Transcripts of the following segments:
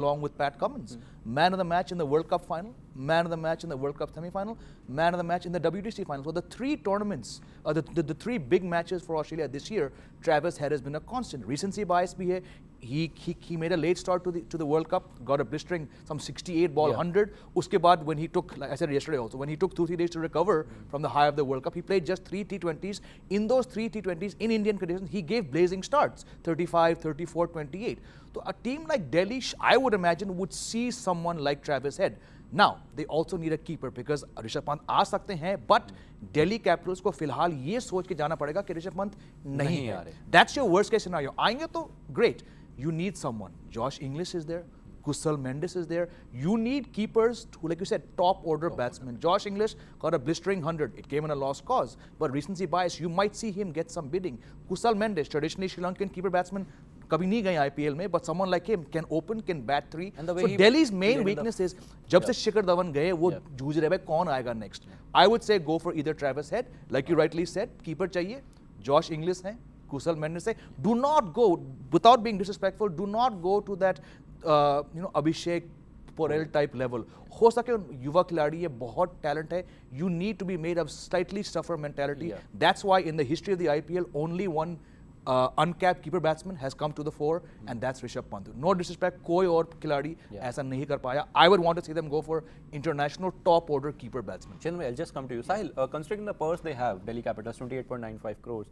along with Pat Cummins. Man of the match in the World Cup final, man of the match in the World Cup semi-final, man of the match in the WTC final. So the three tournaments, the three big matches for Australia this year, Travis Head has been a constant. Recency bias bhi hai. He made a late start to the World Cup, got a blistering some 68 ball 100. Uske baad, when he took, like I said yesterday also, when he took 2-3 days to recover from the high of the World Cup, he played just 3 T20s. In those 3 T20s in Indian conditions, he gave blazing starts, 35, 34, 28. So a team like Delhi, I would imagine, would see someone like Travis Head. Now, they also need a keeper because Rishabh Pant आ सकते हैं, but Delhi Capitals को फिलहाल ये सोच के जाना पड़ेगा कि ऋषभ पंत नहीं आ रहे. That's your worst case scenario. आएंगे तो great. You need someone. Josh Inglis is there. Kusal Mendes is there. You need keepers who, like you said, top order batsmen. Josh Inglis got a blistering 100. It came in a lost cause. But recency bias, you might see him get some bidding. Kusal Mendes, traditionally Sri Lankan keeper batsman, कभी नहीं गए IPL में, but someone like him can open, can bat 3. So Delhi's main weakness is, जब से शिखर धवन गए, वो जूझ रहे हैं कौन आएगा next. I would say go for either Travis Head, like you rightly said, keeper चाहिए, Josh Inglis है, Kusal Mendes है. Do not go, without being disrespectful, do not go to that, Abhishek Porel type level. हो सके युवा खिलाड़ी है, बहुत talent है. You need to be made of slightly tougher mentality. That's why in the history of the IPL, only one uncapped keeper batsman has come to the fore, and that's Rishabh Pant. No disrespect, कोई और खिलाड़ी ऐसा नहीं कर पाया. I would want to see them go for international top order keeper batsman. Chinmay, I'll just come to you. Sahil, considering the purse they have, Delhi Capitals 28.95 crores,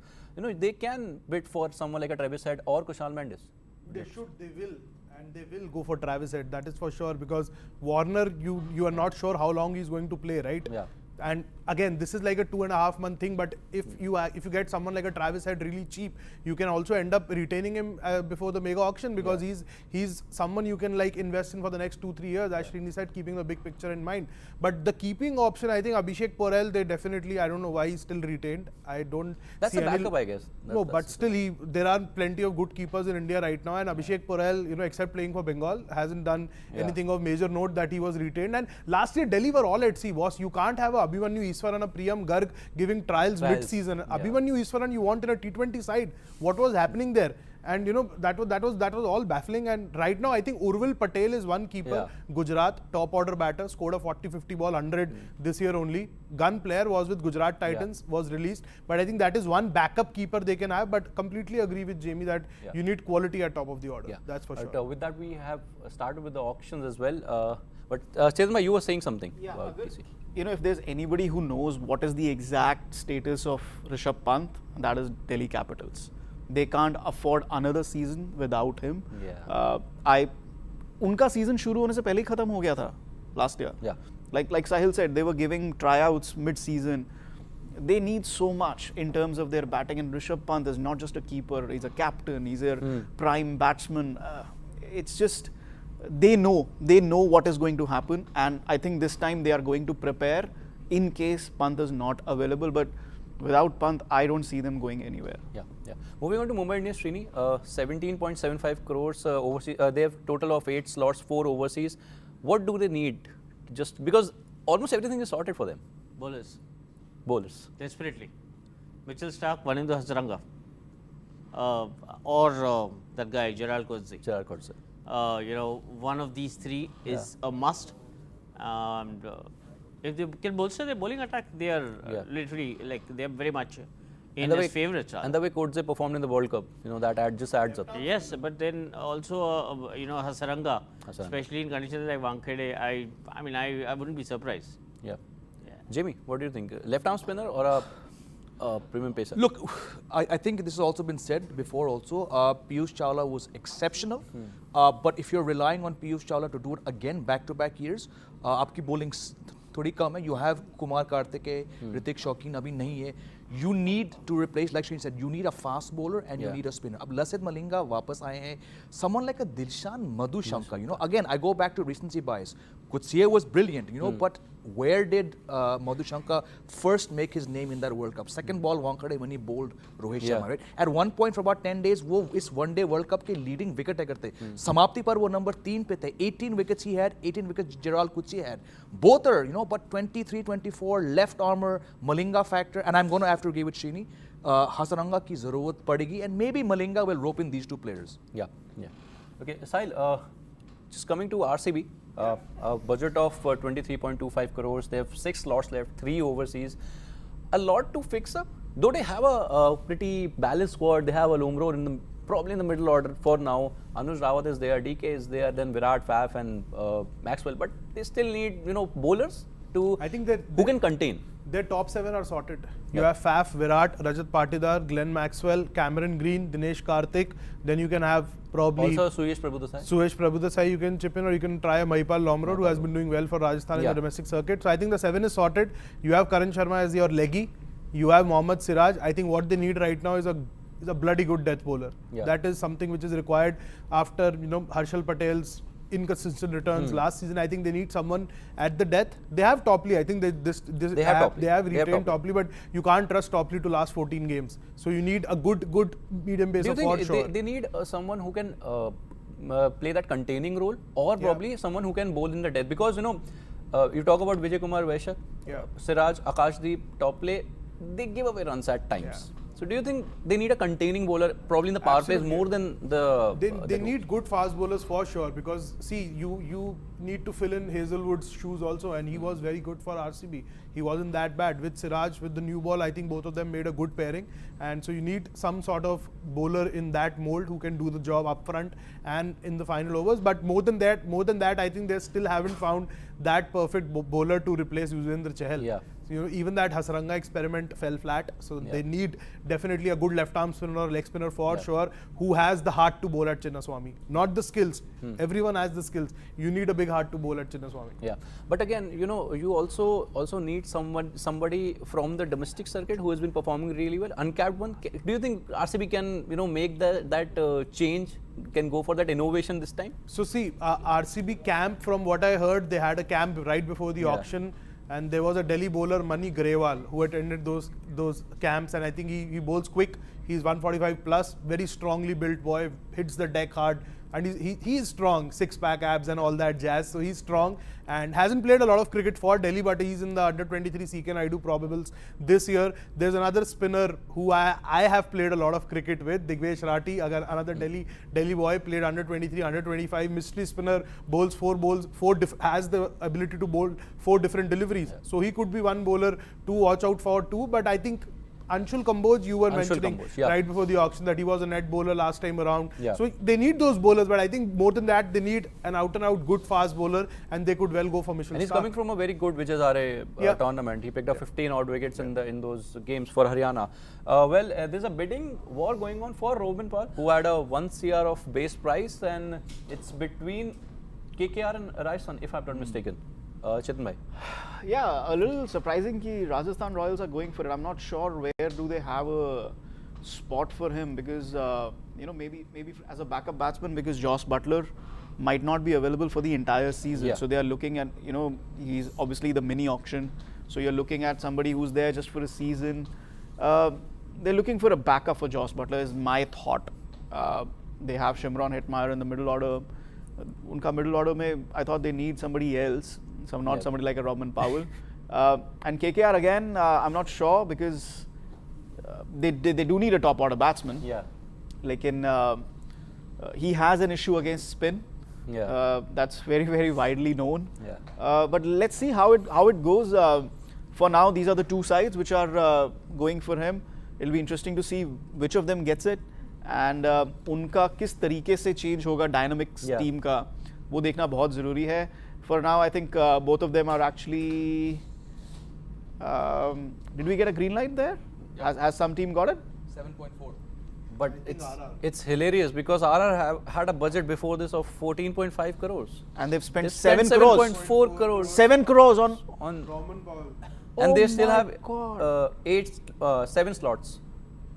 they can bid for someone like a Travis Head or Kusal Mendes. They should, they will. And they will go for Travis Head, that is for sure, because Warner, you are not sure how long he's going to play, right? Yeah. And again, this is like a 2.5 month thing, but if you get someone like a Travis Head really cheap, you can also end up retaining him before the mega auction, because he's someone you can like invest in for the next 2-3 years, as Srini said, keeping the big picture in mind. But the keeping option, I think Abhishek Porel, they definitely, I don't know why he's still retained. I don't That's see a backup, I guess. No, but still, there are plenty of good keepers in India right now, and Abhishek Porel, except playing for Bengal, hasn't done anything of major note that he was retained. And last year, Delhi were all at sea, boss. You can't have a Abhimanyu Easwaran, a Priyam Garg giving trials mid-season. Abhimanyu Easwaran, you want in a T20 side. What was happening there? And that was all baffling. And right now, I think Urvil Patel is one keeper. Gujarat, top order batter, scored a 40-50 ball 100 this year only. Gun player was with Gujarat Titans, was released. But I think that is one backup keeper they can have. But completely agree with Jamie that you need quality at top of the order. That's for sure. With that, we have started with the auctions as well. But Chetma, you were saying something. If there's anybody who knows what is the exact status of Rishabh Pant, that is Delhi Capitals. They can't afford another season without him. उनका season शुरू होने से पहले ही खत्म हो गया था last year. Like Sahil said, they were giving tryouts mid-season. They need so much in terms of their batting, and Rishabh Pant is not just a keeper, he's a captain, he's a prime batsman. It's just, they know what is going to happen, and I think this time they are going to prepare in case Pant is not available. But without Pant, I don't see them going anywhere. Moving on to Mumbai Indians, Srini, 17.75 crores overseas. They have total of 8 slots, 4 overseas. What do they need? Just because almost everything is sorted for them. Bowlers. Desperately. Mitchell Starc, Vanindu Hasaranga. Or that guy, Gerald Coetzee. One of these three is a must. And if they can bolster their bowling attack, they are literally they are very much in his favourites. And the way Coetzee performed in the World Cup, that just adds up. Yes, but then also Hasaranga, especially in conditions like Wankhede, I wouldn't be surprised. Jamie, what do you think? Left arm spinner or a premium pacer? Look, I think this has also been said before also. Piyush Chawla was exceptional. But if you're relying on Piyush Chawla to do it again back-to-back years, आपकी bowling थोड़ी कम है. You have Kumar Karthike, Ritik Shaukin अभी नहीं है. You need to replace, like Shane said, you need a fast bowler and you need a spinner. अब Lasith Malinga वापस आए हैं. Someone like a Dilshan Madhushanka, again, I go back to recency bias. Coetzee was brilliant, but where did Madhushanka first make his name in that World Cup? Second ball Wankhede when he bowled Rohit Sharma, right? At one point for about 10 days, वो इस one day World Cup के leading wicket taker थे. समाप्ति पर वो number 3 पे थे. 18 wickets he had, 18 wickets Gerald Coetzee had. Both are, but 23, 24, left armor, Malinga factor, and I'm going to have to agree with Srini. Hasaranga की ज़रूरत पड़ेगी, and maybe Malinga will rope in these two players. Okay, Sahil, just coming to RCB, a budget of 23.25 crores. They have 6 slots left, 3 overseas. A lot to fix up. Though they have a pretty balanced squad, they have a Lomro probably in the middle order for now. Anuj Rawat is there, DK is there, then Virat, Faf, and Maxwell. But they still need bowlers to who can contain. Their top 7 are sorted. You have Faf, Virat, Rajat Patidar, Glenn Maxwell, Cameron Green, Dinesh Karthik. Then you can have probably also Suyesh Prabhudesai. Suyesh Prabhudesai you can chip in, or you can try a Mahipal Lomrod who has been doing well for Rajasthan in the domestic circuit. So I think the 7 is sorted. You have Karan Sharma as your leggy. You have Mohammad Siraj. I think what they need right now is a bloody good death bowler. That is something which is required after Harshal Patel's inconsistent returns last season. I think they need someone at the death. They have Topley. I think they have retained Topley, but you can't trust Topley to last 14 games. So you need a good medium pacer for sure. They need someone who can play that containing role, or probably someone who can bowl in the death. Because you talk about Vijay Kumar Vaishak, Siraj, Akashdeep, Topley, they give away runs at times. So do you think they need a containing bowler, probably in the power plays more than the... They need good fast bowlers for sure, because see, you need to fill in Hazelwood's shoes also, and he was very good for RCB. He wasn't that bad. With Siraj, with the new ball, I think both of them made a good pairing, and so you need some sort of bowler in that mold who can do the job up front and in the final overs. But more than that, I think they still haven't found that perfect bowler to replace Yuzvendra Chahal. So, even that Hasaranga experiment fell flat. So they need definitely a good left-arm spinner or leg spinner for sure, who has the heart to bowl at Chinnaswamy. Not the skills. Everyone has the skills. You need a big heart to bowl at Chinnaswamy. Yeah, but again, you also need somebody from the domestic circuit who has been performing really well. Uncapped one. Do you think RCB can make that change? Can go for that innovation this time? So see, RCB camp, from what I heard, they had a camp right before the auction. And there was a Delhi bowler, Mani Grewal, who attended those camps, and I think he bowls quick. He's 145 plus, very strongly built boy, hits the deck hard, and he is strong, 6-pack abs and all that jazz. So he's strong and hasn't played a lot of cricket for Delhi, but he's in the under-23 CK Naidu probables this year. There's another spinner who I have played a lot of cricket with, Digvesh Rathi, another Delhi boy, played under-23, under-25, mystery spinner, has the ability to bowl 4 different deliveries. So he could be one bowler to watch out for too, but I think Anshul Kamboj, you were mentioning right before the auction that he was a net bowler last time around. So they need those bowlers, but I think more than that, they need an out-and-out good fast bowler, and they could well go for Mitchell. And he's coming from a very good Vijay Hazare tournament. He picked up 15 odd wickets in those games for Haryana. There's a bidding war going on for Rovman Powell, who had a 1 CR of base price, and it's between KKR and Rajasthan, if I'm not mistaken. Chetan bhai. Yeah, a little surprising that Rajasthan Royals are going for it. I'm not sure where do they have a spot for him, because maybe as a backup batsman, because Joss Butler might not be available for the entire season. So they are looking at, he's obviously the mini auction. So you're looking at somebody who's there just for a season. They're looking for a backup for Joss Butler is my thought. They have Shimron Hetmeyer in the middle order. Unka middle order mein, I thought they need somebody else. Somebody like a Rovman Powell. And KKR again, I'm not sure, because they do need a top order batsman. Like he has an issue against spin. That's very, very widely known. But let's see how it goes. For now, these are the 2 sides which are going for him. It'll be interesting to see which of them gets it, and उनका किस तरीके से change होगा dynamics team का, वो देखना बहुत ज़रूरी है. For now, I think both of them are actually. Did we get a green light there? Has some team got it? 7.4. But it's hilarious, because RR had a budget before this of 14.5 crores. And they've spent 7 crores. 7.4 crores. 7 crores on Rovman Powell. And they still have 7 slots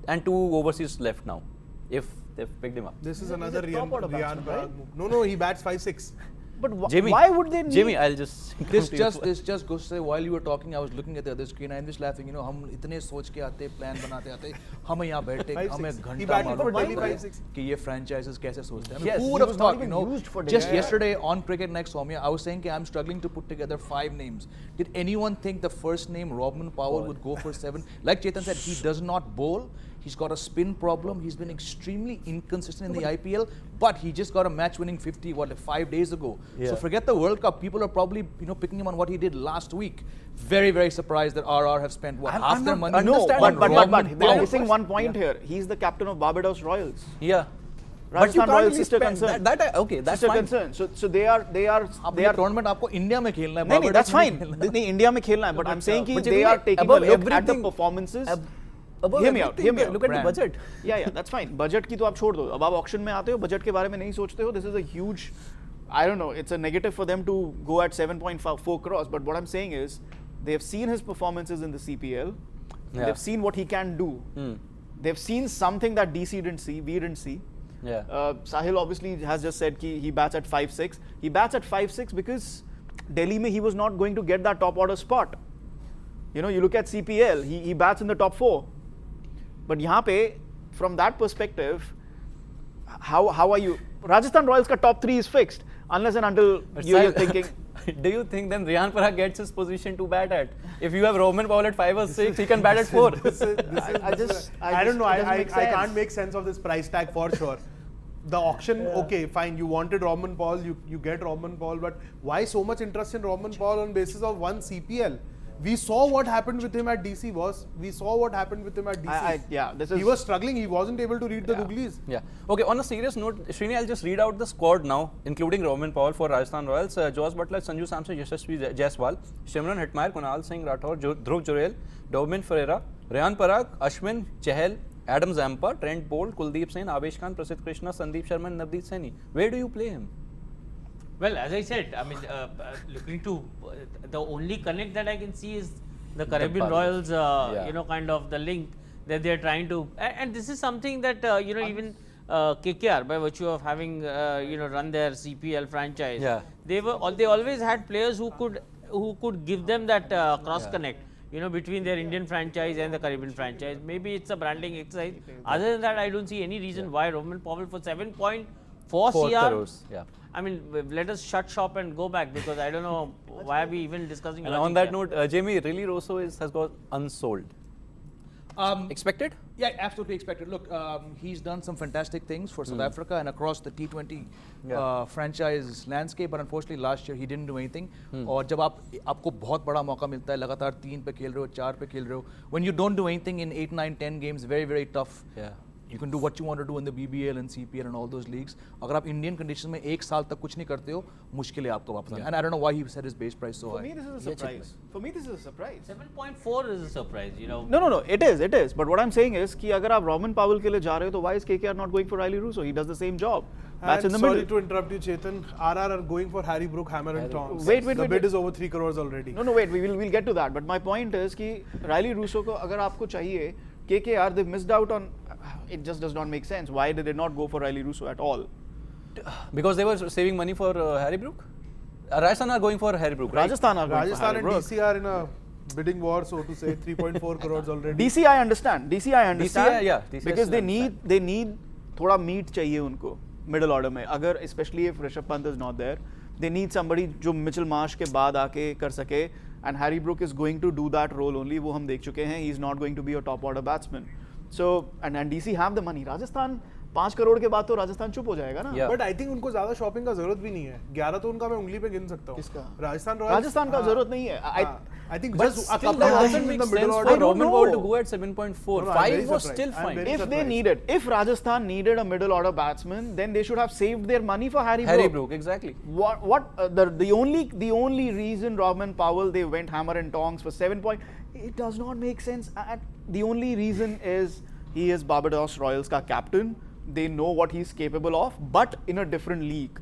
and 2 overseas left now, if they've picked him up. This is another Rian Parag move. No, he bats 5-6. But Jimmy, why would they need... Jimmy, I'll just... This just goes to say, while you were talking, I was looking at the other screen, I'm just laughing, हम इतने सोच के आते, plan बनाते आते, हम यहाँ बैठे, हमें घंटा मालूम कि ये franchises कैसे सोचते हैं. Who would have thought, just yesterday on Cricket Next Soumya, I was saying I'm struggling to put together 5 names. Did anyone think the first name, Rovman Powell, would go for 7? Like Chetan said, he does not bowl. He's got a spin problem. He's been extremely inconsistent in the IPL, but he just got a match-winning 50 like 5 days ago. So forget the World Cup. People are probably picking him on what he did last week. Very, very surprised that RR have spent half their money. No, but Rovman they're Powell. missing one point here. He's the captain of Barbados Royals. Yeah. Rajasthan can't Royals really sister spend concern. Okay, that's sister fine. concern. So they are tournament आपको India में खेलना है. नहीं, that's Barbados में fine. खेलना है. नहीं, India में खेलना है. But I'm saying कि but they are taking a above look at the everything- performances. Above Hear me out. everything, Hear me out. Look at the Brand. budget. Yeah, that's fine. Budget की तो आप छोड़ दो. अब आप auction में आते हो, budget के बारे में नहीं सोचते हो. This is a huge, I don't know, it's a negative for them to go at 7.4 crores. But what I'm saying is, they have seen his performances in the CPL. Yeah. They've seen what he can do. They've seen something that DC didn't see, we didn't see. Yeah. Sahil obviously has just said he bats at 5-6. He bats at 5-6 because Delhi mein he was not going to get that top order spot. You look at CPL, he bats in the top 4. But यहाँ पे, from that perspective, how are you? Rajasthan Royals ka top 3 is fixed unless and until you're thinking. Do you think then Riyan Parag gets his position to bat at? If you have Rovman Powell at 5 or 6, he can bat at 4. I don't know. I can't make sense of this price tag for sure. The auction, okay, fine. You wanted Rovman Powell, you get Rovman Powell, but why so much interest in Rovman Powell on basis of one CPL? We saw what happened with him at DC. We saw what happened with him at DC. He was struggling. He wasn't able to read the googlies. Yeah. Okay. On a serious note, Srini, I'll just read out the squad now, including Rovman Powell for Rajasthan Royals, Josh Butler, Sanju Samson, Yashasvi Jaiswal, Shimron Hetmeyer, Kunal Singh Rathore, Dhruv Jurel, Dovmin Ferreira, Riyan Parag, Ashwin Chahal, Adam Zampa, Trent Bolt, Kuldeep Sen, Avesh Khan, Prasidh Krishna, Sandeep Sharma, and Navdeep Saini. Where do you play him? Well, as I said, I mean, looking to the only connect that I can see is the Caribbean Royals, kind of the link that they're trying to, and this is something that even KKR, by virtue of having run their CPL franchise, they always had players who could give them that cross connect. Between their Indian franchise and the Caribbean franchise. Maybe it's a branding exercise. Other than that, I don't see any reason why Rovman Powell for 7.4 crores. Yeah. I mean, let us shut shop and go back because I don't know why are we even discussing. And on that note, Jamie, Riley Rosso has got unsold. Expected? Yeah, absolutely expected. Look, he's done some fantastic things for South Africa and across the T20 franchise landscape, but unfortunately last year he didn't do anything. और जब आपको बहुत बड़ा मौका मिलता है, लगातार 3 पे खेल रहे हो, 4 पे खेल रहे हो, when you don't do anything in 8, 9, 10 games, very, very tough. Yeah. You can do what you want to do in the BBL and CPL and all those leagues. अगर आप Indian conditions में 1 साल तक कुछ नहीं करते हो, मुश्किल है आपको वापस आना. And I don't know why he set his base price so high. For me, this is a surprise. For me, this is a surprise. 7.4 is a surprise, No. It is. But what I'm saying is कि अगर आप Rovman Powell के लिए जा रहे हो, तो why is KKR not going for Riley Russo? He does the same job. Bats in the middle. Sorry to interrupt you, Chetan. RR are going for Harry Brook, hammer and tongs. Wait. The bid is over 3 crores already. No, wait. We'll get to that. But my point is कि Riley Russo को अगर आपको चाहिए, KKR, they've missed out on. It just does not make sense. Why did they not go for Riley Russo at all? Because they were saving money for Harry Brook? Rajasthan are going for Harry Brook, right? Rajasthan and DC are in a bidding war, so to say. 3.4 crores already. DC I understand. DCI, because they need थोड़ा meat चाहिए उनको middle order में. अगर especially if Rishabh Pant is not there, they need somebody जो Mitchell Marsh के बाद आके कर सके. And Harry Brook is going to do that role only. वो हम देख चुके हैं. He's not going to be a top order batsman. So and DC have the money. Rajasthan 5 crore के बाद तो राजस्थान चुप हो जाएगा ना. But I think उनको ज़्यादा शॉपिंग का जरूरत भी नहीं है. 11 तो उनका मैं उंगली पे गिन सकता हूँ. किसका? राजस्थान का जरूरत नहीं है. I think but just still that doesn't make sense for Rovman Powell to go at 7.4. 5 was still fine. If Rajasthan needed a middle order batsman, then they should have saved their money for Harry Brook, exactly. The only reason Rovman Powell they went hammer and tongs for 7 it does not make sense. The only reason is he is Barbados Royals ka captain. They know what he's capable of, but in a different league.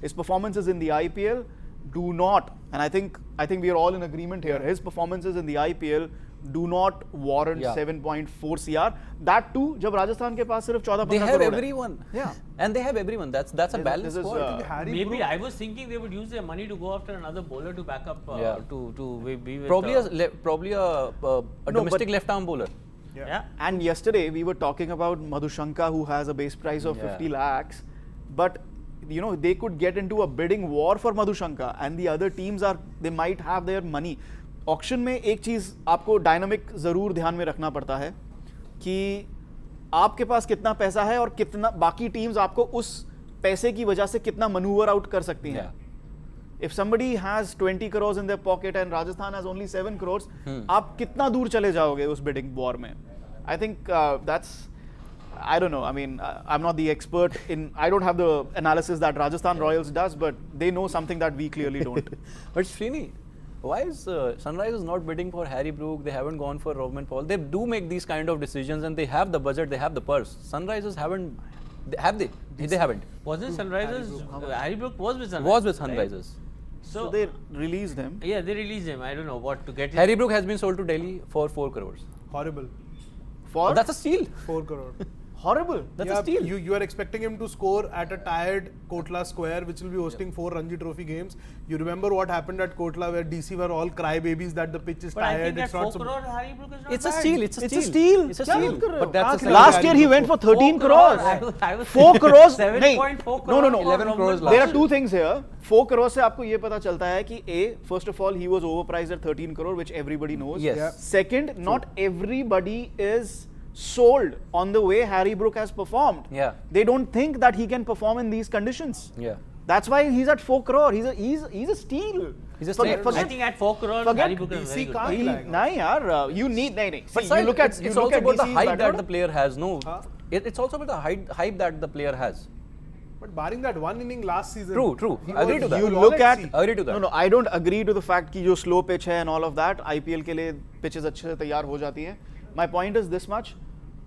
His performances in the IPL do not, and I think we are all in agreement here. His performances in the IPL do not warrant 7.4 CR. That too, जब राजस्थान के पास सिर्फ 14-15 They have everyone. Yeah. And they have everyone. That's a balanced squad. Maybe I was thinking they would use their money to go after another bowler to back up to be with. Probably a domestic left arm bowler. Yeah. And yesterday we were talking about Madhushanka, who has a base price of 50 lakhs, but they could get into a bidding war for Madhushanka, and the other teams they might have their money. Auction में एक चीज आपको dynamic जरूर ध्यान में रखना पड़ता है कि आपके पास कितना पैसा है और कितना बाकी टीम्स आपको उस पैसे की वजह से कितना मनूवर आउट कर सकती हैं. If somebody has 20 crores in their pocket and Rajasthan has only 7 crores, आप कितना दूर चले जाओगे उस bidding war में? I think that's, I don't know. I mean, I'm not the expert in. I don't have the analysis that Rajasthan Royals does, but they know something that we clearly don't. But Srini, why is Sunrisers not bidding for Harry Brook? They haven't gone for Rovman Powell. They do make these kind of decisions, and they have the budget, they have the purse. Sunrisers haven't. Have they? They haven't. Wasn't Sunrisers? Harry Brook was with Sunrisers. Was with Sunrisers. Right? So they released him. Yeah, they released him. I don't know what to get. Harry Brook has been sold to Delhi for 4 crores. Horrible. For That's a steal. 4 crore. horrible. That's a steal. You are expecting him to score at a tired Kotla Square, which will be hosting 4 Ranji Trophy games. You remember what happened at Kotla, where DC were all crybabies that the pitch is But I tired. think It's at not 4 crore, Harry Brook is not It's a bad. steal. It's a It's a steal. steal. It's a क्या steal. बात कर रहे हो? But that's the Last Harry year he Brook went for 4 13 crores. crores. I was 4 crores. 7.4 No, no, no. 11 crores last There are year. two things here. 4 crores से आपको ये पता चलता है कि A, first of all, he was overpriced at 13 crore, which everybody knows. Yes. Yeah. Second, not everybody is sold on the way Harry Brook has performed. Yeah. They don't think that he can perform in these conditions. Yeah. That's why he's at 4 crore. He's a steal. He's a Forget- steal. I think at 4 crores, forget Harry Brook is very DC good. can't- He- नहीं यार, you need नहीं. But See, Sahil, you look at it's also about the DC's hype batter. that the player has. No, Huh? it's also about the hype that the player has. But barring that one inning last season. True. he Agree was to that. You flawless. look at Agree to that. No, I don't agree to the fact कि जो slow pitch है and all of that. IPL के लिए pitches अच्छे से तैयार हो जाती हैं. My point is this much.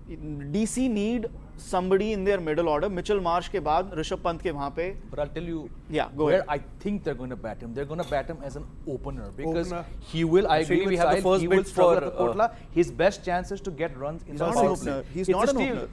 DC need somebody in their middle order. Mitchell Marsh के बाद ऋषभ पंत के वहाँ पे. But I'll tell you Yeah, go where ahead. I think they're going to bat him. They're going to bat him as an opener because Opener. he will. I agree Actually, we with have the Sahil, first he will bid struggle for, at the Kotla. His best chances to get runs in the not power an play. opener. He's It's not a an steal. opener.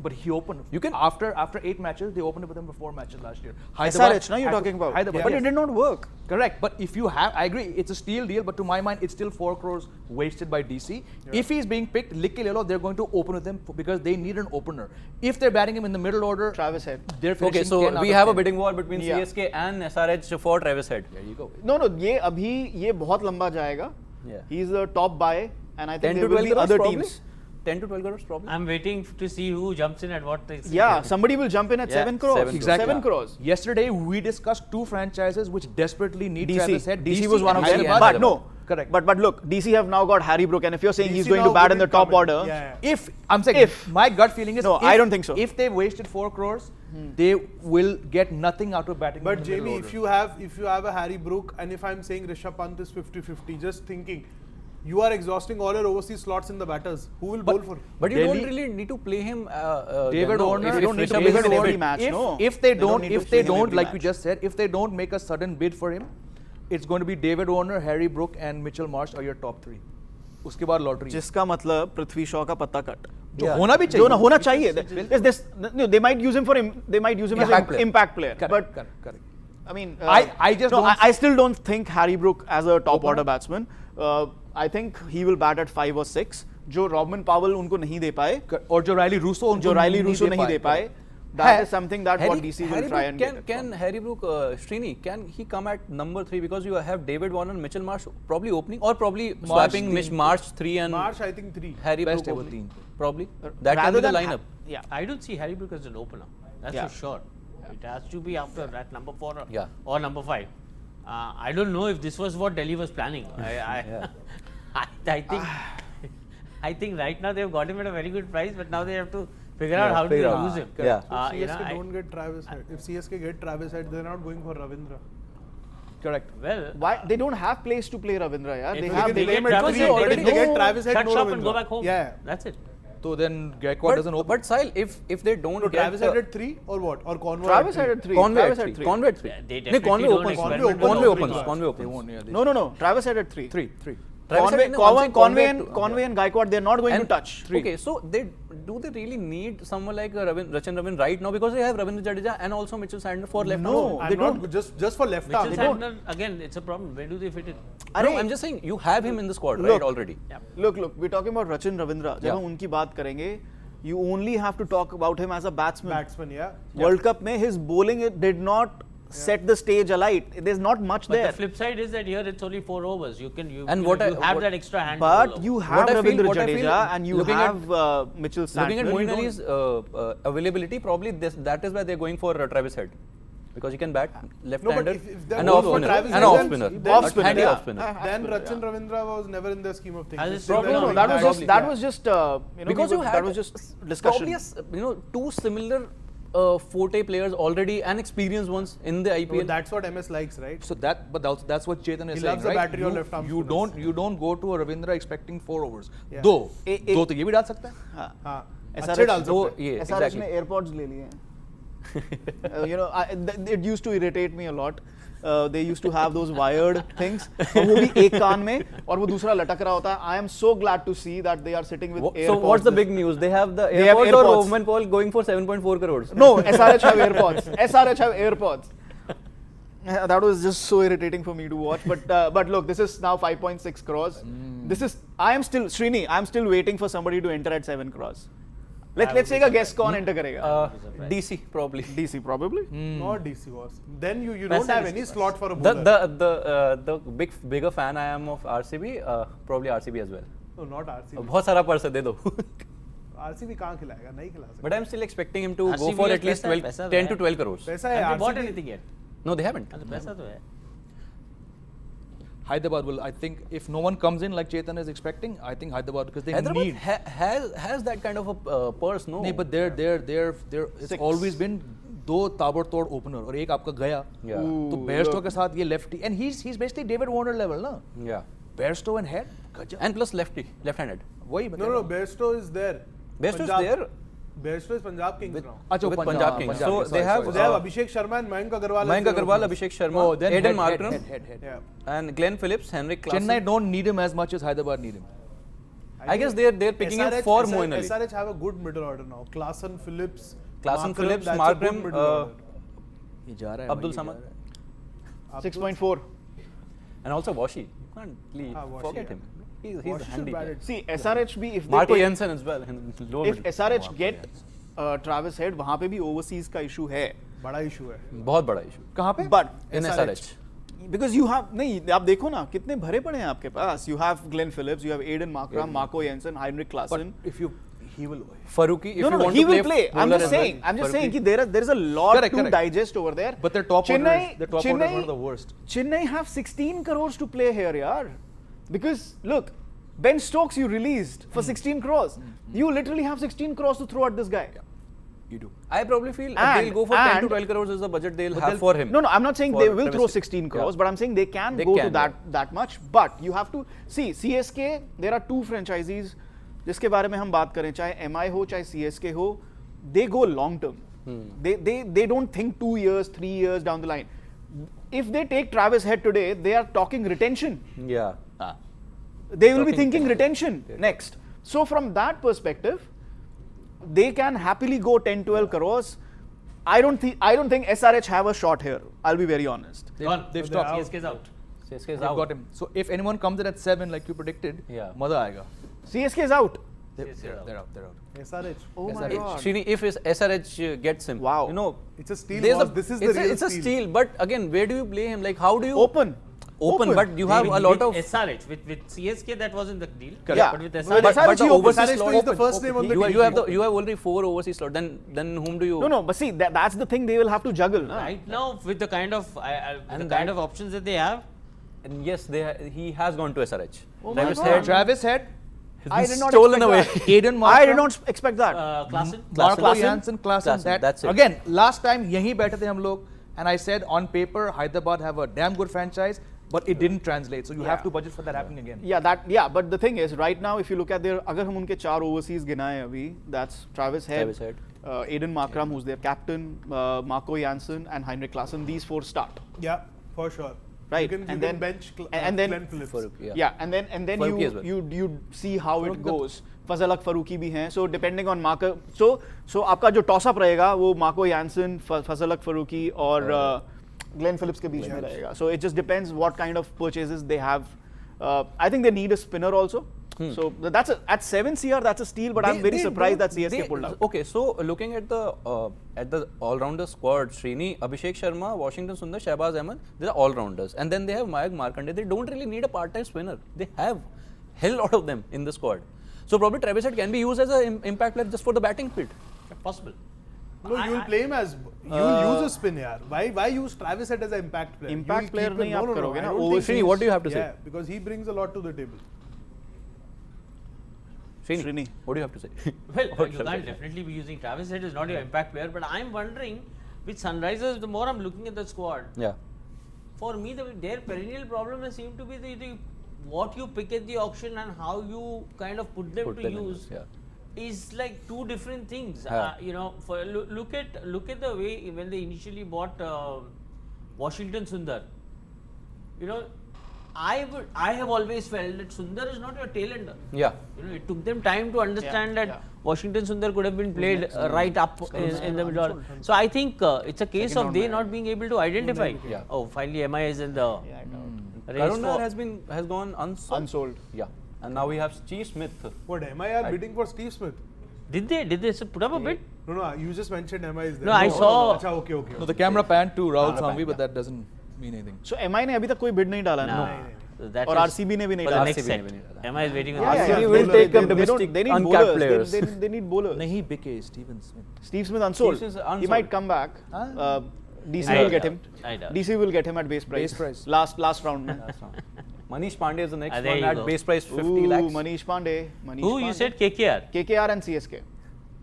But he opened. You can- after 8 matches, they opened with him for 4 matches last year. SRH, now you're talking about. Hyderabad, But yes. it did not work. Correct, but if you have, I agree, it's a steal deal, but to my mind, it's still 4 crores wasted by DC. If he's being picked, Licky Lelo, they're going to open with him because they need an opener. If they're batting him in the middle order, Travis Head. they're Okay, finishing so 10 out we of have a 10. bidding war between Yeah. CSK and SRH for Travis Head. There you go. No, ये अभी ये बहुत लंबा जाएगा. Yeah. He's the top buy, and I 10 think to there will 12 be crores other probably. teams. 10 to 12 crores probably. I'm waiting to see who jumps in at what. Yeah, somebody will jump in at Yeah, 7 crores. 7 Exactly. 7 crores. Yesterday, we discussed 2 franchises which desperately need Travis Head. DC was one of and them. Hyderabad. But no. Correct. But look, DC have now got Harry Brook, and if you're saying he's DC going to now bat in the wouldn't top come in. order, Yeah. If I'm saying, If. my gut feeling is, No, if, I don't think so. If they wasted 4 crores, they will get nothing out of batting. But in the middle Jamie, order. if you have a Harry Brook, and if I'm saying Rishabh Pant is 50-50, just thinking, you are exhausting all your overseas slots in the batters. Who will bowl for? But you Delhi- don't really need to play him. David no, Warner, if they don't need to Rishabh play is him in in every every match. if, No. if they don't, need to if they play him don't, every like we match. just said, if they don't make a sudden bid for him, it's going to be David Warner, Harry Brook, and Mitchell Marsh are your top 3. उसके बाद lottery. जिसका मतलब पृथ्वी शॉ का पत्ता cut. जो होना भी चाहिए. जो होना चाहिए. No, they might use him for him. They might use him as Impact an player. impact player. Correct, But correct. I mean, I just no, don't- I still don't think Harry Brook as a top Opener? order batsman. I think he will bat at 5 or 6. जो Rovman Powell उनको नहीं दे पाए. और जो Riley Russo, जो Riley Russo नहीं दे पाए. That is something that what DC will Harry try Brook, and get. can Harry Brook, Srini, can he come at number 3 because you have David Warner, Mitchell Marsh probably opening or probably swapping Marsh 3 and Marsh, I think 3. Harry Best Brook ever opening? team. Probably. That can Rather be the than lineup. Yeah. I don't see Harry Brook as an opener. That's Yeah. for sure. It has to be after that number 4 Yeah. or number 5. I don't know if this was what Delhi was planning. I think right now they've got him at a very good price, but now they have to figure out how to figure out. use him. Yeah. If CSK don't get Travis Head, if CSK get Travis Head, they're not going for Ravindra. Correct. Well, Why they don't have place to play Ravindra? Yeah, If they they have. can They get name it Travis three, Head, but already if they get know- Travis Head, shut no shop and Ravindra. go back home. Yeah. That's it. So then Gaikwad doesn't open. But Sahil, if they don't So get Travis Head at 3 or what? Or Conway Travis at Head 3? at 3. Conway Travis at at 3. 3. Conway at 3. They No, definitely Conway don't opens. experiment Conway with opens. openers. Conway They opens. won't. Yeah, they No. Travis Head at 3. 3. Travis Conway, Head, no, I'm saying Conway Conway and Gaikwad, they're not going to touch. Okay, so do they really need someone like Rachin Ravin right now because they have Ravindra Jadeja and also Mitchell Sandner for left No. arm? They They don't. don't. Just for left arm. Mitchell Sandner, again, it's a problem. Where do they fit it? No, I'm just saying you have him in the squad Look. right already. Yeah. Look, we're talking about Rachin Ravindra. जब Yeah. हम उनकी बात करेंगे, you only have to talk about him as a batsman. Batsman, yeah. World Cup में his bowling it did not set the stage alight. There's not much But there. the flip side is that here it's only 4 overs. You can And you what I- have what- that extra hand. But you have What I feel- Ravindra what I feel Jadeja and you looking at- have Mitchell Santner. Looking at You Moeen don't- Ali's availability, probably that is why they're going for Travis Head. Because he can bat left-hander if they're and going off for spinner. Travis And Head, off then- spinner. then- Off-spinner, Handy yeah. off-spinner. Then Rachin Ravindra was never in the scheme of things. As He's a still problem, there no, doing that was that. just that was just Because you had that was just discussion. probably two similar forte players already and experienced ones in the No, IPL. that's what MS likes, right? So that's what Chetan is He saying, loves the right? battery on left arm You spinners. don't go to a Ravindra expecting 4 overs. Yeah. दो एक- तो ये भी डाल सकता है. हाँ. हाँ, SRH अच्छे डाल दो सकते हैं. ये SRH exactly. ने AirPods ले लिए हैं. It used to irritate me a lot. They used to have those wired things. और वो भी एक कान में और वो दूसरा लटक रहा होता है. I am so glad to see that they are sitting with AirPods. So what's the big news? They have the They have AirPods or AirPods. Rovman Powell going for 7.4 crores? No, SRH have AirPods. SRH have AirPods. That was just so irritating for me to watch. But look, this is now 5.6 crores. This is I am still waiting for somebody to enter at 7 crores. Let's take a guess. कौन enter करेगा? DC probably. DC probably. Not DC was. Then you don't have any slot for a The bowler. the bigger fan I am of RCB, probably RCB as well. No, not RCB. बहुत सारा purse दे दो. RCB कहाँ खिलाएगा? नहीं खिला सकता. But I'm still expecting him to go RCB for has at least पैसा है, 12, पैसा 10 तो to 12 crores. पैसा है Have they bought RCB. anything yet? No, they haven't. पैसा तो है. Hyderabad will, I think, if no one comes in like Chetan is expecting, I think Hyderabad, because they Hyderabad need. has that kind of a purse, no? नहीं, but they're it's Six. always been दो ताबड़तोड़ opener और एक आपका गया. Yeah. तो Bairstow के साथ ये lefty and he's basically David Warner level ना. Yeah. Bairstow and head. गजब. And plus left-handed. वही मैं कह No, रहा no, हूँ. Bairstow is there. Bairstow is Punjab- there. Bairstow is Punjab Kings now. अच्छा with Punjab Kings. So they have So they have Abhishek Sharma and Mayank Agarwal. as Mayank their Agarwal, openers. Abhishek Sharma, Oh, then Aiden head. Markram, Yeah. and Glenn Phillips, Henrik Klassen. Chennai don't need him as much as Hyderabad need him. I guess they're picking him for Moeen Ali. SRH have a good middle order now. Klassen, Phillips, Klassen, Markram, Phillips, that's a Markram, good middle order. ये जा रहा है. Abdul भाई, ये Samad. जा रहा है. 6.4. And also Washi. You can't Washi, forget yeah. him. He's Washi a should handy bat player. it. See, SRH भी if they Marco take- Jensen as well. in lower if middle. SRH get Travis Head, वहाँ पे भी overseas का issue है. बड़ा issue है. बहुत बड़ा issue. कहाँ पे? But In SRH. because you have नहीं आप देखो ना कितने भरे पड़े हैं आपके पास. You have Glenn Phillips, you have Aiden Markram, Marco Jensen, Heinrich But Klassen. if you, he will. Faruqi, if No, you want he to will play. I'm bowler just as well, saying. I'm just saying Faruqi. कि there is a lot Correct, to correct. digest over there. But their top order Chennai, is, their top order is one of the worst. Chennai have 16 crores to play here, yaar. Because look, Ben Stokes you released for 16 crores. You literally have 16 crores to throw at this guy. You do. I probably feel And- they'll go for 10 to and- 12 crores is the budget they'll But have they'll- for him. No, I'm not saying For they will throw Travis. 16 crores, Yeah. but I'm saying they can They go can, to that much. But you have to see CSK. There are two franchises जिसके बारे में हम बात करें, चाहे MI हो चाहे CSK हो, they go long term. They don't think 2 years, 3 years down the line. If they take Travis Head today, they are talking retention. Yeah. They will be Talking thinking retention next. So from that perspective, they can happily go 10, 12 crores. I don't think SRH have a shot here. I'll be very honest. They've stopped. CSK's out. CSK is They've out. got him. So if anyone comes in at 7 like you predicted, Yeah. मजा आएगा. CSK is out. They're out. SRH. Oh my SRH. god. Srini, if SRH gets him, Wow. you know, It's a steal. there's boss. This is the real it's a steal. But again, where do you play him? Like, how do you Open. But you have a lot of. SRH with CSK that wasn't the deal. Yeah. But with But SRH, SRH the he opens. overseas SRH slot is the open. first name on the You team. have already 4 overseas slot. Then whom do you? No, but see, that's the thing they will have to juggle. na? right now with the kind of options that they have, And yes, he has gone to SRH. Oh my Travis God. Head Travis Head, I did not stolen expect away. that. Aiden Markram, I did not expect that. Klassen. Marco Klassen. Janssen, Klassen. That's it. Again, last time यहीं बैठे थे हम लोग, and I said on paper Hyderabad have a damn good franchise, but it didn't translate. So you have to budget for that happening again. Yeah, but the thing is, right now, if you look at their, अगर हम उनके 4 overseas गिनाएं अभी, that's Travis Head, Aiden Markram, who's their captain, Marco Janssen, and Heinrich Klassen. These 4 start. Yeah, for sure. Right, You can and then bench and then Glenn Phillips. Faruqi, yeah, and then Faruqi as well. you see how it goes. Fazalak Faruqi भी हैं, so depending on marker, so आपका जो toss up रहेगा वो Marco Janssen, Fazalak Faruqi और Glenn Phillips के बीच में रहेगा. So it just depends what kind of purchases they have. I think they need a spinner also. So that's at 7 CR, that's a steal, but I'm very surprised that CSK pulled out. Okay, so looking at the all-rounder squad, Srini, Abhishek Sharma, Washington Sundar, Shahbaz Ahmed, they're all-rounders. And then they have Mayank Markande. They don't really need a part-time spinner. They have hell lot of them in the squad. So probably Travis Head can be used as an impact player just for the batting bit. Possible. No, you'll play him as you'll use a spin here. Why use Travis Head as an impact player? Impact player nahi aap karoge na. Srini, what do you have to say? Yeah, because he brings a lot to the table. Srini, what do you have to say? Well, you can't definitely be using Travis Head is not your impact player, but I'm wondering with Sunrisers, the more I'm looking at the squad, for me their perennial problem has seemed to be the what you pick at the auction and how you kind of put them to use. Is like two different things. You know, for look at the way when they initially bought Washington Sundar. You know, I have always felt that Sundar is not your tail ender. Yeah. You know, it took them time to understand that Washington Sundar could have been played right up in the middle. So I think it's a case of they not being able to identify. Oh, finally MI is in the race. Karuna has gone unsold. Yeah. And now we have Steve Smith. What, MI are bidding for Steve Smith? Did they put up a bid? No, you just mentioned MI is there. No, I saw. Okay. No, the camera panned to Rahul Sangvi, but that doesn't mean anything. So MI ने अभी तक कोई bid नहीं डाला ना. That और is RCB ने भी नहीं for the डाला. next set. MI is waiting on RCB will take up domestic They need uncapped bowlers. players. They need bowlers. Nahi BK, Steven Smith. Steve Smith unsold. Steve Smith unsold. He might come back. DC will get him. DC will get him at base price. Last round. Man. Manish Pandey is the next There one you at go. base price 50 lakhs. Manish Pandey. Who you said KKR? KKR and CSK.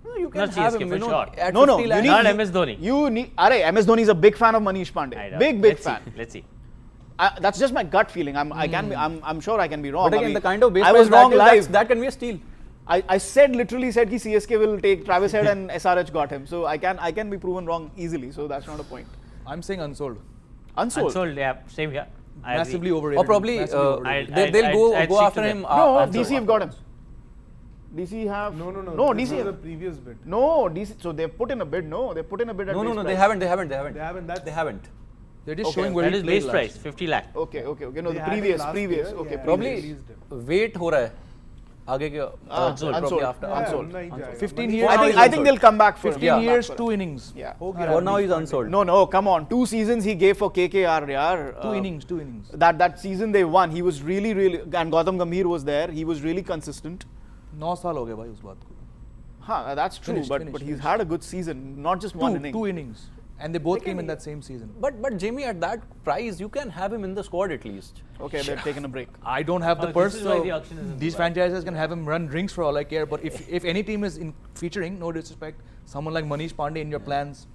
No, you can Not have CSK him, for you know, sure. at No, 50 lakhs. you Not need MS Dhoni. You need. MS Dhoni is a big fan of Manish Pandey. Big fan. Let's see. That's just my gut feeling. I'm sure I can be wrong. But again, the kind of base I was price wrong that is, live. that can be a steal. I literally said ki CSK will take Travis Head and SRH got him. So I can be proven wrong easily. So that's not a point. I'm saying unsold. Unsold, yeah, same here. I Massively agree. overrated. Or probably they'll I'd go stick after to him. No, DC have got him. DC have No. DC This was have the previous bid. no DC. So they put in a bid. No, they put in a bid at No, base they price. haven't. They haven't. They haven't. They're just Okay, showing where That he is played base last. price, 50 lakh. Okay. No, They the had him previous. last Okay, year, yeah. Probably released him. wait हो रहा है आगे के unsold. probably after Yeah, unsold. नहीं जाएगा. 15 Manish years. I now think he's I think unsold. they'll come back for 15 him. years, 2 innings. Yeah. For now he's unsold. No, come on. 2 seasons he gave for KKR, yaar. 2 innings. That season they won. He was really, and Gautam Gambhir was there. He was really consistent. 9 साल हो गए भाई उस बात को. That's true. But he's had a good season, not just one inning. 2 innings. And they both came in that same season. But Jamie, at that price, you can have him in the squad at least. Okay, they're taking a break. I don't have the This purse, is why so the auction is in these Dubai. franchises can have him run drinks for all I care. But if any team is featuring, no disrespect, someone like Manish Pandey in your plans,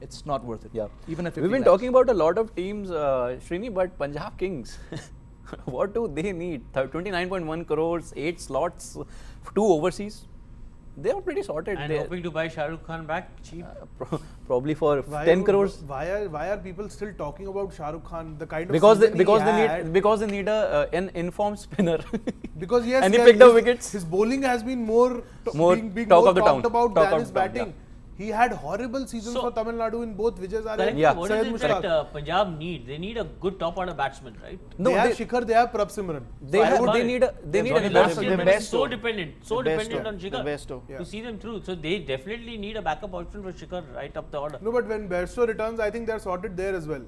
it's not worth it. Yeah. Even if We've been talking about a lot of teams, Srini, but Punjab Kings, what do they need? 29.1 crores, 8 slots, 2 overseas. They are pretty sorted. And hoping to buy Shah Rukh Khan back cheap. Probably for 10 crores. Why are people still talking about Shah Rukh Khan? The kind of Because season they need an informed spinner. Because yes, and he picked up wickets. His bowling has been more being talk more of the talked town. about Talk than of his the town, batting. He had horrible seasons So- for Tamil Nadu in both Vijay Zare and Yeah. What Syed is it Mushtaq. that Punjab need? They need a good top order batsman, right? No, they have Shikhar, they have Prabh Simran. they need an Last investor. year the they were best so though. dependent on Shikhar The best though. Yeah. to see them through. So they definitely need a backup option for Shikhar right up the order. No, but when Bairstow returns, I think they're sorted there as well.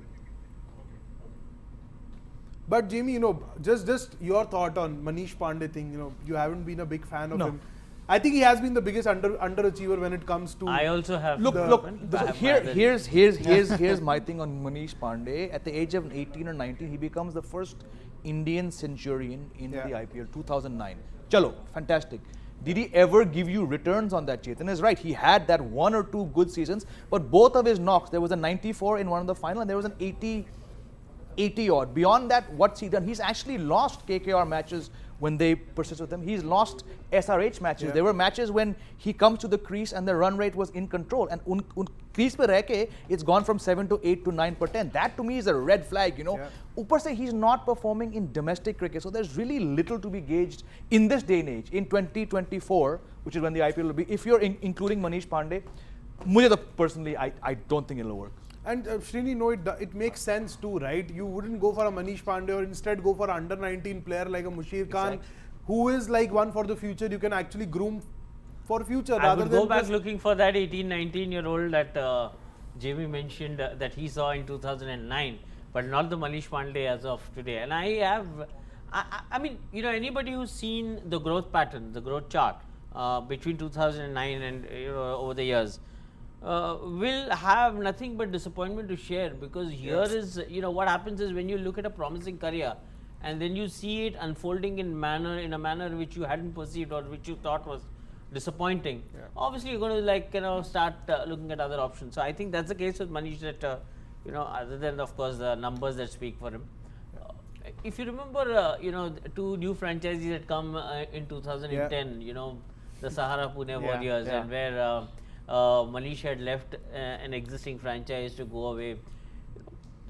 But Jamie, just your thought on Manish Pandey thing. You haven't been a big fan of him. I think he has been the biggest underachiever when it comes to. I also have. Look, here's my thing on Manish Pandey. At the age of 18 or 19, he becomes the first Indian centurion in the IPL, 2009. Chalo, fantastic. Did he ever give you returns on that? Chetan is right. He had that 1 or 2 good seasons, but both of his knocks, there was a 94 in one of the final and there was an 80 odd. Beyond that, what's he done? He's actually lost KKR matches when they persist with him. He's lost SRH matches. Yeah. There were matches when he comes to the crease and the run rate was in control. And crease pe rehke, it's gone from 7 to 8 to 9 per 10. That to me is a red flag, Yeah. Upar se he's not performing in domestic cricket. So there's really little to be gauged in this day and age. In 2024, which is when the IPL will be, if you're including Manish Pandey, personally, I don't think it'll work. And Srini, it makes sense too, right? You wouldn't go for a Manish Pandey or instead go for an under-19 player like a Mushir Khan, who is like one for the future you can actually groom for future I rather would than go back just looking for that 18-19-year-old that Jamie mentioned that he saw in 2009, but not the Manish Pandey as of today. And I mean, you know, anybody who's seen the growth pattern, the growth chart between 2009 and over the years, will have nothing but disappointment to share, because here is, you know, what happens is when you look at a promising career and then you see it unfolding in a manner which you hadn't perceived or which you thought was disappointing, obviously you're going to, like, you know, start looking at other options. So I think that's the case with Manish, that you know, other than of course the numbers that speak for him. If you remember, you know, two new franchises that come in 2010, you know, the Sahara Pune Warriors, and where Manish had left an existing franchise to go away.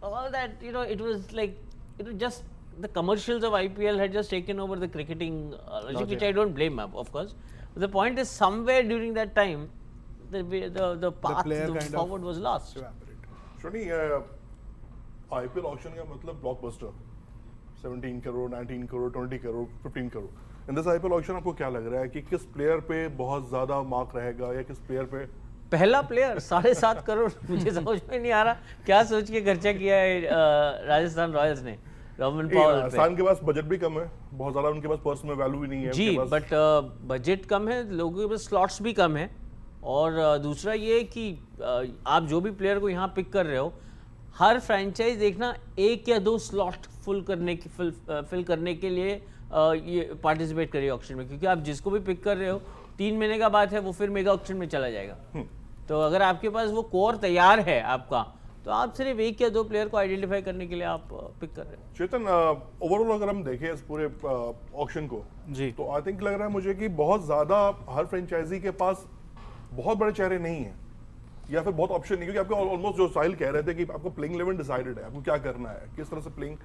All that, you know, it was like, you know, just the commercials of IPL had just taken over the cricketing logic, which I don't blame, of course. But the point is, somewhere during that time, the path forward was lost. Shrini, IPL auction का मतलब blockbuster, 17 crore, 19 crore, 20 crore, 15 crore. In this IPL auction आपको क्या लग रहा है कि किस player पे बहुत ज़्यादा मार्क रहेगा या किस प्लेयर पे? पहला प्लेयर 7.5 करोड़, मुझे समझ में नहीं आ रहा क्या सोच के खर्चा किया है राजस्थान रॉयल्स ने रोमन पावेल पे. राजस्थान के पास बजट भी कम है, बहुत ज़्यादा उनके पास पर्सनल वैल्यू भी नहीं है जी, बट बजट कम है, लोगों के पास स्लॉट्स भी कम है, और दूसरा ये कि आप जो भी प्लेयर को यहाँ पिक कर रहे हो, हर फ्रेंचाइज देखना 1 या 2 स्लॉट फिल करने के लिए ये पार्टिसिपेट करिए ऑक्शन में, क्योंकि आप जिसको भी पिक कर रहे हो 3 महीने का बात है, वो फिर मेगा ऑक्शन में चला जाएगा. तो अगर आपके पास वो कोर तैयार है आपका, तो आप सिर्फ 1 या 2 प्लेयर को आइडेंटिफाई करने के लिए आप पिक कर रहे हो. चेतन, ओवरऑल अगर हम देखें इस पूरे ऑक्शन को जी, तो आई थिंक लग रहा है मुझे कि बहुत ज़्यादा हर फ्रेंचाइजी के पास बहुत बड़े चेहरे नहीं है या फिर बहुत ऑप्शन नहीं, क्योंकि आपको ऑलमोस्ट जो साहिल कह रहे थे कि आपको प्लेइंग 11 डिसाइडेड है, आपको क्या करना है, किस तरह से प्लेइंग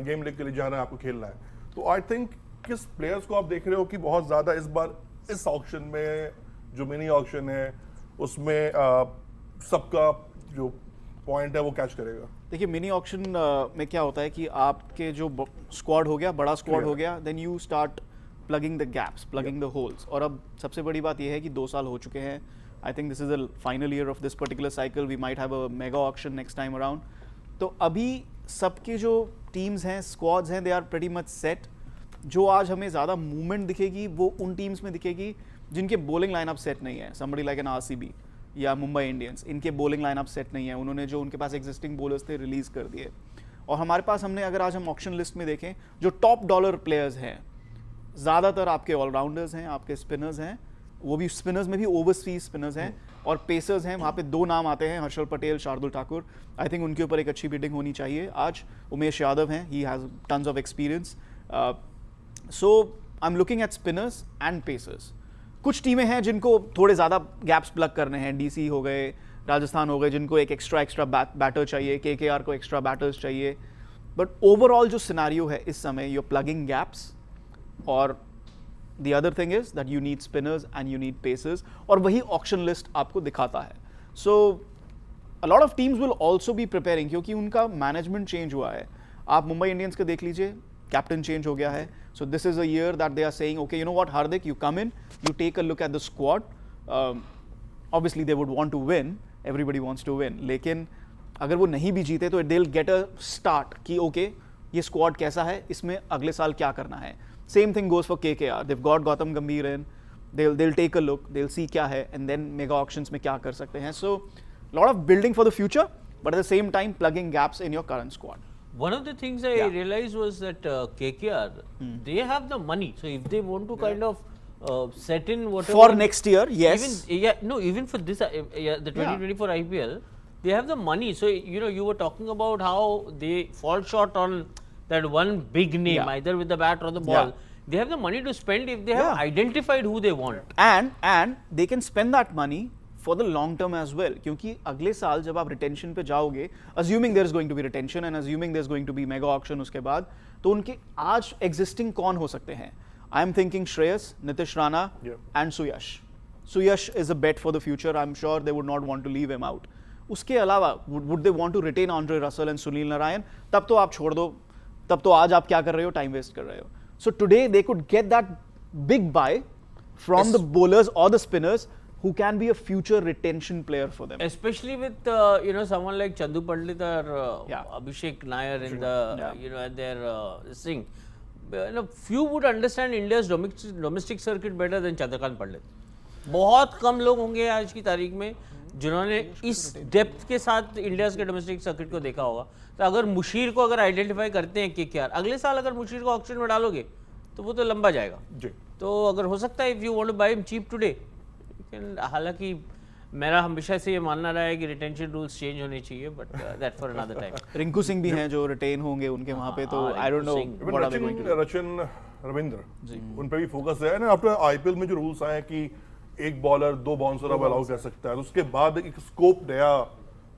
गेम लेग के लिए जाना है, आपको खेलना है. तो आई थिंक किस प्लेयर्स को आप देख रहे हो कि बहुत ज़्यादा इस बार इस ऑक्शन में, जो मिनी ऑक्शन है उसमें सबका जो पॉइंट है वो कैच करेगा? देखिए, मिनी ऑक्शन में क्या होता है कि आपके जो स्क्वाड हो गया, बड़ा स्क्वाड हो गया, then you start plugging the gaps, plugging the holes. और अब सबसे बड़ी बात यह है कि 2 साल हो चुके हैं. I think this is the final year of this particular cycle. We might have a mega auction next time around. तो अभी सबके जो टीम्स हैं, स्क्वाड्स हैं, they are pretty much set. जो आज हमें ज़्यादा मूवमेंट दिखेगी वो उन टीम्स में दिखेगी जिनके बॉलिंग लाइनअप सेट नहीं है. समबडी लाइक एन आरसीबी या मुंबई इंडियंस, इनके बॉलिंग लाइनअप सेट नहीं है. उन्होंने जो उनके पास एग्जिस्टिंग बॉलर्स थे रिलीज कर दिए. और हमारे पास, हमने अगर आज हम ऑक्शन लिस्ट में देखें, जो टॉप डॉलर प्लेयर्स हैं ज़्यादातर आपके ऑलराउंडर्स हैं, आपके स्पिनर्स हैं, वो भी स्पिनर्स में भी ओवरसीज स्पिनर्स हैं, और पेसर्स हैं. वहाँ पे 2 नाम आते हैं, हर्षल पटेल, शार्दुल ठाकुर. आई थिंक उनके ऊपर एक अच्छी बिडिंग होनी चाहिए. आज उमेश यादव हैं, he has tons of experience. So I am looking at spinners and pacers. कुछ टीमें हैं जिनको थोड़े ज़्यादा गैप्स प्लग करने हैं. डीसी हो गए, राजस्थान हो गए, जिनको एक एक्स्ट्रा बैटर चाहिए. केकेआर को एक्स्ट्रा बैटर्स चाहिए. बट ओवरऑल जो सिनारियो है इस समय, यू आर प्लगिंग गैप्स, और the other thing is that you need spinners and you need pacers, और वही ऑक्शन लिस्ट आपको दिखाता है. So a lot of teams will also be preparing, क्योंकि उनका मैनेजमेंट चेंज हुआ है. आप मुंबई इंडियंस का देख लीजिए, कैप्टन चेंज हो गया है. So this is a year that they are saying, okay, you know what, Hardik, you come in, you take a look at the squad. Obviously they would want to win, everybody wants to win, लेकिन अगर वो नहीं भी जीते तो they'll get a start कि okay, ये squad कैसा है, इसमें अगले साल क्या करना है. Same thing goes for KKR. They've got Gautam Gambhir in. They'll take a look. They'll see क्या है, and then mega auctions में क्या कर सकते हैं. So, lot of building for the future, but at the same time plugging gaps in your current squad. One of the things I realized was that KKR, they have the money. So if they want to kind of set in whatever for next year, yes. Even for this, the 2024 IPL, they have the money. So you know, you were talking about how they fall short on that one big name, either with the bat or the ball. They have the money to spend if they have identified who they want. And they can spend that money for the long term as well. क्योंकि अगले साल जब आप retention पे जाओगे, assuming there is going to be retention and assuming there is going to be mega auction उसके बाद, तो उनके आज existing कौन हो सकते हैं? I am thinking Shreyas, Nitish Rana and Suyash. Suyash is a bet for the future. I'm sure they would not want to leave him out. उसके अलावा would they want to retain Andre Russell and Sunil Narine? तब तो आप छोड़ दो. तब तो आज आप क्या कर रहे हो, टाइम वेस्ट कर रहे हो. So today they could get that big buy from the bowlers or the spinners who can be a future retention player for them. Especially with someone like Chandu Pandit or Abhishek Nair in the at their thing. Few would understand India's domestic circuit better than Chandrakant Pandit. बहुत कम लोग होंगे आज की तारीख में जिन्होंने इस depth के साथ इंडिया के डोमेस्टिक सर्किट को देखा होगा. तो अगर मुशीर को अगर आइडेंटिफाई करते हैं कि यार अगले साल अगर मुशीर को ऑक्शन में डालोगे तो वो तो लंबा जाएगा जी. तो अगर हो सकता है if you want to buy him cheap today, हालांकि मेरा हमेशा से ये मानना रहा है कि रिटेंशन रूल्स चेंज होने चाहिए, but that for another time. Rinku Singh भी हैं जो रिटेन होंगे उनके वहां पे, तो I don't know what are they going to do. Rachin Ravindra ji उन पे भी फोकस है ना. आफ्टर आईपीएल में जो रूल्स आए हैं कि एक बॉलर 2 बाउंसर अब अलाउ कर सकता है, तो उसके बाद एक स्कोप नया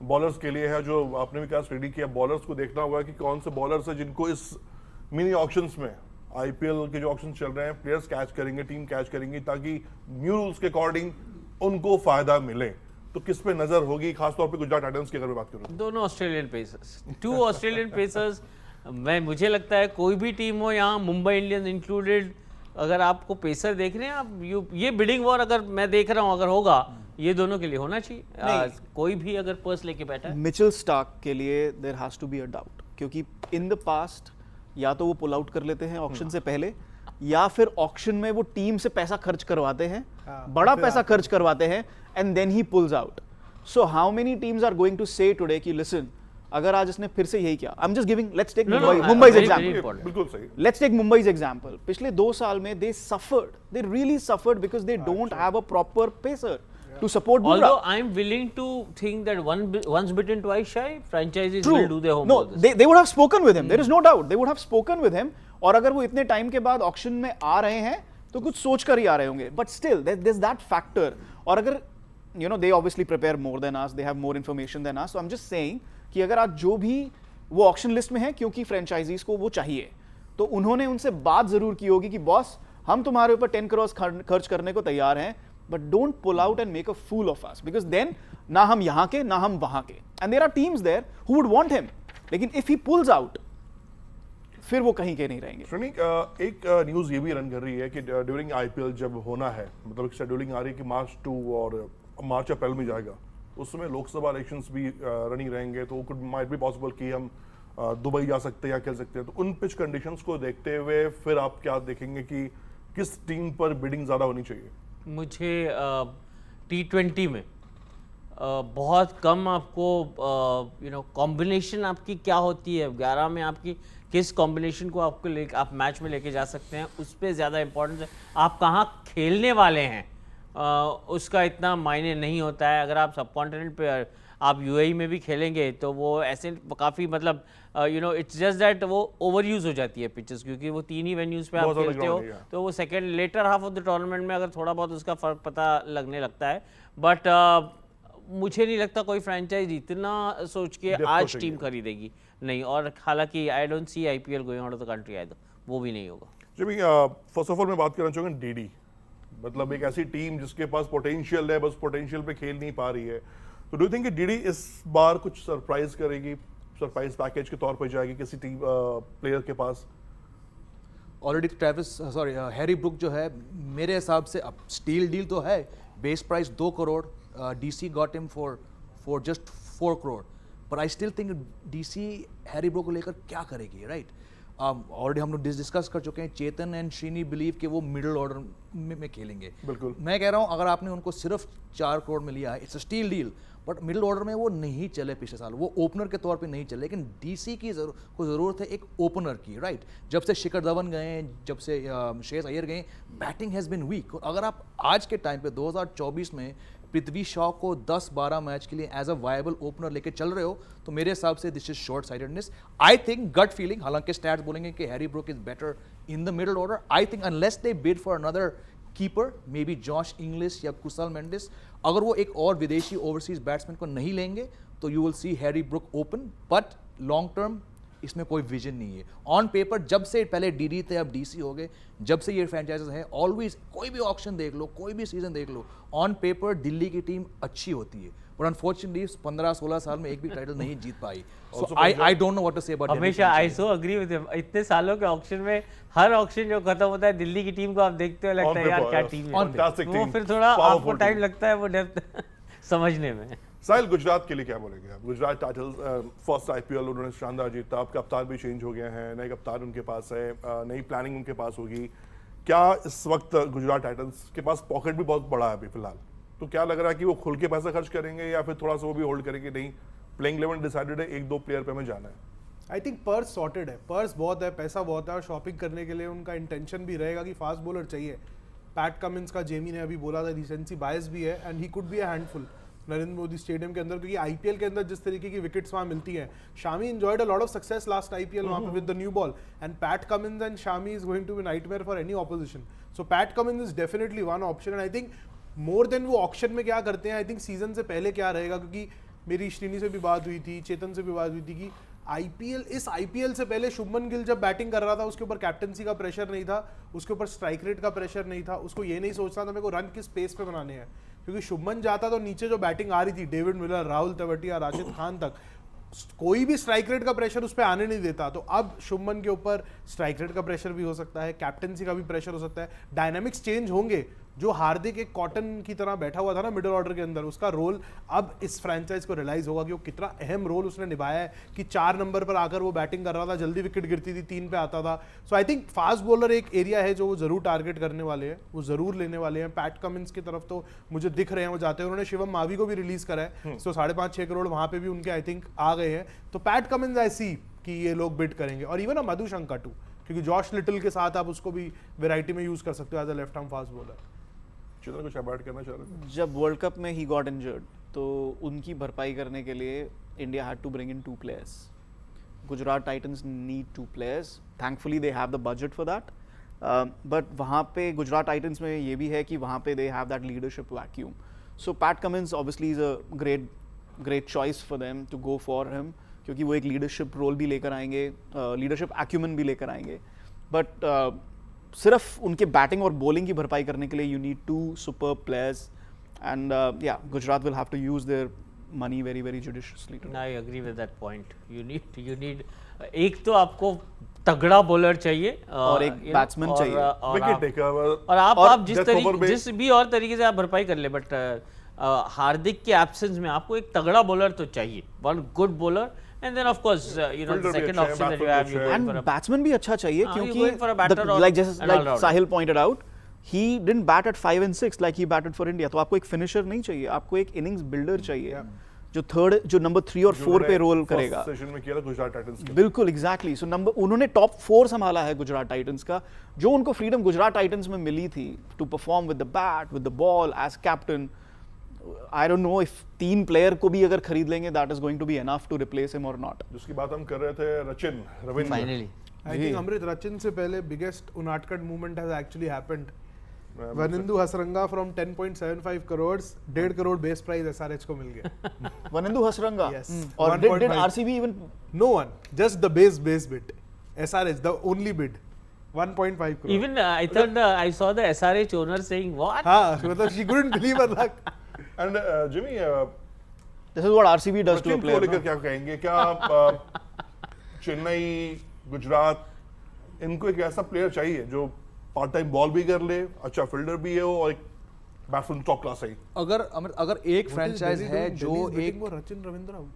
बॉलर्स के लिए है, जो आपने भी क्या स्टडी किया. बॉलर्स को देखना होगा कि कौन से बॉलर्स हैं जिनको इस मिनी ऑक्शंस में, आईपीएल के जो ऑक्शन चल रहे हैं, प्लेयर्स कैच करेंगे, टीम कैच करेंगी, ताकि न्यू रूल्स के अकॉर्डिंग उनको फायदा मिले. तो किस पे नजर होगी, खासतौर पे गुजरात टाइटंस की अगर मैं बात करूं? दोनों ऑस्ट्रेलियन पेसर्स, 2 ऑस्ट्रेलियन पेसर्स. मुझे लगता है कोई भी टीम हो, यहाँ मुंबई इंडियंस इंक्लूडेड, अगर आपको पेसर देख रहे हैं आप, ये बिडिंग वॉर अगर मैं देख रहा हूँ अगर होगा, ये दोनों के लिए होना चाहिए. कोई भी अगर पर्स लेके बैठा है. मिचेल स्टार्क के लिए there has to be a doubt, क्योंकि इन द पास्ट या तो वो पुल आउट कर लेते हैं ऑक्शन से पहले, या फिर ऑक्शन में वो टीम से पैसा खर्च करवाते हैं, बड़ा पैसा खर्च करवाते हैं, and then he pulls out. So how many teams are going to say today कि लिसन, अगर आज इसने फिर से यही किया, I am just giving, let's take Mumbai's example. बिल्कुल सही. Let's take Mumbai's example. पिछले 2 साल में they suffered, they really suffered because they don't have a proper pacer to support Bumrah. Although I am willing to think that once bitten twice shy, franchises will do their homework. No, they would have spoken with him. There is no doubt. They would have spoken with him. और अगर वो इतने time के बाद auction में आ रहे हैं तो कुछ सोच कर ही आ रहे होंगे. But still, there's that factor. और अगर they obviously prepare more than us, they have more information than us. So I'm just saying कि अगर आज जो भी वो ऑक्शन लिस्ट में है, क्योंकि फ्रेंचाइजीज को वो चाहिए, तो उन्होंने उनसे बात जरूर की होगी कि बॉस, हम तुम्हारे ऊपर 10 करोड़ खर्च करने को तैयार हैं, but don't pull out and make a fool of us, because then ना हम यहाँ के ना हम वहाँ के, and there are teams there who would want him, लेकिन if he pulls out, फिर वो कहीं के नहीं रहेंगे. श्रेणी, एक न्यूज़ ये भी रन कर रही है कि ड्यूरिंग आईपीएल जब होना है, मतलब एक शेड्यूलिंग आ रही है कि मार्च 2 और मार्च अप्रैल में जाएगा, उसमें लोकसभा इलेक्शंस भी रनिंग रहेंगे, तो माइट बी पॉसिबल कि हम दुबई जा सकते हैं या खेल सकते हैं. तो उन पिच कंडीशंस को देखते हुए फिर आप क्या देखेंगे कि किस टीम पर बिडिंग ज़्यादा होनी चाहिए? मुझे T20 में बहुत कम आपको कॉम्बिनेशन आपकी क्या होती है, 11 में आपकी किस कॉम्बिनेशन को आपको आप मैच में लेके जा सकते हैं, उस पर ज़्यादा इम्पोर्टेंस है. आप कहाँ खेलने वाले हैं उसका इतना मायने नहीं होता है. अगर आप सब कॉन्टिनेंट पे आप यूएई में भी खेलेंगे तो वो ऐसे काफ़ी मतलब इट्स जस्ट दैट वो ओवर यूज हो जाती है पिचेस, क्योंकि वो 3 ही वेन्यूज़ पे आप खेलते हो, तो वो second latter half of the tournament में अगर थोड़ा बहुत उसका फ़र्क पता लगने लगता है. बट मुझे नहीं लगता कोई फ्रेंचाइज इतना सोच के आज टीम खरीदेगी, नहीं. और हालांकि I don't see IPL going out of the country either, वो भी नहीं होगा. फर्स्ट ऑफ ऑल मैं बात करना चाहूँगा डीडी, मतलब एक ऐसी टीम जिसके पास पोटेंशियल है, बस पोटेंशियल पे खेल नहीं पा रही है. तो डू यू थिंक कि डीडी इस बार कुछ सरप्राइज करेगी, सरप्राइज पैकेज के तौर पर जाएगी किसी टीम प्लेयर के पास? ऑलरेडी हैरी ब्रुक जो है, मेरे हिसाब से अब स्टील डील तो है, base price 2 crore, DC got him for just 4 crore, but I still think DC Harry Brook को लेकर क्या करेगी, राइट? ऑलरेडी हम लोग डिस्कस कर चुके हैं, चेतन एंड श्रीनी बिलीव कि वो मिडिल ऑर्डर में खेलेंगे. बिल्कुल, मैं कह रहा हूँ अगर आपने उनको सिर्फ 4 करोड़ में लिया है, it's a steal deal, but middle order में वो नहीं चले पिछले साल, वो ओपनर के तौर पे नहीं चले. लेकिन डीसी की को ज़रूरत है एक ओपनर की, राइट? जब से शिखर धवन गए, जब से श्रेयस अय्यर गए, बैटिंग हैज़ बिन वीक. अगर आप आज के टाइम पे 2024 में पृथ्वी शॉ को 10-12 मैच के लिए एज अ वायबल ओपनर लेके चल रहे हो, तो मेरे हिसाब से this is short sightedness. I think gut feeling, हालांकि स्टैट्स बोलेंगे कि Harry Brook is better in the middle order. I think unless they bid for another keeper, maybe Josh Inglis या कुशल मेंडिस, अगर वो एक और विदेशी ओवरसीज बैट्समैन को नहीं लेंगे तो you will see Harry Brook open. But long term इसमें कोई विजन नहीं है। ऑन पेपर जब से पहले डीडी थे अब डीसी हो गए, जब से ये फ्रेंचाइजेस हैं, ऑलवेज कोई भी ऑक्शन देख लो, कोई भी सीजन देख लो, ऑन पेपर दिल्ली की टीम अच्छी होती है, बट अनफॉर्चुनेटली 15-16 साल में एक भी टाइटल नहीं जीत पाई। So I don't know what to say about हमेशा I so agree with him. इतने सालों के ऑक्शन में हर ऑक्शन जो खत्म होता है दिल्ली की टीम को आप देखते हो, लगता है यार क्या टीम है, वो फिर थोड़ा आपको टाइम लगता है वो डेप्थ समझने में। साहिल, गुजरात के लिए क्या बोलेंगे आप? गुजरात टाइटल फर्स्ट IPL उन्होंने शानदार जीता, अब कप्तान भी चेंज हो गए हैं, नए कप्तान उनके पास है, नई प्लानिंग उनके पास होगी। क्या इस वक्त गुजरात टाइटंस के पास पॉकेट भी बहुत बड़ा है अभी फिलहाल, तो क्या लग रहा है कि वो खुल के पैसा खर्च करेंगे या फिर थोड़ा सा वो भी होल्ड करेंगे? नहीं, प्लेइंग 11 डिसाइडेड है, 1-2 प्लेयर पे हमें जाना है। आई थिंक पर्स सॉर्टेड है, पर्स बहुत है, पैसा बहुत है, और शॉपिंग करने के लिए उनका इंटेंशन भी रहेगा कि फास्ट बॉलर चाहिए। पैट कमिंस का जेमी ने अभी बोला था, रिसेंसी बायस भी है and he could be a handful Narendra Modi stadium के अंदर, क्योंकि IPL के अंदर जिस तरीके की विकेट्स वहाँ मिलती हैं, Shami enjoyed a lot of success last IPL वहाँ पे with the new ball, and Pat Cummins and Shami is going to be nightmare for any opposition. So Pat Cummins is definitely one option, and I think more than वो auction में क्या करते हैं, I think season से पहले क्या रहेगा, क्योंकि मेरी श्रीनी से भी बात हुई थी, चेतन से भी बात हुई थी कि इस IPL से पहले शुभमन गिल जब बैटिंग कर रहा था, उसके ऊपर कैप्टनसी का प्रेशर नहीं था, उसके ऊपर स्ट्राइक रेट का प्रेशर नहीं था, उसको ये नहीं सोचना था मेरे को रन किस पेस पे बनाने हैं, क्योंकि शुभमन जाता तो नीचे जो बैटिंग आ रही थी, डेविड मिलर, राहुल तेवतिया, राशिद खान तक, कोई भी स्ट्राइक रेट का प्रेशर उस पर आने नहीं देता। तो अब शुभमन के ऊपर स्ट्राइक रेट का प्रेशर भी हो सकता है, कैप्टनसी का भी प्रेशर हो सकता है, डायनामिक्स चेंज होंगे। जो हार्दिक एक कॉटन की तरह बैठा हुआ था ना मिडिल ऑर्डर के अंदर, उसका रोल अब इस फ्रेंचाइज को रियलाइज होगा कि वो कितना अहम रोल उसने निभाया है, कि 4 नंबर पर आकर वो बैटिंग कर रहा था, जल्दी विकेट गिरती थी, 3 पे आता था। सो आई थिंक फास्ट बॉलर एक एरिया है जो वो जरूर टारगेट करने वाले हैं, वो जरूर लेने वाले हैं। पैट कमिंस की तरफ तो मुझे दिख रहे हैं वो जाते हैं, उन्होंने शिवम मावी को भी रिलीज करा है, सो 5.5-6 करोड़ वहां पे भी उनके आई थिंक आ गए हैं। तो पैट कमिंस आई सी कि ये लोग बिड करेंगे, और इवन मधु शंका टू, क्योंकि जॉश लिटिल के साथ आप उसको भी वेराइटी में यूज कर सकते हो as a left arm fast bowler. कुछ ऐड करना चाह रहे थे? जब वर्ल्ड कप में ही गॉट इंजर्ड, तो उनकी भरपाई करने के लिए India had to bring in 2 players. Gujarat Titans need 2 players, thankfully they have the budget for that, but वहाँ पे गुजरात टाइटंस में ये भी है कि वहाँ पे they have that leadership vacuum. So Pat Cummins obviously is a great choice for them to go for him, क्योंकि वो एक लीडरशिप रोल भी लेकर आएंगे, लीडरशिप एक्यूमेन भी लेकर आएंगे। बट सिर्फ उनके बैटिंग और बॉलिंग की भरपाई करने के लिए you need 2 superb players, and या Gujarat will have to use their money very very judiciously. I agree with that point. You need एक तो आपको तगड़ा बॉलर चाहिए और एक बैट्समैन चाहिए, विकेट टेकर, और आप जिस भी और तरीके से आप भरपाई कर ले, बट हार्दिक के एब्सेंस में आपको एक तगड़ा बॉलर तो चाहिए, one good bowler, and then of course the second option that you have, you go and for a batsman भी अच्छा चाहिए, क्योंकि going for a batter or like Sahil pointed out, he didn't bat at 5 and 6 like he batted for India। तो आपको एक finisher नहीं चाहिए, आपको एक इनिंग्स बिल्डर चाहिए, जो नंबर 3 और 4 पे रोल करेगा। सेशन में किया था गुजरात टाइटंस के, बिल्कुल एग्जैक्टली। सो उन्होंने टॉप 4 संभाला है गुजरात टाइटंस का, जो उनको फ्रीडम गुजरात टाइटंस में मिली थी to perform with the bat, with the ball, as captain. I don't know if 3 player को भी अगर खरीद लेंगे, that is going to be enough to replace him or not। जिसकी बात हम कर रहे थे, रविंद्र finally I think अमृत रचिन से पहले biggest Unadkat movement has actually happened. Wanindu Hasaranga from 10.75 crore, 1.5 crore base price SRH को मिल गया। वनिंदु हसरंगा, Yes. और did RCB even? No one, just the base bid, SRH the only bid, 1.5 crore। even I thought I saw the SRH owner saying what, हाँ, मतलब she couldn't believe her luck। And Jimmy, This is what RCB does to a player। लेकर क्या कहेंगे? क्या चेन्नई, गुजरात, इनको एक ऐसा player चाहिए जो पार्ट टाइम बॉल भी कर ले, अच्छा फील्डर भी है और एक बैट्समैन टॉप क्लास है? अगर एक फ्रेंचाइज है जो एक Rachin Ravindra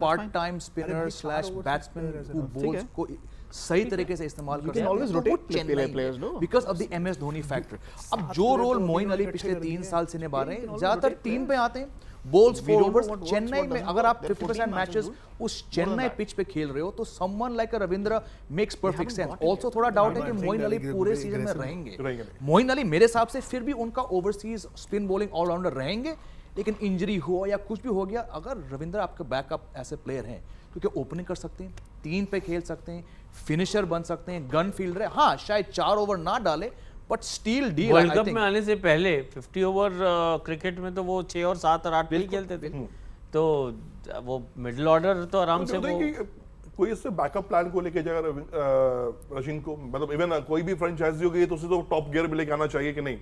part time spinner slash batsman who balls को सही तरीके से इस्तेमाल कर always rotate players, no? Because of the MS Dhoni factor. अब जो रोल मोइन अली पिछले 3 साल से निभा रहे हैं, ज्यादातर 3 पे आते हैं, बॉल्स 4 ओवर्स। चेन्नई में अगर आप 50% मैचेस उस चेन्नई पिच पे खेल रहे हो, तो समवन लाइक अ Ravindra makes perfect sense. Also थोड़ा डाउट है कि मोइन अली पूरे सीजन में रहेंगे। मोइन अली मेरे हिसाब से फिर भी उनका ओवरसीज स्पिन बॉलिंग ऑलराउंडर रहेंगे, लेकिन इंजरी हो या कुछ भी हो गया, अगर रविंद्र आपके बैकअप ऐसे प्लेयर हैं, क्योंकि ओपनिंग कर सकते हैं, 3 पे खेल सकते हैं, फिनिशर बन सकते हैं, गन फील्डर है, हाँ शायद 4 ओवर ना डाले, but steal deal. World cup में आने से पहले 50 ओवर क्रिकेट में तो वो 6 और 7 और 8 पे ही खेलते थे, तो वो मिडिल ऑर्डर तो आराम से वो कोई इससे बैकअप प्लान को लेके जाएगा रचिन को, मतलब इवन कोई भी फ्रेंचाइजी होगी तो उसे तो टॉप गियर में लेके आना चाहिए कि नहीं?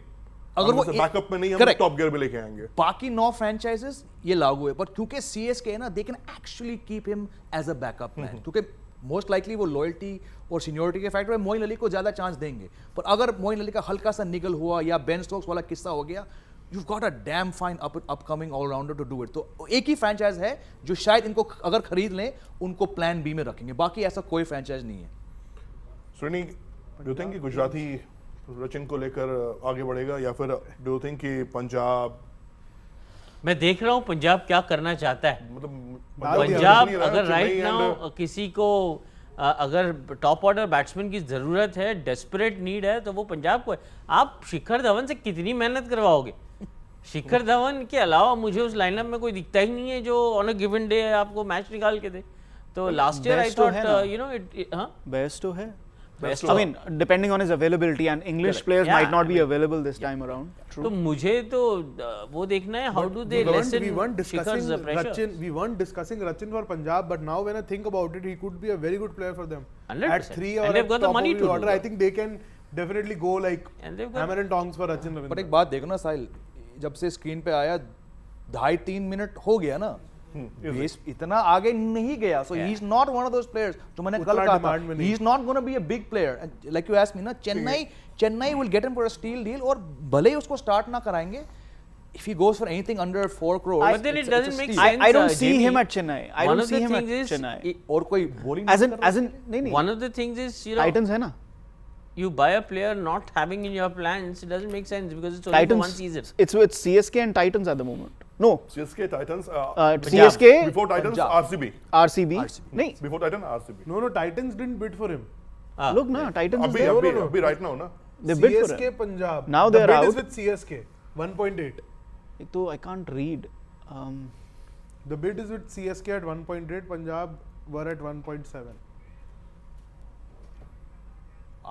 अगर वो बैकअप में नहीं, हम टॉप गियर में लेके आएंगे। बाकी 9 फ्रेंचाइजेस ये लागू है, पर क्योंकि सीएसके है ना, they can actually keep him as a backup plan, क्योंकि मोस्ट लाइकली वो लॉयल्टी और सीनियोरिटी के फैक्टर में मोइन अली को ज्यादा चांस देंगे। पर अगर मोइन अली का हल्का सा निगल हुआ या बेन स्टोक्स वाला किस्सा हो गया, you've got a damn fine upcoming all-rounder to do it. तो एक ही फ्रेंचाइज है जो शायद इनको अगर खरीद लें उनको प्लान बी में रखेंगे, बाकी ऐसा कोई फ्रेंचाइज नहीं है। श्रेणी, डू यू थिंक कि गुजराती रचिन को लेकर आगे बढ़ेगा, या फिर डू यू थिंक कि पंजाब? मैं देख रहा हूँ पंजाब क्या करना चाहता है। मतलब पंजाब अगर राइट नाउ किसी को अगर टॉप ऑर्डर बैट्समैन की जरूरत है, डेस्परेट नीड है, तो वो पंजाब को है। आप शिखर धवन से कितनी मेहनत करवाओगे? शिखर धवन के अलावा मुझे उस लाइनअप में कोई दिखता ही नहीं है जो ऑन अ गिवन डे आपको मैच निकाल के दे। तो last year I thought you know it best तो है। I mean, depending on his availability, and English players might not be available this time around. True. तो मुझे तो वो देखना है how do they lessen Shikhar's pressure. We weren't discussing Rachin for Punjab, but now when I think about it, he could be a very good player for them. 100%. At 3 or And they've got the top money of to the do order, I think they can definitely go like hammer and tongs for Rachin Ravindra. पर एक बात देखो ना साहिल, जब से screen पे आया 2.5-3 minute हो गया ना, बेस इतना आगे नहीं गया, so he is not one of those players जो मैंने कल कहा था, he is not going to be a big player, and like you asked me ना, Chennai will get him for a steal deal, और भले ही उसको स्टार्ट ना कराएंगे, if he goes for anything under 4 crores, but then it doesn't make sense. I don't see him at Chennai. I don't see him at Chennai. और कोई bowling As in नहीं one of the things is, you know, Titans है ना, you buy a player not having in your plans, it doesn't make sense because it's only for one season. It's with CSK and Titans at the moment. No, CSK, Titans, CSK before Titans, Punjab. RCB. नहीं, Before Titans, RCB. No, Titans didn't bid for him. look ना, Titans is there. अभी right now ना. They bid for CSK him. Punjab. Now the they're bid out. is with CSK 1.8. एक तो I can't read. The bid is with CSK at 1.8. Punjab were at 1.7.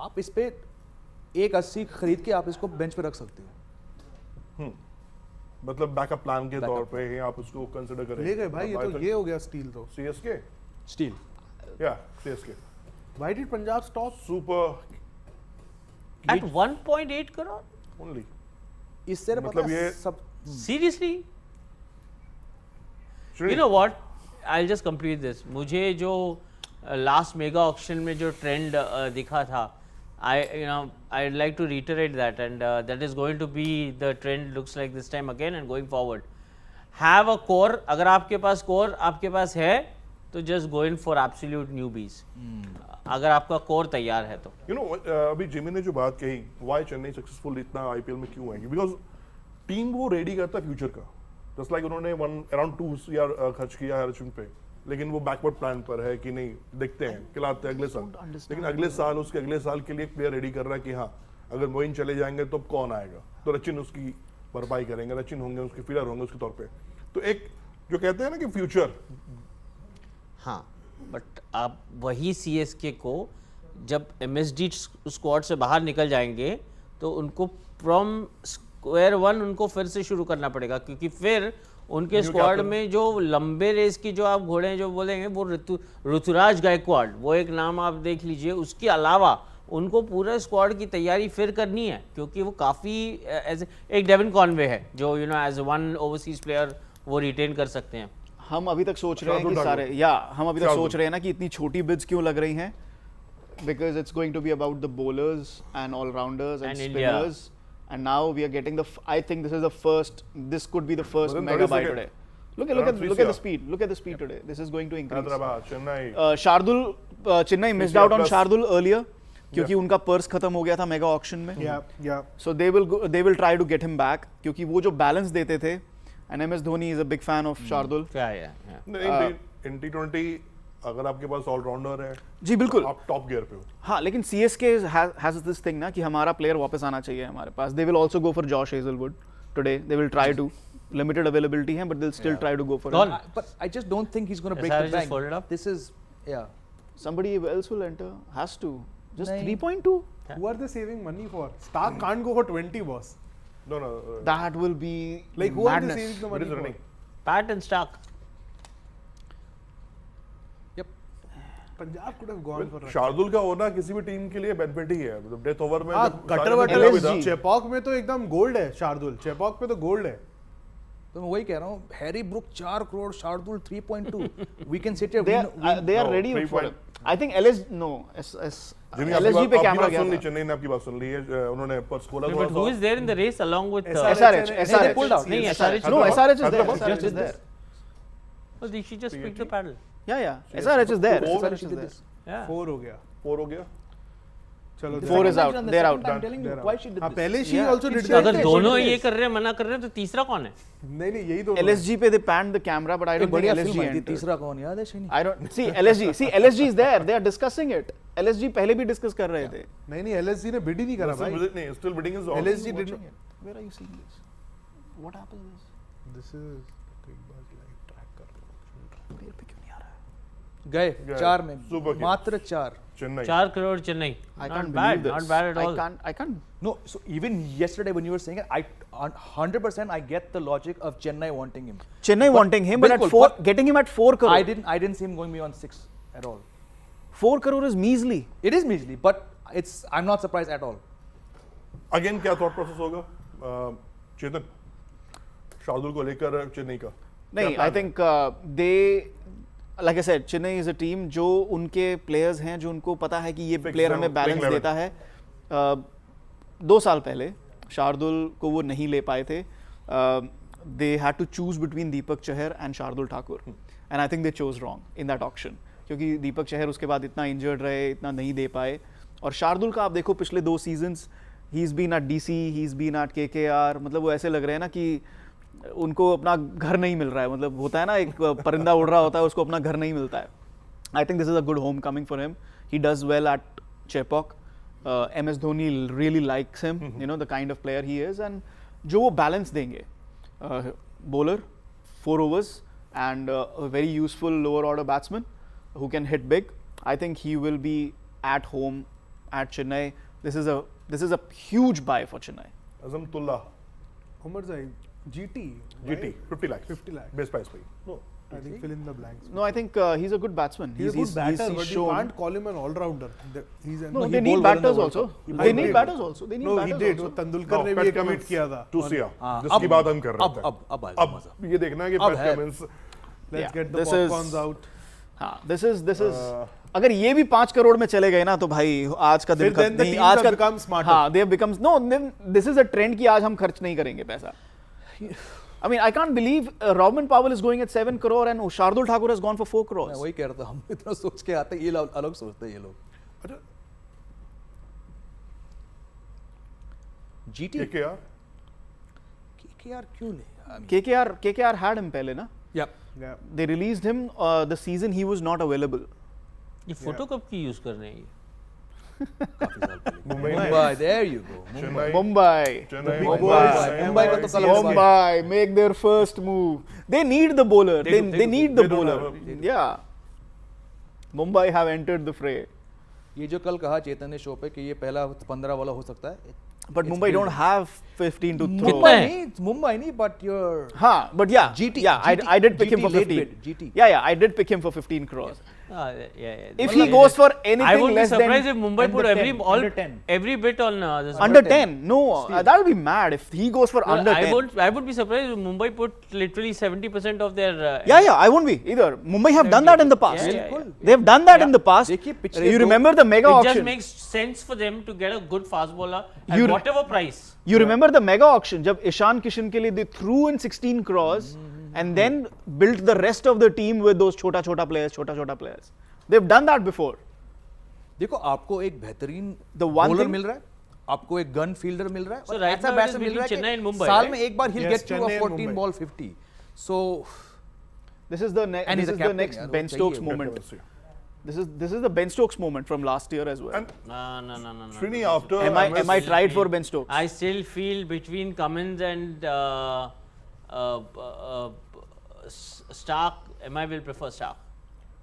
आप इस पे 1.80 खरीद के आप इसको बेंच पे रख सकते हो। मतलब बैकअप प्लान के तौर पे ही आप उसको कंसीडर करें। ले गए भाई, ये तो ये हो गया स्टील तो। CSK, steel, yeah, CSK. Why did Punjab stop? Super At 1.8 crore? only. इससे मतलब मतलब ये ये सब Seriously? Shri, You know what? I'll just complete this. मुझे जो लास्ट मेगा ऑक्शन में जो ट्रेंड दिखा था, I'd like to reiterate that, and that is going to be the trend looks like this time again and going forward. Have a core. अगर आपके पास core आपके पास है तो just go in for absolute newbies. अगर आपका core तैयार है तो। You know, अभी जिमी ने जो बात कही, why चेन्नई सक्सेसफुल इतना IPL में क्यों आएंगे? Because टीम वो रेडी करता है फ्यूचर का। Just like उन्होंने around 2 यार खर्च किया है रचिन पे, लेकिन वो बैकवर्ड प्लान पर है कि नहीं, देखते हैं खिलाते हैं अगले साल। लेकिन अगले साल उसके अगले साल के लिए एक प्लेयर रेडी कर रहा है कि हाँ, अगर मोइन चले जाएंगे तो कौन आएगा, तो रचिन उसकी भरपाई करेंगे, रचिन होंगे उसके फिलर होंगे उसके तौर पे। तो एक जो कहते हैं ना कि फ्यूचर, हाँ, बट आप वही CSK को जब MSD स्क्वाड से बाहर निकल जाएंगे तो उनको फ्रॉम स्क्वायर 1 उनको फिर से शुरू करना पड़ेगा, क्योंकि फिर उनके स्क्वाड में जो लंबे रेस की जो आप घोड़े जो बोलेंगे वो ऋतुराज गायकवाड़, वो एक नाम आप देख लीजिए। उसके अलावा उनको पूरा स्क्वाड की तैयारी फिर करनी है, क्योंकि वो काफ़ी एक डेविन कॉनवे है जो एज वन ओवरसीज प्लेयर वो रिटेन कर सकते हैं। हम अभी तक सोच रहे हैं कि सारे हम अभी तक सोच रहे हैं ना कि इतनी छोटी बिड्स क्यों लग रही हैं, because it's going to be about the bowlers and all-rounders and spinners. And now we are getting I think this is the first, this could be the first mega buy today. Look at the speed. Look at the speed today. This is going to increase. Hyderabad, Chennai, Shardul, Chennai missed out on Shardul earlier क्योंकि उनका purse खत्म हो गया था mega auction में। Yeah. So they will try to get him back क्योंकि वो जो बैलेंस देते थे, and MS Dhoni is a big fan of Shardul. in T20 अगर आपके पास ऑलराउंडर है जी बिल्कुल, आप टॉप गियर पे हो। हाँ, लेकिन CSK has this thing ना कि हमारा प्लेयर वापस आना चाहिए हमारे पास। They will also go for Josh Hazelwood today. They will try to. Limited availability है, but they'll still try to go for it. But I just don't think he's going to break the bank. This is, somebody else will enter. Has to. Just 3.2. Who are they saving money for? Starc can't go for 20, boss. No. That will be like who madness. are they saving the money for? Pat and Starc. Punjab could have gone for Shardul का होना किसी भी team के लिए benefit ही है, मतलब death over में cutter water Chepauk में तो एकदम गोल्ड है शार्दुल, चेपॉक पे तो गोल्ड है। तो मैं वही कह रहा हूँ, Harry Brook 4 crore, Shardul 3.2, we can sit here. They are ready for it. I think LSG पे कैमरा गया था। चेन्नई ने आपकी बात सुन ली है, उन्होंने पर score But who is there in the race along with SRH? They pulled out. नहीं, SRH No, SRH is there. SRH is there. Well, they should just pick the paddle. Yeah. SRH is there. Four. SRH is there. Yeah. 4 हो गया। 4 हो गया। चलो 4 is out. They're out. I'm telling you, why she did हाँ this? पहले she also did अगर that। दोनों ये कर रहे हैं, मना कर रहे हैं, तो तीसरा कौन है? नहीं यही दो। LSG पे they panned the camera, but I don't think बढ़िया LSG फिल्म आई थी, entered. तीसरा कौन याद है Srini? I don't see LSG is there. They are discussing it. LSG पहले भी डिस्कस कर रहे थे. नहीं LSG ने bid ही नहीं करा भाई। नहीं, still bidding is on. LSG did not। Where are you seeing this? What happens? This is track कर रहा हूँ। Player पे क्यों नहीं आ रहा है? गए 4 में, Super Kings. मात्र 4। Chennai 4 crore Chennai. I Not can't bad, believe this. not bad at all. I can't. No, so even yesterday when you were saying it, I 100% I get the logic of Chennai wanting him. Chennai wanting him, but at बिल्कुल, 4, but getting him at 4 crore. I didn't see him going beyond 6 at all. 4 crore is measly. It is measly, but I'm not surprised at all. Again क्या thought process होगा चेतन शार्दुल को लेकर चेन्नई का? नहीं, I think they, like I said, Chennai is a team जो उनके players हैं, जो उनको पता है कि ये प्लेयर हमें बैलेंस देता है। 2 साल पहले शार्दुल को वो नहीं ले पाए थे। They had to choose between Deepak Chahar and Shardul Thakur, and I think they chose wrong in that auction, क्योंकि दीपक चहर उसके बाद इतना इंजर्ड रहे, इतना नहीं दे पाए। और शार्दुल का आप देखो पिछले 2 seasons, he's been at DC, he's been at KKR, मतलब वो ऐसे लग रहे हैं ना कि उनको अपना घर नहीं मिल रहा है। मतलब होता है ना, एक परिंदा उड़ रहा होता है, उसको अपना घर नहीं मिलता है। I think this is a good homecoming for him. He does well at Chepauk. MS Dhoni really likes him, you know, the kind of player he is, and जो वो balance देंगे, bowler, 4 overs, and a very useful lower order batsman who can hit big. I think he will be at home at Chennai. This is a huge buy for Chennai. Azmatullah Umar जाई GT 50 lakhs 50 lakhs best price पे। No I think fill in the blanks. No, I think he's a good batsman. He's a good batter, but you shown. can't call him an all-rounder. He's a, No, they need batters also. They need batters also. They need No, he batters did. also. Tendulkar ने भी एक commit किया था। To Siya जिसकी बात हम कर रहे थे। अब आएगा मजा। अब ये देखना है कि PAT Cummins Let's get the popcorns out. हाँ, this is अगर ये भी 5 करोड़ में चले गए ना, तो भाई आज का दिन then the नहीं, teams आज have का become smarter. हाँ, they have become no. Then this is a trend कि आज हम खर्च नहीं करेंगे पैसा। I mean, I can't believe Rovman Powell is going at 7 crore and Shardul Thakur has gone for 4 crores. मैं वही कह रहा था, हम इतना सोच के आते हैं, ये अलग सोचते हैं ये लोग। अच्छा GT KKR क्यों ले? KKR had him पहले ना? Yeah. They released him the season he was not available. ये फोटो कब की यूज कर रहे हैं ये? Mumbai, there you go. Mumbai का तो कल Mumbai make their first move. They need the bowler. They need the bowler. Yeah. Mumbai have entered the fray. ये जो कल कहा चेतन ने शो पे कि ये पहला 15 वाला हो सकता है। But Mumbai don't have 15 to throw. Mumbai नहीं, but you're. हाँ, but yeah, GT. Yeah, I did pick him for 15. GT. Yeah, I did pick him for 15 crores. Yeah. If he goes for anything I would be less than surprised if Mumbai put every bit on this. under 10, no, that would be mad if he goes for under 10. I would be surprised if Mumbai put literally 70% of their. Yeah, I won't be either. Mumbai have done that in the past. Yeah. They have done that in the past. You remember the mega It auction? just makes sense for them to get a good fast bowler at whatever price. You remember the mega auction? जब ईशान किशन के लिए they threw in 16 crores and then built the rest of the team with those छोटा players. They've done that before. देखो आपको एक बेहतरीन The one bowler thing- मिल रहा है, आपको एक गन फील्डर मिल रहा है, So और right ऐसा now it is batsman mill between रहा है Chennai and कि Mumbai, साल right? में एक बार he'll Yes, get to a Chennai and 14 Mumbai. ball 50. So This is the And he's a captain, next यार, वो Ben चाहिए, Stokes वो moment. This is the Ben Stokes moment from last year as well. And No. Srini after Am I tried for Ben Stokes? I still feel between Cummins and Starc, MI will prefer Starc.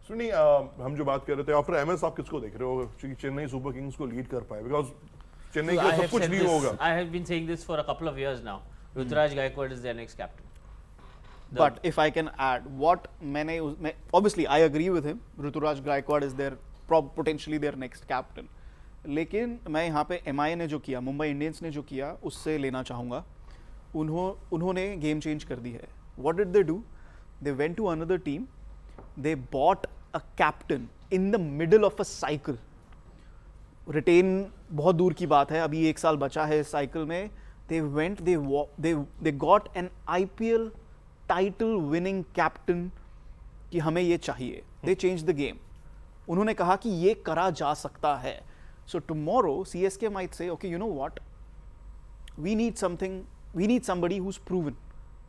सुनी हम जो बात कर रहे थे after MS आप किसको देख रहे हो कि चेन्नई सुपर किंग्स को लीड कर पाए बिकॉज चेन्नई I को have सब कुछ said नहीं this- होगा I have been saying this for a couple of years now. Ruturaj Gaikwad is their next captain. But if I can add, what obviously I agree with him. Ruturaj Gaikwad is their potentially their next captain. लेकिन मैं यहाँ पे MI ने जो किया, Mumbai Indians ने जो किया, उससे लेना चाहूँगा. उन्होंने गेम चेंज कर दी है. What did they do? They went to another team. They bought a captain in the middle of a cycle. Retain बहुत दूर की बात है. अभी 1 साल बचा है इस साइकिल में. They got an IPL title winning captain कि हमें ये चाहिए. They changed the game. उन्होंने कहा कि ये करा जा सकता है. So tomorrow CSK might say, okay, you know what? We need somebody who's proven,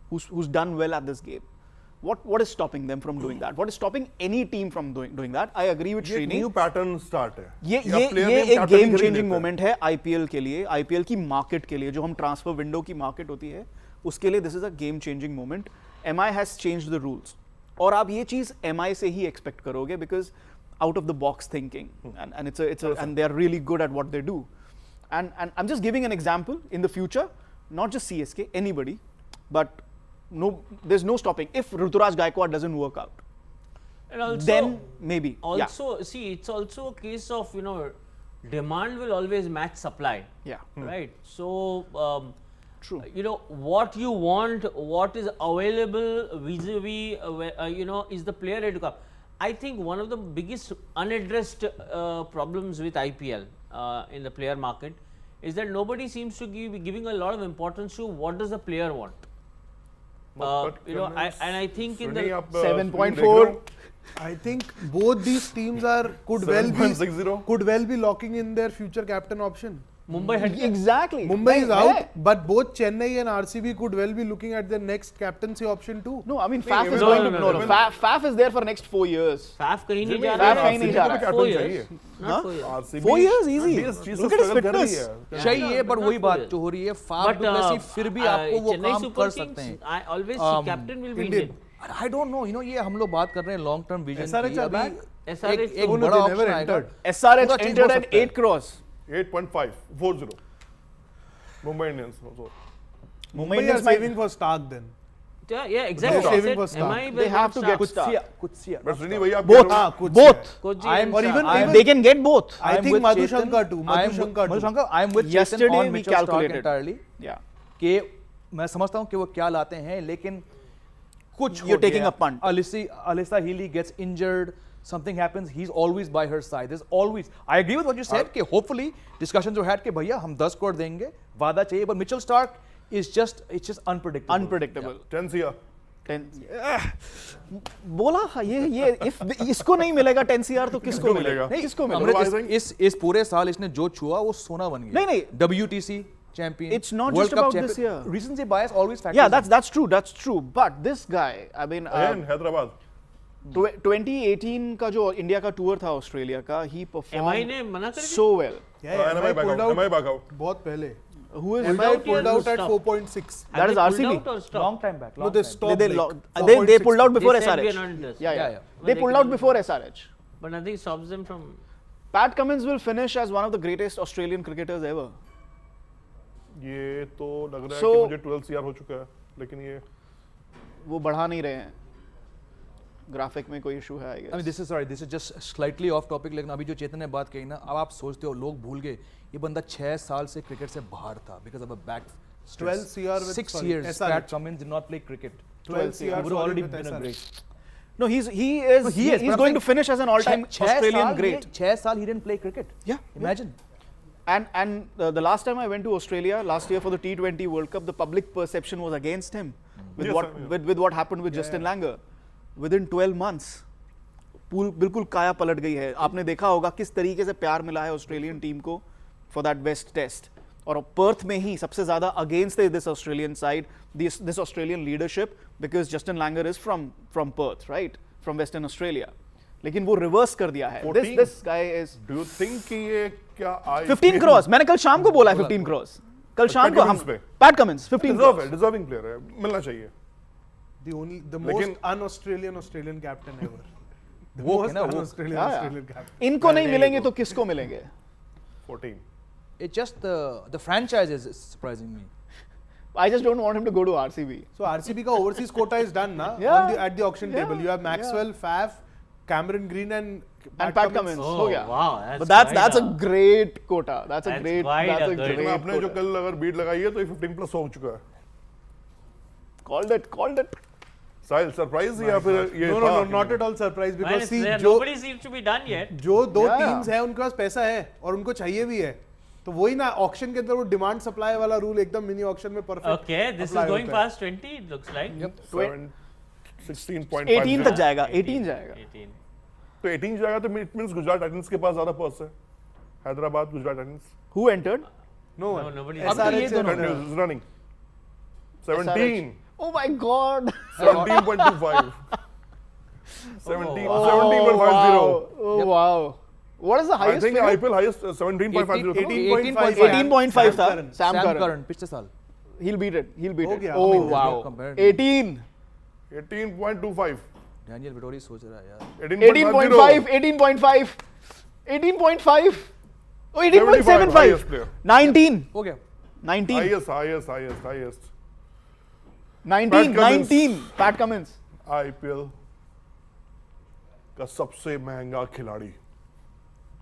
who's done well at this game. What is stopping them from doing that? What is stopping any team from doing that? I agree with Srini. New pattern start है. ये एक game changing moment है IPL के लिए, IPL की market के लिए, जो हम ट्रांसफर विंडो की मार्केट होती है उसके लिए this is a game changing moment. MI has changed the rules और आप ये चीज MI से ही एक्सपेक्ट करोगे because out of the box thinking and they are really good at what they do. And I'm just giving an example. In the future, not just CSK, anybody, but there's no stopping if Ruturaj Gaikwad doesn't work out. And also, then maybe. Also, see, it's also a case of, demand will always match supply. Yeah. Right. So, True. What you want, what is available vis-a-vis, is the player ready to come. I think one of the biggest unaddressed problems with IPL in the player market is that nobody seems to be giving a lot of importance to what does the player want. And I think in the 7.4, I think both these teams could well be locking in their future captain option. Mumbai had exactly. Mumbai is out, but both Chennai and RCB could well be looking at their next captaincy option too. No, I mean Faf is going to Faf is there for next 4 years. Faf kahin nahi ja Faf raha kahin nahi ja raha. 4 years. Not 4 years. 4 years easy. Look at his fitness. चाहिए but वही बात जो हो रही है Faf du Plessis फिर भी आपको वो काम कर सकते हैं. I always see captain will be Indian. I don't know, ये हम लोग बात कर रहे हैं लॉन्ग टर्म विजन की. अभी SRH एक बड़ा ऑप्शन आएगा. SRH entered at 8 crores. 8.540 Mumbai Indians. Mumbai are saving for Starc then. Yeah, exactly. They're saving for Starc. They have to get Starc. But Srini bhai आप Both. Even they can get both. I think Madhu Shankar too. I am with Yesterday Chetan on we Mitchell Starc calculated. entirely. Yeah. कि मैं समझता हूँ कि वो क्या लाते हैं लेकिन कुछ You're taking a punt. Alyssa Healy gets injured. Something happens, he's always by her side. There's always. I agree with what you said. कि hopefully discussions were had कि भैया हम 10 करोड़ देंगे, वादा चाहिए. But Mitchell Starc is just unpredictable. Unpredictable. 10 CR. 10 बोला ये इसको नहीं मिलेगा 10 CR तो किसको मिलेगा? किसको मिलेगा? इस पूरे साल इसने जो छुआ वो सोना बन गया. नहीं. WTC champion. It's not World just Cup about champion. this year. Recency bias always factors. Yeah, that's true. But this guy, I mean, Again, Hyderabad. 2018 का जो इंडिया का टूर था ऑस्ट्रेलिया का, he performed ने मना कर so well. MI back out. बहुत पहले. Who is MI pulled out at 4.6. That is RCB. Long time back. No, they stopped. They pulled out before They said we are SRH. not interested. Yeah. They pulled out before SRH. But nothing stops them from. Pat Cummins will finish as one of the greatest Australian cricketers ever. ये तो लग रहा है कि मुझे 12 CR हो चुका है, लेकिन ये वो बढ़ा नहीं रहे हैं. ग्राफिक में कोई इशू है I guess. I mean, this is just slightly off topic, लेकिन अभी जो चेतन ने बात कही ना, अब आप सोचते हो लोग भूल गए ये बंदा 6 साल से क्रिकेट से बाहर था because of a back stress. 12 CR with 6 years Pat Cummins did not play cricket. 12 CR would already been a great. No, he's going to finish as an all-time Australian great. 6 साल he didn't play cricket. Yeah, imagine. And the last time I went to Australia last year for the T20 World Cup, the public perception was against him with what happened with Justin Langer. Within 12 months, बिल्कुल काया पलट गई है. आपने देखा होगा किस तरीके से प्यार मिला है ऑस्ट्रेलियन टीम को फॉर दैट वेस्ट टेस्ट. और पर्थ में ही सबसे ज्यादा against this Australian side, this Australian leadership, because Justin Langer is from Perth, right, from western Australia. लेकिन वो रिवर्स कर दिया है. This guy is, do you think कि ये क्या 15 क्रॉस. मैंने कल शाम को बोला है 15 क्रॉस. कल शाम को हम पैट कमिंस 15 डिजर्विंग प्लेयर है, मिलना चाहिए. The most un-Australian Australian captain ever. The वो most है ना, वो un-Australian captain. इनको नहीं मिलेंगे तो किसको मिलेंगे? 14. It's just the franchise is surprising me. I just don't want him to go to RCB. So RCB ka overseas quota is done, na? Yeah. At the auction table, you have Maxwell, Faf, Cameron Green, and Pat Cummins. Oh, हो गया. wow, But that's a great quota. That's a great quite a good मैं आपने जो quota. कल अगर beat लगाई है तो ये 15 प्लस हो चुका है. Called it. साहिल सरप्राइज या फिर ये No, not at all surprised Man, because it's see, there. जो Nobody seems to be done yet. दो Yeah. teams हैं उनके पास पैसा है और उनको चाहिए भी है. तो वही ना ऑक्शन के अंदर वो डिमांड सप्लाई वाला रूल एकदम मिनी ऑक्शन में perfect. Okay, this is going past 20. It looks like. 16.5 18 तक जाएगा. 18 जाएगा. 18. तो 18 जाएगा तो इट मींस गुजरात टाइटंस के पास ज्यादा पर्स है. Hyderabad Gujarat titans. Who entered? No, nobody. SRH is running. 17. Oh my God. 17.25. 17.50. Oh wow. What is the I highest think figure? IPL highest 17.50. 18.5. 18.5 था. Sam Curran. Curran पिछले साल. He'll beat it. हो गया. Oh I mean, wow. compared. 18. 18.25. Daniel Vettori सोच रहा है यार. 18.5. 18.5. 18.5. Oh, 75, 18.75. highest player. 19. हो गया. 19. Highest. 19. Pat Cummins. 19. Pat Cummins. IPL का सबसे महंगा खिलाड़ी.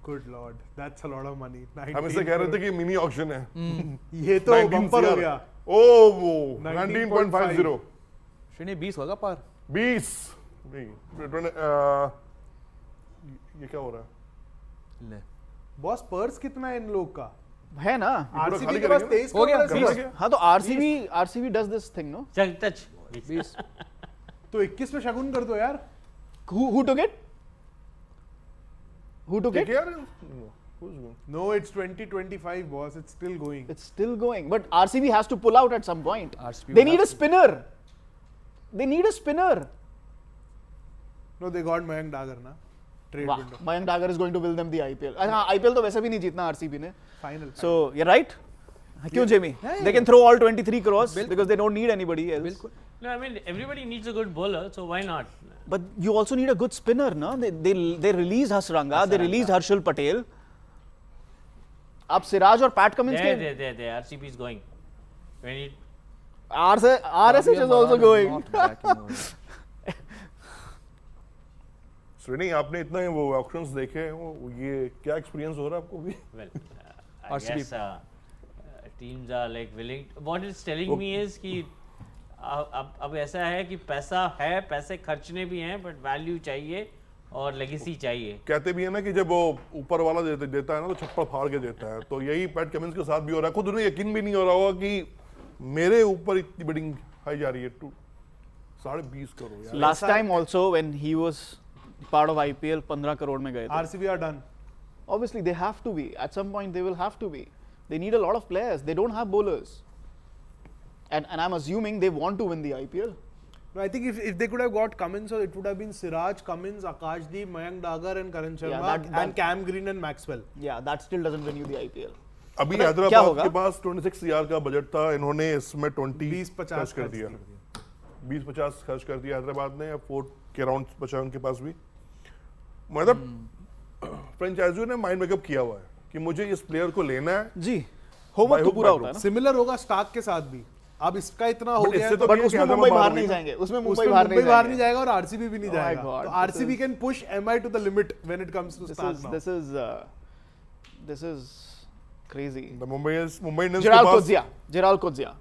Good lord, that's a lot of money. हम इसे कह रहे थे कि मिनी ऑक्शन है. ये तो 19 बम्पर हो CR. गया. Oh, वो 19.50. श्रेणी 20 होगा पार. 20. नहीं, ये क्या हो रहा है? ले. बॉस पर्स कितना है इन लोग का? है ना? आरसीबी के पास 23 हो गया, करोड़ है. 20. हाँ तो RCB does this thing, no? Chal, touch. 20. तो 21 में शगुन कर दो यार. Who took it? Who took it? KKR? Who's going? No, it's 2025, boss. It's still going. It's still going, but RCB has to pull out at some point. RCB They will need a have to. spinner. They need a spinner. No, they got Mayank Dagar na. Trade Wow. window. Mayank Dagar is going to will them the IPL. हाँ, IPL तो वैसे भी नहीं जीतना RCB ने. Final. So you're right. क्यों Jamie? They can throw all 23 crores because they don't need anybody else. बिल्कुल. No, I mean everybody needs a good bowler, so why not? But you also need a good spinner, no? They released Hasranga, they released Harshal Patel. अब सिराज और PAT Cummins के There. RCB is going. When it RSH is also going. श्रेणी आपने इतना वो auctions देखे हैं, वो ये क्या एक्सपीरियंस हो रहा है आपको भी? well, I RCB. guess teams are like willing. What it's telling me is कि अब ऐसा है कि पैसा है, पैसे खर्चने भी हैं, बट वैल्यू चाहिए और लेगेसी चाहिए. कहते भी है ना कि जब वो ऊपर वाला देता है ना तो छप्पर फाड़ के देता है. तो यही पैट कमिंस के साथ भी हो रहा है. खुद उन्हें यकीन भी नहीं हो रहा होगा कि मेरे ऊपर इतनी बिडिंग हाई जा रही है. 20.5 करोड़ यार. Last time also when he was part of IPL 15 crore में गए थे. RCB are done. Obviously they have to be. At some point they will have to be. They need a lot of players. They don't have bowlers. And I'm assuming they want to win the IPL. No, I think if they could have got Cummins, so it would have been Siraj, Cummins, Akashdeep, Mayank Dagar and Karan Sharma and Cam Green and Maxwell. Yeah, that still doesn't win you the IPL. अभी क्या हैदराबाद होगा? के पास 26 यार का budget था. इन्होंने इसमें 20-50 खर्च कर दिया. 20-50 खर्च कर दिया हैदराबाद ने. 4 के राउंड बचा उनके पास भी. मतलब फ्रेंचाइजी ने माइंड मेकअप किया हुआ है कि मुझे इस प्लेयर को लेना है. जी. होमवर्क तो पूरा होता है ना. Similar होगा स्टार्क के साथ भी. अब इसका इतना हो गया इससे तो तो नहीं है कि उसमें हैदराबाद मुंबई बाहर होगी नहीं ना. जाएंगे. उसमें उसमें मुंबई बाहर नहीं जाएगा और RCB भी नहीं Oh my जाएगा. God, तो this RCB is- can push MI to the limit when it comes to Starc now. This is crazy. The Mumbai Indians के Gerald Coetzee.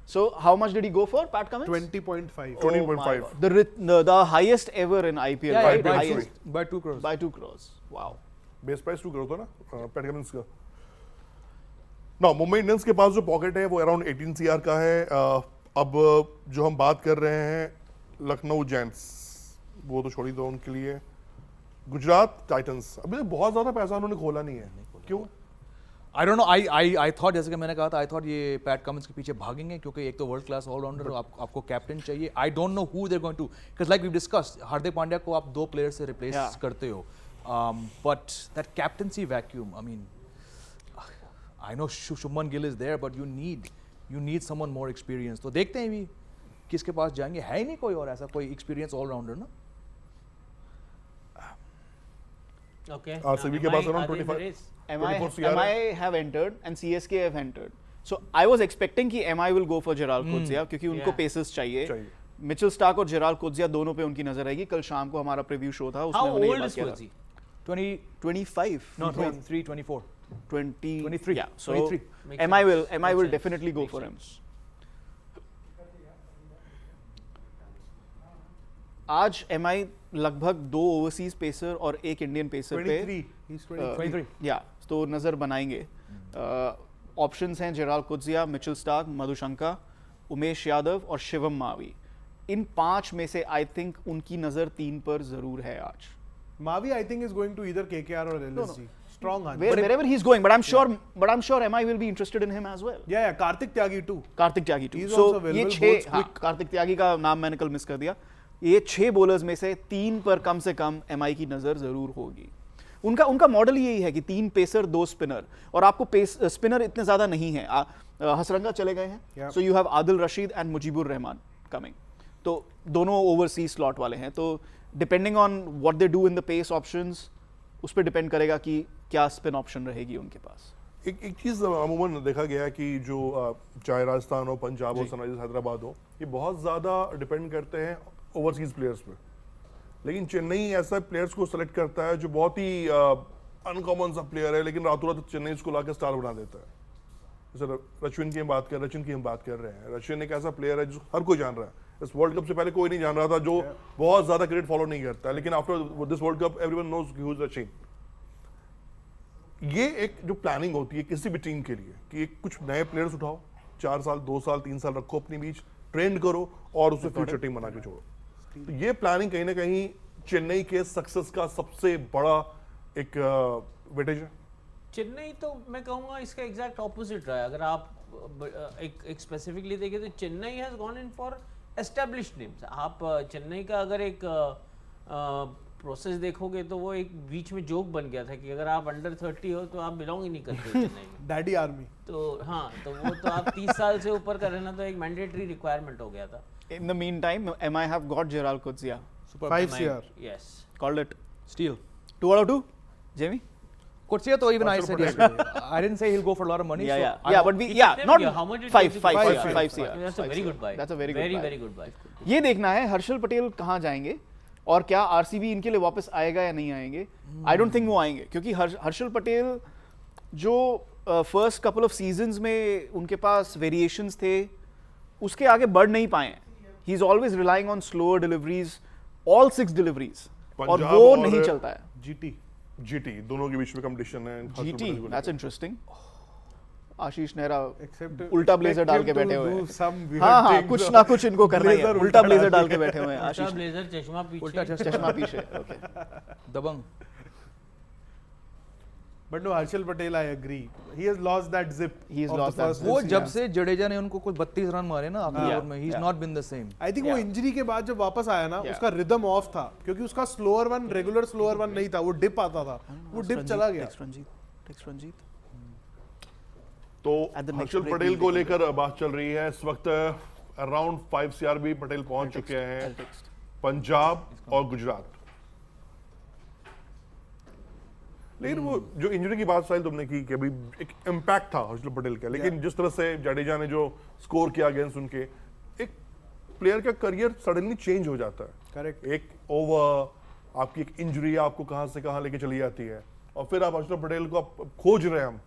So how much did he go for, Pat Cummins? 20.5. 20.5. Oh my God. The highest ever in IPL, Yeah, right? by Highest. By 2 crores. By 2 crores. Wow. Base price 2 crore था ना PAT Cummins का. ना Mumbai Indians के पास जो pocket है वो around 18 CR का है. अब जो हम बात कर रहे हैं लखनऊ जेंट्स, वो तो छोड़ ही दो उनके लिए. गुजरात टाइटंस अभी तक बहुत ज्यादा पैसा उन्होंने खोला नहीं है. क्यों? I don't know. I thought, जैसे कि मैंने कहा था, I thought ये पैट कमिंस के पीछे भागेंगे क्योंकि एक तो वर्ल्ड क्लास ऑलराउंडर, आपको कैप्टन चाहिए. I don't know who they're going to, because like we've discussed, Hardik Pandya को आप 2 प्लेयर से रिप्लेस करते हो. But that captaincy vacuum, I mean, I know Shubman Gill is there, but you need someone more experienced. तो देखते हैं भी किसके पास जाएंगे. है ही नहीं कोई और ऐसा कोई एक्सपीरियंस ऑलराउंडर ना. Okay. RCB के पास around 25. 24 CR MI have entered and CSK have entered. So I was expecting कि MI will go for Gerald Coetzee क्योंकि उनको पेसेस चाहिए. मिचेल स्टार्क और जेराल्ड कोत्जिया दोनों पे उनकी नजर रहेगी. कल शाम को हमारा प्रीव्यू शो था, उसमें हमने ये बात किया था. 25 No, 23, 24. 23. Yeah, so 23. MI will definitely go for him. आज MI लगभग 2 ओवरसीज पेसर और 1 इंडियन पेसर पे 23. या तो नजर बनाएंगे. ऑप्शंस हैं Gerald Coetzee, Mitchell Starc, Madushanka, Umesh Yadav और शिवम मावी. इन 5 में से आई थिंक उनकी नजर 3 पर जरूर है आज. Mavi, I think, is going to either KKR or LSG. Strong hand. Wherever he's going, but I'm sure MI will be interested in him as well. Yeah, Karthik Tyagi too. Karthik Tyagi too. He's So also available, ये 6 quick. Kartik Tyagi का नाम मैंने कल miss कर दिया. ये 6 bowlers में से 3 पर कम से कम MI की नजर जरूर होगी. उनका मॉडल यही है कि 3 पेसर 2 स्पिनर, और आपको स्पिनर इतने ज्यादा नहीं है. हसरंगा चले गए हैं, so you have Adil Rashid and Mujeebur Rahman coming. तो दोनों ओवरसीज स्लॉट वाले हैं. तो depending on what they do in the pace options, उस पर डिपेंड करेगा कि क्या स्पिन ऑप्शन रहेगी उनके पास. एक चीज अमूमन देखा गया है कि जो चाहे राजस्थान हो, पंजाब हो, सनराइजर्स हैदराबाद हो, ये बहुत ज्यादा डिपेंड करते हैं ओवरसीज प्लेयर्स पे. लेकिन चेन्नई ऐसा प्लेयर्स को सेलेक्ट करता है जो बहुत ही अनकॉमन सा प्लेयर है, लेकिन रातों रात चेन्नई उसको लाकर स्टार बना देता है. जैसे रचिन की हम बात कर रहे हैं. रचिन एक ऐसा प्लेयर है जो हर कोई जान रहा है. इस वर्ल्ड कप से पहले कोई नहीं जान रहा था, जो बहुत ज्यादा क्रिकेट फॉलो नहीं करता है, लेकिन after this world cup everyone knows who is Rachin. ये एक जो प्लानिंग होती है किसी भी टीम के लिए कि एक कुछ नए प्लेयर्स उठाओ, 4 साल 2 साल 3 साल रखो अपने बीच, ट्रेंड करो और उसे फ्यूचर टीम बना के छोड़ो. तो ये प्लानिंग कहीं ना कहीं चेन्नई के सक्सेस का सबसे बड़ा एक वेटेज है. चेन्नई तो मैं कहूँगा इसका एग्जैक्ट ऑपोजिट रहा है. अगर आप एक स्पेसिफिकली देखें तो Chennai has gone in for established names. आप चेन्नई का अगर एक प्रोसेस देखोगे तो वो एक बीच में जोक बन गया था कि अगर आप अंडर 30 हो तो आप बिलोंग ही नहीं करते चेन्नई में. Daddy army. तो हाँ, तो वो तो आप 30 साल से ऊपर का रहना तो एक मैंडेटरी रिक्वायरमेंट हो गया था. In the meantime, MI have got Gerald Coetzee. 5 CR. Yes. Called it. Steal. 2 out of 2. Jamie? Coetzee, though, even I said yesterday. I didn't say he'll go for a lot of money. Not how much? 5 CR. That's a very good buy. That's a very good buy. ये देखना है हर्षल पटेल कहाँ जाएंगे और क्या RCB इनके लिए वापस आएगा या नहीं आएंगे. आई डोंट थिंक वो आएंगे, क्योंकि हर्षल पटेल जो फर्स्ट कपल ऑफ सीजन्स में उनके पास वेरिएशंस थे, उसके आगे बढ़ नहीं पाए. He is always relying on slower deliveries, all 6 deliveries, और वो नहीं चलता है. जीटी दोनों के बीच में कंपटीशन है. GT, that's interesting. Ashish Nehra उल्टा ब्लेजर डाल के बैठे हुए हैं. हाँ, कुछ ना कुछ इनको करना है. उल्टा ब्लेजर डाल के बैठे हुए हैं. आशीष ब्लेजर, चश्मा पीछे. उल्टा चश्मा पीछे. Okay. Dabangg. But no, Harshal Patel, I agree. He has lost that zip. He has lost that zip. वो जब से जडेजा ने उनको कुछ 32 रन मारे ना आखिरी ओवर में, he's not been the same. I think वो इंजरी के बाद जब वापस आया ना, उसका रिदम ऑफ था, क्योंकि उसका slower one, regular slower one नहीं था, वो डिप आता था, वो डिप चला गया. टेक्स्ट रंजीत. तो हर्षल पटेल को लेकर बात चल रही है इस वक्त. अराउंड 5 CR भी पटेल पहुंच चुके हैं पंजाब और गुजरात. लेकिन वो जो इंजरी की बात साहिल तुमने की कि अभी एक इम्पैक्ट था हर्षल पटेल का, लेकिन जिस तरह से जडेजा ने जो स्कोर किया अगेंस्ट उनके, एक प्लेयर का करियर सडनली चेंज हो जाता है. करेक्ट. एक ओवर, आपकी एक इंजरी आपको कहां से कहां लेके चली जाती है, और फिर आप हर्षल पटेल को आप खोज रहे हैं. हम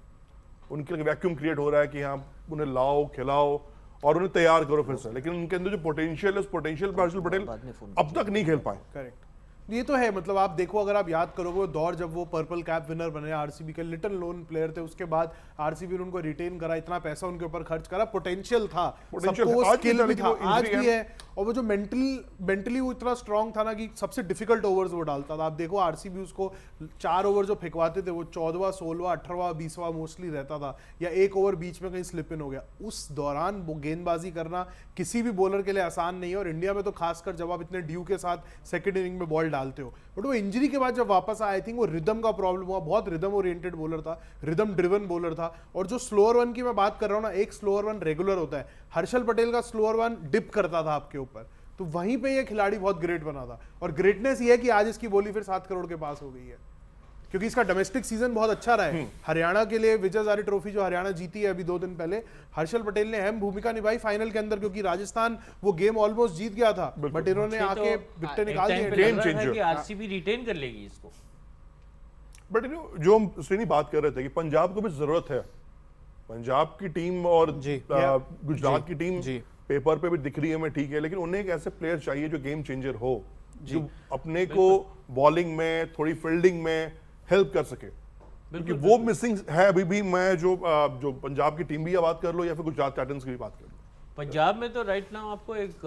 उनके लिए वैक्यूम क्रिएट हो रहा है कि हाँ उन्हें लाओ, खिलाओ और उन्हें तैयार करो फिर से. लेकिन उनके अंदर जो पोटेंशियल है, उस पोटेंशियल पर हर्षल पटेल अब तक नहीं खेल पाए. करेक्ट. ये तो है. मतलब आप देखो, अगर आप याद करोगे वो दौर जब वो पर्पल कैप विनर बने, आरसीबी के लिटिल लोन प्लेयर थे, उसके बाद आरसीबी ने उनको रिटेन करा, इतना पैसा उनके ऊपर खर्च करा, पोटेंशियल था, सबको स्किल भी था, आज भी है. और वो जो मेंटली वो इतना स्ट्रांग था ना कि सबसे डिफिकल्ट ओवर्स वो डालता था. आप देखो आरसीबी उसको 4 ओवर जो फेंकवाते थे वो 14वां, 16वां, 18वां, 20वां मोस्टली रहता था, या 1 ओवर बीच में कहीं स्लिप इन हो गया. उस दौरान वो गेंदबाजी करना किसी भी बॉलर के लिए आसान नहीं है, और इंडिया में तो खासकर जब आप इतने ड्यू के साथ सेकंड इनिंग में बॉल डालते हो. बट वो इंजरी के बाद जब वापस आया, आई थिंक वो रिदम का प्रॉब्लम हुआ. बहुत रिदम ओरिएंटेड बॉलर था, रिदम ड्रिवन बॉलर था. और जो स्लोअर वन की मैं बात कर रहा हूँ ना, एक स्लोअर वन रेगुलर होता है, हर्षल पटेल का स्लोअर वन डिप करता था आपके ऊपर. तो वहीं पे ये खिलाड़ी बहुत ग्रेट बना था, और ग्रेटनेस ये है कि आज इसकी बोली फिर 7 करोड़ के पास हो गई है. क्योंकि इसका डोमेस्टिक सीजन बहुत अच्छा रहा है। हरियाणा के लिए विजय हजारे ट्रॉफी जो हरियाणा जीती है अभी 2 दिन पहले, हर्षल पटेल ने अहम भूमिका निभाई फाइनल के अंदर, क्योंकि राजस्थान वो गेम ऑलमोस्ट जीत गया था, बट इन्होंने आके विकेट निकाल दिए। Game changer. आरसीबी रिटेन कर लेगी इसको। बट जो हम श्रीनी बात कर रहे थे कि पंजाब को भी जरूरत है, पंजाब की टीम और गुजरात की टीम पेपर पे भी दिख रही है हमें, ठीक है, लेकिन उन्हें एक ऐसे प्लेयर चाहिए जो गेम चेंजर हो, जो अपने को बॉलिंग में थोड़ी फील्डिंग में हेल्प कर सके, क्योंकि वो मिसिंग है अभी भी। मैं जो पंजाब की टीम भी बात कर लो या फिर गुजरात टाइटंस की भी बात कर लो, पंजाब में तो राइट नाउ आपको एक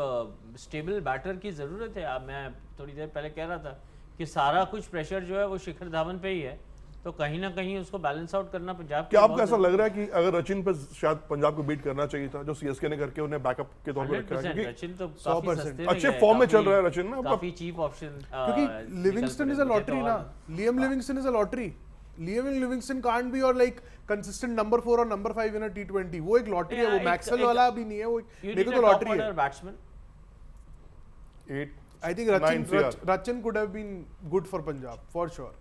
स्टेबल बैटर की जरूरत है। अब मैं थोड़ी देर पहले कह रहा था कि सारा कुछ प्रेशर जो है वो शिखर धवन पे ही है, तो कहीं ना कहीं उसको बैलेंस आउट करना पंजाब। क्या आपको ऐसा लग रहा है कि अगर रचिन पर शायद पंजाब को बीट करना चाहिए था, जो सीएसके ने करके उन्हें बैकअप के तौर पर रखा है? क्योंकि रचिन तो काफी सस्ते में अच्छे फॉर्म में चल रहा है रचिन ना, काफी चीप ऑप्शन, क्योंकि लिविंगस्टन इज अ लॉटरी ना, Liam Livingstone is a lottery. Liam Livingstone can't be और लाइक कंसिस्टेंट नंबर 4 और नंबर 5 इन अ टी20, वो एक लॉटरी है, वो मैक्सवेल वाला भी नहीं है, वो मेरे को तो लॉटरी है। Batsman 8 I think Rachin could have been good for Punjab for sure.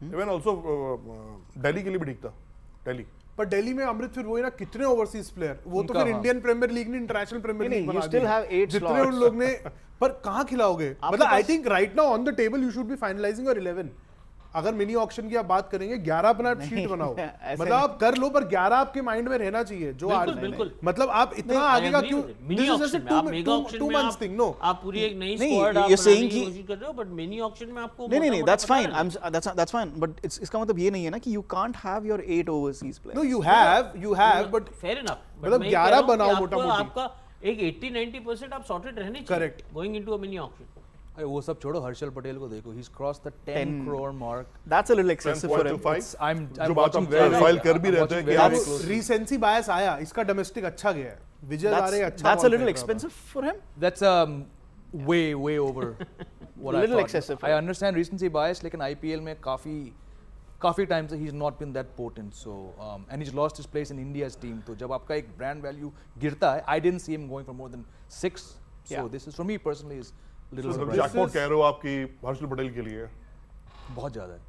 Even also Delhi के लिए भी ठीक था, दिल्ली। पर दिल्ली में अमृत फिर वही ना, कितने ओवरसीज प्लेयर, वो तो फिर इंडियन प्रीमियर लीग नहीं, इंटरनेशनल प्रीमियर लीग बना दी, जितने उन लोग ने, पर कहाँ खिलाओगे? मतलब I think right now on the table you should be finalising your 11। अगर मिनी ऑक्शन की आप बात करेंगे, 11 अपना शीट बनाओ, मतलब आप कर लो, पर 11 आपके माइंड में रहना चाहिए जो आज, मतलब आप इतना आगे का क्यों, मिनी ऑक्शन में आप मेगा ऑक्शन में मंथ्स थिंग, नो आप पूरी एक नई स्क्वाड आप बनाने की कोशिश कर रहे हो, बट मिनी ऑक्शन में आपको नहीं that's fine, that's fine, but इसका मतलब ये नहीं है ना कि you can't have your 8 overseas players. No you have but fair enough, मतलब 11 बनाओ मोटा मोटी, आपका एक 80-90% आप सॉर्टेड रहने चाहिए correct going into a mini auction. अरे वो सब छोड़ो, हर्षल पटेल को देखो, he's crossed the 10 crore mark. That's a little excessive for him. I'm watching file कर भी रहते हैं कि आप रीसेंसी बायस आया, इसका डोमेस्टिक अच्छा गया है, विजय हजारे अच्छा, that's a little expensive for him. That's way over what I little thought. excessive. I understand recency bias, लेकिन IPL में काफी times he's not been that potent, so and he's lost his place in India's team. तो जब आपका एक brand value गिरता है, I didn't see him going for more than 6. So this is for me personally is jackpot कह रहे हो आपकी हर्षल पटेल के लिए बहुत ज्यादा है,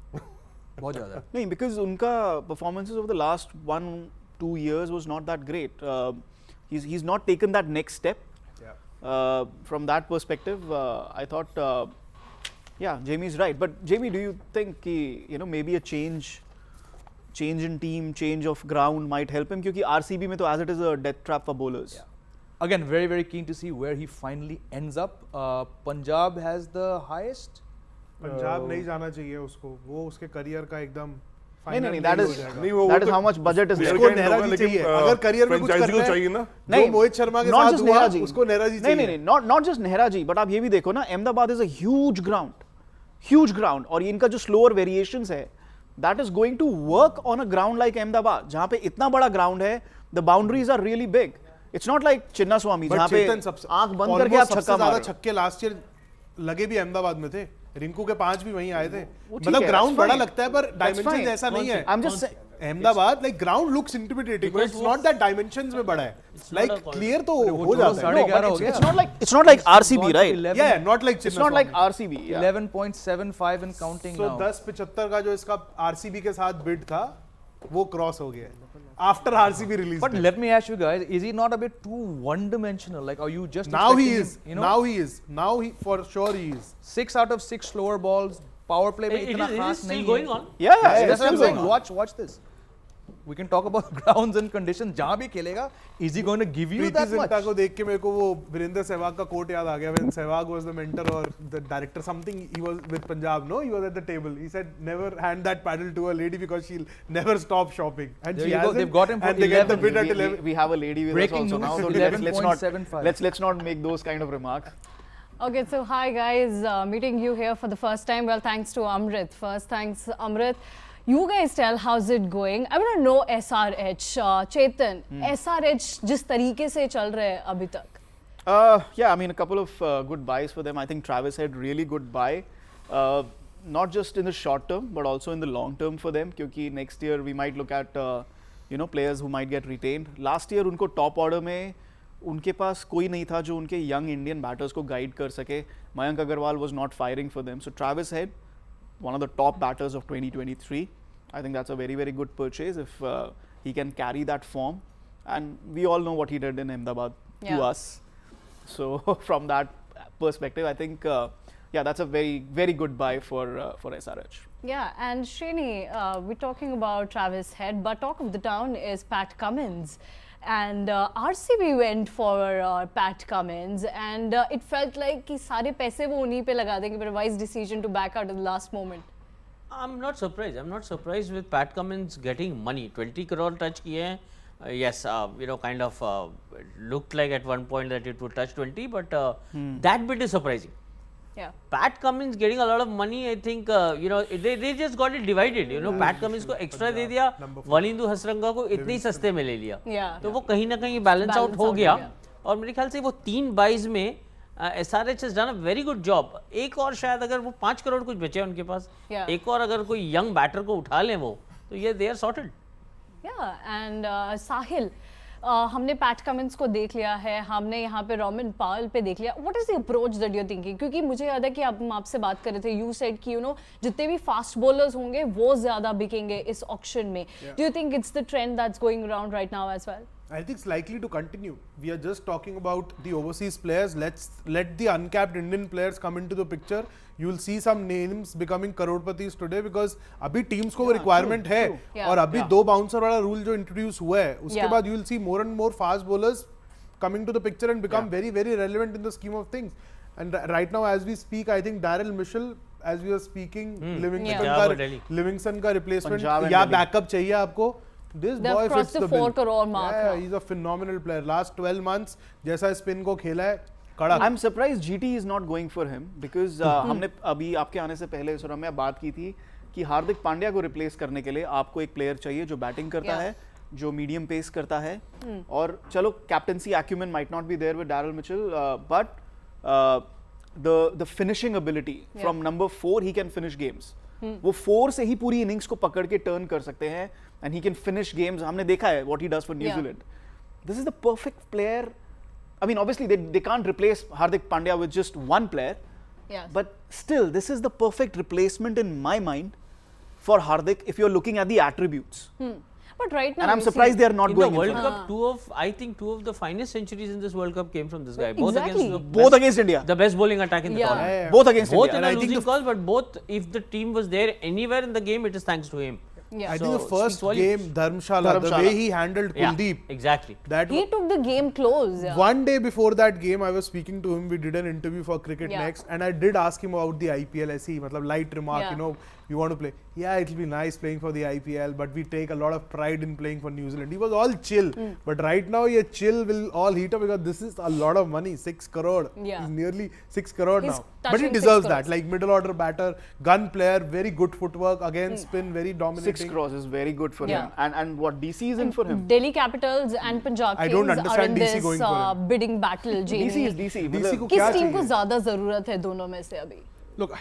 बहुत ज्यादा है। नहीं, because उनका performances over the last 1-2 years was not that great. He's not taken that next step. From that perspective, I thought, Jamie's right. But Jamie, do you think कि maybe a change in team, change of ground might help him? क्योंकि RCB में तो as it is a death trap for bowlers. Again, very keen to see where he finally ends up. Punjab has the highest. Punjab नहीं जाना चाहिए उसको, वो उसके career का एकदम नहीं, that is how much budget is there. उसको नेहराजी चाहिए, अगर करियर में कुछ करना है ना, जो मोहित शर्मा के साथ हुआ, उसको नेहराजी चाहिए। नहीं, not just नेहराजी, but आप ये भी देखो ना, Ahmedabad is a huge ground, और इनका जो slower variations है, that is going to work on a ground like Ahmedabad, जहाँ पे इतना बड़ा ground है, the boundaries are really big. It's not like चिन्ना स्वामी जहाँ पे आंख बंद करके आप छक्का मार रहे हो। छक्के लास्ट ईयर लगे भी अहमदाबाद में थे, रिंकू के 5 भी वहीं आए थे, मतलब ग्राउंड बड़ा लगता है पर डायमेंशन ऐसा नहीं है। Ahmedabad like ground looks intimidating, but it's not that dimensions में बड़ा है, लाइक क्लियर तो हो जाता है। 11:30 हो गया। It's not like RCB, right? Yeah, not like It's not like RCB. 11.75 and counting now. So 10.75 का जो इसका RCB के साथ बिड था, वो क्रॉस हो गया after RCB release. But let me ask you guys, is he not a bit too one-dimensional? Like, are you just now he is him, now he for sure he is 6 out of 6 slower balls, power play में इतना खास नहीं है। going on? Yeah, that's what I'm saying. Watch this. We can talk about grounds and conditions. जहाँ भी खेलेगा, is he going to give you that much? को देख के मेरे को वो वीरेंद्र सहवाग का कोट याद आ गया, when Sehwag was the mentor or the director something, he was with Punjab, no, he was at the table, he said never hand that paddle to a lady because she'll never stop shopping, and there she hasn't, they've got him for and they get the bid at 11. We have a lady with Breaking us also news, now, so 11.75. let's not make those kind of remarks. Okay, so hi guys, meeting you here for the first time. Well, thanks to Amrit. First, thanks Amrit. You guys tell how's it going. I want to know SRH. Chetan, SRH जिस तरीके से चल रहे हैं अभी तक. Yeah, I mean a couple of good buys for them. I think Travis had really good buy, not just in the short term but also in the long term for them. क्योंकि next year we might look at players who might get retained. Last year उनको top order में उनके पास कोई नहीं था जो उनके young Indian batters को guide कर सके. Mayank Agarwal was not firing for them. So Travis Head one of the top batters of 2023. I think that's a very, very good purchase if he can carry that form. And we all know what he did in Ahmedabad to us. So from that perspective, I think, yeah, that's a very, very good buy for SRH. Yeah, and Srini, we're talking about Travis Head, but talk of the town is Pat Cummins. And RCB went for Pat Cummins, and it felt like कि सारे पैसे वो उन्हीं पे लगा देंगे, but a wise decision to back out at the last moment. I'm not surprised. I'm not surprised with Pat Cummins getting money. 20 crore touch kiye hain. Yes, kind of looked like at one point that it would touch 20, but that bit is surprising. Yeah. Pat Cummins getting a lot of money, I think, they just got it divided. Pat Cummins को extra दे दिया, वलिंदु हसरंगा को इतने ही सस्ते में ले लिया. तो वो कहीं ना कहीं balance out हो गया. और मेरे ख्याल से वो 3 buys में SRH has done a very good job. एक और शायद अगर वो 5 करोड़ कुछ बचे उनके पास, एक और अगर कोई young batter को उठा लें वो, तो ये they are sorted. Yeah, and Sahil, हमने पैट कमिंस को देख लिया है, हमने यहाँ पे रोमन पावेल पे देख लिया. What is the approach that you're thinking? क्योंकि मुझे याद है कि हम आपसे बात कर रहे थे. You said कि जितने भी फास्ट बॉलर्स होंगे वो ज्यादा बिकेंगे इस ऑक्शन में. Do you think it's the trend that's going around right now as well? I think it's likely to continue. We are just talking about the overseas players. Let the uncapped Indian players come into the picture. You will see some names becoming करोड़पतिस today because अभी teams को वो requirement है और अभी 2 bouncer वाला rule जो introduce हुआ है उसके बाद you will see more and more fast bowlers coming to the picture and become very, very relevant in the scheme of things. And right now as we speak, I think Daryl Mitchell, as we are speaking, Livingston का replacement या backup चाहिए आपको. This They've boy crossed fits the the 4 bill. crore mark. Yeah, he's a phenomenal player. Last 12 months, जैसा spin को खेला है, कड़क. I'm surprised GT is not going for him because हमने अभी आपके आने से पहले सुरम में बात की थी कि हार्दिक पांड्या को रिप्लेस करने के लिए आपको एक प्लेयर चाहिए जो बैटिंग करता है, जो मीडियम पेस करता है. और चलो captaincy acumen might not be there with Daryl Mitchell, but the finishing ability from number 4 he can finish games. वो 4 से ही पूरी इनिंग्स को पकड़ के टर्न कर सकते हैं and he can finish games. हमने देखा है what he does for New Zealand. This is the perfect player. I mean, obviously they can't replace Hardik Pandya with just one player. Yes. But still, this is the perfect replacement in my mind for Hardik if you're looking at the attributes. But right now, and I'm surprised they are not going in the World Cup. I think two of the finest centuries in this World Cup came from this guy. Both against India. The best bowling attack in the tournament. Both against India. Both in a losing cause, but both, if the team was there anywhere in the game, it is thanks to him. Yeah. I think the first game, Dharamshala, the way he handled Kuldeep. Exactly. He took the game close. One day before that game, I was speaking to him. We did an interview for Cricket Next, and I did ask him about the IPL. I see, light remark, you want to play? Yeah, it'll be nice playing for the IPL, but we take a lot of pride in playing for New Zealand. He was all chill, but right now, your chill will all heat up because this is a lot of money, 6 crore. Yeah. He's nearly 6 crore now. But he deserves that. Like middle order batter, gun player, very good footwork, again spin, very dominating. 6 crores is very good for him. And what DC is in for him? Delhi Capitals and Punjab Kings are in DC this bidding battle. DC is DC. किस team को ज़्यादा ज़रूरत है दोनों में से अभी? Look,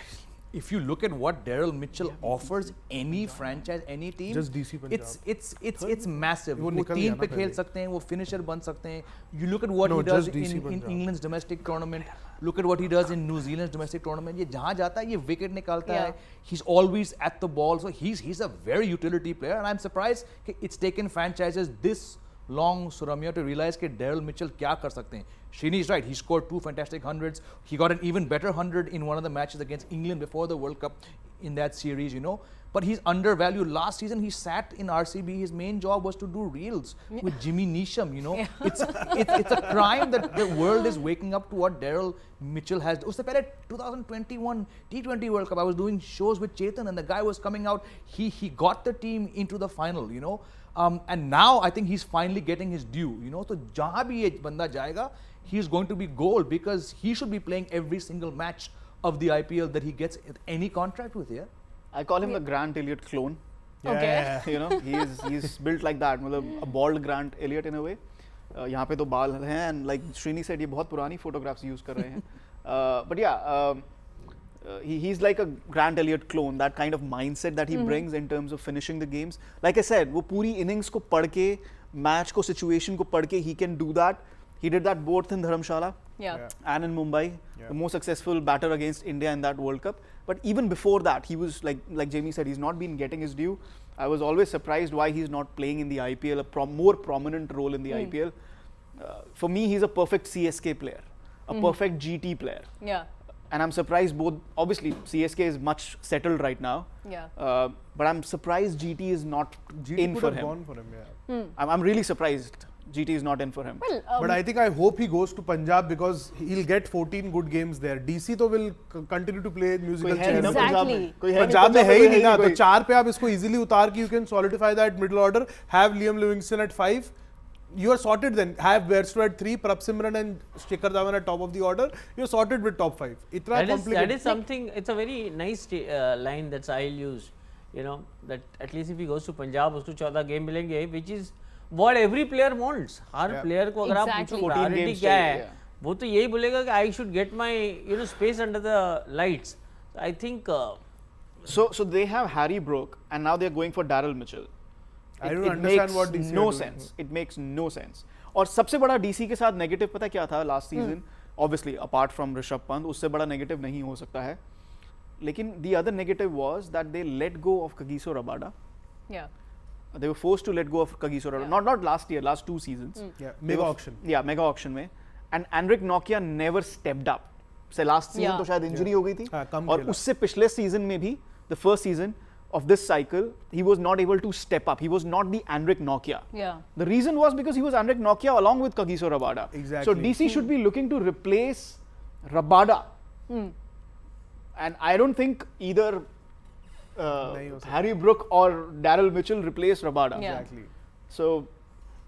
if you look at what Daryl Mitchell offers any franchise, any team, just DC Punjab. it's massive. वो 3 पे खेल सकते हैं, वो finisher बन सकते हैं. You look at what he does in England's domestic tournament. Look at what he does in New Zealand's domestic tournament. ये जहाँ जाता है, ये wicket निकालता है. He's always at the ball, so he's a very utility player. And I'm surprised it's taken franchises this long, Suramya, to realize that Daryl Mitchell क्या कर सकते हैं. Srini is right. He scored 2 fantastic hundreds. He got an even better 100 in one of the matches against England before the World Cup in that series, But he's undervalued. Last season, he sat in RCB. His main job was to do reels with Jimmy Neesham, It's a crime that the world is waking up to what Daryl Mitchell has. Usse pehle 2021 T20 World Cup, I was doing shows with Chetan and the guy was coming out. He got the team into the final, and now I think he's finally getting his due, So jahan bhi ye banda jayega, he's going to be gold because he should be playing every single match of the IPL that he gets any contract with, I call him the Grant Elliott clone. Okay. He's built like that, a bald Grant Elliott in a way. यहाँ पे तो बाल हैं and like Srini said, ये बहुत पुरानी photographs use कर रहे हैं. But yeah, he's like a Grant Elliott clone. That kind of mindset that he brings in terms of finishing the games. Like I said, वो पूरी innings को पढ़ के, match को situation को पढ़ के, he can do that. He did that both in Dharamshala. and in Mumbai, the most successful batter against India in that World Cup. But even before that, he was like Jamie said, he's not been getting his due. I was always surprised why he's not playing in the IPL, a more prominent role in the IPL. For me, he's a perfect CSK player, a perfect GT player. Yeah. And I'm surprised both, obviously CSK is much settled right now. Yeah. But I'm surprised GT is not in for him. Gone for him, yeah. I'm really surprised GT is not in for him. Well, But I think I hope he goes to Punjab because he'll get 14 good games there. DC तो will continue to play musical chairs. Exactly. Punjab में है ही नहीं ना, तो 4 पे आप इसको easily उतार के you can solidify that middle order. Have Liam Livingston at 5. You are sorted then. Have Bairstow at 3, Prabhsimran and Shikhar Dhawan at top of the order. You're sorted with top 5. That is something. It's a very nice line that Sahil used. You know that at least if he goes to Punjab, उसको 14 game मिलेंगे, which is what every player wants. Her player को अगर आप पूछो priority क्या है, वो तो यही बोलेगा कि I should get my space under the lights. I think. So they have Harry Brook and now they're going for Daryl Mitchell. I don't understand what DC no sense. It makes no sense. और सबसे बड़ा DC के साथ negative पता क्या था last season? Obviously, apart from Rishabh Pant, उससे बड़ा नेगेटिव नहीं हो सकता है. लेकिन the other negative was that they let go of Kagiso Rabada. Yeah. They were forced to let go of Kagiso Rabada. Not last year, last 2 seasons. Yeah, mega auction. Yeah, mega auction में. And Anrik Nokia never stepped up. से last season तो शायद injury हो गई थी. और उससे पिछले सीजन में भी, the first season of this cycle, he was not able to step up. He was not the Anrik Nokia. Yeah. The reason was because he was Anrik Nokia along with Kagiso Rabada. Exactly. So DC should be looking to replace Rabada. And I don't think either Harry Brook or Daryl Mitchell replace Rabada. Yeah. Exactly. So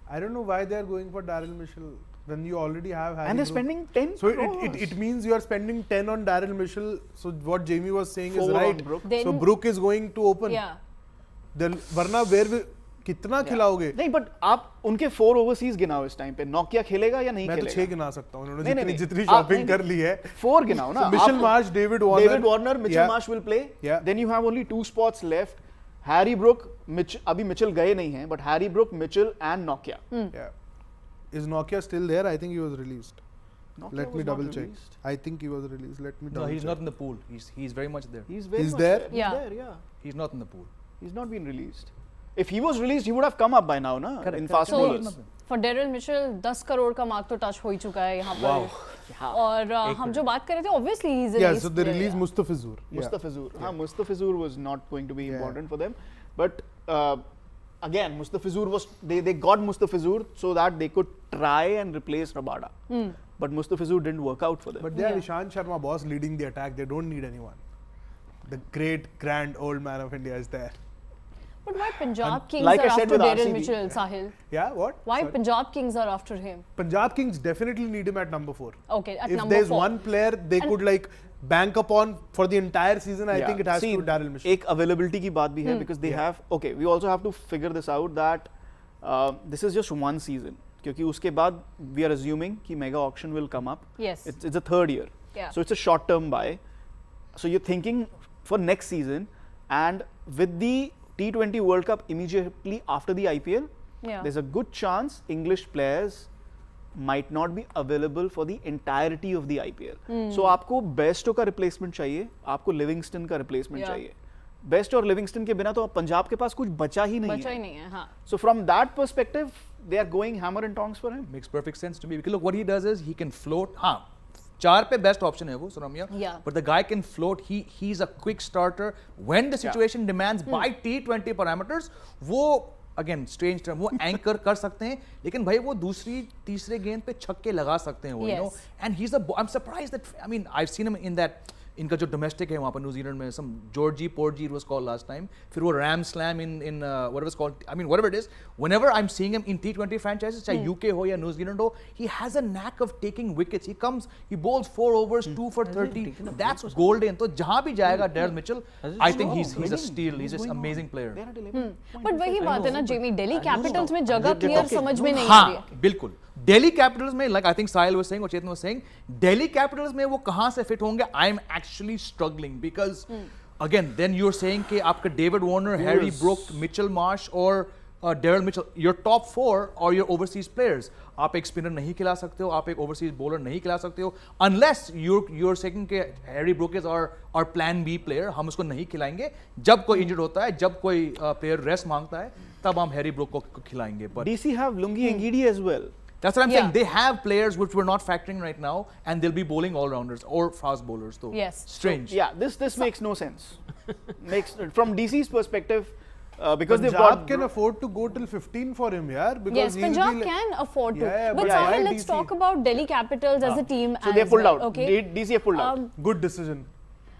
I don't know why they are going for Daryl Mitchell when you already have Harry and they're Brook. spending 10 So crores. it means you are spending 10 on Daryl Mitchell. So what Jamie was saying is 4 right. on Brook. So Brook is going to open. Yeah. Then वरना where will कितना खिलाओगे? नहीं, but आप उनके 4 overseas गिनाओ इस time पे. Nokia खेलेगा या नहीं मैं तो खेलेगा? 6 गिना सकता हूँ. उन्होंने नहीं, जितनी आप शॉपिंग नहीं, कर ली है. 4 गिनाओ ना. Mitchell Marsh, David Warner. Mitchell Marsh will play. Yeah. Then you have only 2 spots left. Harry Brook, अभी Mitchell गए नहीं हैं, but Harry Brook, Mitchell and Nokia. Yeah. Is Nokia still there? I think he was released. Nokia Let me was double not check. released. I think he was released. Let me double No, he's check. not in the pool. He's very much there. He's very He's much there? He's Yeah. there, yeah. He's not in the pool. He's not been released. If he was released, he would have come up by now, na? In fast So bowlers. for Daryl Mitchell 10 crore का mark तो touch हो ही चुका है यहाँ पर. और हम जो बात कर रहे थे, obviously he's a Yeah, released so they player, released yeah. Mustafizur. Mustafizur. Mustafizur was not going to be important for them. But again, Mustafizur they got Mustafizur so that they could try and replace Rabada. But Mustafizur didn't work out for them. But they have Ishant Sharma, boss, leading the attack. They don't need anyone. The great, grand old man of India is there. But why Punjab Kings like are I said after with Daryl RCB. Mitchell, Sahil? Yeah, what? Why Sorry. Punjab Kings are after him? Punjab Kings definitely need him at number 4. Okay, at if number there's 4. one player they could like bank upon for the entire season, I think it has to be Daryl Mitchell. एक availability की बात भी है because they have. Okay, we also have to figure this out that this is just one season. क्योंकि उसके बाद we are assuming कि mega auction will come up. Yes. It's a 3rd year. Yeah. So it's a short term buy. So you're thinking for next season, and with the T20 World Cup immediately after the IPL, there's a good chance English players might not be available for the entirety of the IPL. So आपको Bairstow का replacement चाहिए, आपको Livingstone का replacement चाहिए. Best और Livingstone के बिना तो पंजाब के पास कुछ बचा ही नहीं है. हाँ. So from that perspective, they are going hammer and tongs for him. Makes perfect sense to me because look, what he does is he can float. हाँ, 4 पे best option है वो Suramya. Yeah. But the guy can float. He's a quick starter when the situation demands by T20 parameters. वो again strange term, वो anchor कर सकते हैं. लेकिन भाई वो दूसरी तीसरे गेंद पे छक्के लगा सकते हैं वो, you know. And I'm surprised that I've seen him in that. इनका जो डोमेस्टिक है वहाँ पर न्यूजीलैंड में some Georgie Porgy it was called last time. फिर वो Ram Slam in whatever it's called. I mean whatever it is. Whenever I'm seeing him in T20 franchises, चाहे UK हो या New Zealand हो, he has a knack of taking wickets. He comes, he bowls 4 overs, 2 for 30. That's golden. तो जहाँ भी जाएगा Daryl Mitchell, I think he's a steal. He's just an amazing player. But वही बात है ना Jamie, Delhi Capitals में जगह clear समझ में नहीं आ रही है. हाँ, बिल्कुल. Delhi Capitals में, like I think Sahil was saying or Chetan was saying, Delhi Capitals में वो कहाँ से fit होंगे? I'm actually struggling because again, then you're saying कि आपका David Warner, Harry Brook, Mitchell Marsh or Daryl Mitchell, your top 4 or your overseas players. आप एक spinner नहीं खिला सकते हो, आप एक ओवरसीज बॉलर नहीं खिला सकते हो, unless you're saying कि हैरी ब्रूक इज और प्लान बी प्लेयर, हम उसको नहीं खिलाएंगे. जब कोई इंजर्ड होता है, जब कोई प्लेयर रेस्ट मांगता है, तब हम हैरी ब्रूक को खिलाएंगे. But DC have Lungi Ngidi as well. That's what I'm saying. They have players which we're not factoring right now, and they'll be bowling all-rounders or fast bowlers. So yes. Strange. So, yeah, this makes no sense. Makes from DC's perspective, because they've Punjab got can afford to go till 15 for him, yeah. Because Yes, Punjab can afford to. Yeah, but but Sahil, why let's DC? talk about Delhi Capitals as a team. so as they pulled well, out. Okay. DC have pulled out. good decision.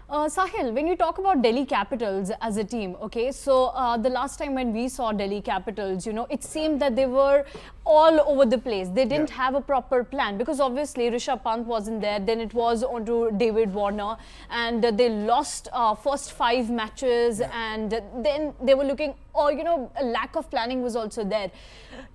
Sahil, when you talk about Delhi Capitals as a team, okay, so the last time when we saw Delhi Capitals, you know, it seemed that they were all over the place. They didn't have a proper plan because obviously Rishabh Pant wasn't there. Then it was onto David Warner, and they lost first 5 matches, and then they were looking, you know, a lack of planning was also there.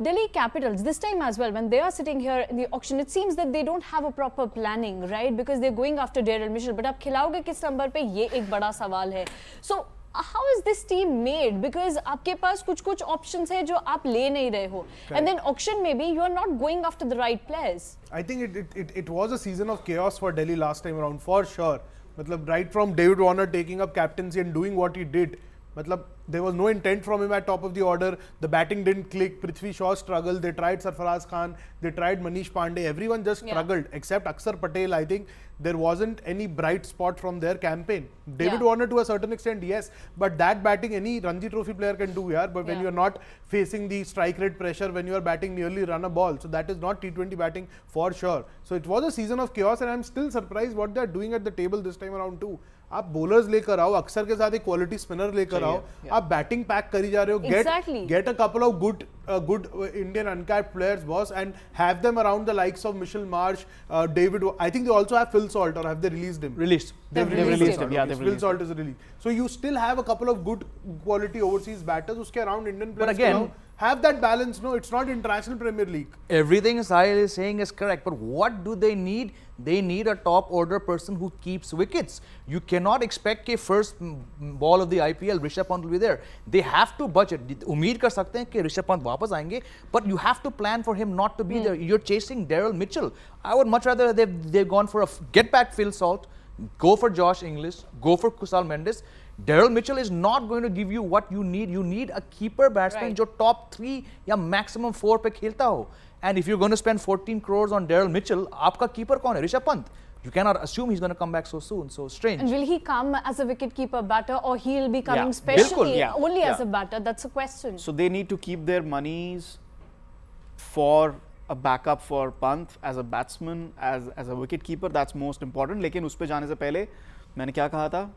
Delhi Capitals, this time as well, when they are sitting here in the auction, it seems that they don't have a proper planning, right? Because they're going after Daryl Mitchell. But आप खिलाओगे किस number पे, ये एक बड़ा सवाल है. So how is this team made? Because आपके पास कुछ options है जो आप ले नहीं रहे हो. And then auction maybe you are not going after the right players. I think it was a season of chaos for Delhi last time around, for sure. Matlab, right from David Warner taking up captaincy and doing what he did. Matlab, there was no intent from him at top of the order. The batting didn't click. Prithvi Shaw struggled. They tried Sarfaraz Khan. They tried Manish Pandey. Everyone just struggled except Akshar Patel. I think there wasn't any bright spot from their campaign. David Warner to a certain extent, yes, but that batting any Ranji Trophy player can do, yeah. But when you are not facing the strike rate pressure, when you are batting nearly run a ball, so that is not T20 batting for sure. So it was a season of chaos, and I'm still surprised what they are doing at the table this time around too. आप bowlers लेकर आओ, अक्सर के साथ एक quality spinner लेकर आओ, आप batting pack करी जा रहे हो, get a couple of good Indian uncapped players, boss, and have them around the likes of Mitchell Marsh, David. I think they also have Phil Salt, or have they released him? Released. They've released him. Yeah, they've Phil released Salt is released. So you still have a couple of good quality overseas batters uske around Indian players. But again, have that balance. No, it's not International Premier League. Everything Sahil is saying is correct, but what do they need? They need a top order person who keeps wickets. You cannot expect कि first ball of the IPL Rishabh Pant will be there. They have to budget. उम्मीद कर सकते हैं कि ऋषभ पंत वापस आएंगे, but you have to plan for him not to be there. You're chasing Daryl Mitchell. I would much rather they've gone for a get back Phil Salt, go for Josh Inglis, go for Kusal Mendes. Daryl Mitchell is not going to give you what you need. You need a keeper batsman जो top 3 या maximum 4 पे खेलता हो. And if you're going to spend 14 crores on Daryl Mitchell, आपका keeper कौन है? Rishabh Pant. You cannot assume he's going to come back so soon. So strange. And will he come as a wicket-keeper batter, or he'll be coming specially only as a batter? That's a question. So they need to keep their monies for a backup for Pant as a batsman, as a wicket-keeper. That's most important. लेकिन उस पे जाने से पहले मैंने क्या कहा था?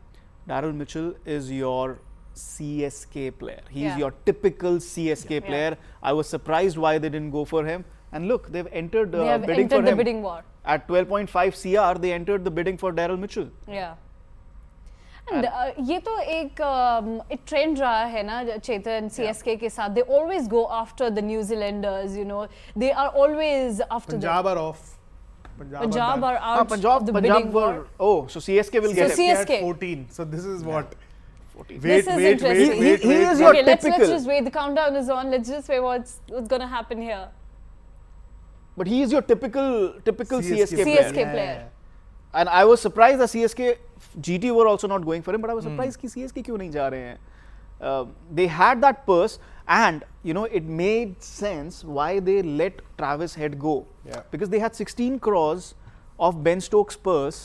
Daryl Mitchell is your CSK player. He's your typical CSK player. I was surprised why they didn't go for him. And look, they've entered bidding for him. Bidding war. At 12.5 CR, they entered the bidding for Daryl Mitchell. Yeah. And ये तो एक trend रहा है ना चेतन CSK के साथ. They always go after the New Zealanders, you know. They are always after Punjab are off. Punjab are out of the bidding war. Oh, so CSK will get So him. CSK. 14. So this is what? 14. This is interesting. He is your Okay, let's typical. just wait. The countdown is on. Let's just wait what's going to happen here. But he is your typical CSK player. CSK player. And I was surprised that CSK, GT were also not going for him, but I was surprised कि CSK क्यों नहीं जा रहे हैं. They had that purse, and you know it made sense why they let Travis Head go. Because they had 16 crores of Ben Stokes purse.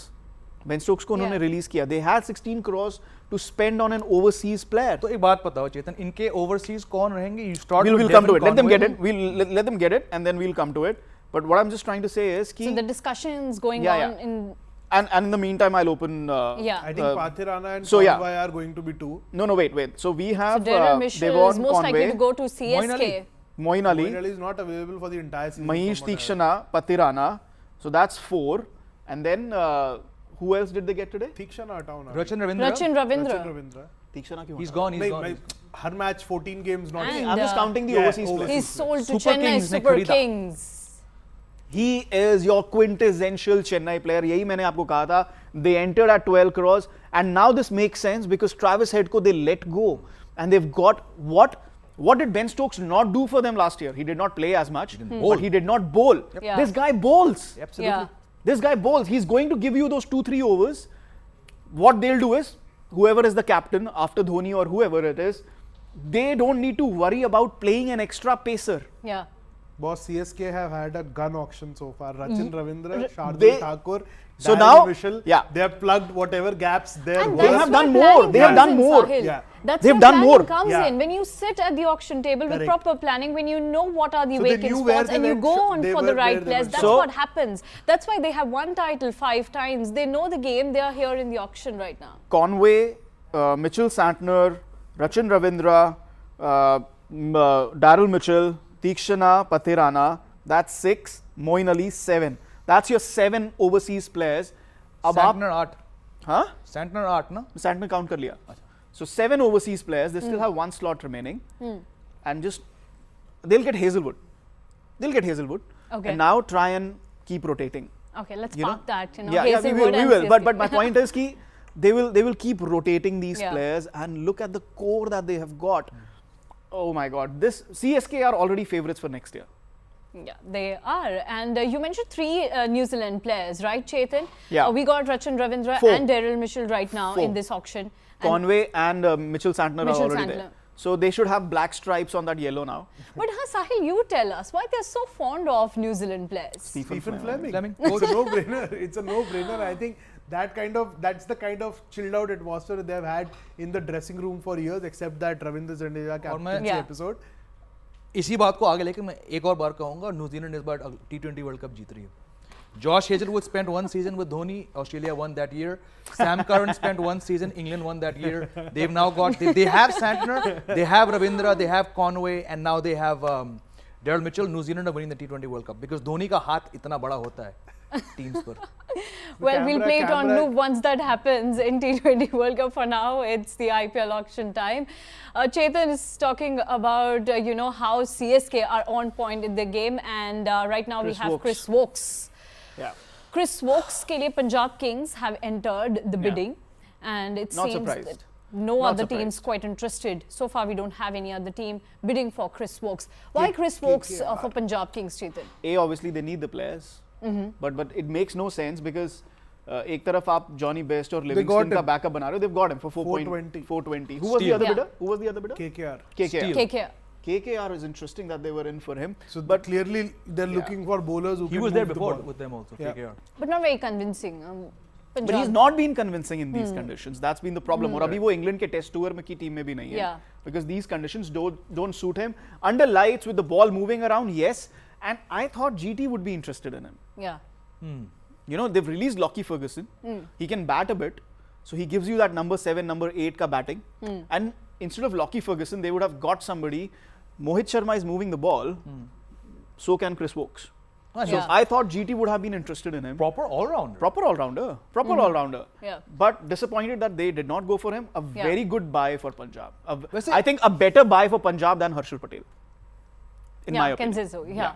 Ben Stokes को उन्होंने release किया. They had 16 crores to spend on an overseas player. तो एक बात बताओ चेतन, इनके overseas कौन रहेंगे? You start. We'll come to it. Let them get it. We'll let them get it, and then we'll come to it. But what I'm just trying to say is कि So the discussions going on in. And in the meantime, I'll open. I think Pathirana and so Conway are going to be 2. No, wait. So we have Daryl Mitchell is most likely to go to CSK. Moeen Moeen Ali is not available for the entire season. Manish Tikshana, Pathirana. So that's 4. And then who else did they get today? Tikshana hटाओ ना. Rachin Ravindra. Rachin Ravindra. Tikshana क्यों? He's gone. He's gone. Her match 14 games not. And, I'm just counting the overseas players. He's sold to Super Chennai Kings ने Super खरीदा. Kings. He is your quintessential Chennai player. यही मैंने आपको कहा था. They entered at 12 crores, and now this makes sense because Travis Head को they let go, and they've got what What did Ben Stokes not do for them last year? He did not play as much, bowl. but he did not bowl. Yeah. This guy bowls. Absolutely. Yeah. This guy bowls. He's going to give you those 2-3 overs. What they'll do is, whoever is the captain after Dhoni or whoever it is, they don't need to worry about playing an extra pacer. Yeah. Boss, CSK have had a gun auction so far. Rachin Ravindra, Shardul They- Thakur, So Daryl now- Mitchell, yeah. they have plugged whatever gaps there And were. They that's have where done more. planning They have comes done in, Yeah. more. That's They've where done planning more. comes Yeah. in. When you sit at the auction table with Correct. proper planning, when you know what are the So they vacant knew where spots they and you went, go on they for were the where right they players, were. that's So- what happens. That's why they have won title 5 times. They know the game. They are here in the auction right now. Conway, Mitchell Santner, Rachin Ravindra, Daryl Mitchell, Tikshana Pathirana, that's 6. Moeen Ali, 7. That's your 7 overseas players. अब आप Santner Art. हाँ Santner Art, no? Santner count कर लिया. So 7 overseas players. They still have 1 slot remaining, and just they'll get Hazelwood. They'll get Hazelwood, Okay. and now try and keep rotating. Okay, let's You know? park that. You know, Yeah, we Hazelwood will. and But CSK. my point is कि they will keep rotating these Yeah. players, and look at the core that they have got. Oh my God, this CSK are already favorites for next year. Yeah, they are. And you mentioned 3 New Zealand players, right, Chetan? Yeah. We got Rachin Ravindra 4. and Daryl Mitchell right now 4. in this auction. And- Conway and Mitchell Santner Mitchell are already Santner. there. So they should have black stripes on that yellow now. But Sahil, you tell us why they're so fond of New Zealand players. Stephen Fleming. Fleming. It's a no-brainer. It's a no-brainer. I think that's the kind of chilled out atmosphere they've had in the dressing room for years, except that Ravindra Jadeja captaincy Yeah. episode. इसी बात को आगे लेके मैं एक और बार कहूंगा, New Zealand इस बार T20 वर्ल्ड कप जीत रही है. Josh Hazelwood spent 1 season with Dhoni. Australia won that year. Sam Curran spent 1 season. England won that year. They've now got. They have Santner. They have Ravindra. They have Conway, and now they have Daryl Mitchell. New Zealand are winning the T20 World Cup because Dhoni का हाथ इतना बड़ा होता है teams पर. Well, we'll play it on camera. loop once that happens in T20 World Cup. For now, it's the IPL auction time. Chetan is talking about, how CSK are on point in the game. And right now we have Chris Wokes. Yeah. Chris Wokes ke liye Punjab Kings have entered the bidding. And it Not seems surprised. that no Not other team's surprised. quite interested. So far, we don't have any other team bidding for Chris Wokes. Why Chris Wokes for Punjab Kings, Chetan? Obviously they need the players, but it makes no sense because एक तरफ आप Johnny Best और Livingston got का him. backup बना रहे हो. They've got him for 420. 420. Who was the Steal. other Yeah. bidder? Who was the other bidder? KKR. KKR. KKR. KKR is interesting that they were in for him. So, but clearly they're looking for bowlers who He can was there move the before ball. with them also. Yeah. KKR. But not very convincing. But he's not been convincing in these conditions. That's been the problem. और अभी वो England के test tour में की team में भी नहीं है. Yeah. Because these conditions don't suit him. Under lights with the ball moving around, yes. And I thought GT would be interested in him. Yeah. They've released Lockie Ferguson. He can bat a bit. So he gives you that number 7, number 8 ka batting. And instead of Lockie Ferguson, they would have got somebody. Mohit Sharma is moving the ball. So can Chris Wokes. Ah, Yeah. I thought GT would have been interested in him. Proper all-rounder. Proper all-rounder. Proper all-rounder. Yeah. But disappointed that they did not go for him. A Yeah. very good buy for Punjab. वैसे- I think a better buy for Punjab than Harshal Patel. In my Yeah, can opinion. say so. Yeah.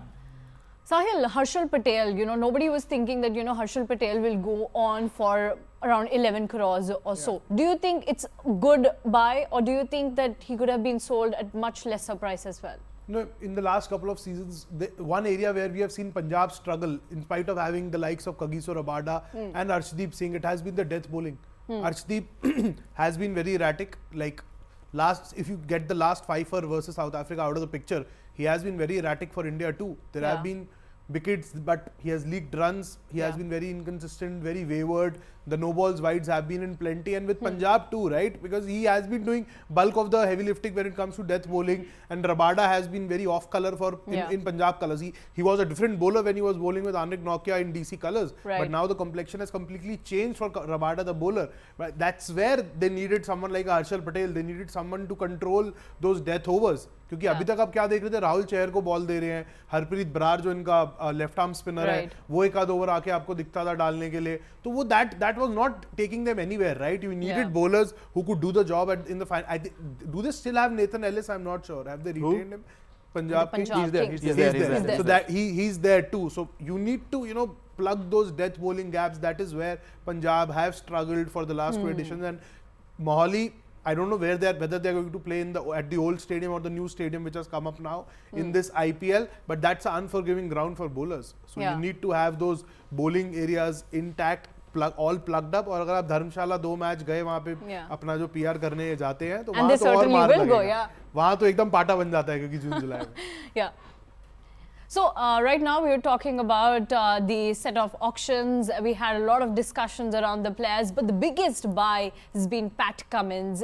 Sahil, Harshal Patel, nobody was thinking that, Harshal Patel will go on for around 11 crores or so. Do you think it's good buy, or do you think that he could have been sold at much lesser price as well? No, in the last couple of seasons, one area where we have seen Punjab struggle, in spite of having the likes of Kagiso Rabada and Arshdeep Singh, it has been the death bowling. Arshdeep has been very erratic. Like if you get the last 5 versus South Africa out of the picture, he has been very erratic for India too. There have been wickets, but he has leaked runs. He has been very inconsistent, very wayward. The no balls wides have been in plenty, and with Punjab too, right? Because he has been doing bulk of the heavy lifting when it comes to death bowling, and Rabada has been very off color in Punjab colours. He was a different bowler when he was bowling with Anik Nokia in DC colours, but now the complexion has completely changed for Rabada, the bowler. But that's where they needed someone like Harshal Patel. They needed someone to control those death overs. क्योंकि अभी तक आप क्या देख रहे थे, राहुल चहर को ball दे रहे हैं, हरप्रीत बरार जो इनका लेफ्ट आर्म स्पिनर है, वो एक आध ओवर आके आपको दिखता था डालने के लिए, तो वो that was not taking them anywhere, right? You needed bowlers who could do the job in the final. Do they still have Nathan Ellis? I'm not sure. Have they retained him? Punjab Kings. He's there. Kings. He's there. So that he's there too. So you need to plug those death bowling gaps. That is where Punjab have struggled for the last 2 editions. And Mohali, I don't know whether they're going to play at the old stadium or the new stadium which has come up now in this IPL. But that's an unforgiving ground for bowlers. So you need to have those bowling areas intact, all plugged up. और अगर आप धर्मशाला 2 match गए वहाँ पे अपना जो PR करने जाते हैं तो वहाँ तो और मार लगेगा. वहाँ तो एकदम पाटा बन जाता है क्योंकि जून जुलाई में. Yeah. So right now we are talking about the set of auctions. We had a lot of discussions around the players, but the biggest buy has been Pat Cummins.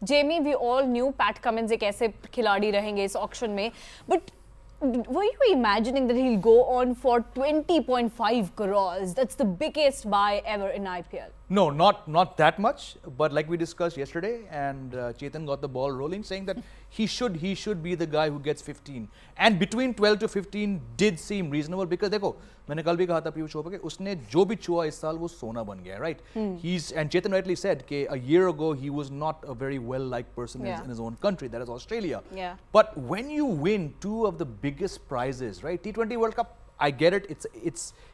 Jamie, we all knew Pat Cummins एक ऐसे खिलाड़ी रहेंगे इस auction में, but were you imagining that he'll go on for 20.5 crores? That's the biggest buy ever in IPL. No, not that much. But like we discussed yesterday, and Chetan got the ball rolling, saying that he should be the guy who gets 15. And between 12 to 15 did seem reasonable because देखो मैंने कल भी कहा था पीयूष चोपड़ा के उसने जो भी छुआ इस साल वो सोना बन गया, right? And Chetan rightly said कि a year ago he was not a very well liked person in his own country, that is Australia. Yeah. But when you win 2 of the biggest prizes, right? T20 World Cup, I get it.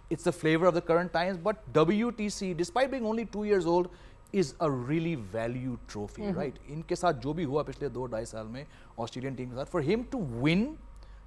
It's the flavor of the current times. But WTC, despite being only 2 years old, is a really valued trophy, right? इनके साथ जो भी हुआ पिछले 2-2.5 साल में Australian team के साथ, for him to win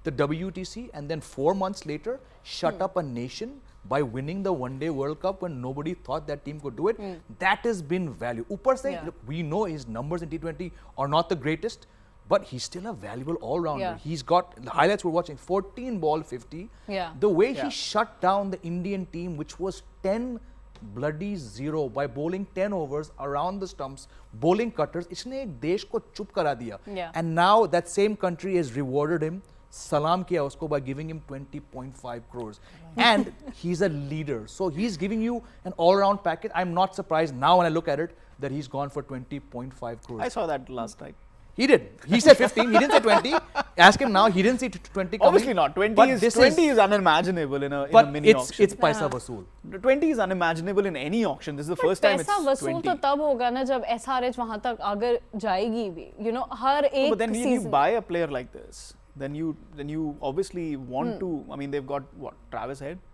the WTC and then 4 months later shut up a nation by winning the One Day World Cup when nobody thought that team could do it, that has been value. ऊपर से look, we know his numbers in T20 are not the greatest. But he's still a valuable all-rounder. Yeah. He's got, the highlights we're watching, 14 ball 50. Yeah. The way he shut down the Indian team, which was 10-0 by bowling 10 overs around the stumps, bowling cutters, इसने एक देश को चुप करा दिया. And now that same country has rewarded him, salam kiya usko by giving him 20.5 crores. And he's a leader. So he's giving you an all-round package. I'm not surprised now when I look at it that he's gone for 20.5 crores. I saw that last night. He did. He said 15. He didn't say 20. Ask him now. He didn't see 20 coming. Obviously not. 20 is unimaginable in a mini auction. It's paisa vasool. 20 is unimaginable in any auction. This is the first time it's 20. पैसा वसूल तो तब होगा ना जब SRH वहाँ तक अगर जाएगी भी. You know, हर एक But then when you buy a player like this, then you obviously want to. I mean, they've got what, Travis Head.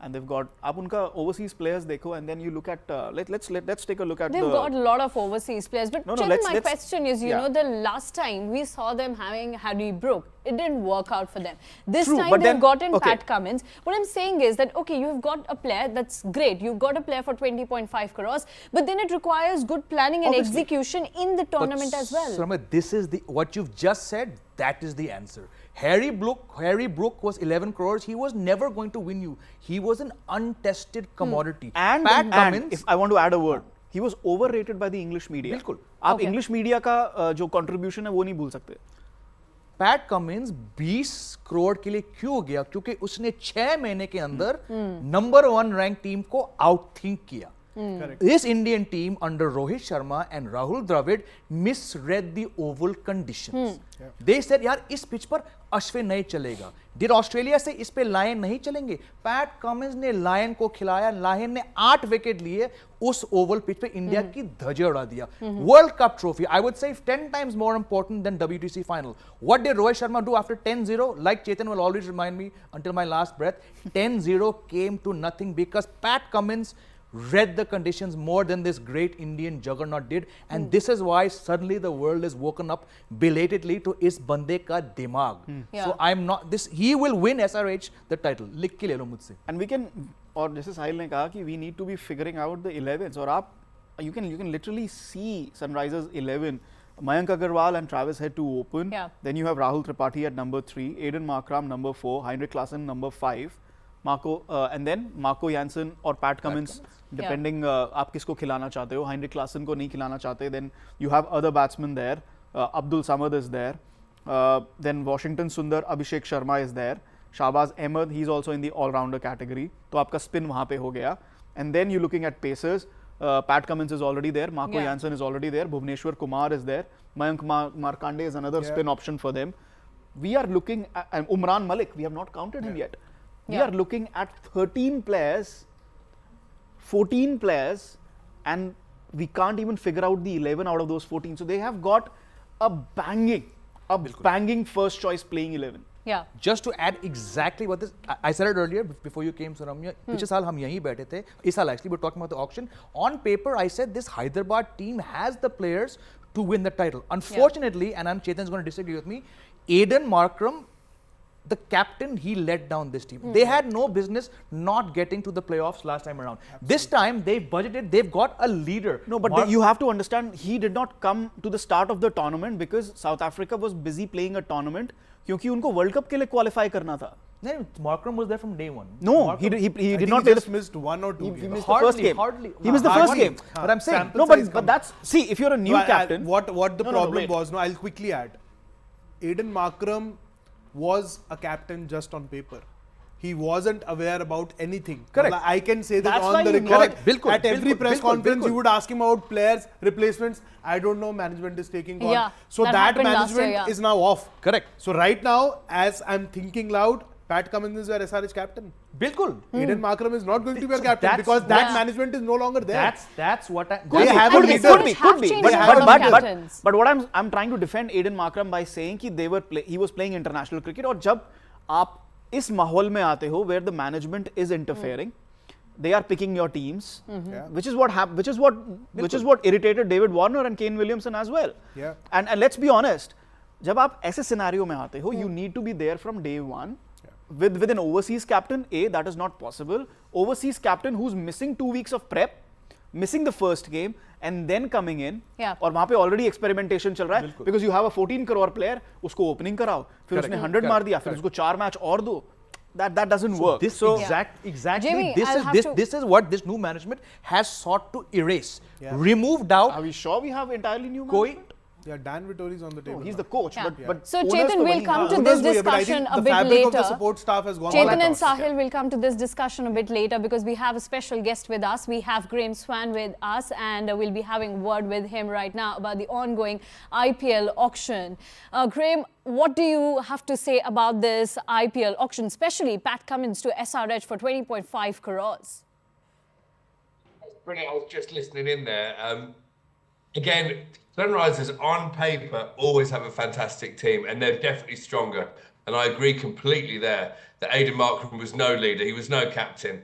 And they've got आप उनका overseas players देखो and then you look at let's take a look at they've got a lot of overseas players but my question is you know the last time we saw them having Harry Brook, it didn't work out for them. This time they've gotten Pat Cummins. What I'm saying is that okay, you've got a player that's great, you've got a player for 20.5 crores, but then it requires good planning and execution in the tournament as well. Samit, this is what you've just said, that is the answer. Harry Brook was 11 crores. He was never going to win you. He was an untested commodity. And Pat Cummins, if I want to add a word, he was overrated by the English media. बिल्कुल. आप English media का जो contribution है वो नहीं भूल सकते. Pat Cummins 20 crore के लिए क्यों गया? क्योंकि उसने 6 महीने के अंदर नंबर 1 रैंक टीम को आउटथिंक किया. This Indian team under Rohit Sharma and Rahul Dravid misread the oval conditions. They said, यार इस पिच पर अश्विन नहीं चलेगा. Did Australia से इस पे लायन नहीं चलेंगे? Pat Cummins ने लायन को खिलाया. लायन ने 8 विकेट लिए उस ओवल पिच पे इंडिया की धज्जियां उड़ा दिया. World Cup trophy, I would say 10 times more important than WTC final. What did Rohit Sharma do after 10-0? Like Chetan will always remind me until my last breath, 10-0 came to nothing because Pat Cummins read the conditions more than this great Indian juggernaut did, and this is why suddenly the world is woken up belatedly to is bande ka dimag. So I'm not this. He will win SRH the title. लिख के ले लो मुझसे. And we can, और जैसे साहिल ने कहा कि we need to be figuring out the 11s. और आप you can literally see Sunrisers 11. Mayank Agarwal and Travis Head to open. Then you have Rahul Tripathi at number 3, Aiden Markram number 4, Heinrich Klaasen number 5. And then Marco Jansen or Pat Cummins, depending आप किसको खिलाना चाहते हो. Heinrich Klaasen को नहीं खिलाना चाहते. Then you have other batsmen there. Abdul Samad is there. Then Washington Sundar, Abhishek Sharma is there. Shahbaz Ahmed, he's also in the all-rounder category. तो आपका spin वहाँ पे हो गया. And then you're looking at pacers. Pat Cummins is already there. Marco Jansen is already there. Bhuvneshwar Kumar is there. Mayank Markande is another spin option for them. We are looking at Umran Malik. We have not counted him yet. We are looking at 13 players, 14 players, and we can't even figure out the 11 out of those 14. So they have got a banging first choice playing 11. Yeah. Just to add exactly what this, I said it earlier before you came, Saramya. पिछले साल हम यहीं बैठे थे. इस साल actually we're talking about the auction. On paper, I said this Hyderabad team has the players to win the title. Unfortunately, and Chetan's going to disagree with me, Aiden Markram, the captain, he let down this team. They had no business not getting to the playoffs last time around. This time, they've budgeted, they've got a leader. No, but you have to understand, he did not come to the start of the tournament because South Africa was busy playing a tournament क्योंकि उनको World Cup के लिए qualify करना था. No, Markram was there from day one. No, he did not play. He just missed 1 or 2 games. He missed the first game. He missed the first game. But I'm saying, no, but that's, see, if you're a new captain. What the problem was, I'll quickly add. Aiden Markram was a captain just on paper. He wasn't aware about anything. Correct. I can say this That's on why the you record. Bilkul, At every press conference, bilkul. you would ask him about players, replacements. I don't know, management is taking on. Yeah, So that that happened last management year, is now off. Correct. So right now, as I'm thinking loud, Pat Cummins is our SRH captain. Bilkul. Aiden Markram is not going to be our So captain that's- because that Yeah. management is no longer there. That's what I. They have a And leader. SRH have changed a lot of captains. But what I'm trying to defend Aiden Markram by saying कि he was playing international cricket और जब आप इस माहौल में आते हो where the management is interfering, they are picking your teams, which is what irritated David Warner and Kane Williamson as well. Yeah. And let's be honest, जब आप ऐसे scenario में आते हो, you need to be there from day one. With an overseas captain, that is not possible. Overseas captain who's missing 2 weeks of prep, missing the first game, and then coming in. Yeah. और वहाँ पे already experimentation चल रहा है. Because you have a 14 crore player, उसको opening कराओ, फिर उसने 100 मार दिया, फिर उसको 4 match और दो. That doesn't work. This So exactly Jamie, I'll have to- this is what this new management has sought to erase. Remove doubt. are we sure we have entirely new Koi management? Yeah, Dan Vittori is on the table. No, he's now. the coach, Yeah. but So owners Chetan, तो we'll वही come हैं. to Owners this do, but I discussion think a the bit fabric of the later. support staff has gone Chetan all and across. Sahil will come to this discussion a bit later because we have a special guest with us. We have Graham Swan with us and we'll be having word with him right now about the ongoing IPL auction. Graham, what do you have to say about this IPL auction, especially Pat Cummins to SRH for 20.5 crores? Brilliant. I was just listening in there. Again, Sunrisers on paper always have a fantastic team and they're definitely stronger. And I agree completely there that Aiden Markram was no leader. He was no captain.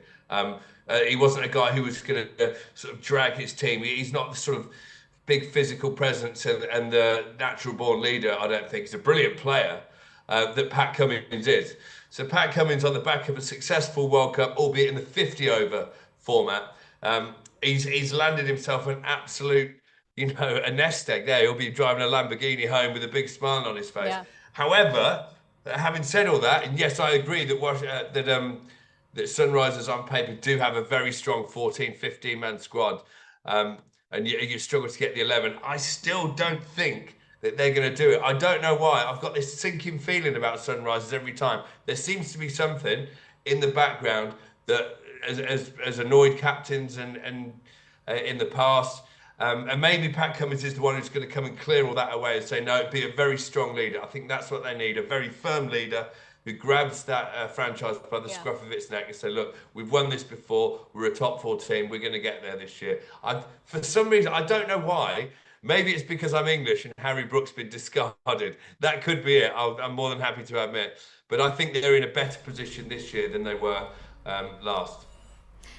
He wasn't a guy who was going to sort of drag his team. He's not the sort of big physical presence and the natural born leader, I don't think. He's a brilliant player that Pat Cummins is. So Pat Cummins on the back of a successful World Cup, albeit in the 50 over format, he's landed himself an absolute, a nest egg there. He'll be driving a Lamborghini home with a big smile on his face. Yeah. However, having said all that, and yes, I agree that that Sunrisers on paper do have a very strong 14, 15-man squad, and you struggle to get the 11. I still don't think that they're going to do it. I don't know why. I've got this sinking feeling about Sunrisers every time. There seems to be something in the background that has annoyed captains and in the past. And maybe Pat Cummins is the one who's going to come and clear all that away and say, no, be a very strong leader. I think that's what they need, a very firm leader who grabs that franchise by the scruff of its neck and say, look, we've won this before, we're a top 4 team, we're going to get there this year. For some reason, I don't know why, maybe it's because I'm English and Harry Brook's been discarded. That could be it, I'm more than happy to admit. But I think they're in a better position this year than they were last.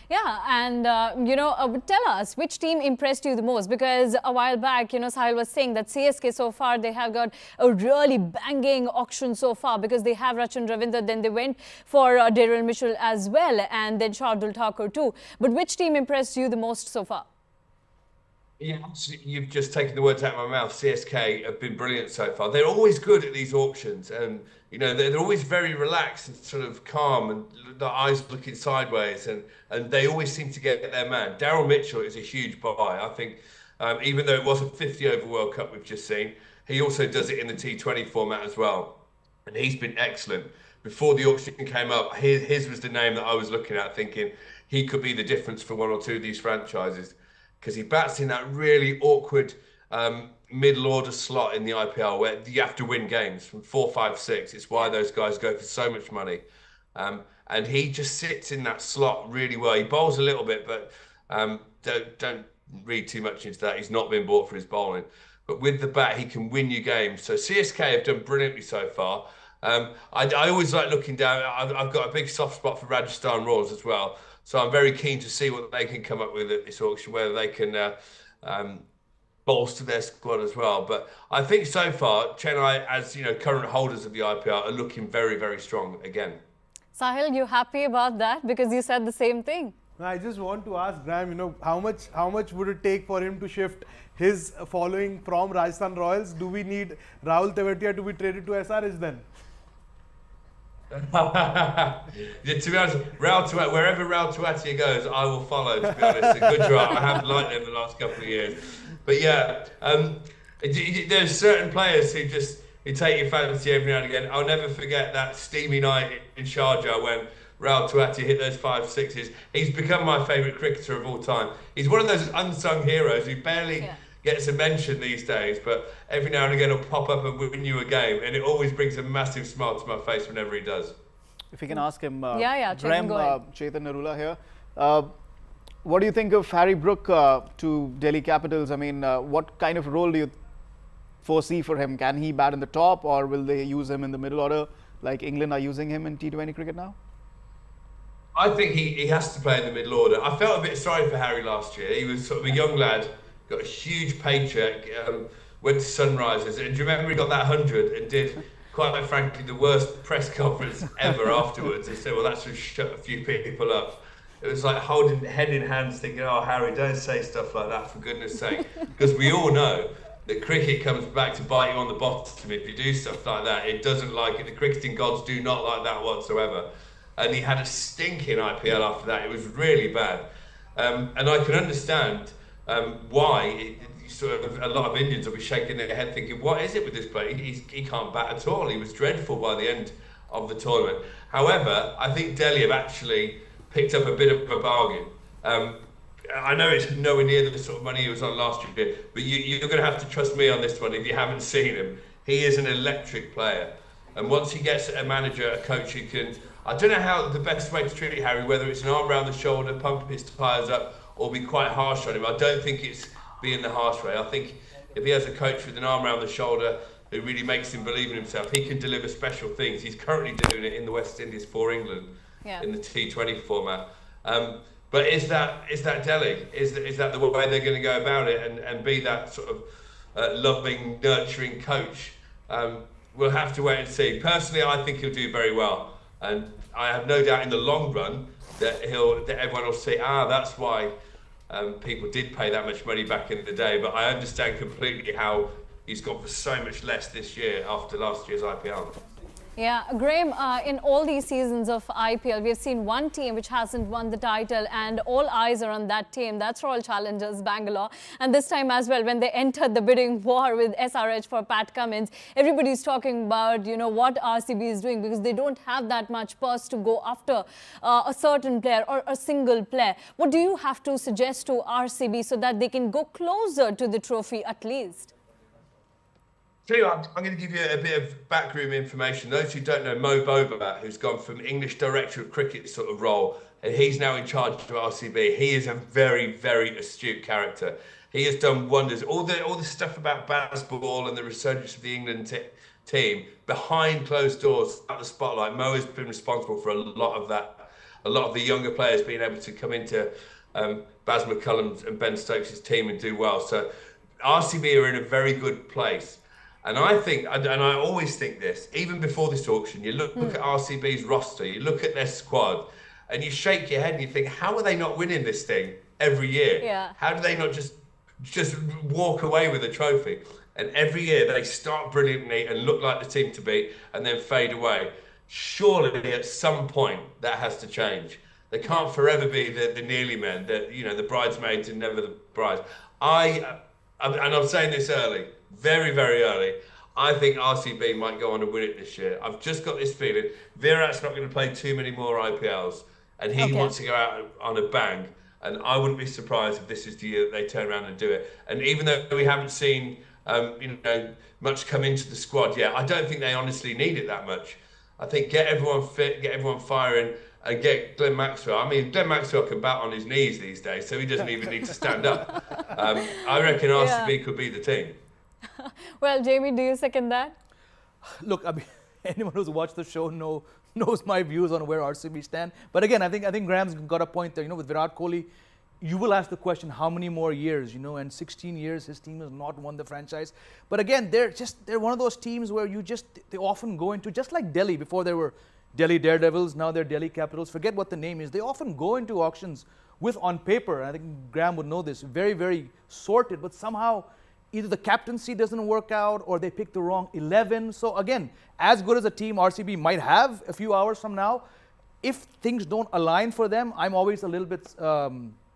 Yeah, and tell us which team impressed you the most, because a while back, Sahil was saying that CSK so far they have got a really banging auction so far because they have Rachan Ravindra, then they went for Daryl Mitchell as well, and then Shardul Thakur too. But which team impressed you the most so far? Yeah, you've just taken the words out of my mouth. CSK have been brilliant so far. They're always good at these auctions, and they're always very relaxed and sort of calm, and the eyes looking sideways, and they always seem to get their man. Daryl Mitchell is a huge buy. I think, even though it was a 50 over World Cup we've just seen, he also does it in the T20 format as well, and he's been excellent. Before the auction came up, his was the name that I was looking at, thinking he could be the difference for one or two of these franchises, because he bats in that really awkward middle order slot in the IPL where you have to win games from 4, 5, 6. It's why those guys go for so much money. And he just sits in that slot really well. He bowls a little bit, but don't read too much into that. He's not been bought for his bowling. But with the bat, he can win you games. So CSK have done brilliantly so far. I always like looking down. I've got a big soft spot for Rajasthan Royals as well. So I'm very keen to see what they can come up with at this auction, whether they can bolster their squad as well. But I think so far, Chennai, as current holders of the IPL, are looking very, very strong again. Sahil, you happy about that? Because you said the same thing. I just want to ask Graham, how much would it take for him to shift his following from Rajasthan Royals? Do we need Rahul Tewatia to be traded to SRH then? Yeah, to be honest, wherever Rahul Tewatia goes, I will follow. To be honest, a good drive. I haven't liked him the last couple of years, but yeah, there's certain players who take your fancy every now and again. I'll never forget that steamy night in Sharjah when Rahul Tewatia hit those 5 6s. He's become my favourite cricketer of all time. He's one of those unsung heroes who barely gets a mention these days, but every now and again he'll pop up and win you a game, and it always brings a massive smile to my face whenever he does. If we can ask him, Graham, Chetan Narula here. What do you think of Harry Brook to Delhi Capitals? I mean, what kind of role do you foresee for him? Can he bat in the top, or will they use him in the middle order like England are using him in T20 cricket now? I think he has to play in the middle order. I felt a bit sorry for Harry last year. He was sort of a young lad, got a huge paycheck, went to Sunrisers, and do you remember he got that 100 and did, quite frankly, the worst press conference ever afterwards. He said, well, that's just shut a few people up. It was like holding head in hands thinking, oh, Harry, don't say stuff like that, for goodness sake. Because we all know that cricket comes back to bite you on the bottom if you do stuff like that. It doesn't like it. The cricketing gods do not like that whatsoever. And he had a stinking IPL after that. It was really bad. And I can understand why a lot of Indians will be shaking their head thinking, what is it with this player? He can't bat at all. He was dreadful by the end of the tournament. However, I think Delhi have actually picked up a bit of a bargain. I know it's nowhere near the sort of money he was on last year, but you're going to have to trust me on this one if you haven't seen him. He is an electric player. And once he gets a manager, a coach who can... I don't know how the best way to treat Harry, whether it's an arm around the shoulder, pump his tyres up, or be quite harsh on him. I don't think it's being the harsh way. I think if he has a coach with an arm around the shoulder who really makes him believe in himself, he can deliver special things. He's currently doing it in the West Indies for England in the T20 format. But is that Delhi? Is that the way they're going to go about it and be that sort of loving, nurturing coach? We'll have to wait and see. Personally, I think he'll do very well. And I have no doubt in the long run that everyone will see, that's why people did pay that much money back in the day. But I understand completely how he's got for so much less this year after last year's IPL. Yeah, Graham, in all these seasons of IPL, we have seen one team which hasn't won the title, and all eyes are on that team. That's Royal Challengers Bangalore. And this time as well, when they entered the bidding war with SRH for Pat Cummins, everybody's talking about, what RCB is doing, because they don't have that much purse to go after a certain player or a single player. What do you have to suggest to RCB so that they can go closer to the trophy at least? I'm going to give you a bit of backroom information. Those who don't know, Mo Bobat, who's gone from English Director of Cricket sort of role, and he's now in charge of RCB. He is a very, very astute character. He has done wonders. All the stuff about baseball and the resurgence of the England team, behind closed doors, at the spotlight, Mo has been responsible for a lot of that. A lot of the younger players being able to come into Baz McCullum's and Ben Stokes' team and do well. So RCB are in a very good place. And I think, and I always think this, even before this auction, you look at RCB's roster, you look at their squad, and you shake your head and you think, how are they not winning this thing every year? Yeah. How do they not just walk away with a trophy? And every year they start brilliantly and look like the team to beat and then fade away. Surely at some point that has to change. They can't forever be the nearly men, the bridesmaids and never the brides. And I'm saying this early, very, very early. I think RCB might go on and win it this year. I've just got this feeling. Virat's not going to play too many more IPLs, and he wants to go out on a bang. And I wouldn't be surprised if this is the year that they turn around and do it. And even though we haven't seen, much come into the squad yet, I don't think they honestly need it that much. I think get everyone fit, get everyone firing, and get Glenn Maxwell. I mean, Glenn Maxwell can bat on his knees these days, so he doesn't even need to stand up. I reckon RCB could be the team. Well, Jamie, do you second that? Look, I mean, anyone who's watched the show knows my views on where RCB stand. But again, I think Graham's got a point there. With Virat Kohli, you will ask the question, how many more years, you know, and 16 years his team has not won the franchise. But again, they're one of those teams where they often go into, just like Delhi, before they were Delhi Daredevils, now they're Delhi Capitals, forget what the name is, they often go into auctions with, on paper, and I think Graham would know this, very, very sorted, but somehow either the captaincy doesn't work out or they pick the wrong 11. So again, as good as a team RCB might have a few hours from now, if things don't align for them, I'm always a little bit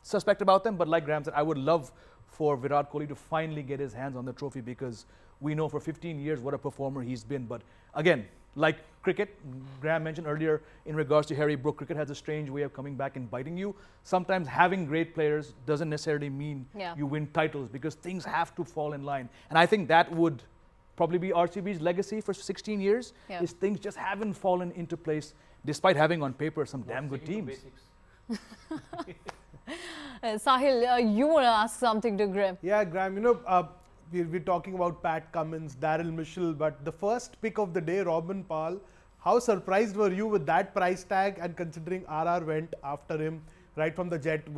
suspect about them. But like Graham said, I would love for Virat Kohli to finally get his hands on the trophy, because we know for 15 years what a performer he's been. But again, like cricket, Graham mentioned earlier in regards to Harry Brook, cricket has a strange way of coming back and biting you. Sometimes having great players doesn't necessarily mean you win titles, because things have to fall in line. And I think that would probably be RCB's legacy for 16 years, is things just haven't fallen into place despite having on paper some damn good teams. Sahil, you want to ask something to Graham? Yeah, Graham, you know, we're talking about Pat Cummins, Daryl Mitchell, but the first pick of the day, Rovman Powell, how surprised were you with that price tag, and considering RR went after him right from the jet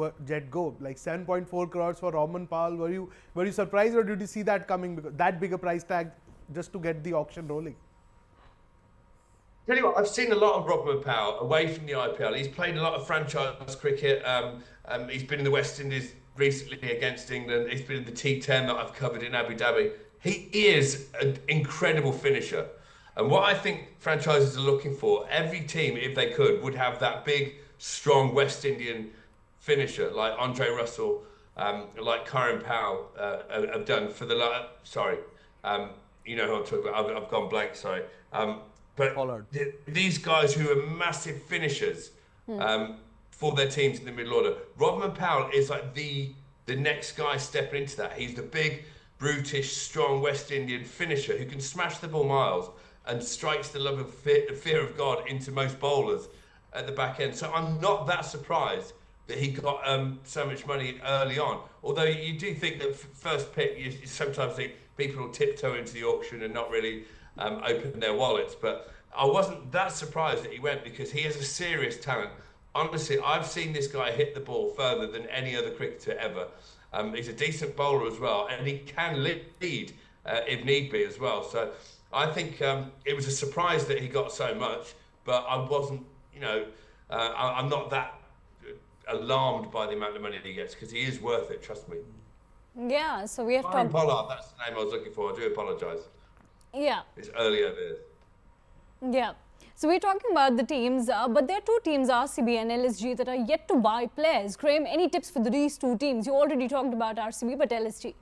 go, like 7.4 crores for Rovman Powell? Were you surprised, or did you see that coming, because that big a price tag just to get the auction rolling? Tell you what, I've seen a lot of Rovman Powell away from the IPL. He's played a lot of franchise cricket. He's been in the West Indies recently against England. He's been in the T10 that I've covered in Abu Dhabi. He is an incredible finisher. And what I think franchises are looking for, every team, if they could, would have that big, strong West Indian finisher like Andre Russell, like Karen Powell have done for the you know who I'm talking about. I've gone blank, sorry. But these guys who are massive finishers for their teams in the middle order. Rovman Powell is like the next guy stepping into that. He's the big, brutish, strong West Indian finisher who can smash the ball miles and strikes the love of fear of God into most bowlers at the back end. So I'm not that surprised that he got so much money early on. Although you do think that first pick, you sometimes think people will tiptoe into the auction and not really open their wallets. But I wasn't that surprised that he went, because he has a serious talent. Honestly, I've seen this guy hit the ball further than any other cricketer ever. He's a decent bowler as well, and he can lead if need be as well. So I think it was a surprise that he got so much, but I wasn't, you know, I'm not that alarmed by the amount of money that he gets, because he is worth it, trust me. Yeah, so we have Ryan Pollard, that's the name I was looking for. I do apologise. Yeah. It's early over here. Yeah. So we're talking about the teams, but there are two teams, RCB and LSG, that are yet to buy players. Graham, any tips for these two teams? You already talked about RCB, but LSG.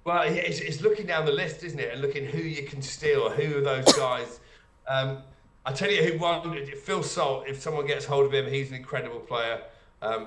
Well, it's looking down the list, isn't it? And looking who you can steal, who are those guys. I tell you who won, Phil Salt. If someone gets hold of him, he's an incredible player.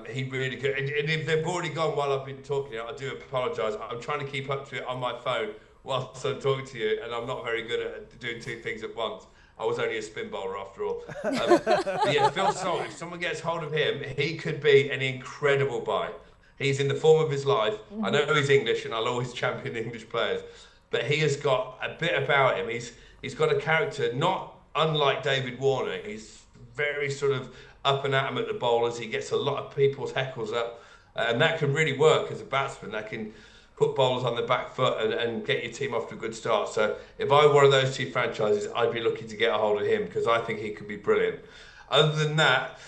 He's really good. And if they've already gone while I've been talking, I do apologise. I'm trying to keep up to it on my phone whilst I'm talking to you, and I'm not very good at doing two things at once. I was only a spin bowler after all. Yeah, Phil Salt, if someone gets hold of him, he could be an incredible buy. He's in the form of his life. I know he's English, and I'll always champion English players, but he has got a bit about him. He's got a character not unlike David Warner. He's very sort of up and at him at the bowlers. He gets a lot of people's heckles up, and that can really work as a batsman. That can put bowlers on the back foot and get your team off to a good start. So if I were one of those two franchises, I'd be looking to get a hold of him, because I think he could be brilliant. Other than that,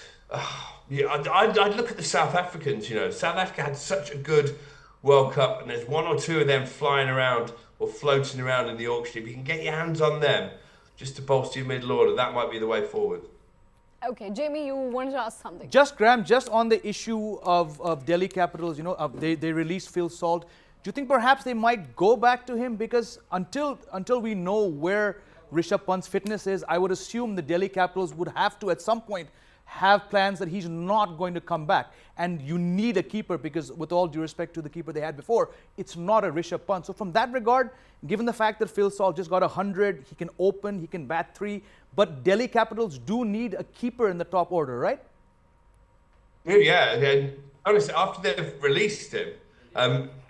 yeah, I'd look at the South Africans. You know, South Africa had such a good World Cup, and there's one or two of them flying around or floating around in the auction. If you can get your hands on them just to bolster your middle order, that might be the way forward. Okay, Jamie, you wanted to ask something. Just, Graham, just on the issue of Delhi Capitals, you know, they released Phil Salt. Do you think perhaps they might go back to him? Because until we know where Rishabh Pant's fitness is, I would assume the Delhi Capitals would have to, at some point, have plans that he's not going to come back. And you need a keeper, because with all due respect to the keeper they had before, it's not a Rishabh Pant. So from that regard, given the fact that Phil Salt just got 100, he can open, he can bat 3, but Delhi Capitals do need a keeper in the top order, right? Yeah, and honestly, after they've released him,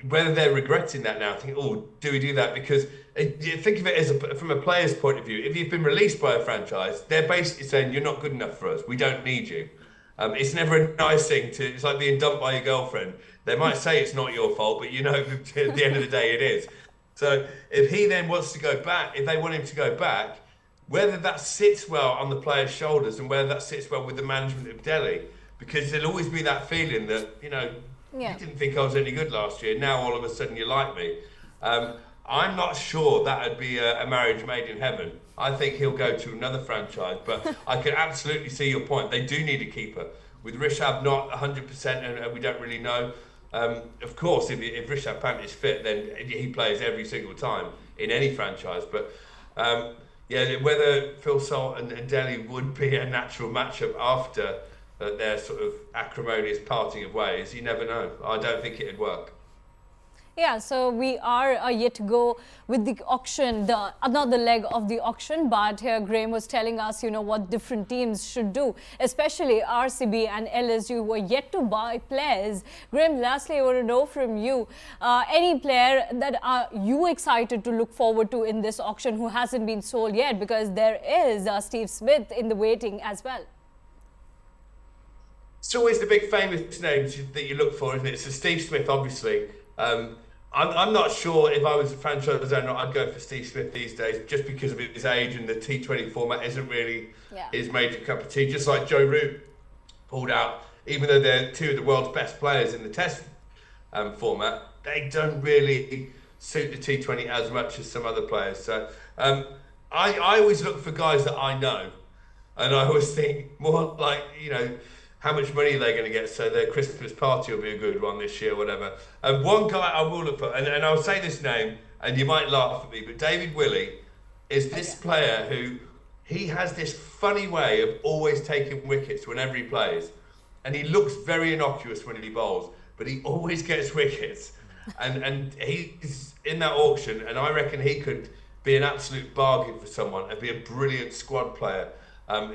whether they're regretting that now, think, oh, do we do that? Because you think of it as from a player's point of view. If you've been released by a franchise, they're basically saying you're not good enough for us. We don't need you. It's never a nice thing it's like being dumped by your girlfriend. They might say it's not your fault, but you know at the end of the day it is. So if he then wants to go back, if they want him to go back, whether that sits well on the player's shoulders and whether that sits well with the management of Delhi, because there'll always be that feeling that, you didn't think I was any good last year, now all of a sudden you like me. I'm not sure that would be a marriage made in heaven. I think he'll go to another franchise, but I can absolutely see your point. They do need a keeper. With Rishabh not 100% and we don't really know. Of course, if Rishabh Pant is fit, then he plays every single time in any franchise. But whether Phil Salt and Delhi would be a natural matchup after their sort of acrimonious parting of ways, you never know. I don't think it'd work. Yeah, so we are yet to go with the auction, another leg of the auction, but here Graham was telling us, what different teams should do, especially RCB and LSU who are yet to buy players. Graham, lastly, I want to know from you, any player that are you excited to look forward to in this auction who hasn't been sold yet, because there is Steve Smith in the waiting as well. It's always the big famous names that you look for, isn't it? So Steve Smith, obviously. I'm not sure if I was a franchise owner, I'd go for Steve Smith these days, just because of his age and the T20 format isn't really his major cup of tea. Just like Joe Root pulled out, even though they're two of the world's best players in the Test format, they don't really suit the T20 as much as some other players. So I always look for guys that I know, and I always think more like, how much money are they going to get, so their Christmas party will be a good one this year, whatever. And one guy I will look for, and I'll say this name, and you might laugh at me, but David Willey is this player who, he has this funny way of always taking wickets whenever he plays. And he looks very innocuous when he bowls, but he always gets wickets. And he's in that auction, and I reckon he could be an absolute bargain for someone and be a brilliant squad player.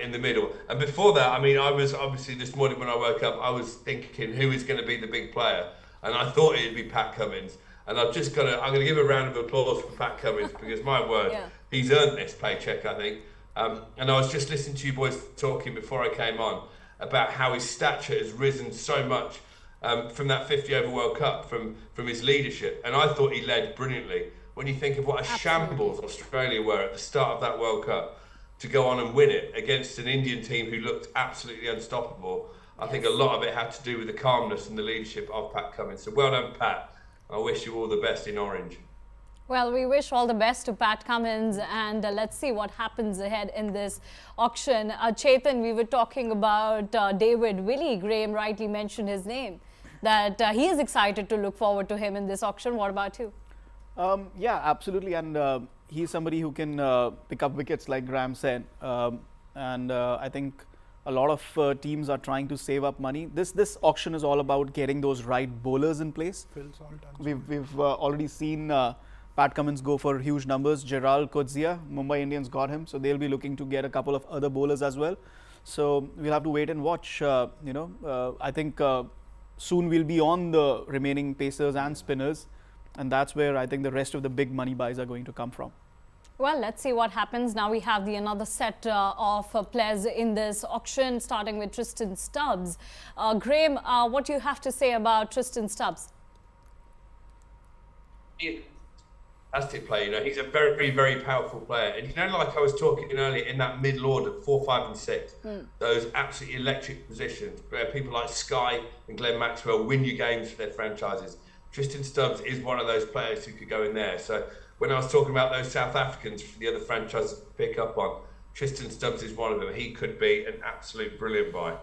In the middle. And before that, I was obviously this morning when I woke up, I was thinking who is going to be the big player, and I thought it'd be Pat Cummins. And I'm going to give a round of applause for Pat Cummins because my word, he's earned this paycheck, I think. And I was just listening to you boys talking before I came on about how his stature has risen so much from that 50 over World Cup, from his leadership, and I thought he led brilliantly. When you think of what a shambles Australia were at the start of that World Cup, to go on and win it against an Indian team who looked absolutely unstoppable. I think a lot of it had to do with the calmness and the leadership of Pat Cummins. So well done, Pat. I wish you all the best in orange. Well, we wish all the best to Pat Cummins, and let's see what happens ahead in this auction. Chetan, we were talking about David Willey. Graham rightly mentioned his name, that he is excited to look forward to him in this auction. What about you? Yeah, absolutely. And he's somebody who can pick up wickets, like Graham said. And I think a lot of teams are trying to save up money. This auction is all about getting those right bowlers in place. We've already seen Pat Cummins go for huge numbers. Gerald Coetzee, Mumbai Indians got him, so they'll be looking to get a couple of other bowlers as well. So we'll have to wait and watch. I think soon we'll be on the remaining pacers and spinners. And that's where I think the rest of the big money buys are going to come from. Well, let's see what happens. Now we have another set of players in this auction, starting with Tristan Stubbs. Graham, what do you have to say about Tristan Stubbs? Fantastic player, he's a very, very powerful player. And like I was talking earlier, in that middle order, 4, 5 and 6, those absolutely electric positions where people like Sky and Glenn Maxwell win you games for their franchises. Tristan Stubbs is one of those players who could go in there. So when I was talking about those South Africans for the other franchises to pick up on, Tristan Stubbs is one of them. He could be an absolute brilliant buy.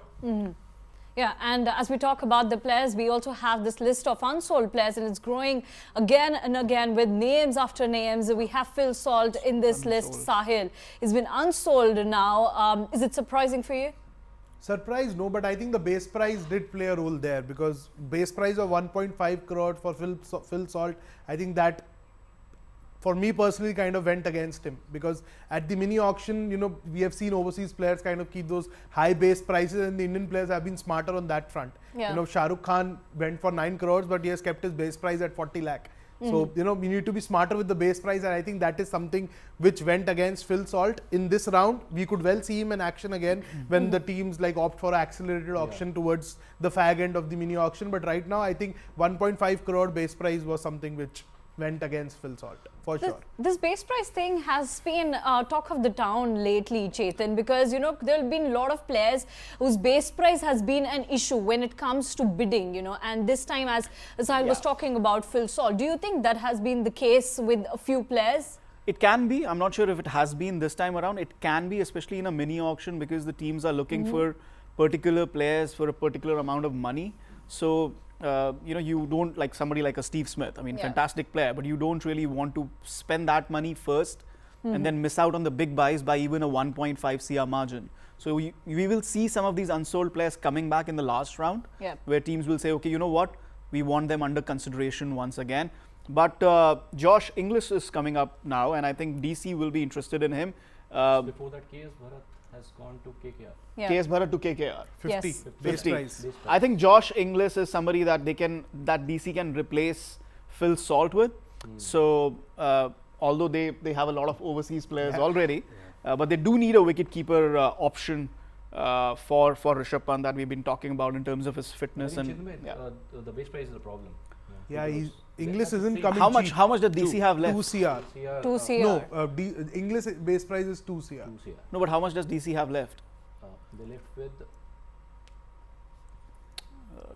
Yeah, and as we talk about the players, we also have this list of unsold players, and it's growing again and again with names after names. We have Phil Salt in this list, Sahil. He's been unsold now. Is it surprising for you? Surprise, no, but I think the base price did play a role there, because base price of 1.5 crore for Phil Salt, I think that for me personally kind of went against him, because at the mini auction, we have seen overseas players kind of keep those high base prices, and the Indian players have been smarter on that front. Shah Rukh Khan went for 9 crores, but he has kept his base price at 40 lakh. So, you know, we need to be smarter with the base price, and I think that is something which went against Phil Salt in this round. We could well see him in action again when the teams like opt for accelerated auction towards the fag end of the mini auction. But right now, I think 1.5 crore base price was something which went against Phil Salt, for sure. This base price thing has been talk of the town lately, Chetan, because, you know, there have been a lot of players whose base price has been an issue when it comes to bidding, you know, and this time, as I was talking about Phil Salt, do you think that has been the case with a few players? It can be. I'm not sure if it has been this time around. It can be, especially in a mini auction, because the teams are looking for particular players for a particular amount of money. So, you know, you don't, like somebody like a Steve Smith, I mean, fantastic player, but you don't really want to spend that money first and then miss out on the big buys by even a 1.5 CR margin. So we will see some of these unsold players coming back in the last round, where teams will say, okay, you know what, we want them under consideration once again. But Josh Inglis is coming up now, and I think DC will be interested in him. Before that, KS Bharat has gone to KKR. KS Bharat to KKR. 50 base price. I think Josh Inglis is somebody that DC can replace Phil Salt with. So although they have a lot of overseas players already, but they do need a wicket-keeper option for Rishabh Pant that we've been talking about in terms of his fitness. And the base price is a problem. Yeah, Inglis isn't coming cheap. How much does DC have left? 2 CR. 2 CR. No, Inglis base price is 2 CR. No, but how much does DC have left? They left with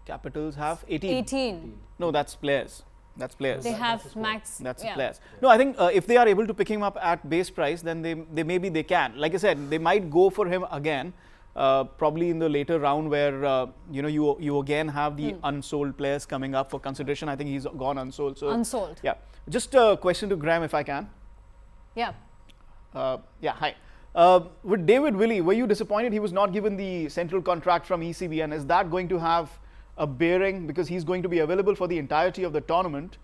Capitals have 18. 18. No, that's players. That's players. They have max. That's players. No, I think if they are able to pick him up at base price, then they can. Like I said, they might go for him again. Probably in the later round where you know you again have the unsold players coming up for consideration. I think he's gone unsold. So Unsold. Yeah. Just a question to Graham, if I can. Yeah. Yeah. Hi. With David Willey, were you disappointed he was not given the central contract from ECB, and is that going to have a bearing because he's going to be available for the entirety of the tournament,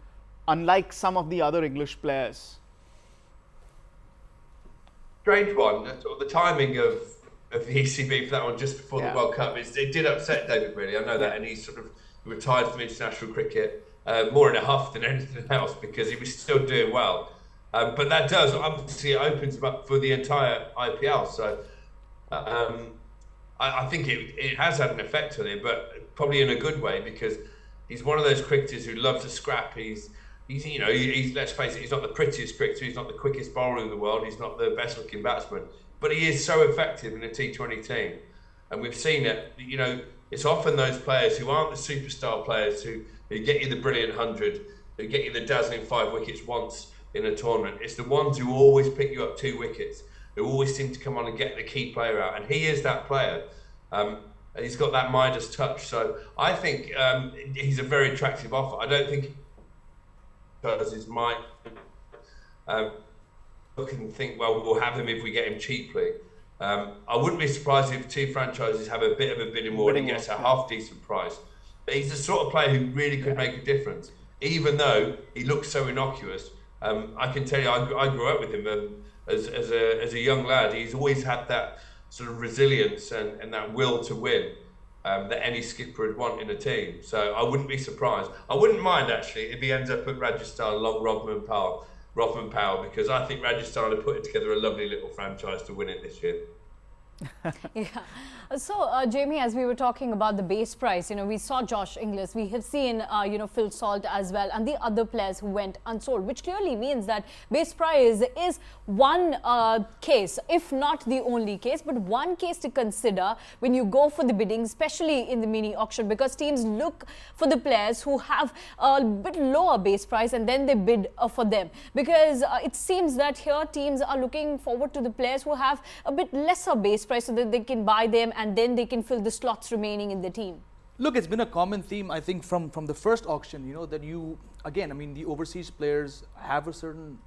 unlike some of the other English players? Strange one. The timing of the ECB for that one just before the World Cup, it did upset David really. I know that, and he's sort of retired from international cricket more in a huff than anything else because he was still doing well. But that does obviously it opens him up for the entire IPL. So I think it has had an effect on him, but probably in a good way because he's one of those cricketers who loves to scrap. He's you know let's face it, he's not the prettiest cricketer, he's not the quickest bowler in the world, he's not the best looking batsman. But he is so effective in a T20 team. And we've seen it, you know, it's often those players who aren't the superstar players who get you the brilliant 100, who get you the dazzling 5 wickets once in a tournament. It's the ones who always pick you up 2 wickets, who always seem to come on and get the key player out. And he is that player. He's got that Midas touch. So I think he's a very attractive offer. I don't think because his mind... look and think, well, we'll have him if we get him cheaply. I wouldn't be surprised if 2 franchises have a bit of a bidding war and he gets a half decent price. But he's the sort of player who really could make a difference, even though he looks so innocuous. I can tell you, I grew up with him as a young lad. He's always had that sort of resilience and that will to win that any skipper would want in a team. So I wouldn't be surprised. I wouldn't mind actually if he ends up at Rajasthan along Rovman Powell, because I think Rajasthan are putting together a lovely little franchise to win it this year. Yeah. So, Jamie, as we were talking about the base price, you know, we saw Josh Inglis, we have seen, you know, Phil Salt as well, and the other players who went unsold, which clearly means that base price is one case, if not the only case, but one case to consider when you go for the bidding, especially in the mini auction, because teams look for the players who have a bit lower base price and then they bid for them. Because it seems that here teams are looking forward to the players who have a bit lesser base price so that they can buy them and then they can fill the slots remaining in the team. Look, it's been a common theme, I think, from the first auction, you know, that again, I mean, the overseas players have a certain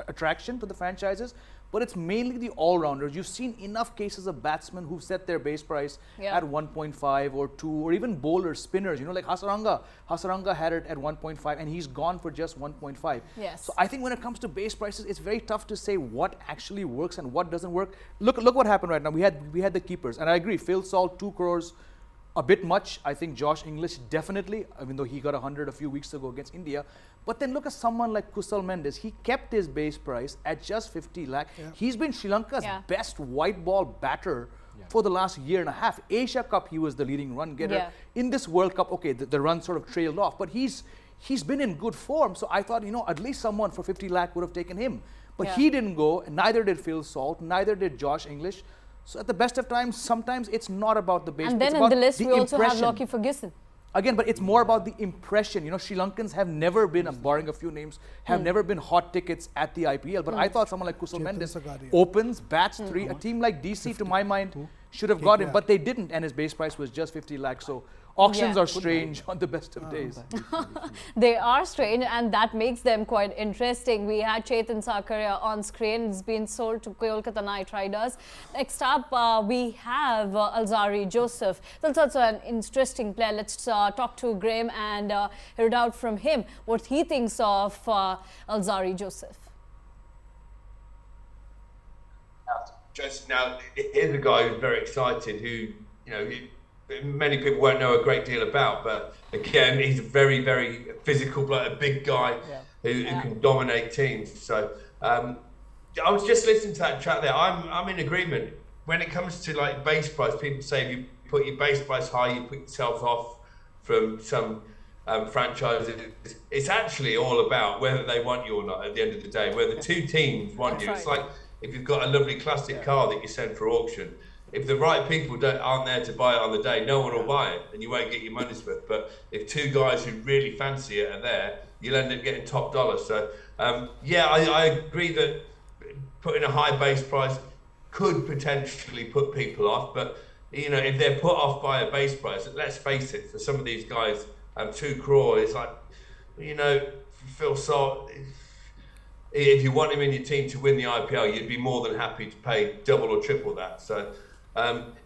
attraction to the franchises, but it's mainly the all-rounders. You've seen enough cases of batsmen who've set their base price at 1.5 or 2, or even bowlers, spinners, you know, like Hasaranga. Hasaranga had it at 1.5 and he's gone for just 1.5. Yes. So I think when it comes to base prices, it's very tough to say what actually works and what doesn't work. Look what happened right now. We had the keepers, and I agree, Phil Salt, 2 crores, a bit much. I think Josh English definitely, even though he got 100 a few weeks ago against India. But then look at someone like Kusal Mendes. He kept his base price at just 50 lakh. Yeah. He's been Sri Lanka's best white ball batter for the last year and a half. Asia Cup, he was the leading run getter. Yeah. In this World Cup, okay, the run sort of trailed off, but he's been in good form. So I thought, at least someone for 50 lakh would have taken him. But he didn't go, and neither did Phil Salt, neither did Josh English. So at the best of times, sometimes it's not about the base. And then in the list, we also have Lockie Ferguson. Again, but it's more about the impression. Sri Lankans have never been, barring a few names, have never been hot tickets at the IPL. But I thought someone like Kusal Mendes opens, bats 3. A team like DC, to my mind, should have got him, but they didn't, and his base price was just 50 lakhs. So auctions are strange on the best of days. They are strange, and that makes them quite interesting. We had Chetan Sakaria on screen. It's been sold to Kolkata Knight Riders. Next up, we have Alzarri Joseph. That's also an interesting player. Let's talk to Graham and hear it out from him what he thinks of Alzarri Joseph. Just now, here's a guy who's very excited, who many people won't know a great deal about, but again, he's a very, very physical player, a big guy who can dominate teams. So I was just listening to that chat there. I'm in agreement. When it comes to like base price, people say if you put your base price high, you put yourself off from some franchises. It's actually all about whether they want you or not at the end of the day, whether two teams want you. It's like if you've got a lovely classic car that you send for auction, if the right people aren't there to buy it on the day, no one will buy it and you won't get your money's worth. But if two guys who really fancy it are there, you'll end up getting top dollar. So I agree that putting a high base price could potentially put people off, but if they're put off by a base price, let's face it, for some of these guys, 2 crore is like, Phil Salt, if you want him in your team to win the IPL, you'd be more than happy to pay double or triple that. So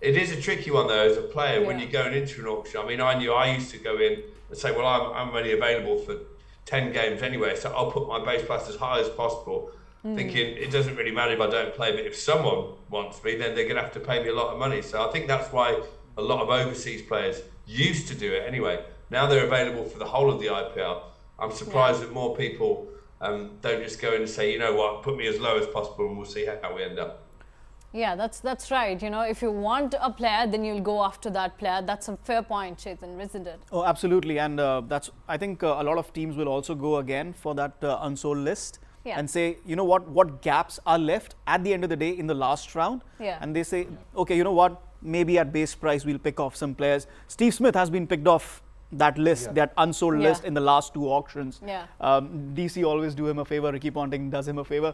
it is a tricky one though as a player when you're going into an auction. I mean, I used to go in and say, well, I'm only available for 10 games anyway, so I'll put my base price as high as possible, thinking it doesn't really matter if I don't play, but if someone wants me, then they're going to have to pay me a lot of money. So I think that's why a lot of overseas players used to do it anyway. Now they're available for the whole of the IPL. I'm surprised that more people don't just go in and say, you know what, put me as low as possible and we'll see how we end up. Yeah, that's right. If you want a player, then you'll go after that player. That's a fair point, Chetan, isn't it? Oh, absolutely. And I think a lot of teams will also go again for that unsold list and say, what gaps are left at the end of the day in the last round. Yeah. And they say, okay, you know what, maybe at base price we'll pick off some players. Steve Smith has been picked off that list, that unsold list in the last 2 auctions. Yeah. DC always do him a favor. Ricky Ponting does him a favor.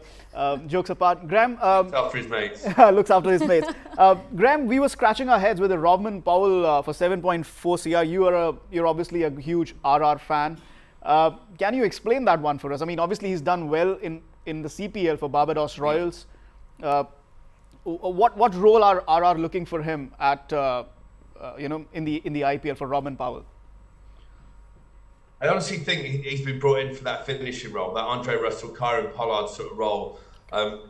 Jokes apart, Graham looks after his mates. Looks after his mates. Graham, we were scratching our heads with a Rovman Powell for 7.4 CR. You're obviously a huge RR fan. Can you explain that one for us? I mean, obviously he's done well in the CPL for Barbados Royals. What role are RR looking for him at in the IPL for Rovman Powell? I honestly think he's been brought in for that finishing role, that Andre Russell, Kyron Pollard sort of role,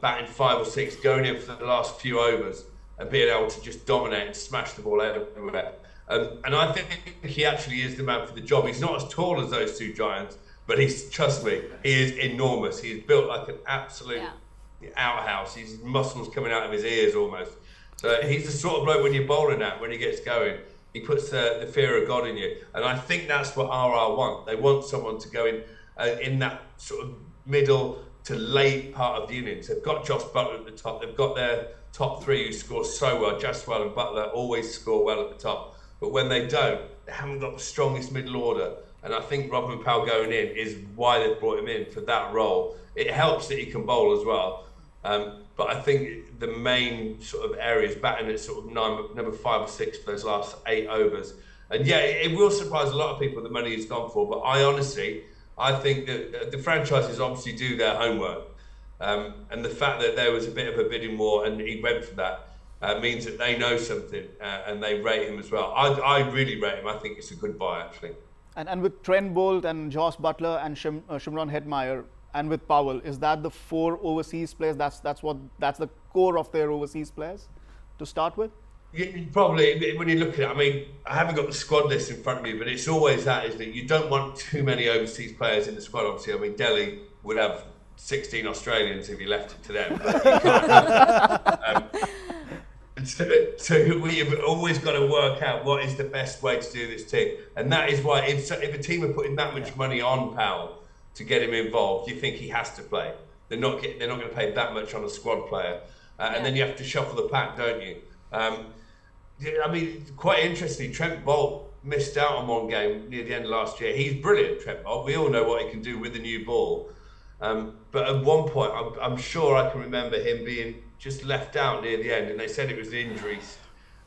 batting 5 or 6, going in for the last few overs and being able to just dominate and smash the ball everywhere. And I think he actually is the man for the job. He's not as tall as those 2 giants, but trust me, he is enormous. He's built like an absolute outhouse. He's muscles coming out of his ears almost. So he's the sort of bloke when you're bowling at, when he gets going, he puts the fear of God in you. And I think that's what RR want. They want someone to go in that sort of middle to late part of the innings. They've got Josh Butler at the top. They've got their top 3 who score so well. Jaswal and Butler always score well at the top. But when they don't, they haven't got the strongest middle order. And I think Rovman Powell going in is why they've brought him in for that role. It helps that he can bowl as well. But I think the main sort of area is batting at sort of number 5 or 6 for those last 8 overs. And yeah, it will surprise a lot of people the money he's gone for. But I think that the franchises obviously do their homework. And the fact that there was a bit of a bidding war and he went for that means that they know something and they rate him as well. I really rate him. I think it's a good buy, actually. And with Trent Bolt and Josh Butler and Shimron Hetmeyer, and with Powell, is that the 4 overseas players? That's the core of their overseas players to start with? Probably, when you look at it, I mean, I haven't got the squad list in front of me, but it's always that, isn't it? You don't want too many overseas players in the squad, obviously. I mean, Delhi would have 16 Australians if you left it to them. But you can't so we've always got to work out what is the best way to do this team. And that is why, if a team are putting that much money on Powell to get him involved, you think he has to play. They're not going to pay that much on a squad player. And then you have to shuffle the pack, don't you? I mean, quite interestingly, Trent Boult missed out on one game near the end of last year. He's brilliant, Trent Boult. We all know what he can do with the new ball. But at one point, I'm sure I can remember him being just left out near the end, and they said it was the injuries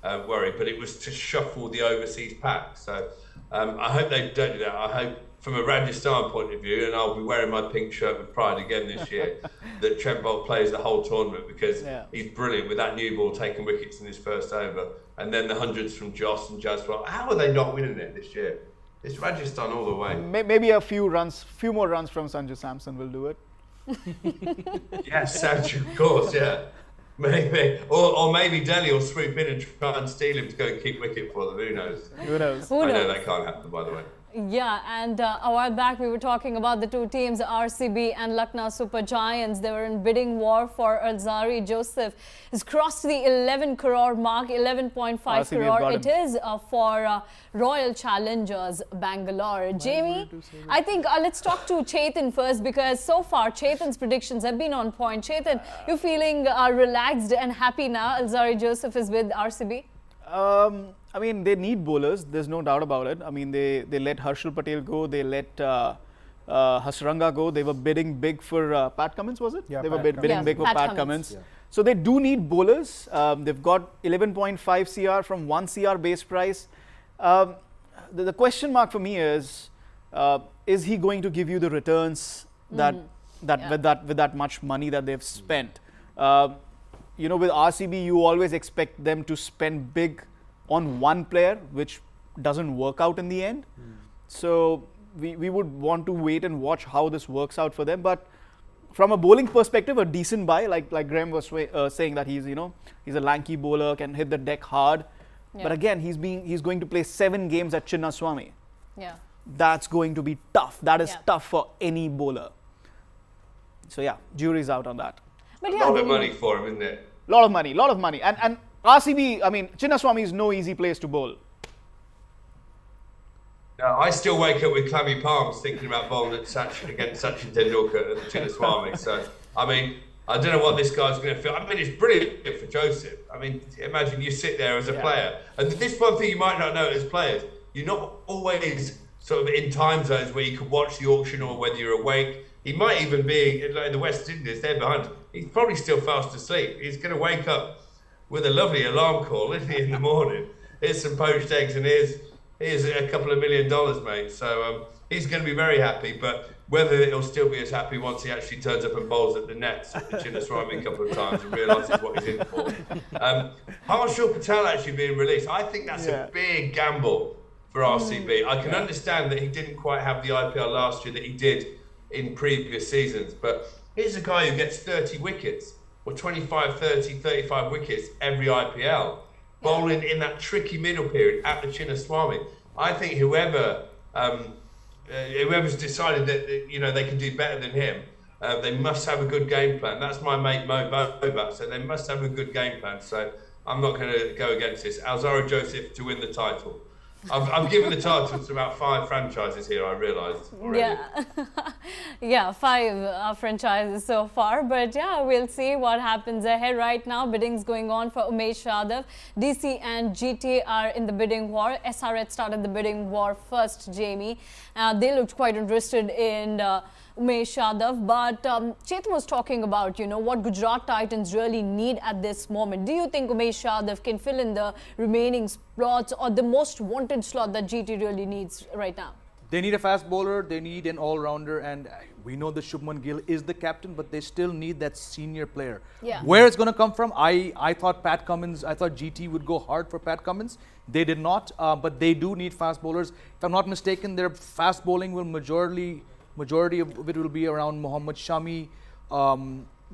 worry, but it was to shuffle the overseas pack. So I hope they don't do that. I hope, from a Rajasthan point of view, and I'll be wearing my pink shirt with pride again this year, that Trent Boult plays the whole tournament, because he's brilliant with that new ball taking wickets in his first over. And then the hundreds from Joss and Jaswal. How are they not winning it this year? It's Rajasthan all the way. Maybe a few more runs from Sanju Samson will do it. Yes, Sanju, of course, yeah. Maybe. Or maybe Delhi will swoop in and try and steal him to go and kick wicket for them. Who knows? Who knows? I know that can't happen, by the way. Yeah, and a while back we were talking about the two teams, RCB and Lucknow Super Giants. They were in bidding war for Alzarri Joseph. He's crossed the 11 crore mark, 11.5 crore. It is for Royal Challengers Bangalore. Jamie, I think let's talk to Chetan first, because so far Chetan's predictions have been on point. Chetan, you feeling relaxed and happy now? Alzarri Joseph is with RCB? I mean, they need bowlers. There's no doubt about it. I mean, they let Harshal Patel go. They let Hasranga go. They were bidding big for Pat Cummins, was it? Yeah, they were bidding big for Pat Cummins. Yeah. So they do need bowlers. They've got 11.5 CR from 1 CR base price. The question mark for me is he going to give you the returns with that much money that they've spent? You know, with RCB, you always expect them to spend big on one player, which doesn't work out in the end. So we would want to wait and watch how this works out for them. But from a bowling perspective, a decent buy, like Graham was saying, that he's a lanky bowler, can hit the deck hard. Yeah. But again, he's going to play 7 games at Chinnaswamy. Yeah, that's going to be tough. That is tough for any bowler. So yeah, jury's out on that. But a lot of money for him, isn't it? Lot of money. And RCB, I mean, Chinnaswamy is no easy place to bowl. No, I still wake up with clammy palms thinking about bowling against Sachin Tendulkar at the Chinnaswamy. So, I mean, I don't know what this guy's going to feel. I mean, it's brilliant for Joseph. I mean, imagine you sit there as a player. And this one thing you might not know as players, you're not always sort of in time zones where you can watch the auction or whether you're awake. He might even be in the West Indies, they're behind. He's probably still fast asleep. He's going to wake up with a lovely alarm call, isn't he, in the morning? Here's some poached eggs and here's a couple of $1 million, mate. So he's going to be very happy, but whether he'll still be as happy once he actually turns up and bowls at the nets at the Chinnaswamy a couple of times and realises what he's in for. Harshal Patel actually being released, I think that's a big gamble for RCB. I can understand that he didn't quite have the IPL last year that he did in previous seasons, but here's a guy who gets 30 wickets or 25, 30, 35 wickets every IPL, bowling in that tricky middle period at the Chinnaswamy. I think whoever's decided that they can do better than him, they must have a good game plan. That's my mate Mo Bobat, so they must have a good game plan. So I'm not going to go against this. Alzarri Joseph to win the title. I've given the title to about 5 franchises here, I realised already. Yeah, 5 franchises so far. But yeah, we'll see what happens ahead. Right now, bidding's going on for Umesh Yadav. DC and GT are in the bidding war. SRH started the bidding war first, Jamie. They looked quite interested in Umesh Yadav, but Chetan was talking about, what Gujarat Titans really need at this moment. Do you think Umesh Yadav can fill in the remaining slots or the most wanted slot that GT really needs right now? They need a fast bowler, they need an all-rounder, and we know that Shubman Gill is the captain, but they still need that senior player. Yeah. Where it's going to come from, I thought GT would go hard for Pat Cummins. They did not, but they do need fast bowlers. If I'm not mistaken, their fast bowling will majority of it will be around Mohammad Shami,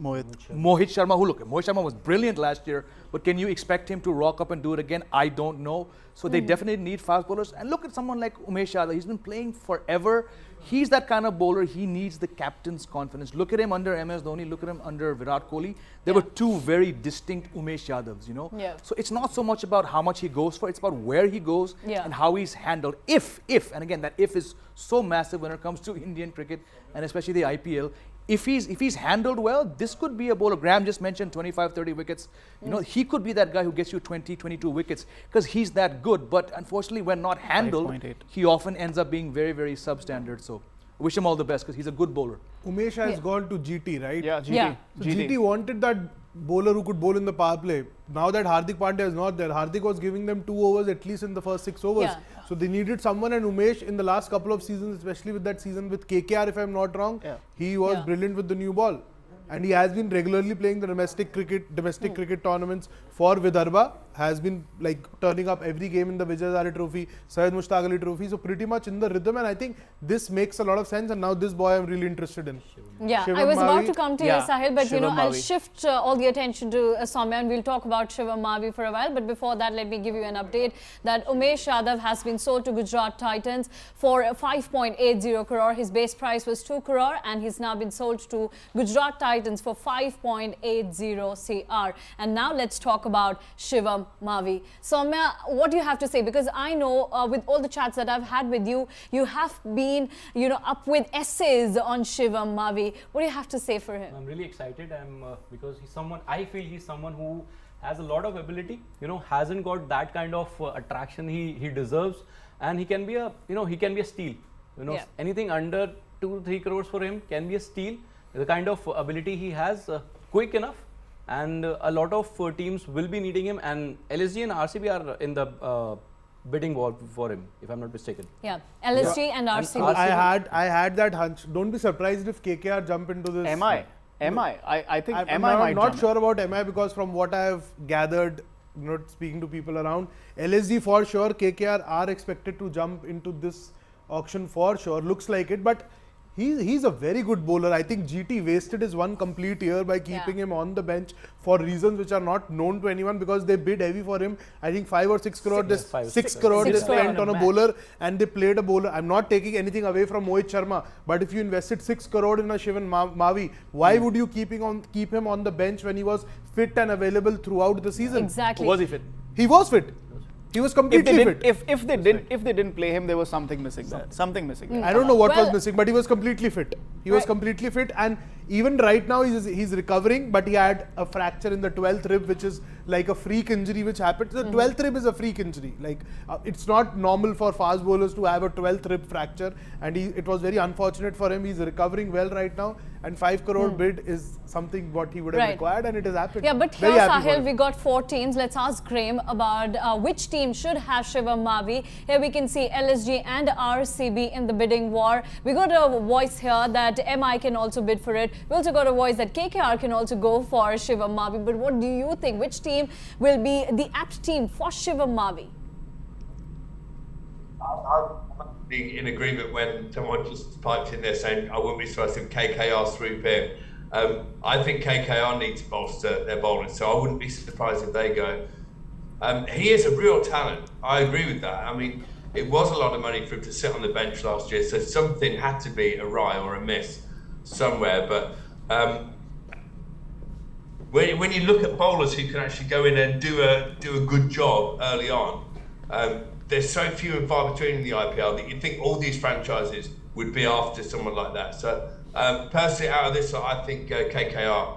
Mohit Sharma, Mohit Sharma was brilliant last year, but can you expect him to rock up and do it again? I don't know. So they definitely need fast bowlers. And look at someone like Umesh Yadav. He's been playing forever. He's that kind of bowler. He needs the captain's confidence. Look at him under MS Dhoni. Look at him under Virat Kohli. There were two very distinct Umesh Yadavs, you know. Yeah. So it's not so much about how much he goes for. It's about where he goes and how he's handled. If, and again, that if is so massive when it comes to Indian cricket and especially the IPL. If he's handled well, this could be a bowler. Graham just mentioned 25, 30 wickets. You know, he could be that guy who gets you 20, 22 wickets because he's that good. But unfortunately, when not handled, he often ends up being very, very substandard. So wish him all the best because he's a good bowler. Umesh has gone to GT, right? Yeah, GT. Yeah. So GT wanted that bowler who could bowl in the power play. Now that Hardik Pandya is not there, Hardik was giving them 2 overs at least in the first 6 overs. Yeah. So they needed someone, and Umesh in the last couple of seasons, especially with that season with KKR, if I'm not wrong, he was brilliant with the new ball. And he has been regularly playing the domestic cricket tournaments for Vidarbha, has been like turning up every game in the Vijayazari Trophy, Syed Mushtaq Ali Trophy, so pretty much in the rhythm, and I think this makes a lot of sense, and now this boy I'm really interested in. Yeah, Shivam I was about Mavi. to come to you, Sahil, but you know, Shivam I'll Mavi. shift all the attention to Soumya and we'll talk about Shivam Mavi for a while. But before that, let me give you an update that Umesh Yadav has been sold to Gujarat Titans for 5.80 crore. His base price was 2 crore and he's now been sold to Gujarat Titans for 5.80 CR. And now let's talk about Shivam Mavi. Soumya, what do you have to say? Because I know with all the chats that I've had with you, you have been, you know, up with essays on Shivam Mavi. What do you have to say for him? I'm really excited. Because he's someone, I feel he's someone who has a lot of ability, you know, hasn't got that kind of attraction he deserves, and he can be a, you know, he can be a steal. You know, anything under 2-3 crores for him can be a steal. The kind of ability he has, quick enough, and a lot of teams will be needing him, and LSG and RCB are in the bidding war for him, if I'm not mistaken. Yeah, LSG and RCB. I had that hunch. Don't be surprised if KKR jump into this. MI. I think I'm MI might not jump sure about MI because from what I have gathered, not speaking to people around, LSG for sure, KKR are expected to jump into this auction for sure. Looks like it, but he's a very good bowler. I think GT wasted his one complete year by keeping him on the bench for reasons which are not known to anyone because they bid heavy for him. I think 5 or 6 crore, 6 crore they spent on a bowler and they played a bowler. I'm not taking anything away from Mohit Sharma, but if you invested 6 crore in a Shivam Mavi, why would you keep him on the bench when he was fit and available throughout the season? Exactly. Was he fit? He was fit. He was completely fit. If they didn't play him, there was something missing there. Something missing there. I don't know what was missing, but he was completely fit. He was completely fit, and even right now he's recovering, but he had a fracture in the 12th rib, which is like a freak injury which happened. The 12th rib is a freak injury. Like it's not normal for fast bowlers to have a 12th rib fracture, and it was very unfortunate for him. He's recovering well right now, and 5 crore bid is something what he would have required, and it has happened. Yeah, but here, Sahil, we got 4 teams. Let's ask Graham about which team should have Shivam Mavi. Here we can see LSG and RCB in the bidding war. We got a voice here that MI can also bid for it. We also got a voice that KKR can also go for Shivam Mavi. But what do you think? Which team will be the apt team for Shivam Mavi? I'm in agreement when someone just piped in there saying I wouldn't be surprised if KKR swoop in. I think KKR needs to bolster their bowling, so I wouldn't be surprised if they go. He is a real talent. I agree with that. I mean, it was a lot of money for him to sit on the bench last year, so something had to be awry or amiss somewhere. But when you look at bowlers who can actually go in and do a good job early on, there's so few and far between in the IPL that you'd think all these franchises would be after someone like that. So personally, out of this, I think KKR.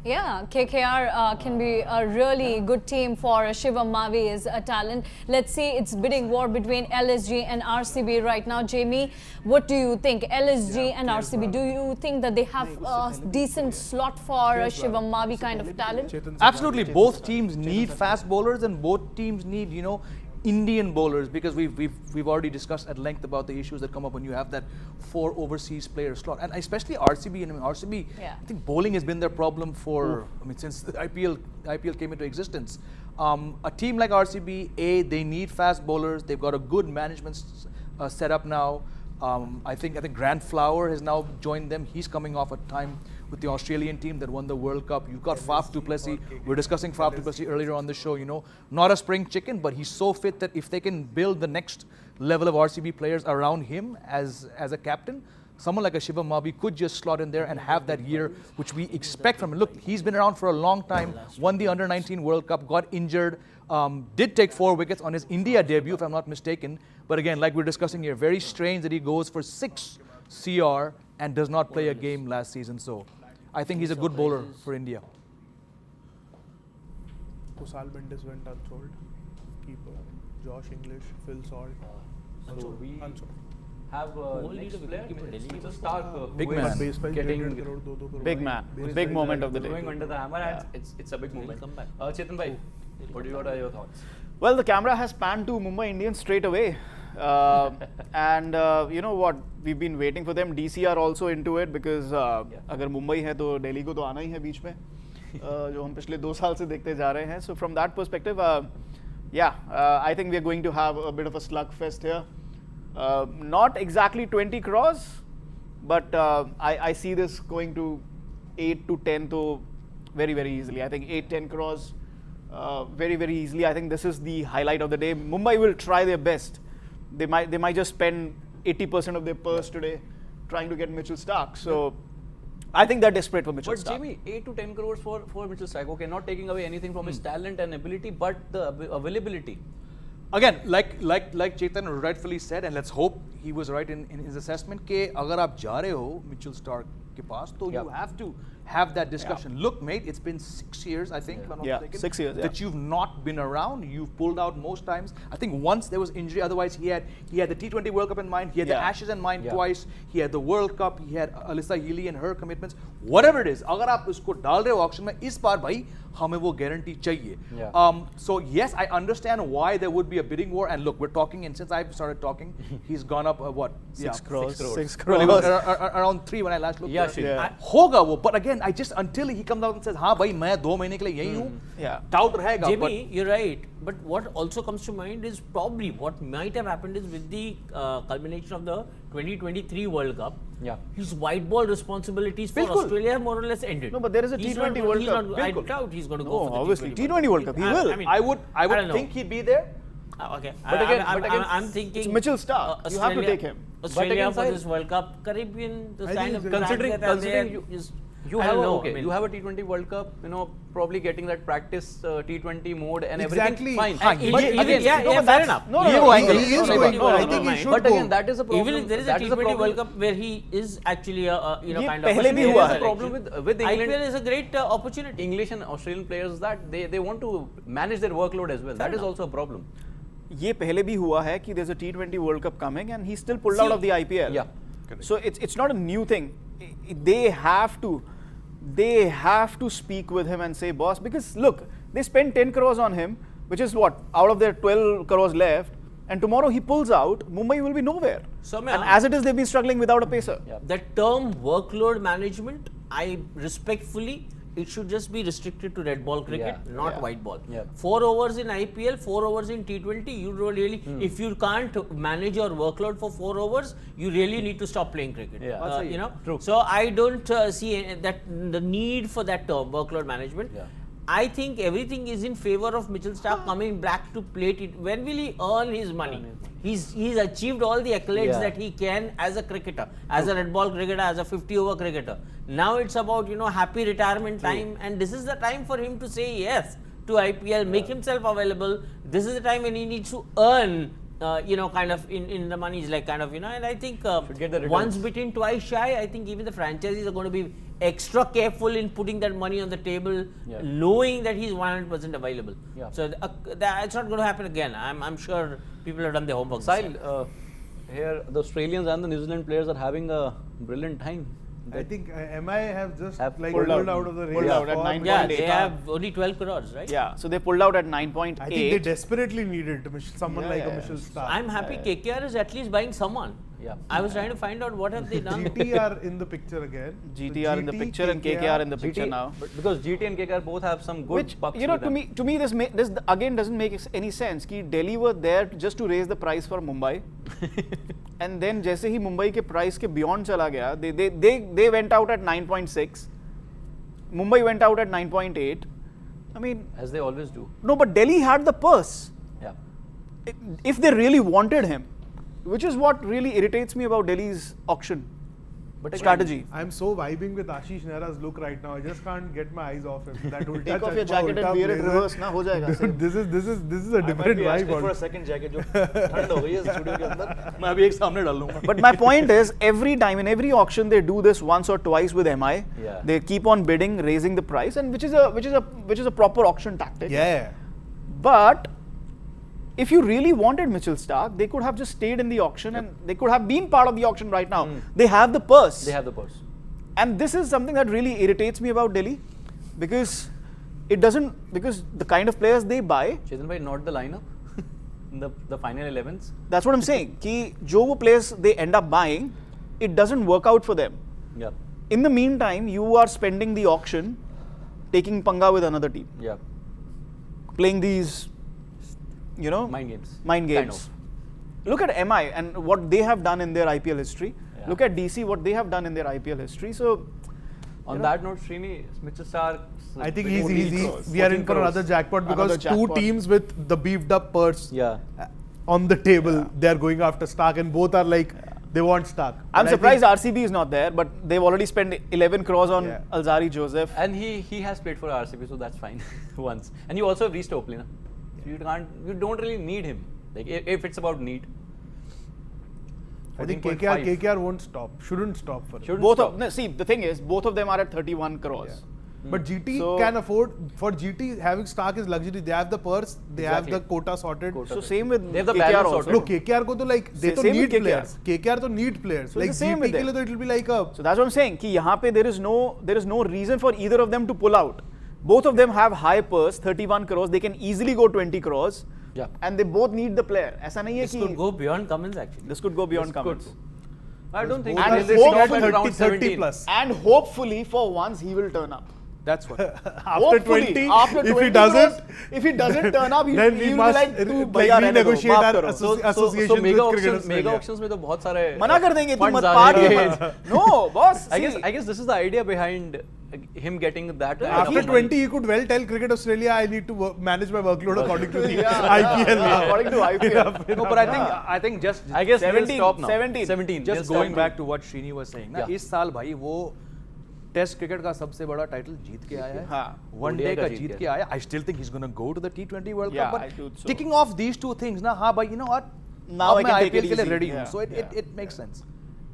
Yeah, KKR can be a really good team for Shivam Mavi is a talent. Let's see, it's bidding war between LSG and RCB right now. Jamie, what do you think? LSG and RCB, do you think that they have a decent slot for a Shivam Mavi kind of talent? Absolutely, both teams need fast bowlers and both teams need, you know, Indian bowlers, because we've already discussed at length about the issues that come up when you have that 4 overseas player slot, and especially RCB. And I mean, RCB, I think bowling has been their problem for since the IPL came into existence. A team like RCB, they need fast bowlers. They've got a good management set up now. I think Grant Flower has now joined them. He's coming off a time with the Australian team that won the World Cup. You've got Faf du Plessis. We're discussing Faf du Plessis earlier on the show. You know, not a spring chicken, but he's so fit that if they can build the next level of RCB players around him as a captain, someone like a Shivam Mabi could just slot in there and have that year which we expect from him. Look, he's been around for a long time, won the Under-19 World Cup, got injured, did take 4 wickets on his India debut, if I'm not mistaken. But again, like we're discussing here, very strange that he goes for 6 CR and does not play a game last season. So I think he's a good bowler for India. Kusal Mendis went unsold. Keeper. Josh English, Phil Salt. So we Unsold. have next player, Mr. Starc, Big man. getting Big man. Big moment of the going day. under the hammer, and it's a big moment. Chetan bhai, what are your thoughts? Well, the camera has panned to Mumbai Indians straight away. And you know what? We've been waiting for them. DC are also into it because अगर मुंबई है तो दिल्ली को तो आना ही है बीच में जो हम पिछले 2 साल से देखते जा रहे हैं. So from that perspective, I think we are going to have a bit of a slugfest here. Not exactly 20 crores, but I see this going to 8 to 10 to very, very easily. I think 8-10 crores very, very easily. I think this is the highlight of the day. Mumbai will try their best. They might just spend 80% of their purse today trying to get Mitchell Starc. So I think they're desperate for Mitchell But Starc. Jamie, 8 to 10 crores for Mitchell Starc. Okay, not taking away anything from his talent and ability, but the availability. Again, like Chetan rightfully said, and let's hope he was right in his assessment, कि अगर आप जा रहे हो Mitchell Starc के पास, तो you have to have that discussion. Look, mate, it's been 6 years, I think, if I'm not mistaken, 6 years, that you've not been around. You've pulled out most times. I think once there was injury. Otherwise, he had the T20 World Cup in mind. He had the Ashes in mind twice. He had the World Cup. He had Alyssa Healy and her commitments. Whatever it is, अगर आप उसको डाल रहे हो auction में, इस बार भाई हमें वो guarantee चाहिए. So yes, I understand why there would be a bidding war. And look, we're talking, and since I've started talking, he's gone up what? 6 crores. 6 Well, crores. it was around 3 when I last looked. होगा वो, but again, I just until he comes out and says, हाँ भाई मैं 2 महीने के लिए यही हूँ. Doubt रहेगा. Jimmy, you're right. But what also comes to mind is probably what might have happened is with the culmination of the 2023 World Cup, his white ball responsibilities for Australia have more or less ended. No, but there is a T20 World Cup. I doubt he's going to go for the obviously. T20 T20 World Cup, he will. I mean, I would think he'd be there. Okay. But again, I'm thinking It's Mitchell Starc. You have to take him. Australia for this World Cup, Caribbean, the kind of Considering you have you have a T20 World Cup, you know, probably getting that practice T20 mode and Exactly. everything. Fine. But again, fair enough. I think he should But go. again, that is a problem. Even if there is a T20 World Cup where he is actually a kind of पहले भी हुआ है. problem with England. IPL is a great opportunity. English and Australian players that they want to manage their workload as well. That is also a problem. ये पहले भी हुआ है कि there's a T20 World Cup coming and he still pulled out of the IPL. Yeah. So it's not a new thing. They have to speak with him and say, boss, because look, they spent 10 crores on him, which is what, out of their 12 crores left, and tomorrow he pulls out, Mumbai will be nowhere. So, and as it is, they've been struggling without a pacer. The term workload management, I respectfully, it should just be restricted to red ball cricket, not white ball. 4 overs in IPL, 4 overs in T20, you don't really, if you can't manage your workload for 4 overs, you really need to stop playing cricket. You know? True. So I don't see that the need for that term, workload management. I think everything is in favor of Mitchell Starc coming back to play it. When will he earn his money? He's achieved all the accolades that he can as a cricketer, as a red ball cricketer, as a 50-over cricketer. Now it's about, happy retirement time, and this is the time for him to say yes to IPL, make himself available. This is the time when he needs to earn kind of in the money, like kind of, and I think once bitten, twice shy. I think even the franchises are going to be extra careful in putting that money on the table, knowing that he's 100% available. So it's not going to happen again. I'm sure people have done their homework. Sahil, here the Australians and the New Zealand players are having a brilliant time. I think MI have just pulled out of the race. Pulled out at 9.8. Yeah, they have only 12 crores, right? Yeah, so they pulled out at 9.8. I think they desperately needed someone like a Mitchell Starc. I'm happy KKR is at least buying someone. I was trying to find out what have they done. GT are in the picture again. GT are in the picture and KKR in the picture now. But because GT and KKR both have some good bucks. To me this again doesn't make any sense. Ki Delhi were there just to raise the price for Mumbai, and then जैसे ही Mumbai के price के beyond चला गया, they went out at 9.6, Mumbai went out at 9.8. I mean, as they always do. No, but Delhi had the purse. Yeah. If they really wanted him, which is what really irritates me about Delhi's auction strategy. I'm so vibing with Ashish Nehra's look right now. I just can't get my eyes off him. That ulta Take off your chashma, jacket and ulta wear it blazer. reverse, na ho jayega. Dude, this is a different vibe. for a second jacket, जो ठंड हो गई है studio के अंदर, मैं अभी एक सामने डाल लूँगा. But my point is, every time in every auction they do this once or twice with MI. Yeah. They keep on bidding, raising the price, and which is a proper auction tactic. Yeah. But if you really wanted Mitchell Starc, they could have just stayed in the auction and they could have been part of the auction right now. They have the purse. They have the purse. And this is something that really irritates me about Delhi, because because the kind of players they buy. Chetan bhai, not the lineup. the final 11s. That's what I'm saying. Ki jo wo players they end up buying, it doesn't work out for them. Yeah. In the meantime, you are spending the auction, taking panga with another team. Yeah. Playing these, Mind games. Mind Kind games. Look at MI and what they have done in their IPL history. Yeah. Look at DC, what they have done in their IPL history. So, On that note, Srini, Mitchell Starc. I think we are in for another jackpot because Another jackpot. two teams with the beefed up purse Yeah. on the table, they are going after Starc, and both are like, they want Starc. I'm And I surprised think- RCB is not there, but they've already spent 11 crores on Yeah. Alzari Joseph. And he has played for RCB, so that's fine once. And you also have reached Oakley, na? You don't really need him. Like if it's about need. I think 14.5. KKR won't stop, shouldn't stop for it. Shouldn't Both stop. of, no, see, the thing is, both of them are at 31 crores. But GT So- can afford, for GT, having Starc is luxury. They have the purse, they have Exactly. the quota sorted. Quota. So same with They have the KKR balance also. sorted. No, KKR ko to like, they to Same with need KKR. players. KKR to need players. So like it's the same GT with ke them. liye to it will be like a, So that's what I'm saying. Ki yahan pe there is no reason for either of them to pull out. Both of them have high purse, 31 crores. They can easily go 20 crores. Yeah. And they both need the player. ऐसा नहीं है This कि could go beyond Cummins actually. this could go beyond This could Cummins. go. I don't think both And are they hope stop for at around 30 17. plus. And hopefully for once he will turn up. That's what. After Hopefully, 20, after if 20 he doesn't, if he doesn't turn up, then we he will must be like, "तू like भैया रहने दो, renegotiate माफ our करो." association with mega Cricket auctions, mega Australia. auctions में तो बहुत सारे मना कर देंगे तू funds मत आ पार जाएंगे. No, boss. I see, guess this is the idea behind him getting that. kind of After money. 20, he could well tell Cricket Australia, I need to manage my workload according to the Yeah, IPL. yeah, according to IPL. No, but I think just I guess 17, stop now. 17. 17. just going back to what Srini was saying, ना Yeah. इस साल भाई वो test cricket का सबसे बड़ा title जीत के आया है, हाँ, वनडे ODI का का जीत जीत के आया. I still think he is gonna go to the T20 world Yeah, cup, I do but so. Ticking off these two things ना, हाँ भाई, you know what, Now I मैं can take IPL it के लिए easy. Ready हूँ, Yeah, so yeah. it makes sense.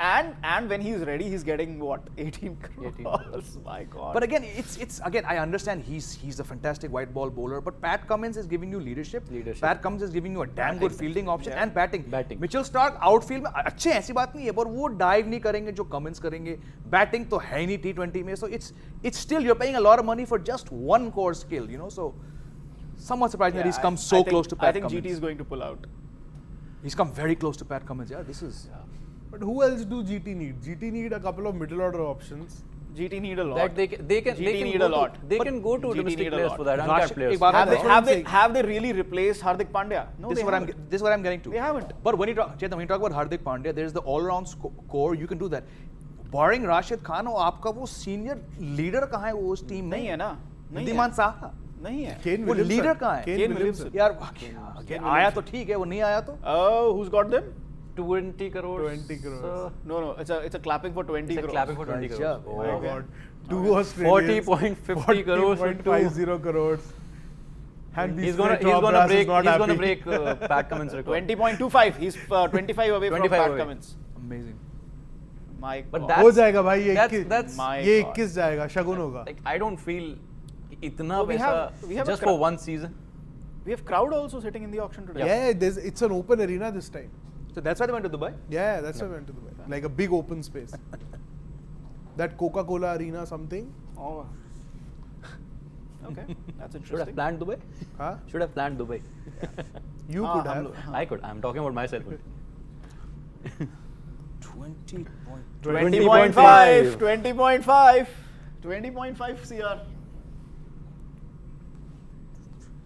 And when he's ready, he's getting what, 18 crores. My God. But again, it's again, I understand he's a fantastic white ball bowler, but Pat Cummins is giving you leadership. Pat Cummins is giving you a damn good fielding option and batting. Mitchell Starc outfield में अच्छे, ऐसी बात नहीं है, पर वो dive नहीं करेंगे जो Cummins करेंगे. Batting तो है ही नहीं T20 में, so it's still you're paying a lot of money for just one core skill, you know. So somewhat surprising that he's come so close to Pat I think Cummins. GT is going to pull out. He's come very close to Pat Cummins. Yeah, this is. But who else do GT need? GT need a couple of middle order options. GT need a lot. That they can need go a lot. They can go to GT domestic need a players lot. for that. Rashid, Uncapped players. एक बात That's what I'm saying. Have they really replaced Hardik Pandya? No, This they is what haven't. this is what I'm getting to. They haven't. But when you talk, Chetan, when you talk about Hardik Pandya, there is the all-round core. You can do that. Barring Rashid Khan, वो आपका वो senior leader कहाँ है वो उस team में? नहीं है ना. नहीं है. बुद्धिमान साहा. नहीं है. Kane वो Williamson. leader कहाँ है? Kane Williamson. यार आया तो ठीक है, वो नहीं आया तो? Oh, who's got them? 20 crores. 20 crores. No, it's a clapping for 20 It's a crores. clapping for 20 crores. Yeah. Oh my God. Two Australians. 40.50 crores for two. 40.50 crores. And He's these gonna Fred Roberts is not happy. break Pat Cummins' record. 20.25. He's 25 away from 25 Pat away. Cummins. Amazing. My But God. that- हो जाएगा भाई ये That's- 21 that's- My ये God. 21 जाएगा, शगुन होगा. Like I don't feel इतना So we पैसा have a just cra- for one season. We have crowd also sitting in the auction today. Yeah, it's an open arena this time. So that's why they went to Dubai. Yeah, that's why I went to Dubai. Like a big open space. That Coca-Cola arena something. Oh. Okay, that's Should have interesting. planned Dubai. Huh? Should have planned Dubai. You could have. I could. I'm talking about myself. 20.5. 20.5. 20.5 CR.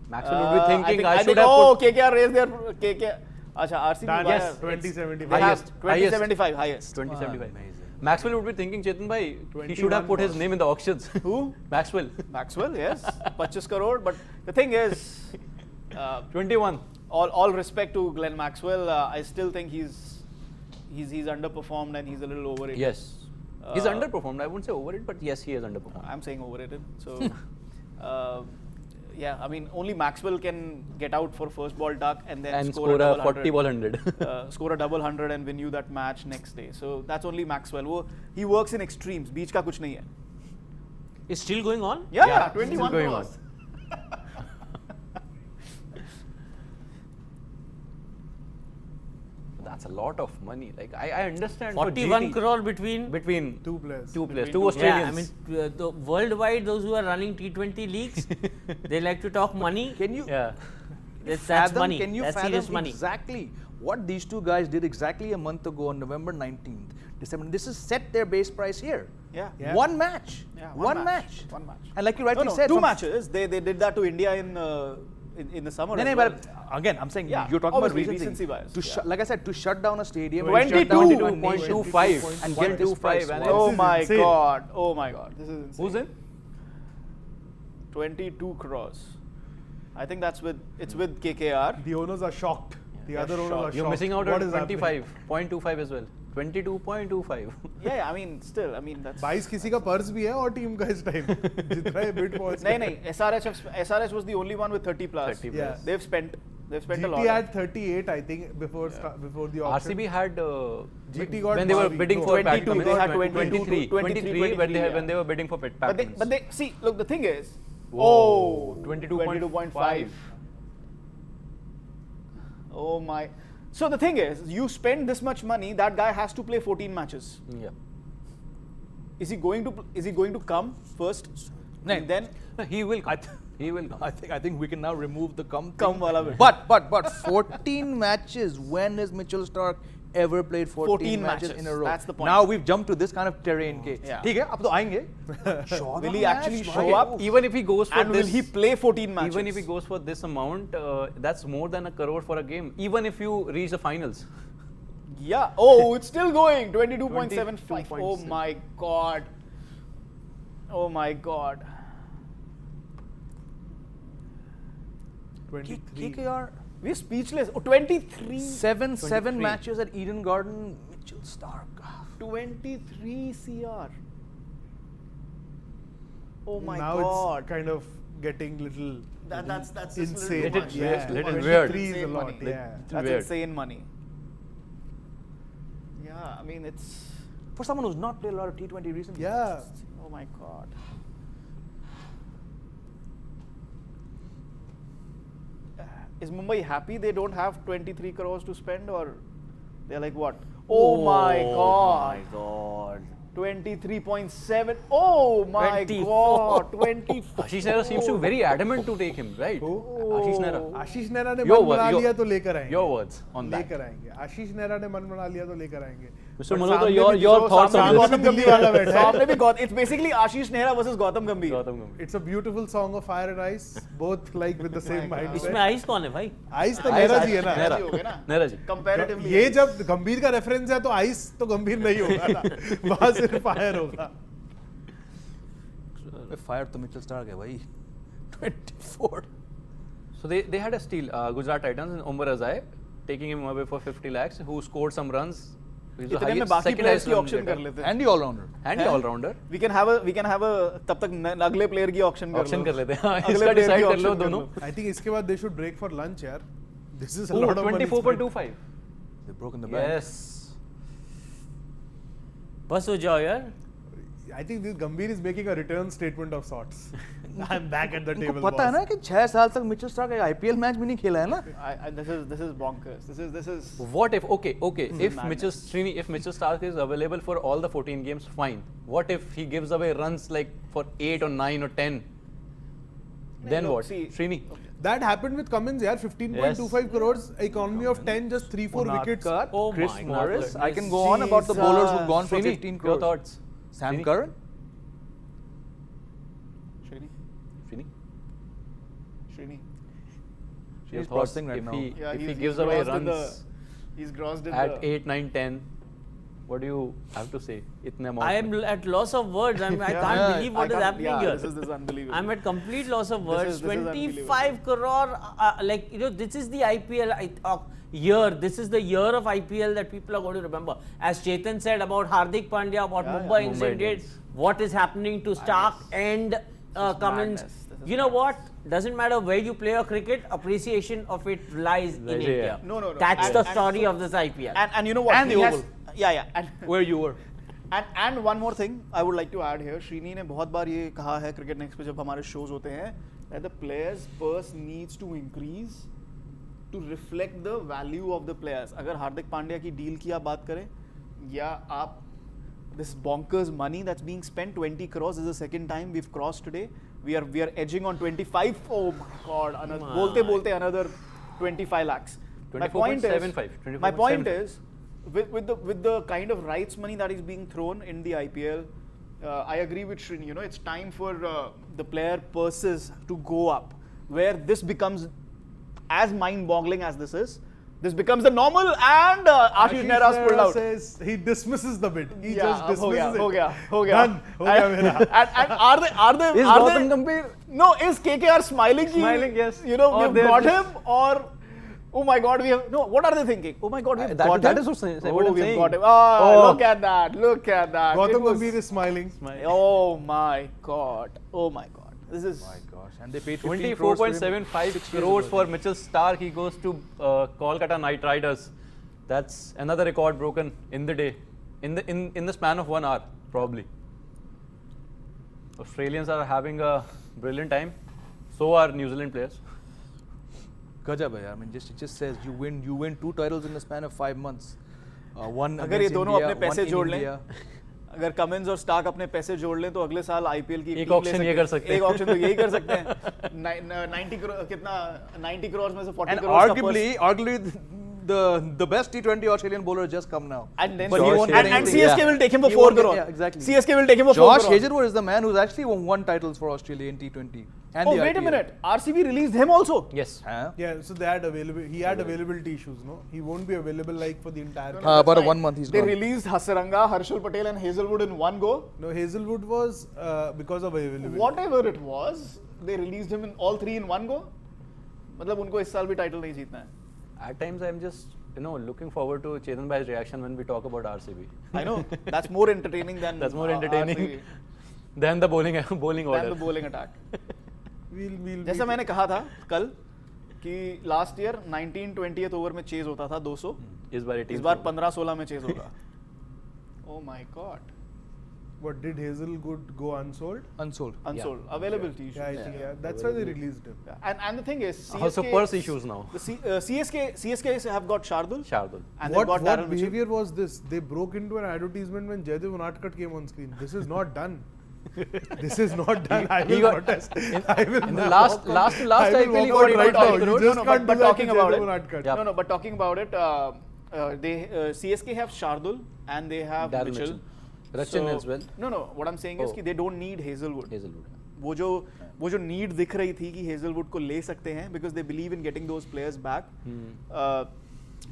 Maxwell would be thinking I, I should think, have oh, put KKR raised their KKR. Acha, RCB. That yes, 2075. They have Highest. 2075 highest. 2075. Maxwell would be thinking, Chetan bhai, he should have put his name in the auctions. Who? Maxwell. Maxwell, yes. 25 crore. But the thing is, 21. All respect to Glenn Maxwell, I still think he's underperformed and he's a little overrated. Yes. He's underperformed. I wouldn't say overrated, but yes, he is underperformed. I'm saying overrated. So, yeah, I mean, only Maxwell can get out for first ball duck and then score a 40 ball 100. Score a double 100 and win you that match next day. So that's only Maxwell. He works in extremes. Beach ka kuch nahi hai. It's still going on? Yeah, still 21 going crores. That's a lot of money. Like I understand. 41 for GT, crore between Two players. two yeah, Australians. I mean, the worldwide, those who are running T20 leagues, they like to talk money. Can you Yeah. That's money. Can you That's fathom serious money. exactly what these two guys did exactly a month ago on November 19th, December? This is set their base price here. Yeah. One match. Yeah, one match. One match. And like you rightly No, said, two from- matches. They did that to India in the summer. No, as no, well. but again, I'm saying Yeah, you're talking about obviously, recency. bias. To like I said, to shut down a stadium, 22. shut down a nation 22.25 and get this price. and Wow. Oh is my insane. god. Oh my god. This is insane. Who's in? 22 crores. I think it's with KKR. The owners are shocked. The other owners are shocked. You're missing out What on is happening? 25.25 as well. 22.25. Yeah, I mean, still, I mean, that's. 22 किसी का purse भी है और team का इस time जितना ये bid पहुंच No, SRH was the only one with 30 plus. 30 Yeah. They've spent a GT lot. had 38 I think before the auction. RCB had GT got when they were Bharvi. bidding No, for Pat 22, Cummins. they had 23 when yeah. they were bidding for Pat Cummins. But they see, look, the thing is, Whoa, 22.5. Oh my. So the thing is, you spend this much money, that guy has to play 14 matches. Yeah. Is he going to come first? No. And then No, he will come. He will come. I think we can now remove the come. Come thing. wala bit. But 14 matches. When has Mitchell Starc ever played 14 matches in a row? That's the point. Now we've jumped to this kind of terrain. Yeah. ठीक है, अब तो आएंगे. Will he actually show up? Even if he goes for And this, will he play 14 matches? even if he goes for this amount, that's more than a crore for a game. Even if you reach the finals. Yeah. Oh, it's still going. 22.75. Oh 22.7. my god. Oh my god. 23. KKR We're speechless. Oh, 23. seven 23. matches at Eden Garden. Mitchell Starc. 23 CR. Oh my Now god. it's kind of getting little That's just insane. little much. Yeah. little 23 weird. is a Insane lot. money. Yeah. That's weird. insane money. Yeah, I mean it's. For someone who's not played a lot of T20 recently. Yeah. Oh my god. Is Mumbai happy they don't have 23 crores to spend, or they're like what? Oh my god. my god. 23.7. Oh my 24. god. 24. Ashish Nehra seems to be very adamant to take him, right? Who? Ashish Nehra. आशीष नेहरा ने Your मन word, बना your- लिया तो लेकर आएंगे. Your words on that. लेकर आएंगे. आशीष नेहरा ने मन बना लिया तो लेकर आएंगे. Mr. But Malhotra, सामने भी your तो thoughts सामने on Gautam this. Gambhir वाला बैठा है. सामने भी It's basically Ashish Nehra versus Gautam Gambhir. Gautam Gambhir. It's a beautiful song of fire and ice, both like with the same mindset. इसमें आइस कौन है भाई? आइस तो नेहरा जी है ना. Nehra. हो गया ना? Nehra ji. Comparatively. ये जब गंभीर का रेफरेंस है तो आइस तो गंभीर नहीं होगा ना. वहाँ सिर्फ फायर होगा. Fire to Mitchell Starc है भाई. 24. So they had a steal, Gujarat Titans in Umar Azai, taking him away for 50 lakhs, who scored some runs. He's the इतने में highest, बाकी second players highest की run auction getter. कर लेते हैं. And the all-rounder. And the all-rounder. We can have a तब तक अगले player की auction कर Auction लो. कर लेते हैं. हाँ, अगले इसका player की decide कर auction लो कर दोनों. I think इसके बाद they should break for lunch यार. This is a Ooh, lot of money. 24.25. They've broken the bank. Yes. बस हो जाओ यार. I think this Gambhir is making a return statement of sorts. I'm back at the उनको table. पता है ना कि 6 साल तक मिचेल स्टार्क एक IPL मैच भी नहीं खेला है ना. This is bonkers. This is. What if, okay, if madness. Mitchell Starc is available for all the 14 games, fine. What if he gives away runs like for 8 or 9 or 10? Then look, what? see- Srini? That happened with Cummins, yeah. 15.25 crores, economy of 10, just 3-4 wickets. Uncapped, Oh Chris my Morris. I can goodness. go on about the bowlers who've gone for Srini, 15 your crores. thoughts? Sam Srini? Curran. Srini? Srini. Your He's thoughts processing right if now. he, Yeah, if he he's gives away grossed in runs He's grossed in at the. 8, 9, 10, What do you have to say? Itne amount I am at loss of words. I mean, I can't believe what is happening here. This is unbelievable. I'm at complete loss of words. This is 25 crore, like, you know, this is the IPL year. This is the year of IPL that people are going to remember. As Chetan said about Hardik Pandya, about Mumbai Indians, what is happening to Starc and Cummins. You know what? Doesn't matter where you play a cricket, appreciation of it lies in India. No. That's the story of this IPL. And you know what? And the Oval. And where you were. And one more thing I would like to add here. Shrini ने बहुत बार ये कहा है Cricket Next पे जब हमारे shows होते हैं that the players' purse needs to increase to reflect the value of the players. अगर हार्दिक पांड्या की डील की आप बात करें या आप this bonkers money that's being spent, 20 crores is the second time we've crossed today. We are edging on 25. Oh my God! बोलते another 25 lakhs. My point is, with the kind of rights money that is being thrown in the IPL, I agree with Srini. You know, it's time for the player purses to go up, where this becomes as mind-boggling as this is. This becomes the normal, and Ashish Nehra's pulled out. Says he dismisses the bid. He just dismisses it. हो गया. Done. हो गया मेरा. And are they? Is Gautam Gambhir? No, is KKR smiling? Smiling, yes. You know, Or we've got him, or oh my God, we have no. What are they thinking? Oh my God, we've got him. That is what I'm we've saying. got him. Oh, look at that! Look at that! Gautam Gambhir is smiling. Oh my God! Oh my God! This is. My gosh, and they paid 24.75 crores for Mitchell Starc. He goes to Kolkata Knight Riders. That's another record broken in the day, in the span of 1 hour, probably. Australians are having a brilliant time. So are New Zealand players. Gajab hai, I mean, it just says you win 2 titles in the span of 5 months. One अगर ये against दोनों India, अपने पैसे one in जोड़ लें, India. अगर Cummins और Stark अपने पैसे जोड़ लें तो अगले साल आईपीएल की एक ऑक्शन ये कर सकते हैं. एक ऑक्शन तो यही कर सकते हैं. 90 करोड़ कितना 90 करोड़ में से 40 And crore arguably the best T20 Australian bowler has just come now. And then But he won't get and anything. CSK will take him for He 4 won't get- crore. yeah, exactly. CSK will take him for 4 Josh crore. Hazlewood is the man who's actually won titles for Australia in T20 and Oh the wait a IPL. minute, RCB released him also. Yes. Huh? Yeah, so they had he had availability issues. No, he won't be available like for the entire. About Fine. 1 month he's They gone. released Hasaranga, Harshal Patel and Hazelwood in one go. No, Hazelwood was because of availability. Whatever it was, they released him in all 3 in one go. मतलब उनको इस साल भी title नहीं जीतना है. At times I'm just looking forward to Chetan Bhai's reaction when we talk about RCB. I know that's more entertaining than That's more entertaining RCB, than the bowling order. than the bowling attack. We'll जैसा मैंने कहा था कल कि last year 19-20th over में chase होता था 200. इस बार 15-16 में चेज होगा. Oh my God. What did Hazelwood go unsold? Unsold. Unsold. Availability issues. Yeah, I think that's why they released him. And the thing is, CSK, Also purse issues now. The CSK have got Shardul. And What they've got Daryl Mitchell. behavior was this? They broke into an advertisement when Jaidev Uncapped came on screen. This is not done. This is not done. I will protest. I will in the last IPL he got right now. 85 You crores. just No, can't but do that talking to about Jaidev it. Uncapped. Yeah. No, but talking about it, they CSK have Shardul and they have Daryl Mitchell. Rachin as well. No. What I'm saying is कि they don't need Hazelwood. वो जो need दिख रही थी कि Hazelwood को ले सकते हैं because they believe in getting those players back.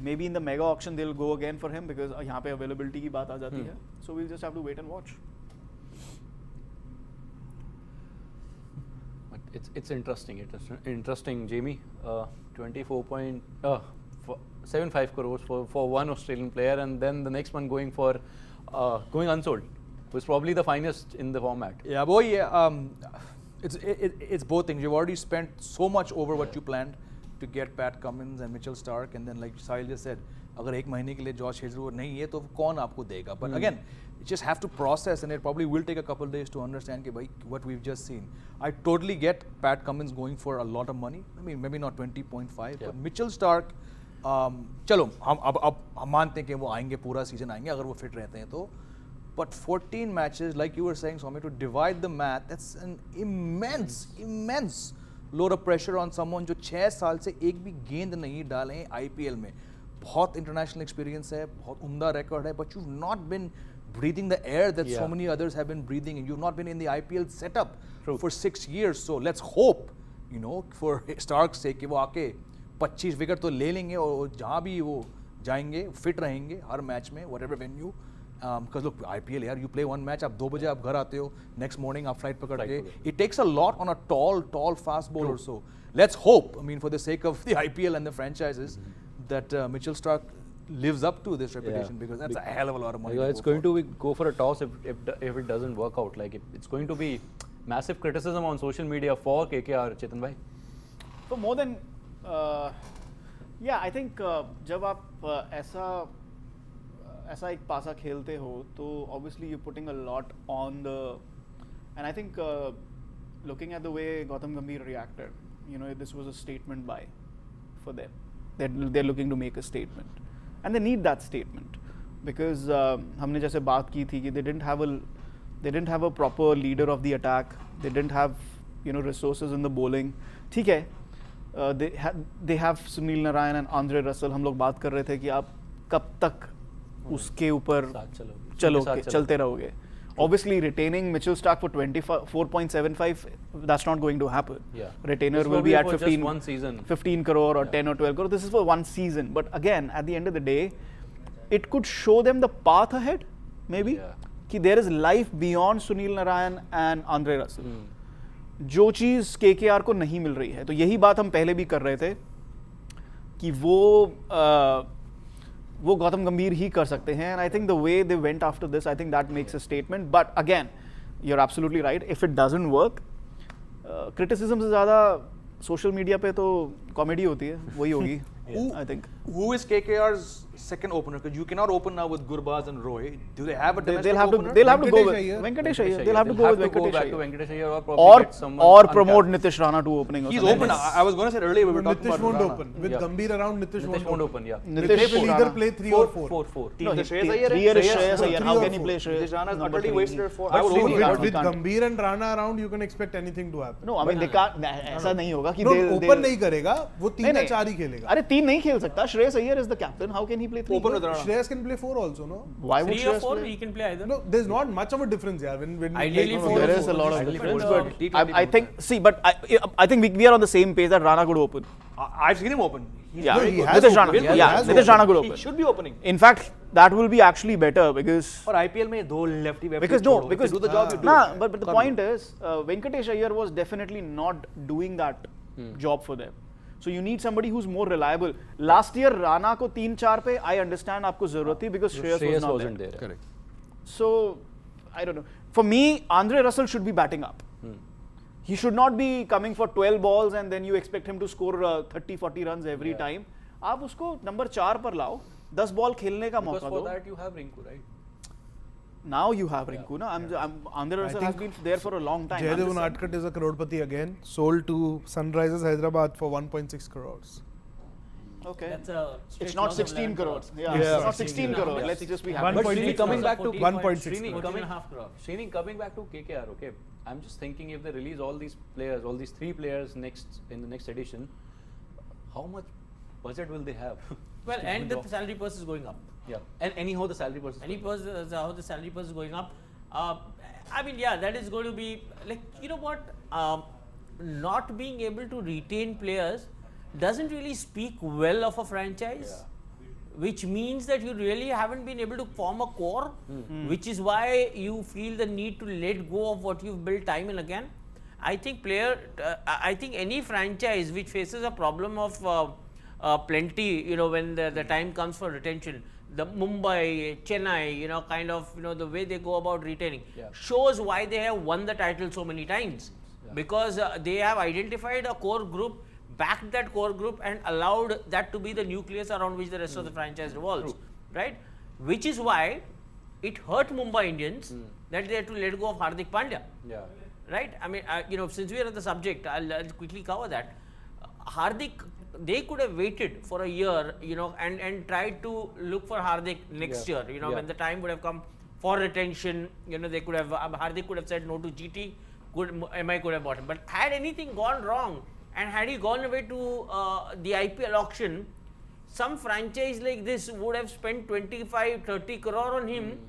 Maybe in the mega auction they'll go again for him because यहाँ पे availability की बात आ जाती है. So we'll just have to wait and watch. It's interesting. It's interesting, Jamie. 24.75 crores for one Australian player, and then the next one going unsold. Was probably the finest in the format. Yeah, boy. Yeah, it's both things. You've already spent so much over what you planned to get Pat Cummins and Mitchell Starc, and then like Sahil just said, अगर एक महीने के लिए Josh Hazelwood नहीं है तो कौन आपको देगा? But again, you just have to process, and it probably will take a couple of days to understand कि भाई what we've just seen. I totally get Pat Cummins going for a lot of money. I mean, maybe not 20.5, but Mitchell Starc, चलो हम मानते हैं कि वो आएंगे, पूरा सीजन आएंगे अगर वो फिट रहते हैं तो. But 14 matches, like you were saying, Swami, to divide the math, that's an immense load of pressure on someone जो 6 साल से एक भी गेंद नहीं डाले हैं IPL में. बहुत international experience है, बहुत उम्दा record है, but you've not been breathing the air that so many others have been breathing, and you've not been in the IPL setup for 6 years. So let's hope, for Stark's sake, कि वो आके 25 wicket तो ले लेंगे और जहाँ भी वो जाएंगे फिट रहेंगे हर मैच में, whatever venue, Because look, IPL, यार, you play one match, आप 2 बजे आप घर आते हो, next morning आप flight पकड़ के. It takes a lot on a tall fast bowler. So let's hope, I mean, for the sake of the IPL and the franchises, that Mitchell Starc lives up to this reputation, because that's a hell of a lot of money. Because it's going to go for a toss if it doesn't work out. Like it's going to be massive criticism on social media for KKR, Chetan bhai. For more than, I think जब आप ऐसा एक पासा खेलते हो, तो obviously you're putting a lot on the, and I think looking at the way Gautam Gambhir reacted, you know, this was a statement buy for them. They're looking to make a statement, and they need that statement, because हमने जैसे बात की थी कि they didn't have a proper leader of the attack, they didn't have, you know, resources in the bowling. ठीक है, they have Sunil Narine and Andre Russell. हम लोग बात कर रहे थे कि आप कब तक उसके ऊपर चलते रहोगे. Obviously, retaining Mitchell Starc for 24.75, that's not going to happen. Retainer will be at 15 crore or 10 or 12 crore. This is for one season. But again, at the end of the day, it could show them the path ahead, maybe. That there is life beyond Sunil Narine and Andre Russell. जो चीज़ KKR को नहीं मिल रही है, तो यही बात हम पहले भी कर रहे थे कि वो गौतम गंभीर ही कर सकते हैं. And I think the way they went after this, I think that makes a statement. But again, you're absolutely right. If it doesn't work, criticism से ज़्यादा social media पे तो comedy होती है, वही होगी. I think. Who is KKR's second opener? Because you cannot open now with Gurbaz and Roy. Do they have a domestic opener? They'll have to go with Venkatesh Iyer. They'll have to go with Venkatesh Iyer or promote Nitish Rana to opening. He's open. I was going to say earlier we were talking about Nitish won't open. With Gambhir around, Nitish won't open. Nitish will either play 3 or 4. 4. No, Shreyas Iyer. How can he play Shreyas? Nitish Rana is utterly wasted at 4. With Gambhir and Rana around, you can expect anything to happen. No, I mean they can't. ऐसा नहीं होगा कि open नहीं करेगा, वो 3 या 4 ही खेलेगा. अरे 3 नहीं खेल सकता. Shreyas Iyer is the captain. How can he play 3? Open with Rana. Shreyas can play 4 also, no? Why would 3 or Shreyas 4 play? he can play either. No, there's not much of a difference here. When Ideally, like, 4 there or is a 4. lot of Ideally difference, 4 but I think, see, but I think we are on the same page that Rana could open. I've seen him open. Yeah, No, he has Nitish Rana. opened. Yeah, Nitish Rana could open. He should be opening. In fact, that will be actually better because. और IPL में दो lefty Because do the job you do. Nah, but the point is, Venkatesh Iyer was definitely not doing that job for them. So you need somebody who's more reliable. Last year, Rana को 3-4 पे, I understand आपको ज़रूरत थी because Shreyas wasn't there. Correct. So I don't know. For me, Andre Russell should be batting up. He should not be coming for 12 balls and then you expect him to score 30-40 runs every time. आप उसको number 4 पर लाओ, 10 ball खेलने का मौका दो. For that you have Rinku, right? Now you have Rinku. Na? Andre Russell has been there for a long time. Jaydev Unadkat is a crorepati again, sold to Sunrisers Hyderabad for 1.6 crores. Okay. That's a It's not 16 crores. Yeah, Yeah. it's not 16 crores. Let's just be happy. But 1.6 Srini, coming back to 1.6 Srini, coming back to KKR, okay. I'm just thinking if they release all these players, all these 3 players in the next edition, how much budget will they have? well, and the salary purse is going up. Yeah, and anyhow the salary purse. How the salary purse is going up. I mean, yeah, that is going to be like, you know what? Not being able to retain players doesn't really speak well of a franchise. Which means that you really haven't been able to form a core, which is why you feel the need to let go of what you've built time and again. I think I think any franchise which faces a problem of plenty, you know, when the time comes for retention, the Mumbai, Chennai, you know, kind of, you know, the way they go about retaining shows why they have won the title so many times, because they have identified a core group, backed that core group and allowed that to be the nucleus around which the rest of the franchise revolves, right? Which is why it hurt Mumbai Indians that they had to let go of Hardik Pandya, right? I mean, you know, since we are on the subject, I'll quickly cover that. Hardik, they could have waited for a year, you know, and tried to look for Hardik next year, you know, when the time would have come for retention, you know, they could have, Hardik could have said no to GT, MI could have bought him. But had anything gone wrong, and had he gone away to the IPL auction, some franchise like this would have spent 25-30 crore on him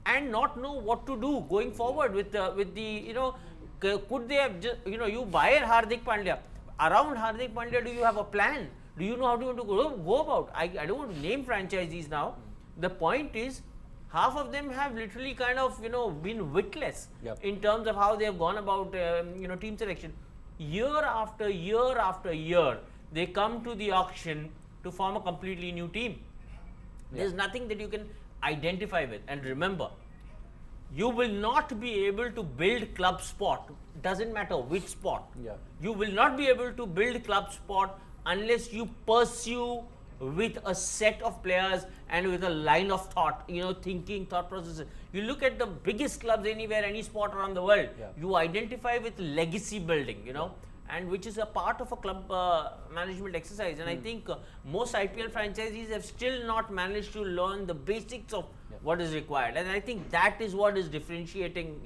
and not know what to do going forward with the you know, could they have just, you know, you buy Hardik Pandya, around Hardik Pandya, do you have a plan? Do you know how to go about? I don't want to name franchisees now. The point is, half of them have literally kind of, been witless in terms of how they have gone about, team selection. Year after year after year, they come to the auction to form a completely new team. There's nothing that you can identify with. And remember, you will not be able to build club sport, doesn't matter which sport. You will not be able to build club sport unless you pursue with a set of players and with a line of thought, thinking, thought processes. You look at the biggest clubs anywhere, any sport around the world, you identify with legacy building, and which is a part of a club management exercise. And I think most IPL franchisees have still not managed to learn the basics of what is required. And I think that is what is differentiating,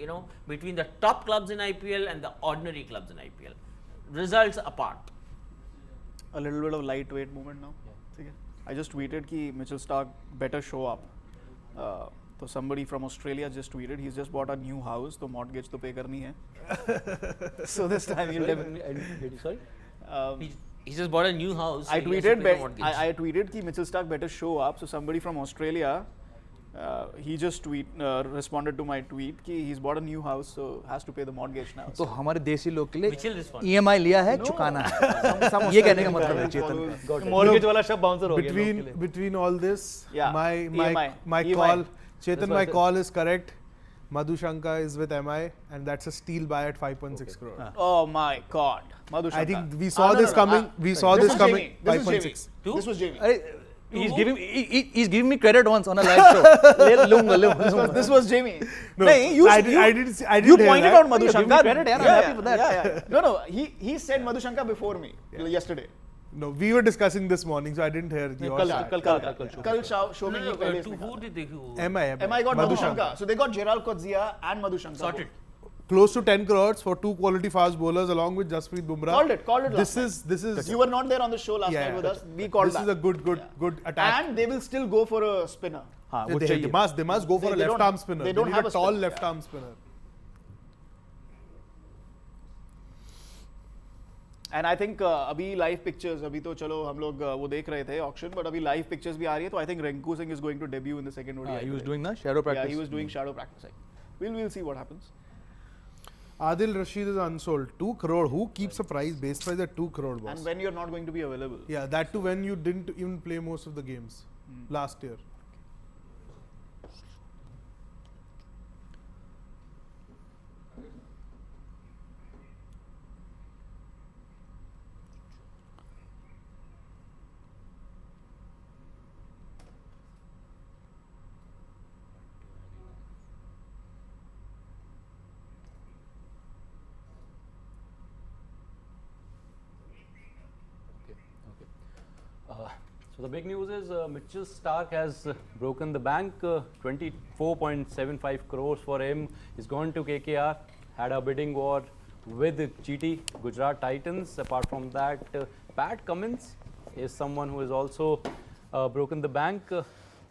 between the top clubs in IPL and the ordinary clubs in IPL. Results apart. A little bit of lightweight movement now. I just tweeted कि Mitchell Starc better show up. So somebody from Australia just tweeted he's just bought a new house, तो mortgage तो pay करनी है. So this time he'll definitely. Sorry. He just bought a new house. I tweeted कि Mitchell Starc better show up. So somebody from Australia, he just responded to my tweet कि he's bought a new house, so has to pay the mortgage now. तो हमारे देसी लोग के लिए Mitchell responded. EMI लिया है, चुकाना है. ये कहने का मतलब है चेतन. Mortgage वाला शब्द bouncer हो गया. Between all this, Yeah. my call, Chetan, my call is correct. Madhushanka is with MI, and that's a steal buy at 5.6 crore. Oh my God, Madhushanka. I think we saw this coming. We saw this coming. 5.6. This was Jamie. He's giving me credit once on a live show. This was Jamie. No, I didn't You pointed out Madhushanka. Credit, I'm happy for that. Yeah. No. He said Madhushanka before me yesterday. No, we were discussing this morning, so I didn't hear your side. Kal show me. Who did they? MI got Madhushanka. So they got Gerald Kotzia and Madhushanka. Sorted. Close to 10 crores for two quality fast bowlers along with Jasprit Bumrah. Called it. This is. You were not there on the show last night with us. We called This is a good attack. And they will still go for a spinner. They must go for a left arm spinner. They don't need have a a tall spinner. left arm spinner. And I think अभी live pictures, अभी तो चलो हम लोग वो देख रहे थे auction, but अभी live pictures भी आ रही है, तो I think Renku Singh is going to debut in the second ODI. He was doing shadow practice. Yeah, he was doing shadow practicing. We'll see what happens. Adil Rashid is unsold. 2 crore. Who keeps a base price at 2 crore, boss? And when you're not going to be available. Yeah, that too when you didn't even play most of the games last year. So the big news is Mitchell Starc has broken the bank, 24.75 crores for him. He's gone to KKR, had a bidding war with GT, Gujarat Titans. Apart from that, Pat Cummins is someone who has also broken the bank.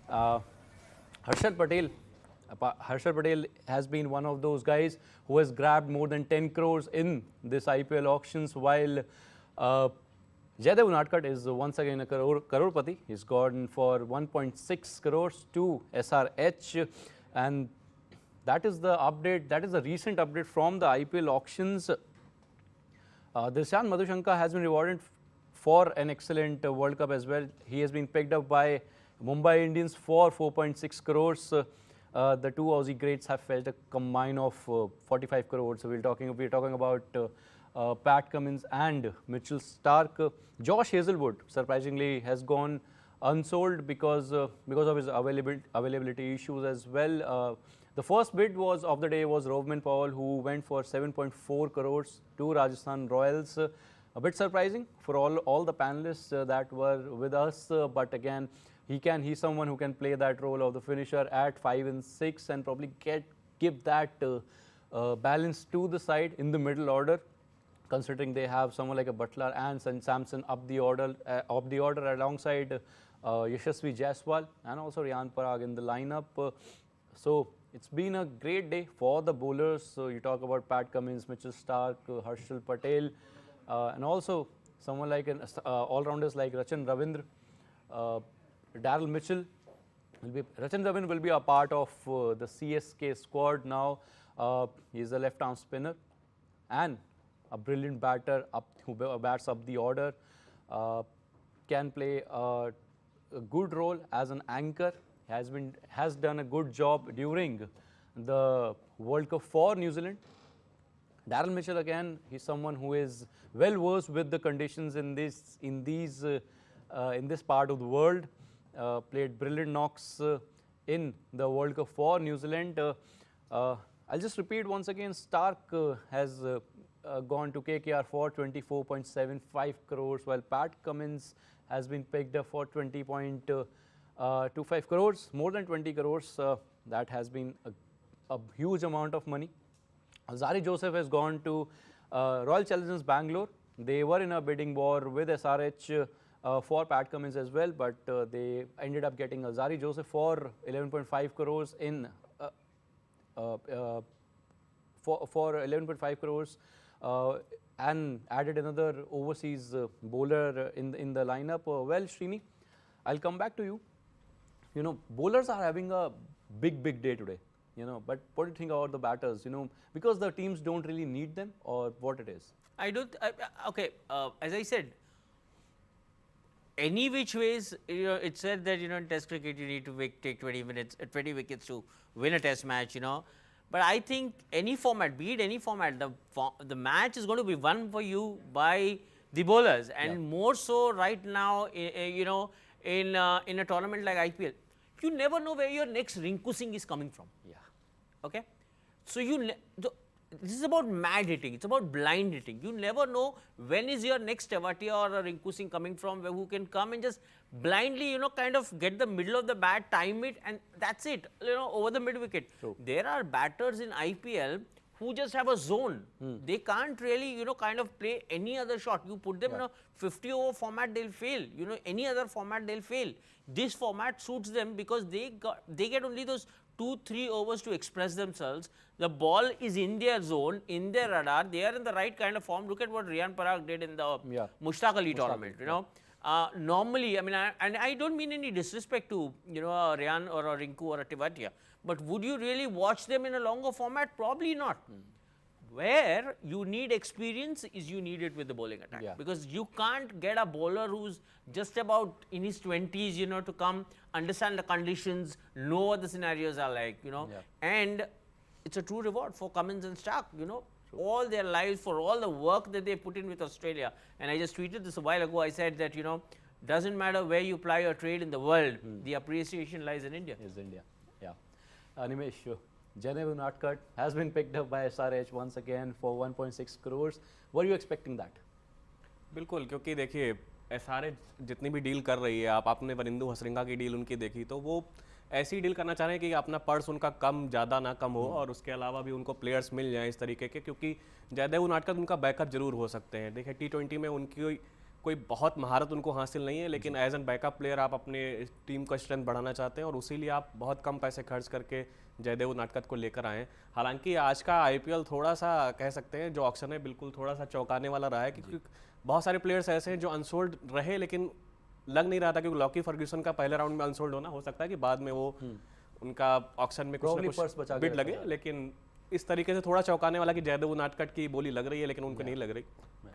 Harshal Patel has been one of those guys who has grabbed more than 10 crores in this IPL auctions, while Jaydev Uncapped is once again a crorepati. He's gone for 1.6 crores to SRH, and that is the update. That is a recent update from the IPL auctions. Dilshan Madhushanka has been rewarded for an excellent World Cup as well. He has been picked up by Mumbai Indians for 4.6 crores. The two Aussie greats have fetched a combine of 45 crores. So we're talking about Pat Cummins and Mitchell Starc. Josh Hazelwood surprisingly has gone unsold because of his availability issues as well. The first bid of the day was Rovman Powell, who went for 7.4 crores to Rajasthan Royals. A bit surprising for all the panelists that were with us, but again, he's someone who can play that role of the finisher at 5 and 6 and probably give that balance to the side in the middle order, considering they have someone like a Butler and Samson up the order alongside Yashasvi Jaiswal and also Riyan Parag in the lineup. So it's been a great day for the bowlers. So you talk about Pat Cummins, Mitchell Starc, Harshal Patel, and also someone like all-rounders like Rachan Ravindra, Daryl Mitchell, Rachin Ravin will be a part of the CSK squad now. He is a left-arm spinner and a brilliant batter who bats up the order. Can play a good role as an anchor. Has done a good job during the World Cup for New Zealand. Daryl Mitchell again, he's someone who is well versed with the conditions in this part of the world. Played brilliant knocks in the World Cup for New Zealand. I'll just repeat once again, Starc has gone to KKR for 24.75 crores, while Pat Cummins has been picked up for 20.25 crores, more than 20 crores. That has been a huge amount of money. Zari Joseph has gone to Royal Challengers Bangalore. They were in a bidding war with SRH for Pat Cummins as well, but they ended up getting Zari Joseph for 11.5 crores in for 11.5 crores and added another overseas bowler in the lineup. Well, Srini, I'll come back to you. You know, bowlers are having a big day today. You know, but what do you think about the batters? You know, because the teams don't really need them, or what it is? I don't. Okay, as I said, any which ways, you know, it's said that, you know, in Test cricket you need to take 20 wickets to win a Test match. You know, but I think any format, be it any format, the match is going to be won for you by the bowlers, and more so right now. You know, in a tournament like IPL, you never know where your next Rinku Singh is coming from. Yeah. Okay. So this is about mad hitting. It's about blind hitting. You never know when is your next Tewatia or a Rinku Singh coming from, who can come and just blindly, you know, kind of get the middle of the bat, time it, and that's it. You know, over the mid wicket. True. There are batters in IPL who just have a zone. They can't really, you know, kind of play any other shot. You put them in a 50-over format, they'll fail. You know, any other format, they'll fail. This format suits them because they get only those 2-3 overs to express themselves. The ball is in their zone, in their radar. They are in the right kind of form. Look at what Riyan Parag did in the Mushtaq Ali tournament. You know, normally, I mean, and I don't mean any disrespect to, you know, a Riyan or a Rinku or a Tewatia, but would you really watch them in a longer format? Probably not. Where you need experience is you need it with the bowling attack, because you can't get a bowler who's just about in his 20s, you know, to come understand the conditions, know what the scenarios are like, you know, and it's a true reward for Cummins and Starc, you know, all their lives, for all the work that they put in with Australia. And I just tweeted this a while ago. I said that, you know, doesn't matter where you ply your trade in the world, the appreciation lies in India. Is India, Animesh, Genevieve Uncapped has been picked up by SRH once again for 1.6 crores. Were you expecting that? बिल्कुल, क्योंकि देखिए SRH जितनी भी deal कर रही है, आपने वरिंदु हसरिंगा की डील उनकी देखी, तो वो ऐसी डील करना चाह रहे हैं कि अपना पर्स उनका कम ज़्यादा ना कम हो, और उसके अलावा भी उनको प्लेयर्स मिल जाएं इस तरीके के, क्योंकि जयदेव उनादकट उनका बैकअप जरूर हो सकते हैं. देखिए T20 में उनकी कोई बहुत महारत उनको हासिल नहीं है, लेकिन एज एन बैकअप प्लेयर आप अपने टीम का स्ट्रेंथ बढ़ाना चाहते हैं, और उसी लिए आप बहुत कम पैसे खर्च करके जयदेव उनादकट को लेकर आए. हालांकि आज का IPL थोड़ा सा कह सकते हैं जो ऑक्शन है बिल्कुल थोड़ा सा चौंकाने वाला रहा है, क्योंकि बहुत सारे प्लेयर्स ऐसे हैं जो अनसोल्ड रहे, लेकिन लग नहीं रहा था, क्योंकि लॉकी फर्ग्यूसन का पहले राउंड में अनसोल्ड होना, हो सकता है कि बाद में वो उनका ऑक्शन में कुछ ना कुछ बिड लगे, लेकिन इस तरीके से थोड़ा चौंकाने वाला कि जयदेव उनादकट की बोली लग रही है लेकिन उनको नहीं लग रही.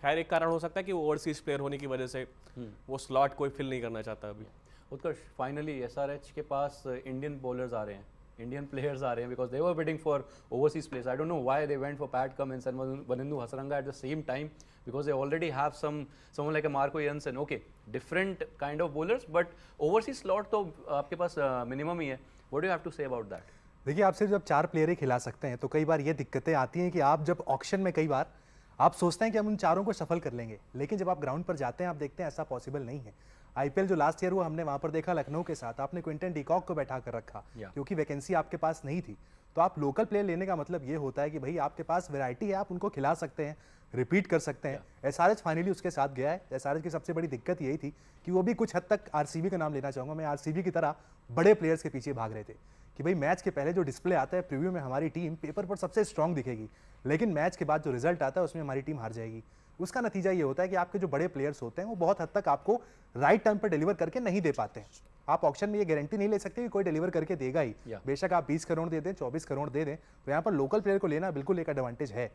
खैर, एक कारण हो सकता है कि वो ओवरसीज प्लेयर होने की वजह से वो स्लॉट कोई फिल नहीं करना चाहता अभी. उत्कर्ष, फाइनली SRH के पास इंडियन बॉलर्स आ रहे हैं, इंडियन प्लेयर्स आ रहे हैं, because they were bidding for overseas players. I don't know why they went for PAT Cummins and Wanindu Hasaranga at the same time, because they already have someone like a Marco Jansen. Okay, different kind of bowlers, but overseas slot तो आपके पास minimum ही है. What do you have to say about that? देखिए, आप सिर्फ जब 4 player ही खिला सकते हैं तो कई बार ये दिक्कतें आती हैं कि आप जब ऑक्शन में कई बार आप सोचते हैं कि हम उन 4 को सफल कर लेंगे, लेकिन जब आप ग्राउंड पर जाते हैं आप देखते हैं ऐसा पॉसिबल नहीं है. IPL जो लास्ट ईयर हुआ हमने वहाँ पर देखा लखनऊ के साथ, आपने क्विंटन डिकॉक को बैठा कर रखा क्योंकि वैकेंसी आपके पास नहीं थी. तो आप लोकल प्लेयर लेने का मतलब ये होता है कि भाई आपके पास वैरायटी है, आप उनको खिला सकते हैं, रिपीट कर सकते हैं. SRH फाइनली उसके साथ गया है. SRH की सबसे बड़ी दिक्कत यही थी कि वो भी कुछ हद तक RCB का नाम लेना चाहूँगा मैं, RCB की तरह बड़े प्लेयर्स के पीछे भाग रहे थे कि भाई मैच के पहले जो डिस्प्ले आता है प्रीव्यू में हमारी टीम पेपर पर सबसे स्ट्रांग दिखेगी, लेकिन मैच के बाद जो रिजल्ट आता है उसमें हमारी टीम हार जाएगी. उसका नतीजा ये होता है कि आपके जो बड़े प्लेयर्स होते हैं वो बहुत हद तक आपको राइट टाइम पर डिलीवर करके नहीं दे पाते हैं. आप ऑक्शन में ये गारंटी नहीं ले सकते कि कोई डिलीवर करके देगा ही। बेशक आप 20 करोड़ दे दें, 24 करोड़ दे दें, तो यहाँ पर लोकल प्लेयर को लेना बिल्कुल एक एडवांटेज है।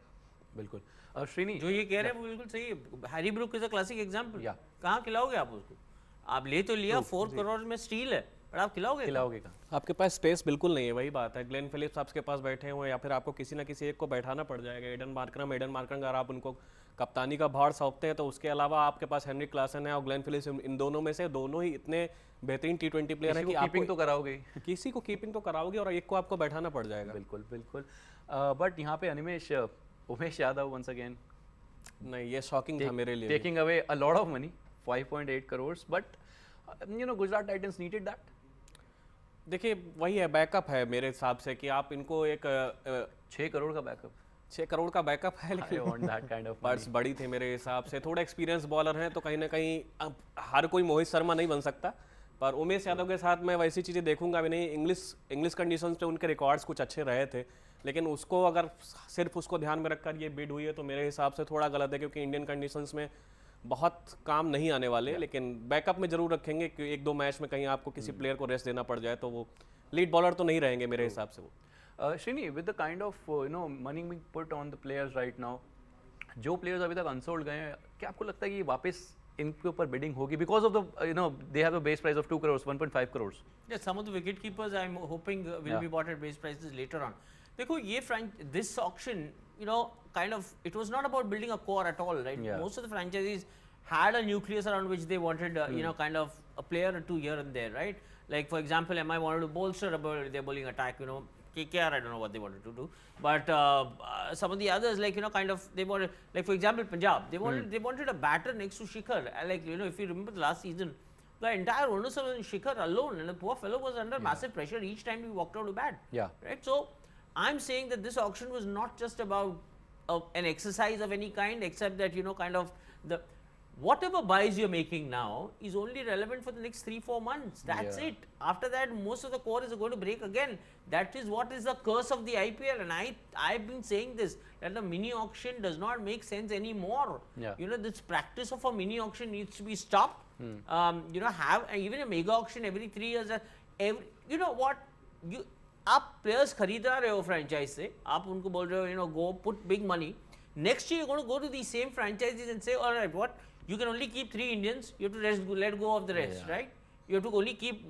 बिल्कुल। श्रीनी जो ये कह रहे हैं वो बिल्कुल सही है। Harry Brook is a classic example. कहाँ खिलाओगे आप उसको? आप ले तो लिया, 4 करोड़ में स्टील है, पर आप खिलाओगे कहाँ? आपके पास स्पेस बिल्कुल नहीं है, वही बात है। ग्लेन फिलिप्स आपके पास बैठे हुए, या फिर आपको किसी ना किसी एक को बैठाना पड़ जाएगा। एडन मार्करम अगर आप उनको कप्तानी का भार सौंपते हैं तो उसके अलावा आपके पास हेनरी क्लासन है और ग्लेन फिलिप्स, इन दोनों में से दोनों ही इतने बेहतरीन T20 प्लेयर हैं कि कीपिंग तो कराओगे, किसी को कीपिंग तो कराओगे और एक को आपको बैठाना पड़ जाएगा। बिल्कुल बिल्कुल। बट यहाँ पे उमेश यादव वंस अगेन, नहीं ये शॉकिंग था मेरे लिए। Taking away a lot of money, 5.8 crore, but Gujarat titans needed that. देखिए वही है, बैकअप है मेरे हिसाब से कि आप इनको एक 6 करोड़ का बैकअप, 6 करोड़ का बैकअप है, लेकिन दैट काइंड ऑफ बर्ड्स बड़ी थे मेरे हिसाब से। थोड़ा एक्सपीरियंस बॉलर हैं तो कहीं ना कहीं अब हर कोई मोहित शर्मा नहीं बन सकता, पर उमेश यादव के साथ मैं वैसी चीज़ें देखूंगा भी नहीं। इंग्लिश कंडीशंस पे उनके रिकॉर्ड्स कुछ अच्छे रहे थे, लेकिन उसको अगर सिर्फ उसको ध्यान में रखकर ये बिड हुई है तो मेरे हिसाब से थोड़ा गलत है, क्योंकि इंडियन कंडीशंस में बहुत काम नहीं आने वाले। लेकिन बैकअप में जरूर रखेंगे कि 1-2 मैच में कहीं आपको किसी प्लेयर को रेस्ट देना पड़ जाए तो वो लीड बॉलर तो नहीं रहेंगे मेरे हिसाब से वो। Srini, with the kind of money being put on the players right now, जो प्लेयर्स अभी तक अनसोल्ड गए हैं, क्या आपको लगता है कि वापस इनके ऊपर बिडिंग होगी because of the they have a base price of 2 crore, 1.5 crore? Yeah, some of the wicket keepers I'm hoping will be bought at base prices later on. देखो ये this auction, kind of, it was not about building a core at all, right? Most of the franchises had a nucleus around which they wanted, kind of a player or two here and there, right? Like for example, MI wanted to bolster their bowling attack, KKR, I don't know what they wanted to do, but some of the others, like kind of, they wanted, like for example Punjab, they wanted a batter next to Shikhar, like if you remember the last season, the entire onus was on Shikhar alone, and the poor fellow was under massive pressure each time he walked out to bat. Right. So I'm saying that this auction was not just about an exercise of any kind, except that kind of the whatever buys you're making now is only relevant for the next 3-4 months. That's it. After that, most of the core is going to break again. That is what is the curse of the IPL. And I've been saying this, that the mini auction does not make sense anymore. This practice of a mini auction needs to be stopped. Have even a mega auction every 3 years. आप players खरीद रहे हो franchise से, आप उनको बोल रहे हो go put big money. Next year you're going to go to these same franchises and say, all right, what, you can only keep 3 Indians, you have to let go of the rest, right? You can only keep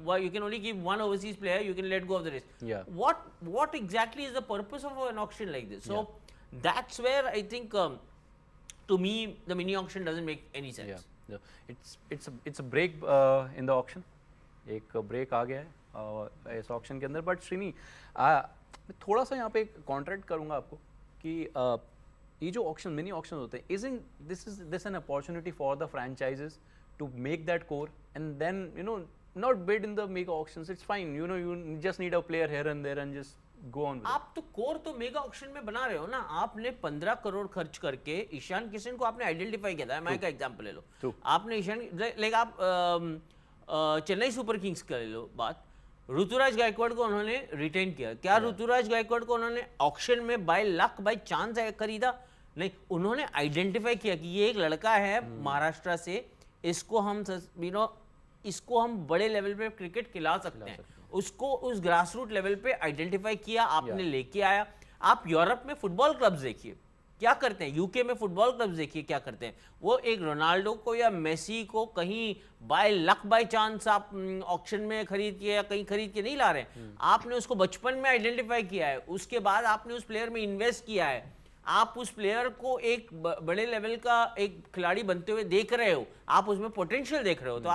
one overseas player, you can let go of the rest. What exactly is the purpose of an auction like this? So that's where I think to me the mini auction doesn't make any sense. It's a break in the auction. एक break आ गया है इस auction के अंदर। But Srini, मैं थोड़ा सा यहाँ पे कॉन्ट्रैक्ट करूँगा आपको कि ये जो ऑक्शन, मिनी ऑक्शन होते हैं, is this an opportunity for the franchises to make that core and then not bid in the mega auctions? It's fine, you just need a player here and there and just go on. आप तो core तो mega auction में बना रहे हो ना। आपने 15 करोड़ खर्च करके ईशान किशन को आपने आइडेंटिफाई किया था। मैं का एग्जांपल ले लो, आपने ईशान, लाइक आप चेन्नई सुपर किंग्स का ले लो बात, ऋतुराज गायकवाड़ को उन्होंने रिटेन किया। क्या ऋतुराज गायकवाड़ को उन्होंने ऑक्शन में बाय लक बाय चांस खरीदा? नहीं, उन्होंने आइडेंटिफाई किया कि ये एक लड़का है महाराष्ट्र से, इसको हम बड़े लेवल पे क्रिकेट खिला सकते हैं। उसको उस ग्रास रूट लेवल पे आइडेंटिफाई किया, आपने लेके आया। आप यूरोप में फुटबॉल क्लब्स देखिए क्या करते हैं, यूके में फुटबॉल क्लब्स देखिए क्या करते हैं। वो एक रोनाल्डो को या मेसी को कहीं बाय लक बाय चांस आप ऑक्शन में खरीद के या कहीं खरीद के नहीं ला रहे हैं। आपने उसको बचपन में आइडेंटिफाई किया है, उसके बाद आपने उस प्लेयर में इन्वेस्ट किया है, आप उस प्लेयर को एक बड़े लेवल का एक खिलाड़ी बनते हुए देख रहे हो, आप उसमें पोटेंशियल देख रहे हो। तो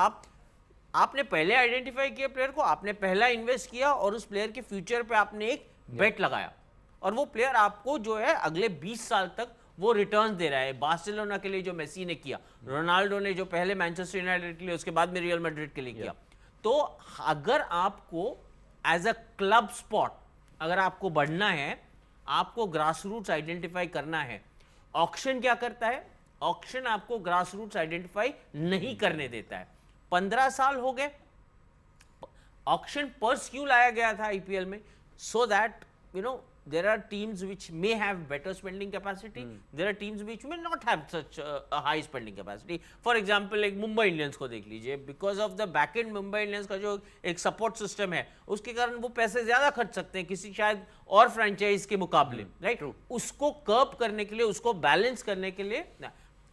आपने पहले आइडेंटिफाई किया प्लेयर को, आपने पहला इन्वेस्ट किया और उस प्लेयर के फ्यूचर पे आपने एक बेट लगाया, और वो प्लेयर आपको जो है अगले 20 साल तक वो रिटर्न्स दे रहा है। बार्सिलोना के लिए जो मेसी ने किया, रोनाल्डो ने जो पहले मैनचेस्टर यूनाइटेड के लिए, उसके बाद में रियल मैड्रिड के लिए किया। तो अगर आपको एज अ क्लब स्पॉट अगर आपको बढ़ना है, आपको ग्रास रूट्स आइडेंटिफाई करना है। ऑक्शन क्या करता है? ऑक्शन आपको ग्रास रूट्स आइडेंटिफाई नहीं करने देता है। 15 साल हो गए, ऑक्शन पर्स क्यों लाया गया था आईपीएल में? So that there are teams which may have better spending capacity. There are teams which may not have such a high spending capacity. For example, like Mumbai Indians को देख लीजिए, because of the back end Mumbai Indians का जो एक support system है, उसके कारण वो पैसे ज़्यादा खर्च सकते हैं किसी शायद और franchise के मुकाबले, right? उसको curb करने के लिए, उसको balance करने के लिए,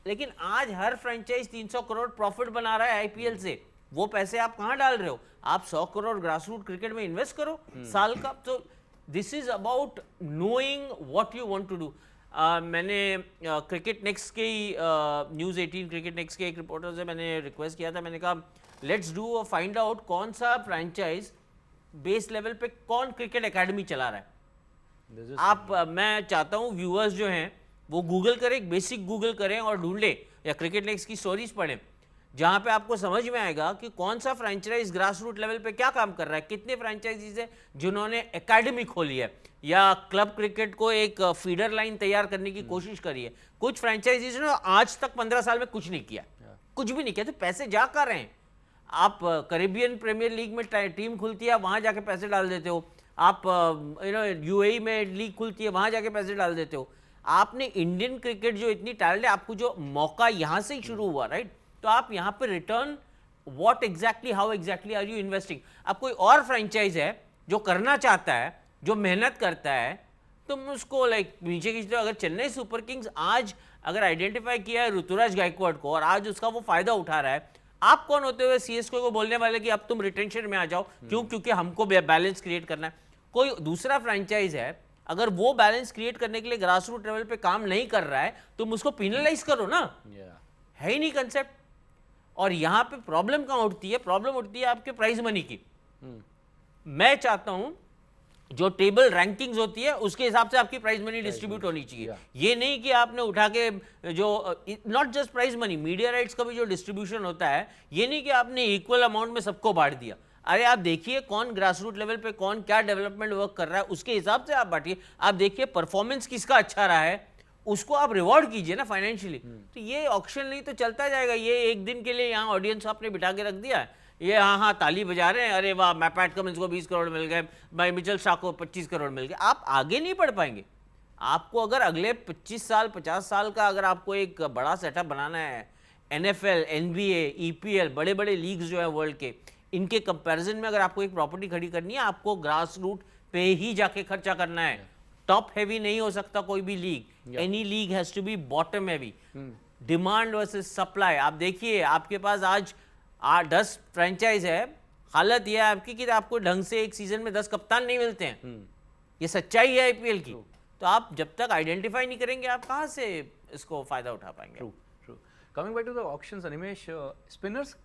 लेकिन आज हर franchise 300 करोड़ profit बना रहा है IPL से, वो पैसे आप कहाँ डाल रहे हो? आप 100 करोड़ ग्रासरूट क्रिकेट में इन्वेस्ट करो साल का. तो this is about knowing what you want to do. मैंने क्रिकेट नेक्स्ट के न्यूज़ 18 क्रिकेट नेक्स्ट के एक रिपोर्टर से मैंने रिक्वेस्ट किया था, मैंने कहा लेट्स डू और फाइंड आउट कौन सा फ्रेंचाइज बेस लेवल पे कौन क्रिकेट एकेडमी चला रहा है. आप मैं चाहता हूँ व्यूअर्स जो हैं वो गूगल करें, बेसिक गूगल करें और ढूंढ लें या क्रिकेट नेक्स्ट की स्टोरीज पढ़ें, जहां पे आपको समझ में आएगा कि कौन सा फ्रेंचाइज ग्रास रूट लेवल पे क्या काम कर रहा है. कितने फ्रेंचाइजीज है जिन्होंने एकेडमी खोली है या क्लब क्रिकेट को एक फीडर लाइन तैयार करने की कोशिश करी है. कुछ फ्रेंचाइजीज ने आज तक 15 साल में कुछ नहीं किया, कुछ भी नहीं किया, तो पैसे जा कर रहे हैं. आप कैरेबियन प्रीमियर लीग में टीम खुलती है, वहां जाके पैसे डाल देते हो. आप यूएई में लीग खुलती है, वहां जाके पैसे डाल देते हो. आपने इंडियन क्रिकेट जो इतनी टैलेंट है, आपको जो मौका यहां से ही शुरू हुआ, राइट, तो आप यहाँ पे return what exactly, how exactly are you investing. अब कोई और फ्रेंचाइज है जो करना चाहता है, जो मेहनत करता है, तुम उसको लाइक नीचे खींचते हो. अगर चेन्नई सुपर किंग्स आज अगर आइडेंटिफाई किया है ऋतुराज गायकवाड़ को और आज उसका वो फायदा उठा रहा है, आप कौन होते हुए सीएसके को बोलने वाले कि अब तुम रिटेंशन में आ जाओ? क्यों? क्योंकि हमको बैलेंस क्रिएट करना है. कोई दूसरा फ्रेंचाइज है, अगर वो बैलेंस क्रिएट करने के लिए ग्रास रूट लेवल पे काम नहीं कर रहा है, तुम उसको पिनलाइज करो ना. है ही नहीं कंसेप्ट. और यहां पे प्रॉब्लम कहां उठती है? प्रॉब्लम उठती है आपके प्राइज मनी की. मैं चाहता हूं जो टेबल रैंकिंग्स होती है उसके हिसाब से आपकी प्राइज मनी डिस्ट्रीब्यूट होनी चाहिए. ये नहीं कि आपने उठा के जो not just prize money, media rights का भी जो डिस्ट्रीब्यूशन होता है, ये नहीं कि आपने इक्वल अमाउंट में सबको बांट दिया. अरे आप देखिए कौन ग्रास रूट लेवल पे कौन क्या डेवलपमेंट वर्क कर रहा है, उसके हिसाब से आप बांटिए. आप देखिए परफॉर्मेंस किसका अच्छा रहा है, उसको आप रिवॉर्ड कीजिए ना फाइनेंशियली. तो ये ऑक्शन नहीं तो चलता जाएगा. ये एक दिन के लिए यहाँ ऑडियंस आपने बिठा के रख दिया है, ये हाँ ताली बजा रहे हैं, अरे वाह पैट कमिंस को 20 करोड़ मिल गए, भाई मिचेल स्टार्क को 25 करोड़ मिल गए. आप आगे नहीं बढ़ पाएंगे. आपको अगर अगले 25 साल 50 साल का अगर आपको एक बड़ा सेटअप बनाना है, NFL, NBA, EPL, बड़े बड़े लीग्स जो है वर्ल्ड के, इनके कंपैरिजन में अगर आपको एक प्रॉपर्टी खड़ी करनी है, आपको ग्रास रूट पे ही जाके खर्चा करना है. टॉप हैवी नहीं हो सकता कोई भी league. Any league has to be bottom heavy. Demand versus supply. आप देखिए आपके पास आज 10 फ्रेंचाइज है, हालत यह है आपकी कि आपको ढंग से एक सीजन में 10 कप्तान नहीं मिलते हैं. ये सच्चाई है IPL की. तो आप जब तक आइडेंटिफाई नहीं करेंगे, आप कहां से इसको फायदा उठा पाएंगे? True. Coming back to the auctions, Animesh, spinners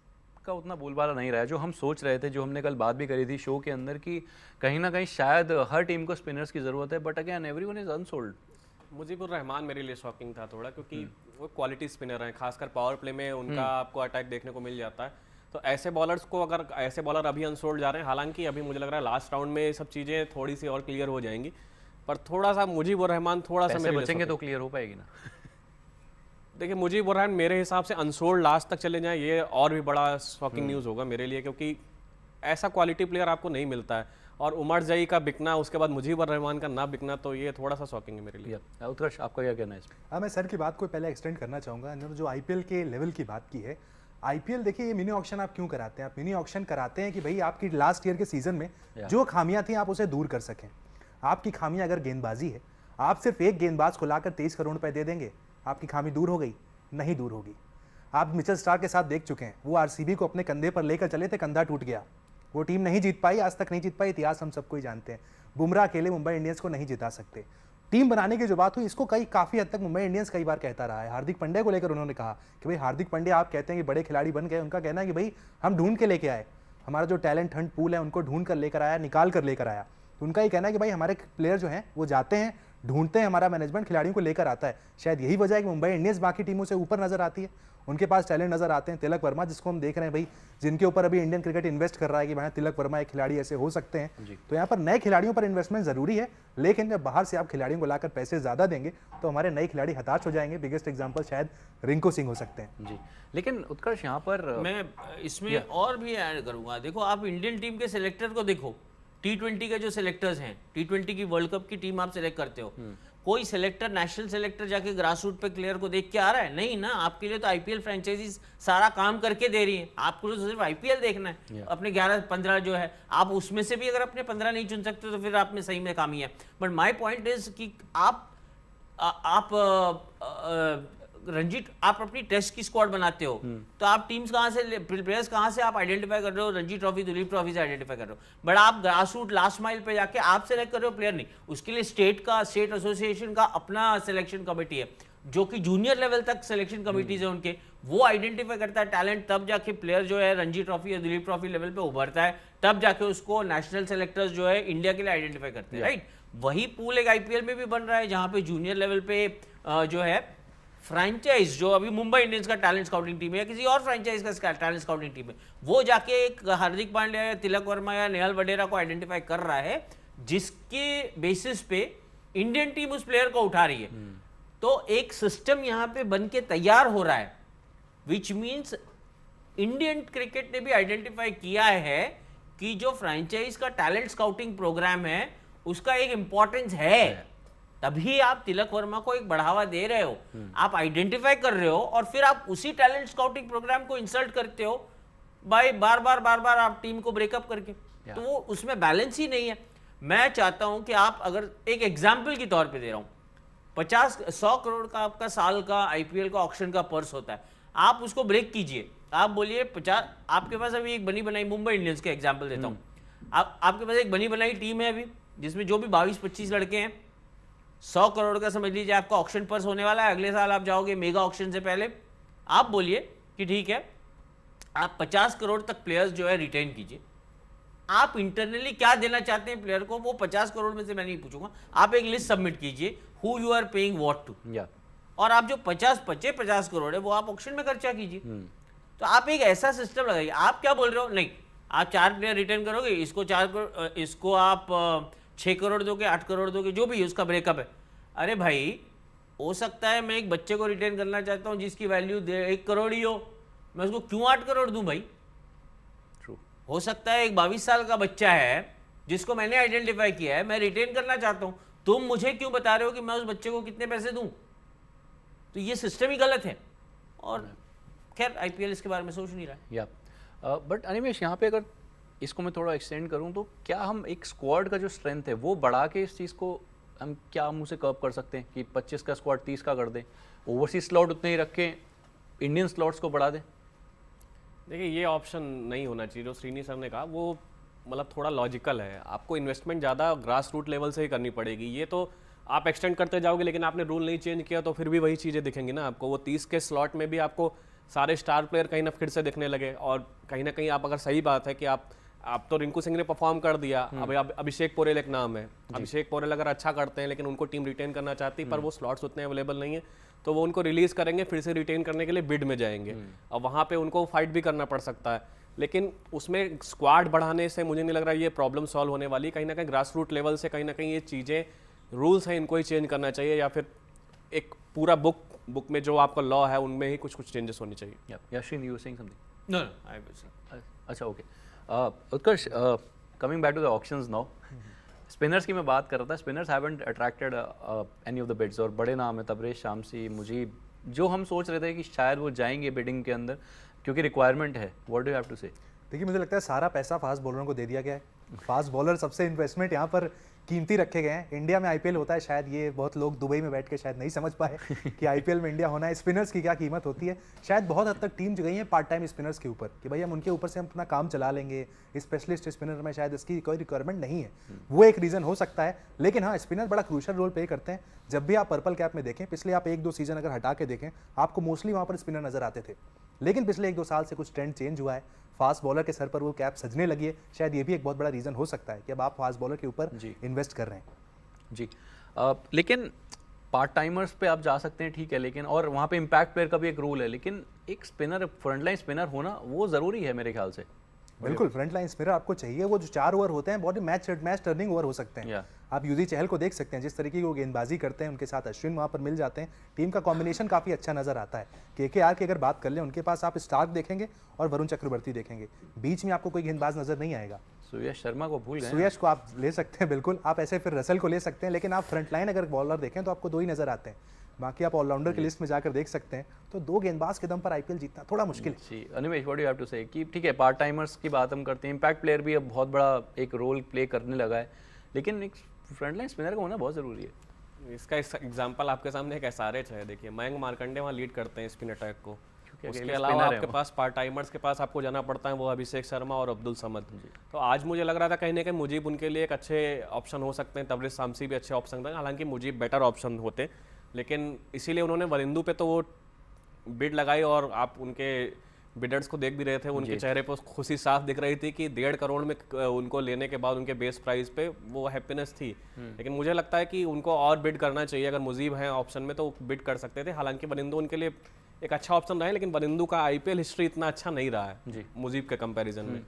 का उतना बोलबाला नहीं रहा है. जो हम सोच रहे थे, जो हमने कल बात भी करी थी शो के अंदर, कि कहीं ना कहीं शायद हर टीम को स्पिनर्स की जरूरत है, but again everyone is unsold. Mujeebur Rahman मेरे लिए शॉकिंग था थोड़ा, क्योंकि वो क्वालिटी स्पिनर हैं, खासकर पावर प्ले में उनका आपको अटैक देखने को मिल जाता है. तो ऐसे बॉलर्स को, अगर ऐसे बॉलर अभी अनसोल्ड जा रहे हैं, हालांकि अभी मुझे लग रहा है लास्ट राउंड में सब चीज़ें थोड़ी सी और क्लियर हो जाएंगी, पर थोड़ा सा मुजीबुर रहमान थोड़ा सा मेरे बचेंगे तो क्लियर हो पाएगी ना. देखिए मुजीबुर रहमान मेरे हिसाब से अनसोल्ड लास्ट तक चले जाएं, ये और भी बड़ा शॉकिंग न्यूज़ होगा मेरे लिए, क्योंकि ऐसा क्वालिटी प्लेयर आपको नहीं मिलता है. और उमर जई का बिकना, उसके बाद मुजीबुर रहमान का ना बिकना, तो ये थोड़ा सा शॉकिंग है मेरे लिए. उत्कर्ष, आपका क्या कहना है इसमें? हाँ, मैं सर की बात को पहले एक्सटेंड करना चाहूँगा. इन्होंने जो IPL के लेवल की बात की है, IPL देखिए ये मिनी ऑक्शन आप क्यों कराते हैं? आप मिनी ऑक्शन कराते हैं कि भाई आपकी लास्ट ईयर के सीजन में जो खामियां थी आप उसे दूर कर सकें. आपकी खामियां अगर गेंदबाजी है, आप सिर्फ एक गेंदबाज को लाकर 23 करोड़ रुपए दे देंगे, आपकी खामी दूर हो गई? नहीं दूर होगी. आप मिचेल स्टार्क के साथ देख चुके हैं, वो RCB को अपने कंधे पर लेकर चले थे, कंधा टूट गया, वो टीम नहीं जीत पाई, आज तक नहीं जीत पाई. इतिहास हम सबको ही जानते हैं. बुमराह अकेले मुंबई इंडियंस को नहीं जिता सकते. टीम बनाने की जो बात हुई, इसको काफ़ी हद तक मुंबई इंडियंस कई बार कहता रहा है. हार्दिक पांड्या को लेकर उन्होंने कहा कि भाई हार्दिक पांड्या, आप कहते हैं कि बड़े खिलाड़ी बन गए, उनका कहना है कि भाई हम ढूंढ के लेके आए, हमारा जो टैलेंट हंट पूल है उनको ढूंढ कर लेकर आया, निकाल कर लेकर आया. तो उनका ये कहना है कि भाई हमारे प्लेयर जो हैं वो जाते हैं, ढूंढते हैं, हमारा मैनेजमेंट खिलाड़ियों को लेकर आता है. शायद यही वजह है कि मुंबई इंडियंस बाकी टीमों से ऊपर नजर आती है. उनके पास टैलेंट नजर आते हैं. तिलक वर्मा, जिसको हम देख रहे हैं भाई, जिनके ऊपर अभी इंडियन क्रिकेट इन्वेस्ट कर रहा है कि भाई तिलक वर्मा एक खिलाड़ी ऐसे हो सकते हैं. तो यहाँ पर नए खिलाड़ियों पर इन्वेस्टमेंट जरूरी है, लेकिन जब बाहर से आप खिलाड़ियों को लाकर पैसे ज्यादा देंगे तो हमारे नए खिलाड़ी हताश हो जाएंगे. बिगेस्ट एग्जाम्पल शायद रिंकू सिंह हो सकते हैं. जी, लेकिन उत्कर्ष यहाँ पर मैं इसमें और भी ऐड करूंगा. देखो आप इंडियन टीम के सिलेक्टर को देखो, T20 के जो सिलेक्टर्स हैं, T20 की वर्ल्ड कप की टीम आप सिलेक्ट करते हो, कोई सिलेक्टर नेशनल सिलेक्टर जाके ग्रास रूट पे प्लेयर को देख के आ रहा है? नहीं ना, आपके लिए तो आईपीएल फ्रेंचाइजीज सारा काम करके दे रही हैं, आपको तो सिर्फ आईपीएल देखना है। अपने 11-15 जो है, आप उसमें से भी अगर अपने 15 नहीं चुन सकते तो फिर आप में सही में खामी है। बट माय पॉइंट इज कि आप रंजी, आप अपनी टेस्ट की स्क्वाड बनाते हो, तो आप टीम्स कहाँ से, प्लेयर्स कहाँ से आप आइडेंटिफाई कर रहे हो? रणजी ट्रॉफी, दुलीप ट्रॉफी से आइडेंटिफाई कर रहे हो। बट आप ग्रास रूट लास्ट माइल पे जाके आप सेलेक्ट कर रहे हो प्लेयर नहीं, उसके लिए स्टेट एसोसिएशन का अपना सिलेक्शन कमेटी है, जो कि जूनियर लेवल तक सिलेक्शन कमिटीज है उनके, वो आइडेंटिफाई करता है टैलेंट, तब जाके प्लेयर जो है रणजी ट्रॉफी या दुलीप ट्रॉफी लेवल पे उभरता है, तब जाके उसको नेशनल सेलेक्टर्स जो है इंडिया के लिए आइडेंटिफाई करते हैं, राइट? वही पूल एक आईपीएल में भी बन रहा है, जहां पे जूनियर लेवल पे जो है फ्रेंचाइज, जो अभी मुंबई इंडियंस का टैलेंट स्काउटिंग टीम है या किसी और फ्रेंचाइज का टैलेंट स्काउटिंग टीम है, वो जाके एक हार्दिक पांड्या या तिलक वर्मा या नेहल वडेरा को आइडेंटिफाई कर रहा है, जिसके बेसिस पे इंडियन टीम उस प्लेयर को उठा रही है। तो एक सिस्टम यहाँ पे बन के तैयार हो रहा है, विच मीन्स इंडियन क्रिकेट ने भी आइडेंटिफाई किया है कि जो फ्रेंचाइज का टैलेंट स्काउटिंग प्रोग्राम है उसका एक इंपॉर्टेंस है। तभी आप तिलक वर्मा को एक बढ़ावा दे रहे हो, आप आइडेंटिफाई कर रहे हो और फिर आप उसी टैलेंट स्काउटिंग प्रोग्राम को इंसल्ट करते हो बाय बार बार आप टीम को ब्रेकअप करके, तो वो उसमें बैलेंस ही नहीं है। मैं चाहता हूं कि आप, अगर एक एग्जाम्पल के तौर पे दे रहा हूं, 50-100 करोड़ का आपका साल का आईपीएल का ऑक्शन का पर्स होता है, आप उसको ब्रेक कीजिए, आप बोलिए 50, आपके पास अभी एक बनी बनाई, मुंबई इंडियंस का एग्जाम्पल देता हूं, आपके पास एक बनी बनाई टीम है अभी, जिसमें जो भी 22-25 लड़के हैं, 100 करोड़ का समझ लीजिए आपका ऑक्शन पर्स होने वाला है। अगले साल आप जाओगे मेगा ऑक्शन से पहले, आप बोलिए कि ठीक है आप 50 करोड़ तक प्लेयर्स जो है रिटेन कीजिए, आप इंटरनली क्या देना चाहते हैं प्लेयर को, वो 50 करोड़ में से मैं नहीं पूछूंगा, आप एक लिस्ट सबमिट कीजिए who you are paying what to, और आप जो 50 करोड़ है वो आप ऑक्शन में खर्चा कीजिए। तो आप एक ऐसा सिस्टम लगाइए। आप क्या बोल रहे हो, नहीं आप 4 प्लेयर रिटेन करोगे, इसको 4 करोड़, इसको आप 6 करोड़ दोगे, 8 करोड़ दोगे, जो भी उसका ब्रेकअप है। अरे भाई, हो सकता है मैं एक बच्चे को रिटेन करना चाहता हूं जिसकी वैल्यू 1 करोड़ ही हो, मैं उसको क्यों 8 करोड़ दूं भाई? ट्रू। हो सकता है एक 22 साल का बच्चा है जिसको मैंने आइडेंटिफाई किया है, मैं रिटेन करना चाहता हूं, तुम मुझे क्यों बता रहे हो कि मैं उस बच्चे को कितने पैसे दूं? तो ये सिस्टम ही गलत है, और खैर आईपीएल इसके बारे में सोच नहीं रहा है। बट अनिमेश, यहाँ पे अगर इसको मैं थोड़ा एक्सटेंड करूं तो क्या हम एक स्क्वाड का जो स्ट्रेंथ है वो बढ़ा के इस चीज़ को हम क्या मुंह से कर्व कर सकते हैं कि 25 का स्क्वाड 30 का कर दें, ओवरसीज स्लॉट उतने ही रखें, इंडियन स्लॉट्स को बढ़ा दें? देखिए, ये ऑप्शन नहीं होना चाहिए जो श्रीनी सर ने कहा, वो मतलब थोड़ा लॉजिकल है। आपको इन्वेस्टमेंट ज़्यादा ग्रास रूट लेवल से ही करनी पड़ेगी। ये तो आप एक्सटेंड करते जाओगे, लेकिन आपने रूल नहीं चेंज किया तो फिर भी वही चीज़ें दिखेंगी ना आपको। वो 30 के स्लॉट में भी आपको सारे स्टार प्लेयर कहीं ना फिर से दिखने लगे, और कहीं ना कहीं आप, अगर सही बात है कि आप तो रिंकू सिंह ने परफॉर्म कर दिया, अब अभिषेक पोरेल एक नाम है, अभिषेक पोरेल अगर अच्छा करते हैं लेकिन उनको टीम रिटेन करना चाहती है, पर वो स्लॉट्स उतने अवेलेबल नहीं है, तो वो उनको रिलीज करेंगे, फिर से रिटेन करने के लिए बिड में जाएंगे, और वहाँ पे उनको फाइट भी करना पड़ सकता है। लेकिन उसमें स्क्वाड बढ़ाने से मुझे नहीं लग रहा ये प्रॉब्लम सॉल्व होने वाली। कहीं ना कहीं ग्रास रूट लेवल से कहीं ना कहीं ये चीज़ें, रूल्स हैं, इनको ही चेंज करना चाहिए, या फिर एक पूरा बुक में जो आपका लॉ है उनमें ही कुछ चेंजेस होनी चाहिए। Yashin, you were saying something? No, I was. अच्छा, okay. Utkarsh, coming back to the auctions now, spinners की मैं बात कर रहा था। Spinners haven't attracted any of the bids, और बड़े नाम है तबरेज, शामसी, मुजीब, जो हम सोच रहे थे कि शायद वो जाएंगे बिडिंग के अंदर क्योंकि रिक्वायरमेंट है। What do you have to say? देखिए, मुझे लगता है सारा पैसा फास्ट बॉलरों को दे दिया गया है। फास्ट बॉलर सबसे इन्वेस्टमेंट यहाँ पर कीमती रखे गए हैं। इंडिया में आईपीएल होता है, शायद ये बहुत लोग दुबई में बैठ के शायद नहीं समझ पाए कि आईपीएल में इंडिया होना है, स्पिनर्स की क्या कीमत होती है। शायद बहुत हद तक टीम गई है पार्ट टाइम स्पिनर्स के ऊपर कि भाई हम उनके ऊपर से हम अपना काम चला लेंगे, स्पेशलिस्ट स्पिनर में शायद इसकी कोई रिक्वायरमेंट नहीं है। वो एक रीज़न हो सकता है, लेकिन हाँ, स्पिनर बड़ा क्रूशल रोल प्ले करते हैं। जब भी आप पर्पल कैप में देखें, पिछले आप 1-2 सीजन अगर हटा के देखें, आपको मोस्टली वहाँ पर स्पिनर नजर आते थे, लेकिन पिछले 1-2 साल से कुछ ट्रेंड चेंज हुआ है। फास्ट बॉलर के सर पर वो कैप सजने लगी है। शायद ये भी एक बहुत बड़ा रीज़न हो सकता है कि अब आप फास्ट बॉलर के ऊपर इन्वेस्ट कर रहे हैं। जी, लेकिन पार्ट टाइमर्स पे आप जा सकते हैं, ठीक है, लेकिन और वहाँ पे इम्पैक्ट प्लेयर का भी एक रूल है, लेकिन एक स्पिनर, फ्रंटलाइन स्पिनर होना वो ज़रूरी है मेरे ख्याल से। बिल्कुल फ्रंट लाइन स्पिनर आपको चाहिए, वो जो 4 ओवर होते हैं बहुत मैच टर्निंग ओवर हो सकते हैं। आप यूजी चहल को देख सकते हैं, जिस तरीके की वो गेंदबाजी करते हैं, उनके साथ अश्विन वहाँ पर मिल जाते हैं, टीम का कॉम्बिनेशन काफ़ी अच्छा नजर आता है। केकेआर की अगर बात कर लें, उनके पास आप स्टार्क देखेंगे और वरुण चक्रवर्ती देखेंगे, बीच में आपको कोई गेंदबाज नजर नहीं आएगा। सुयश शर्मा को भूल गए, सुयश को आप ले सकते हैं बिल्कुल, आप ऐसे फिर रसल को ले सकते हैं, लेकिन आप फ्रंट लाइन अगर बॉलर देखें तो आपको 2 ही नजर आते हैं। बाकी आप ऑलराउंडर की लिस्ट में जाकर देख सकते हैं, तो 2 गेंदबाज के दम पर आईपीएल जीतना थोड़ा मुश्किल है। जी Animesh, what do you have to say कि ठीक है पार्ट टाइमर्स की बात हम करते हैं, इंपैक्ट प्लेयर भी अब बहुत बड़ा एक रोल प्ले करने लगा है, लेकिन एक फ्रंट लाइन स्पिनर का होना बहुत ज़रूरी है। इसका एग्जांपल आपके सामने एक एसआरएच है, देखिए मयंक मार्कंडे वहाँ लीड करते हैं स्पिन अटैक को, उसके अलावा आपके पास पार्ट टाइमर्स के पास आपको जाना पड़ता है, वो अभिषेक शर्मा और अब्दुल समद। तो आज मुझे लग रहा था कहीं ना कहीं मुजीब उनके लिए एक अच्छे ऑप्शन हो सकते हैं, तबरेज शामसी भी अच्छे ऑप्शन थे, हालांकि मुजीब बेटर ऑप्शन होते, लेकिन इसीलिए उन्होंने वरिंदू पे तो वो बिड लगाई, और आप उनके बिडर्स को देख भी रहे थे, उनके चेहरे पर खुशी साफ दिख रही थी कि 1.5 करोड़ में उनको लेने के बाद उनके बेस प्राइस पे वो हैप्पीनेस थी। लेकिन मुझे लगता है कि उनको और बिड करना चाहिए, अगर मुजीब हैं ऑप्शन में तो बिड कर सकते थे, हालांकि वरिंदू उनके लिए एक अच्छा ऑप्शन रहा है, लेकिन वरिंदू का आईपीएल हिस्ट्री इतना अच्छा नहीं रहा है मुजीब के कंपैरिजन में।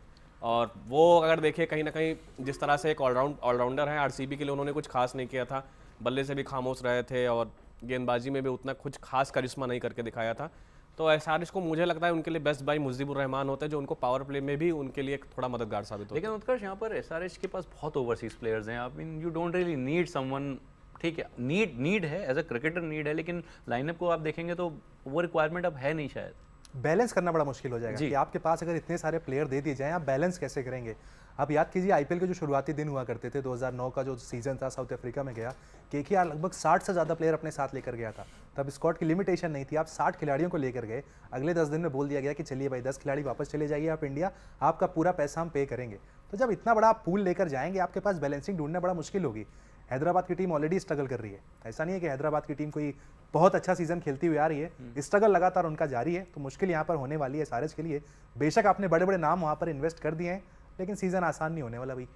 और वो अगर देखिए कहीं ना कहीं जिस तरह से एक ऑलराउंडर है, आरसीबी के लिए उन्होंने कुछ खास नहीं किया था, बल्ले से भी खामोश रहे थे और गेंदबाजी में भी उतना कुछ खास करिश्मा नहीं करके दिखाया था। तो एसआरएच को मुझे लगता है उनके लिए बेस्ट बाई मुजीबुर रहमान होता है, जो उनको पावर प्ले में भी उनके लिए थोड़ा मददगार साबित होता है। लेकिन उत्कर्ष यहाँ पर एसआरएच के पास बहुत ओवरसीज प्लेयर्स हैं, आई mean you don't really need someone, ठीक है नीड है एज अ क्रिकेटर नीड है, लेकिन लाइनअप को आप देखेंगे तो वो रिक्वायरमेंट अब है नहीं शायद। बैलेंस करना बड़ा मुश्किल हो जाएगा कि आपके पास अगर इतने सारे प्लेयर दे दिए जाएं, आप बैलेंस कैसे करेंगे। आप याद कीजिए आईपीएल के जो शुरुआती दिन हुआ करते थे, 2009 का जो सीजन था साउथ अफ्रीका में गया, केकेआर लगभग 60 से ज़्यादा प्लेयर अपने साथ लेकर गया था। तब स्क्वाड की लिमिटेशन नहीं थी, आप 60 खिलाड़ियों को लेकर गए, अगले 10 दिन में बोल दिया गया कि चलिए भाई 10 खिलाड़ी वापस चले जाइए आप इंडिया, आपका पूरा पैसा हम पे करेंगे। तो जब इतना बड़ा पूल लेकर जाएंगे, आपके पास बैलेंसिंग ढूंढना बड़ा मुश्किल होगी। हैदराबाद की टीम ऑलरेडी स्ट्रगल कर रही है, ऐसा नहीं है कि हैदराबाद की टीम कोई बहुत अच्छा सीजन खेलती हुई आ रही है, स्ट्रगल लगातार उनका जारी है, तो मुश्किल यहाँ पर होने वाली है एसआरएच के लिए। बेशक आपने बड़े बड़े नाम वहाँ पर इन्वेस्ट कर दिए हैं, लेकिन सीज़न आसान नहीं होने वाला भाई।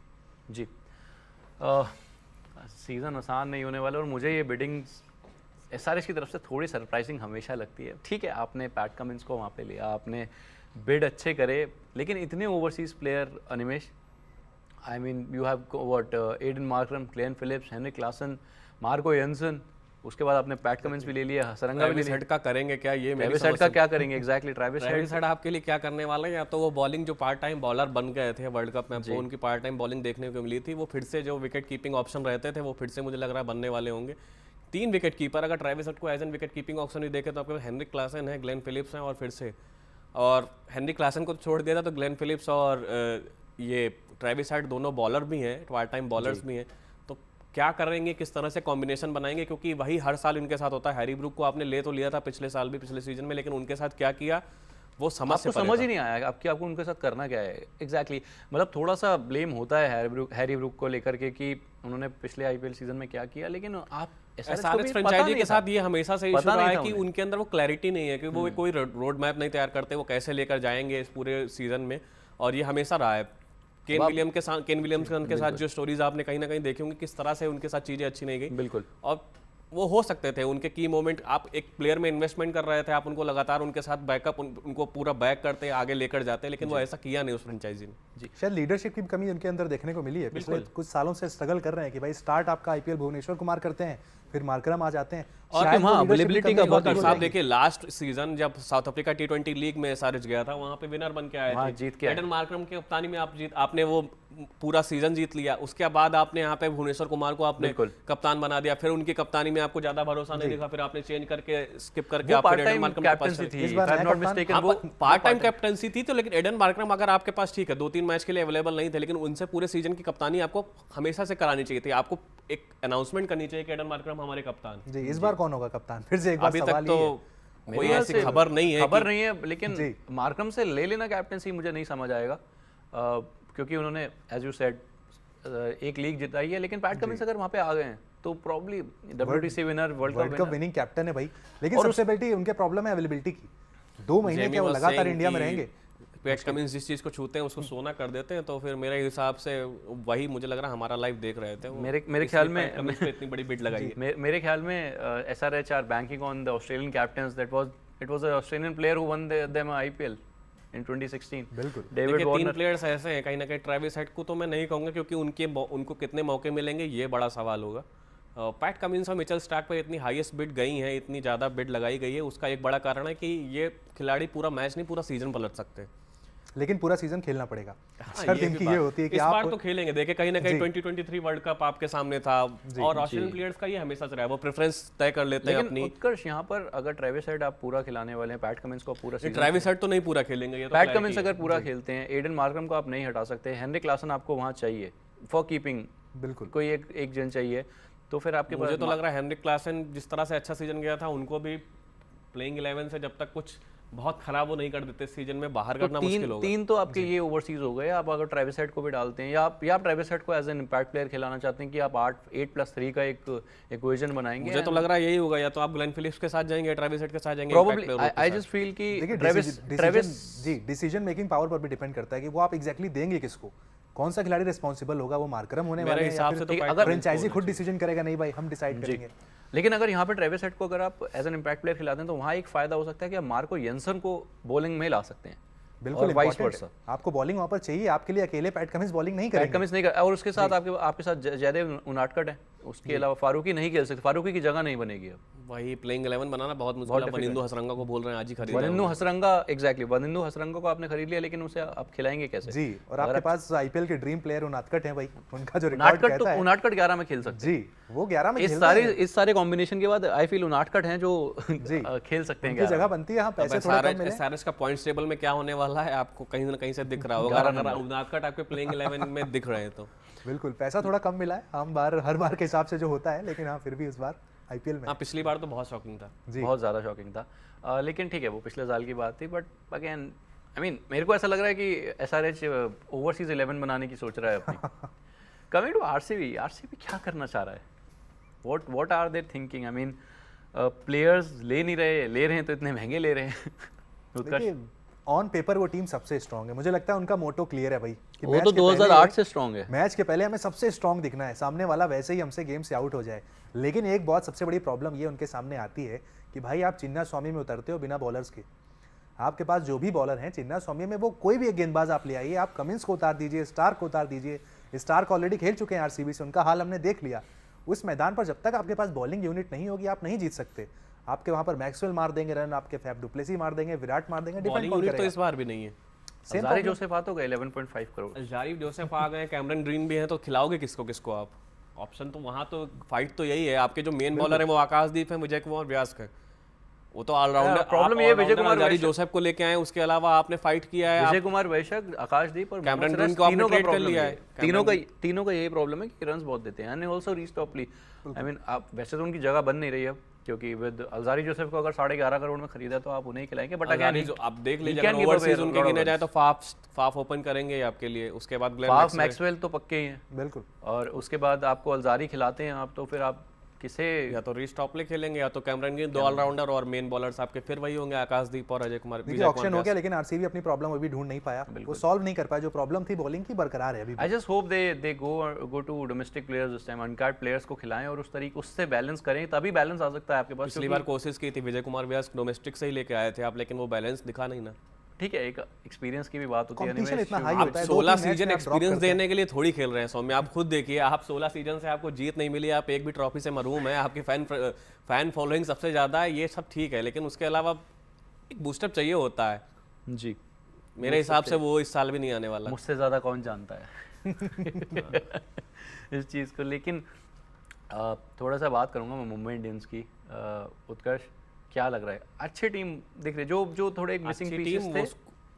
जी सीज़न आसान नहीं होने वाला, और मुझे ये बिडिंग एसआरएच की तरफ से थोड़ी सरप्राइजिंग हमेशा लगती है। ठीक है आपने पैट कमिंस को वहाँ पे लिया, आपने बिड अच्छे करे, लेकिन इतने overseas player Animesh, I mean you have what Aiden Markram, Glenn Phillips, Heinrich Klaasen, Marco Jansen, उसके बाद आपने पैट कमिंस भी ले लिया, सरंगा भी हेड का करेंगे क्या, ये ट्रेविस हेड का क्या करेंगे एग्जैक्टली, ट्रेविस हेड आपके लिए क्या करने वाला है। या तो वो बॉलिंग जो पार्ट टाइम बॉलर बन गए थे वर्ल्ड कप में, उनकी पार्ट टाइम बॉलिंग देखने को मिली थी, वो फिर से जो विकेट कीपिंग ऑप्शन रहते थे वो फिर से मुझे लग रहा है बनने वाले होंगे। 3 विकेट कीपर, अगर ट्रेविस हेड को as an wicket keeping option भी देखे तो आपके हेनरिक क्लासन है, ग्लेन फिलिप्स हैं, और फिर से और हेनरिक क्लासन को छोड़ दिया था तो ग्लेन फिलिप्स और ये ट्रेविस हेड दोनों बॉलर भी हैं, पार्ट टाइम बॉलर्स भी हैं। तो क्या करेंगे, किस तरह से कॉम्बिनेशन बनाएंगे, क्योंकि वही हर साल इनके साथ होता है। हैरी ब्रूक को आपने ले तो लिया था पिछले साल भी, पिछले सीजन में, लेकिन उनके साथ क्या किया वो समझ ही नहीं आया आपकी, आपको उनके साथ करना क्या है एग्जैक्टली। मतलब थोड़ा सा ब्लेम होता है हैरी ब्रूक को लेकर के कि उन्होंने पिछले आईपीएल सीजन में क्या किया, लेकिन आप एसआरएच फ्रेंचाइजी के साथ ये हमेशा से इशू रहा है कि उनके अंदर वो क्लैरिटी नहीं है कि वो कोई रोड मैप नहीं तैयार करते, वो कैसे लेकर जाएंगे इस पूरे सीजन में, और ये हमेशा रहा है। केन विलियम्सन के साथ जो स्टोरीज आपने कहीं ना कहीं देखी होंगी, किस तरह से उनके साथ चीजें अच्छी नहीं गई, बिल्कुल, और वो हो सकते थे उनके की मोमेंट। आप एक प्लेयर में इन्वेस्टमेंट कर रहे थे, आप उनको लगातार उनके साथ बैकअप उनको पूरा बैक करते आगे लेकर जाते, लेकिन वो ऐसा किया नहीं उस फ्रेंचाइजी ने। जी शायद लीडरशिप की कमी उनके अंदर देखने को मिली है, पिछले कुछ सालों से स्ट्रगल कर रहे हैं कि भाई स्टार्ट आपका आईपीएल भुवनेश्वर कुमार करते हैं, फिर मार्करम आ जाते हैं, और अवेलेबिलिटी का बहुत साहब देखिए लास्ट सीजन जब साउथ अफ्रीका T20 लीग में एसआरएच गया था, वहां पे विनर बन के आए थे, जीत के एडन मार्करम की कप्तानी में आपने वो पूरा सीजन जीत लिया। उसके बाद आपने यहाँ पे भुवनेश्वर कुमार को आपने कप्तान बना दिया, फिर उनकी कप्तानी में आपको ज्यादा भरोसा नहीं दिखा, फिर आपने चेंज करके स्किप करके पार्ट टाइम कैप्टनसी थी। तो लेकिन एडन मार्करम अगर आपके पास ठीक है 2-3 मैच के लिए अवेलेबल नहीं थे, लेकिन उनसे पूरे सीजन की कप्तानी आपको हमेशा से करानी चाहिए थी। आपको एक अनाउंसमेंट करनी चाहिए कि एडन मार्करम हमारे कप्तान। जी इस बार कौन होगा कप्तान, फिर से एक बार अभी तक तो कोई ऐसी खबर नहीं है, लेकिन मार्करम से ले लेना कैप्टनसी मुझे नहीं समझ आएगा, क्योंकि उन्होंने एज यू सेड एक लीग जिताई है, लेकिन पैट कमिंस अगर वहां पे आ गए हैं तो probably WTC winner, world cup winning captain है भाई, लेकिन सबसे बड़ी उनके प्रॉब्लम है अवेलेबिलिटी की। 2 महीने क्या वो लगातार इंडिया में रहेंगे, पैट कमिंस जिस चीज को छूते हैं उसको सोना कर देते हैं, तो फिर मेरे हिसाब से वही मुझे लग रहा है हमारा लाइव देख रहे थे। मेरे ख्याल में इतनी बड़ी बिड लगाई है। मेरे ख्याल में SRH are banking on the Australian captains, that was it was a Australian player who won them IPL, in 2016. बिल्कुल। देखिए 3 प्लेयर्स ऐसे हैं, कहीं ना कहीं ट्रेविस हेड को तो मैं नहीं कहूँगा क्योंकि उनको कितने मौके मिलेंगे ये बड़ा सवाल होगा। पैट कमिंस और मिचेल स्टार्क पर इतनी हाईएस्ट बिड गई हैं, इतनी ज़्यादा बिड लगाई गई है, उसका एक बड़ा कारण है कि ये खिलाड़ी पूरा मैच नहीं पूरा सीजन पलट सकते, लेकिन पूरा सीजन खेलना पड़ेगा। शर्त इनकी ये होती है कि इस बार तो खेलेंगे। देखिए कहीं ना कहीं 2023 वर्ल्ड कप आपके सामने था और ऑस्ट्रेलियन प्लेयर्स का ये हमेशा से रहा है, वो प्रेफरेंस तय कर लेते हैं अपनी। उत्कर्ष यहाँ पर अगर ट्रेविस हेड आप पूरा खिलाने वाले हैं, पैट कमिंस को पूरा सीजन, ट्रेविस हेड तो नहीं पूरा खेलेंगे, ये तो पैट कमिंस अगर पूरा खेलते हैं, एडन मार्करम को आप नहीं हटा सकते, हेनरी क्लासन आपको वहाँ चाहिए फॉर कीपिंग, बिल्कुल कोई एक जन चाहिए, तो फिर आपके मुझे तो लग रहा है हेनरी क्लासन जिस तरह से अच्छा सीजन गया था, उनको भी प्लेइंग 11 से जब तक कुछ बहुत खराब वो नहीं कर देते सीजन में बाहर करना मुश्किल होगा। 3 तो आपके ये ओवरसीज हो गए। आप अगर ट्रेविस हेड को भी डालते हैं या आप ट्रेविस हेड को एज एन इम्पैक्ट प्लेयर खिलाना चाहते हैं कि आप 8+3 का एक इक्वेशन बनाएंगे, मुझे तो लग रहा है यही होगा, या तो आप ग्लेन फिलिप्स के साथ जाएंगे, ट्रेविस हेड के साथ जाएंगे, प्रोबेबली आई जस्ट फील कि ट्रेविस जी डिसीजन मेकिंग पावर पर भी डिपेंड करता है कि वो आप एग्जैक्टली देंगे किसको, कौन सा खिलाड़ी रिस्पॉन्सिबल होगा, वो मार्करम होने वाले हैं या फिर अगर फ्रेंचाइजी खुद डिसीजन करेगा नहीं भाई हम डिसाइड करेंगे। लेकिन अगर यहाँ पे ट्रेविस हेड को अगर आप एज एन इम्पैक्ट प्लेयर खिलाते हैं तो वहाँ एक फायदा हो सकता है कि आप मार्को येंसन को बॉलिंग में ला सकते हैं। बिल्कुल वाइस वर्सा, आपको बॉलिंग वहाँ पर चाहिए, आपके लिए अकेले पैट कमिंस बॉलिंग नहीं करेंगे, पैट कमिंस नहीं कर, और उसके साथ आपके साथ जयदेव उनाटकट है, उसके अलावा फारूकी नहीं खेल सकते, फारूकी की जगह नहीं बनेगी अब। वही प्लेइंग 11 बनाना बहुत मुश्किल है। वनिंदु हसरंगा को बोल रहे हैं आज ही खरीदना, वनिंदु हसरंगा एग्जैक्टली, वनिंदु हसरंगा को आपने खरीद लिया लेकिन उसे आप खिलाएंगे कैसे जी, और आपके पास आईपीएल के ड्रीम प्लेयर उनाटकट हैं भाई, उनका जो रिकॉर्ड कहता है उनाटकट 11 में खेल सकते हैं जी, वो 11 में इस सारे कॉम्बिनेशन के बाद आई फील उनाटकट हैं जो खेल सकते हैं, जगह बनती है। पैसे थोड़ा कम मिले। एसआरएच का पॉइंट्स टेबल में क्या होने वाला है आपको कहीं ना कहीं से दिख रहा होगा, अगर उनाटकट आपके प्लेइंग 11 में दिख रहे हैं तो बिल्कुल पैसा थोड़ा कम मिला है हर बार के हिसाब से जो होता है, लेकिन हाँ फिर भी इस बार आईपीएल में पिछली बार तो बहुत शॉकिंग था, बहुत ज़्यादा शॉकिंग था, लेकिन ठीक है वो पिछले साल की बात थी। बट अगेन आई मीन मेरे को ऐसा लग रहा है कि एसआरएच ओवरसीज 11 बनाने की सोच रहा है अपनी। कमिंग टू आरसीबी क्या करना चाह रहा है, what are their thinking? I mean players ले रहे हैं तो इतने महंगे ले रहे हैं। ऑन पेपर वो टीम सबसे स्ट्रांग है, मुझे लगता है उनका मोटो क्लियर है भाई कि वो तो 2008 से स्ट्रांग है, मैच के पहले हमें सबसे स्ट्रांग दिखना है, सामने वाला वैसे ही हमसे गेम से आउट हो जाए। लेकिन एक बहुत सबसे बड़ी प्रॉब्लम ये उनके सामने आती है कि भाई आप चिन्ना स्वामी में उतरते हो बिना बॉलर्स के, आपके पास जो भी बॉलर हैं चिन्ना स्वामी में वो कोई भी एक गेंदबाज आप ले आइए, आप कमिंस को उतार दीजिए, स्टार्क को उतार दीजिए, स्टार्क ऑलरेडी खेल चुके हैं आरसीबी से, उनका हाल हमने देख लिया। उस मैदान पर जब तक आपके पास बॉलिंग यूनिट नहीं होगी आप नहीं जीत सकते। आपके वहां पर मैक्सवेल मार देंगे रन, आपके फैफ डुप्लेसी मार देंगे, विराट मार देंगे, बॉलिंग यूनिट तो इस बार भी नहीं है। अल्जारी जोसेफ आ तो गए 11.5 करोड़, अल्जारी जोसेफ आ गए, कैमरन ग्रीन भी है, तो खिलाओगे किसको आप? ऑप्शन तो वहां तो फाइट तो यही है, आपके जो मेन बॉलर है वो आकाशदीप है, विजय कुमार व्यास है, वो तो ऑलराउंडर। प्रॉब्लम ये विजय कुमार अल्जारी जोसेफ को लेके आए, उसके अलावा आपने फाइट किया है विजय कुमार वैशक, आकाशदीप और कैमरन ग्रीन को आपने ट्रेड कर लिया है। तीनों का यही प्रॉब्लम है कि रन्स बहुत देते हैं, एंड आल्सो रीस्टॉपली आई मीन आप वैसे तो उनकी जगह बन नहीं रही अब, क्योंकि विद अल्जारी जोसेफ को अगर 11.5 करोड़ में खरीदा तो आप उन्हें खिलाएंगे। बट अगेन आप देख लीजिए अगर ओवरसीज उनके गिने जाए तो फाफ ओपन करेंगे आपके लिए, उसके बाद फाफ मैक्सवेल तो पक्के ही हैं बिल्कुल, और उसके बाद आपको अल्जारी खिलाते हैं आप, तो फिर आप किसे या तो रीस्टॉपले खेलेंगे या तो कैमरन ग्रीन, 2 ऑलराउंडर और मेन बॉलर्स आपके फिर वही होंगे आकाशदीप और अजय कुमार। ऑप्शन हो गया लेकिन आरसीबी अपनी प्रॉब्लम अभी ढूंढ नहीं पाया, वो सॉल्व नहीं कर पाया, जो प्रॉब्लम थी बॉलिंग की बरकरार है अभी। I just hope they go to domestic players this time, uncapped players को खिलाएं और उस तरीके उससे बैलेंस करें, तभी बैलेंस आ सकता है आपके पास। पिछली बार कोशिश की थी विजय कुमार व्यास डोमेस्टिक से ही लेके आए थे आप, लेकिन वो बैलेंस दिखा नहीं ना। ठीक है, एक एक्सपीरियंस की भी बात होती है, आप 16 सीजन एक्सपीरियंस देने के लिए थोड़ी खेल रहे हैं सौम्य, आप खुद देखिए, आप 16 सीजन से आपको जीत नहीं मिली, आप एक भी ट्रॉफी से महरूम है, आपकी फैन फॉलोइंग सबसे ज़्यादा है, ये सब ठीक है, लेकिन उसके अलावा एक बूस्टअप चाहिए होता है जी। मेरे हिसाब से वो इस साल भी नहीं आने वाला, मुझसे ज़्यादा कौन जानता है इस चीज़ को। लेकिन थोड़ा सा बात करूँगा मैं मुंबई इंडियंस की। उत्कर्ष क्या लग रहा है, अच्छी टीम दिख रही है, जो थोड़े एक मिसिंग पीसेस थे,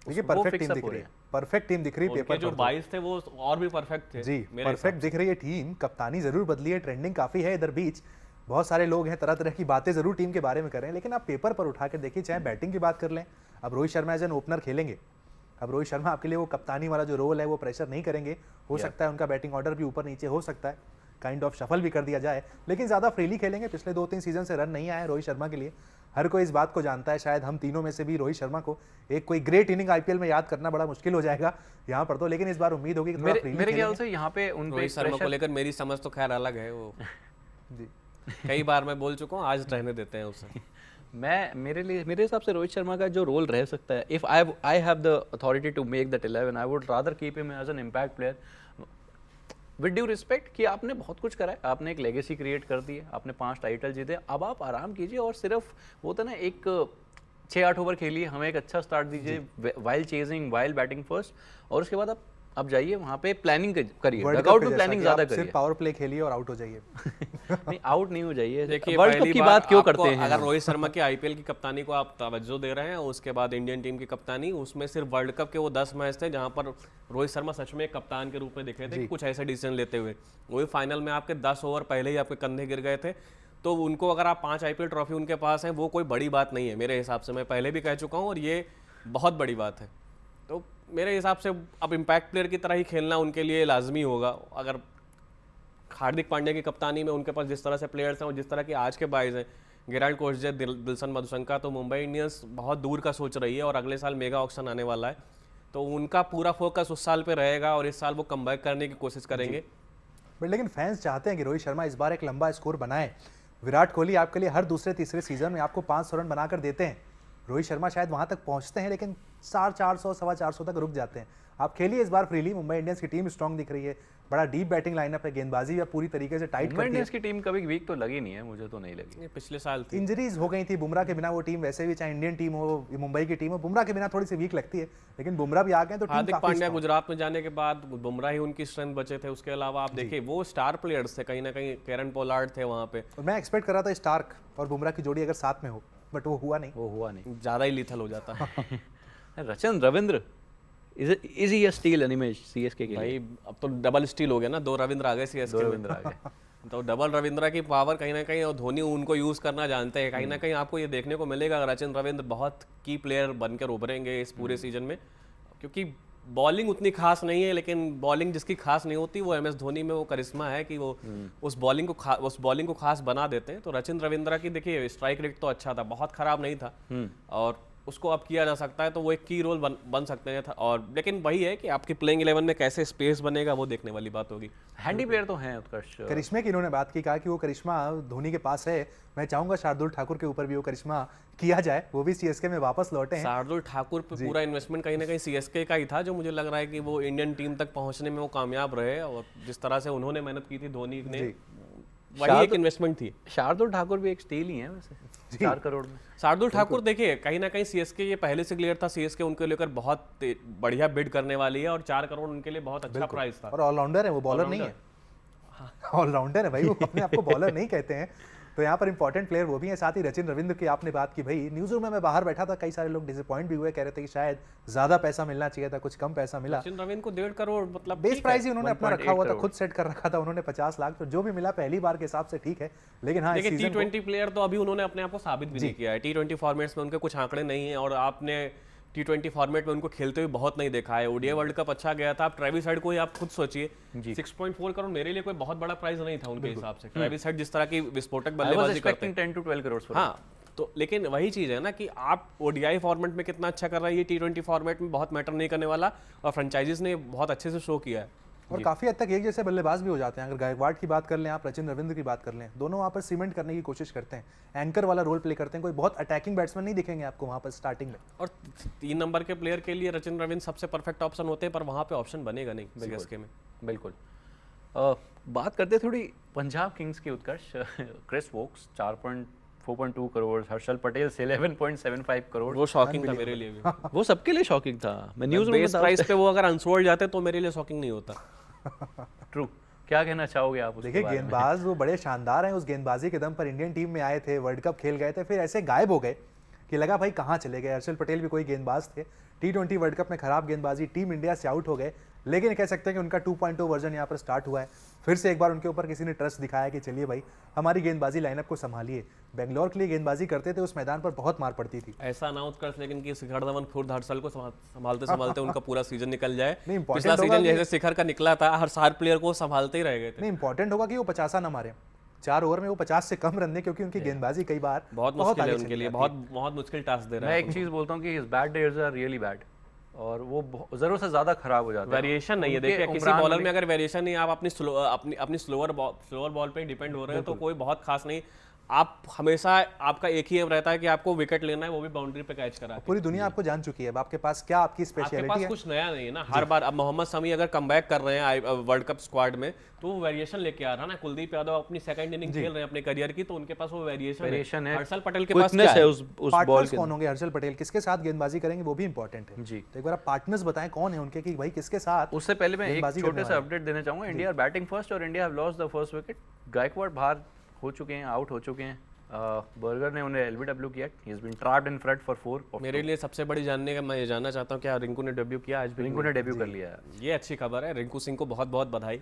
देखिए परफेक्ट टीम दिख रही है, परफेक्ट टीम दिख रही है, पेपर जो 22 थे वो और भी परफेक्ट थे जी, परफेक्ट दिख रही है टीम। कप्तानी जरूर बदली है, ट्रेंडिंग काफी है इधर बीच, बहुत सारे लोग हैं तरह तरह की बातें जरूर टीम के बारे में कर रहे हैं, लेकिन आप पेपर पर उठा के देखिए, चाहे बैटिंग की बात कर लें, अब Rohit Sharma as an opener खेलेंगे, अब रोहित शर्मा आपके लिए वो कप्तानी वाला जो रोल है वो प्रेशर नहीं करेंगे, हो सकता है उनका बैटिंग ऑर्डर भी ऊपर नीचे हो सकता है, काइंड ऑफ शफल भी कर दिया जाए, लेकिन ज़्यादा फ्रीली खेलेंगे। पिछले 2-3 सीजन से रन नहीं आए रोहित शर्मा के लिए, हर कोई इस बात को जानता है, शायद हम तीनों में से भी रोहित शर्मा को एक कोई ग्रेट इनिंग आईपीएल में याद करना बड़ा मुश्किल हो जाएगा यहाँ पर तो, लेकिन इस बार उम्मीद होगी कि थोड़ा फ्रीली मेरे ख्याल से यहाँ पे उन रोहित शर्मा को लेकर मेरी समझ तो खैर अलग है, वो जी कई बार मैं बोल चुका हूँ, आज रहने देते हैं उसे। मेरे हिसाब से रोहित शर्मा का जो रोल रह सकता है, if I have the authority to make that 11, I would rather keep him as an impact player with due respect कि आपने बहुत कुछ करा है, आपने एक लेगेसी क्रिएट कर दी है, आपने 5 टाइटल जीते, अब आप आराम कीजिए और सिर्फ वो था ना एक 6-8 ओवर खेलिए, हमें एक अच्छा स्टार्ट दीजिए while chasing, while batting first, और उसके बाद आप जाइए वहाँ पे प्लानिंग करिए, डगआउट में प्लानिंग ज्यादा करिए, सिर्फ पावर प्ले खेलिए और आउट हो जाइए। नहीं आउट नहीं हो जाइए। देखिए वर्ल्ड कप की बात क्यों करते हैं? अगर रोहित शर्मा की आईपीएल की कप्तानी को आप तवज्जो दे रहे हैं, उसके बाद इंडियन टीम की कप्तानी, उसमें सिर्फ वर्ल्ड कप के वो 10 मैच थे जहां पर रोहित शर्मा सच में एक कप्तान के रूप में दिख रहे थे, कुछ ऐसे डिसीजन लेते हुए। वही फाइनल में आपके 10 ओवर पहले ही आपके कंधे गिर गए थे, तो उनको अगर आप 5 आईपीएल ट्रॉफी उनके पास हैं, वो कोई बड़ी बात नहीं है मेरे हिसाब से, मैं पहले भी कह चुका हूँ, और ये बहुत बड़ी बात है। तो मेरे हिसाब से अब इम्पैक्ट प्लेयर की तरह ही खेलना उनके लिए लाजमी होगा। अगर हार्दिक पांड्या की कप्तानी में उनके पास जिस तरह से प्लेयर्स हैं और जिस तरह के आज के बाइज हैं, गेराल्ड कोचजे, दिल्सन मधुशंका, तो मुंबई इंडियंस बहुत दूर का सोच रही है और अगले साल मेगा ऑक्शन आने वाला है, तो उनका पूरा फोकस उस साल पे रहेगा और इस साल वो कमबैक करने की कोशिश करेंगे। बट लेकिन फैंस चाहते हैं कि रोहित शर्मा इस बार एक लंबा स्कोर बनाए। विराट कोहली आपके लिए हर दूसरे तीसरे सीजन में आपको 500 रन बनाकर देते हैं, रोहित शर्मा शायद वहां तक पहुंचते हैं लेकिन 400 सवा 400 तक रुक जाते हैं। आप खेलिए इस बार फ्रीली, मुंबई इंडियंस की टीम स्ट्रांग दिख रही है, बड़ा डीप बैटिंग लाइनअप है, गेंदबाजी भी पूरी तरीके से टाइट करती है। इंडियंस की टीम कभी वीक तो लगी नहीं है, मुझे तो नहीं लगी। पिछले साल थी, इंजरीज हो गई थी, बुमराह के बिना वो टीम वैसे भी, चाहे इंडियन टीम हो मुंबई की टीम हो, बुमराह के बिना थोड़ी सी वीक लगती है, लेकिन बुमराह भी आ गए तो हार्दिक पांड्या गुजरात में जाने के बाद बुमराह ही उनकी स्ट्रेंथ बचे थे। उसके अलावा आप देखिए वो स्टार प्लेयर्स थे, कहीं ना कहीं केरन पोलार्ड थे वहाँ पे। मैं एक्सपेक्ट कर रहा था स्टार्क और बुमराह की जोड़ी अगर साथ में हो, बट वो हुआ नहीं, ज़्यादा ही लीथल हो जाता। Rachin Ravindra is he a steal एनिमेज सीएसके के भाई, अब तो डबल स्टील हो गया ना, 2 रविंद्र आ गए सीएसके में। रविंद्र आ गए तो डबल रविंद्रा की पावर कहीं ना कहीं, और धोनी उनको यूज करना जानते हैं, कहीं ना कहीं आपको ये देखने को मिलेगा रचिन रविंद्र बहुत की प्लेयर बनकर उभरेंगे इस पूरे सीजन में, क्योंकि बॉलिंग उतनी खास नहीं है, लेकिन बॉलिंग जिसकी खास नहीं होती वो एमएस धोनी में वो करिश्मा है कि वो उस बॉलिंग को खास बना देते हैं। तो रचिन रविंद्रा की देखिए स्ट्राइक रेट तो अच्छा था, बहुत खराब नहीं था, और उसको अब किया जा सकता है, तो वो एक की रोल बन सकते हैं। और लेकिन वही है कि आपकी प्लेइंग 11 में कैसे स्पेस बनेगा वो देखने वाली बात होगी। हैंडी प्लेयर तो हैं उत्कर्ष। करिश्मे की इन्होंने बात की, कहा कि वो करिश्मा धोनी के पास है, मैं चाहूंगा शार्दुल ठाकुर के ऊपर भी वो करिश्मा किया जाए, वो भी सीएसके में वापस लौटे हैं। शार्दुल ठाकुर पे पूरा इन्वेस्टमेंट कहीं ना कहीं सीएसके का ही था, जो मुझे लग रहा है कि वो इंडियन टीम तक पहुंचने में वो कामयाब रहे, और जिस तरह से उन्होंने मेहनत की थी धोनी ने, वही एक इन्वेस्टमेंट थी। शार्दुल ठाकुर भी एक स्टील ही है वैसे, 4 करोड़ में। शार्दुल ठाकुर देखिए कहीं ना कहीं सीएसके, ये पहले से क्लियर था, सीएसके उनके लेकर बहुत बढ़िया बिड करने वाली है, और 4 करोड़ उनके लिए बहुत अच्छा प्राइस था। और ऑलराउंडर है वो, बॉलर नहीं है, ऑलराउंडर है भाई, वो अपने आप को बॉलर नहीं कहते हैं, तो यहाँ पर इंपॉर्टेंट प्लेयर वो भी है। साथ ही रचिन रविंद्र की आपने बात की, भाई न्यूज़ रूम में मैं बाहर बैठा था, कई सारे लोग डिसअपॉइंट भी हुए, कह रहे थे कि शायद ज्यादा पैसा मिलना चाहिए था, कुछ कम पैसा मिला। रचिन रविंद्र को 1.5 करोड़ मतलब बेस प्राइस ही उन्होंने अपना रखा हुआ था, खुद सेट कर रखा था उन्होंने 50 लाख, तो जो भी मिला पहली बार के हिसाब से ठीक है। लेकिन हाँ, देखिए T20 प्लेयर तो अभी उन्होंने अपने आप को साबित भी नहीं किया है। T20 फॉर्मेट्स में उनके कुछ आंकड़े नहीं है, और आपने T20 फॉर्मेट में उनको खेलते हुए बहुत नहीं देखा है। ओडीआई वर्ल्ड कप अच्छा गया था, आप ट्रेविस हेड को ही आप खुद सोचिए, 6.4 करोड़ मेरे लिए कोई बहुत बड़ा प्राइस नहीं था उनके हिसाब से। ट्रेविस हेड जिस तरह की विस्फोटक बल्लेबाजी करते हैं, 10 to 12 करोड़। हाँ, तो लेकिन वही चीज़ है ना कि आप ओडीआई फॉर्मेट में कितना अच्छा कर रहा है, ये T20 फॉर्मेट में बहुत मैटर नहीं करने वाला, और फ्रेंचाइजीज ने बहुत अच्छे से शो किया है, और काफी हद तक एक जैसे बल्लेबाज भी हो जाते हैं। अगर गायकवाड़ की बात कर लें आप, रचिन रविंद्र की बात कर लें, दोनों वहाँ पर सीमेंट करने की कोशिश करते हैं, एंकर वाला रोल प्ले करते हैं, कोई बहुत अटैकिंग बैट्समैन नहीं दिखेंगे आपको वहाँ पर स्टार्टिंग में। और 3 नंबर के प्लेयर के लिए रचिन रविंद्र सबसे परफेक्ट ऑप्शन होते हैं, पर वहाँ पे ऑप्शन बनेगा नहीं सीएसके में। बिल्कुल। बात करते थोड़ी पंजाब किंग्स की उत्कर्ष। Chris Woakes 4.2 crore, Harshal Patel 11.75 crore. वो शॉकिंग था मेरे लिए भी। वो सबके लिए शॉकिंग था। मैं न्यूज़ बेस प्राइस पे वो अगर अनसोल्ड जाते तो मेरे लिए शॉकिंग नहीं होता। ट्रू। क्या कहना चाहोगे आप? देखिए गेंदबाज वो बड़े शानदार हैं, उस गेंदबाजी के दम पर इंडियन टीम में आए थे, वर्ल्ड कप खेल गए थे, फिर ऐसे गायब हो गए कि लगा भाई कहाँ चले गए। हर्षल पटेल भी कोई गेंदबाज थे, T20 वर्ल्ड कप में खराब गेंदबाजी, टीम इंडिया से आउट हो गए, लेकिन कह सकते हैं कि उनका 2.0 वर्जन यहाँ पर स्टार्ट हुआ है। फिर से एक बार उनके ऊपर किसी ने ट्रस्ट दिखाया कि चलिए भाई हमारी गेंदबाजी लाइनअप को संभालिए। बेंगलोर के लिए गेंदबाजी करते थे, उस मैदान पर बहुत मार पड़ती थी। ऐसा अनाउंस कर लेकिन कि शिखर धवन खुद हर्षल को संभालते उनका पूरा सीजन निकल जाए। पिछला सीजन जैसे शिखर का निकला था, हर सार प्लेयर को संभालते ही रह गए थे। नहीं, इंपॉर्टेंट होगा कि वो 50 ना मारे, 4 ओवर में वो 50 से कम रन दें, क्योंकि उनकी गेंदबाजी कई बार बहुत मुश्किल है उनके लिए, बहुत मुश्किल टास्क दे रहा है। मैं एक चीज बोलता हूँ कि his bad days are really bad, और वो जरूरत से ज्यादा खराब हो जाता है। वेरिएशन नहीं है, देखिए किसी बॉलर में अगर वेरिएशन नहीं, आप अपनी स्लोअर बॉल पे डिपेंड हो रहे हैं तो कोई बहुत खास नहीं। आप हमेशा आपका एक ही एम रहता है कि आपको विकेट लेना है, वो भी बाउंड्री पे कैच करा। पूरी दुनिया आपको जान चुकी है, अब आपके पास क्या आपकी स्पेशलिटी है? आपके पास कुछ नया नहीं है ना। हर बार अब मोहम्मद शमी अगर कमबैक कर रहे हैं वर्ल्ड कप स्क्वाड में तो वो वेरिएशन लेके आ रहा है ना। कुलदीप यादव अपनी सेकंड इनिंग खेल रहे हैं अपने करियर की, तो उनके पास वो वेरिएशन है। हर्षल पटेल के पास क्या है? उस बॉल कौन होंगे? हर्षल पटेल किसके साथ गेंदबाजी करेंगे वो भी इंपॉर्टेंट है जी। तो एक बार आप पार्टनर्स बताएं कौन है उनके कि भाई किसके साथ। उससे पहले मैं एक छोटे से अपडेट देना चाहूंगा। इंडिया आर बैटिंग फर्स्ट और India have lost the first wicket. Gaikwad बाहर हो चुके हैं, आउट हो चुके हैं। बर्गर ने उन्हें एलबीडब्ल्यू किया। He has been trapped in front for 4। मेरे लिए सबसे बड़ी जानने का मैं ये जानना चाहता हूँ क्या रिंकू ने डेब्यू किया? आज भी रिंकू ने डेब्यू कर लिया है, ये अच्छी खबर है। रिंकू सिंह को बहुत बहुत बधाई,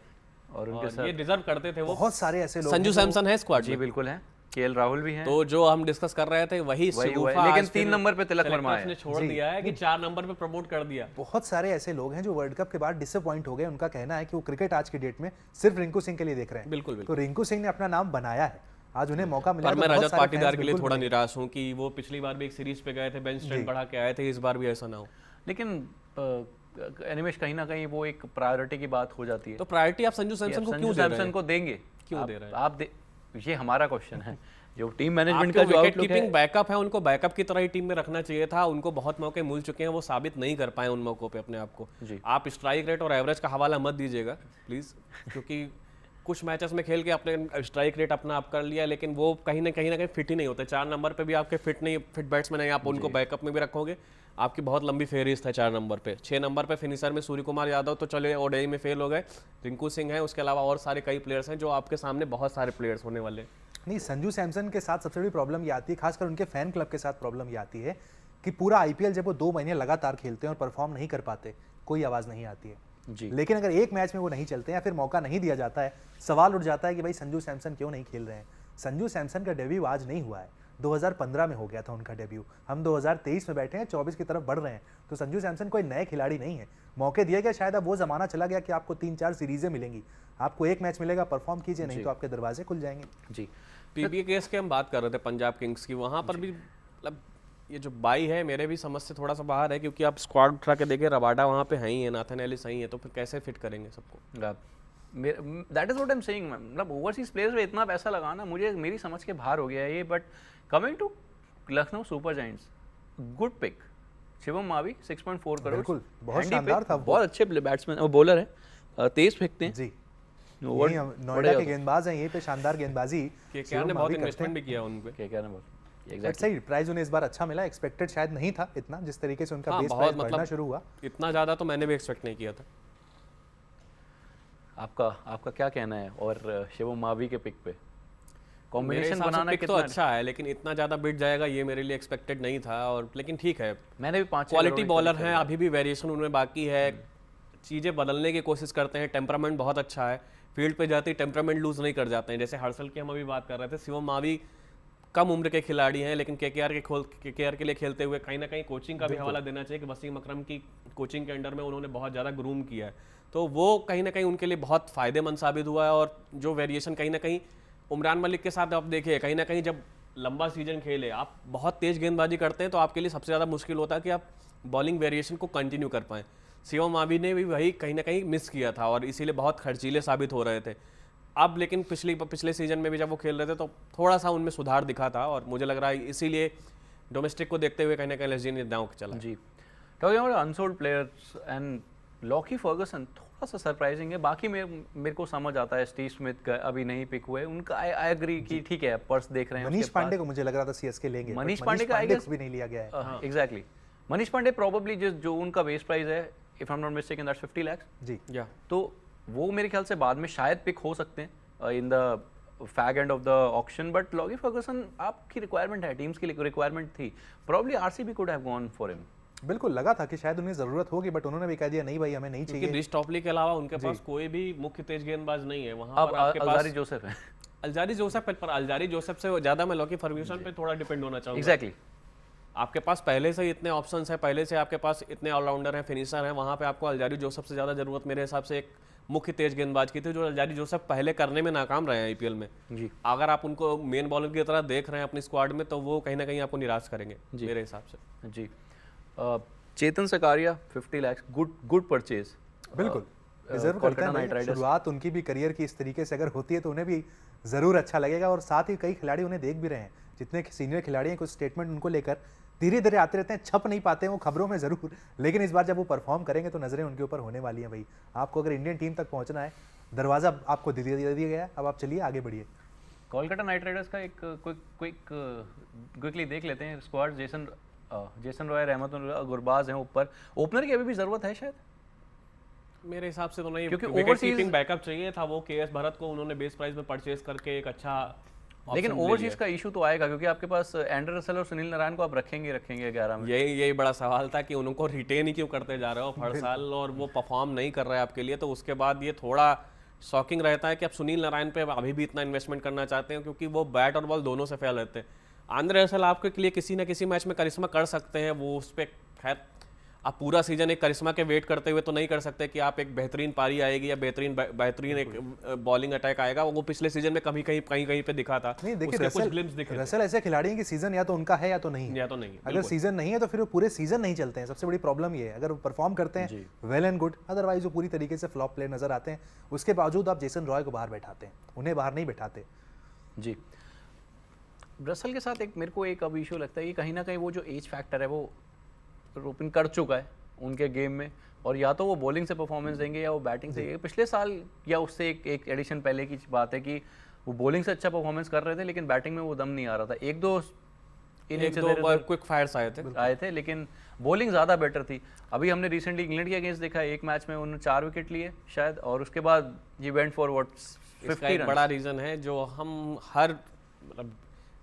और उनके साथ ये डिजर्व करते थे। वो बहुत सारे ऐसे लोग, संजू सैमसन है स्क्वाड जी बिल्कुल है, केएल राहुल भी हैं। तो जो हम डिस्कस कर रहे थे वही लेकिन 3 नंबर पे तिलक वर्मा ने छोड़ दिया है कि 4 नंबर पे प्रमोट कर दिया। बहुत सारे ऐसे लोग हैं जो वर्ल्ड कप के बाद डिसअपॉइंट हो गए। उनका कहना है कि वो क्रिकेट आज की डेट में सिर्फ रिंकू सिंह के लिए देख रहे हैं। बिल्कुल तो रिंकू सिंह ने अपना नाम बनाया है, आज उन्हें मौका मिला। पर मैं रजत पाटीदार के लिए थोड़ा निराश हूं कि वो पिछली बार भी एक सीरीज पे गए थे, बेंच स्ट्रेंथ बढ़ा के आए थे, इस बार भी ऐसा ना हो। लेकिन एनिमेश कहीं ना कहीं वो एक प्रायोरिटी की बात हो जाती है। तो प्रायोरिटी आप संजू सैमसन को क्यों दे रहे हैं? सैमसन को देंगे, क्यों दे रहे हैं आप? ये हमारा क्वेश्चन है। जो टीम मैनेजमेंट का जो विकेट आउटलुक कीपिंग बैकअप है, उनको बैकअप की तरह ही टीम में रखना चाहिए था। उनको बहुत मौके मिल चुके हैं, वो साबित नहीं कर पाए उन मौकों पे अपने आप को। आप स्ट्राइक रेट और एवरेज का हवाला मत दीजिएगा प्लीज, क्योंकि कुछ मैचेस में खेल के आपने स्ट्राइक रेट अपना आप कर लिया, लेकिन वो कहीं ना कहीं फिट ही नहीं होते। 4 नंबर पे भी आपके फिट बैट्समैन नहीं, आप उनको बैकअप में भी रखोगे, आपकी बहुत लंबी फेहरिस्त है 4 नंबर पे। 6 नंबर पे फिनिशर में सूर्य कुमार यादव तो चले ओडीआई में फेल हो गए, रिंकू सिंह है, उसके अलावा और सारे कई प्लेयर्स हैं जो आपके सामने बहुत सारे प्लेयर्स होने वाले। नहीं, संजू सैमसन के साथ सबसे बड़ी प्रॉब्लम ये आती है, खासकर उनके फैन क्लब के साथ प्रॉब्लम ये आती है कि पूरा आईपीएल जब वो 2 महीने लगातार खेलते हैं और परफॉर्म नहीं कर पाते, कोई आवाज़ नहीं आती है जी। लेकिन अगर एक मैच में वो नहीं चलते या फिर मौका नहीं दिया जाता है, सवाल उठ जाता है कि भाई संजू सैमसन क्यों नहीं खेल रहे हैं। संजू सैमसन का डेब्यू आज नहीं हुआ है, 2015 में हो गया था उनका डेब्यू। हम 2023 में बैठे हैं, 24 की तरफ बढ़ रहे हैं। तो संजू सैमसन कोई नए खिलाड़ी नहीं है। मौके दिए गए, शायद अब वो जमाना चला गया कि आपको 3-4 सीरीजें मिलेंगी, आपको एक मैच मिलेगा, परफॉर्म कीजिए, नहीं तो आपके दरवाजे खुल जाएंगे जी। पीबीए केस के हम बात कर रहे थे पंजाब किंग्स की, वहाँ पर भी मतलब ये जो बाई है मेरे भी समझ से थोड़ा सा बाहर है, क्योंकि आप स्क्वाड उठा के देखें, रबाडा वहाँ पे है ही है, नाथन एलिस सही है, तो फिर कैसे फिट करेंगे सबको? That is what I am saying. मतलब ओवरसीज प्लेयर्स में इतना पैसा लगाना मुझे मेरी समझ के बाहर हो गया है ये। But coming to Lucknow super giants, good pick Shivam Mavi 6.4 crore, बिल्कुल बहुत शानदार था। बहुत अच्छे बैट्समैन और बॉलर है, तेज फेंकते हैं जी। नोएडा के गेंदबाज हैं, यहीं पे शानदार गेंदबाजी केकेआर ने बहुत इन्वेस्टमेंट भी किया उन पे। केकेआर ने बहुत सही प्राइस उन्हें इस बार अच्छा मिला। एक्सपेक्टेड शायद नहीं था इतना, जिस तरीके से उनका बेस प्राइस बढ़ना शुरू हुआ, इतना ज्यादा तो मैंने भी एक्सपेक्ट नहीं किया था। आपका क्या कहना है? और शिवम मावी के पिक पे कॉम्बिनेशन बनाना तो अच्छा है, लेकिन इतना ज्यादा बिट जाएगा ये मेरे लिए एक्सपेक्टेड नहीं था। और लेकिन ठीक है, मैंने भी 5 क्वालिटी बॉलर हैं, अभी भी वेरिएशन उनमें बाकी है, चीजें बदलने की कोशिश करते हैं, टेम्परामेंट बहुत अच्छा है, फील्ड पे जाते ही टेम्परामेंट लूज नहीं कर जाते हैं। जैसे हर्षल की हम अभी बात कर रहे थे, शिवम मावी कम उम्र के खिलाड़ी हैं, लेकिन केकेआर के लिए खेलते हुए कहीं ना कहीं कोचिंग का भी हवाला देना चाहिए कि वसीम अकरम की कोचिंग के अंडर में उन्होंने बहुत ज़्यादा ग्रूम किया है, तो वो कहीं ना कहीं उनके लिए बहुत फ़ायदेमंद साबित हुआ है। और जो वेरिएशन कहीं ना कहीं उमरान मलिक के साथ आप देखिए, कहीं ना कहीं जब लंबा सीजन खेले, आप बहुत तेज़ गेंदबाजी करते हैं तो आपके लिए सबसे ज़्यादा मुश्किल होता है कि आप बॉलिंग वेरिएशन को कंटिन्यू कर पाएँ। शिवम मावी ने भी वही कहीं ना कहीं मिस किया था और इसीलिए बहुत खर्चीले साबित हो रहे थे। अब लेकिन पिछले सीजन में भी जब वो खेल रहे थे तो थोड़ा सा उनमें सुधार दिखा था, और मुझे लग रहा है इसीलिए डोमेस्टिक को देखते हुए कहीं ना कहीं एसजी ने दांव चला जी। Talking about unsold players and Lockie Ferguson थोड़ा सा सरप्राइजिंग है। बाकी मेरे को समझ आता है, स्टीव स्मिथ का अभी नहीं पिक हुए, उनका आई एग्री कि ठीक है, पर्स देख रहे हैं। मनीष पांडे को मुझे लग रहा था सीएसके लेंगे, मनीष पांडे का आई गेस भी नहीं लिया गया है। एग्जैक्टली, मनीष पांडे प्रोबेबली जो उनका बेस प्राइस है, if I am not mistaken, that's 50 lakh जी। तो वो मेरे ख्याल से बाद में शायद पिक हो सकते हैं in the fag end of the auction. But Lockie Ferguson आपकी रिक्वायरमेंट है, टीम्स की रिक्वायरमेंट थी, probably RCB could have gone for him. बिल्कुल लगा था कि शायद उन्हें जरूरत होगी, बट उन्होंने भी कह दिया नहीं भाई हमें नहीं चाहिए। ब्रिज टॉपली के अलावा उनके पास कोई भी मुख्य तेज गेंदबाज नहीं है। वहां पर आपके पास अलजारी जोसेफ है। अलजारी जोसेफ पर अलजारी जोसेफ से ज्यादा मैं लॉकी फर्ग्यूसन पे थोड़ा डिपेंड होना चाहूंगा। एग्जैक्टली, आपके पास पहले से इतने ऑप्शंस हैं, पहले से आपके पास इतने ऑलराउंडर हैं, फिनिशर हैं, वहाँ पे आपको अलजारी जोसेफ से ज़्यादा जरूरत मेरे हिसाब से एक मुख्य तेज गेंदबाज की थी, जो अलजारी जोसेफ पहले करने में नाकाम रहे हैं आईपीएल में जी। अगर आप उनको मेन बॉलर की तरह देख रहे हैं अपनी स्क्वाड में, तो वो कहीं ना कहीं आपको निराश करेंगे मेरे हिसाब से जी। चेतन सकारिया 50 लाख, गुड परचेज, बिल्कुल डिजर्व करते हैं। शुरुआत उनकी भी करियर की इस तरीके से अगर होती है तो उन्हें भी ज़रूर अच्छा लगेगा। और साथ ही कई खिलाड़ी उन्हें देख भी रहे हैं, जितने सीनियर खिलाड़ी हैं, कुछ स्टेटमेंट उनको लेकर धीरे धीरे आते रहते हैं, छप नहीं पाते हैं वो खबरों में ज़रूर, लेकिन इस बार जब वो परफॉर्म करेंगे तो नज़रें उनके ऊपर होने वाली हैं। भाई आपको अगर इंडियन टीम तक पहुंचना है, दरवाज़ा आपको दे दिया गया है, अब आप चलिए आगे बढ़िए। कोलकाता नाइट राइडर्स का एक क्विकली देख लेते हैं स्क्वाड। जेसन रॉय, रहमतुल्लाह, गुरबाज हैं ऊपर। ओपनर की अभी भी ज़रूरत है शायद, मेरे हिसाब से तो नहीं, क्योंकि ओवरसीज बैकअप चाहिए था। वो केएस भरत को उन्होंने बेस प्राइस में परचेज करके एक अच्छा, लेकिन ओवरसीज का इशू तो आएगा क्योंकि आपके पास एंडर रसल और सुनील नारायण को आप रखेंगे 11 में। यही बड़ा सवाल था कि उनको रिटेन ही क्यों करते जा रहे हो हर साल, और वो परफॉर्म नहीं कर रहा है आपके लिए, तो उसके बाद ये थोड़ा शॉकिंग रहता है कि आप सुनील नारायण पे अभी भी इतना इन्वेस्टमेंट करना चाहते हैं, क्योंकि वो बैट और बॉल दोनों से फेल रहते हैं। आंद्रे रसल आपके लिए किसी न किसी मैच में करिश्मा कर सकते हैं, वो उस पर खैर आप पूरा सीजन एक करिश्मा के वेट करते हुए तो नहीं कर सकते कि आप एक बेहतरीन पारी आएगी या बेहतरीन एक बॉलिंग अटैक आएगा। वो पिछले सीजन में कहीं पे दिखा था। नहीं देखिए, रसल ऐसे खिलाड़ी हैं कि सीजन या तो उनका है या तो नहीं है। अगर सीजन नहीं है तो फिर वो पूरे सीजन नहीं चलते हैं, सबसे बड़ी प्रॉब्लम ये है। अगर वो परफॉर्म करते हैं वेल एंड गुड, अदरवाइज वो पूरी तरीके से फ्लॉप प्लेयर नजर आते हैं। उसके बावजूद आप जेसन रॉय को बाहर बैठाते हैं, उन्हें बाहर नहीं बैठाते। जी, रसल के साथ मेरे को एक अब इशू लगता है कि कहीं ना कहीं वो जो एज फैक्टर है वो रोपिन कर चुका है उनके गेम में, और या तो वो बॉलिंग से परफॉर्मेंस देंगे या वो बैटिंग से। पिछले साल या उससे एक एडिशन पहले की बात है कि वो बॉलिंग से अच्छा परफॉर्मेंस कर रहे थे, लेकिन बैटिंग में वो दम नहीं आ रहा था। एक दो क्विक फायर्स आए थे, लेकिन बॉलिंग ज़्यादा बेटर थी। अभी हमने रिसेंटली इंग्लैंड के अगेंस्ट देखा, एक मैच में उन्होंने 4 विकेट लिए शायद, और उसके बाद he went for what 50 run. बड़ा रीज़न है जो हम हर मतलब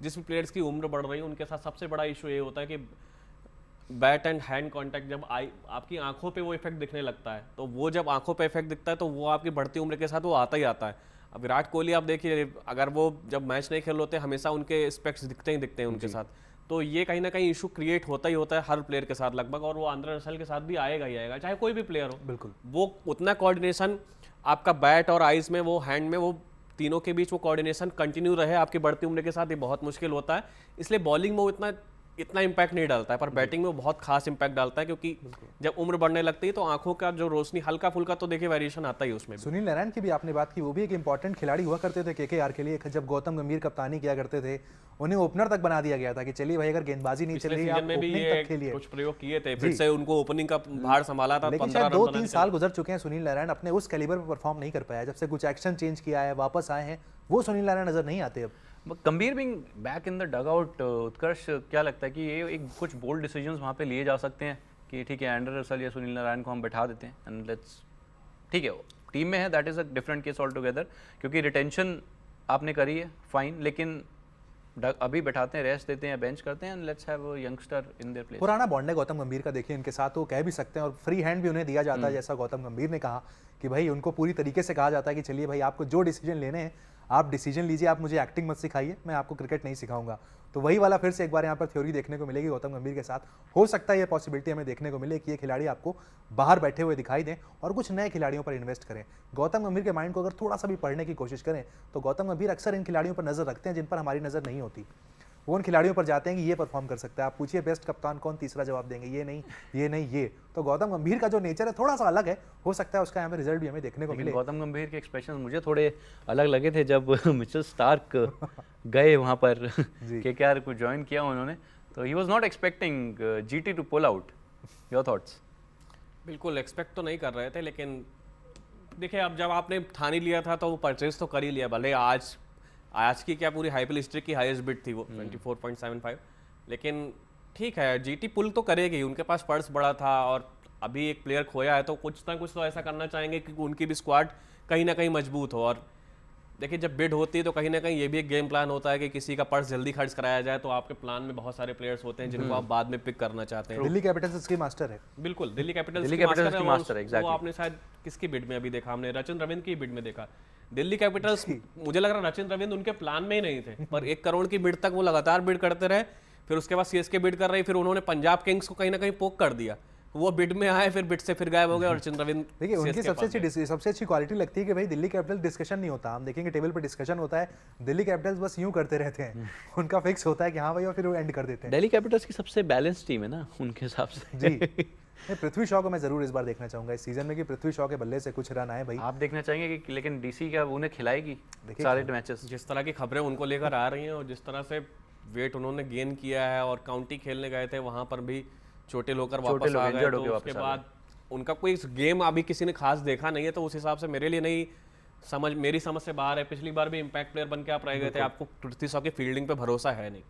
जिस भी प्लेयर्स की उम्र बढ़ रही है उनके साथ सबसे बड़ा इशू ये होता है कि बैट एंड हैंड कांटेक्ट, जब आपकी आंखों पे वो इफेक्ट दिखने लगता है, तो वो जब आंखों पे इफेक्ट दिखता है तो वो आपकी बढ़ती उम्र के साथ वो आता ही आता है। अब विराट कोहली आप देखिए, अगर वो जब मैच नहीं खेल होते हमेशा उनके स्पेक्ट्स दिखते हैं उनके साथ, तो ये कहीं ना कहीं इशू क्रिएट होता ही होता है हर प्लेयर के साथ लगभग, और वो आंद्रे रसल के साथ भी आएगा ही आएगा, चाहे कोई भी प्लेयर हो। बिल्कुल, वो उतना कोऑर्डिनेशन आपका बैट और आइज में, वो हैंड में, वो तीनों के बीच वो कोऑर्डिनेशन कंटिन्यू रहे आपकी बढ़ती उम्र के साथ, ये बहुत मुश्किल होता है। इसलिए बॉलिंग में वो इतना इम्पैक्ट नहीं डालता है, पर बैटिंग में वो बहुत खास इम्पैक्ट डालता है, क्योंकि जब उम्र बढ़ने लगती है तो आंखों का जो रोशनी हल्का फुल्का तो देखिए वेरिएशन आता ही उसमें। सुनील नारायण की भी आपने बात की, वो भी एक इंपॉर्टेंट खिलाड़ी हुआ करते थे केकेआर के लिए। जब गौतम गंभीर कप्तानी किया करते थे, उन्हें ओपनर तक बना दिया गया था कि चलिए भाई अगर गेंदबाजी नहीं चल रही है आप ओपनिंग तक खेलिए। कुछ प्रयोग किए थे, फिर से उनको ओपनिंग का भार संभाला था। लेकिन शायद 2-3 साल गुजर चुके हैं, सुनील नारायण अपने उस कैलिबर पर परफॉर्म नहीं कर पाया। जब से कुछ एक्शन चेंज किया है, वापस आए हैं, वो सुनील नारायण नजर नहीं आते अब। Gambhir being back in the dugout, Utkarsh क्या लगता है कि ये एक कुछ बोल्ड डिसीजंस वहाँ पे लिए जा सकते हैं कि ठीक है एंडर रसल या सुनील नारायण को हम बैठा देते हैं एंड लेट्स, ठीक है टीम में है, that is a different case all together, क्योंकि रिटेंशन आपने करी है फाइन, लेकिन अभी बैठाते हैं, रेस्ट देते हैं, बेंच करते हैं and let's have a youngster in their place. पुराना बॉन्ड है गौतम गंभीर का, देखिए इनके साथ वो कह भी सकते हैं और फ्री हैंड भी उन्हें दिया जाता है, जैसा गौतम गंभीर ने कहा कि भाई उनको पूरी तरीके से कहा जाता है कि चलिए भाई आपको जो डिसीजन लेने हैं आप डिसीजन लीजिए, आप मुझे एक्टिंग मत सिखाइए, मैं आपको क्रिकेट नहीं सिखाऊंगा। तो वही वाला फिर से एक बार यहाँ पर थ्योरी देखने को मिलेगी गौतम गंभीर के साथ। हो सकता है ये पॉसिबिलिटी हमें देखने को मिले कि ये खिलाड़ी आपको बाहर बैठे हुए दिखाई दें और कुछ नए खिलाड़ियों पर इन्वेस्ट करें। गौतम गंभीर के माइंड को अगर थोड़ा सा भी पढ़ने की कोशिश करें तो गौतम गंभीर अक्सर इन खिलाड़ियों पर नजर रखते हैं जिन पर हमारी नजर नहीं होती। वो उन खिलाड़ियों पर जाते हैं कि ये परफॉर्म कर सकता है, आप पूछिए बेस्ट कप्तान कौन, तीसरा जवाब देंगे ये नहीं ये नहीं ये। तो गौतम गंभीर का जो नेचर है थोड़ा सा अलग है, हो सकता है उसका यहाँ पे रिजल्ट भी हमें देखने को मिले। गौतम गंभीर के एक्सप्रेशन मुझे थोड़े अलग लगे थे जब मिचेल स्टार्क गए वहाँ पर केकेआर को ज्वाइन किया उन्होंने, तो he was not expecting GT to pull out. Your thoughts? बिल्कुल एक्सपेक्ट तो नहीं कर रहे थे, लेकिन देखिए अब जब आपने ठान ही लिया था तो वो परचेज तो कर ही लिया। भले आज की क्या पूरी आईपीएल हिस्ट्री की हाईएस्ट बिड थी वो 24.75, लेकिन ठीक है जीटी पुल तो करेगी, उनके पास पर्स बड़ा था और अभी एक प्लेयर खोया है तो कुछ ना कुछ तो ऐसा करना चाहेंगे कि उनकी भी स्क्वाड कहीं ना कहीं मजबूत हो। और देखिए जब बिड होती है तो कहीं ना कहीं ये भी एक गेम प्लान होता है कि किसी का पर्स जल्दी खर्च कराया जाए, तो आपके प्लान में बहुत सारे प्लेयर्स होते हैं जिनको आप बाद में पिक करना चाहते हैं। दिल्ली कैपिटल्स इसकी मास्टर है। बिल्कुल दिल्ली कैपिटल्स की मास्टर है। वो आपने शायद किसकी बिड में अभी देखा, हमने रचिन रविंद्र की बिड में देखा। दिल्ली कैपिटल्स, मुझे लग रहा है रचिन रविंद्र उनके प्लान में ही नहीं थे, पर 1 करोड़ की बिड तक वो लगातार बिड करते रहे। फिर उसके बाद सीएसके बिड कर रही, फिर उन्होंने पंजाब किंग्स को कहीं ना कहीं पोक कर दिया, वो बिड में आए, फिर बिड से फिर गायब हो गए। और रचिन रविंद्र देखिए उनकी सबसे अच्छी क्वालिटी लगती है कि भाई दिल्ली कैपिटल डिस्कशन नहीं होता, हम देखेंगे टेबल पे डिस्कशन होता है, दिल्ली कैपिटल्स बस यूं करते रहते हैं, उनका फिक्स होता है कि हाँ भाई, और फिर वो एंड कर देते हैं। दिल्ली कैपिटल्स की सबसे बैलेंस टीम है ना उनके हिसाब से। जी पृथ्वी शॉ को मैं जरूर इस बार देखना चाहूंगा इस सीजन में कि पृथ्वी शॉ के बल्ले से कुछ रन आए भाई। आप देखना चाहेंगे कि लेकिन डीसी क्या उन्हें खिलाएगी सारे मैचेस? जिस तरह की खबरें उनको लेकर आ रही हैं और जिस तरह से वेट उन्होंने गेन किया है और काउंटी खेलने गए थे वहां पर भी चोटिल होकर वापस आ गए, तो उसके बाद उनका कोई गेम अभी किसी ने खास देखा नहीं है, तो उस हिसाब से मेरे लिए नहीं मेरी समझ से बाहर है। पिछली बार भी इम्पैक्ट प्लेयर बन के आप रह गए थे, आपको पृथ्वी शॉ की फील्डिंग पे भरोसा है नहीं।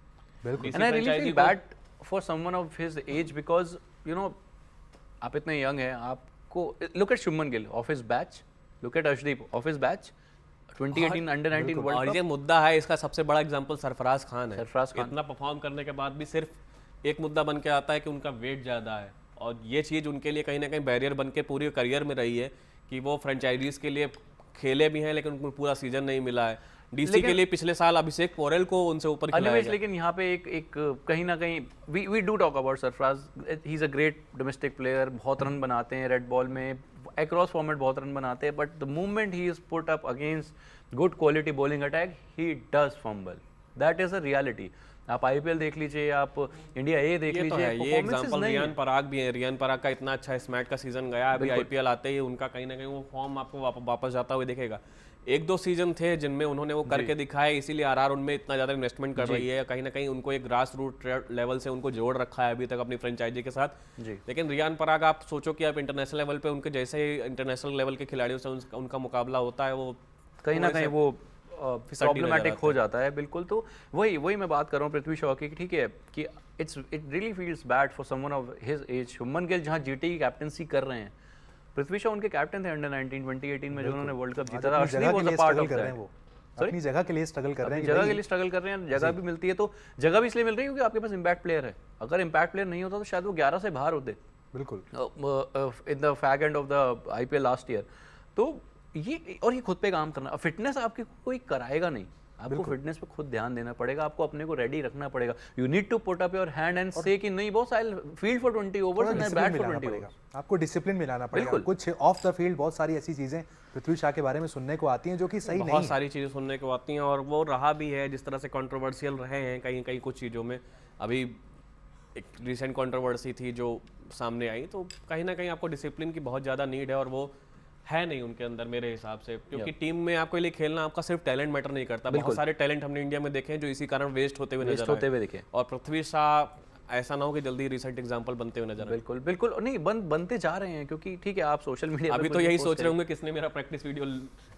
बिल्कुल। And I really feel bad for someone of his age because you know आप इतने यंग हैं, आपको look at Shubman Gill of his batch, look at Arshdeep of his batch, 2018 under 19 world और ये मुद्दा है, इसका सबसे बड़ा एग्जांपल सरफराज खान है। सरफराज खान इतना परफॉर्म करने के बाद भी सिर्फ एक मुद्दा बन के आता है कि उनका वेट ज़्यादा है, और ये चीज़ उनके लिए कहीं ना कहीं बैरियर बन के पूरी करियर में रही है कि वो फ्रेंचाइजीज के लिए खेले भी हैं लेकिन उनको पूरा सीजन नहीं मिला है। डीसी के लिए पिछले साल अभिषेक पोरेल को उनसे ऊपर खिलाया गया। लेकिन यहाँ पे एक कहीं ना कहीं we do talk about Sarfaraz, he is a great domestic player, बहुत रन बनाते हैं रेड बॉल में, अक्रॉस फॉर्मेट बहुत रन बनाते हैं, but the moment he is put up against good quality bowling attack he does fumble, that is a reality. आप IPL देख लीजिए, आप इंडिया ए देख लीजिए, ये एग्जांपल रियान पराग भी है। रियान पराग का इतना अच्छा स्मैट का सीजन गया, अभी आईपीएल आते ही उनका कहीं ना कहीं वो फॉर्म आपको वापस जाता हुआ दिखेगा। एक दो सीजन थे जिनमें उन्होंने वो करके दिखाया, इसीलिए आरआर उनमें इतना ज़्यादा इन्वेस्टमेंट कर रही है, कहीं ना कहीं उनको एक ग्रास रूट लेवल से उनको जोड़ रखा है अभी तक अपनी फ्रेंचाइजी के साथ जी। लेकिन रियान पराग आप सोचो कि आप इंटरनेशनल लेवल पे उनके जैसे इंटरनेशनल लेवल के खिलाड़ियों से उनका मुकाबला होता है, वो कहीं ना कहीं वो प्रॉब्लमेटिक हो जाता है। बिल्कुल, तो वही मैं बात कर रहा हूँ पृथ्वी शॉ की, ठीक है, कि it really feels bad for someone of his age. Shubman Gill जहाँ जीटी की कैप्टनसी कर रहे हैं, पृथ्वी शॉ उनके कैप्टन थे अंडर 19 2018 में जो उन्होंने वर्ल्ड कप जीता था। अपनी जगह के लिए स्ट्रगल कर रहे हैं, जगह के लिए स्ट्रगल कर रहे हैं, जगह भी मिलती है, तो जगह भी इसलिए मिल रही है क्योंकि आपके पास इम्पैक्ट प्लेयर है। अगर इम्पैक्ट प्लेयर नहीं होता तो शायद वो 11 से बाहर होते। बिल्कुल, इन the fag end of the IPL last year. तो ये खुद पे काम करना, फिटनेस आपकी कोई कराएगा नहीं, आपको फिटनेस पे खुद ध्यान देना पड़ेगा, आपको अपने को रेडी रखना पड़ेगा। You need to put up your hand and say कि नहीं boss, I field for 20 overs and I bat for 20 overs. आपको डिसिप्लिन मिलाना पड़ेगा। कुछ ऑफ द फील्ड बहुत सारी ऐसी चीजें पृथ्वी शॉ के बारे में सुनने को आती हैं जो कि सही नहीं है, बहुत सारी चीजें सुनने को आती हैं, और वो रहा भी है जिस तरह से कंट्रोवर्शियल रहे हैं कहीं कुछ चीज़ों में। अभी एक रिसेंट कंट्रोवर्सी थी जो सामने आई, तो कहीं ना कहीं आपको डिसिप्लिन की बहुत ज़्यादा नीड है, और वो है नहीं उनके अंदर मेरे हिसाब से, क्योंकि टीम में आपके लिए खेलना आपका सिर्फ टैलेंट मैटर नहीं करता। बहुत सारे टैलेंट हमने इंडिया में देखे हैं जो इसी कारण वेस्ट होते हुए देखे, और पृथ्वी शॉ ऐसा ना हो कि जल्दी रिसेंट एग्जांपल बनते हुए नजर। बिल्कुल नहीं, बनते जा रहे हैं, क्योंकि ठीक है आप सोशल मीडिया अभी तो यही सोच रहे होंगे किसने मेरा प्रैक्टिस वीडियो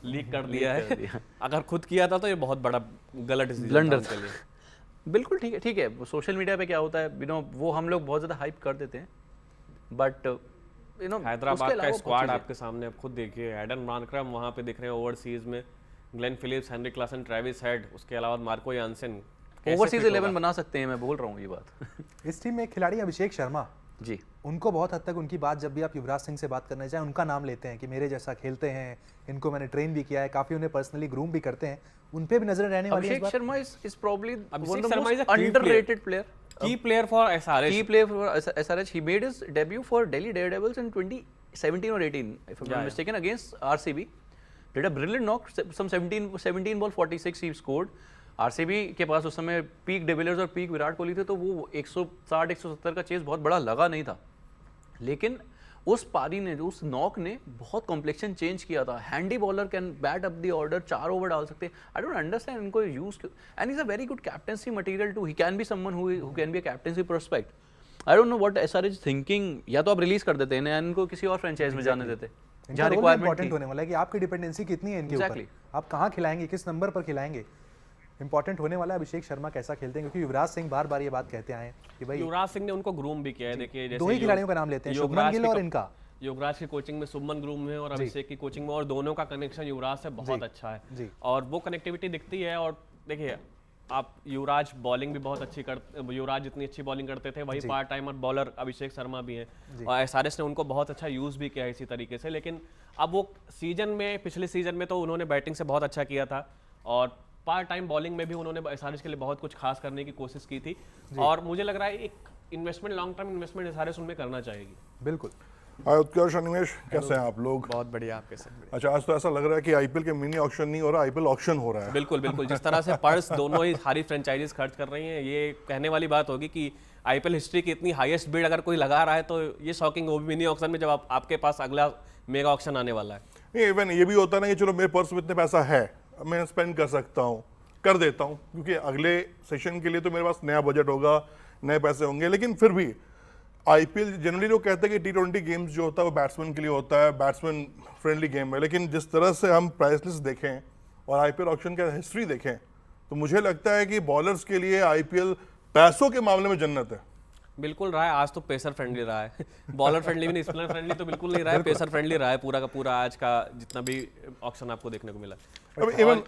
लीक कर दिया है। अगर खुद किया था तो ये बहुत बड़ा गलत ब्लंडर के लिए। बिल्कुल ठीक है, सोशल मीडिया पे क्या होता है, यू नो, वो हम लोग बहुत ज्यादा हाइप कर देते हैं, बट यू नो हैदराबाद का स्क्वाड आपके सामने आप खुद देखिए, एडन मार्करम वहाँ पे दिख रहे हैं ओवरसीज में, Glenn Phillips, Henry Klaasen, Travis head, उसके अलावा मार्को यानसेन। ओवरसीज 11 बना सकते हैं, मैं बोल रहा हूँ ये बात। इस टीम में एक खिलाड़ी अभिषेक शर्मा जी, उनको बहुत हद तक उनकी बात जब भी आप युवराज सिंह से बात करने जाए उनका नाम लेते हैं कि मेरे जैसा खेलते हैं, इनको मैंने ट्रेन भी किया है, काफी उन्हें पर्सनली ग्रूम भी करते हैं, उन पे भी नजर रहने वाली है। Abhishek Sharma is probably one of the most underrated player, key player for SRH. Key player for SRH. He made his debut for Delhi Daredevils in 2017 or 18, if I'm not mistaken, against RCB. Did a brilliant knock, some 17 ball 46 he scored. RCB के पास उस समय peak de Villiers और peak Virat Kohli थे, तो वो 160-170 का chess बहुत बड़ा लगा नहीं था, लेकिन उस पारी ने, उस नॉक ने बहुत कॉम्प्लेक्शन चेंज किया था। Handy bowler can bat up the order, 4 over डाल सकते हैं। आई डोंट अंडरस्टैंड इनको use, and is a very good captaincy material too, he can be someone who can be a captaincy prospect. I don't know what SRH thinking, या तो आप release कर देते हैं इनको किसी और फ्रेंचाइज में जाने देते, जहां रिक्वायरमेंट होने वाला है कि आपकी डिपेंडेंसी कितनी है इनके ऊपर, आप कहां खिलाएंगे, किस नंबर पर खिलाएंगे, इंपॉर्टेंट होने वाला है अभिषेक शर्मा कैसा खेलते हैं, क्योंकि युवराज सिंह बार बार ये बात कहते आए कि भाई युवराज सिंह ने उनको ग्रूम भी किया है। देखिए जैसे दो ही खिलाड़ियों का नाम लेते हैं, शुभमन गिल और इनका, युवराज की कोचिंग में शुभमन ग्रूम है और अभिषेक की कोचिंग में, और दोनों का कनेक्शन युवराज से बहुत अच्छा है, और वो कनेक्टिविटी दिखती है। और देखिए आप युवराज बॉलिंग भी बहुत अच्छी युवराज जितनी अच्छी बॉलिंग करते थे वही part timer bowler Abhishek Sharma भी हैं, और एसआरएच ने उनको बहुत अच्छा यूज़ भी किया है इसी तरीके से। लेकिन अब वो सीजन में, पिछले सीजन में तो उन्होंने बैटिंग से बहुत अच्छा किया था, और पार्ट टाइम बॉलिंग में भी उन्होंने एसआरएच के लिए बहुत कुछ खास करने की कोशिश की थी, और मुझे लग रहा है एक investment, long term investment SRH उनमें करना चाहेगी। बिल्कुल। हाय उत्कर्ष, अनिमेश, कैसे हैं आप लोग? बहुत बढ़िया, आपके साथ। अच्छा, आज तो ऐसा लग रहा है कि आईपीएल के मिनी ऑक्शन नहीं हो रहा, आईपीएल ऑक्शन हो रहा है। बिल्कुल, जिस तरह से पर्स दोनों ही सारी फ्रेंचाइजीज खर्च कर रही हैं, ये कहने वाली बात होगी कि आईपीएल हिस्ट्री की इतनी हाईएस्ट बिड अगर कोई लगा रहा है तो ये शॉकिंग वो भी मिनी ऑक्शन में, जब आपके पास अगला मेगा ऑक्शन आने वाला है। इवन ये भी होता है ना कि चलो मेरे पर्स में इतने पैसा है, मैं स्पेंड कर सकता हूँ, कर देता हूँ, क्योंकि अगले सेशन के लिए तो मेरे पास नया बजट होगा, नए पैसे होंगे। लेकिन फिर भी आईपीएल जनरली लोग कहते हैं कि T20 गेम्स जो होता है वो बैट्समैन के लिए होता है, बैट्समैन फ्रेंडली गेम है। लेकिन जिस तरह से हम प्राइस लिस्ट देखें और आईपीएल ऑक्शन का हिस्ट्री देखें तो मुझे लगता है कि बॉलर्स के लिए आईपीएल पैसों के मामले में जन्नत है। बिल्कुल रहा है, आज तो पेसर फ्रेंडली रहा है बॉलर फ्रेंडली भी नहीं, स्पिनर फ्रेंडली तो बिल्कुल नहीं रहा है, पेसर फ्रेंडली रहा है पूरा का पूरा आज का जितना भी ऑक्शन आपको देखने को मिला। इवन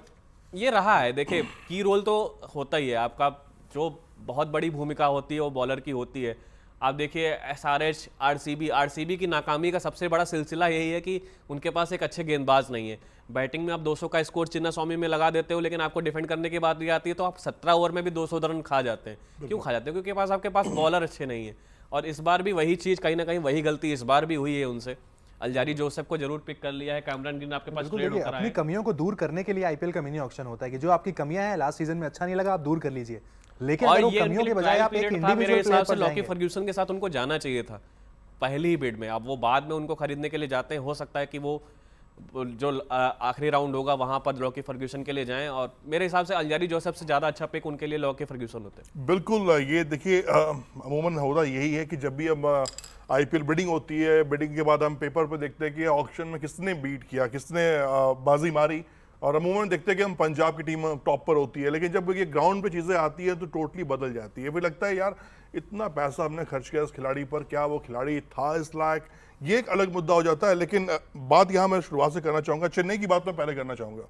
ये रहा है, देखिए की रोल तो होता ही है आपका, जो बहुत बड़ी भूमिका होती है वो बॉलर की होती है। आप देखिए SRH, आरसीबी की नाकामी का सबसे बड़ा सिलसिला यही है कि उनके पास एक अच्छे गेंदबाज नहीं है। बैटिंग में आप 200 का स्कोर चिन्ना स्वामी में लगा देते हो, लेकिन आपको डिफेंड करने की बात ये आती है तो आप 17 ओवर में भी 200 रन खा जाते हैं। क्यों खा जाते हैं? क्योंकि आपके पास बॉलर अच्छे नहीं है। और इस बार भी वही चीज़, कहीं ना कहीं वही गलती इस बार भी हुई है उनसे। अलजारी जोसेफ को जरूर पिक कर लिया है, कैमरन ग्रीन आपके पास ट्रेड होकर आए। अपनी कमियों को दूर करने के लिए आईपीएल का मिनी ऑक्शन होता है कि जो आपकी कमियां हैं, लास्ट सीजन में अच्छा नहीं लगा, आप दूर कर लीजिए। लेकिन और अगर ये कमियों के बजाय आप एक इंडिविजुअल मेरे हिसाब प्लेयर से पर लॉकी जाएंगे, फर्ग्यूसन के साथ उनको जाना चाहिए था पहली ही बिड में। अब वो बाद में उनको खरीदने के लिए जाते हैं, हो सकता है कि वो जो आखिरी राउंड होगा वहां पर लॉकी फर्ग्यूसन के लिए जाएं, और मेरे हिसाब से अलजारी जोसेफ से ज्यादा अच्छा पिक उनके लिए लॉकी फर्ग्यूसन होते हैं। बिल्कुल, ये देखिए अमूमन होता यही है कि जब भी अब आईपीएल बिडिंग होती है, बिडिंग के बाद हम पेपर पे देखते हैं कि ऑक्शन में किसने बीट किया, किसने बाजी मारी, और अमूमन देखते हैं कि हम पंजाब की टीम टॉप पर होती है। लेकिन जब ये ग्राउंड पे चीज़ें आती है तो टोटली बदल जाती है। फिर लगता है यार इतना पैसा हमने खर्च किया इस खिलाड़ी पर, क्या वो खिलाड़ी था इस लायक, ये एक अलग मुद्दा हो जाता है। लेकिन बात यहाँ मैं शुरुआत से करना चाहूँगा, चेन्नई की बात मैं पहले करना चाहूँगा।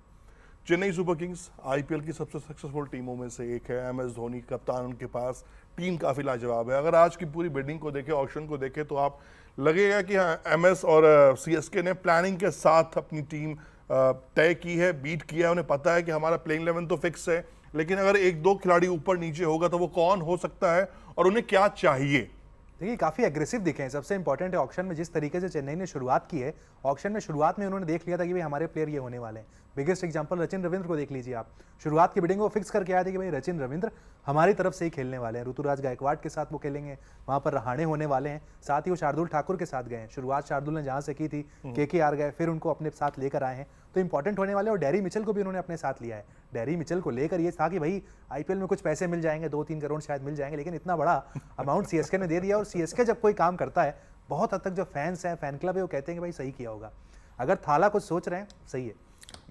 चेन्नई सुपर किंग्स आईपीएल की सबसे सक्सेसफुल टीमों में से एक है। MS धोनी कप्तान, उनके पास टीम काफ़ी लाजवाब है। अगर आज की पूरी बिडिंग को देखें, ऑक्शन को देखें, तो आप लगेगा कि हाँ MS और CSK ने प्लानिंग के साथ अपनी टीम तय की है, बीट किया है। उन्हें पता है कि हमारा प्लेइंग 11 तो फिक्स है, लेकिन अगर एक दो खिलाड़ी ऊपर नीचे होगा तो वो कौन हो सकता है और उन्हें क्या चाहिए। देखिए काफी एग्रेसिव दिखे हैं। सबसे इंपॉर्टेंट है ऑक्शन में जिस तरीके से चेन्नई ने शुरुआत की है, ऑक्शन में शुरुआत में उन्होंने देख लिया था कि भाई हमारे प्लेयर ये होने वाले हैं। बिगेस्ट एग्जांपल रचिन रविंद्र को देख लीजिए आप, शुरुआत की बिडिंग वो फिक्स करके आए थे कि भाई रचिन रविंद्र हमारी तरफ से ही खेलने वाले हैं, ऋतुराज गायकवाड़ के साथ वो खेलेंगे, वहां पर रहाणे होने वाले हैं। साथ ही वो शार्दुल ठाकुर के साथ गए हैं, शुरुआत शार्दुल ने जहां से की थी KKR गए, फिर उनको अपने साथ लेकर आए हैं, तो इंपॉर्टेंट होने वाले। और डैरी मिचेल को भी उन्होंने अपने साथ लिया है। डैरी मिचेल को लेकर ये था कि भाई आईपीएल में कुछ पैसे मिल जाएंगे, 2-3 करोड़ शायद मिल जाएंगे, लेकिन इतना बड़ा अमाउंट CSK ने दे दिया। और CSK जब कोई काम करता है, बहुत हद तक जो फैंस हैं, फैन क्लब है, वो कहते हैं कि भाई सही किया होगा। अगर थाला कुछ सोच रहे हैं, सही है।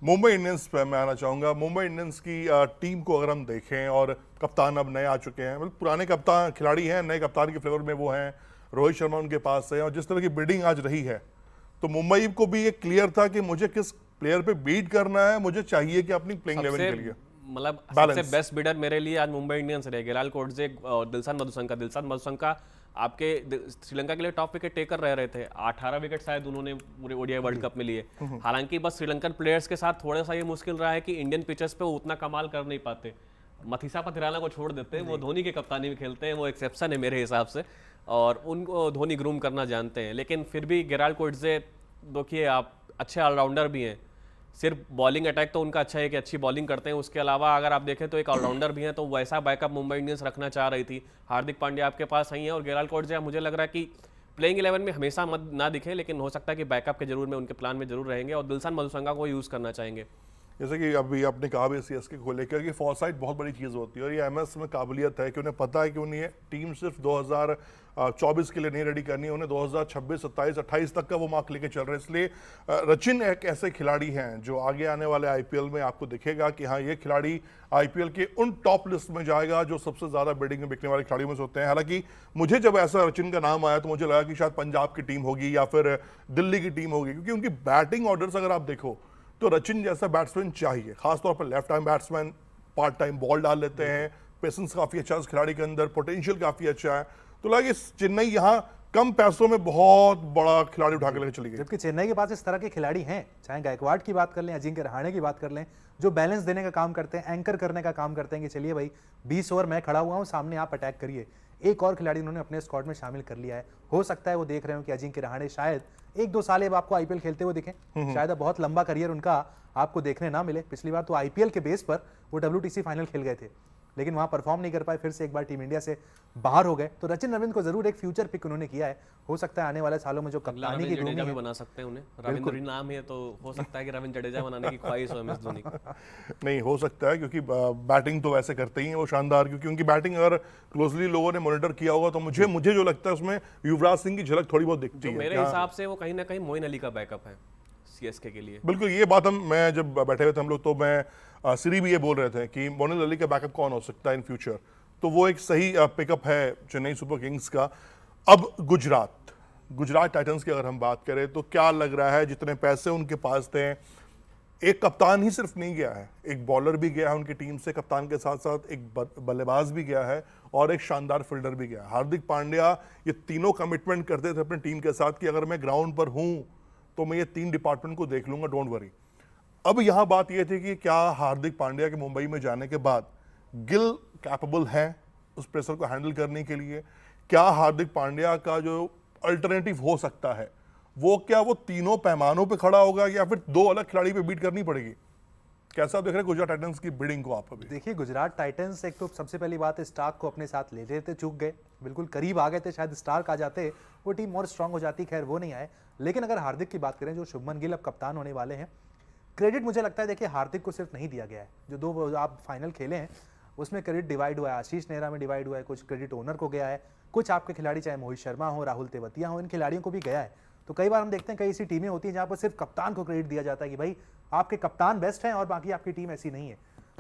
मुंबई इंडियंस पे मैं आना चाहूँगा। मुंबई इंडियंस की टीम को अगर हम देखें, और कप्तान अब नए आ चुके हैं, मतलब पुराने कप्तान खिलाड़ी हैं, नए कप्तान के फ्लेवर में वो हैं, रोहित शर्मा उनके पास है, और जिस तरह की बिडिंग आज रही है तो मुंबई को भी ये क्लियर था कि मुझे किस प्लेयर पे बीट करना है, मुझे चाहिए कि अपनी प्लेइंग 11 के लिए मतलब सबसे बेस्ट बिडर मेरे लिए आज मुंबई इंडियंस रहे। गेराल कोटजे और दिलशान मधुशंका आपके श्रीलंका के लिए टॉप विकेट टेकर रह रहे थे। 18 विकेट शायद उन्होंने पूरे ओडीआई वर्ल्ड कप में लिए। हालांकि बस श्रीलंकन प्लेयर्स के साथ थोड़ा सा ये मुश्किल रहा है कि इंडियन पिचेस पे उतना कमाल कर नहीं पाते। मथीसा पथिराना को छोड़ देते हैं, वो धोनी की कप्तानी में खेलते हैं, वो एक्सेप्शन है मेरे हिसाब से, और उनको धोनी ग्रूम करना जानते हैं। लेकिन फिर भी गेराल कोटजे देखिए आप अच्छे ऑलराउंडर भी हैं। सिर्फ बॉलिंग अटैक तो उनका अच्छा है कि अच्छी बॉलिंग करते हैं, उसके अलावा अगर आप देखें तो एक ऑलराउंडर भी हैं, तो वैसा बैकअप मुंबई इंडियंस रखना चाह रही थी। हार्दिक पांड्या आपके पास नहीं है, और गेराल कोटजे मुझे लग रहा है कि प्लेइंग 11 में हमेशा मत ना दिखे, लेकिन हो सकता है कि बैकअप के जरूर में उनके प्लान में जरूर रहेंगे, और दिलशान मधुशंका को यूज़ करना चाहेंगे। जैसे कि अभी आपने कहा भी CSK को लेकर कि फॉरसाइट बहुत बड़ी चीज़ होती है, और ये MS में काबिलियत है कि उन्हें पता है कि उन्हें टीम सिर्फ 2024 के लिए नहीं रेडी करनी है, उन्हें 2026, 27, 28 तक का वो मार्क लेके चल रहे हैं। इसलिए रचिन एक ऐसे खिलाड़ी हैं जो आगे आने वाले IPL में आपको दिखेगा कि हाँ ये खिलाड़ी IPL के उन टॉप लिस्ट में जाएगा जो सबसे ज़्यादा बिडिंग में बिकने वाले खिलाड़ियों में से होते हैं। हालांकि मुझे जब ऐसा रचिन का नाम आया तो मुझे लगा कि शायद पंजाब की टीम होगी या फिर दिल्ली की टीम होगी, क्योंकि उनकी बैटिंग ऑर्डर्स अगर आप देखो तो रचिन जैसा बैट्समैन चाहिए, खासतौर पर left arm batsman, part time ball डाल लेते हैं, पेसेंस काफ़ी अच्छा है इस खिलाड़ी के अंदर, पोटेंशियल काफ़ी अच्छा है। तो लगा कि चेन्नई यहाँ कम पैसों में बहुत बड़ा खिलाड़ी उठा के लेकर चली गई। जबकि चेन्नई के पास इस तरह के खिलाड़ी हैं, चाहे गायकवाड़ की बात कर लें, अजिंक्य रहाणे की बात कर लें, जो बैलेंस देने का काम करते हैं, एंकर करने का काम करते हैं कि चलिए भाई 20 ओवर मैं खड़ा हुआ हूँ, सामने आप अटैक करिए। एक और खिलाड़ी उन्होंने अपने स्क्वाड में शामिल कर लिया है। हो सकता है वो देख रहे हो कि अजिंक्य रहाणे शायद 1-2 साल अब आपको IPL खेलते हुए दिखें, शायद अब बहुत लंबा करियर उनका आपको देखने ना मिले। पिछली बार तो IPL के बेस पर वो WTC फाइनल खेल गए थे, लेकिन वहां परफॉर्म नहीं कर पाए, फिर से एक बार टीम इंडिया से बाहर हो गए। तो रचिन रविंद्र को जरूर एक फ्यूचर पिक उन्होंने किया है, हो सकता है आने वाले सालों में जो कप्तानी की धूम भी बना सकते हैं उन्हें, रविंद्र ही नाम है तो हो सकता है कि रविंद्र जडेजा बनाने की ख्वाहिश हो एमएस धोनी की। नहीं हो सकता है, क्योंकि बैटिंग तो वैसे करते ही हैं वो शानदार, क्योंकि उनकी बैटिंग अगर क्लोजली लोगों ने मॉनिटर किया होगा तो मुझे जो लगता है उसमें युवराज सिंह की झलक थोड़ी बहुत दिखती है। मेरे हिसाब से वो कहीं ना कहीं मोइन अली का बैकअप है सीएसके के लिए। बिल्कुल, ये बात मैं जब बैठे हुए थे हम लोग तो मैं सिरी भी ये बोल रहे थे कि मोइन अली का बैकअप कौन हो सकता है इन फ्यूचर, तो वो एक सही पिकअप है चेन्नई सुपर किंग्स का। अब गुजरात टाइटंस की अगर हम बात करें तो क्या लग रहा है, जितने पैसे उनके पास थे, एक कप्तान ही सिर्फ नहीं गया है, एक बॉलर भी गया है उनकी टीम से, कप्तान के साथ साथ एक बल्लेबाज भी गया है और एक शानदार फील्डर भी गया है। हार्दिक पांड्या ये तीनों कमिटमेंट करते थे अपनी टीम के साथ कि अगर मैं ग्राउंड पर हूं तो मैं ये 3 डिपार्टमेंट को देख लूंगा, डोंट वरी। अब यहां बात यह थी कि क्या हार्दिक पांड्या के मुंबई में जाने के बाद गिल कैपेबल है उस प्रेशर को हैंडल करने के लिए? क्या हार्दिक पांड्या का जो अल्टरनेटिव हो सकता है वो तीनों पैमानों पे खड़ा होगा या फिर 2 अलग खिलाड़ी पे बीट करनी पड़ेगी? कैसा देख रहे हैं गुजरात टाइटंस की बिडिंग को आप? अभी देखिए, गुजरात टाइटंस एक तो सबसे पहली बात है स्टार्क को अपने साथ ले लेते, चूक गए, बिल्कुल करीब आ गए थे, शायद स्टार्क आ जाते वो टीम और स्ट्रांग हो जाती, खैर वो नहीं आए। लेकिन अगर हार्दिक की बात करें, जो शुभमन गिल अब कप्तान होने वाले हैं, क्रेडिट मुझे लगता है देखिए हार्दिक को सिर्फ नहीं दिया गया है। जो 2 आप फाइनल खेले हैं उसमें क्रेडिट डिवाइड हुआ है, आशीष नेहरा में डिवाइड हुआ है, कुछ क्रेडिट ओनर को गया है, कुछ आपके खिलाड़ी चाहे मोहित शर्मा हो, राहुल तेवतिया हो, इन खिलाड़ियों को भी गया है। तो कई बार हम देखते हैं कई ऐसी टीमें होती हैं जहां पर सिर्फ कप्तान को क्रेडिट दिया जाता है कि भाई आपके कप्तान बेस्ट हैं और बाकी आपकी टीम ऐसी नहीं है।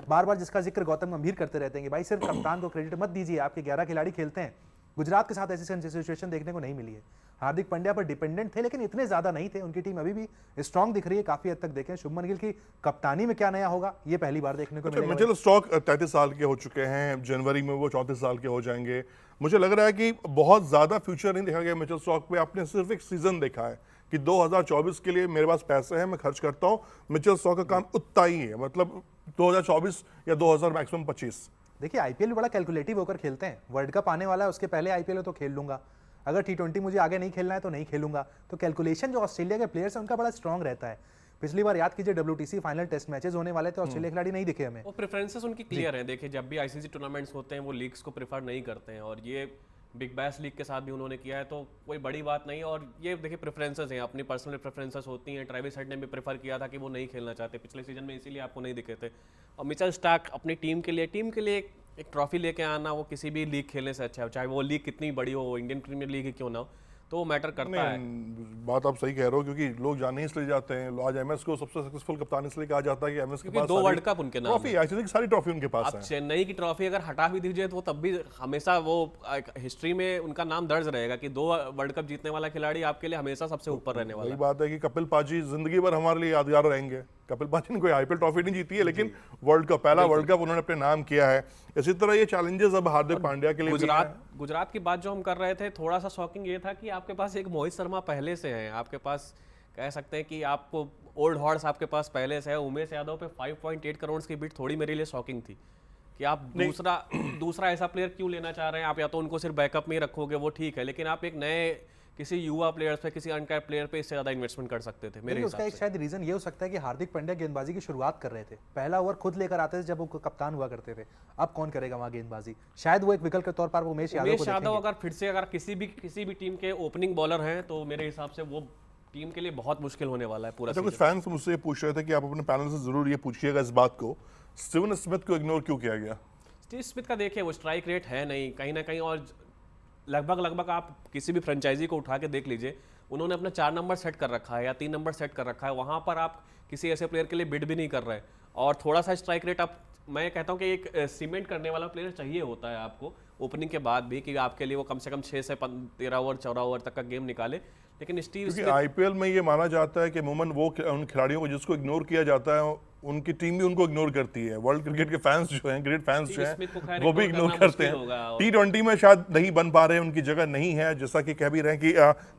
बार बार जिसका जिक्र गौतम गंभीर करते रहते हैं कि भाई सिर्फ कप्तान को क्रेडिट मत दीजिए, आपके 11 खिलाड़ी खेलते हैं। गुजरात के साथ ऐसी सिचुएशन देखने को नहीं मिली है। हार्दिक पांड्या पर डिपेंडेंट थे लेकिन इतने ज्यादा नहीं थे, उनकी टीम अभी भी स्ट्रांग दिख रही है काफी हद तक। देखें शुभमन गिल की कप्तानी में क्या नया होगा ये पहली बार देखने को मिलेगा। मिचेल स्टार्क 33 साल के हो चुके हैं, जनवरी में वो 34 साल के हो जाएंगे। मुझे लग रहा है कि बहुत ज्यादा फ्यूचर नहीं देखा गया मिचेल स्टार्क पे। आपने सिर्फ एक सीजन देखा है कि 2024 के लिए मेरे पास पैसे हैं, मैं खर्च करता हूं। मिचेल स्टार्क का काम उतना ही है, मतलब 2024 या 2000 मैक्सिमम 25। देखिए आईपीएल बड़ा कैलकुलेटिव होकर खेलते हैं, वर्ल्ड कप आने वाला है उसके पहले आईपीएल है तो खेल लूंगा, अगर टी20 मुझे आगे नहीं खेलना है तो नहीं खेलूंगा। तो कैलकुलेशन जो ऑस्ट्रेलिया के प्लेयर्स हैं उनका बड़ा स्ट्रांग रहता है। पिछली बार याद कीजिए WTC फाइनल टेस्ट मैचेस होने वाले थे, ऑस्ट्रेलिया खिलाड़ी नहीं दिखे हमें। वो प्रेफरेंसेस उनकी क्लियर है। देखिए जब भी आईसीसी टूर्नामेंट्स होते हैं वो लीग्स को प्रेफर नहीं करते हैं, और ये बिग बैश लीग के साथ भी उन्होंने किया है, तो कोई बड़ी बात नहीं। और ये देखिए प्रेफरेंसेस हैं, अपनी पर्सनल प्रेफरेंसेस होती हैं। ट्रेविस हेड ने भी प्रेफर किया था कि वो नहीं खेलना चाहते पिछले सीजन में, इसीलिए आपको नहीं दिखे थे। और मिचेल स्टार्क अपनी टीम के लिए एक ट्रॉफी लेके आना, वो किसी भी लीग खेलने से अच्छा है, चाहे वो लीग कितनी बड़ी हो, इंडियन प्रीमियर लीग ही क्यों ना हो, तो वो मैटर करता है। बात आप सही कह रहे हो, क्योंकि लोग जाने इसलिए जाते हैं। आज एमएस को सबसे सक्सेसफुल कप्तान इसलिए कहा जाता है कि एमएस के पास 2 वर्ल्ड कप उनके नाम ट्रॉफी, एक्चुअली सारी ट्रॉफी उनके पास है। चेन्नई की ट्रॉफी अगर हटा भी दीजिए तो तब भी हमेशा वो हिस्ट्री में उनका नाम दर्ज रहेगा कि 2 वर्ल्ड कप जीतने वाला खिलाड़ी आपके लिए हमेशा सबसे ऊपर रहने वाला। वही बात है कि कपिल पाजी जिंदगी भर हमारे लिए यादगार रहेंगे। कपिल पाजी ने कोई आईपीएल ट्रॉफी नहीं जीती है, लेकिन वर्ल्ड कप, पहला वर्ल्ड कप उन्होंने अपने नाम किया है। इसी तरह ये चैलेंजेस अब हार्दिक पांड्या के लिए गुजरात की बात जो हम कर रहे थे, थोड़ा सा शॉकिंग ये था कि आपके पास एक मोहित शर्मा पहले से है, आपके पास कह सकते हैं कि आपको ओल्ड हॉर्स आपके पास पहले से है। उमेश यादव पे 5.8 करोड़ की बिड थोड़ी मेरे लिए शॉकिंग थी कि आप दूसरा ऐसा प्लेयर क्यों लेना चाह रहे हैं। आप या तो उनको सिर्फ बैकअप में ही रखोगे वो ठीक है, लेकिन आप एक नए किसी युवा प्लेयर्स पे, किसी अनकैप्ड प्लेयर पे इससे ज्यादा इन्वेस्टमेंट कर सकते थे मेरे हिसाब से। उसका एक शायद रीजन ये हो सकता है कि हार्दिक पांड्या गेंदबाजी की शुरुआत कर रहे थे, पहला ओवर खुद लेकर आते थे जब वो कप्तान हुआ करते थे। अब कौन करेगा वहां गेंदबाजी, शायद वो एक विकल्प के तौर पर उमेश यादव अगर फिर से अगर किसी भी टीम के ओपनिंग बॉलर हैं तो मेरे हिसाब से वो टीम के लिए बहुत मुश्किल होने वाला है पूरा। कुछ फैंस मुझसे पूछ रहे थे कि आप अपने पैनल से जरूर ये पूछिएगा इस बात को, स्टीवन स्मिथ को इग्नोर क्यों किया गया? स्टीव स्मिथ का देखिए वो स्ट्राइक रेट है नहीं कहीं ना कहीं, और लगभग आप किसी भी फ्रेंचाइजी को उठा के देख लीजिए, उन्होंने अपना 4 नंबर सेट कर रखा है या 3 नंबर सेट कर रखा है, वहाँ पर आप किसी ऐसे प्लेयर के लिए बिड भी नहीं कर रहे। और थोड़ा सा स्ट्राइक रेट आप, मैं कहता हूँ कि एक सीमेंट करने वाला प्लेयर चाहिए होता है आपको ओपनिंग के बाद भी, कि आपके लिए वो कम से कम 6 से 13 ओवर 14 ओवर तक का गेम निकाले। लेकिन स्टीव आईपीएल में ये माना जाता है कि अमूमन वो उन खिलाड़ियों को जिसको इग्नोर किया जाता है उनकी टीम भी उनको इग्नोर करती है। वर्ल्ड क्रिकेट के फैंस जो हैं, ग्रेट फैंस जो हैं, वो भी इग्नोर करते हैं। टी20 में शायद नहीं बन पा रहे, उनकी जगह नहीं है, जैसा कि कह भी रहे हैं कि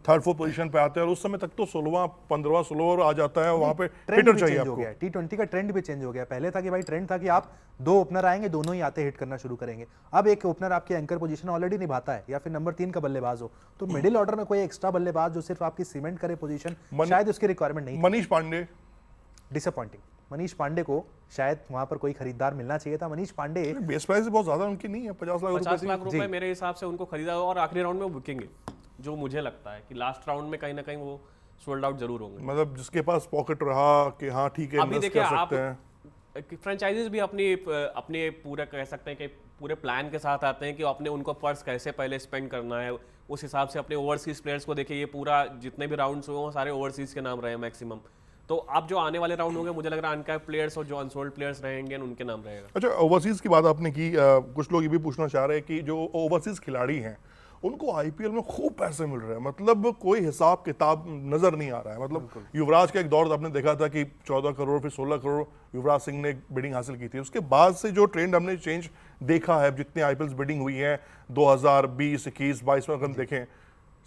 3rd 4th पोजीशन पे आते हैं, और उस समय तक तो 16वां 15वां 16 ओवर आ जाता है, वहां पे हिटर चाहिए आपको। टी20 का ट्रेंड भी चेंज हो गया। पहले था कि भाई ट्रेंड था कि आप 2 ओपनर आएंगे, दोनों ही आते हिट करना शुरू करेंगे। अब एक ओपनर आपकी एंकर पोजीशन ऑलरेडी निभाता है या फिर नंबर 3 का बल्लेबाज हो, तो मिडिल ऑर्डर में कोई एक्स्ट्रा बल्लेबाज जो सिर्फ आपकी सीमेंट करे पोजीशन, शायद उसकी रिक्वायरमेंट नहीं। मनीष पांडे डिसअपॉइंटिंग। मनीष पांडे को शायद वहां पर कोई खरीदार मिलना चाहिए था। मनीष पांडे बेस प्राइस बहुत ज्यादा उनकी नहीं है, 50 लाख रुपए मेरे हिसाब से उनको खरीदा और आखिरी राउंड में वो बिकेंगे, जो मुझे लगता है कि लास्ट राउंड में कहीं ना कहीं वो सोल्ड आउट जरूर होंगे। मतलब जिसके पास पॉकेट रहा कि हाँ ठीक है, अभी देखिए आप फ्रेंचाइजीज भी अपने पूरा कह सकते हैं कि पूरे प्लान के साथ आते हैं कि अपने उनको पर्स कैसे पहले स्पेंड करना है, उस हिसाब से अपने ओवरसीज प्लेयर्स को देखिए। ये पूरा जितने भी राउंड्स हुए वो सारे ओवरसीज के नाम रहे हैं मैक्सिमम। तो अब जो आने वाले राउंड होंगे मुझे लग रहा है अनकैप्ड प्लेयर्स और जो अनसोल्ड प्लेयर्स रहेंगे उनके नाम रहेगा। अच्छा, ओवरसीज की बात आपने की, कुछ लोग ये भी पूछना चाह रहे हैं कि जो ओवरसीज खिलाड़ी हैं उनको आईपीएल में खूब पैसे मिल रहे हैं, मतलब कोई हिसाब किताब नजर नहीं आ रहा है। मतलब युवराज का एक दौर आपने देखा था कि 14 करोड़ फिर 16 करोड़ युवराज सिंह ने बिडिंग हासिल की थी। उसके बाद से जो ट्रेंड हमने चेंज देखा है, जितने आईपीएल बिडिंग हुई है 2020, 21, 22 में अगर हम देखें,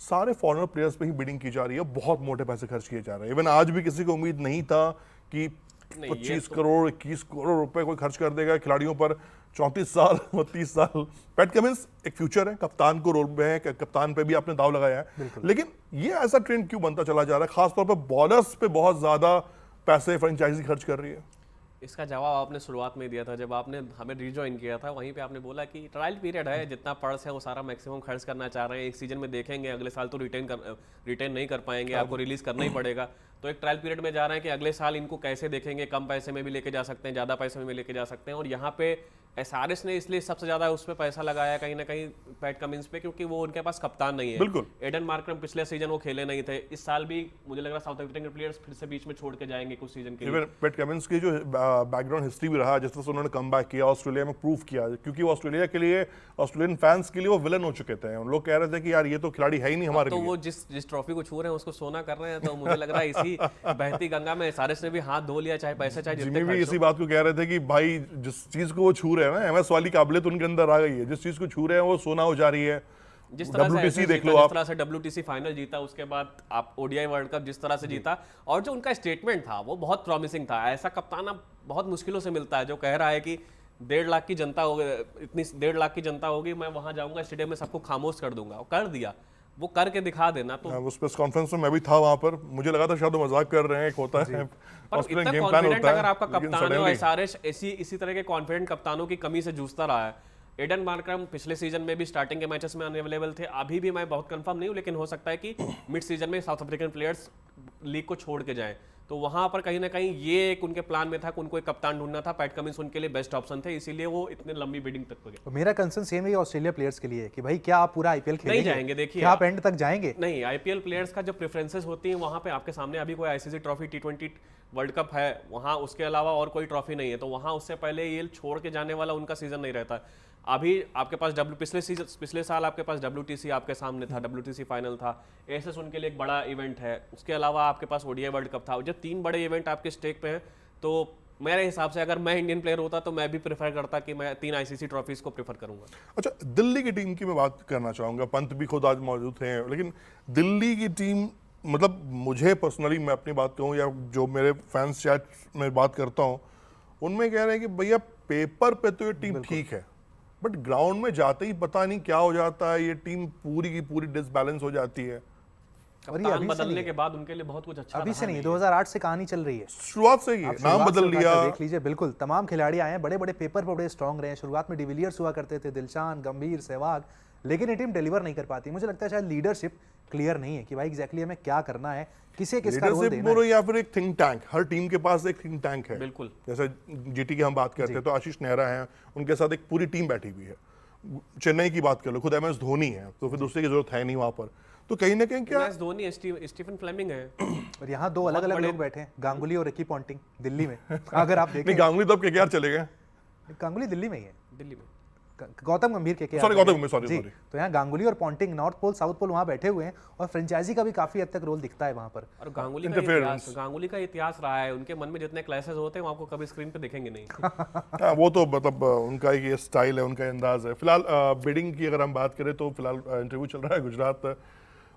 सारे फॉरेनर प्लेयर्स पे ही बिडिंग की जा रही है, बहुत मोटे पैसे खर्च किए जा रहे हैं। इवन आज भी किसी को उम्मीद नहीं था कि 25 करोड़ 21 करोड़ रुपए कोई खर्च कर देगा खिलाड़ियों पर। 34 साल और 30 साल। पैट कमिंस एक फ्यूचर है, कप्तान को रोल में है, कप्तान पे भी आपने दाव लगाया है, लेकिन ये ऐसा ट्रेंड क्यों बनता चला जा रहा है, खासतौर पर बॉलर्स पे बहुत ज्यादा पैसे फ्रेंचाइजी खर्च कर रही है? इसका जवाब आपने शुरुआत में दिया था जब आपने हमें रिजॉइन किया था, वहीं पे आपने बोला कि ट्रायल पीरियड है, जितना पर्स है वो सारा मैक्सिमम खर्च करना चाह रहे हैं, एक सीजन में देखेंगे, अगले साल तो रिटेन नहीं कर पाएंगे, आपको रिलीज करना ही पड़ेगा। तो एक ट्रायल पीरियड में जा रहे हैं कि अगले साल इनको कैसे देखेंगे, कम पैसे में भी लेके जा सकते हैं, ज़्यादा पैसे में भी लेके जा सकते हैं। और यहाँ पे एसआरएस ने इसलिए सबसे ज़्यादा उस पर पैसा लगाया कहीं ना कहीं पैट कमिंस पे, क्योंकि वो उनके पास कप्तान नहीं है। बिल्कुल। एडन मार्करम पिछले सीजन वो खेले नहीं थे, इस साल भी मुझे लग रहा है साउथ अफ्रीकन प्लेयर्स फिर से बीच में छोड़ के जाएंगे कुछ सीजन के लिए। पैट कमिंस की जो बैकग्राउंड हिस्ट्री भी रहा, जिस तरह से उन्होंने कम बैक किया, ऑस्ट्रेलिया में प्रूव किया, क्योंकि वो ऑस्ट्रेलिया के लिए, ऑस्ट्रेलियन फैंस के लिए वो विलन हो चुके थे। लोग कह रहे थे कि यार ये तो खिलाड़ी है ही नहीं हमारे तो लिए। वो जिस ट्रॉफी को छू रहे हैं उसको सोना कर रहे हैं, तो मुझे लग रहा है इसी बहती गंगा में एसआरएस ने भी हाथ धो लिया, चाहे पैसे चाहे जितने भी इसी बात को कह रहे थे कि भाई जिस चीज को वो छू रहे हैं ना, एमएस वाली काबिलियत उनके अंदर आ गई है, जिस चीज को छू रहे हैं वो सोना हो जा रही है। जिस तरह WTC देख लो जिस आप, तरह से WTC फाइनल जीता, उसके बाद आप ओडीआई वर्ल्ड कप जिस तरह से जीता, और जो उनका स्टेटमेंट था वो बहुत प्रॉमिसिंग था। ऐसा कप्तान अब बहुत मुश्किलों से मिलता है जो कह रहा है कि 1.5 लाख की जनता होगी, इतनी 1.5 लाख की जनता होगी, मैं वहां जाऊंगा स्टेडियम में सबको खामोश कर दूंगा। और कर दिया, वो करके दिखा देना। तो उस प्रेस कॉन्फ्रेंस में मैं भी था वहां पर, मुझे लगा था शायद वो मजाक कर रहे हैं, एक होता है इतना कॉन्फिडेंट अगर आपका कप्तान है, एसआरएच इसी तरह के कॉन्फिडेंट कप्तानों की कमी से जूझता रहा है। एडन मार्करम पिछले सीजन में भी स्टार्टिंग के मैचेस में अनअवेलेबल थे, अभी भी मैं बहुत कंफर्म नहीं हूं, लेकिन हो सकता है कि मिड सीजन में साउथ अफ्रीकन प्लेयर्स लीग को छोड़ के जाएं। तो वहां पर कहीं ना कहीं ये एक उनके प्लान में था कि उनको एक कप्तान ढूंढना था। पैट कमिंस उनके लिए बेस्ट ऑप्शन थे, इसीलिए वो इतने लंबी बिडिंग तक गए। तो मेरा कंसर्न सेम है ऑस्ट्रेलिया प्लेयर्स के लिए कि भाई क्या आप पूरा आईपीएल खेलेंगे? नहीं जाएंगे, देखिए क्या आप एंड तक जाएंगे? नहीं, आईपीएल प्लेयर्स का जो प्रेफरेंसेस होती है वहां पे आपके सामने अभी कोई ICC trophy, T20 world cup है वहां, उसके अलावा और कोई ट्रॉफी नहीं है, तो वहां उससे पहले ये छोड़ के जाने वाला उनका सीजन नहीं रहता। अभी आपके पास पिछले साल आपके पास WTC आपके सामने था, WTC फाइनल था, एसएस उनके लिए एक बड़ा इवेंट है, उसके अलावा आपके पास ओडीआई वर्ल्ड कप था। जब 3 बड़े इवेंट आपके स्टेक पे हैं, तो मेरे हिसाब से अगर मैं इंडियन प्लेयर होता तो मैं भी प्रेफर करता कि मैं 3 आईसीसी ट्रॉफीज को प्रेफर करूंगा। अच्छा, दिल्ली की टीम की मैं बात करना चाहूंगा, पंत भी खुद आज मौजूद थे, लेकिन दिल्ली की टीम, मतलब मुझे पर्सनली, मैं अपनी बात कहूँ या जो मेरे फैंस चैट में बात करता हूँ, उनमें कह रहे हैं कि भैया पेपर पे तो ये टीम ठीक है, बट ग्राउंड में जाते ही पता नहीं क्या हो जाता है, ये टीम पूरी की पूरी डिसबैलेंस हो जाती है। कप्तान बदलने के बाद उनके लिए बहुत कुछ अच्छा अभी से नहीं, 2008 से कहानी चल रही है, शुरुआत से ही नाम बदल लिया। देख लीजिए, बिल्कुल तमाम खिलाड़ी आए हैं, बड़े बड़े पेपर पर बड़े स्ट्रांग रहे हैं। शुरुआत में डिविलियर्स हुआ करते थे, दिलशान, गंभीर, सहवाग, लेकिन ये टीम डिलीवर नहीं कर पाती। मुझे लगता है शायद लीडरशिप क्लियर नहीं है कि भाई एग्जैक्टली हमें क्या करना है, किसे किसका रोल देना है। या फिर एक थिंक टैंक, हर टीम के पास एक थिंक टैंक है। बिल्कुल, जैसे जीटी की हम बात करते हैं तो आशीष नेहरा है, उनके साथ एक पूरी टीम बैठी हुई है। चेन्नई की बात कर लो, खुद MS धोनी है, तो फिर दूसरे की जरूरत है नहीं वहां पर। तो कहीं ना कहीं क्या MS धोनी, स्टीफन फ्लेमिंग है, और यहाँ 2 अलग अलग लोग बैठे हैं, गांगुली और रिकी पॉन्टिंग दिल्ली में। अगर आप देखें, गांगुली तो अब KKR चले गए, गांगुली दिल्ली में ही है, दिल्ली में गौतम गंभीर के सॉरी। तो यहाँ गांगुली और Ponting north pole south pole वहाँ बैठे हुए हैं, और फ्रेंचाइजी का भी काफी हद तक रोल दिखता है वहाँ पर। और गांगुली का इतिहास रहा है, उनके मन में जितने क्लैशेस होते हैं वो आपको कभी स्क्रीन पे दिखेंगे नहीं। वो तो मतलब उनका ये स्टाइल है, उनका अंदाज है। फिलहाल बिडिंग की अगर हम बात करें तो फिलहाल इंटरव्यू चल रहा है गुजरात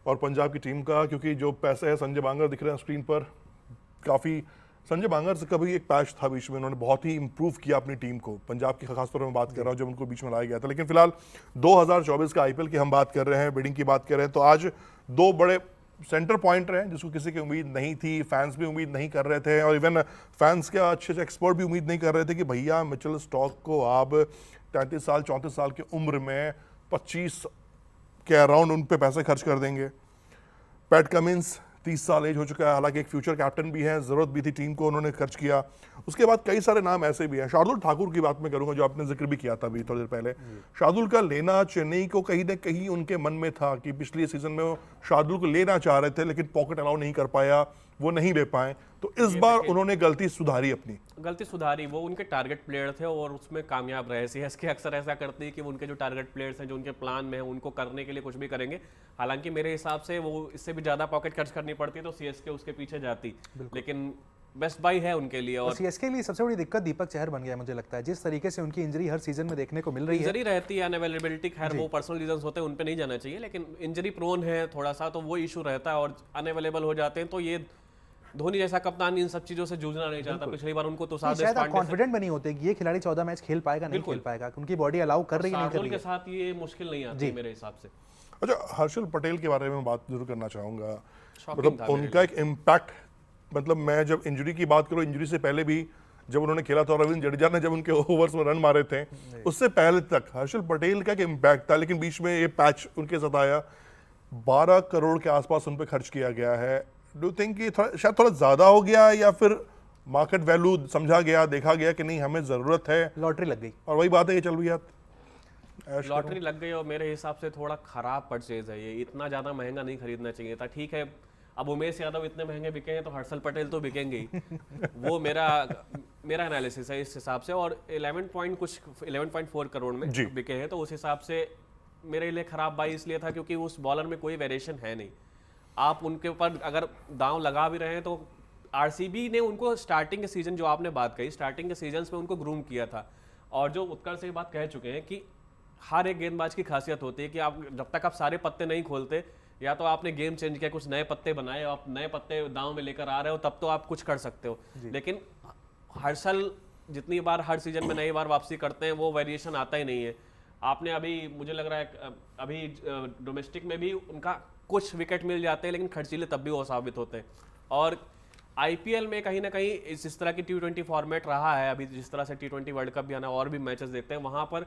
और पंजाब की टीम का, क्योंकि जो पैसे है संजय बांगर दिख रहे हैं स्क्रीन पर, काफ़ी संजय बांगर से कभी एक पैच था बीच में, उन्होंने बहुत ही इंप्रूव किया अपनी टीम को। पंजाब की खासतौर पर मैं बात कर रहा हूँ जब उनको बीच में लाया गया था। लेकिन फिलहाल 2024 का IPL की हम बात कर रहे हैं, बिडिंग की बात कर रहे हैं, तो आज 2 बड़े सेंटर पॉइंट रहे जिसको किसी की उम्मीद नहीं थी, फैंस भी उम्मीद नहीं कर रहे थे, और इवन फैंस के अच्छे एक्सपर्ट भी उम्मीद नहीं कर रहे थे कि भैया मिचेल स्टॉक को आप 33 साल 34 साल की उम्र में 25 के अराउंड उन पे पैसे खर्च कर देंगे। पैट कमिंस 30 साल एज हो चुका है, हालांकि एक फ्यूचर कैप्टन भी है, ज़रूरत भी थी टीम को, उन्होंने खर्च किया। उसके बाद कई सारे नाम ऐसे भी हैं। शार्दुल ठाकुर की बात मैं करूंगा जो आपने जिक्र भी किया था अभी थोड़ी देर पहले। शार्दुल का लेना चेन्नई को कहीं ना कहीं उनके मन में था कि पिछले सीजन में वो शार्दुल को लेना चाह रहे थे, लेकिन पॉकेट अलाउ नहीं कर पाया, वो नहीं ले पाए। तो इस बार उन्होंने गलती सुधारी, अपनी गलती सुधारी। वो उनके टारगेट प्लेयर थे और उसमें कामयाब रहे। सीएसके अक्सर ऐसा करती है कि उनके जो टारगेट प्लेयर्स हैं, जो उनके प्लान में है, उनको करने के लिए कुछ भी करेंगे। हालांकि मेरे हिसाब से वो इससे भी ज़्यादा पॉकेट खर्च करनी पड़ती तो सीएसके उसके पीछे जाती, लेकिन बेस्ट बाई है उनके लिए। और सीएसके के लिए सबसे बड़ी दिक्कत दीपक चहर बन गया मुझे लगता है, जिस तरीके से उनकी इंजरी हर सीजन में देखने को मिल रही है। इंजरी रहती है, अनअवेलेबिलिटी, खैर वो पर्सनल रीजंस होते हैं, उन पे नहीं जाना चाहिए, लेकिन इंजरी प्रोन है थोड़ा सा, तो वो इशू रहता है। और अनअवेलेबल हो जाते हैं तो ये धोनी जैसा कप्तान इन सब चीजों से जूझना नहीं चाहता। पिछली बार उनको तो शायद आप कॉन्फिडेंट बनी होते कि ये खिलाड़ी 14 मैच खेल पाएगा नहीं खेल पाएगा, उनकी बॉडी अलाउ कर रही है नहीं कर रही है। के साथ ये मुश्किल नहीं आती मेरे हिसाब से। अच्छा, हर्षल पटेल के बारे में बात जरूर करना चाहूंगा। मतलब उनका एक इम्पैक्ट, मतलब मैं जब इंजरी की बात करूँ, इंजरी से पहले भी जब उन्होंने खेला था, रविंद्र जडेजा ने जब उनके ओवर्स में रन मारे थे, उससे पहले तक हर्षल पटेल का एक इम्पैक्ट था। लेकिन बीच में ये पैच उनके साथ आया, 12 करोड़ के आसपास उन पर खर्च किया गया है। डू थिंक कि शायद थोड़ा ज्यादा हो गया, या फिर मार्केट वैल्यू समझा गया, देखा गया कि नहीं हमें जरूरत है, लॉटरी लग गई। और वही बात है कि चल भैया लॉटरी लग गई, और मेरे हिसाब से थोड़ा खराब परचेज है ये। इतना ज्यादा महंगा नहीं खरीदना चाहिए था। ठीक है, अब उमेश यादव इतने महंगे बिके हैं तो हर्षल पटेल तो बिकेंगे ही। वो मेरा एनालिसिस है इस हिसाब से। और 11.4 करोड़ में बिके हैं, तो उस हिसाब से मेरे लिए खराब बाई इसलिए था क्योंकि उस बॉलर में कोई वेरिएशन है नहीं। आप उनके ऊपर अगर दांव लगा भी रहे हैं तो आरसीबी ने उनको स्टार्टिंग के सीजन, जो आपने बात कही, स्टार्टिंग के सीजन्स में उनको ग्रूम किया था। और जो उत्कर्ष से बात कह चुके हैं कि हर एक गेंदबाज की खासियत होती है कि आप जब तक आप सारे पत्ते नहीं खोलते, या तो आपने गेम चेंज किया, कुछ नए पत्ते बनाए, आप नए पत्ते दांव में लेकर आ रहे हो, तब तो आप कुछ कर सकते हो। लेकिन हर्षल जितनी बार हर सीजन में नई बार वापसी करते हैं, वो वेरिएशन आता ही नहीं है। आपने अभी, मुझे लग रहा है अभी डोमेस्टिक में भी उनका कुछ विकेट मिल जाते हैं, लेकिन खर्चीले तब भी वो साबित होते हैं। और आईपीएल में कहीं ना कहीं इस तरह की T20 फॉर्मेट रहा है, अभी जिस तरह से T20 वर्ल्ड कप भी आना, और भी मैचेस देखते हैं, वहां पर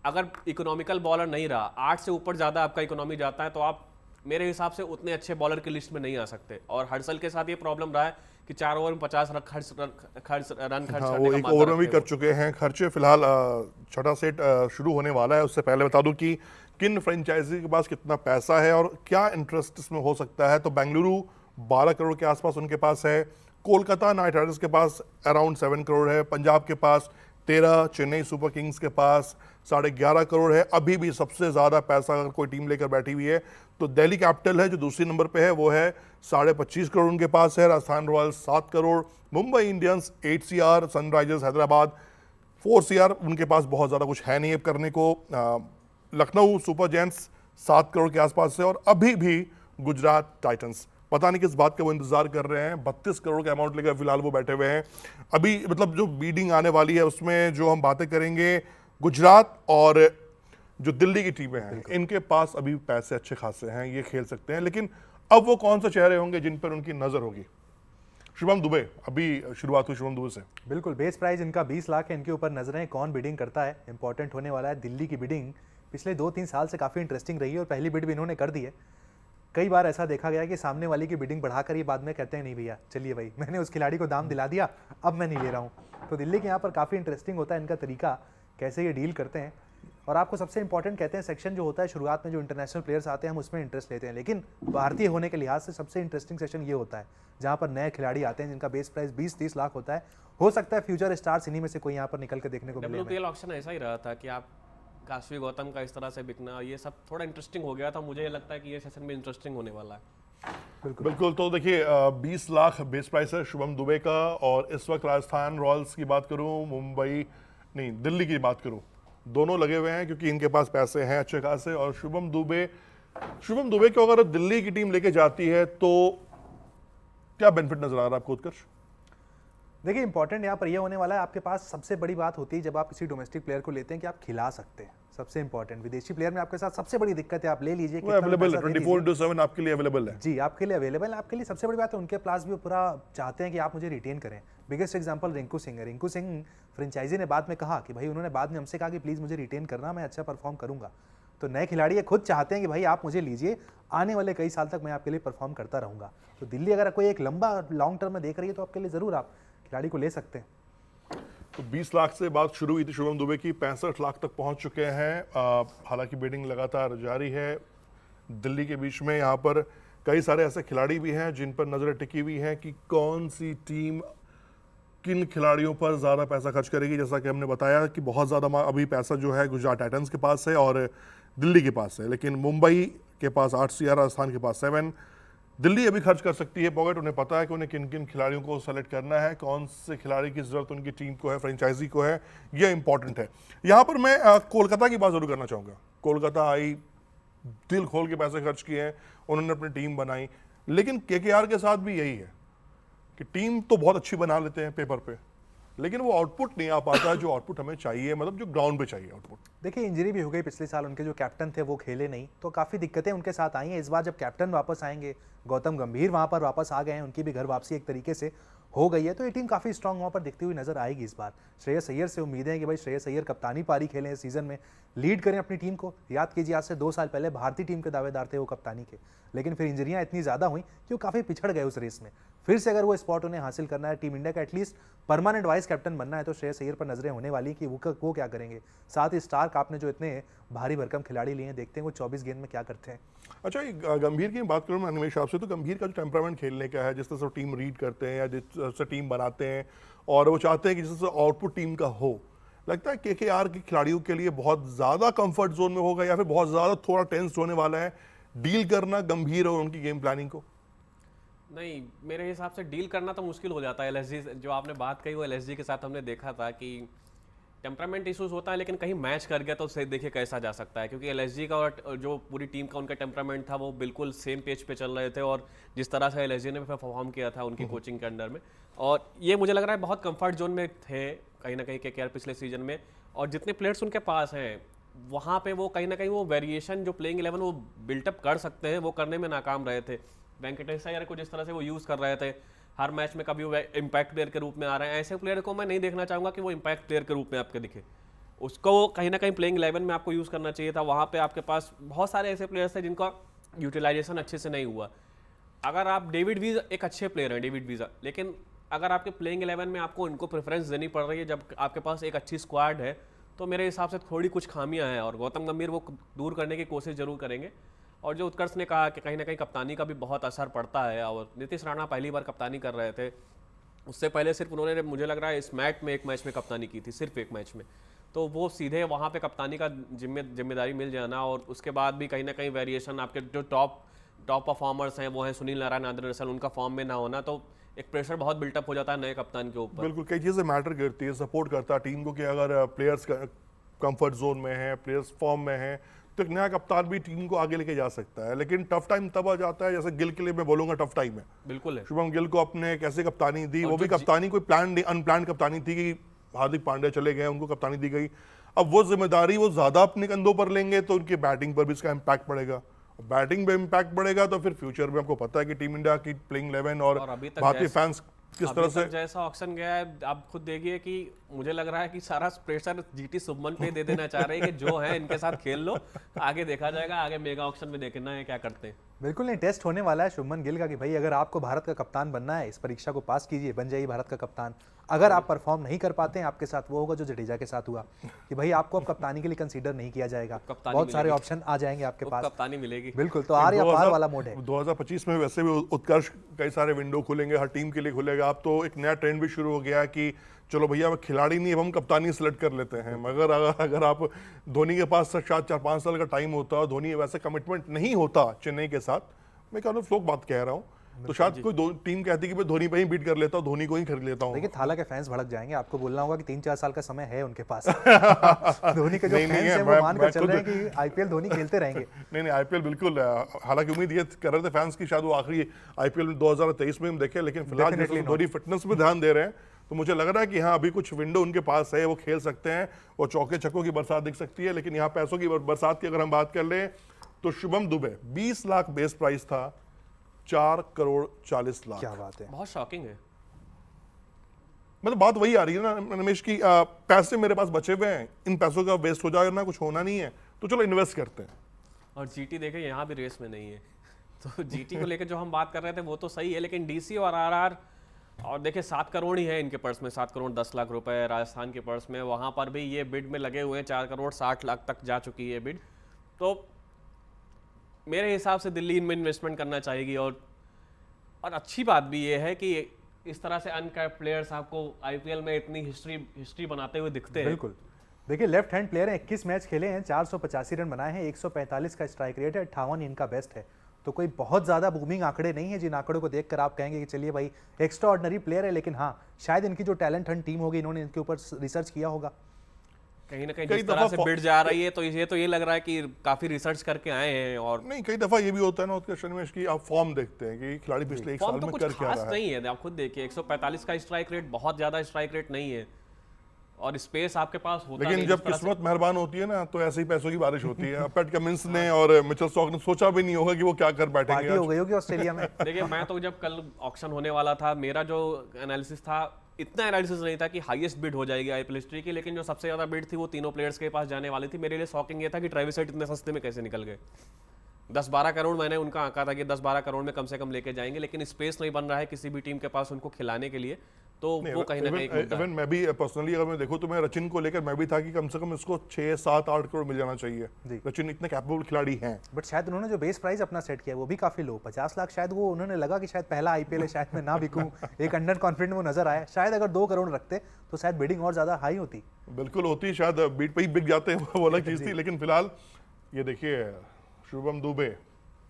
अगर इकोनॉमिकल बॉलर नहीं रहा, 8 से ऊपर ज़्यादा आपका इकोनॉमी जाता है, तो आप मेरे हिसाब से उतने अच्छे बॉलर की लिस्ट में नहीं आ सकते। और हर्षल के साथ ये प्रॉब्लम रहा है कि 4 ओवर में 50 रन खर्च वो एक ओवर में भी कर चुके हैं खर्चे। फिलहाल छठा सेट शुरू होने वाला है, उससे पहले बता दूं कि किन फ्रेंचाइजी के पास कितना पैसा है और क्या इंटरेस्ट इसमें हो सकता है। तो बेंगलुरु 12 करोड़ के आसपास उनके पास है, कोलकाता नाइट राइडर्स के पास अराउंड 7 करोड़ है, पंजाब के पास 13, चेन्नई सुपर किंग्स के पास 11.5 करोड़ है। अभी भी सबसे ज़्यादा पैसा अगर कोई टीम लेकर बैठी हुई है तो दिल्ली कैपिटल है, जो दूसरी नंबर पे है, वो है 25.5 करोड़ उनके पास है। Rajasthan Royals 7 crore, Mumbai Indians 8 CR, Sunrisers Hyderabad 4 CR, उनके पास बहुत ज़्यादा कुछ है नहीं अब करने को। लखनऊ सुपर जायंट्स 7 करोड़ के आसपास है, और अभी भी गुजरात टाइटंस, पता नहीं किस बात का वो इंतजार कर रहे हैं, 32 करोड़ का अमाउंट लेकर फिलहाल वो बैठे हुए हैं। अभी मतलब जो बीडिंग आने वाली है उसमें जो हम बातें करेंगे, गुजरात और जो दिल्ली की टीमें हैं, इनके पास अभी पैसे अच्छे खासे हैं, ये खेल सकते हैं। लेकिन अब वो कौन से चेहरे होंगे जिन पर उनकी नजर होगी? शुभम दुबे, अभी शुरुआत हुई शुभम दुबे से। बिल्कुल, बेस प्राइस इनका 20 लाख है, इनके ऊपर नजरें, कौन बिडिंग करता है इंपॉर्टेंट होने वाला है। दिल्ली की बिडिंग पिछले 2-3 साल से काफ़ी इंटरेस्टिंग रही है, और पहली बिड भी इन्होंने कर दी है। कई बार ऐसा देखा गया कि सामने वाली की बिडिंग बढ़ाकर ये बाद में कहते हैं नहीं भैया चलिए भाई, मैंने उस खिलाड़ी को दाम दिला दिया, अब मैं नहीं ले रहा हूँ। तो दिल्ली के यहाँ पर काफ़ी इंटरेस्टिंग होता है इनका तरीका, कैसे ये डील करते हैं। और आपको सबसे इंपॉर्टेंट कहते हैं सेक्शन जो होता है शुरुआत में, जो इंटरनेशनल प्लेयर्स आते हैं हम उसमें इंटरेस्ट लेते हैं, लेकिन भारतीय होने के लिहाज से सबसे इंटरेस्टिंग सेक्शन ये होता है जहाँ पर नए खिलाड़ी आते हैं जिनका बेस प्राइस 20-30 लाख होता है। हो सकता है फ्यूचर स्टार्स इन्हीं में से कोई यहाँ पर निकल के देखने को मिले। WPL ऑक्शन ऐसा ही रहा था कि आप काशवी गौतम का इस तरह से बिकना, ये सब थोड़ा इंटरेस्टिंग हो गया था। मुझे लगता है कि ये सेशन भी इंटरेस्टिंग होने वाला है। बिल्कुल। तो देखिए 20 लाख बेस प्राइस है शुभम दुबे का, और इस वक्त राजस्थान रॉयल्स की बात करूं, दिल्ली की बात करूं, दोनों लगे हुए हैं क्योंकि इनके पास पैसे हैं अच्छे खासे। और शुभम दुबे को अगर दिल्ली की टीम लेके जाती है तो क्या बेनिफिट नजर आ रहा है आपको उत्कर्ष? देखिए इंपॉर्टेंट यहाँ पर यह होने वाला है, आपके पास सबसे बड़ी बात होती है जब आप किसी डोमेस्टिक प्लेयर को लेते हैं कि आप खिला सकते हैं। सबसे इंपॉर्टेंट विदेशी प्लेयर में आपके साथ सबसे बड़ी दिक्कत है, आप ले लीजिए वो अवेलेबल है 24/7 आपके लिए अवेलेबल है जी, आपके लिए अवेलेबल है। आपके लिए सबसे बड़ी बात है उनके पास भी पूरा चाहते हैं कि आप मुझे रिटेन करें। बिगेस्ट एग्जांपल रिंकू सिंह है। रिंकू सिंह फ्रेंचाइजी ने बाद में कहा कि भाई उन्होंने बाद में हमसे कहा कि प्लीज़ मुझे रिटेन करना, मैं अच्छा परफॉर्म करूंगा। तो नए खिलाड़ी ये खुद चाहते हैं कि भाई आप मुझे लीजिए, आने वाले कई साल तक मैं आपके लिए परफॉर्म करता रहूंगा। तो दिल्ली अगर कोई एक लंबा लॉन्ग टर्म में देख रही है तो आपके लिए ज़रूर आप खिलाड़ी को ले सकते हैं। तो 20 लाख से बात शुरू हुई थी शुभम दुबे की, 65 लाख तक पहुंच चुके हैं। हालांकि बिडिंग लगातार जारी है दिल्ली के बीच में। यहाँ पर कई सारे ऐसे खिलाड़ी भी हैं जिन पर नजरें टिकी हुई हैं कि कौन सी टीम किन खिलाड़ियों पर ज़्यादा पैसा खर्च करेगी। जैसा कि हमने बताया कि बहुत ज़्यादा अभी पैसा जो है गुजरात टाइटंस के पास है और दिल्ली के पास है, लेकिन मुंबई के पास 8 CR, राजस्थान के पास 7। दिल्ली अभी खर्च कर सकती है पॉकेट। उन्हें पता है कि उन्हें किन किन खिलाड़ियों को सेलेक्ट करना है, कौन से खिलाड़ी की ज़रूरत उनकी टीम को है, फ्रेंचाइजी को है, यह इंपॉर्टेंट है। यहाँ पर मैं कोलकाता की बात ज़रूर करना चाहूँगा। कोलकाता आई, दिल खोल के पैसे खर्च किए हैं, उन्होंने अपनी टीम बनाई, लेकिन KKR के साथ भी यही है कि टीम तो बहुत अच्छी बना लेते हैं पेपर पे, लेकिन वो आउटपुट नहीं आ पाता है जो आउटपुट हमें चाहिए, मतलब जो ग्राउंड पे चाहिए आउटपुट। देखिए इंजरी भी हो गई पिछले साल, उनके जो कैप्टन थे वो खेले नहीं, तो काफ़ी दिक्कतें उनके साथ आई हैं। इस बार जब कैप्टन वापस आएंगे, गौतम गंभीर वहाँ पर वापस आ गए हैं, उनकी भी घर वापसी एक तरीके से हो गई है, तो ये टीम काफ़ी स्ट्रांग वहाँ पर दिखती हुई नजर आएगी इस बार। श्रेयस अय्यर से उम्मीदें हैं कि भाई श्रेयस अय्यर कप्तानी पारी खेलें इस सीजन में, लीड करें अपनी टीम को। याद कीजिए आज से 2 साल पहले भारतीय टीम के दावेदार थे वो कप्तानी के, लेकिन फिर इंजरियां इतनी ज़्यादा हुई कि वो काफ़ी पिछड़ गए उस रेस में। फिर से अगर वो स्पॉट उन्हें हासिल करना है, टीम इंडिया का एटलीस्ट परमानेंट वाइस कैप्टन बनना है, तो श्रेयस अय्यर पर नजरें होने वाली कि वो क्या करेंगे। साथ ही स्टार्क आपने जो इतने भारी भरकम खिलाड़ी लिए हैं, देखते हैं वो 24 गेंद में क्या करते हैं। अच्छा, गंभीर की बात करूँ मैं अनिमेश आपसे, तो गंभीर का जो टेम्परामेंट खेलने का है, जिस तरह से टीम रीड करते हैं या जिस तरह से टीम बनाते हैं और वो चाहते हैं कि जिस तरह से आउटपुट टीम का हो, लगता है KKR के खिलाड़ियों के लिए बहुत ज़्यादा कंफर्ट जोन में होगा या फिर बहुत ज़्यादा थोड़ा टेंस होने वाला है डील करना गंभीर और उनकी गेम प्लानिंग को? नहीं, मेरे हिसाब से डील करना तो मुश्किल हो जाता है। LSG जो आपने बात कही वो LSG के साथ हमने देखा था कि टेम्परामेंट इशूज़ होता है, लेकिन कहीं मैच कर गया तो उससे देखिए कैसा जा सकता है, क्योंकि LSG का और जो पूरी टीम का उनका टेम्परामेंट था वो बिल्कुल सेम पेज पे चल रहे थे, और जिस तरह से LSG ने परफॉर्म किया था उनकी कोचिंग के अंडर में, और ये मुझे लग रहा है बहुत कंफर्ट जोन में थे कहीं ना कहीं KKR पिछले सीजन में। और जितने प्लेयर्स उनके पास हैं वहाँ पे वो कहीं ना कहीं वो वेरिएशन जो प्लेइंग 11 वो बिल्टअप कर सकते हैं, वो करने में नाकाम रहे थे। वेंकटेश अय्यर को जिस तरह से वो यूज़ कर रहे थे हर मैच में, कभी वो इम्पैक्ट प्लेयर के रूप में आ रहे हैं, ऐसे प्लेयर को मैं नहीं देखना चाहूँगा कि वो इम्पैक्ट प्लेयर के रूप में आपके दिखे। उसको कहीं ना कहीं प्लेइंग 11 में आपको यूज़ करना चाहिए था। वहाँ पे आपके पास बहुत सारे ऐसे प्लेयर्स थे जिनका यूटिलाइजेशन अच्छे से नहीं हुआ। अगर आप डेविड वीज़ा एक अच्छे प्लेयर हैं, डेविड वीज़ा, लेकिन अगर आपके प्लेइंग 11 में आपको इनको प्रेफरेंस देनी पड़ रही है जब आपके पास एक अच्छी स्क्वाड है, तो मेरे हिसाब से थोड़ी कुछ खामियां हैं, और गौतम गंभीर वो दूर करने की कोशिश जरूर करेंगे। और जो उत्कर्ष ने कहा कि कहीं ना कहीं कप्तानी का भी बहुत असर पड़ता है, और नीतीश राणा पहली बार कप्तानी कर रहे थे, उससे पहले सिर्फ उन्होंने मुझे लग रहा है इस मैच में एक मैच में कप्तानी की थी, सिर्फ एक मैच में, तो वो सीधे वहाँ पे कप्तानी का जिम्मेदारी मिल जाना। और उसके बाद भी कहीं ना कहीं वेरिएशन आपके जो टॉप परफॉर्मर्स हैं वो हैं सुनील नारायण, आंद्रे रसल, उनका फॉर्म में ना होना, तो एक प्रेशर बहुत बिल्टअप हो जाता है नए कप्तान के ऊपर। बिल्कुल, कई चीज़ें मैटर करती है, सपोर्ट करता है टीम को कि अगर प्लेयर्स कंफर्ट जोन में है, प्लेयर्स फॉर्म में है, तो एक नया कप्तान भी टीम को आगे लेके जा सकता है। लेकिन टफ टाइम तब आ जाता है, जैसे गिल के लिए मैं बोलूंगा टफ टाइम है। बिल्कुल है। शुभम गिल को अपने कैसे कप्तानी दी, वो भी कप्तानी कोई प्लान अनप्लान कप्तानी थी कि हार्दिक पांड्या चले गए, उनको कप्तानी दी गई। अब वो जिम्मेदारी वो ज्यादा अपने कंधों पर लेंगे तो उनकी बैटिंग पर भी इसका इम्पैक्ट पड़ेगा, बैटिंग पे इम्पैक्ट पड़ेगा तो फिर फ्यूचर में आपको पता है कि टीम इंडिया की प्लेइंग 11 और भारतीय फैंस किस तरह से जैसा ऑक्शन गया है, आप खुद देखिए कि मुझे लग रहा है कि सारा प्रेशर जीटी शुभमन पे दे देना चाह रहे हैं कि जो है इनके साथ खेल लो, आगे देखा जाएगा, आगे मेगा ऑक्शन में देखना है क्या करते हैं। बिल्कुल नहीं, टेस्ट होने वाला है शुभमन गिल का कि भाई अगर आपको भारत का कप्तान बनना है, इस परीक्षा को पास कीजिए, बन जाइए भारत का कप्तान। अगर आप परफॉर्म नहीं कर पाते हैं, आपके साथ वो होगा जो जडेजा के साथ हुआ कि भाई आपको अब कप्तानी के लिए कंसीडर नहीं किया जाएगा, बहुत सारे ऑप्शन आ जाएंगे आपके पास, कप्तानी मिलेगी। बिल्कुल, तो आर या पार वाला मोड है। 2025 में वैसे भी उत्कर्ष कई सारे विंडो खुलेंगे, हर टीम के लिए खुलेगा। अब तो एक नया ट्रेंड भी शुरू हो गया कि चलो भैया अब खिलाड़ी नहीं, अब हम कप्तानी सेलेक्ट कर लेते हैं। मगर अगर आप धोनी के पास शायद 4-5 साल का टाइम होता और धोनी वैसे कमिटमेंट नहीं होता चेन्नई के साथ, मैं कह रहा हूँ फ्लोक बात कह रहा हूँ, तो शायद कोई टीम कहती कि मैं धोनी पे ही बीट कर लेता हूँ, धोनी को ही खरीद लेता हूँ। देखिए थाला के फैंस भड़क जाएंगे, आपको बोलना होगा कि 3-4 साल का समय है उनके पास। धोनी के जो फैंस हैं वो मानकर चल रहे हैं कि आईपीएल धोनी खेलते रहेंगे। नहीं आईपीएल बिल्कुल, हालांकि उम्मीद ये कर रहे थे फैंस की शायद वो आखिरी आईपीएल 2023 में हम देखे, लेकिन फिलहाल धोनी फिटनेस पे ध्यान दे रहे हैं तो मुझे लग रहा है कि हाँ अभी कुछ विंडो उनके पास है, वो खेल सकते हैं, वो चौके छक्कों की बरसात दिख सकती है। लेकिन यहाँ पैसों की बरसात की अगर हम बात कर लें तो शुभम दुबे 20 लाख बेस प्राइस था, 4 करोड़ 40 लाख। क्या बात है, बहुत शॉकिंग है। मतलब बात वही आ रही है ना रमेश की, पैसे मेरे पास बचे हुए हैं, इन पैसों का वेस्ट हो जाए ना, कुछ होना नहीं है, तो चलो इन्वेस्ट करते हैं। और जीटी देखे यहाँ भी रेस में नहीं है, तो जीटी को लेकर जो हम बात कर रहे थे वो तो सही है, लेकिन डीसी और आरआर और देखिए 7 करोड़ ही है इनके पर्स में, 7 करोड़ 10 लाख रुपए राजस्थान के पर्स में, वहाँ पर भी ये बिड में लगे हुए हैं, 4 करोड़ 60 लाख तक जा चुकी है बिड। तो मेरे हिसाब से दिल्ली इनमें इन्वेस्टमेंट करना चाहेगी। और अच्छी बात भी ये है कि इस तरह से अनकैप्ड प्लेयर्स आपको आईपीएल में इतनी हिस्ट्री बनाते हुए दिखते हैं। बिल्कुल, देखिए लेफ्ट हैंड प्लेयर हैं, 21 मैच खेले हैं, 485 रन बनाए हैं, 145 का स्ट्राइक रेट है, 58 इनका बेस्ट है। तो कोई बहुत ज़्यादा बूमिंग आंकड़े नहीं है जिन आंकड़ों को देखकर आप कहेंगे कि चलिए भाई एक्स्ट्रा ऑर्डिनरी प्लेयर है। लेकिन हाँ, शायद इनकी जो टैलेंट हंट टीम होगी, इन्होंने इनके ऊपर रिसर्च किया होगा। कहीं ना कहीं जिस तरह से बिड जा रही है तो ये लग रहा है कि काफी रिसर्च करके आए हैं। और नहीं, कई दफा ये भी होता है ना उसके शर्मेश की, आप फॉर्म देखते हैं कि खिलाड़ी पिछले 1 साल में कर क्या रहा है। नहीं है, आप खुद देखिए 145 का स्ट्राइक रेट बहुत ज्यादा स्ट्राइक रेट नहीं है, और स्पेस आपके पास होता लेकिन जब किस्मत मेहरबान होती है ना तो ऐसे ही पैसों की बारिश होती है। पैट कमिंस ने और मिचेल स्टार्क ने सोचा भी नहीं होगा कि वो क्या कर बैठेंगे। हो गई होगी ऑस्ट्रेलिया में। देखिए मैं तो जब कल ऑक्शन होने वाला था, मेरा जो एनालिसिस था, इतना एनालिसिस नहीं था कि हाईएस्ट बिड हो जाएगी आईपीएल हिस्ट्री की, लेकिन जो सबसे ज्यादा बिड थी वो तीनों प्लेयर्स के पास जाने वाली थी। मेरे लिए शॉकिंग ये था कि ट्रेविस हेड इतने सस्ते में कैसे निकल गए। 10-12 करोड़ मैंने उनका आंका था कि 10-12 करोड़ में कम से कम लेके जाएंगे, लेकिन स्पेस नहीं बन रहा है किसी भी टीम के पास उनको खिलाने के लिए। तो वो कहीं ना कहीं इवन मैं भी पर्सनली अगर मैं देखूं तो मैं रचिन को लेकर मैं भी था कि कम से कम इसको 6-7-8 करोड़ मिल जाना चाहिए। रचिन इतने कैपेबल खिलाड़ी हैं, बट शायद उन्होंने जो बेस प्राइस अपना सेट किया वो भी काफी लो, 50 लाख। शायद वो उन्होंने लगा कि शायद पहला आईपीएल है, शायद मैं ना बिकूं, एक अंडर कॉन्फिडेंट वो नजर आया। शायद अगर 2 करोड़ रखते तो शायद बिडिंग और ज्यादा हाई होती। बिल्कुल होती, शायद बीट पे ही बिक जाते हैं, वो अलग चीज थी। लेकिन फिलहाल ये देखिए शुभम दुबे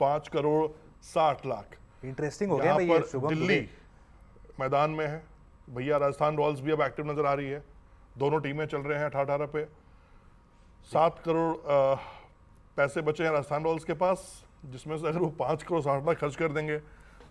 5 करोड़ 60 लाख। इंटरेस्टिंग हो गया भाई ये शुभम दुबे। दिल्ली मैदान में है भैया, राजस्थान रॉयल्स भी अब एक्टिव नजर आ रही है, दोनों टीमें चल रहे हैं 18 पे। 7 करोड़ पैसे बचे हैं राजस्थान रॉयल्स के पास, जिसमें से अगर वो 5 करोड़ 60 लाख खर्च कर देंगे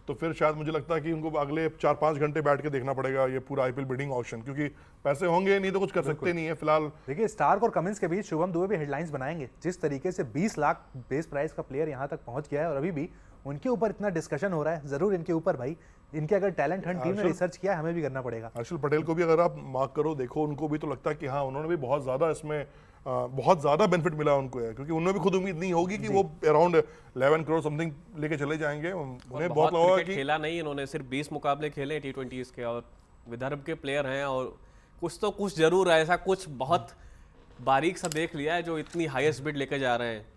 तो फिर शायद मुझे लगता है कि उनको अगले 4-5 घंटे बैठ के देखना पड़ेगा ये पूरा आईपीएल बिडिंग ऑक्शन, क्योंकि पैसे होंगे नहीं तो कुछ कर सकते नहीं है। फिलहाल देखिए स्टार्क और कमिंस के बीच शुभम दुबे भी हेडलाइंस बनाएंगे। जिस तरीके से 20 लाख बेस प्राइस का प्लेयर यहाँ तक पहुंच गया है और अभी भी उनके ऊपर इतना डिस्कशन हो रहा है, जरूर इनके ऊपर भाई, इनके अगर टैलेंट हंट टीम ने रिसर्च किया, हमें भी करना पड़ेगा। हर्षल पटेल को भी अगर आप मार्क करो, देखो, उनको भी तो लगता है कि हाँ उन्होंने भी बहुत ज्यादा इसमें बहुत ज्यादा बेनिफिट मिला उनको है, क्योंकि उन्हें भी खुद उम्मीद नहीं होगी कि वो अराउंड 11 करोड़ समथिंग लेके चले जाएंगे। उन्हें बहुत लगा कि खेला नहीं, इन्होंने सिर्फ 20 मुकाबले खेले T20 के, और विदर्भ के प्लेयर हैं, और कुछ तो कुछ जरूर है, ऐसा कुछ बहुत बारीक सा देख लिया है जो इतनी हाईएस्ट बिड लेके जा रहे हैं।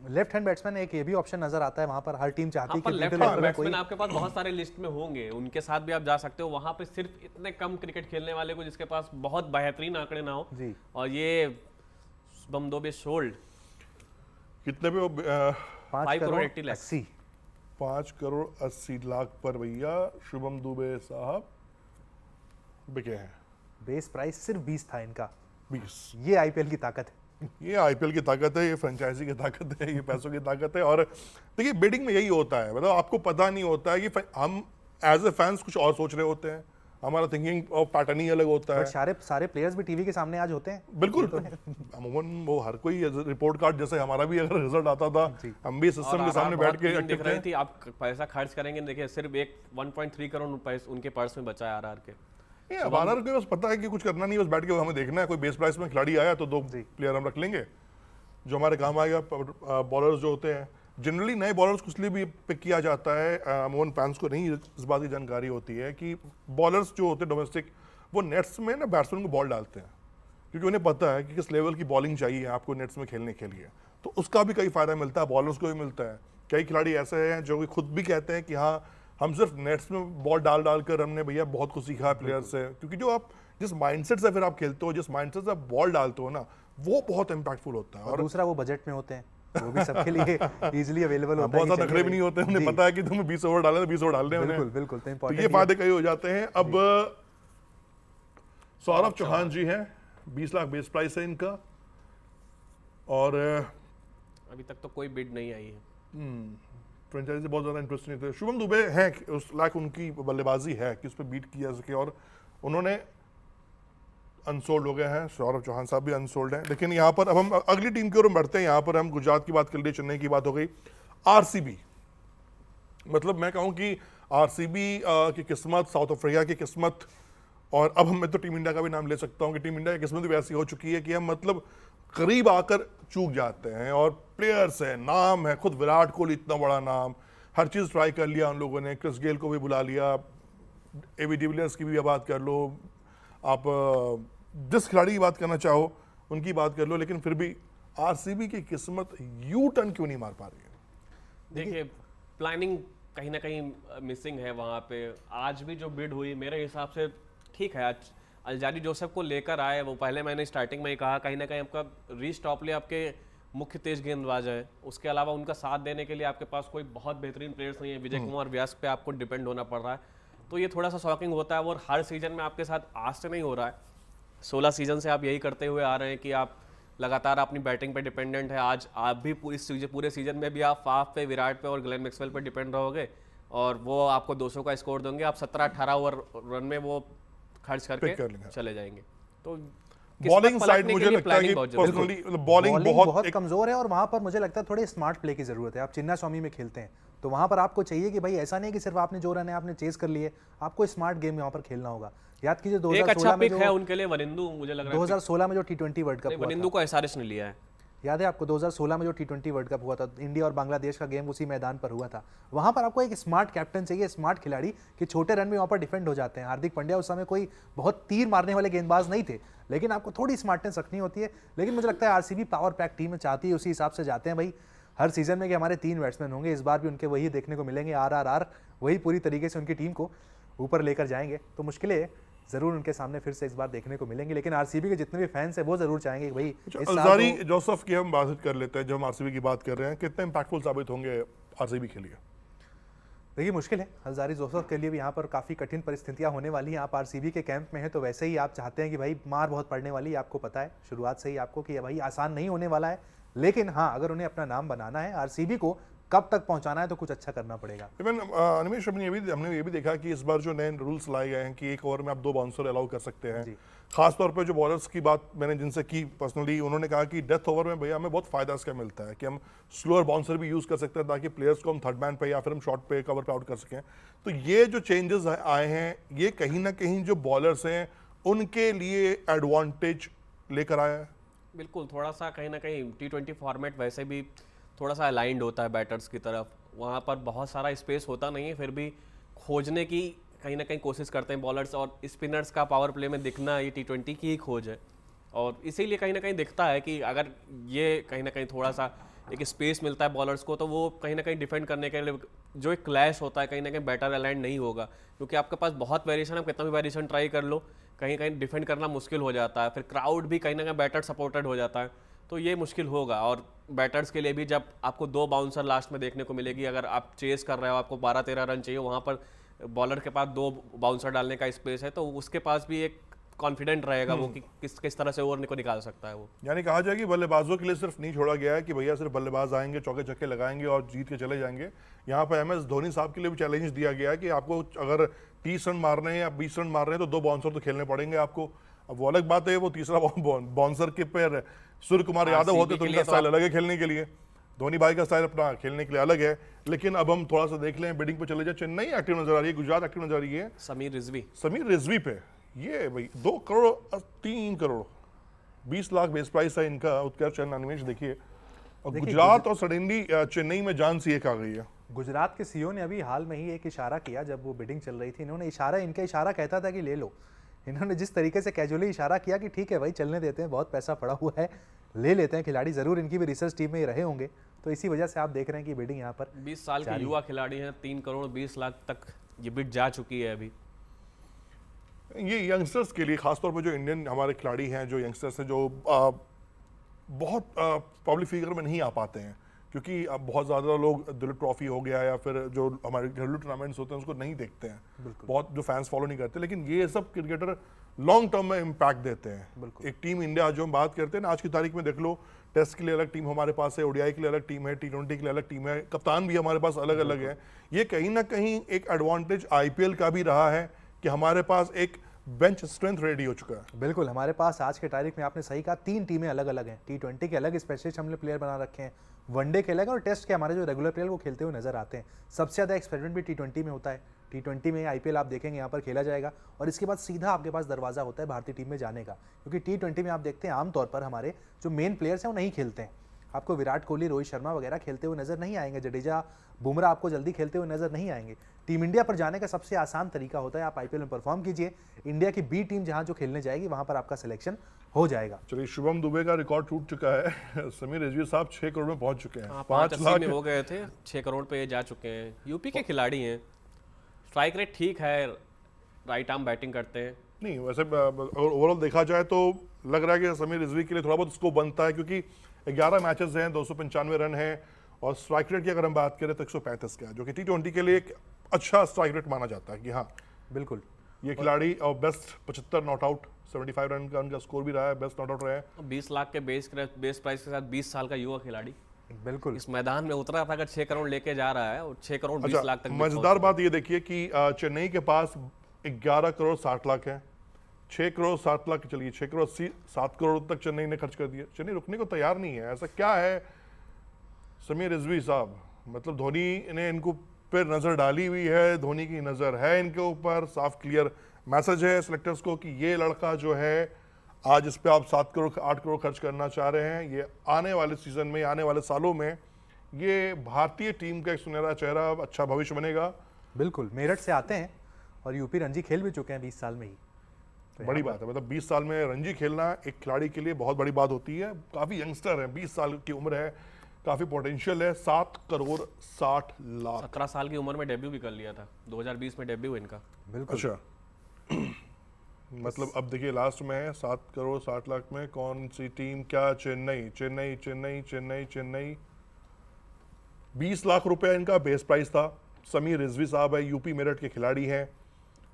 लेफ्ट हैंड बैट्समैन एक ये भी ऑप्शन नजर आता है, वहां पर हर टीम चाहती है कि लेफ्ट हैंड बैट्समैन आपके पास बहुत सारे लिस्ट में होंगे, उनके साथ भी आप जा सकते हो। वहां पे सिर्फ इतने कम क्रिकेट खेलने वाले को जिसके पास बहुत बेहतरीन आंकड़े ना हो जी। और ये शुभम दुबे सोल्ड कितने पे? 5 करोड़ 80 लाख। 5 करोड़ 80 लाख पर भैया शुभम दुबे साहब बिके हैं। बेस प्राइस सिर्फ 20 था इनका। 20। ये आईपीएल की ताकत है, ये आईपीएल की ताकत है, ये फ्रेंचाइजी की ताकत है, ये पैसों की ताकत है। और देखिए बिडिंग में यही होता है, मतलब आपको पता नहीं होता है कि हम एज ए फैंस कुछ और सोच रहे होते हैं, हमारा थिंकिंग और पैटर्न ही अलग होता है। सारे प्लेयर्स भी टीवी के सामने आज होते हैं। बिल्कुल, अमूमन वो हर कोई रिपोर्ट कार्ड जैसे हमारा भी अगर रिजल्ट आता था, हम भी सिस्टम के सामने बैठ के दिख रही थी। आप पैसा खर्च करेंगे, देखिए सिर्फ एक 1.3 करोड़ उनके पर्स में बचा है आरआर के। आरआर को बस पता है कि कुछ करना नहीं, बस बैठ के हमें देखना है, कोई बेस प्राइस में खिलाड़ी आया तो 2 प्लेयर हम रख लेंगे जो हमारे काम आएगा। बॉलर्स जो होते हैं जनरली नए बॉलर्स को इसलिए भी पिक किया जाता है, अमूमन फैंस को नहीं इस बात की जानकारी होती है कि बॉलर्स जो होते हैं डोमेस्टिक, वो नेट्स में ना बैट्समैन को बॉल डालते हैं, क्योंकि उन्हें पता है कि किस लेवल की बॉलिंग चाहिए आपको नेट्स में खेलने के लिए। तो उसका भी कई फायदा मिलता है, बॉलर्स को भी मिलता है। कई खिलाड़ी ऐसे हैं जो कि खुद भी कहते हैं कि हाँ हम सिर्फ नेट्स में बॉल डाल कर हमने भैया बहुत कुछ सीखा है प्लेयर से, क्योंकि जो आप जिस माइंडसेट से फिर आप खेलते हो, जिस माइंडसेट से आप बॉल डालते हो ना, वो बहुत इंपैक्टफुल होता है। और दूसरा वो बजट में होते हैं, वो भी सबके लिए इजीली अवेलेबल होता है। बहुत ज्यादा नखरे भी नहीं होते, उन्हें पता है कि तुम्हें 20 ओवर डालना है तो 20 ओवर डालने हैं। बिल्कुल तो ये फायदे कई हो जाते हैं। अब सौरभ चौहान जी हैं, 20 लाख बेस प्राइस है इनका, और अभी तक तो कोई बिड नहीं आई है। फ्रेंचाइजी बहुत ज्यादा इंटरेस्ट नहीं थे। शुभम दुबे हैं, उस लाख उनकी बल्लेबाजी है कि उस पर बीट किया सके, और उन्होंने अनसोल्ड हो गए हैं, सौरभ चौहान साहब भी अनसोल्ड हैं। लेकिन यहाँ पर अब हम अगली टीम की ओर बढ़ते हैं। यहाँ पर हम गुजरात की बात कर लिए, चेन्नई की बात हो गई, आरसीबी। मतलब मैं कहूँ कि आरसीबी की किस्मत, साउथ अफ्रीका की किस्मत, और अब मैं तो टीम इंडिया का भी नाम ले सकता हूँ कि टीम इंडिया की किस्मत भी वैसी हो चुकी है कि हम मतलब करीब आकर चूक जाते हैं। और प्लेयर्स हैं, नाम है, खुद विराट कोहली इतना बड़ा नाम, हर चीज़ ट्राई कर लिया उन लोगों ने, क्रिस गेल को भी बुला लिया, एबी डिविलियर्स की भी बात कर लो, आप जिस खिलाड़ी की बात करना चाहो उनकी बात कर लो, लेकिन फिर भी आरसीबी की किस्मत यू टर्न क्यों नहीं मार पा रही है? देखिए, प्लानिंग कहीं ना कहीं मिसिंग है वहाँ पे। आज भी जो बिड हुई मेरे हिसाब से ठीक है, आज अलजारी जोसेफ को लेकर आए, वो पहले मैंने स्टार्टिंग में ही कहा कहीं ना कहीं आपका रीच टॉपले आपके मुख्य तेज गेंदबाज है, उसके अलावा उनका साथ देने के लिए आपके पास कोई बहुत बेहतरीन प्लेयर्स नहीं है। विजय कुमार व्यास पे आपको डिपेंड होना पड़ रहा है, तो ये थोड़ा सा शॉकिंग होता है। और हर सीजन में आपके साथ आज से नहीं हो रहा है, 16 सीजन से आप यही करते हुए आ रहे हैं कि आप लगातार अपनी बैटिंग पे डिपेंडेंट है। आज आप भी पूरे सीजन में भी आप फाफ पे, विराट पे और ग्लेन मैक्सवेल पे डिपेंड रहोगे, और वो आपको 200 का स्कोर देंगे, आप 17-18 ओवर रन में वो खर्च करके चले जाएंगे। तो बॉलिंग साइड मुझे लगता है कि पर्सनली बॉलिंग बहुत कमजोर है, और वहां पर मुझे लगता है थोड़े स्मार्ट प्ले की जरूरत है। आप चिन्ना स्वामी में खेलते हैं तो वहां पर आपको चाहिए कि भाई ऐसा नहीं कि सिर्फ आपने जो रन है आपने चेस कर लिए, आपको स्मार्ट गेम यहाँ पर खेलना होगा। याद कीजिए 2016 में है उनके लिए वनिंदु, मुझे लग रहा है 2016 में जो टी20 वर्ल्ड कप हुआ था, वनिंदु को एसआरएच ने लिया है, याद है आपको 2016 में जो टी20 वर्ल्ड कप हुआ था, इंडिया और बांग्लादेश का गेम उसी मैदान पर हुआ था। वहां पर आपको एक स्मार्ट कैप्टन चाहिए, स्मार्ट खिलाड़ी कि छोटे रन में वहां पर डिफेंड हो जाते हैं। हार्दिक पांड्या उस समय कोई बहुत तीर मारने वाले गेंदबाज नहीं थे, लेकिन आपको थोड़ी स्मार्टनेस रखनी होती है। लेकिन मुझे लगता है आरसीबी पावर पैक टीम में चाहती है, उसी हिसाब से जाते हैं भाई हर सीजन में कि हमारे 3 बैट्समैन होंगे, इस बार भी उनके वही देखने को मिलेंगे। आरआरआर वही पूरी तरीके से उनकी टीम को ऊपर लेकर जाएंगे, तो मुश्किलें जरूर उनके सामने फिर से इस बार देखने को मिलेंगी। लेकिन आरसीबी के जितने भी फैंस हैं वो जरूर चाहेंगे कि भाई अलजारी जोसेफ की हम बात कर लेते हैं। जब हम आरसीबी की बात कर रहे हैं, कितने इंपैक्टफुल साबित होंगे आरसीबी के लिए? देखिए मुश्किल है, अलजारी जोसेफ के लिए भी यहाँ पर काफ़ी कठिन परिस्थितियाँ होने वाली हैं। आप आरसीबी के कैंप में हैं तो वैसे ही आप चाहते हैं कि भाई मार बहुत पड़ने वाली है, आपको पता है शुरुआत से ही आपको कि भाई आसान नहीं होने वाला है। लेकिन हाँ, अगर उन्हें अपना नाम बनाना है, आरसीबी को कब तक पहुंचाना है, तो कुछ अच्छा करना पड़ेगा। इवन अनिमेश, हमने ये भी देखा कि इस बार जो नए रूल्स लाए गए हैं कि एक ओवर में आप 2 बाउंसर अलाउ कर सकते हैं। खासतौर पे जो बॉलर्स की बात मैंने जिनसे की पर्सनली, उन्होंने कहा कि डेथ ओवर में भैया हमें बहुत फायदा इसका मिलता है कि हम स्लोअर बाउंसर भी यूज़ कर सकते हैं ताकि प्लेयर्स को हम थर्ड मैन पे या फिर हम शॉर्ट पे कवर पे आउट कर सकें। तो ये जो चेंजेस आए हैं, ये कहीं ना कहीं जो बॉलर्स हैं उनके लिए एडवांटेज लेकर आया है। बिल्कुल, थोड़ा सा कहीं ना कहीं T20 फॉर्मेट वैसे भी थोड़ा सा अलाइंड होता है बैटर्स की तरफ, वहाँ पर बहुत सारा स्पेस होता नहीं है, फिर भी खोजने की कहीं ना कहीं कोशिश करते हैं बॉलर्स, और स्पिनर्स का पावर प्ले में दिखना ये T20 की ही खोज है। और इसीलिए कहीं ना कहीं दिखता है कि अगर ये कहीं ना कहीं थोड़ा सा एक स्पेस मिलता है बॉलर्स को, तो वो कहीं ना कहीं डिफेंड करने के लिए जो एक क्लैश होता है कहीं ना कहीं बैटर अलाइंड नहीं होगा, क्योंकि आपके पास बहुत वेरिएशन, आप कितना भी वेरिएशन ट्राई कर लो, कहीं कहीं डिफेंड करना मुश्किल हो जाता है। फिर क्राउड भी कहीं ना कहीं बैटर सपोर्टेड हो जाता है, तो ये मुश्किल होगा। और बैटर्स के लिए भी जब आपको 2 बाउंसर लास्ट में देखने को मिलेगी, अगर आप चेस कर रहे हो, आपको 12-13 रन चाहिए, वहाँ पर बॉलर के पास 2 बाउंसर डालने का स्पेस है, तो उसके पास भी एक कॉन्फिडेंट रहेगा वो कि किस तरह से ओवर को निकाल सकता है वो। यानी कहा जाए कि बल्लेबाजों के लिए सिर्फ नहीं छोड़ा गया है कि भैया सिर्फ बल्लेबाज आएंगे, चौके छक्के लगाएंगे और जीत के चले जाएंगे। यहाँ पर MS धोनी साहब के लिए भी चैलेंज दिया गया है कि आपको अगर 30 रन मारने हैं या 20 रन मार रहे हैं तो 2 बाउंसर तो खेलने पड़ेंगे आपको। अब वो अलग बात है, वो तीसरा बाउंसर के पैर सूर्य कुमार यादव होते तो उनका स्टाइल अलग है खेलने के लिए, धोनी भाई का स्टाइल अपना खेलने के लिए अलग है। लेकिन अब हम थोड़ा सा देख लें, बिडिंग पे चले जाए, चेन्नई एक्टिव नजर आ रही है, गुजरात एक्टिव नजर आ रही है। समीर रिजवी पे ये भाई 2 करोड़ 3 करोड़ 20 लाख बेस प्राइस है इनका। उत्कर्ष अनिमेश देखिए, और गुजरात और सडनली चेन्नई में जान सी एक आ गई है। गुजरात के सीईओ ने अभी हाल में ही एक इशारा किया, जब वो बिडिंग चल रही थी, इन्होंने इनका इशारा कहता था कि ले लो। इन्होंने जिस तरीके से कैजुअली इशारा किया कि ठीक है भाई चलने देते हैं, बहुत पैसा पड़ा हुआ है, ले लेते हैं खिलाड़ी, जरूर इनकी भी रिसर्च टीम में ही रहे होंगे, तो इसी वजह से आप देख रहे हैं कि बिडिंग यहाँ पर 20 साल के युवा खिलाड़ी हैं, 3 करोड़ 20 लाख तक ये बिड जा चुकी है अभी। ये यंगस्टर्स के लिए, खासतौर पर जो इंडियन हमारे खिलाड़ी हैं, जो यंगस्टर्स हैं, जो बहुत पब्लिक फिगर में नहीं आ पाते हैं, क्योंकि अब बहुत ज़्यादा लोग दिलीप ट्रॉफी हो गया या फिर जो हमारे घरेलू टूर्नामेंट्स होते हैं उसको नहीं देखते हैं, बहुत जो फैंस फॉलो नहीं करते। लेकिन ये सब क्रिकेटर लॉन्ग टर्म में इम्पैक्ट देते हैं। एक टीम इंडिया जो हम बात करते हैं ना, आज की तारीख में देख लो, टेस्ट के लिए अलग टीम हमारे पास है, ODI के लिए अलग टीम है, T20 के लिए अलग टीम है, कप्तान भी हमारे पास अलग अलग है। ये कहीं ना कहीं एक एडवांटेज IPL का भी रहा है कि हमारे पास एक बेंच स्ट्रेंथ रेडी हो चुका है। बिल्कुल, हमारे पास आज के तारीख में आपने सही कहा 3 टीमें अलग अलग हैं। T20 के अलग स्पेशलिस्ट हमने प्लेयर बना रखे हैं, वनडे के अलग और टेस्ट के हमारे जो रेगुलर प्लेयर वो खेलते हुए नजर आते हैं। सबसे ज़्यादा एक्सपेरिमेंट भी T20 में होता है। T20 में IPL आप देखेंगे यहाँ पर खेला जाएगा और इसके बाद सीधा आपके पास दरवाज़ा होता है भारतीय टीम में जाने का, क्योंकि T20 में आप देखते हैं आमतौर पर हमारे जो मेन प्लेयर्स हैं वो नहीं खेलते हैं। आपको विराट कोहली, रोहित शर्मा वगैरह खेलते हुए नजर नहीं आएंगे, जडेजा, बुमराह आपको जल्दी खेलते हुए नजर नहीं आएंगे। टीम इंडिया पर जाने का सबसे आसान तरीका होता है आप IPL में परफॉर्म कीजिए, इंडिया की बी टीम जहां जो खेलने जाएगी वहां पर आपका सिलेक्शन हो जाएगा। चलिए, शुभम दुबे का रिकॉर्ड टूट चुका है। समीर रिजवी साहब 6 करोड़ में पहुंच चुके हैं। 5 लाख में हो गए थे, 6 करोड़ पे जा चुके हैं। यूपी के खिलाड़ी हैं, स्ट्राइक रेट ठीक है, राइट आर्म बैटिंग करते हैं। नहीं, वैसे ओवरऑल देखा जाए तो लग रहा है कि समीर रिजवी के लिए थोड़ा बहुत स्कोप बनता है, क्योंकि 11 मैचेस हैं, 295 रन हैं और स्ट्राइक रेट की अगर हम बात करें तो 135 का है, जो कि T20 के लिए एक अच्छा स्ट्राइक रेट माना जाता है कि हाँ बिल्कुल ये खिलाड़ी और बेस्ट 75 नॉट आउट, 75 रन का उनका स्कोर भी रहा है, बेस्ट नॉट आउट रहा है। 20 लाख के बेस प्राइस के साथ 20 साल का युवा खिलाड़ी बिल्कुल इस मैदान में उतरा था, अगर 6 करोड़ लेके जा रहा है और 6 करोड़ 20 लाख तक। मजेदार बात ये देखिए कि चेन्नई के पास 11 करोड़ 60 लाख है, 6 करोड़ 7 लाख, चलिए 6 करोड़ 7 करोड़ तक चेन्नई ने खर्च कर दिया। चेन्नई रुकने को तैयार नहीं है। ऐसा क्या है समीर रिजवी साहब? मतलब धोनी ने इनको पर नजर डाली हुई है, धोनी की नजर है इनके ऊपर, साफ क्लियर मैसेज है सिलेक्टर्स को कि ये लड़का जो है आज इस पे आप 7 करोड़ 8 करोड़ खर्च करना चाह रहे हैं, ये आने वाले सीजन में, आने वाले सालों में ये भारतीय टीम का एक सुनहरा चेहरा, अच्छा भविष्य बनेगा। बिल्कुल, मेरठ से आते हैं और यूपी रणजी खेल भी चुके हैं 20 साल में ही, तो बड़ी बात है। मतलब 20 साल में रणजी खेलना एक खिलाड़ी के लिए बहुत बड़ी बात होती है। काफी यंगस्टर है, 20 साल की उम्र है, काफी पोटेंशियल है। 7 करोड़ 60 लाख, 17 साल की उम्र में डेब्यू भी कर लिया था, 2020 में डेब्यू इनका। बिल्कुल। अच्छा मतलब अब देखिए लास्ट में है 7 करोड़ 60 लाख में कौन सी टीम? क्या चेन्नई, चेन्नई चेन्नई चेन्नई चेन्नई 20 लाख रुपए इनका बेस प्राइस था। समीर रिजवी साहब है, यूपी मेरठ के खिलाड़ी हैं,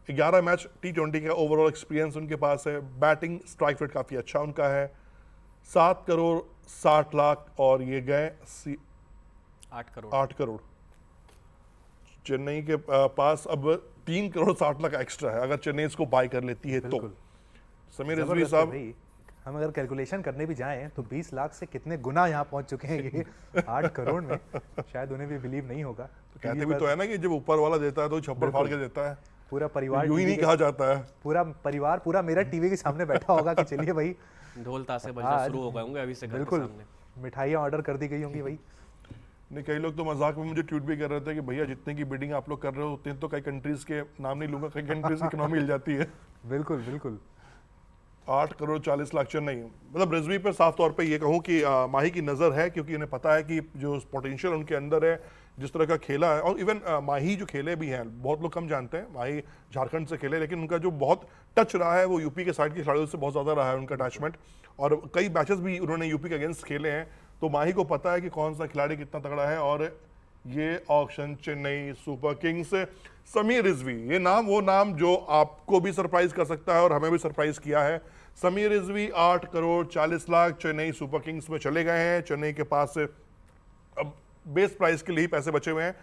11 मैच T20 का ओवरऑल एक्सपीरियंस उनके पास है, बैटिंग स्ट्राइक रेट काफ़ी अच्छा उनका है। 7 करोड़ 60 लाख और ये गए 8 करोड़। चेन्नई के पास अब 3 करोड़ 60 लाख एक्स्ट्रा है अगर चेन्नई इसको बाय कर लेती है तो। समीर रिजवी साहब, हम अगर कैलकुलेशन करने भी जाएं तो 20 लाख से कितने गुना यहाँ पहुंच चुके हैं ये 8 करोड़ में, शायद उन्हें भी बिलीव नहीं होगा। तो कहते भी तो है ना कि जब ऊपर वाला देता है तो छप्पर फाड़ के देता है। पूरा परिवार यूं ही नहीं कहा जाता है, पूरा परिवार पूरा मेरा टीवी के सामने बैठा होगा कि चलिए भाई ढोल ताशे बजना शुरू हो गए होंगे अभी से। बिल्कुल, मिठाइयाँ ऑर्डर कर दी गई होंगी भाई। नहीं, कई लोग तो मजाक में मुझे ट्वीट भी कर रहे थे कि भैया जितने की बिडिंग आप लोग कर रहे होते हैं तो कई कंट्रीज के नाम नहीं लूंगा, कई कंट्रीज की इकोनॉमी मिल जाती है। बिल्कुल बिल्कुल। 8 करोड़ 40 लाख चेन्नई। मतलब रिजवी पर साफ तौर पे ये कहूँ कि माही की नज़र है, क्योंकि उन्हें पता है कि जो पोटेंशियल उनके अंदर है, जिस तरह का खेला है, और इवन माही जो खेले भी हैं, बहुत लोग कम जानते हैं, माही झारखंड से खेले, लेकिन उनका जो बहुत टच रहा है वो यूपी के साइड के खिलाड़ियों से बहुत ज़्यादा रहा है उनका अटैचमेंट, और कई मैचेस भी उन्होंने यूपी के अगेंस्ट खेले हैं। तो माही को पता है कि कौन सा खिलाड़ी कितना तगड़ा है। और ये auction Chennai super Kings, Sameer Rizvi, ये नाम वो नाम जो आपको भी सरप्राइज कर सकता है और हमें भी सरप्राइज किया है। समीर रिजवी 8 करोड़ 40 लाख चेन्नई सुपर किंग्स में चले गए हैं। चेन्नई के पास अब बेस प्राइस के लिए ही पैसे बचे हुए हैं।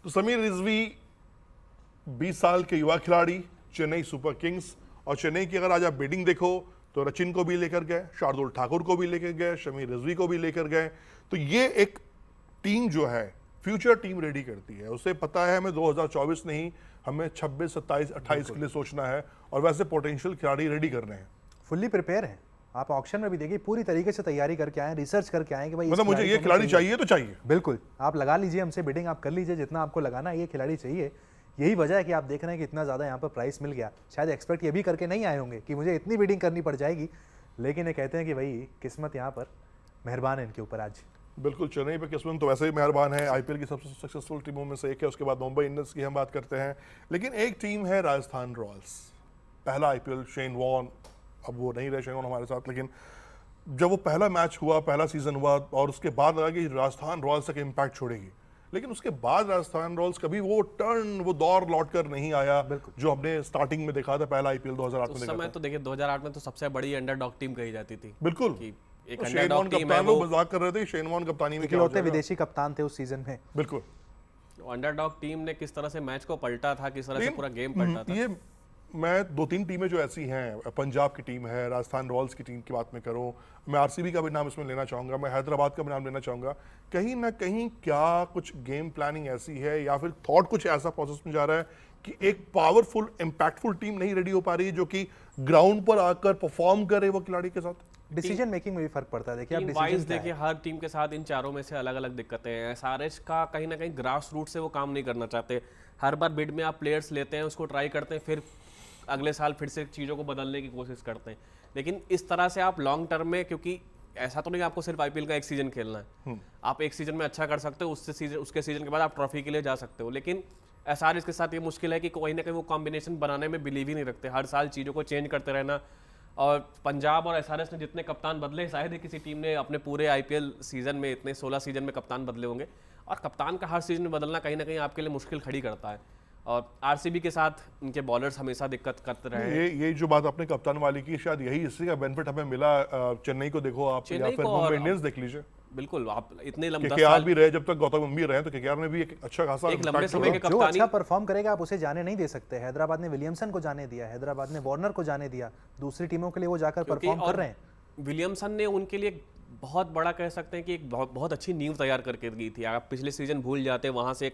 तो समीर रिजवी 20 साल के युवा खिलाड़ी, चेन्नई सुपर किंग्स, और चेन्नई की अगर आज आप बिडिंग देखो तो रचिन को भी लेकर गए, शार्दुल ठाकुर को भी लेकर गए, समीर रिजवी को भी लेकर गए। तो ये एक टीम जो है फ्यूचर टीम रेडी करती है। उसे पता है हमें 2024 नहीं, हमें 26, 27, 28 के लिए सोचना है, और वैसे पोटेंशियल खिलाड़ी रेडी करने हैं। फुल्ली प्रिपेयर हैं। आप ऑक्शन में भी देखिए पूरी तरीके से तैयारी करके आए, रिसर्च करके आए कि भाई मतलब मुझे ये खिलाड़ी चाहिए तो चाहिए। बिल्कुल, आप लगा लीजिए, हमसे बिडिंग आप कर लीजिए, जितना आपको लगाना है ये खिलाड़ी चाहिए। यही वजह है कि आप देख रहे हैं कि इतना ज़्यादा यहाँ पर प्राइस मिल गया। शायद एक्सपेक्ट ये भी करके नहीं आए होंगे कि मुझे इतनी बिडिंग करनी पड़ जाएगी, लेकिन ये कहते हैं कि भाई किस्मत यहाँ पर मेहरबान है इनके ऊपर आज। बिल्कुल, चेन्नई पे किस्मत तो वैसे ही मेहरबान है, IPL की सबसे सक्सेसफुल टीमों में से एक है। उसके बाद मुंबई इंडियंस की हम बात करते हैं, लेकिन एक टीम है राजस्थान रॉयल्स। पहला IPL, शेन वॉर्न, अब वो नहीं रहे शेन वॉर्न हमारे साथ, लेकिन जब वो पहला मैच हुआ, पहला सीजन हुआ, और उसके बाद लगा कि राजस्थान रॉयल्स तक इम्पैक्ट छोड़ेगी, लेकिन उसके बाद राजस्थान रॉयल्स कभी वो टर्न, वो दौर लौट कर नहीं आया जो हमने स्टार्टिंग में देखा था पहला IPL 2008 में देखा था। तो देखिए 2008 में तो सबसे बड़ी अंडरडॉग टीम कही जाती थी। बिल्कुल, एक अंडरडॉग टीम है, वो मजाक कर रहे थे शेन वॉर्न कप्तानी में क्या हो जाएगा। विदेशी कप्तान थे उस सीजन में। बिल्कुल, अंडरडॉग टीम ने किस तरह से मैच को पलटा था, किस तरह से पूरा गेम पलटा था। ये मैं 2-3 टीमें जो ऐसी हैं, पंजाब की टीम है, राजस्थान रॉयल्स की टीम की बात मैं करूं, मैं आरसीबी का भी नाम इसमें लेना चाहूँगा, मैं हैदराबाद का भी नाम लेना चाहूँगा, कहीं ना कहीं क्या कुछ गेम प्लानिंग ऐसी है या फिर थॉट कुछ ऐसा प्रोसेस में जा रहा है कि एक पावरफुल इम्पैक्टफुल टीम नहीं रेडी हो पा रही है जो कि ग्राउंड पर आकर परफॉर्म करे वो खिलाड़ी के साथ? डिसीजन मेकिंग में भी फर्क पड़ता है। देखिए आप डिसीजन देखिए हर टीम के साथ इन चारों में से अलग अलग दिक्कतें हैं। एसआरएच का कहीं ना कहीं ग्रास रूट से वो काम नहीं करना चाहते। हर बार बिड में आप प्लेयर्स लेते हैं, उसको ट्राई करते हैं, फिर अगले साल फिर से चीज़ों को बदलने की कोशिश करते हैं। लेकिन इस तरह से आप लॉन्ग टर्म में, क्योंकि ऐसा तो नहीं आपको सिर्फ आईपीएल का एक सीजन खेलना है, आप एक सीजन में अच्छा कर सकते हो, उसके सीजन के बाद आप ट्रॉफी के लिए जा सकते हो। लेकिन एसआरएच के साथ ये मुश्किल है कि कहीं ना कहीं वो कॉम्बिनेशन बनाने में बिलीव ही नहीं रखते, हर साल चीज़ों को चेंज करते रहना। और पंजाब और एसआरएच ने जितने कप्तान बदले, शायद ही किसी टीम ने अपने पूरे आईपीएल सीजन में इतने 16 सीजन में कप्तान बदले होंगे। और कप्तान का हर सीजन में बदलना कहीं ना कहीं आपके लिए मुश्किल खड़ी करता है। और आरसीबी के साथ उनके बॉलर्स हमेशा दिक्कत करते रहे। ये जो बात आपने कप्तान वाली की, शायद यही इसी का बेनिफिट हमें मिला। चेन्नई को देखो आप, या फिर मुंबई इंडियंस देख लीजिए। बिल्कुल, आप इतने लंबे केकेआर भी रहे, जब तक गौतम गंभीर रहे तो केकेआर में भी एक अच्छा खासा एक लंबे समय के जो अच्छा परफॉर्म करेगा आप उसे जाने नहीं दे सकते। हैदराबाद ने विलियमसन को जाने दिया, हैदराबाद ने वार्नर को जाने दिया, दूसरी टीमों के लिए वो जाकर परफॉर्म कर रहे हैं। विलियमसन ने उनके लिए बहुत बड़ा कह सकते हैं कि एक बहुत अच्छी नींव तैयार करके गई थी। आप पिछले सीजन भूल जाते, वहाँ से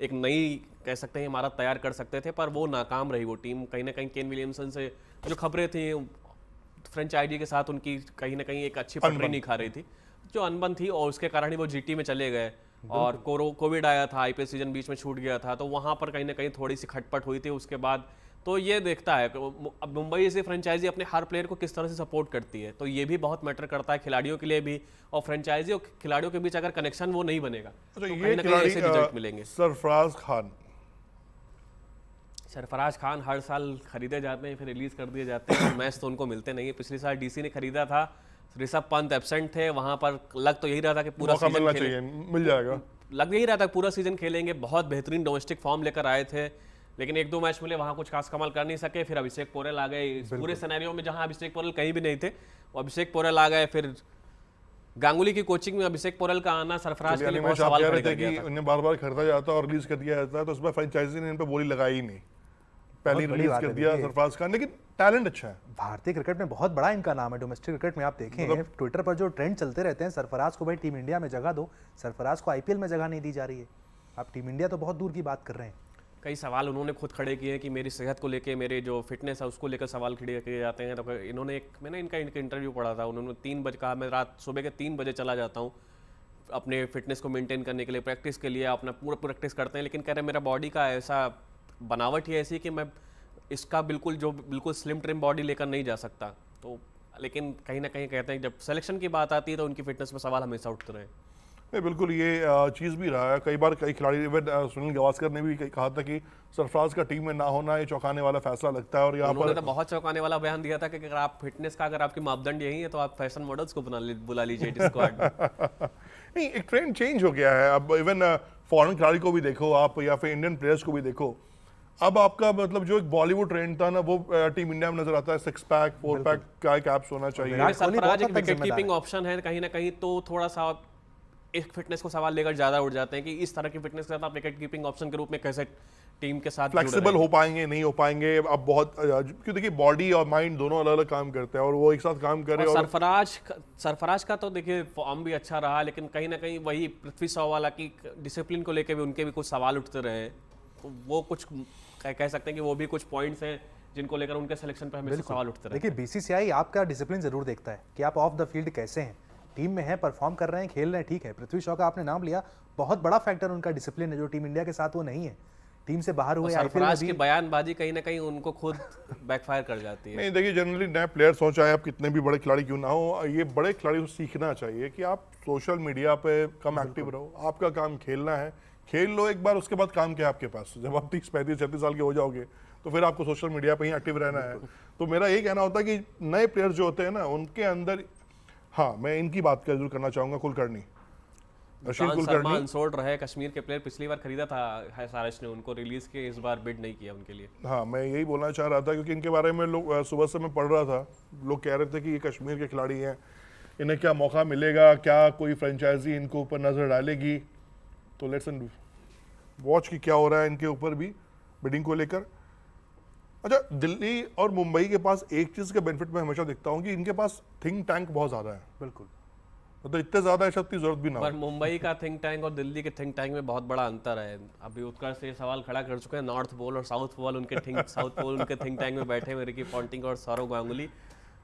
एक नई कह सकते हैं इमारत तैयार कर सकते थे, पर वो नाकाम रही वो टीम। कहीं ना कहीं केन विलियमसन से जो खबरें थी फ्रेंच आईडी के साथ उनकी कहीं ना कहीं एक अच्छी पटरी नहीं खा रही थी, जो अनबन थी, और उसके कारण ही वो जीटी में चले गए। और कोविड आया था, आईपीएल सीजन बीच में छूट गया था, तो वहाँ पर कहीं ना कहीं थोड़ी सी खटपट हुई थी। उसके बाद तो ये देखता है अब मुंबई से फ्रेंचाइजी अपने हर प्लेयर को किस तरह से सपोर्ट करती है, तो ये भी बहुत मैटर करता है खिलाड़ियों के लिए भी। और फ्रेंचाइजी और खिलाड़ियों के बीच अगर कनेक्शन वो नहीं बनेगा तो कहीं ना कहीं ऐसे रिजल्ट मिलेंगे। सरफराज खान हर साल खरीदे जाते हैं, फिर रिलीज कर दिए जाते हैं, मैच तो उनको मिलते नहीं है। पिछले साल डीसी ने खरीदा था, ऋषभ पंत एब्सेंट थे, वहां पर लग तो यही रहा था कि पूरा सीजन मिल जाएगा, लग यही रहा था पूरा सीजन खेलेंगे। बहुत बेहतरीन डोमेस्टिक फॉर्म लेकर आए थे, लेकिन 1-2 मैच मिले, वहां कुछ खास कमाल कर नहीं सके। फिर अभिषेक पोरेल आ गए पूरे सिनेरियो में, जहां अभिषेक पोरेल कहीं भी नहीं थे, वो अभिषेक पोरेल आ गए। फिर गांगुली की कोचिंग में अभिषेक पोरेल का आना सरफराज के लिए बहुत सवाल खड़े कर दिया था। उन्हें बार-बार खरीदा जाता और रिलीज कर दिया जाता, तो उस बार फ्रेंचाइजी ने इन पे बोली लगाई ही नहीं, पहली रिलीज कर दिया सरफराज खान। लेकिन टैलेंट अच्छा है, भारतीय क्रिकेट में बहुत बड़ा इनका नाम है। डोमेस्टिक क्रिकेट में आप देखें ट्विटर पर जो ट्रेंड चलते रहते हैं, सरफराज को भाई टीम इंडिया में जगह दो, सरफराज को आईपीएल में जगह नहीं दी जा रही है। आप टीम इंडिया तो बहुत दूर की बात कर रहे हैं। कई सवाल उन्होंने खुद खड़े किए कि मेरी सेहत को लेके, मेरे जो फिटनेस है उसको लेकर सवाल खड़े किए जाते हैं। तो इन्होंने मैंने इनका इंटरव्यू पढ़ा था, उन्होंने 3 बजे कहा, मैं रात सुबह के 3 बजे चला जाता हूँ अपने फिटनेस को मेंटेन करने के लिए, प्रैक्टिस के लिए, अपना पूरा प्रैक्टिस करते हैं। लेकिन कह रहे मेरा बॉडी का ऐसा बनावट ही ऐसी कि मैं इसका बिल्कुल स्लिम ट्रिम बॉडी लेकर नहीं जा सकता। तो लेकिन कहीं ना कहीं कहते हैं जब सिलेक्शन की बात आती है तो उनकी फिटनेस में सवाल हमेशा उठते रहे। नहीं, बिल्कुल ये चीज़ भी रहा है। कई बार कई खिलाड़ी, इवन सुनील गावस्कर ने भी कहा था कि सरफराज का टीम में ना होना ये चौंकाने वाला फैसला लगता है। और यहाँ पर तो बहुत चौंकाने वाला बयान दिया था कि अगर आप फिटनेस का, अगर आपकी मापदंड यही है तो आप फैशन मॉडल्स को बुला लीजिए स्क्वाड में। नहीं, एक ट्रेंड चेंज हो गया है अब। इवन फॉरेन खिलाड़ी को भी देखो आप, या फिर इंडियन प्लेयर्स को भी देखो, अब आपका मतलब जो एक बॉलीवुड ट्रेंड था ना, वो टीम इंडिया में नजर आता है। 6 पैक 4 पैक का कैप्स होना चाहिए। सरफराज एक विकेट कीपिंग ऑप्शन है कहीं ना कहीं, तो थोड़ा सा एक फिटनेस को सवाल लेकर ज्यादा उड़ जाते हैं कि इस तरह की फिटनेस के साथ आप विकेट कीपिंग ऑप्शन के रूप में कैसे टीम के साथ फ्लेक्सिबल हो पाएंगे, नहीं हो पाएंगे। अब बहुत, क्योंकि देखिए बॉडी और माइंड दोनों अलग अलग काम करते हैं और वो एक साथ काम करे। और सरफराज का तो देखिए फॉर्म भी अच्छा रहा, लेकिन कहीं ना कहीं वही पृथ्वी शॉ वाला की डिसिप्लिन को लेकर भी उनके भी कुछ सवाल उठते रहे। तो वो कुछ कह सकते हैं कि वो भी कुछ पॉइंट्स हैं जिनको लेकर उनके सिलेक्शन पर हमेशा सवाल उठते रहे। देखिए बीसीसीआई आपका डिसिप्लिन जरूर देखता है कि आप ऑफ द फील्ड कैसे हैं, टीम में हैं, परफॉर्म कर रहे हैं, खेल रहे हैं, ठीक है। पृथ्वी शॉ का आपने नाम लिया, बहुत बड़ा फैक्टर उनका डिसिप्लिन है, जो टीम इंडिया के साथ वो नहीं है। टीम से बाहर हुए सरफराज की बयानबाजी कहीं ना कहीं उनको खुद बैकफायर कर जाती है। नहीं, देखिए जनरली नए प्लेयर्स हो, चाहे आप कितने भी बड़े खिलाड़ी क्यों ना हो, ये बड़े खिलाड़ी को सीखना चाहिए कि आप सोशल मीडिया पे कम एक्टिव रहो। आपका काम खेलना है, खेल लो एक बार, उसके बाद काम क्या है आपके पास। जब आप 30, 35, 36 साल के हो जाओगे तो फिर आपको सोशल मीडिया पे ही एक्टिव रहना है। तो मेरा यही कहना होता है कि नए प्लेयर्स जो होते हैं ना, उनके अंदर, हाँ मैं इनकी बात जरूर करना चाहूंगा, कुलकर्णी, रशीद कुलकर्णी अनसोल्ड रहे, कश्मीर के प्लेयर, पिछली बार खरीदा था एसआरएच ने, उनको रिलीज के इस बार बिड नहीं किया उनके लिए। हाँ, मैं यही बोलना चाह रहा था, क्योंकि इनके बारे में लोग सुबह से मैं पढ़ रहा था, लोग कह रहे थे कि ये कश्मीर के खिलाड़ी हैं, इन्हें क्या मौका मिलेगा, क्या कोई फ्रेंचाइजी इनको ऊपर नजर डालेगी। तो लेट्स वॉच की क्या हो रहा है इनके ऊपर भी बिडिंग को लेकर। अच्छा, दिल्ली और मुंबई के पास एक चीज का बेनिफिट मैं हमेशा देखता हूँ कि इनके पास थिंक टैंक बहुत ज्यादा है। बिल्कुल, मतलब इतने ज्यादा शब्द की जरूरत भी ना हो। पर मुंबई का थिंक टैंक और दिल्ली के थिंक टैंक में बहुत बड़ा अंतर है। अभी उत्कर्ष से सवाल खड़ा कर चुके हैं, नॉर्थ पोल और साउथ पोल उनके थिंक टैंक में बैठे हुए रिकी पॉन्टिंग और सौरव गांगुली।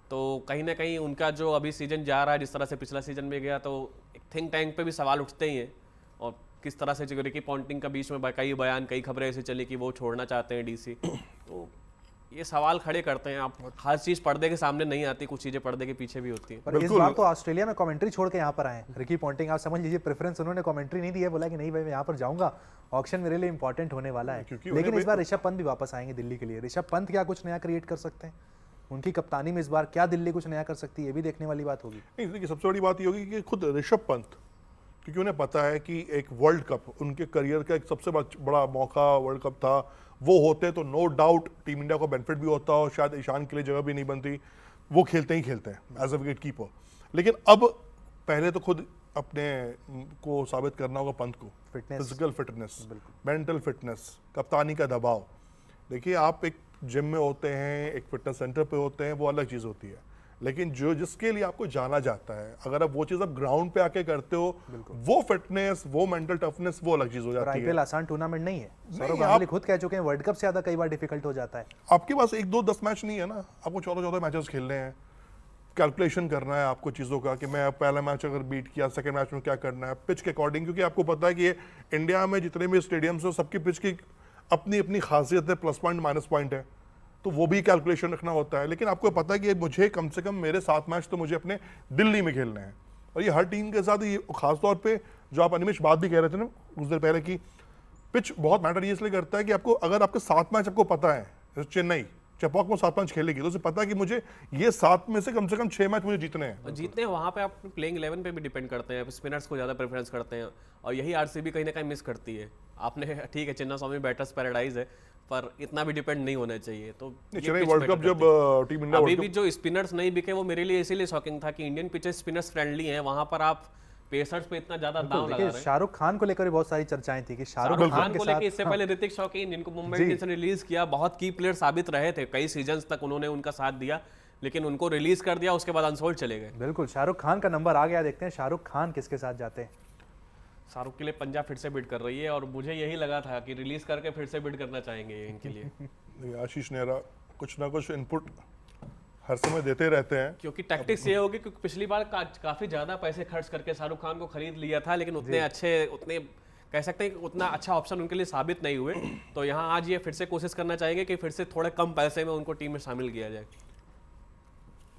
तो कहीं ना कहीं उनका जो अभी सीजन जा रहा है, जिस तरह से पिछला सीजन में गया, तो एक थिंक टैंक पे भी सवाल उठते ही हैं। और किस तरह से रिकी पॉन्टिंग का बीच में कई बयान, कई खबरें ऐसी चली कि वो छोड़ना चाहते हैं डीसी। तो ये सवाल खड़े करते हैं। आप हर चीज पर्दे के सामने नहीं आती, कुछ चीजें पर्दे के पीछे भी होती हैं। पर इस बार तो ऑस्ट्रेलिया में कमेंट्री छोड़ के यहाँ पर आए रिकी पॉन्टिंग। आप समझ लीजिए प्रेफरेंस उन्होंने कमेंट्री नहीं दी है, बोला कि नहीं भाई मैं यहाँ पर जाऊंगा, ऑक्शन मेरे लिए इंपॉर्टेंट होने वाला है। लेकिन इस बार ऋषभ पंत भी वापस आएंगे दिल्ली के लिए। ऋषभ पंत क्या कुछ नया क्रिएट कर सकते हैं उनकी कप्तानी में इस बार? क्या दिल्ली कुछ नया कर सकती है, ये भी देखने वाली बात होगी। नहीं, देखिए सबसे बड़ी बात ये होगी कि खुद ऋषभ पंत, क्योंकि उन्हें पता है कि एक वर्ल्ड कप उनके करियर का एक सबसे बड़ा मौका वर्ल्ड कप था, वो होते तो नो डाउट टीम इंडिया को बेनिफिट भी होता और शायद ईशान के लिए जगह भी नहीं बनती। वो खेलते ही खेलते हैं एज अ विकेट कीपर। लेकिन अब पहले तो खुद अपने को साबित करना होगा पंत को, फिजिकल फिटनेस, मेंटल फिटनेस, कप्तानी का दबाव। देखिए आप एक जिम में होते हैं, एक फिटनेस सेंटर पे होते हैं, वो अलग चीज़ होती है। लेकिन जो जिसके लिए आपको जाना जाता है, अगर आप वो चीज़ आप ग्राउंड पे आके करते हो, वो फिटनेस, वो मेंटल टफनेस, वो अलग चीज़ हो जाती है। आईपीएल आसान टूर्नामेंट नहीं है। सौरव गांगुली खुद कह चुके हैं वर्ल्ड कप से ज़्यादा कई बार डिफिकल्ट हो जाता है। आपके पास 1-2-10 मैच नहीं है ना, आपको 14 मैचेस खेलने हैं। कैलकुलेशन करना है आपको चीज़ों का कि मैं पहला मैच अगर बीट किया, सेकंड मैच में क्या करना है पिच के अकॉर्डिंग। क्योंकि आपको पता है कि ये इंडिया में जितने भी स्टेडियम्स हैं सबकी पिच की अपनी अपनी खासियत है, प्लस पॉइंट माइनस पॉइंट है, तो वो भी कैलकुलेशन रखना होता है। लेकिन आपको पता है कि मुझे कम से कम मेरे 7 मैच तो मुझे अपने दिल्ली में खेलने हैं। और ये हर टीम के साथ, ये खासतौर पे जो आप अनिमेश बात भी कह रहे थे ना कुछ देर पहले कि पिच बहुत मैटर ये इसलिए करता है कि आपको अगर आपके 7 मैच आपको पता है, चेन्नई चेपॉक में 7 मैच खेलेगी तो उसे पता है कि मुझे ये 7 में से कम 6 मैच मुझे जीतने हैं। और जीतने हैं वहाँ पे आप प्लेइंग 11 पे भी डिपेंड करते हैं, स्पिनर्स को ज़्यादा प्रेफरेंस करते हैं। और यही आरसीबी कहीं ना कहीं मिस करती है। आपने ठीक है चिन्ना स्वामी बैटर्स पैराडाइज है, पर इतना भी डिपेंड नहीं होना चाहिए। तो वर्ल्ड कप जब टीम इंडिया अभी भी जो स्पिनर्स नहीं बिके वो मेरे लिए इसीलिए शॉकिंग था कि इंडियन पिचेस स्पिनर्स फ्रेंडली हैं, वहां पर आप पेसर्स पे इतना ज्यादा दांव लगा रहे हैं। शाहरुख खान को लेकर बहुत सारी चर्चाएं थी कि शाहरुख खान को लेकर इससे पहले ऋतिक शौकीन, जिनको मुंबई इंडियंस ने रिलीज किया, बहुत की प्लेयर साबित रहे थे, कई सीजन्स तक उन्होंने उनका साथ दिया, लेकिन उनको रिलीज कर दिया, उसके बाद अनसोल्ड चले गए। बिल्कुल, शाहरुख खान का नंबर आ गया। देखते हैं शाहरुख खान किसके साथ जाते हैं। शाहरुख के लिए पंजाब फिर से बिड कर रही है और मुझे यही लगा था कि रिलीज करके फिर से बिड करना चाहेंगे इनके लिए। आशीष नेहरा कुछ ना कुछ इनपुट हर समय देते रहते हैं, क्योंकि टैक्टिक्स ये होगी क्योंकि पिछली बार काफी ज्यादा पैसे खर्च करके शाहरुख खान को खरीद लिया था, लेकिन उतने कह सकते हैं कि उतना अच्छा ऑप्शन उनके लिए साबित नहीं हुए। तो यहाँ आज ये फिर से कोशिश करना चाहेंगे कि फिर से थोड़े कम पैसे में उनको टीम में शामिल किया जाए।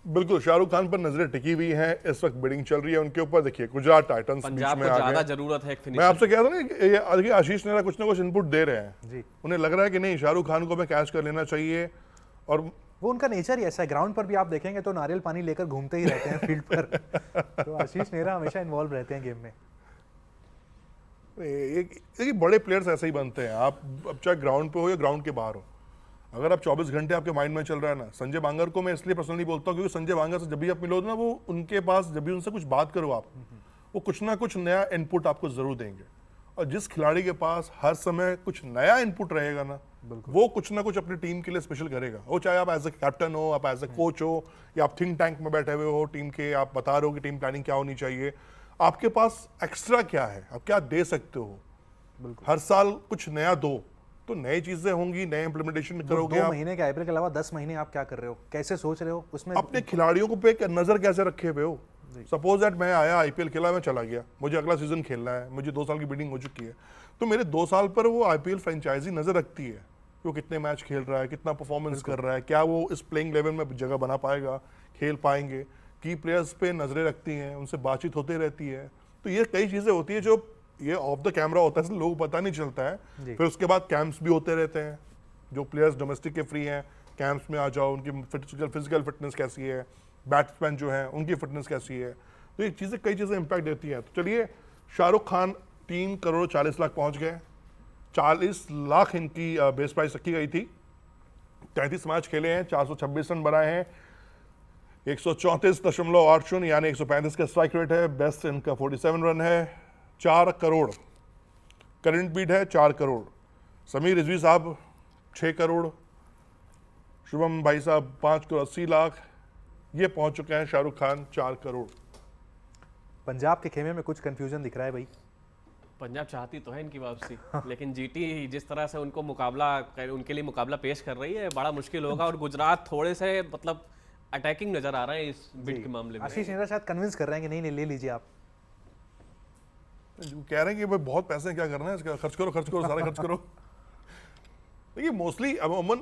बिल्कुल, शाहरुख खान पर नजरें टिकी हुई हैं, इस वक्त बिडिंग चल रही है उनके ऊपर। देखिए गुजरात टाइटंस पंजाब को ज्यादा जरूरत है एक फिनिशर। मैं आपसे कह रहा हूं ना कि आशीष नेहरा कुछ ना कुछ इनपुट दे रहे हैं जी। उन्हें लग रहा है कि नहीं, शाहरुख खान को मैं कैच कर लेना चाहिए। और वो उनका नेचर ही ऐसा है, ग्राउंड पर भी आप देखेंगे तो नारियल पानी लेकर घूमते ही रहते हैं फील्ड पर। तो आशीष नेहरा हमेशा इन्वॉल्व रहते हैं गेम में। एक बड़े प्लेयर्स ऐसे ही बनते हैं, आप अब चाहे ग्राउंड पे हो या ग्राउंड के बाहर हो। अगर आप 24 घंटे आपके माइंड में चल रहा है ना, संजय बांगर को मैं इसलिए पर्सनली बोलता हूँ क्योंकि संजय बांगर से जब भी आप मिलो ना, वो उनके पास जब भी उनसे कुछ बात करो आप, वो कुछ ना कुछ नया इनपुट आपको जरूर देंगे। और जिस खिलाड़ी के पास हर समय कुछ नया इनपुट रहेगा ना, वो कुछ ना कुछ अपनी टीम के लिए स्पेशल करेगा। वो चाहे आप एज ए कैप्टन हो, आप एज ए कोच हो, या आप थिंक टैंक में बैठे हुए हो टीम के, आप बता रहे हो कि टीम प्लानिंग क्या होनी चाहिए, आपके पास एक्स्ट्रा क्या है, आप क्या दे सकते हो। हर साल कुछ नया दो, तो नई चीजें होंगी, नए इंप्लीमेंटेशन करोगे। 2 महीने के आईपीएल के अलावा 10 महीने आप क्या कर रहे हो, कैसे सोच रहे हो उसमें, अपने खिलाड़ियों को पे नजर कैसे रखे हुए हो। सपोज दैट मैं आया, आईपीएल खेला, मैं चला गया, मुझे अगला सीजन खेलना है, मुझे 2 साल की बिडिंग हो चुकी है, तो मेरे 2 साल पर वो आईपीएल फ्रेंचाइजी नजर रखती है कि वो कितने मैच खेल रहा है, कितना परफॉर्मेंस कर रहा है, क्या वो इस प्लेइंग लेवल में जगह बना पाएगा, खेल पाएंगे। की प्लेयर्स पे नजरें रखती हैं, उनसे बातचीत होती रहती है। तो ये कई चीजें होती है जो ये ऑफ द कैमरा होता है, लोगों को पता नहीं चलता है। फिर उसके बाद कैंप्स भी होते रहते हैं, जो प्लेयर्स डोमेस्टिक के फ्री हैं, कैंप्स में आ जाओ, उनकी फिजिकल फिटनेस कैसी है, बैट्समैन जो है उनकी फिटनेस कैसी है। तो ये चीज़ें कई चीज़ें इंपैक्ट देती हैं। तो चलिए, शाहरुख खान 3 करोड़ 40 लाख पहुंच गए। 40 लाख इनकी बेस प्राइस रखी गई थी। 33 मैच खेले हैं, 426 रन बनाए हैं, 134.80 यानी 135 का स्ट्राइक रेट है। बेस्ट इनका 47 रन है। 4 करोड़ करंट बीट है, 4 करोड़। समीर रिजवी साहब 6 करोड़, शुभम भाई साहब 5 करोड़ 80 लाख, ये पहुंच चुके हैं शाहरुख खान 4 करोड़। पंजाब के खेमे में कुछ कंफ्यूजन दिख रहा है भाई। पंजाब चाहती तो है इनकी वापसी, लेकिन जीटी जिस तरह से उनको उनके लिए मुकाबला पेश कर रही है, बड़ा मुश्किल होगा। और गुजरात थोड़े से मतलब अटैकिंग नजर आ रहा है इस बिड के मामले में। आशीष नेहरा शायद कन्विंस कर रहे हैं कि नहीं ले लीजिए आप। कह रहे हैं कि भाई बहुत पैसे हैं, क्या करना है इसका, खर्च करो सारा खर्च करो। देखिए मोस्टली अमूमन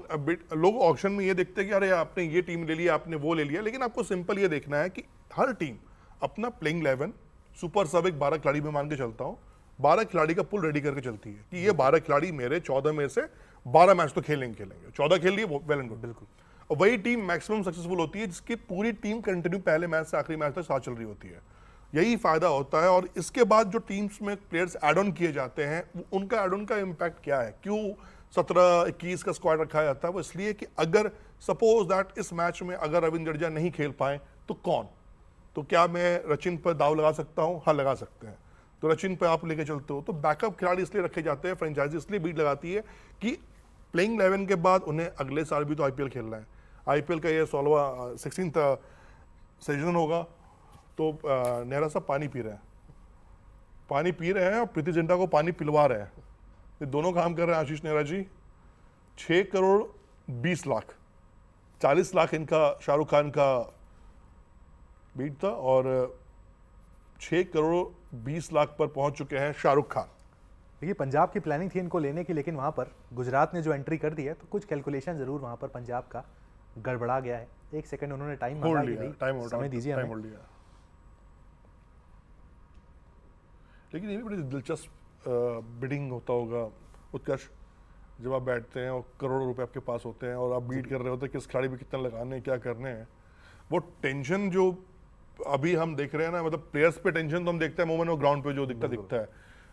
लोग ऑक्शन में ये देखते हैं कि अरे आपने ये टीम ले लिया, आपने वो ले लिया, लेकिन आपको सिंपल ये देखना है कि हर टीम अपना प्लेइंग 11 सुपर सब एक 12 खिलाड़ी में मान के चलता हूँ, 12 खिलाड़ी का पुल रेडी करके चलती है कि ये 12 खिलाड़ी मेरे 14 में से 12 मैच तो खेलेंगे 14 खेल लिए, वेल एंड गुड। बिल्कुल। और वही टीम मैक्सिमम सक्सेसफुल होती है जिसकी पूरी टीम कंटिन्यू पहले मैच से आखिरी मैच तक साथ चल रही होती है। यही फायदा होता है। और इसके बाद जो टीम्स में प्लेयर्स एड ऑन किए जाते हैं, उनका एड ऑन का इम्पैक्ट क्या है, क्यों 17-21 का स्क्वाड रखा जाता है? वो इसलिए कि अगर सपोज दैट इस मैच में अगर रविंद्र जडेजा नहीं खेल पाए तो कौन, तो क्या मैं रचिन पर दाव लगा सकता हूं? हाँ, लगा सकते हैं। तो रचिन पे आप लेके चलते हो। तो बैकअप खिलाड़ी इसलिए रखे जाते हैं, फ्रेंचाइजी इसलिए बीट लगाती है कि प्लेइंग 11 के बाद उन्हें अगले साल भी तो आईपीएल खेलना है। आईपीएल का ये 16वां सीजन होगा। तो नेहरा साहब पानी पी रहे हैं और प्रीति जिंटा को पानी पिलवा रहे हैं। ये दोनों काम कर रहे हैं आशीष नेहरा जी। 6 करोड़ 20 लाख, 40 लाख इनका शाहरुख खान का बीट था और 6 करोड़ 20 लाख पर पहुंच चुके हैं शाहरुख खान। देखिए पंजाब की प्लानिंग थी इनको लेने की, लेकिन वहाँ पर गुजरात ने जो एंट्री कर दी है तो कुछ कैलकुलेशन जरूर वहाँ पर पंजाब का गड़बड़ा गया है। एक सेकंड उन्होंने टाइम मांगा कि समय दीजिए हमें। लेकिन ये भी बड़ी दिलचस्प बिडिंग होता होगा उत्कर्ष, जब आप बैठते हैं और करोड़ों रुपए आपके पास होते हैं और आप बीट कर रहे होते हैं किस खिलाड़ी पे कितना लगाने हैं, क्या करने हैं। वो टेंशन जो अभी हम देख रहे हैं ना, मतलब प्लेयर्स पे टेंशन तो हम देखते हैं मोमेंट और ग्राउंड पे जो दिखता है,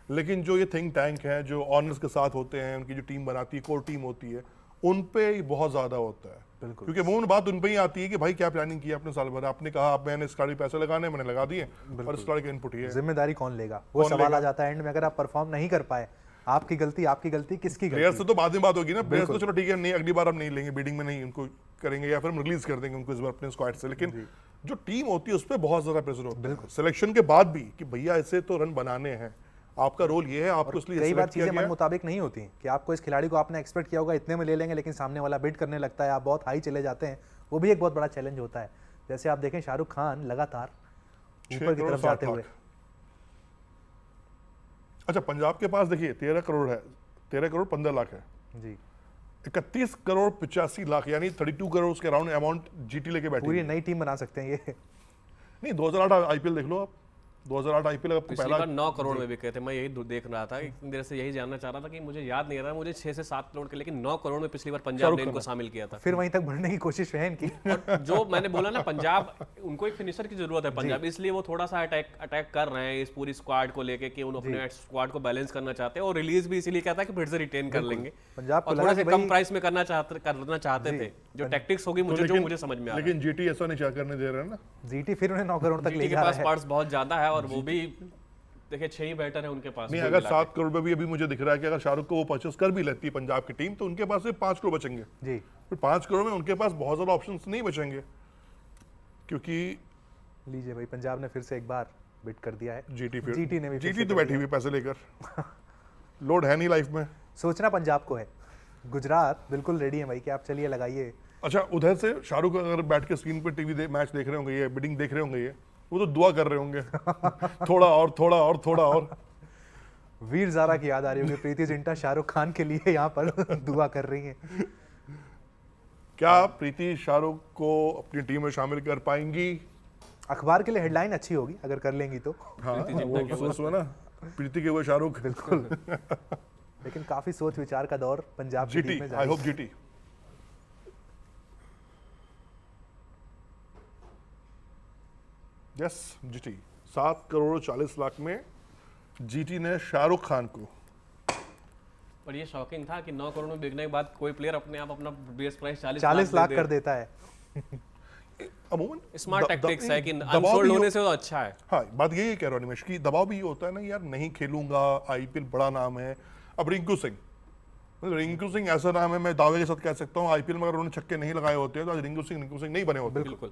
लेकिन जो ये थिंक टैंक है, जो ऑनर्स के साथ होते हैं, उनकी जो टीम बनाती है, कोर टीम होती है, उन पे बहुत ज्यादा होता है। क्योंकि वो बात उन पे ही आती है कि भाई क्या प्लानिंग की आपने साल भर, आपने कहा आप मैंने इस खिलाड़ी पैसे लगाने, मैंने लगा दिए और इस खिलाड़ी का इनपुट ही है, जिम्मेदारी कौन लेगा? वो सवाल आ जाता है एंड में, अगर आप परफॉर्म नहीं कर पाए, आपकी गलती किसकी? प्लेयर से तो बाद में बात होगी ना, प्लेयर्स तो चलो ठीक है, नहीं अगली बार हम नहीं लेंगे, बीडिंग में नहीं उनको करेंगे या फिर हम रिलीज कर देंगे उनको इस बार अपने स्क्वाड से। लेकिन जो टीम होती है उस पर बहुत ज्यादा प्रेशर होता है सिलेक्शन के बाद भी कि भैया ऐसे तो रन बनाने हैं, आपका रोल ये है, आपको इसलिए कई बार चीजें मन मुताबिक नहीं होती कि आपको इस खिलाड़ी को आपने एक्सपेक्ट किया होगा इतने में ले लेंगे, लेकिन सामने वाला बिड करने लगता है, आप बहुत हाई चले जाते हैं। वो भी एक बहुत बड़ा चैलेंज होता है। जैसे आप देखें शाहरुख खान लगातार ऊपर की तरफ जाते हुए। अच्छा, पंजाब के पास देखिए 13 करोड़ है, 13 करोड़ 15 लाख है जी, 31 करोड़ 85 लाख, यानी 32 करोड़ उसके अराउंड अमाउंट जीटी लेके बैठे। पूरी नई टीम बना सकते हैं ये। नहीं, 2008 आईपीएल देख लो आप, 2008 आईपीएल आपको पहला 9 करोड़ में बिके थे। मैं यही देख रहा था, इतनी देर से यही जानना चाह रहा था कि मुझे याद नहीं आ रहा, मुझे 6 से 7 करोड़ के, लेकिन 9 करोड़ में पिछली बार पंजाब ने इनको शामिल किया था। फिर वहीं तक बढ़ने की कोशिश है इनकी। और जो मैंने बोला ना, पंजाब उनको एक फिनिशर की जरूरत है पंजाब, इसलिए वो थोड़ा सा अटैक कर रहे हैं इस पूरी स्क्वाड को लेके कि उन्होंने अपने स्क्वाड को बैलेंस करना चाहते हैं और रिलीज भी इसीलिए कहता है कि फिर से रिटेन कर लेंगे। पंजाब और थोड़ा सा कम प्राइस में करना चाहते थे, जो टैक्टिक्स होगी मुझे समझ में आ रहा है। लेकिन जीटी ऐसा नहीं करने दे रहे हैं ना, जीटी फिर उन्हें 9 करोड़ तक ले जा रहा है। जीटी के पास पार्ट्स बहुत ज्यादा है और वो भी देखिए 6 ही बैटर है उनके पास। नहीं, अगर 7 करोड़ में भी अभी मुझे दिख रहा है कि अगर शाहरुख को वो परचेस कर भी लेती है पंजाब की टीम, तो उनके पास सिर्फ 5 करोड़ बचेंगे जी। फिर 5 करोड़ में उनके पास बहुत ज्यादा ऑप्शंस नहीं बचेंगे, क्योंकि लीजिए भाई पंजाब ने फिर से एक बार बिट कर दिया है। जीटी ने भी जीटी तो बैठी हुई पैसे लेकर लोड है नहीं लाइफ में। सोचना पंजाब को है, गुजरात बिल्कुल रेडी है भाई कि आप चलिए लगाइए। अच्छा, उधर से शाहरुख अगर बैठ के स्क्रीन पे टीवी मैच देख रहे होंगे, ये बिडिंग देख रहे होंगे, ये वो तो दुआ कर रहे होंगे थोड़ा और वीर ज़ारा की याद आ रही होगी, प्रीति जिंटा शाहरुख खान के लिए यहाँ पर दुआ कर रही हैं। क्या प्रीति शाहरुख को अपनी टीम में शामिल कर पाएंगी? अखबार के लिए हेडलाइन अच्छी होगी अगर कर लेंगी तो। हाँ, वो ना प्रीति के वो शाहरुख बिल्कुल। लेकिन काफी सोच विचार का दौर पंजाब की टीम में I hope GT. Yes, GT 7 crore 40 lakh में जीटी ने शाहरुख खान को। पर ये शॉकिंग था कि 9 करोड़ में बिकने के बाद कोई प्लेयर अपने आप अपना बेस प्राइस 40 लाख कर देता है। अमूमन स्मार्ट टैक्टिक्स है कि अनसोल्ड होने से तो अच्छा है। हाँ, बात यही कह रहा हूँ निमेश की, दबाव भी होता है ना यार, नहीं खेलूंगा, आईपीएल बड़ा नाम है। अब रिंकू सिंह रिंकू सिंह ऐसा नाम है, मैं दावे के साथ कह सकता हूँ आईपीएल में अगर उन्होंने छक्के नहीं लगाए होते तो आज रिंकू सिंह नहीं बने होते। बिल्कुल।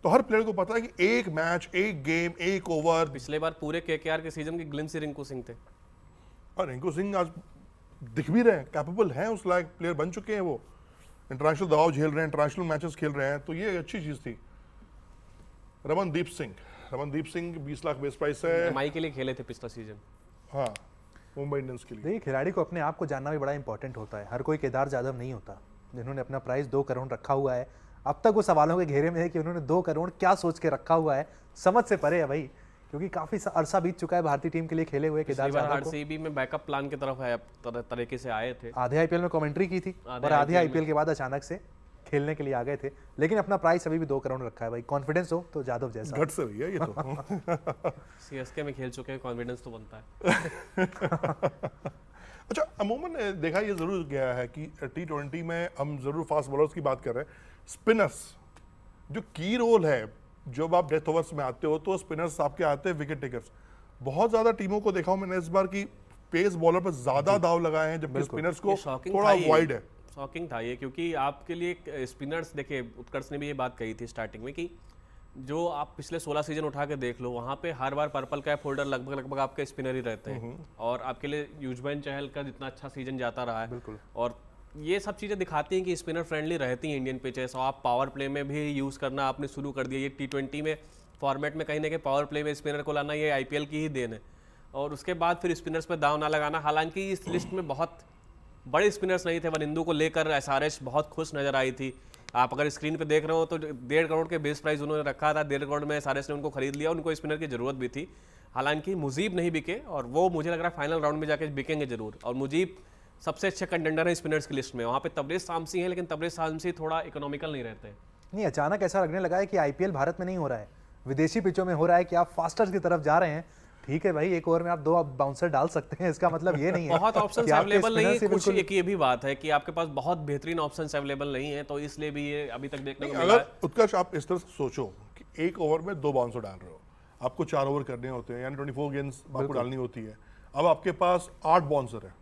तो हर प्लेयर को पता है कि एक मैच, एक गेम, एक ओवर। पिछले बार पूरे केकेआर के सीजन की ग्लिम्स ही रिंकू सिंह थे। और रिंकू सिंह आज दिख भी रहे हैं, कैपेबल हैं, उस लायक प्लेयर बन चुके हैं। वो इंटरनेशनल दबाव झेल रहे हैं, इंटरनेशनल मैचेस खेल रहे हैं, तो ये अच्छी चीज थी। रमनदीप सिंह 20 लाख बेस प्राइस है। एमआई के लिए खेले थे पिछला सीजन। हाँ, मुंबई इंडियंस के लिए। देखिए, खिलाड़ी को अपने आप को जानना भी बड़ा इंपॉर्टेंट होता है। हर कोई केदार जाधव नहीं होता जिन्होंने अपना प्राइस 2 करोड़ रखा हुआ है। अब तक वो सवालों के घेरे में है कि उन्होंने 2 करोड़ क्या सोच के रखा हुआ है, समझ से परे है भाई, क्योंकि काफी अरसा बीत चुका है भारतीय टीम के लिए खेले हुए केदार जाधव को। आरसीबी में बैकअप प्लान की तरफ तरीके से आए थे। आधे आईपीएल में कमेंट्री की थी और आधे आईपीएल के बाद अचानक से खेलने के लिए आ गए थे, लेकिन अपना प्राइस अभी भी 2 करोड़ रखा है भाई। कॉन्फिडेंस हो तो जाधव जैसा गट से भैया ये तो। सीएसके में खेल चुके हैं, कॉन्फिडेंस तो बनता है। अच्छा, अमूमन देखा ये जरूर गया है कि T20 में हम जरूर फास्ट बॉलर्स की बात कर रहे हैं, स्पिनर्स जो की रोल है, जब आप डेथ ओवर्स में आते हो तो स्पिनर्स आपके आते हैं विकेट टेकर्स। बहुत ज्यादा टीमों को देखा हूं मैंने इस बार की पेस बॉलर पर ज्यादा दाव लगाए हैं, जबकि स्पिनर्स को थोड़ा वाइड है। शॉकिंग था ये, क्योंकि आपके लिए स्पिनर्स, देखिए उत्कर्ष ने भी ये बात कही थी स्टार्टिंग में कि जो आप पिछले 16 सीजन उठा के देख लो, वहाँ पे हर बार पर्पल कैप होल्डर लगभग आपके स्पिनर ही रहते हैं। और आपके लिए युजवेंद्र चहल का जितना अच्छा सीजन जाता रहा है, बिल्कुल, और ये सब चीज़ें दिखाती हैं कि स्पिनर फ्रेंडली रहती हैं इंडियन पिचेस। और आप पावर प्ले में भी यूज़ करना आपने शुरू कर दिया। ये T20 में फॉर्मेट में कहीं ना कहीं पावर प्ले में स्पिनर को लाना, ये आईपीएल की ही देन है। और उसके बाद फिर स्पिनर्स पे दाव ना लगाना। हालांकि इस लिस्ट में बहुत बड़े स्पिनर्स नहीं थे। वनिंदु को लेकर एसआरएच बहुत खुश नजर आई थी। आप अगर स्क्रीन पे देख रहे हो तो 1.5 करोड़ के बेस प्राइस उन्होंने रखा था, 1.5 करोड़ में एसआरएच ने उनको खरीद लिया। उनको स्पिनर की जरूरत भी थी। हालांकि मुजीब नहीं बिके, और वो मुझे लग रहा है फाइनल राउंड में जाके बिकेंगे जरूर। और मुजीब सबसे अच्छे कंटेंडर है स्पिनर्स की लिस्ट में। वहाँ पे तबरेज शामसी है, लेकिन तबरेज शामसी थोड़ा इकोनॉमिकल नहीं रहते। नहीं, अचानक ऐसा लगने लगा है कि आईपीएल भारत में नहीं हो रहा है, विदेशी पिचों में हो रहा है कि आप फास्टर्स की तरफ जा रहे हैं। ठीक है भाई, एक ओवर में आप 2 बाउंसर डाल सकते हैं, इसका मतलब ये नहीं है बहुत ऑप्शंस अवेलेबल नहीं है। कुछ एक ये भी बात है कि आपके पास बहुत बेहतरीन ऑप्शंस अवेलेबल नहीं है, तो इसलिए भी ये अभी तक देखने को मिला है। अगर उत्कर्ष आप इस तरह से सोचो कि एक ओवर में 2 बाउंसर डाल रहे हो, आपको 4 ओवर करने होते हैं, यानी 24 गेंद आपको डालनी होती है। अब आपके पास 8 बाउंसर है,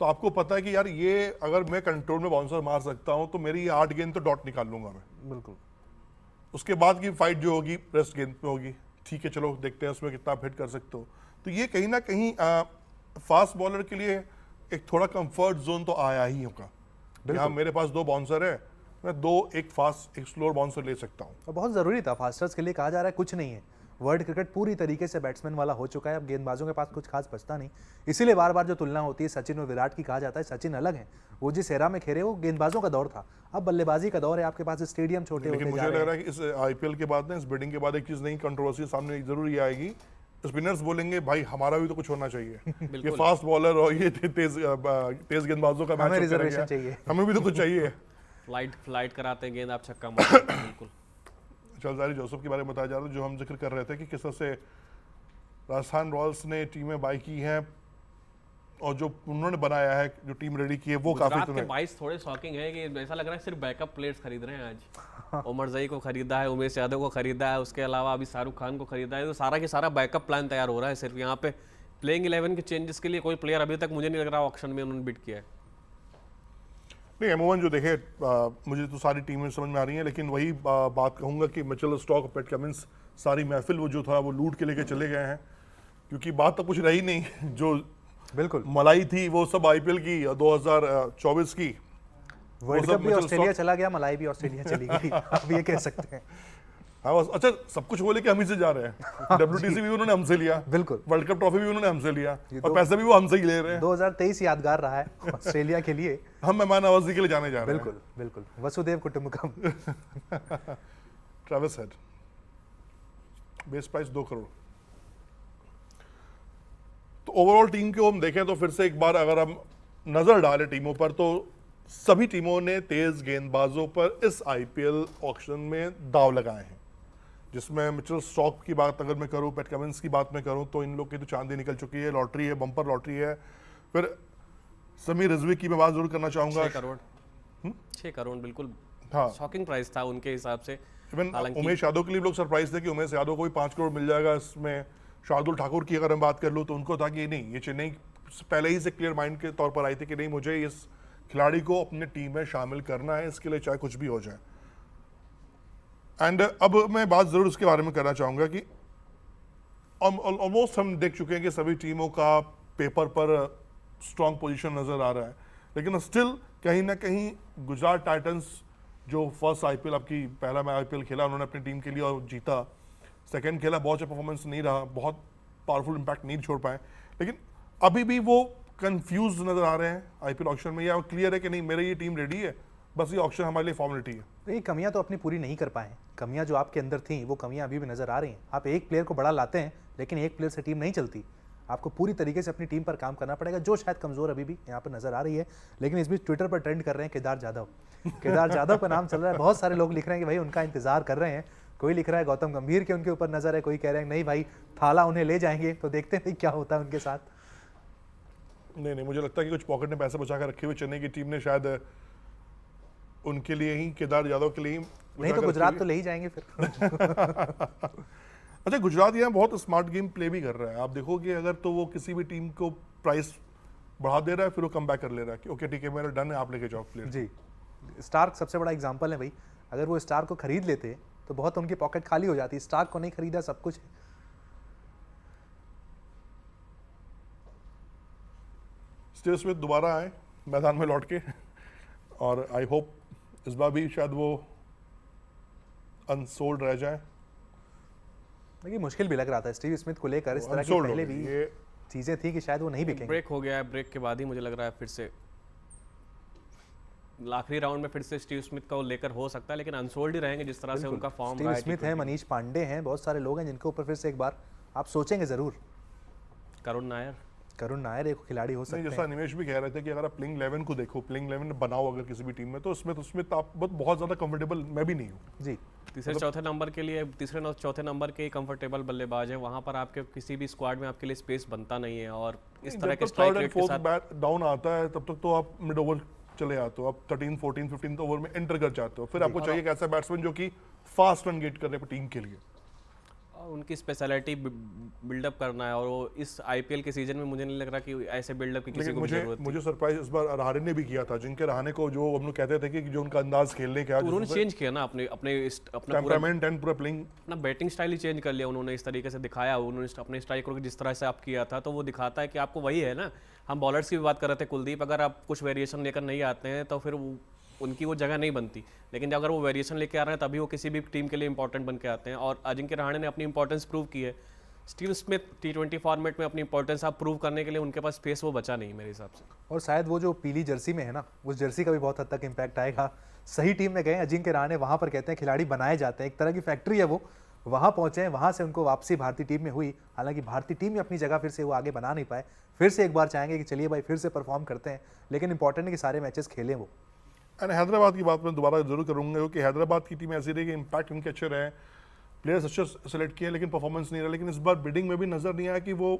तो आपको पता है कि यार ये अगर मैं कंट्रोल में बाउंसर मार सकता हूं तो मेरी 8 गेंद तो डॉट निकाल लूंगा मैं। बिल्कुल। उसके बाद की फाइट जो होगी रेस्ट गेंद पे होगी। ठीक है, चलो देखते हैं उसमें कितना आप हिट कर सकते हो। तो ये कहीं ना कहीं फास्ट बॉलर के लिए एक थोड़ा कंफर्ट जोन तो आया ही होगा। यहाँ मेरे पास 2 बाउंसर है, मैं एक फास्ट एक स्लोअर बाउंसर ले सकता हूँ। और बहुत ज़रूरी था, फास्टर्स के लिए कहा जा रहा है कुछ नहीं है। वर्ल्ड क्रिकेट पूरी तरीके से बैट्समैन वाला हो चुका है, अब गेंदबाजों के पास कुछ खास बचता नहीं। इसीलिए बार बार जो तुलना होती है सचिन और विराट की, कहा जाता है सचिन अलग है, वो जिस एरा में खेले वो गेंदबाजों का दौर था, अब बल्लेबाजी का दौर है। आपके पास स्टेडियम छोटे होते जा रहे हैं। मुझे लग रहा है कि इस आईपीएल के बाद ना, इस बिडिंग के बाद एक चीज नई कंट्रोवर्सी सामने जरूर ये आएगी। स्पिनर्स बोलेंगे भाई हमारा भी तो कुछ होना चाहिए। ये फास्ट बॉलर और ये तेज गेंदबाजों का मैच रिजर्वेशन चाहिए, हमें भी तो कुछ चाहिए। फ्लाइट कराते हैं गेंद, आप छक्का मारते हैं। बिल्कुल। चलदारी जोसेफ के बारे में बताया जा रहा है, जो हम जिक्र कर रहे थे कि किस तरह से राजस्थान रॉयल्स ने टीमें बाई की हैं और जो उन्होंने बनाया है, जो टीम रेडी की है, वो काफी के 22 थोड़े शॉकिंग है कि ऐसा लग रहा है सिर्फ बैकअप प्लेयर्स खरीद रहे हैं आज। उमर जई को खरीदा है, उमेश यादव को खरीदा है, उसके अलावा अभी शाहरुख खान को खरीदा है। तो सारा के सारा बैकअप प्लान तैयार हो रहा है। सिर्फ यहाँ पे प्लेइंग 11 के चेंजेस के लिए कोई प्लेयर अभी तक मुझे नहीं लग रहा ऑक्शन में उन्होंने बिड किया है। नहीं, अमूमन जो देखे मुझे तो सारी टीमें समझ में आ रही हैं, लेकिन वही बात कहूँगा कि मिचेल स्टॉक, पैट कमिंस, सारी महफिल वो जो था वो लूट के लेके चले गए हैं, क्योंकि बात तो कुछ रही नहीं। जो बिल्कुल मलाई थी वो सब आईपीएल की 2024 की, वर्ल्ड कप भी ऑस्ट्रेलिया चला गया, मलाई भी ऑस्ट्रेलिया चली गई। अब ये कह सकते हैं। हाँ बस, अच्छा सब कुछ बोले कि हम ही से जा रहे हैं। WTC भी उन्होंने हमसे लिया, बिल्कुल, वर्ल्ड कप ट्रॉफी भी उन्होंने हमसे लिया, और पैसे भी वो हमसे ही ले रहे हैं। 2023 यादगार रहा है ऑस्ट्रेलिया के लिए। हम मेहमान नवाजी के लिए जाने जा रहे हैं। बिल्कुल बिल्कुल, वसुदेव कुटुंबकम। Travis Head, base price 2 crore. तो ओवरऑल टीम को हम देखें तो फिर से एक बार अगर हम नजर डालें टीमों पर, तो सभी टीमों ने तेज गेंदबाजों पर इस आईपीएल ऑक्शन में दाव लगाए हैं, जिसमें मिचेल स्टॉक की बात अगर मैं करूं, पैट कमिंस की बात मैं करूं, तो इन लोग की तो चांदी निकल चुकी है, लॉटरी है, बम्पर लॉटरी है। फिर समीर रिजवी की मैं बात जरूर करना चाहूंगा। 6 करोड़ बिल्कुल, हाँ, शॉकिंग प्राइस था उनके हिसाब से। उमेश यादव के लिए लोग सरप्राइज थे कि उमेश यादव को भी 5 करोड़ मिल जाएगा इसमें। शार्दुल ठाकुर की अगर मैं बात कर लूँ तो उनको था कि नहीं, ये चेन्नई पहले ही से क्लियर माइंड के तौर पर आई थी कि नहीं, मुझे इस खिलाड़ी को अपने टीम में शामिल करना है, इसके लिए चाहे कुछ भी हो जाए। एंड अब मैं बात ज़रूर उसके बारे में करना चाहूँगा कि ऑलमोस्ट हम देख चुके हैं कि सभी टीमों का पेपर पर स्ट्रॉन्ग पोजीशन नज़र आ रहा है, लेकिन स्टिल कहीं ना कहीं गुजरात टाइटंस जो फर्स्ट IPL आपकी पहला मैं IPL खेला उन्होंने अपनी टीम के लिए और जीता, सेकंड खेला बहुत अच्छा परफॉर्मेंस नहीं रहा, बहुत पावरफुल इम्पैक्ट नहीं छोड़ पाए, लेकिन अभी भी वो कंफ्यूज नज़र आ रहे हैं IPL ऑक्शन में, या क्लियर है कि नहीं मेरी ये टीम रेडी है, बस ये ऑक्शन हमारे लिए फॉर्मेलिटी है। तो ये कमियां तो अपनी पूरी नहीं कर पाए हैं, कमियां जो आपके अंदर थी वो कमियां अभी भी नज़र आ रही हैं। आप एक प्लेयर को बड़ा लाते हैं लेकिन एक प्लेयर से टीम नहीं चलती, आपको पूरी तरीके से अपनी टीम पर काम करना पड़ेगा, जो शायद कमज़ोर अभी भी यहाँ पर नज़र आ रही है। लेकिन इस बीच ट्विटर पर ट्रेंड कर रहे हैं केदार जाधव का नाम चल रहा है, बहुत सारे लोग लिख रहे हैं कि भाई उनका इंतजार कर रहे हैं। कोई लिख रहा है गौतम गंभीर के उनके ऊपर नज़र है, कोई कह रहे हैं नहीं भाई थाला उन्हें ले जाएंगे, तो देखते हैं क्या होता है उनके साथ। नहीं, मुझे लगता है कि कुछ पॉकेट में पैसे बचा कर रखे हुए चेन्नई की टीम ने शायद उनके लिए ही, केदार यादव के लिए ही, नहीं तो गुजरात तो ले ही जाएंगे फिर। अच्छा, गुजरात यहाँ बहुत स्मार्ट गेम प्ले भी कर रहा है, आप देखोगे अगर तो वो किसी भी टीम को प्राइस बढ़ा दे रहा है फिर वो कम बैक कर ले रहा है कि ओके ठीक है मेरा डन है, आप लेके जाओ प्लेयर। जी, स्टार्क सबसे बड़ा एग्जांपल है भाई, अगर वो स्टार्क को खरीद लेते तो बहुत उनकी पॉकेट खाली हो जाती। स्टार्क को नहीं खरीदा, सब कुछ। स्टीव स्मिथ दोबारा आए मैदान में लौट के, और आई होप इस बार भी शायद वो अनसोल्ड रह जाए। देखिए मुश्किल भी लग रहा था स्टीव स्मिथ को लेकर, इस तरह की पहले भी चीजें थी कि शायद वो नहीं बिकेंगे। ब्रेक हो गया है, ब्रेक के बाद ही मुझे लग रहा है फिर से आखिरी राउंड में फिर से स्टीव स्मिथ का वो लेकर हो सकता है, लेकिन अनसोल्ड ही रहेंगे जिस तरह से उनका फॉर्म रहा है। स्टीव स्मिथ है, मनीष पांडे हैं, बहुत सारे लोग हैं जिनके ऊपर फिर से एक बार आप सोचेंगे जरूर। करुण नायर एक खिलाड़ी हो सकते हैं। जैसा निमेश भी कह रहे थे कि अगर आप प्लेइंग 11 को देखो, प्लेइंग 11 बनाओ अगर किसी भी टीम में, तो उसमें आप बहुत ज़्यादा कंफर्टेबल मैं भी नहीं हूँ जी। तीसरे चौथे नंबर के लिए, तीसरे चौथे नंबर के कंफर्टेबल बल्लेबाज है, वहाँ पर आपके किसी भी स्क्वाड में आपके लिए स्पेस बनता नहीं है, और इस तरह के स्ट्राइक रेट के साथ डाउन आता है तब तक तो आप मिड ओवर चले जाते हो, आप 13, 14, 15 ओवर में एंटर कर जाते हो, फिर आपको चाहिए एक ऐसा बैट्समैन जो कि फास्ट रन गेट करने पर टीम के लिए। उनकी स्पेशलिटी बिल्डअप करना है, और वो इस IPL के सीजन में मुझे नहीं लग रहा कि ऐसे बिल्डअप की किसी को जरूरत थी। मुझे सरप्राइज इस बार रहाणे ने भी किया था, जिनके रहाणे को जो हम लोग कहते थे कि जो उनका अंदाज खेलने का, उन्होंने चेंज किया ना अपना टेम्परामेंट एंड पूरा प्लेइंग, अपना बैटिंग स्टाइल ही चेंज कर लिया उन्होंने, इस तरीके से दिखाया उन्होंने अपने स्ट्राइकर को जिस तरह से आप किया था, तो वो दिखाता है कि आपको वही है ना। हम बॉलर्स की भी बात कर रहे थे कुलदीप, अगर आप कुछ वेरिएशन लेकर नहीं आते हैं तो फिर उनकी वो जगह नहीं बनती, लेकिन अगर वो वेरिएशन लेके आ रहे हैं तभी वो किसी भी टीम के लिए इंपॉर्टेंट बन के आते हैं, और अजिंक्य रहाणे ने अपनी इंपॉर्टेंस प्रूव की है। स्टीव स्मिथ T20 फॉर्मेट में अपनी इंपॉर्टेंस आप प्रूव करने के लिए उनके पास स्पेस वो बचा नहीं मेरे हिसाब से, और शायद वो जो पीली जर्सी में है ना, उस जर्सी का भी बहुत हद तक इम्पैक्ट आएगा। सही टीम में गए अजिंक्य रहाणे, वहाँ पर कहते हैं खिलाड़ी बनाए जाते हैं, एक तरह की फैक्ट्री है वो, वहाँ पहुँचे हैं, वहाँ से उनको वापसी भारतीय टीम में हुई। हालांकि भारतीय टीम में अपनी जगह फिर से वो आगे बना नहीं पाए, फिर से एक बार चाहेंगे कि चलिए भाई फिर से परफॉर्म करते हैं, लेकिन इंपॉर्टेंट है कि सारे मैचेस खेलें वो। एंड हैदराबाद की बात मैं दोबारा जरूर करूंगा, क्योंकि हैदराबाद की टीम ऐसी रही कि इम्पैक्ट उनके अच्छे रहे, प्लेयर्स अच्छे सेलेक्ट किए, लेकिन परफॉर्मेंस नहीं रहा। लेकिन इस बार बिडिंग में भी नजर नहीं आया कि वो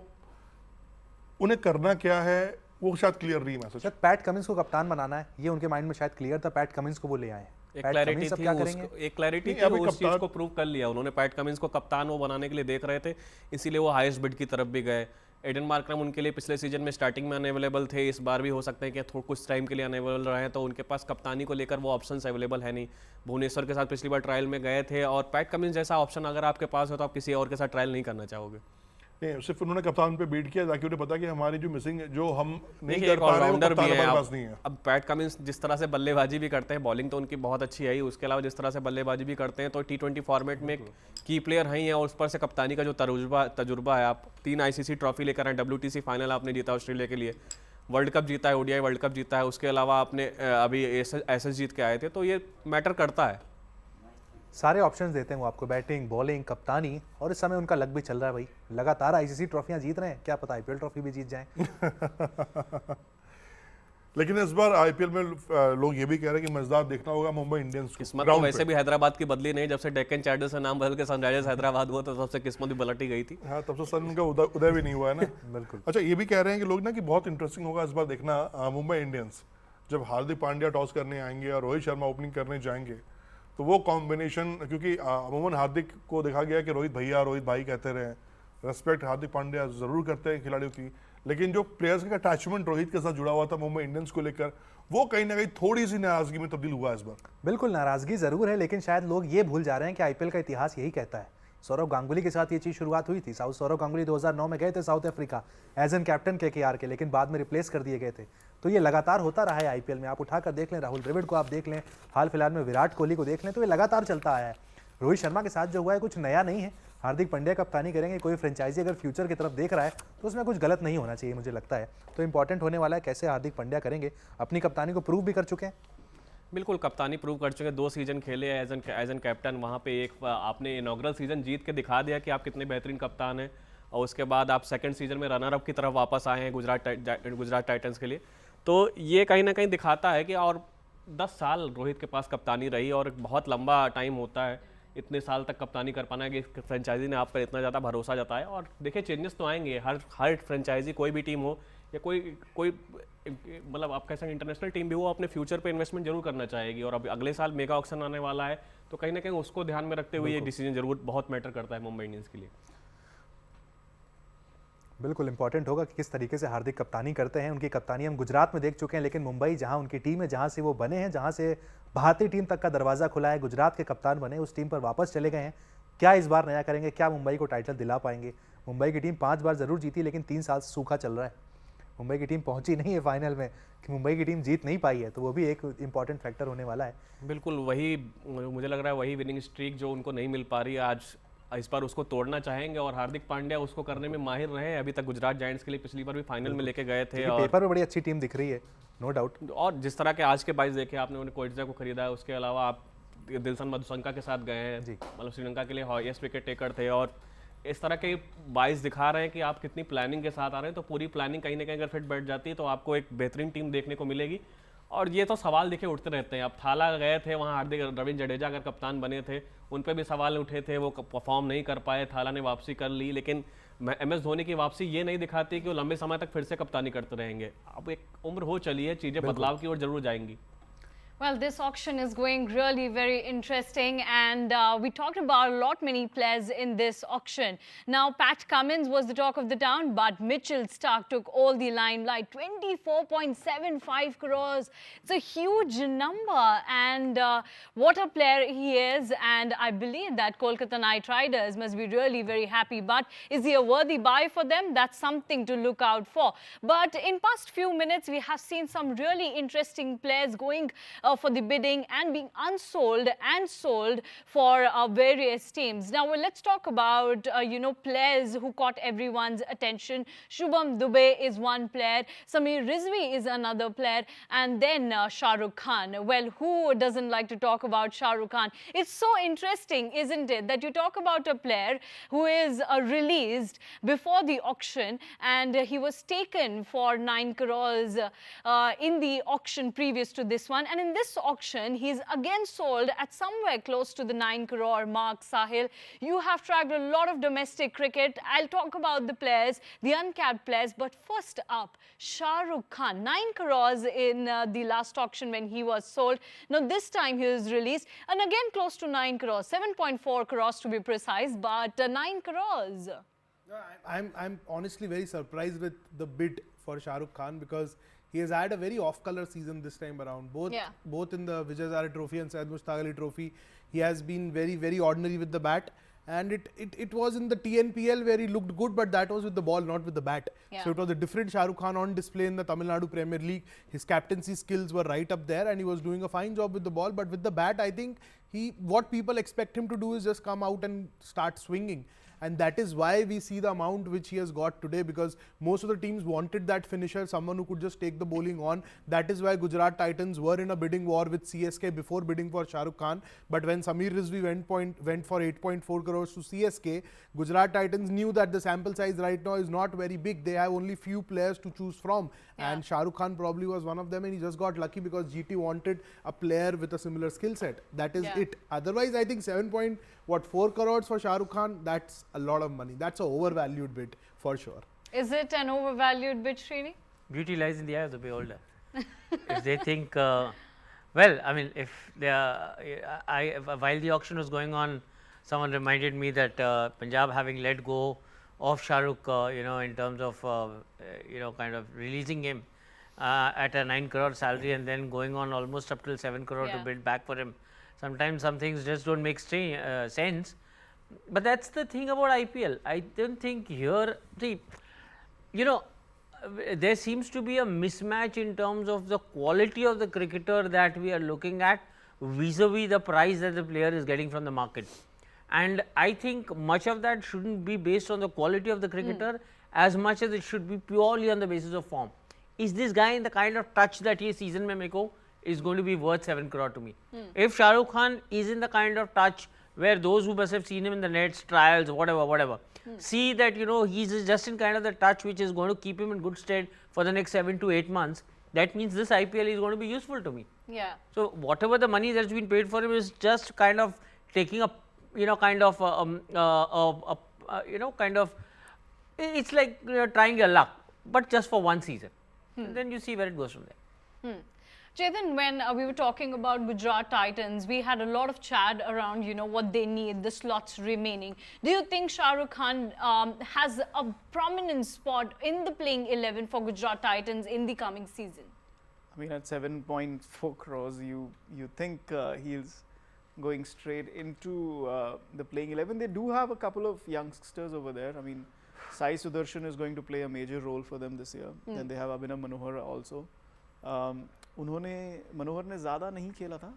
उन्हें करना क्या है, वो शायद क्लियर नहीं मैसेज। शायद पैट कमिंस को कप्तान बनाना है, ये उनके माइंड में शायद क्लियर था, पैट कमिंस को वो ले आए। एक क्लैरिटी थी, उस चीज को प्रूव कर लिया उन्होंने। पैट कमिंस को कप्तान वो बनाने के लिए देख रहे थे, इसीलिए वो हाईएस्ट बिड की तरफ भी गए। एडन मार्करम उनके लिए पिछले सीजन में स्टार्टिंग में अनअवेलेबल थे, इस बार भी हो सकता है कि कुछ टाइम के लिए अनअवेलेबल रहे, तो उनके पास कप्तानी को लेकर वो ऑप्शंस अवेलेबल है नहीं। भुवनेश्वर के साथ पिछली बार ट्रायल में गए थे, और पैट कमिंस जैसा ऑप्शन अगर आपके पास हो तो आप किसी और के साथ ट्रायल नहीं करना चाहोगे। नहीं, सिर्फ उन्होंने कप्तान पे बीट किया ताकि उन्हें पता कि हमारी जो मिसिंग जो हम नहीं कर पा रहे हैं वो कप्तान हमारे पास नहीं है। अब पैट कमिंस जिस तरह से बल्लेबाजी भी करते हैं, बॉलिंग तो उनकी बहुत अच्छी है, उसके अलावा जिस तरह से बल्लेबाजी भी करते हैं, तो T20 फॉर्मेट में की प्लेयर हैं, और उस पर से कप्तानी का जो तजुर्बा है। आप 3 ICC ट्रॉफी लेकर आए, WTC फाइनल आपने जीता ऑस्ट्रेलिया के लिए, वर्ल्ड कप जीता है, ODI वर्ल्ड कप जीता है, उसके अलावा आपने अभी एसएस जीत के आए थे, तो ये मैटर करता है। सारे ऑप्शंस देते हैं वो आपको, बैटिंग, बॉलिंग, कप्तानी, और इस समय उनका लक भी चल रहा है भाई, लगातार ICC ट्रॉफियां जीत रहे हैं, क्या पता IPL ट्रॉफी भी जीत जाएं। लेकिन इस बार IPL में लोग ये भी कह रहे हैं कि मजेदार देखना होगा मुंबई इंडियंस। किस्मत तो वैसे भी हैदराबाद की बदली नहीं, जब से डेक्कन चार्जर्स से नाम बदल के सनराइजर्स हैदराबाद हुआ तो सबसे किस्मत भी पलट ही गई थी। हाँ, तब से सन उनका उदय भी नहीं हुआ है ना। बिल्कुल। अच्छा, ये भी कह रहे हैं कि लोग ना कि बहुत इंटरेस्टिंग होगा इस बार देखना मुंबई इंडियंस जब हार्दिक पांड्या टॉस करने आएंगे और रोहित शर्मा ओपनिंग करने जाएंगे, तो वो कॉम्बिनेशन, क्योंकि अमूमन हार्दिक को देखा गया कि रोहित भाई कहते रहे, रेस्पेक्ट हार्दिक पांड्या जरूर करते हैं खिलाड़ियों की, लेकिन जो प्लेयर्स का अटैचमेंट रोहित के साथ जुड़ा हुआ था मुंबई इंडियंस को लेकर, वो कहीं ना कहीं थोड़ी सी नाराजगी में तब्दील हुआ इस बार। बिल्कुल नाराजगी जरूर है, लेकिन शायद लोग ये भूल जा रहे हैं कि आईपीएल का इतिहास यही कहता है। सौरव गांगुली के साथ ये चीज़ शुरुआत हुई थी। सौरव गांगुली 2009 में गए थे South Africa as an captain KKR के, लेकिन बाद में रिप्लेस कर दिए गए थे। तो ये लगातार होता रहा है आईपीएल में। आप उठाकर देख लें, राहुल द्रविड़ को आप देख लें, हाल फिलहाल में विराट कोहली को देख लें, तो ये लगातार चलता आया है। रोहित शर्मा के साथ जो हुआ है कुछ नया नहीं है। हार्दिक पांड्या कप्तानी करेंगे, कोई फ्रेंचाइजी अगर फ्यूचर की तरफ देख रहा है तो उसमें कुछ गलत नहीं होना चाहिए मुझे लगता है। तो इंपॉर्टेंट होने वाला है कैसे हार्दिक पांड्या करेंगे। अपनी कप्तानी को प्रूव भी कर चुके हैं। बिल्कुल कप्तानी प्रूव कर चुके हैं, 2 सीजन खेले एज एन कैप्टन। वहाँ पे एक आपने इनॉग्रल सीजन जीत के दिखा दिया कि आप कितने बेहतरीन कप्तान हैं, और उसके बाद आप सेकंड सीजन में रनर अप की तरफ वापस आए हैं गुजरात टाइटंस के लिए। तो ये कहीं ना कहीं दिखाता है कि और 10 साल रोहित के पास कप्तानी रही, और बहुत लंबा टाइम होता है इतने साल तक कप्तानी कर पाना कि फ्रेंचाइजी ने आप पर इतना ज़्यादा भरोसा जताया। और देखिए चेंजेस तो आएंगे, हर फ्रेंचाइजी कोई भी टीम हो या कोई मतलब आप कह सकते इंटरनेशनल टीम भी हो, अपने फ्यूचर पे इन्वेस्टमेंट जरूर करना चाहेगी। और अब अगले साल मेगा ऑक्शन आने वाला है, तो कहीं ना कहीं उसको ध्यान में रखते हुए ये डिसीजन जरूर बहुत मैटर करता है मुंबई इंडियंस के लिए। बिल्कुल इंपॉर्टेंट होगा कि किस तरीके से हार्दिक कप्तानी करते हैं। उनकी कप्तानी हम गुजरात में देख चुके हैं, लेकिन मुंबई जहां उनकी टीम है, जहां से वो बने हैं, जहां से भारतीय टीम तक का दरवाजा खुला है, गुजरात के कप्तान बने, उस टीम पर वापस चले गए हैं। क्या इस बार नया करेंगे? क्या मुंबई को टाइटल दिला पाएंगे? मुंबई की टीम 5 बार जरूर जीती, लेकिन 3 साल से सूखा चल रहा है। मुंबई की टीम पहुंची नहीं है फाइनल में, कि मुंबई की टीम जीत नहीं पाई है, तो वो भी एक इंपॉर्टेंट फैक्टर होने वाला है। बिल्कुल वही मुझे लग रहा है, वही विनिंग स्ट्रीक जो उनको नहीं मिल पा रही है आज, इस बार उसको तोड़ना चाहेंगे। और हार्दिक पांड्या उसको करने में माहिर रहे। अभी तक गुजरात जायंट्स के लिए पिछली बार भी फाइनल में लेके गए थे, और पेपर में बड़ी अच्छी टीम दिख रही है, नो डाउट। और जिस तरह के आज के 22 देखे आपने, उन्हें कोइट्जा को खरीदा है, उसके अलावा आप दिलशन मधुशंका के साथ गए हैं, मतलब श्रीलंका के लिए हाईएस्ट विकेट टेकर थे। और इस तरह के 22 दिखा रहे हैं कि आप कितनी प्लानिंग के साथ आ रहे हैं। तो पूरी प्लानिंग कहीं ना कहीं अगर फिट बैठ जाती है तो आपको एक बेहतरीन टीम देखने को मिलेगी। और ये तो सवाल देखे उठते रहते हैं। अब थाला गए थे वहाँ, हार्दिक रविंद्र जडेजा अगर कप्तान बने थे, उन पर भी सवाल उठे थे, वो परफॉर्म नहीं कर पाए, थाला ने वापसी कर ली। लेकिन MS धोनी की वापसी ये नहीं दिखाती कि वो लंबे समय तक फिर से कप्तानी करते रहेंगे। अब एक उम्र हो चली है, चीज़ें बदलाव की ओर जरूर जाएंगी। Well, this auction is going really very interesting, and we talked about a lot many players in this auction. Now, Pat Cummins was the talk of the town, but Mitchell Starc took all the limelight. 24.75 crores. It's a huge number, and what a player he is. And I believe that Kolkata Knight Riders must be really very happy. But is he a worthy buy for them? That's something to look out for. But in past few minutes, we have seen some really interesting players going for the bidding and being unsold and sold for various teams. Now, let's talk about, players who caught everyone's attention. Shubham Dubey is one player. Sameer Rizvi is another player. And then Shah Rukh Khan. Well, who doesn't like to talk about Shah Rukh Khan? It's so interesting, isn't it, that you talk about a player who is released before the auction, and he was taken for 9 crores in the auction previous to this one. And in this auction, he's again sold at somewhere close to the 9 crore mark. Sahil, you have tracked a lot of domestic cricket. I'll talk about the players, the uncapped players, but first up, Shah Rukh Khan, 9 crores in the last auction when he was sold. Now this time he was released, and again close to 9 crores, 7.4 crores to be precise, but 9 crores. I'm honestly very surprised with the bid for Shah Rukh Khan, because he has had a very off-color season this time around. Both in the Vijay Hazare Trophy and Syed Mushtaq Ali Trophy, he has been very, very ordinary with the bat. And it was in the TNPL where he looked good, but that was with the ball, not with the bat. So it was a different Shah Rukh Khan on display in the Tamil Nadu Premier League. His captaincy skills were right up there, and he was doing a fine job with the ball. But with the bat, I think what people expect him to do is just come out and start swinging. And that is why we see the amount which he has got today, because most of the teams wanted that finisher, someone who could just take the bowling on. That is why Gujarat Titans were in a bidding war with CSK before bidding for Shah Rukh Khan. But when Sameer Rizvi went for 8.4 crores to CSK, Gujarat Titans knew that the sample size right now is not very big. They have only few players to choose from. And Shah Rukh Khan probably was one of them, and he just got lucky because GT wanted a player with a similar skill set. That is it. Otherwise, I think 7.4 crores for Shah Rukh Khan, that's a lot of money. That's an overvalued bid for sure. Is it an overvalued bid, Srini? Beauty lies in the eye of the beholder. If they think, well, I mean, if they are, while the auction was going on, someone reminded me that Punjab having let go of Shah Rukh, in terms of, kind of releasing him at a 9 crore salary and then going on almost up till 7 crore to build back for him. Sometimes some things just don't make sense. But that's the thing about IPL. I don't think here, see, there seems to be a mismatch in terms of the quality of the cricketer that we are looking at vis-a-vis the price that the player is getting from the market. And I think much of that shouldn't be based on the quality of the cricketer as much as it should be purely on the basis of form. Is this guy in the kind of touch that he season mein meko is going to be worth 7 crore to me? If Shah Rukh Khan is in the kind of touch where those who must have seen him in the nets, trials, whatever, see that he's just in kind of the touch which is going to keep him in good stead for the next 7 to 8 months, that means this IPL is going to be useful to me. Yeah. So whatever the money that's been paid for him is just kind of taking a it's like trying your luck, but just for one season. And then you see where it goes from there. Chetan, when we were talking about Gujarat Titans, we had a lot of chat around, what they need, the slots remaining. Do you think Shah Rukh Khan has a prominent spot in the playing 11 for Gujarat Titans in the coming season? I mean, at 7.4 crores, you think he's going straight into the playing 11. They do have a couple of youngsters over there. I mean, Sai Sudarshan is going to play a major role for them this year. Then they have Abhinav Manohar also. Manohar ne zyada nahi khela tha.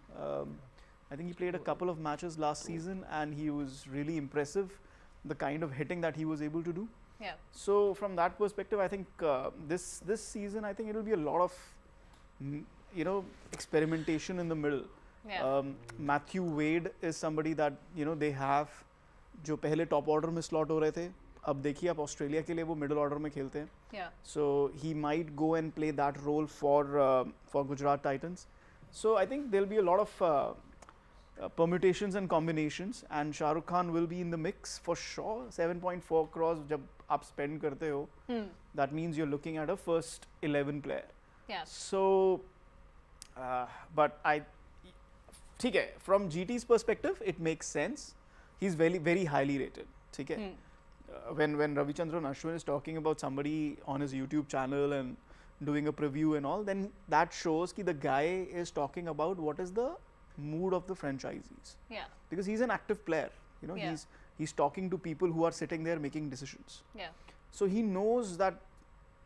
I think he played a couple of matches last season and he was really impressive, the kind of hitting that he was able to do. Yeah. So from that perspective, I think this season, I think it will be a lot of experimentation in the middle. Yeah. Matthew Wade is somebody that they have, जो पहले top order में slot हो रहे थे, अब देखिए आप Australia के लिए वो middle order में खेलते हैं. Yeah. So he might go and play that role for Gujarat Titans. So I think there'll be a lot of permutations and combinations, and Shah Rukh Khan will be in the mix for sure. 7.4 crores जब आप spend करते हो, that means you're looking at a first 11 player. Yeah. So, but ठीक है, from GT's perspective, it makes sense. He's very, very highly rated. ठीक है. When Ravichandran Ashwin is talking about somebody on his YouTube channel and doing a preview and all, then that shows that the guy is talking about what is the mood of the franchisees. Yeah. Because he's an active player. He's talking to people who are sitting there making decisions. Yeah. So he knows that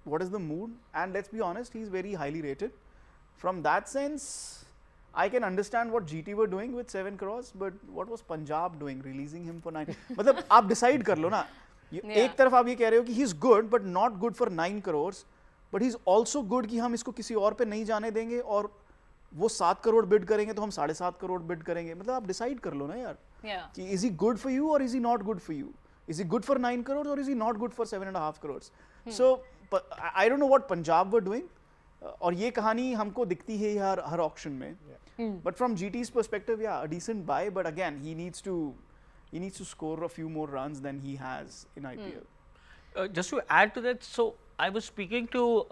what is the mood, and let's be honest, he's very highly rated. From that sense, I can understand what GT were doing with 7 crores, but what was Punjab doing, releasing him for 9? मतलब आप decide कर लो ना. एक तरफ आप ये कह रहे हो कि he's good, but not good for 9 crores, but he's also good कि हम इसको किसी और पे नहीं जाने देंगे और वो 7 करोड़ bid करेंगे तो हम 7.5 करोड़ bid करेंगे. मतलब आप decide कर लो ना यार. कि is he good for you or is he not good for you? Is he good for 9 crores or is he not good for 7.5 crores? So I don't know what Punjab were doing. और ये कहानी हमको दिखती है हर auction में. But from GT's perspective, yeah, a decent buy, but again, he needs to score a few more runs than he has in IPL. Just to add to that, so I was speaking to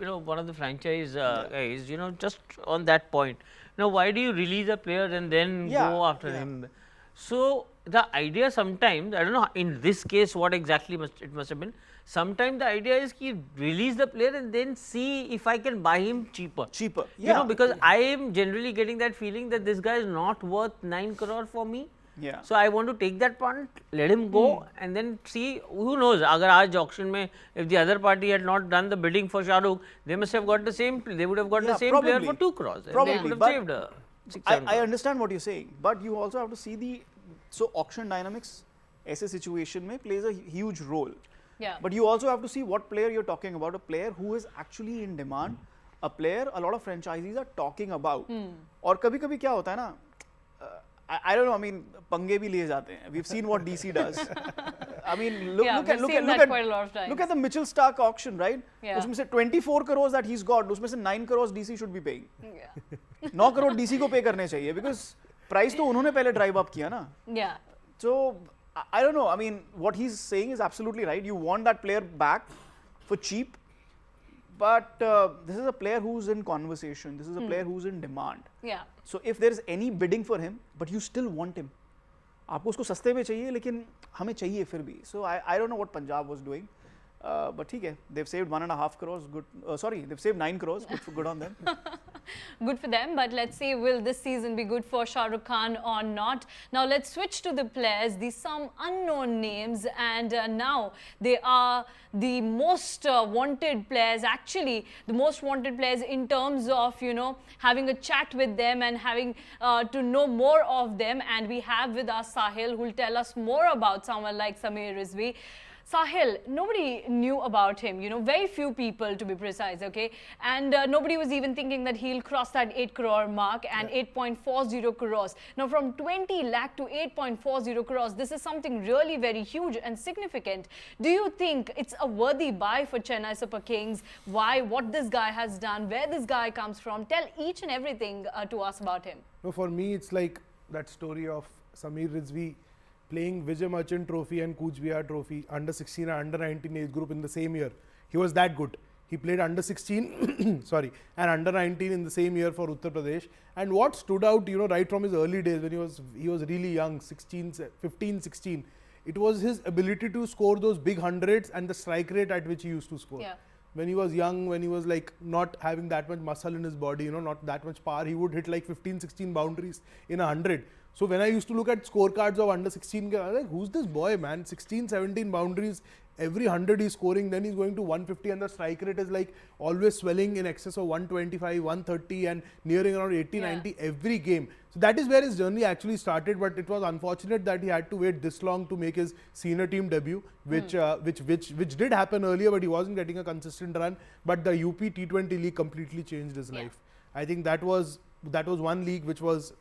one of the franchise guys, just on that point. Why do you release a player and then go after him? So the idea sometimes, I don't know in this case what exactly it must have been. Sometimes the idea is to release the player and then see if I can buy him cheaper. Yeah. Because I am generally getting that feeling that this guy is not worth 9 crore for me. Yeah. So I want to take that punt, let him go, and then see. Who knows? Agar aaj auction mein, if the other party had not done the bidding for Shah Rukh, they must have got the same. They would have got the same player for 2 crores. Probably, they would have saved 6 I understand what you're saying, but you also have to see so auction dynamics. ऐसे situation में plays a huge role. Yeah. But you also have to see what player you're talking about. A player who is actually in demand. A player a lot of franchisees are talking about. और कभी-कभी क्या होता है ना? I don't know. I mean, पंगे भी लिए जाते हैं. We've seen what DC does. I mean, look at the Mitchell Starc auction, right? Yeah. उसमें से 24 crores that he's got, उसमें से 9 crores DC should be paying. 9 crore DC को pay करने चाहिए because price तो उन्होंने पहले drive up किया ना. Yeah. So I don't know. I mean, what he's saying is absolutely right. You want that player back for cheap, but this is a player who's in conversation. This is a player who's in demand. Yeah. So if there is any bidding for him, but you still want him, आपको उसको सस्ते में चाहिए लेकिन हमें चाहिए फिर भी. So I don't know what Punjab was doing. But ठीक है, they've saved 1.5 crores. Good. Sorry, they've saved 9 crores. Good on them. Good for them, but let's see, will this season be good for Shah Rukh Khan or not? Now let's switch to the players, these some unknown names, and now they are the most wanted players, actually the most wanted players in terms of, you know, having a chat with them and having to know more of them. And we have with us Sahil, who will tell us more about someone like Sameer Rizvi. Sahil, nobody knew about him, you know, very few people to be precise, okay? And nobody was even thinking that he'll cross that 8 crore mark and 8.40 crores. Now from 20 lakh to 8.40 crores, this is something really very huge and significant. Do you think it's a worthy buy for Chennai Super Kings? Why, what this guy has done, where this guy comes from? Tell each and everything to us about him. No, for me, it's like that story of Sameer Rizvi playing Vijay Merchant Trophy and Cooch Behar Trophy under 16 and under 19 age group in the same year. He was that good. He played under 16 sorry, and under 19 in the same year for Uttar Pradesh. And what stood out, you know, right from his early days when he was really young, 15, 16, it was his ability to score those big hundreds and the strike rate at which he used to score. Yeah. When he was young, when he was like not having that much muscle in his body, you know, not that much power, he would hit like 15, 16 boundaries in 100. So when I used to look at scorecards of under 16, I was like, who's this boy, man? 16, 17 boundaries, every 100 he's scoring, then he's going to 150 and the strike rate is like always swelling in excess of 125, 130 and nearing around 80, 90 every game. So that is where his journey actually started, but it was unfortunate that he had to wait this long to make his senior team debut, which did happen earlier, but he wasn't getting a consistent run. But the UP T20 league completely changed his life. I think that was one league which was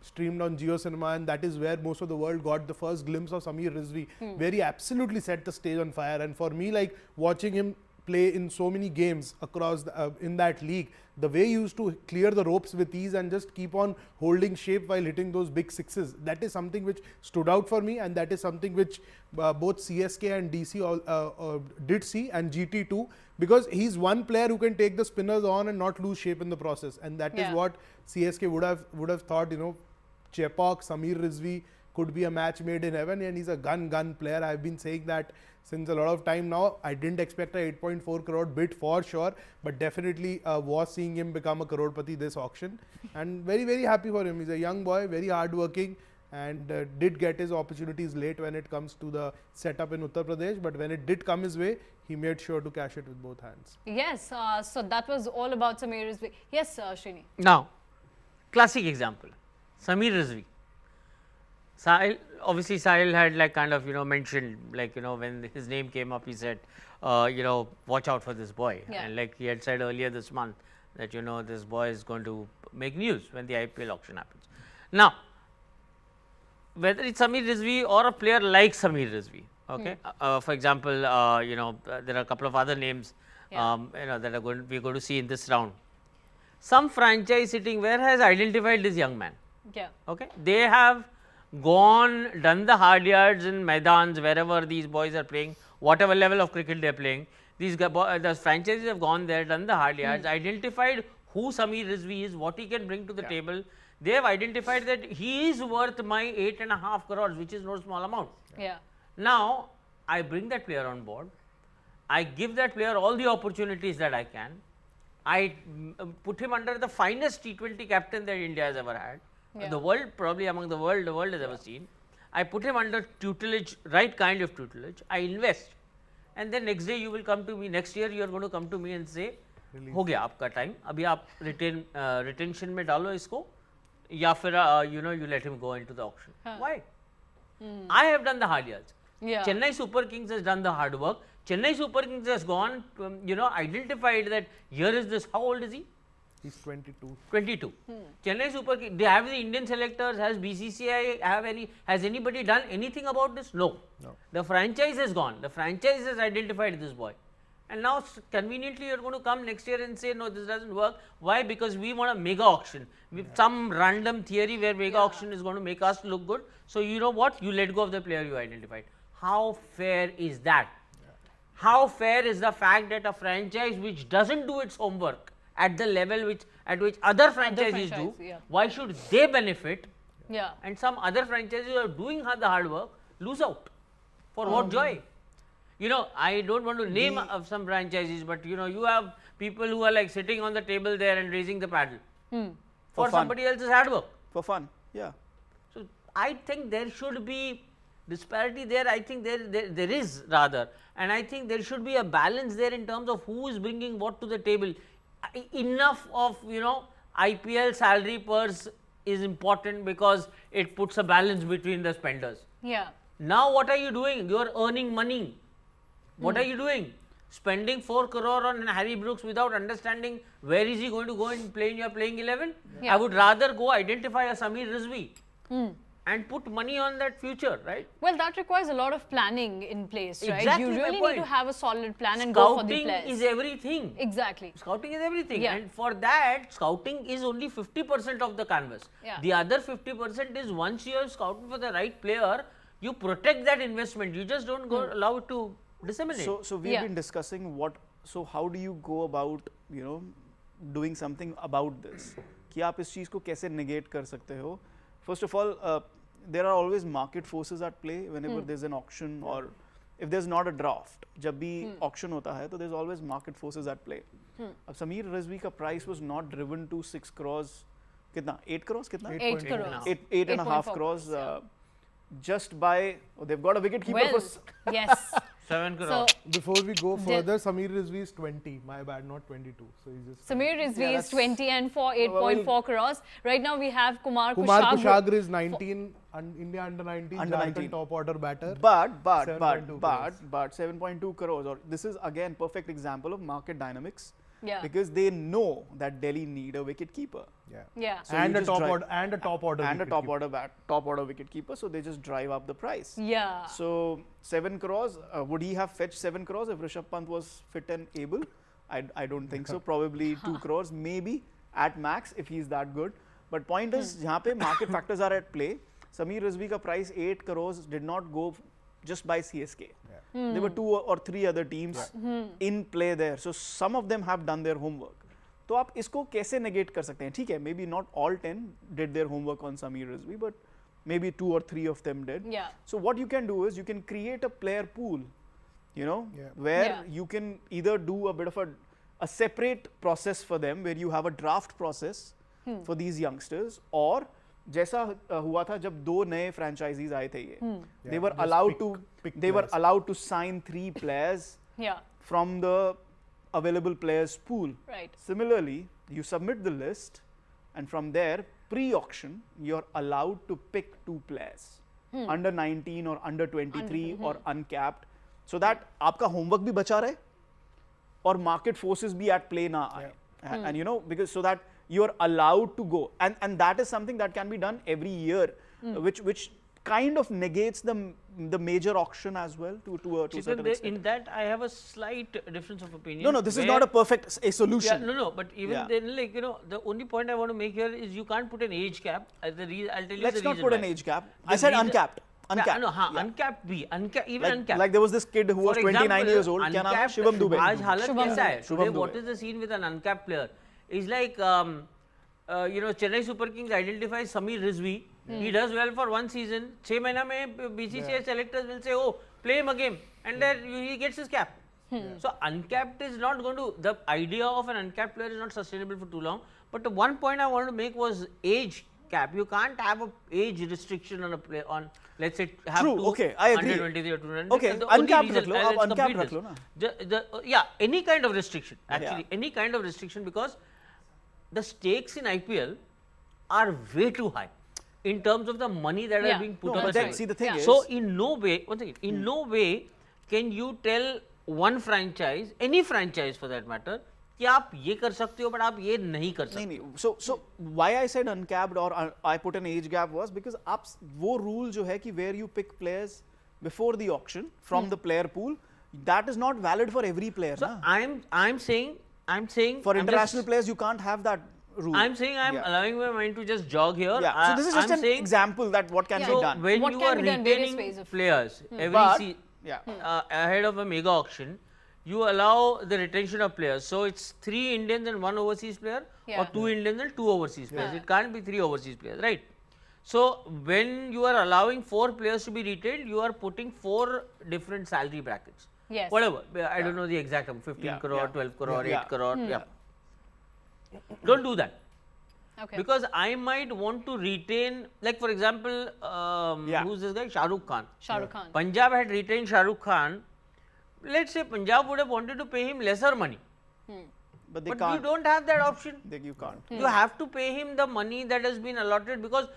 streamed on Jio Cinema, and that is where most of the world got the first glimpse of Sameer Rizvi, where he absolutely set the stage on fire. And for me, like watching him play in so many games across in that league, the way he used to clear the ropes with ease and just keep on holding shape while hitting those big sixes, that is something which stood out for me, and that is something which both CSK and DC did see, and GT too, because he's one player who can take the spinners on and not lose shape in the process, and that is what CSK would have thought, you know, Chepauk, Sameer Rizvi could be a match made in heaven, and he's a gun player. I've been saying that since a lot of time now. I didn't expect a 8.4 crore bid for sure, but definitely was seeing him become a crorepati this auction, and very, very happy for him. He's a young boy, very hardworking, and did get his opportunities late when it comes to the setup in Uttar Pradesh, but when it did come his way, he made sure to cash it with both hands. Yes, so that was all about Sameer Rizvi. Yes, Srini. Now, classic example, Sameer Rizvi. Obviously Sahil had like kind of, you know, mentioned, like, you know, when his name came up, he said, you know, watch out for this boy. And like he had said earlier this month that, you know, this boy is going to make news when the IPL auction happens. Now, whether it's Sameer Rizvi or a player like Sameer Rizvi, okay, for example, you know, there are a couple of other names, you know, that we're going to see in this round. Some franchise sitting where has identified this young man. Okay, they have done the hard yards in Maidans wherever these boys are playing, whatever level of cricket they are playing. The franchises have gone there, done the hard yards, identified who Sameer Rizvi is, what he can bring to the table. They have identified that he is worth my 8.5 crores, which is no small amount. Now, I bring that player on board. I give that player all the opportunities that I can. I put him under the finest T20 captain that India has ever had. The world, probably among the world has ever seen. I put him under tutelage, right kind of tutelage. I invest, and then next day you will come to me. Next year you are going to come to me and say, "हो गया आपका time. अभी आप retention में डालो इसको, या फिर you know, you let him go into the auction." Why? I have done the hard yards. Chennai Super Kings has done the hard work. Chennai Super Kings has gone, you know, identified that here is this. How old is he? He's 22. 22. Chennai Super Kings, they have the Indian selectors, has BCCI, has anybody done anything about this? No. The franchise has gone. The franchise has identified this boy. And now conveniently you are going to come next year and say, no, this doesn't work. Why? Because we want a mega auction. With some random theory where mega auction is going to make us look good. So you know what? You let go of the player you identified. How fair is that? How fair is the fact that a franchise which doesn't do its homework at the level at which other franchises do, why should they benefit Yeah. And some other franchises who are doing the hard work lose out. For what joy? You know, I don't want to name of some franchises, but you know, you have people who are like sitting on the table there and raising the paddle for somebody else's hard work. For fun, yeah. So I think there should be disparity there. I think there is rather, and I think there should be a balance there in terms of who is bringing what to the table. Enough of, you know, IPL salary purse is important because it puts a balance between the spenders. Yeah. Now what are you doing? You are earning money. What are you doing? Spending 4 crore on Harry Brooks without understanding where is he going to go and play in your playing 11? Yeah. I would rather go identify a Samir Rizvi and put money on that future, right? Well, that requires a lot of planning in place, right? Exactly You my really point. need to have a solid plan and go for the Scouting players. is everything. Exactly. Scouting is everything, Yeah. and for that, scouting is only 50% of the canvas. Yeah. The other 50% is once you have scouted for the right player, you protect that investment. You just don't go allow it to disseminate. So we've been discussing so how do you go about, you know, doing something about this? कि आप इस चीज़ को कैसे negate कर सकते हो? First of all, there are always market forces at play whenever there's an auction or if there's not a draft. जब भी auction होता है तो there's always market forces at play. अब समीर रिजवी का price was not driven to 6 crores. कितना? 8 crores? कितना? 8 crores. 8.5 crores. Just by they've got a wicket keeper Well, for yes. 7 crore. So, Before we go further, Samir Rizvi is 20. My bad, not 22. So he's just. Samir Rizvi is 20 and for 8.4 crores. Right now we have Kumar Kumar Kushagra. Kushagra is 19, India under 19, Under Jharkhand 19. top order batter. But 7.2 7.2 crores, or this is again perfect example of market dynamics. Yeah. Because they know that Delhi need a wicket keeper. Yeah. Yeah. So and you a just top drive- order top order wicket keeper, so they just drive up the price. Yeah. So 7 crores, would he have fetched 7 crores if Rishabh Pant was fit and able? I don't think so. Probably 2 crores, maybe at max if he's that good. But point is, जहाँ पे market factors are at play, Samir Rizvi का price 8 crores did not go just by CSK. There were 2 or 3 other teams in play there. So some of them have done their homework. तो आप इसको कैसे negate कर सकते हैं? ठीक है, maybe not all 10 did their homework on Samir Rizvi, but maybe 2 or 3 of them did. Yeah. So what you can do is you can create a player pool, you know, where you can either do a bit of a separate process for them, where you have a draft process for these youngsters, or जैसा हुआ था जब 2 नए franchisees आए थे ये, they were allowed to sign 3 players from the available players pool. Right. Similarly, you submit the list, and from there, pre-auction, you're allowed to pick 2 players, under 19 or under 23 or uncapped, so that आपका homework भी बचा रहे, और market forces भी at play ना आए, and you know, because so that you're allowed to go, and that is something that can be done every year, which kind of negates the major auction as well to a certain extent. In that, I have a slight difference of opinion. No, this is not a perfect solution. Yeah, no, but even then, like, you know, the only point I want to make here is you can't put an age cap. I'll tell you the reason. Let's not put an age cap. I said uncapped. Uncapped. Uncapped भी, even uncapped. Like there was this kid who was 29 years old. क्या नाम है? Shivam Dubey. आज हालत कैसा है? Shivam What Dubey. is the scene with an uncapped player? It's like, you know, Chennai Super Kings identifies Samir Rizvi. He does well for 1 season. 6 महीना में BCCI selectors will say, oh, play him a game, and then he gets his cap. So uncapped is not going to. The idea of an uncapped player is not sustainable for too long. But the one point I wanted to make was age cap. You can't have a age restriction on a play on. Let's say have True. Okay, I agree. 123 or 200. Okay, uncapped रख लो, आप uncapped रख लो ना. Yeah, any kind of restriction. Actually, any kind of restriction, because the stakes in IPL are way too high in terms of the money that are being put on the table. See, the thing is, So in no way, one second, in no way can you tell one franchise, any franchise for that matter, कि आप ये कर सकते हो, but आप ये नहीं कर सकते. नहीं. So why I said uncapped or I put an age gap was because आप वो rule जो है कि where you pick players before the auction from the player pool, that is not valid for every player. So I'm saying for international players you can't have that rule. I'm saying I'm allowing my mind to just jog here. Yeah. So this is just an example that what can be done. When What you can are be done, various retaining ways of- players ahead of a mega auction, you allow the retention of players. So it's 3 Indians and 1 overseas player, or 2 Indians and 2 overseas players. It can't be 3 overseas players, right? So when you are allowing 4 players to be retained, you are putting 4 different salary brackets. Yes. Whatever. I don't know the exact number. 15 crore, 12 crore, 8 crore. Yeah. Don't do that. Okay. Because I might want to retain, like for example, who's this guy? Shah Rukh Khan. Shah Rukh Khan. Punjab had retained Shah Rukh Khan. Let's say Punjab would have wanted to pay him lesser money. But they But can't. you don't have that option. You can't. You have to pay him the money that has been allotted because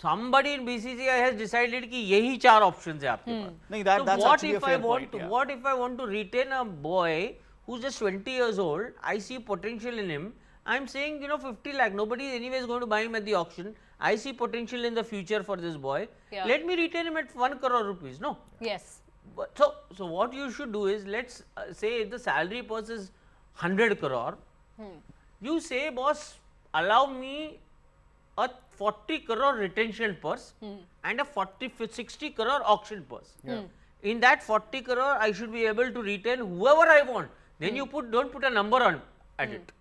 somebody in BCCI has decided कि यही 4 options है आपके पास. No, that's what actually a if fair I want point, yeah. what if I want to retain a boy who's just 20 years old? I see potential in him. I'm saying 50 lakh. Nobody anyway is going to buy him at the auction. I see potential in the future for this boy. Yeah. Let me retain him at 1 crore rupees. No. Yes. But so what you should do is, let's say if the salary purse is 100 crore, you say, boss, allow me a 40 crore retention purse and a 60 crore auction purse. In that 40 crore, I should be able to retain whoever I want. Then you don't put a number on at it.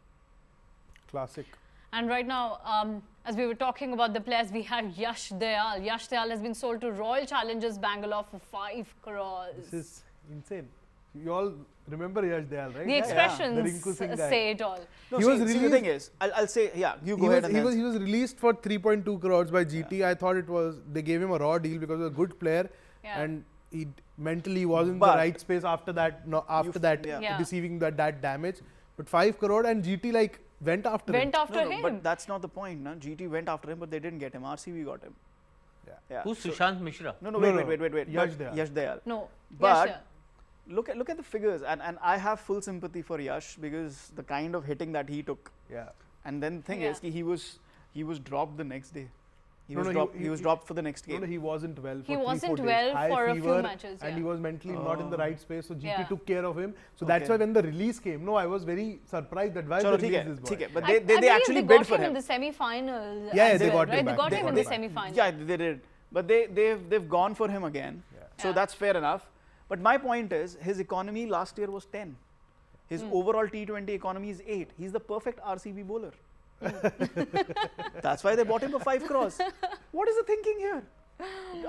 Classic. And right now, as we were talking about the players, we have Yash Dayal. Yash Dayal has been sold to Royal Challengers Bangalore for 5 crores. This is insane. You all remember Yash Dayal, right? The expressions The Rinku Singh guy. say it all. No, He was see, the released- thing is, I'll say, you go ahead. He was released for 3.2 crores by GT. I thought they gave him a raw deal because he was a good player, and he mentally was in the right space after that. Receiving that damage. But 5 crore and GT went after him. him. But that's not the point. No? GT went after him, but they didn't get him. RCB got him. Yeah. Who's Sushant Mishra? Wait. Yash Dayal. Yash Dayal. No. But Yash Dayal. look at the figures, and I have full sympathy for Yash because the kind of hitting that he took. Yeah. And then the thing is, he was dropped the next day. He was he dropped for the next game. No, he wasn't well. He for wasn't 3-4 days. well High for a fever, few matches. and he was mentally not in the right space. So GT took care of him. So Okay. that's why when the release came, I was very surprised that why Chalo, they theek released hai, this boy. theek hai. But I they actually believe bid got for him him. in the semi-finals. Yeah, as they well, got him right? They back. got They him in got the him back. semi-finals. Yeah, they did. But they've gone for him again. So that's fair enough. But my point is, his economy last year was 10. His overall T20 economy is 8. He's the perfect RCB bowler. That's why they bought him for 5 crores. What is the thinking here?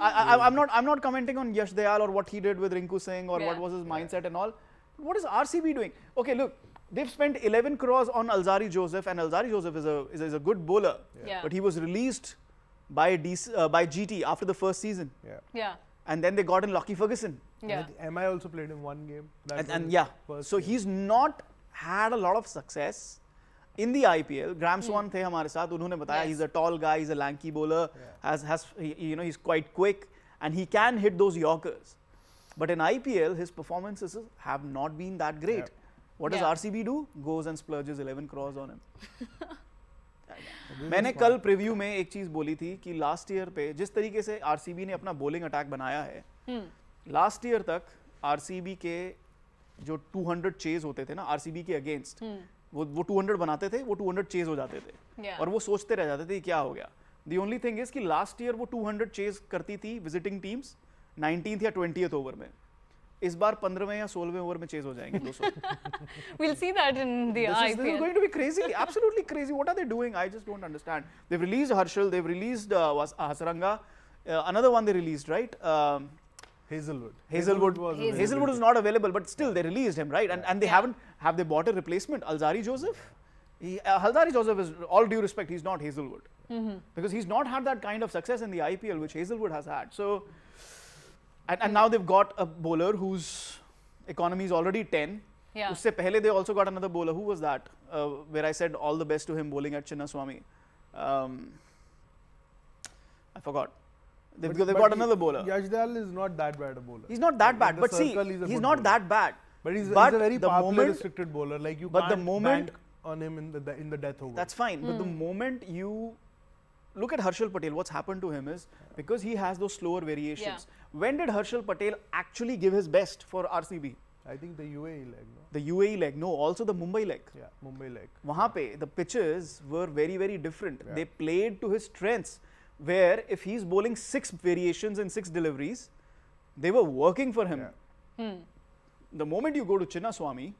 I'm not commenting on Yash Dayal or what he did with Rinku Singh or what was his mindset and all. What is RCB doing? Okay, look, they've spent 11 crores on Alzari Joseph, and Alzari Joseph is a good bowler. Yeah. But he was released by GT after the first season. Yeah. And then they got in Lockie Ferguson. Yeah. MI also played in one game. And so he's not had a lot of success in the IPL. Graham Swan थे हमारे साथ, उन्होंने बताया he's a tall guy, he's a lanky bowler, he's quite quick and he can hit those Yorkers. But in IPL, his performances have not been that great. What does RCB do? Goes and splurges 11 crores on him. मैंने कल preview में एक चीज बोली थी कि last year पे जिस तरीके से आरसीबी ने अपना बॉलिंग अटैक बनाया है, लास्ट ईयर तक आरसीबी के जो 200 चेज होते थे ना आरसीबी के अगेंस्ट, वो 200 बनाते थे, वो 200 चेज हो जाते थे और वो सोचते रह जाते थे क्या हो गया. द ओनली थिंग इज कि लास्ट ईयर वो 200 चेज करती थी विजिटिंग टीम्स 19th या 20th ओवर में. इस बार 15वें या 16वें ओवर में चेज हो जाएंगे 200. We'll see that in the IPL. This is going to be crazy, absolutely crazy. What are they doing? I just don't understand. They've released Harshal, they've released Hasaranga, another one they released, right? Hazelwood. Hazelwood is not available, but still they released him, right? And they have they bought a replacement? Alzari Joseph? Alzari Joseph is, all due respect, he's not Hazelwood. Because he's not had that kind of success in the IPL, which Hazelwood has had. So, and now they've got a bowler whose economy is already 10. Yeah. Usse pehle they also got another bowler. Who was that? Where I said all the best to him bowling at Chinnaswamy. I forgot. They've got another bowler. Yash Dayal is not that bad a bowler. He's not that bad, but see, he's not that bad. But he's a very popular restricted bowler. Like you but can't the moment bank on him in the death over. That's fine. But the moment you look at Harshal Patel, what's happened to him is because he has those slower variations. When did Harshal Patel actually give his best for RCB? I think the UAE leg. No? The UAE leg, no, also the Mumbai leg. Yeah, Mumbai leg. Wahan pe, the pitches were very, very different. They played to his strengths, where if he's bowling 6 variations and 6 deliveries, they were working for him. The moment you go to Chinnaswamy,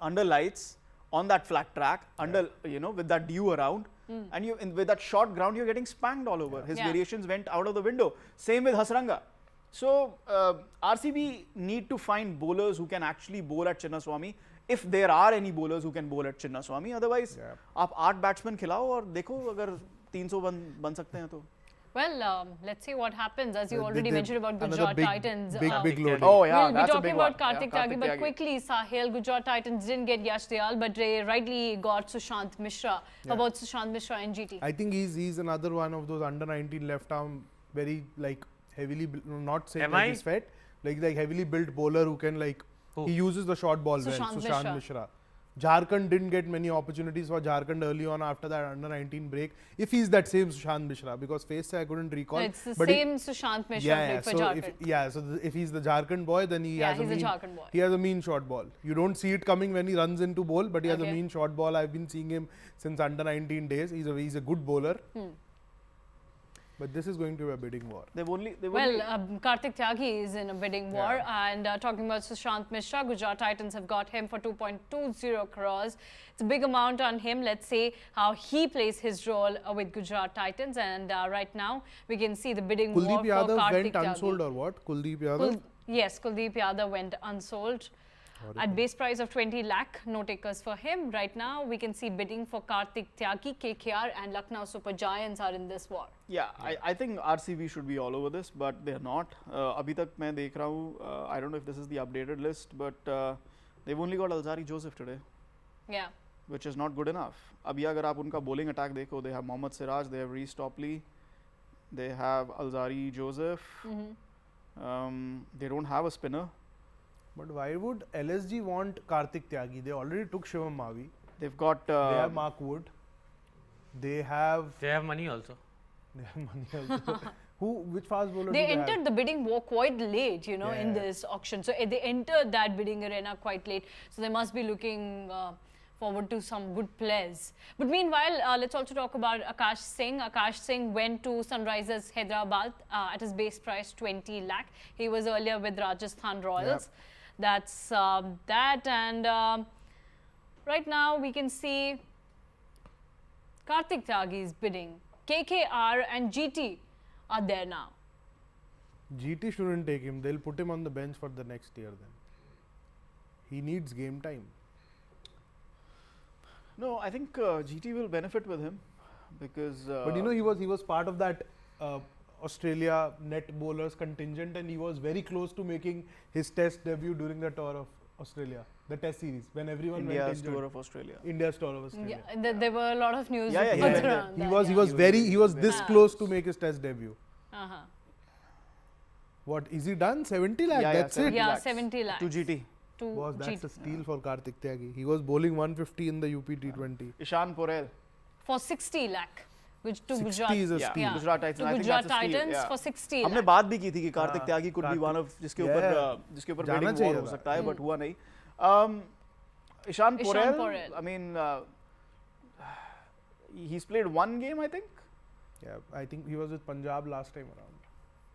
under lights, on that flat track, under, you know, with that dew around, and you with that short ground, you're getting spanked all over. His variations went out of the window. Same with Hasranga. So RCB need to find bowlers who can actually bowl at Chinnaswamy, if there are any bowlers who can bowl at Chinnaswamy. Otherwise, आप 8 batsmen खिलाओ और देखो अगर 300 बन सकते हैं तो. Well, let's see what happens. As you already mentioned about Gujarat Titans. Big load. Oh yeah, we'll be talking about one. Kartik Tyagi, but quickly, Sahil, Gujarat Titans didn't get Yash Dayal, but they rightly got Sushant Mishra. How about Sushant Mishra and GT? I think he's another one of those under 19 left arm, very like heavily, not saying like he's fat, like heavily built bowler who can like, he uses the short ball well, Sushant Mishra. Jharkhand didn't get many opportunities for Jharkhand early on after that under 19 break. If he's that same Sushant Mishra, because face I couldn't recall. No, it's the same Sushant Mishra for Jharkhand. If he's the Jharkhand boy, then he has a mean short ball. You don't see it coming when he runs into bowl, but he has a mean short ball. I've been seeing him since under 19 days. He's a good bowler. But this is going to be a bidding war. Kartik Tyagi is in a bidding war. And talking about Sushant Mishra, Gujarat Titans have got him for 2.20 crores. It's a big amount on him. Let's see how he plays his role with Gujarat Titans. And right now, we can see the bidding war for Kartik Tyagi. Kuldeep Yadav went unsold or what? Kuldeep Yadav? Yes, Kuldeep Yadav went unsold. At base price of 20 lakh, no takers for him. Right now, we can see bidding for Kartik Tyagi, KKR and Lucknow Super Giants are in this war. Yeah, I think RCB should be all over this, but they're not. Abhi tak main dekh raha hu, I don't know if this is the updated list, but they've only got Alzari Joseph today. Yeah. Which is not good enough. Abhi agar aap unka bowling attack dekho, they have Mohammad Siraj, they have Reece Topley, they have Alzari Joseph. They don't have a spinner. But why would LSG want Kartik Tyagi? They already took Shivam Mavi. They've got... they have Mark Wood. They have money also. They have money also. Which fast bowler They entered the bidding war quite late, you know, in this auction. So they entered that bidding arena quite late. So they must be looking forward to some good players. But meanwhile, let's also talk about Akash Singh. Akash Singh went to Sunrisers Hyderabad at his base price 20 lakh. He was earlier with Rajasthan Royals. That's that, and right now we can see Kartik Tyagi is bidding. KKR and GT are there now. GT shouldn't take him. They'll put him on the bench for the next year then. He needs game time. No, I think GT will benefit with him because... but you know, he was part of that Australia net bowlers contingent, and he was very close to making his test debut during the tour of Australia, the test series, when everyone India's tour of Australia. India's tour of Australia. Yeah, there were a lot of news. He was this close to make his test debut. What is he done? 70 lakh. That's it. Yeah, 70 lakh to GT. That's a steal for Kartik Tyagi. He was bowling 150 in the UP T20. Ishan Porel for 60 lakh. Which to 60 Gujarat, is a steal. Gujarat Titans, to Gujarat Titans for 60 lakh. हमने बात भी की थी कि Kartik Tyagi could be one of जिसके ऊपर bidding war हो सकता है, but हुआ नहीं. Ishan Porel, I mean, he's played one game, I think. Yeah, I think he was with Punjab last time around.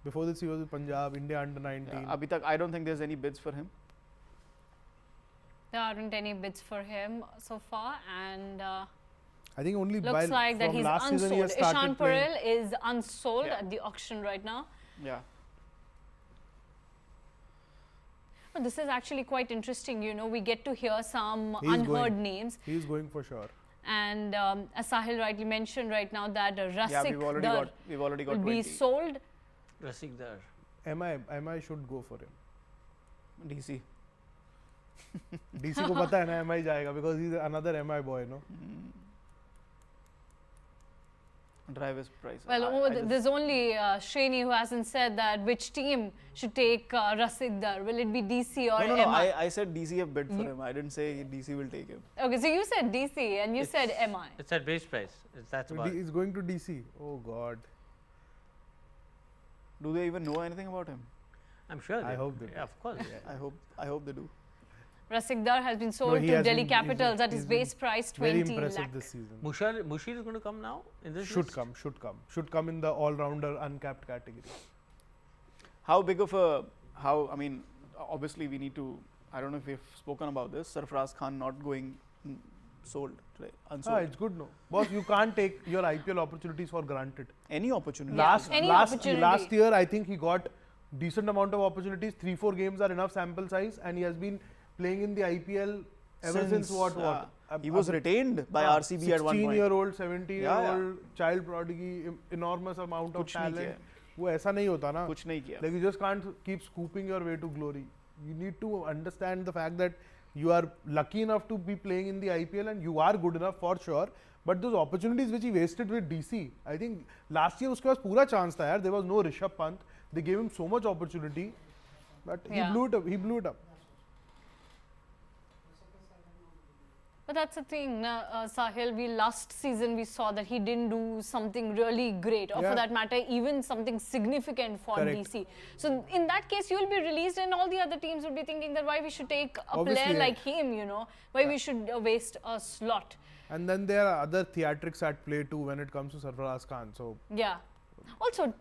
Before this, he was with Punjab, India under 19. Abhi tak, I don't think there's any bids for him. There aren't any bids for him so far, and I think only looks like that he's unsold. Ishan Porel is unsold at the auction right now. Yeah. But this is actually quite interesting. You know, we get to hear some unheard names. He's going for sure. And as Sahil rightly mentioned right now that Rasik we've already got will 20. be sold. Rasik Dar. MI should go for him. DC. DC को पता है ना MI जाएगा because he's another MI boy, no? Drive his price. Well, there's only Shreni who hasn't said that which team should take Rasik Dar. Will it be DC or No, MI? I said DC have bid for him. I didn't say DC will take him. Okay, so you said DC and you said MI. It's at base price. That's about He's going to DC. Oh God. Do they even know anything about him? I'm sure. I hope they do. Yeah, of course. I hope they do. Rasik Dar has been sold to Delhi Capitals at his base price 20 very impressive lakh. this season. Mushir is going to come now in this Should come in the all-rounder uncapped category. How big of a, I mean, obviously we need to, I don't know if we've spoken about this, Sarfaraz Khan not going sold today, unsold. It's good, no. Boss, you can't take your IPL opportunities for granted. Any opportunity. Last year, I think he got decent amount of opportunities. 3-4 games are enough sample size, and he has been playing in the IPL ever since what? He was retained by RCB at one point. 16-year-old, 17-year-old, child prodigy, enormous amount of talent. वो ऐसा नहीं होता ना. कुछ नहीं किया. Like you just can't keep scooping your way to glory. You need to understand the fact that you are lucky enough to be playing in the IPL and you are good enough for sure. But those opportunities which he wasted with DC, I think last year उसके पास पूरा chance था यार. There was no Rishabh Pant. They gave him so much opportunity, but he blew it up. He blew it up. But that's the thing, Sahil, last season we saw that he didn't do something really great, or for that matter, even something significant for DC. So in that case, you will be released and all the other teams will be thinking that why we should take a player like him, you know, why we should waste a slot. And then there are other theatrics at play too when it comes to Sarfaraz Khan. So yeah. Also,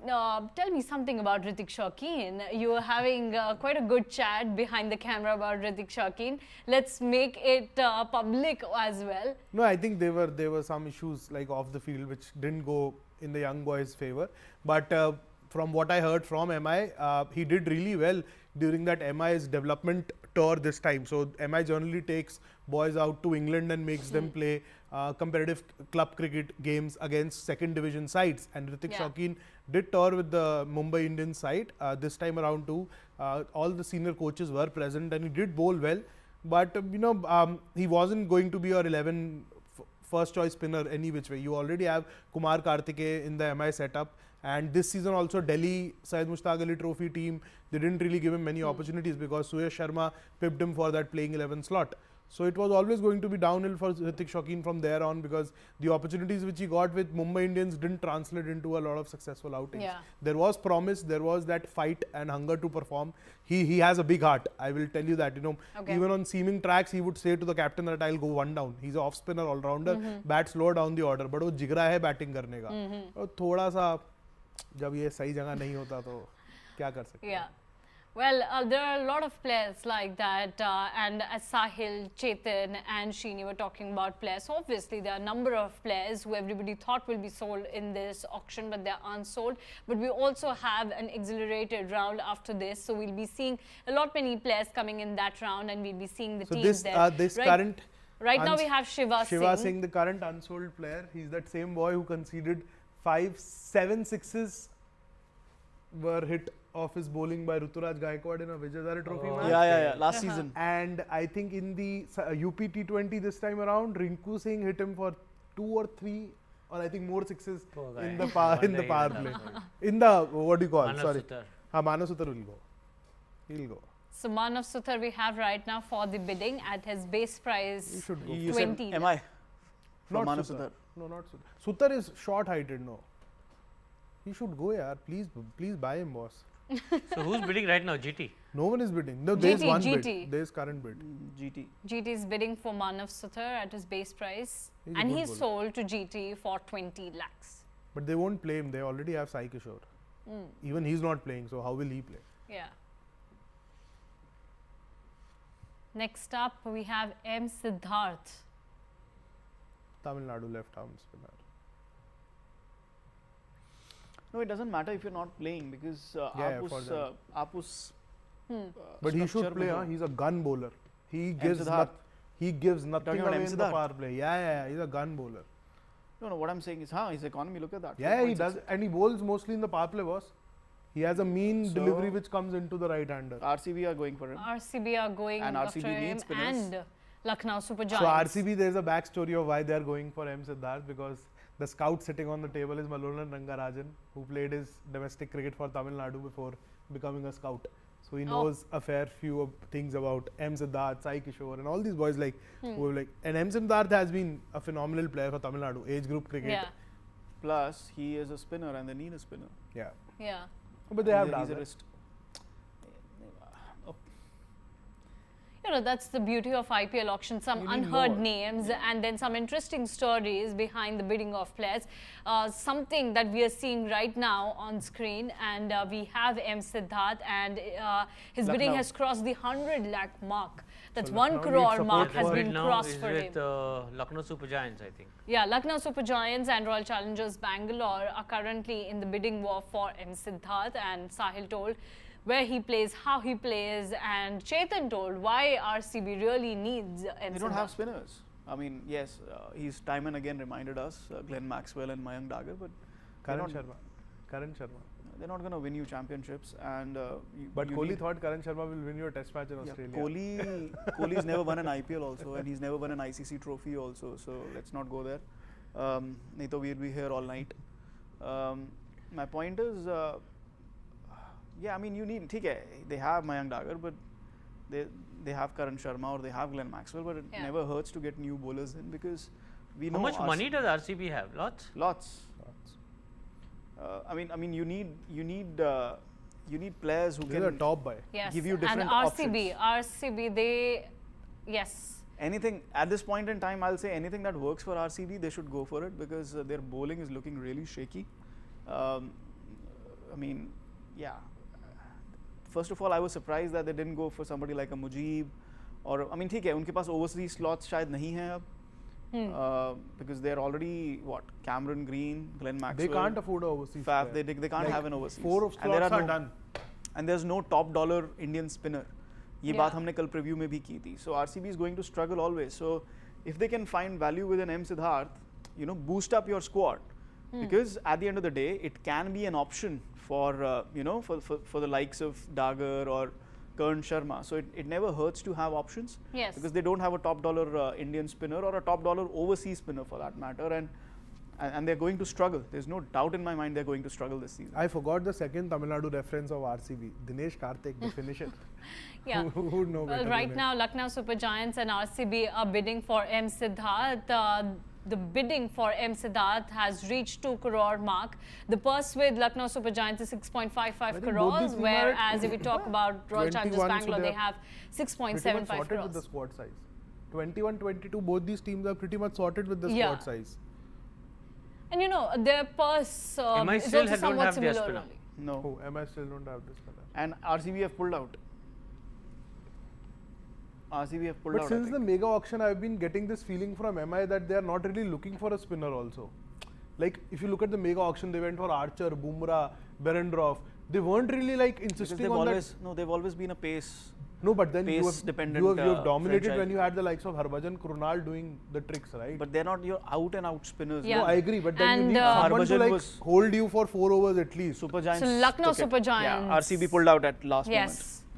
tell me something about Hrithik Shawkeen. You were having quite a good chat behind the camera about Hrithik Shawkeen. Let's make it public as well. No, I think there were some issues like off the field which didn't go in the young boy's favor. But from what I heard from MI, he did really well during that MI's development tour this time. So MI generally takes boys out to England and makes them play competitive club cricket games against second division sides. And Hrithik Shawkeen did tour with the Mumbai Indians side this time around too. All the senior coaches were present and he did bowl well. But you know, he wasn't going to be your 11 first choice spinner any which way. You already have Kumar Karthike in the MI setup. And this season also Delhi Syed Mushtaq Ali Trophy team, they didn't really give him many opportunities because Suyash Sharma pipped him for that playing 11 slot. So it was always going to be downhill for Hrithik Shawkeen from there on because the opportunities which he got with Mumbai Indians didn't translate into a lot of successful outings. Yeah. There was promise, there was that fight and hunger to perform. He has a big heart, I will tell you that. You know, even on seaming tracks, he would say to the captain that I'll go one down. He's an off spinner all rounder, bats lower down the order, but वो जिगरा है batting करने का. और थोड़ा सा जब ये सही जगह नहीं होता तो क्या कर सकते हैं? Well, there are a lot of players like that, and as Sahil, Chetan and Srini were talking about players, obviously there are a number of players who everybody thought will be sold in this auction, but they are unsold. But we also have an exhilarated round after this, so we'll be seeing a lot many players coming in that round, and we'll be seeing the teams there. Right now we have Shiva Singh, the current unsold player. He's that same boy who conceded 7 sixes were hit off his bowling by Ruturaj Gaikwad in a Vijayazare Trophy match. Yeah, last season. And I think in the UP T20 this time around, Rinku Singh hit him for 2 or 3 or I think more sixes in the power play. In the, what do you call? Manav Sutar will go. He'll go. So Manav Sutar we have right now for the bidding at his base price. He should go. 20. Am I? Not Manav Sutar. No, not Sutar. Sutar is short-heighted, no. He should go, yaar. Please buy him, boss. So who's bidding right now? GT? No one is bidding. No, there is one bid. There is current bid. GT is bidding for Manav Sutar at his base price, and he's sold to GT for 20 lakhs. But they won't play him. They already have Sai Kishore. Even he's not playing, so how will he play? Yeah. Next up, we have M. Siddharth. Tamil Nadu left arm spinner. No, it doesn't matter if you're not playing because Apus. But he should play. He's a gun bowler. He gives nothing away in the power play. Yeah. He's a gun bowler. No. What I'm saying is, his economy. Look at that. Yeah, he does, and he bowls mostly in the power play, boss. He has a mean delivery which comes into the right-hander. RCB are going for him. RCB are going after him and Lucknow Super Giants. So RCB, there's a backstory of why they are going for M. Siddharth because the scout sitting on the table is Malolan Rangarajan, who played his domestic cricket for Tamil Nadu before becoming a scout. So he knows a fair few of things about M. Siddharth, Sai Kishore and all these boys who are like. And M. Siddharth has been a phenomenal player for Tamil Nadu, age group cricket. Yeah. Plus, he is a spinner and they need a spinner. Yeah. Yeah. But they have a wrist. You know, that's the beauty of IPL auction, some unheard names and then some interesting stories behind the bidding of players. Something that we are seeing right now on screen, and we have M. Siddharth, and his bidding has crossed the 100 lakh mark. That's 1 crore mark has been crossed for him. Lucknow Super Giants, I think. Yeah, Lucknow Super Giants and Royal Challengers Bangalore are currently in the bidding war for M. Siddharth, and Sahil told where he plays, how he plays, and Chetan told why RCB really needs M. They don't have spinners. I mean, yes, he's time and again reminded us, Glenn Maxwell and Mayank Dagar, but Karan Sharma. They're not going to win you championships. And but Kohli thought Karan Sharma will win you a test match in Australia. Kohli's never won an IPL also, and he's never won an ICC trophy also. So let's not go there. Naito, we'll be here all night. My point is, yeah, I mean, you need, they have Mayank Dagar, but they have Karan Sharma or they have Glenn Maxwell, but it never hurts to get new bowlers in, because we know how much money does RCB have? Lots. I mean, you need players who can top buy. Yes, give you different and RCB, they anything at this point in time, I'll say anything that works for RCB, they should go for it, because their bowling is looking really shaky. I mean, yeah. First of all, I was surprised that they didn't go for somebody like a Mujib, or I mean, ठीक है, उनके पास overseas slots शायद नहीं हैं अब, because they're already Cameron Green, Glenn Maxwell. They can't afford an overseas. Faf, they can't have an overseas. 4 slots are done. And there's no top dollar Indian spinner. ये बात हमने कल preview में भी की थी. So RCB is going to struggle always. So if they can find value with an M. Siddharth, you know, boost up your squad, because at the end of the day, it can be an option for you know, for the likes of Dagar or Karan Sharma. So it never hurts to have options, because they don't have a top dollar Indian spinner or a top dollar overseas spinner for that matter, and they're going to struggle. There's no doubt in my mind they're going to struggle this season. I forgot the second Tamil Nadu reference of RCB, Dinesh Karthik, the finisher. Yeah. Who would know better? Well, right now, Lucknow Super Giants and RCB are bidding for M. Siddharth. The bidding for M. Siddharth has reached 2 crore mark. The purse with Lucknow Super Giants is 6.55 crores, whereas if we talk about Royal Challengers Bangalore, they have 6.75 crores. With the squad size. 21-22, both these teams are pretty much sorted with the squad size. And you know, their purse is also somewhat similar. No. MI still don't have this spinner. And RCB have pulled out. But since the mega auction, I've been getting this feeling from MI that they are not really looking for a spinner also. Like, if you look at the mega auction, they went for Archer, Bumrah, Berendorf. They weren't really like insisting on that. No, they've always been a pace. No, but then you have dominated franchise. when you had the likes of Harbhajan, Krunal doing the tricks, right? But they're not your out and out spinners. No, I agree, but then you need someone to like hold you for 4 overs at least. Super Giants. So Lucknow Super Giants. RCB pulled out at last moment.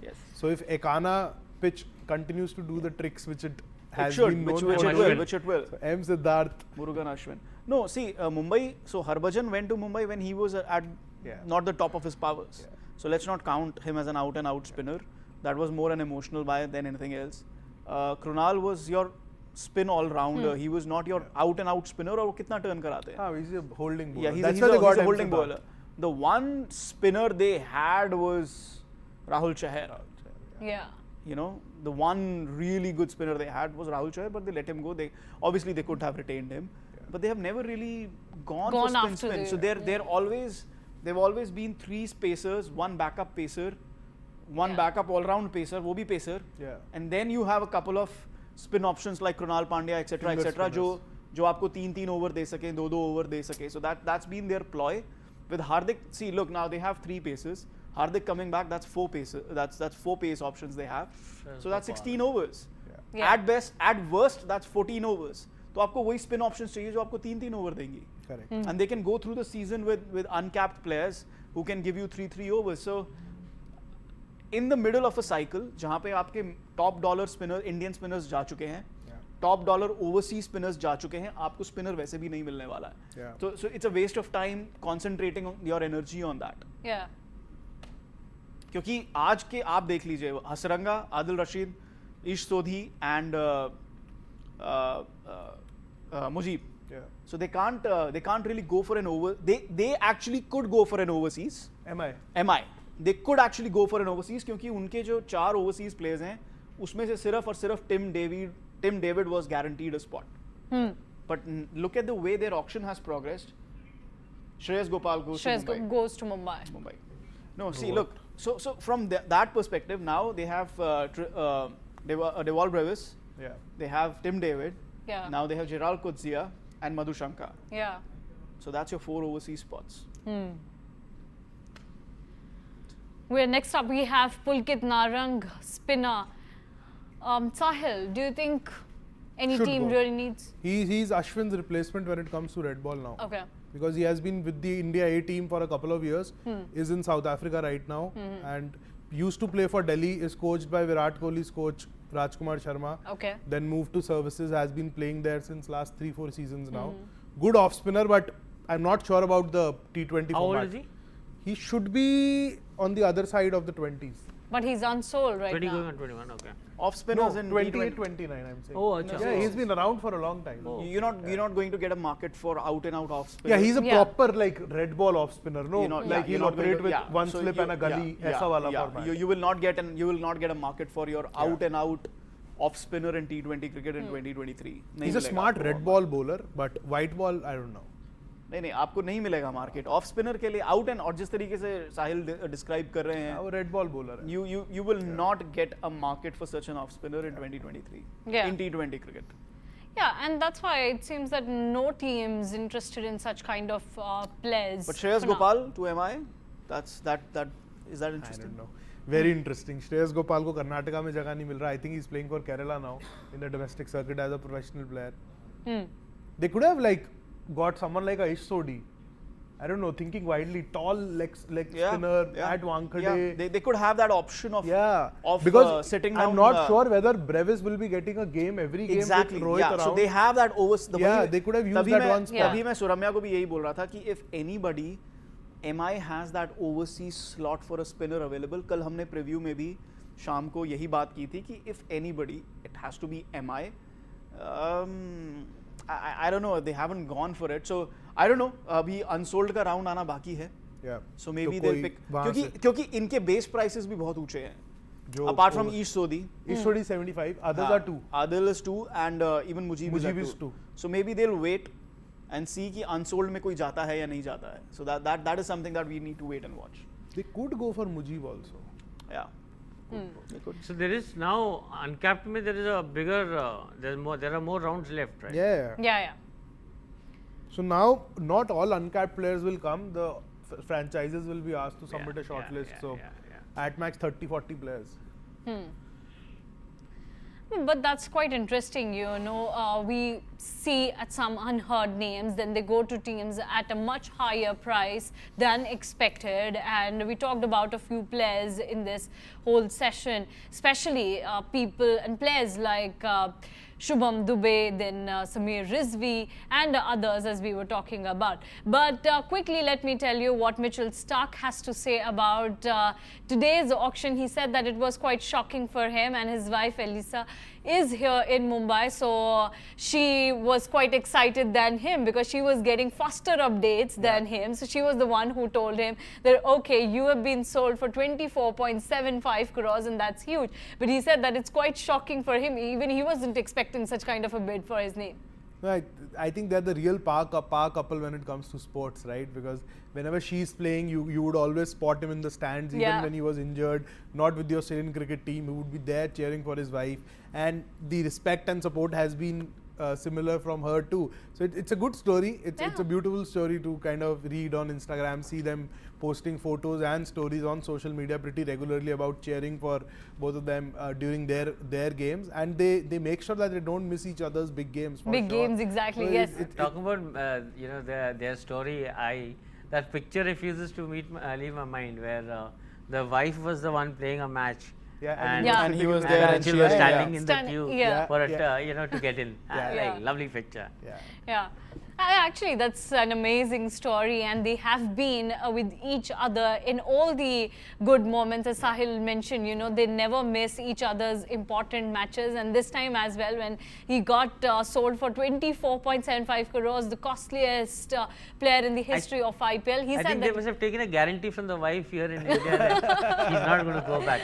Yes. So if Ekana pitch continues to do the tricks which it has been known which it will. So M. Siddharth. Murugan Ashwin. No, see, Mumbai, so Harbhajan went to Mumbai when he was at not the top of his powers. So let's not count him as an out and out spinner. That was more an emotional buy than anything else. Krunal was your spin all-rounder. He was not your out and out spinner. Or kitna turn karate? He's a holding bowler. Yeah, he's a holding bowler. The one spinner they had was Rahul Chahar. Yeah. You know, the one really good spinner they had was Rahul Chahar, but they let him go. Obviously they could have retained him, but they have never really gone for spin. So they've always been 3 spacers, 1 backup pacer, 1 backup all-round pacer, wo bhi pacer, and then you have a couple of spin options like Krunal Pandya, etc., jo aapko 3 over de sake, 2 over de sake. So that's been their ploy. With Hardik, see, look, now they have 3 paces. Hardik coming back, that's 4 paces. That's 4 pace options they have. So that's 16 overs. At best, at worst, that's 14 overs. तो आपको वही spin options चाहिए जो आपको 3 over देंगी. Correct. And they can go through the season with uncapped players who can give you 3 overs. So in the middle of a cycle, जहाँ पे आपके top dollar spinner Indian spinners जा चुके हैं, top dollar overseas spinners जा चुके हैं, आपको spinner वैसे भी नहीं मिलने वाला है. So it's a waste of time concentrating on your energy on that. Yeah. क्योंकि आज के आप देख लीजिए हसरंगा, आदिल रशीद, ईश सोधी and Mujib. So they can't really go for an over. They actually could go for an overseas. MI. They could actually go for an overseas क्योंकि उनके जो 4 overseas players हैं उसमें से सिर्फ और सिर्फ Tim David was guaranteed a spot. But look at the way their auction has progressed. Shreyas Gopal goes to Mumbai. No, see, look. So from that perspective, now they have Deval Brevis. Yeah. They have Tim David. Yeah. Now they have Gerald Coetzee and Madhu Shankar. Yeah. So that's your 4 overseas spots. Next up, we have Pulkit Narang, spinner. Sahil, do you think any Should team go. really needs? He's Ashwin's replacement when it comes to red ball now. Okay. Because he has been with the India A team for a couple of years, is in South Africa right now, and used to play for Delhi, is coached by Virat Kohli's coach Rajkumar Sharma. Okay. Then moved to services, has been playing there since last 3-4 seasons now. Good off spinner, but I'm not sure about the T20 How old format. is he? He should be on the other side of the 20s. But he's unsold right 20 now. going on 21, okay. Off spinners in 28, T20. 29, I'm saying. Oh, achha. Yeah, he's been around for a long time. You're not going to get a market for out and out off Yeah, spinners. he's a proper like red ball off spinner. No, You're not- like you're he'll not going operate to- with yeah. one So slip and a gully. Aisa wala format. You will not get a market for your out and out off spinner in T20 cricket in 2023. He's a smart red ball bowler, but white ball, I don't know. नहीं आपको नहीं मिलेगा market off spinner के लिए out and और जिस तरीके से साहिल डिस्क्राइब कर रहे हैं वो रेड बॉल बॉलर है you will not get a market for such an off spinner in 2023 in T20 cricket. Yeah, and that's why it seems that no team's interested in such kind of players. But Shreyas Gopal to MI, is that interesting? I don't know. Very interesting. Shreyas Gopal को कर्नाटका में जगह नहीं मिल रहा. I think he's playing for Kerala now in the domestic circuit as a professional player. They could have like got someone like Aish Sodhi. I don't know, thinking widely, tall leg spinner at Wankhede. Yeah, they could have that option of because sitting down. I'm not sure whether Brevis will be getting a game every game exactly. with Rohit around. So they have that they could have used that one spot. तभी मैं सुरम्या को भी यही बोल रहा था कि if anybody MI has that overseas slot for a spinner available. कल हमने preview में भी शाम को यही बात की थी कि if anybody, it has to be MI. I don't know, they haven't gone for it. So I don't know, अभी unsold का round आना बाकी है. Yeah. So maybe they'll pick क्योंकि इनके base prices भी बहुत ऊंचे हैं. Apart from Ish Sodhi. Ish Sodhi 75, others are 2. Adil is 2 and even Mujib is 2. So maybe they'll wait and see कि unsold में कोई जाता है या नहीं जाता है. So that is something that we need to wait and watch. They could go for Mujib also. Yeah. So there is now Uncapped में there is a bigger there are more rounds left, right? Yeah. So now not all Uncapped players will come. The franchises will be asked to submit a shortlist. So at max 30-40 players. But that's quite interesting, you know. We see at some unheard names, then they go to teams at a much higher price than expected. And we talked about a few players in this whole session, especially people and players like Shubham Dubey, then Samir Rizvi and others as we were talking about. But quickly let me tell you what Mitchell Starc has to say about today's auction. He said that it was quite shocking for him, and his wife Elisa is here in Mumbai, so she was quite excited than him because she was getting faster updates than him. So she was the one who told him that, okay, you have been sold for 24.75 crores and that's huge. But he said that it's quite shocking for him. Even he wasn't expecting such kind of a bid for his name. No, I think they're the real power couple when it comes to sports, right? Because whenever she's playing, you would always spot him in the stands, even when he was injured, not with the Australian cricket team. He would be there cheering for his wife. And the respect and support has been similar from her too. So it's a good story. It's a beautiful story to kind of read on Instagram, see them posting photos and stories on social media pretty regularly about cheering for both of them during their games, and they make sure that they don't miss each other's big games. Games, exactly. So yes. Talking about you know their story, that picture refuses to leave my mind where the wife was the one playing a match. And he was there, and she was standing in the queue for you know, to get in. Lovely picture. Yeah. Actually, that's an amazing story, and they have been with each other in all the good moments. As Sahil mentioned, you know, they never miss each other's important matches, and this time as well, when he got sold for 24.75 crores, the costliest player in the history of IPL. He I said think they must have taken a guarantee from the wife here in India that he's not going to go back.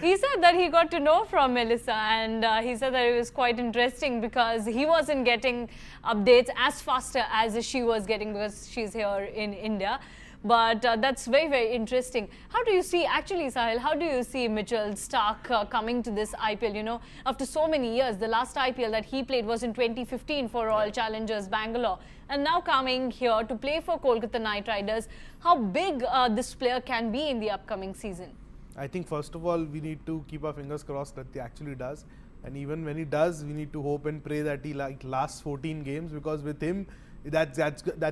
He said that he got to know from Melissa, and he said that it was quite interesting because he wasn't getting updates as faster as she was getting because she's here in India. But that's very, very interesting. How do you see, actually, Sahil, how do you see Mitchell Starc coming to this IPL? You know, after so many years, the last IPL that he played was in 2015 for Royal Challengers Bangalore. And now coming here to play for Kolkata Knight Riders, how big this player can be in the upcoming season? I think first of all, we need to keep our fingers crossed that he actually does. And even when he does, we need to hope and pray that he lasts 14 games, because with him, that's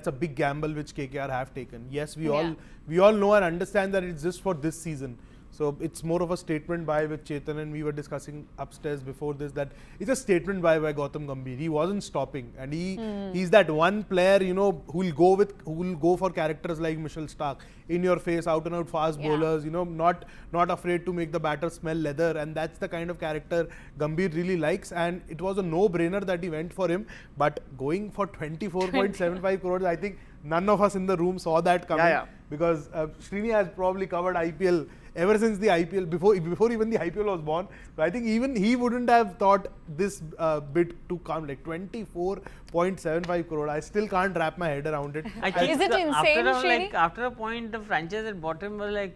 a big gamble which KKR have taken. Yes, we all know and understand that it's just for this season. So it's more of a statement by with Chetan, and we were discussing upstairs before this that it's a statement by Gautam Gambhir. He wasn't stopping, and he's that one player, you know, who will go for characters like Mitchell Starc, in your face, out and out fast bowlers, you know, not afraid to make the batter smell leather, and that's the kind of character Gambhir really likes. And it was a no-brainer that he went for him, but going for 24.75 crores, I think none of us in the room saw that coming, because Srini has probably covered IPL ever since the IPL, before even the IPL was born. So I think even he wouldn't have thought this bid to come, like 24.75 crore. I still can't wrap my head around it. Is it insane, Srini? After a point, the franchise at bottom was like,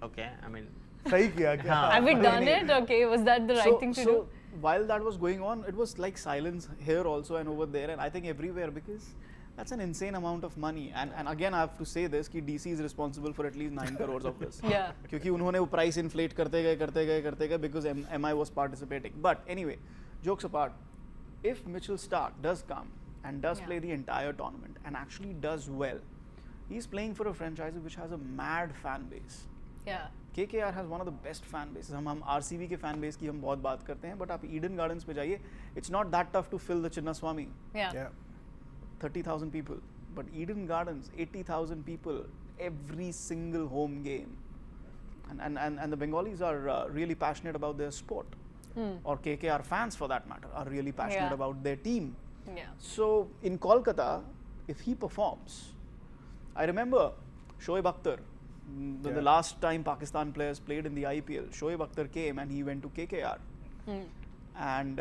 okay, I mean, have we done it? Okay, was that the right thing to do? While that was going on, it was like silence here also and over there, and I think everywhere, because that's an insane amount of money. And again, I have to say this, that DC is responsible for at least 9 crores of this. Yeah. Because उन्होंने वो price inflate करते गए because MI was participating. But anyway, jokes apart, if Mitchell Starc does come and does play the entire tournament and actually does well, he's playing for a franchise which has a mad fan base. Yeah. KKR has one of the best fan bases. हम RCB के fan base की हम बहुत बात करते हैं, but आप Eden Gardens पे जाइए, it's not that tough to fill the Chinnaswamy. Yeah. 30,000 people, but Eden Gardens, 80,000 people every single home game, and the Bengalis are really passionate about their sport, or KKR fans for that matter are really passionate about their team. Yeah. So in Kolkata, if he performs, I remember Shoaib Akhtar, the last time Pakistan players played in the IPL, Shoaib Akhtar came and he went to KKR. And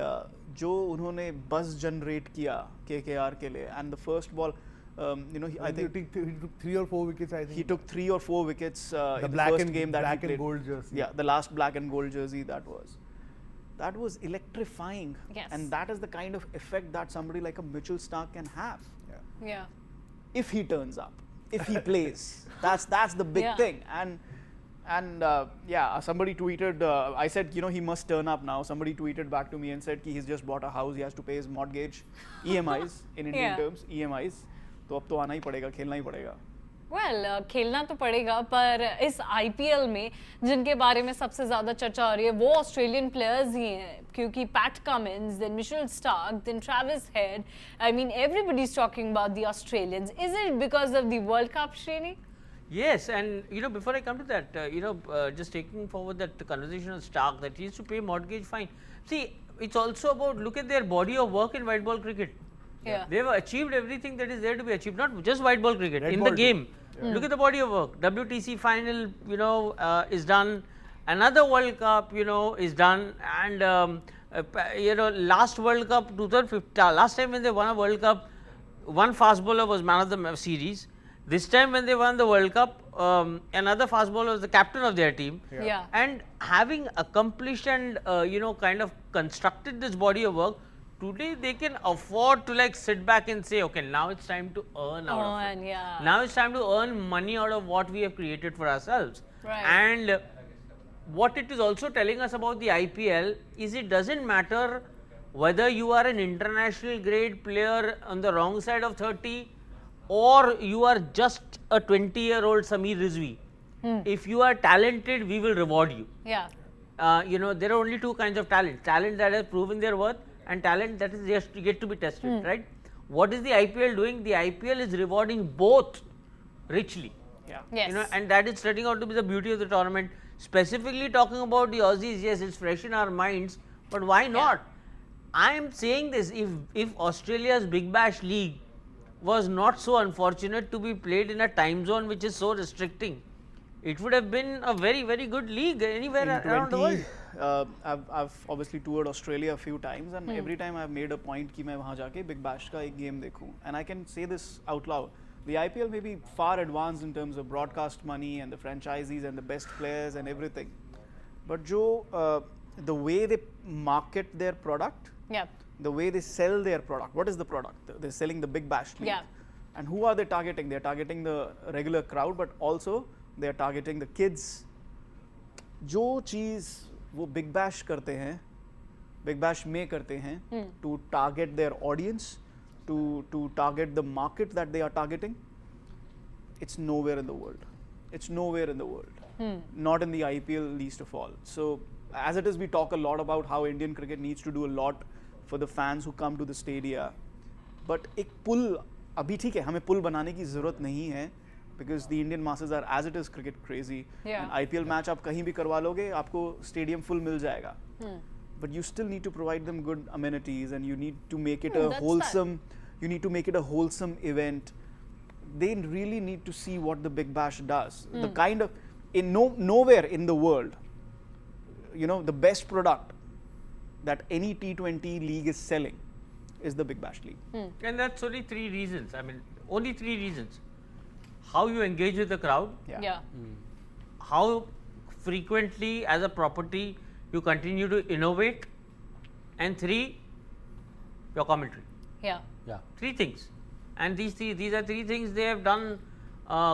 जो उन्होंने buzz generate किया KKR के लिए, and the first ball, you know, I think he took 3 or 4 wickets. I think he took 3 or 4 wickets in the first game that he played. Gold jersey. Yeah, the last black and gold jersey that was electrifying. Yes. And that is the kind of effect that somebody like a Mitchell Starc can have. Yeah. If he turns up, if he plays, that's the big thing. And somebody tweeted, I said, you know, he must turn up now. Somebody tweeted back to me and said he's just bought a house, he has to pay his mortgage, EMIs in Indian terms, EMIs. तो अब तो आना ही पड़ेगा, खेलना ही पड़ेगा. Well, खेलना तो पड़ेगा, पर इस IPL में जिनके बारे में सबसे ज़्यादा चर्चा हो रही है वो ऑस्ट्रेलियन प्लेयर्स ही हैं, क्योंकि Pat Cummins, then Mitchell Starc, then Travis Head. I mean, everybody's talking about the Australians. Is it because of the World Cup, Srini? yes, and you know, before I come to that, just taking forward that conversation on Starc, that he used to pay mortgage fine. See, it's also about, look at their body of work in white ball cricket. Yeah. They've achieved everything that is there to be achieved, not just white ball cricket, in the game. Look at the body of work. WTC final, you know, is done. Another World Cup, you know, is done. And, you know, last World Cup, 2015, last time when they won a World Cup, one fast bowler was man of the series. This time when they won the World Cup, another fast bowler was the captain of their team. Yeah. And having accomplished and, you know, kind of constructed this body of work, today they can afford to like sit back and say, okay, now it's time to earn out of it. Now it's time to earn money out of what we have created for ourselves. Right. And what it is also telling us about the IPL is it doesn't matter whether you are an international grade player on the wrong side of 30 or you are just a 20-year-old Sameer Rizvi. If you are talented, we will reward you. Yeah. You know, there are only two kinds of talent. Talent that has proven their worth and talent that is yet to be tested, right? What is the IPL doing? The IPL is rewarding both richly. Yes. You know, and that is turning out to be the beauty of the tournament. Specifically talking about the Aussies, yes, it's fresh in our minds, but why not? I am saying this, if Australia's Big Bash League was not so unfortunate to be played in a time zone which is so restricting, it would have been a very, very good league anywhere around the world. I've obviously toured Australia a few times, and every time I've made a point कि मैं वहाँ जाके Big Bash का एक game देखूँ, and I can say this out loud. The IPL may be far advanced in terms of broadcast money and the franchisees and the best players and everything, but the way they market their product, the way they sell their product. What is the product? They're selling the Big Bash league. And who are they targeting? They're targeting the regular crowd, but also they're targeting the kids. जो चीज़ वो Big Bash करते हैं, Big Bash में करते हैं, to target their audience, to target the market that they are targeting, it's nowhere in the world. It's nowhere in the world. Not in the IPL least of all. So as it is, we talk a lot about how Indian cricket needs to do a lot for the fans who come to the stadia. But एक pull अभी ठीक है, हमें पुल बनाने की ज़रूरत नहीं है, because the Indian masses are as it is cricket crazy. And IPL match आप कहीं भी करवा लोगे, आपको stadium full मिल जाएगा. But you still need to provide them good amenities, and you need to make it a wholesome. You need to make it a wholesome event. They really need to see what the Big Bash does. The kind of nowhere in the world, you know, the best product that any T20 league is selling is the Big Bash league. And that's only 3 reasons. I mean, only 3 reasons. How you engage with the crowd. How frequently as a property you continue to innovate. And 3, your commentary. 3 things. And these are 3 things they have done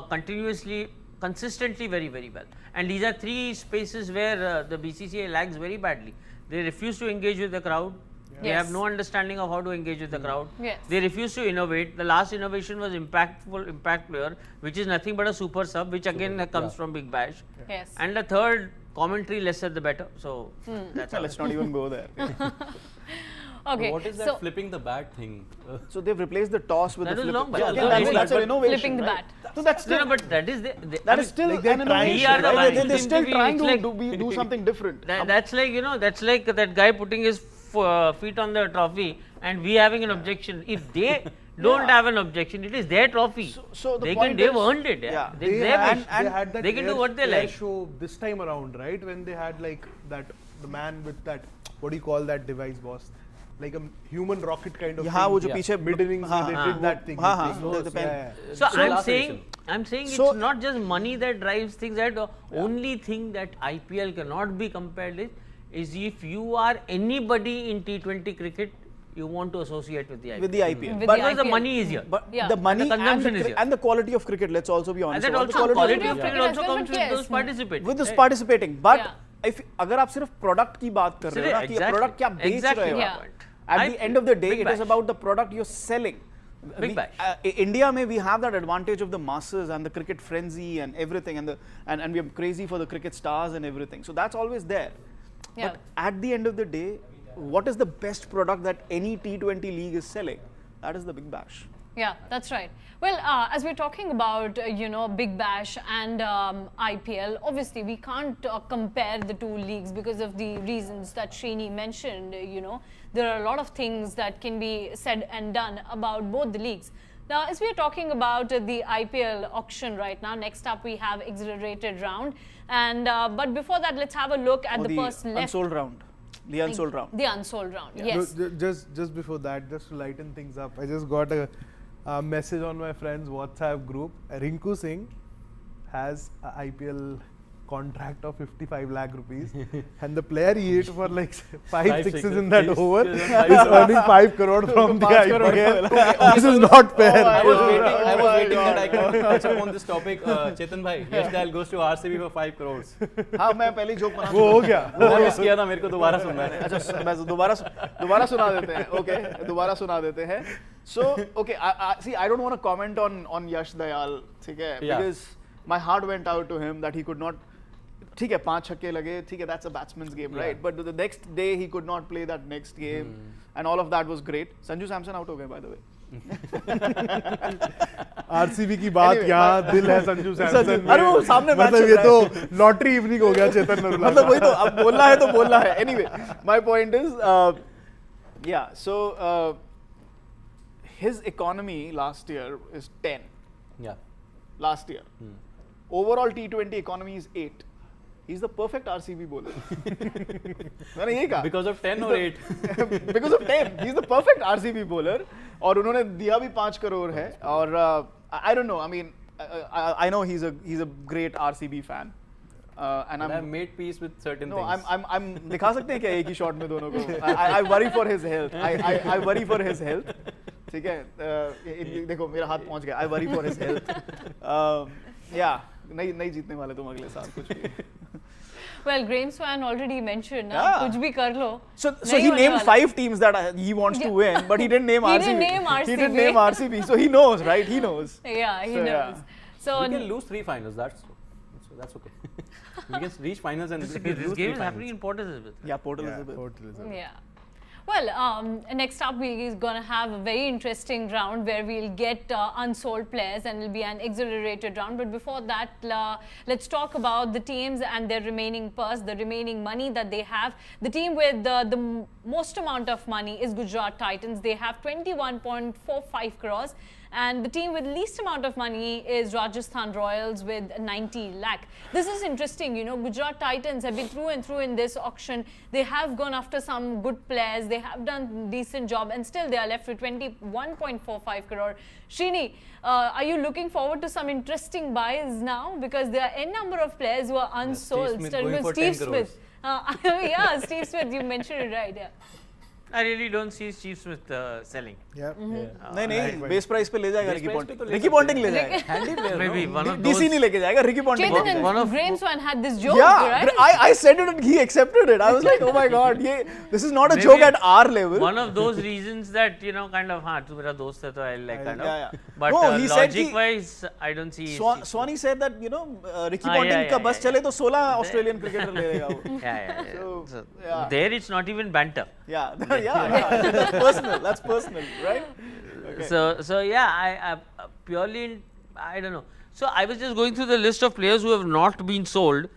continuously, consistently very, very well. And these are 3 spaces where the BCCI lags very badly. They refuse to engage with the crowd. They have no understanding of how to engage with the crowd. They refuse to innovate. The last innovation was impact player, which is nothing but a super sub, which again comes from Big Bash. And the third, commentary, lesser the better. So that's all. Let's not even go there. Okay. What is that flipping the bat thing? So they've replaced the toss with that the flip. That's an innovation. Flipping the bat. So that's still, but that is that is still an innovation. They're still trying to do something different. That's like, you know, that's like that guy putting his feet on the trophy and we having an objection. If they don't have an objection, it is their trophy. So they've earned it. They had that they can do what they like. Show this time around, right? When they had like that, the man with that, what do you call that device, boss? Like a human rocket kind of thing. वो जो पीछे mid innings they did that thing. So I'm saying it's not just money that drives things. That the only thing that IPL cannot be compared is if you are anybody in T20 cricket, you want to associate with the IPL. With the IPL. Because the money is here. But the money and the consumption is here. And the quality of cricket, let's also be honest. And that also quality of cricket also comes with those participating. With those participating. But if अगर आप सिर्फ product की बात कर रहे हो ना कि product क्या बेच रहे हो, at the end of the day, it is about the product you're selling. Big Bash. India we have that advantage of the masses and the cricket frenzy and everything, and we are crazy for the cricket stars and everything. So that's always there. But at the end of the day, what is the best product that any T20 league is selling? That is the Big Bash. Yeah, that's right. Well, as we're talking about, you know, Big Bash and IPL, obviously we can't compare the 2 leagues because of the reasons that Srini mentioned. You know, there are a lot of things that can be said and done about both the leagues. Now, as we're talking about the IPL auction right now, next up we have exhilarated round. And but before that, let's have a look at the first left. Unsold round. The unsold round. The unsold round, yes. No, just before that, just to lighten things up, I just got a message on my friend's WhatsApp group. Rinku Singh has an IPL contract of 55 lakh rupees and the player he hit for like 5 sixes in that over is earning 5 crore from the IPL. This is not fair. I was waiting that I could touch upon this topic. Chetan bhai, Yash Dayal goes to RCB for 5 crores. हाँ मैं पहले joke बना वो हो गया वो miss किया था मेरे को दोबारा सुनना है अच्छा मैं दोबारा सुना देते हैं ओके दोबारा सुना देते हैं so okay see I don't want to comment on Yash Dayal ठीक है because my heart went out to him that he could not ठीक है 5 छक्के लगे ठीक है that's a batsman's game right but the next day he could not play that next game and all of that was great Sanju Samson out हो गए by the way RCB की बात यहाँ दिल है संजू सैमसन अरे वो सामने मतलब ये तो लॉटरी इवनिंग हो गया चेतन नरूला मतलब वही तो अब बोलना है तो बोलना है anyway my point is yeah so his economy last year is 10 yeah last year Overall T20 economy is 8. He's the perfect RCB bowler. मैंने यही कहा. Because of 10 or 8? Because of 10. He's the perfect RCB bowler. और उन्होंने दिया भी 5 crore है. और I don't know. I mean, I know he's a great RCB fan. And I've made peace with certain no, things. I'm दिखा सकते हैं क्या एक ही shot में दोनों को? I worry for his health. I worry for his health. ठीक है. देखो मेरा हाथ पहुंच गया. I worry for his health. Yeah. नहीं जीतने वाले तुम अगले साल कुछ भी. Well, Greenspan already mentioned, कुछ भी कर लो. So he named 5 teams that he wants to win, but he didn't name RCB. He didn't name RCB. So he knows, right? He knows. Yeah, he knows. So we can lose 3 finals. That's okay. We can reach finals and this game is happening in Port Elizabeth. Yeah, Port Elizabeth. Yeah. Well, next up we're going to have a very interesting round where we'll get unsold players and it'll be an exhilarated round. But before that, let's talk about the teams and their remaining purse, the remaining money that they have. The team with the most amount of money is Gujarat Titans. They have 21.45 crores. And the team with least amount of money is Rajasthan Royals with 90 lakh. This is interesting, you know, Gujarat Titans have been through and through in this auction. They have gone after some good players. They have done decent job and still they are left with 21.45 crore. Srini, are you looking forward to some interesting buys now? Because there are n number of players who are unsold. Steve Smith, yeah, Steve Smith, you mentioned it right, yeah. I really don't see Steve Smith selling. Yeah. नहीं base price पे ले जाएगा Ricky Ponting. Ricky Ponting ले जाएगा. Handy player. Maybe one of those. DC नहीं लेके जाएगा Ricky Ponting. Chetan and Greenspan had this joke, yeah, right? I said it and he accepted it. I was like, oh my god, this is not a joke at our level. One of those reasons that, you know, kind of, tu mera dost hai, to I like kind of. Yeah. But no, he logic wise, I don't see. Swanee said that, you know, Ricky Ponting का बस चले तो 16 Australian cricketer ले लेगा वो. Yeah. So, there it's not even banter. Yeah. That's personal, right? Okay. So yeah, I purely, I don't know. So I was just going through the list of players who have not been sold.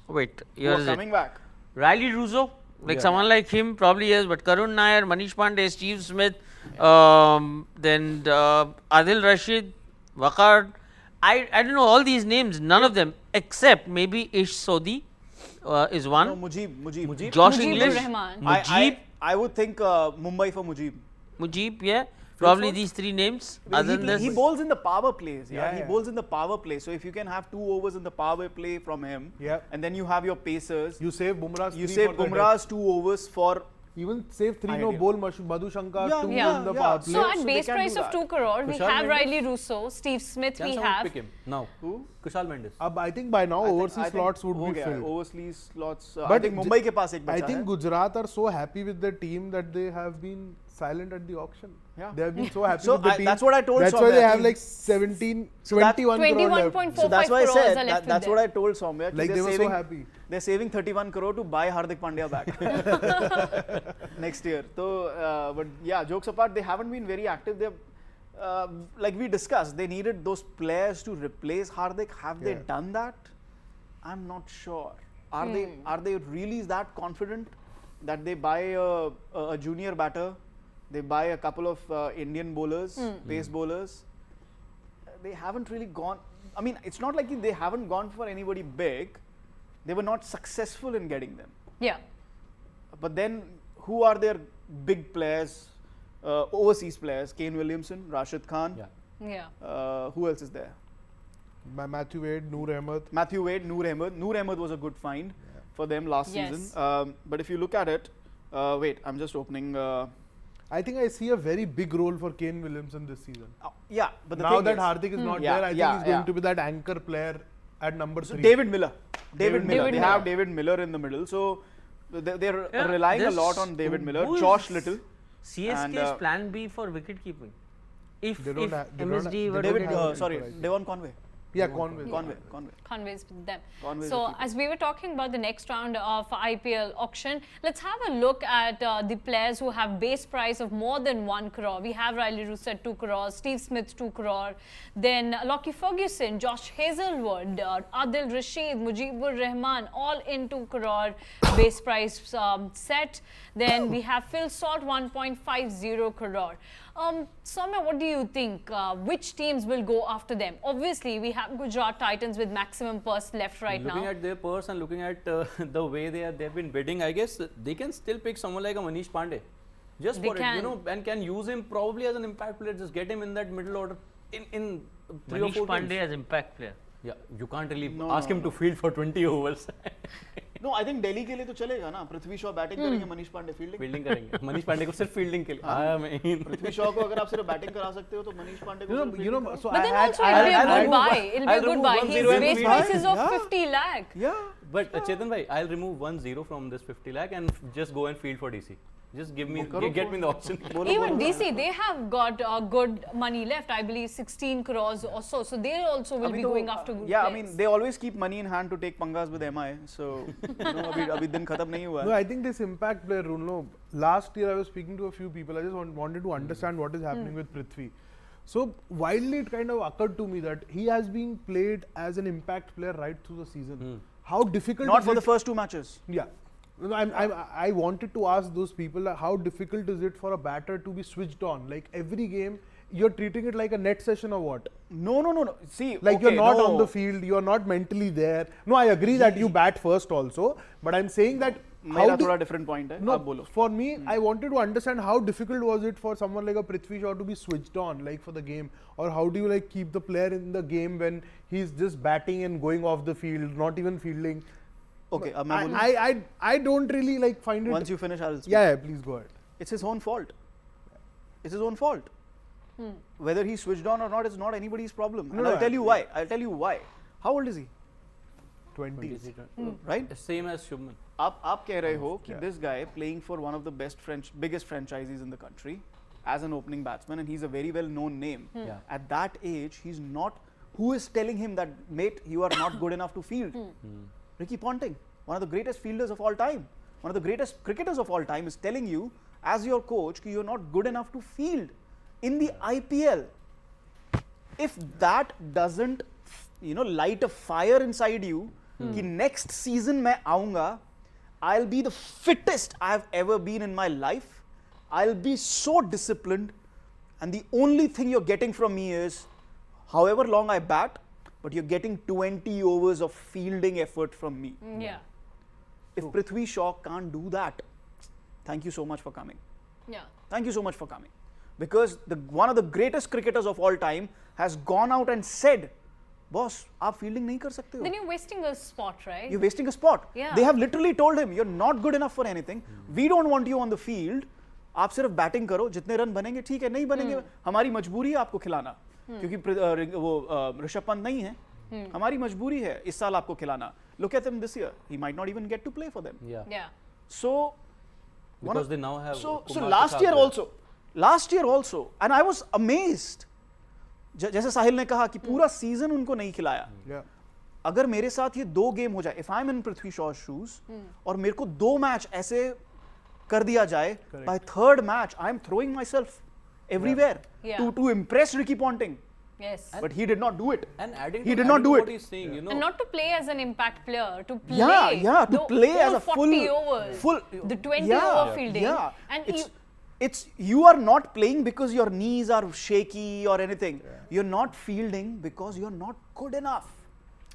Wait, here is coming back. Riley Russo, like someone like him probably yes, but Karun Nair, Manish Pandey, Steve Smith, then Adil Rashid, Waqar. I don't know all these names, none of them except maybe Ish Sodhi is one. No, Mujib. Josh English, Rahman. I would think Mumbai for Mujib. Mujib, yeah. Probably these 3 names. Other than this, he bowls in the power plays. Yeah, he bowls in the power play. So if you can have 2 overs in the power play from him, and then you have your pacers. You save Bumrah's. You save Bumrah's 2 overs for. Even save 3 no bowl Madhu Shankar 2 in the power play. So at base price of 2 crore, we have Riley Russo, Steve Smith. We have. Pick him now. Who? Kushal Mendes. I think by now overseas slots would be filled. Overseas slots. But I think Mumbai के पास एक बचा I think है. Gujarat are so happy with the team that they have been silent at the auction. Yeah. They have been so happy So with the team. that's what I told That's Soumya. why they have like 21 crore left. 21.45 So that's why I crores said are left that's with what I told Soumya. Like they were so happy. They're saving 31 crore to buy Hardik Pandya back next year. So, but yeah, jokes apart, they haven't been very active. They've like we discussed, they needed those players to replace Hardik. Have they done that? I'm not sure. Are they really that confident that they buy a junior batter? They buy a couple of Indian bowlers, pace bowlers. They haven't really gone. I mean, it's not like they haven't gone for anybody big. They were not successful in getting them. Yeah. But then, who are their big players, overseas players? Kane Williamson, Rashid Khan. Yeah. Who else is there? Matthew Wade, Noor Ahmed. Matthew Wade, Noor Ahmed. Noor Ahmed was a good find for them last season. But if you look at it, wait, I'm just opening. I think I see a very big role for Kane Williamson this season. Yeah, but the now thing that is, Hardik is not there, I think he's going to be that anchor player at number 3. David Miller. David Miller. David They Miller. have David Miller in the middle. So they're relying a lot on David Miller. who is Josh Little. CSK's plan B for wicket keeping. If MSD were David, to sorry, Devon Conway. Yeah, Conway. Conveys with them. Conway's So the as we were talking about the next round of IPL auction, let's have a look at the players who have base price of more than 1 crore. We have Riley Russo at 2 crores, Steve Smith 2 crore, then Lockie Ferguson, Josh Hazelwood, Adil Rashid, Mujibur Rahman, all in 2 crore base price set. Then we have Phil Salt 1.50 crore. Soumya, what do you think? Which teams will go after them? Obviously, we have Gujarat Titans with maximum purse left right now. Looking at their purse and looking at the way they've been bidding, I guess they can still pick someone like a Manish Pandey. Just for it, and can use him probably as an impact player. Just get him in that middle order in 3 or 4 Manish Pandey as impact player. Yeah, you can't really ask him to field for 20 overs. No, I think Delhi के लिए तो चलेगा ना. Prithvi Shaw batting करेंगे, Manish Pandey fielding करेंगे. मनीष पांडे को सिर्फ fielding के लिए. I mean, पृथ्वी शॉ को अगर आप सिर्फ बैटिंग करा सकते हो तो मनीष पांडे को so but then also it'll be a good buy. It'll be a good buy. His base price is of 50 lakh. Yeah. But Chetan bhai, I'll remove 1-0 from this 50 lakh and just go and field for DC. Just give me, get me the option. Even DC, they have got good money left. I believe 16 crores or so. So they also will be going after good Yeah, players. I mean, they always keep money in hand to take pangas with MI. So, abhi din khatam nahi hua. No, I think this impact player rule, no, last year I was speaking to a few people. I just wanted to understand what is happening with Prithvi. So, wildly it kind of occurred to me that he has been played as an impact player right through the season. How difficult Not is for it? the first 2 matches. Yeah. No, I wanted to ask those people how difficult is it for a batter to be switched on? Like every game, you're treating it like a net session or what? No. See, like you're not on the field, you're not mentally there. No, I agree that you bat first also, but I'm saying that मेरा थोड़ा different point है. No, आप बोलो. for me, I wanted to understand how difficult was it for someone like a Prithvi Shaw to be switched on, like for the game, or how do you like keep the player in the game when he's just batting and going off the field, not even fielding. Okay, I don't really like find it. Once you finish, I'll speak. Yeah, please go ahead. It's his own fault. It's his own fault. Whether he's switched on or not is not anybody's problem. And I'll tell you why. I'll tell you why. How old is he? 20. Right? Same as Shubman. आप कह रहे हो कि this guy playing for one of the biggest franchises in the country as an opening batsman, and he's a very well known name. At that age, he's not. Who is telling him that, mate, you are not good enough to field? Ricky Ponting, one of the greatest fielders of all time, one of the greatest cricketers of all time, is telling you as your coach that you're not good enough to field in the IPL. If that doesn't, light a fire inside you, कि next season मैं आऊँगा, I'll be the fittest I've ever been in my life. I'll be so disciplined, and the only thing you're getting from me is, however long I bat, but you're getting 20 overs of fielding effort from me. Yeah. If Prithvi Shaw can't do that, thank you so much for coming. Yeah. Thank you so much for coming. Because one of the greatest cricketers of all time has gone out and said, boss, आप fielding नहीं कर सकते हो. Then you're wasting a spot, right? You're wasting a spot. Yeah. They have literally told him, you're not good enough for anything. We don't want you on the field. आप सिर्फ batting करो, जितने run बनेंगे ठीक है, नहीं बनेंगे हमारी मजबूरी है आपको खिलाना. क्योंकि वो ऋषभ पंत नहीं है, हमारी मजबूरी है इस साल आपको खिलाना. Look at him this year. He might not even get to play for them. Yeah. So because they now have so last year also, and I was amazed. जैसे साहिल ने कहा कि पूरा सीजन उनको नहीं खिलाया. अगर मेरे साथ ये 2 गेम हो जाए, if I'm in Prithvi Shaw's shoes, और मेरे को 2 मैच ऐसे कर दिया जाए, by 3rd match I'm throwing myself everywhere to impress Ricky Ponting. Yes. But he did not do it. And adding he to did not do what it. He's saying, And not to play as an impact player, to play to play as a 40 overs, the 20 over fielding. And it's you are not playing because your knees are shaky or anything. You're not fielding because you're not good enough.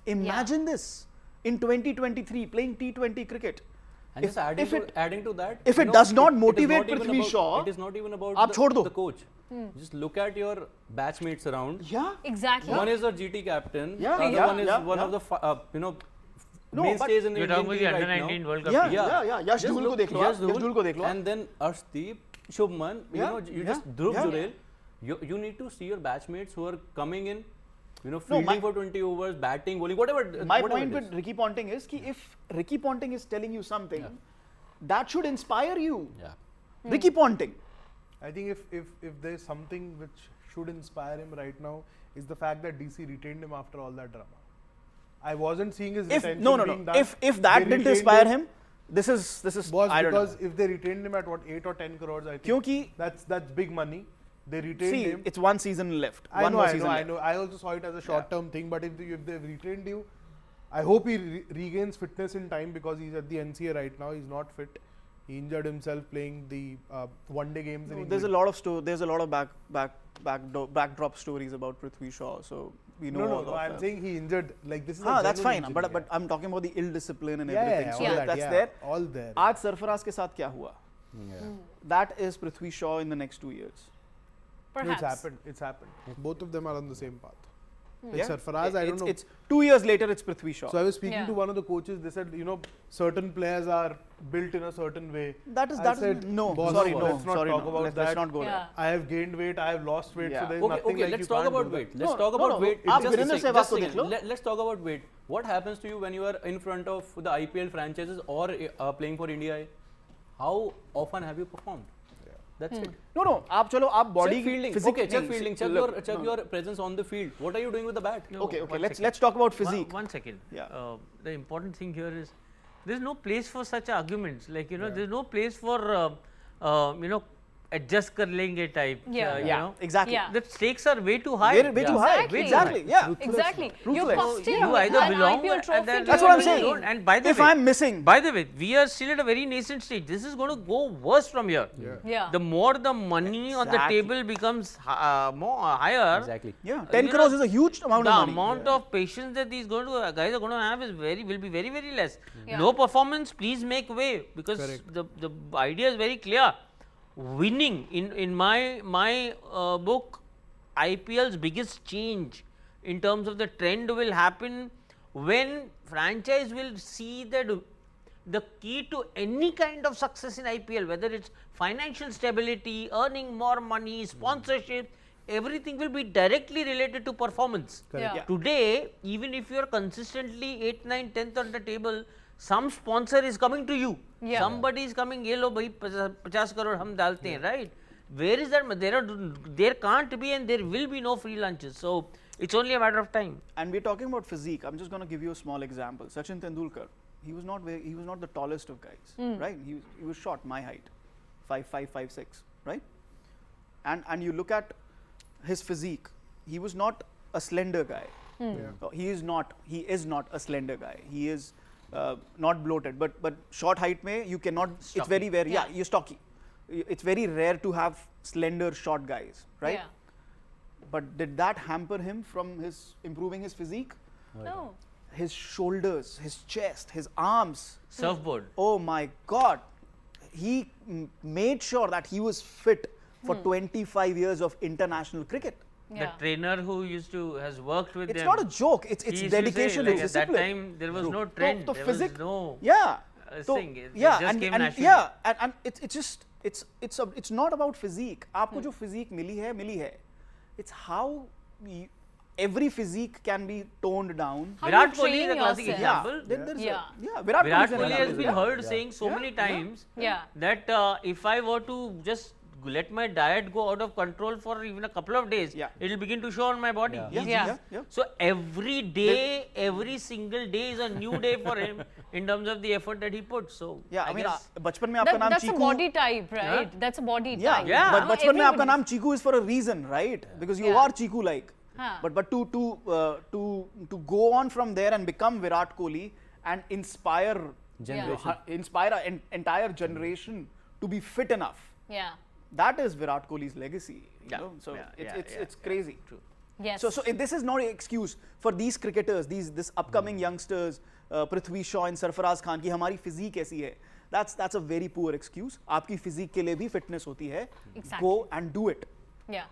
Imagine this in 2023 playing T20 cricket. And just adding to that, if it does not motivate Prithvi Shaw, it is not even about the coach. Just look at your batchmates around. Yeah, exactly. One is a GT captain. The other one is one of the mainstays in the Indian team under right 19 now. World Cup. Yeah. Yashdul को देख लो. And then Arshdeep, Shubman, you just Dhruv Jurel. You need to see your batchmates who are coming in, fielding for 20 overs, batting, bowling, whatever. My point with Ricky Ponting is that if Ricky Ponting is telling you something, that should inspire you. Yeah. Ricky Ponting. I think if there's something which should inspire him right now is the fact that DC retained him after all that drama. I wasn't seeing his retention being done. If that didn't inspire him, this is boss, I don't know. Because if they retained him at what 8 or 10 crores, I think that's big money. They retained him. It's 1 season left. I know. I also saw it as a short-term thing. But if they've retained you, I hope he regains fitness in time because he's at the NCA right now. He's not fit. He injured himself playing the one-day games. In There's a lot of there's a lot of backdrop stories about Prithvi Shaw. So we know. No. I'm saying he injured. Like this is. That's fine. But I'm talking about the ill discipline and everything. So that's there. All there. आज सरफराज के साथ क्या हुआ? That is Prithvi Shaw in the next 2 years. Perhaps. It's happened. Both of them are on the same path. Like Sarfaraz, I don't know. It's 2 years later, it's Prithvi Shaw. So I was speaking to one of the coaches. They said, certain players are built in a certain way. Let's not talk about that. Let's not go there. I have gained weight. I have lost weight. So there's nothing okay, like let's talk about weight. Let's talk about weight. Let's talk about weight. What happens to you when you are in front of the IPL franchises or playing for India? How often have you performed? That's it. No. आप body fielding. Okay, check fielding. Check your presence on the field. What are you doing with the bat? Okay. Let's talk about physique. One second. Yeah. The important thing here is there is no place for such arguments. Like there is no place for adjust kar lenge type. Exactly. The stakes are way too high. Way too high. Exactly. Yeah. Exactly. You're costing you either belong and that's what I'm saying. And by the way, if I'm missing, by the way, we are still at a very nascent stage. This is going to go worse from here. Yeah. The more the money on the table becomes more higher. Exactly. Yeah. 10 crores is a huge amount of money. The amount of patience that these guys are going to have will be very, very less. No performance, please make way, because the idea is very clear. Winning in my book, IPL's biggest change in terms of the trend will happen when franchise will see that the key to any kind of success in IPL, whether it's financial stability, earning more money, sponsorship, everything will be directly related to performance. Today, even if you are consistently 8th, 9th, 10th on the table, some sponsor is coming to you. Somebody is coming, ye lo bhai 50 crore hum dalte hain, right? Where is that? There can't be and there will be no free lunches. So it's only a matter of time. And we're talking about physique. I'm just going to give you a small example. Sachin Tendulkar, he was not the tallest of guys, right? He was short, my height, 5'5", 5'6", right? And you look at his physique, he was not a slender guy. He is not a slender guy. He is not bloated, but short height mein you cannot. Stocky. It's very rare. Yeah, you're stocky. It's very rare to have slender short guys, right? But did that hamper him from improving his physique? No. His shoulders, his chest, his arms. Surfboard. Oh my God! He made sure that he was fit for 25 years of international cricket. The trainer who has worked with them. It's not a joke. It's dedication. At that time, there was no trend. There was no thing. It just came naturally. And it's not about physique. आपको जो physique मिली है. It's how every physique can be toned down. Virat Kohli is a classic example. Virat Kohli has been heard saying so many times that if I were to just let my diet go out of control for even a couple of days, it will begin to show on my body. So every day, every single day is a new day for him in terms of the effort that he puts. So I mean, बचपन में आपका नाम that's Chiku. a body type, right? That's a body type. But बचपन में आपका नाम चीकू is for a reason, right? Because you are Chiku like. But to go on from there and become Virat Kohli and inspire an entire generation to be fit enough. That is Virat Kohli's legacy. So it's crazy. True. Yes. So this is not an excuse for these cricketers, this upcoming youngsters, Prithvi Shaw and Sarfaraz Khan ki hamari physique aisi hai. That's a very poor excuse. आपकी physique के लिए भी fitness होती है. Go and do it. Yeah.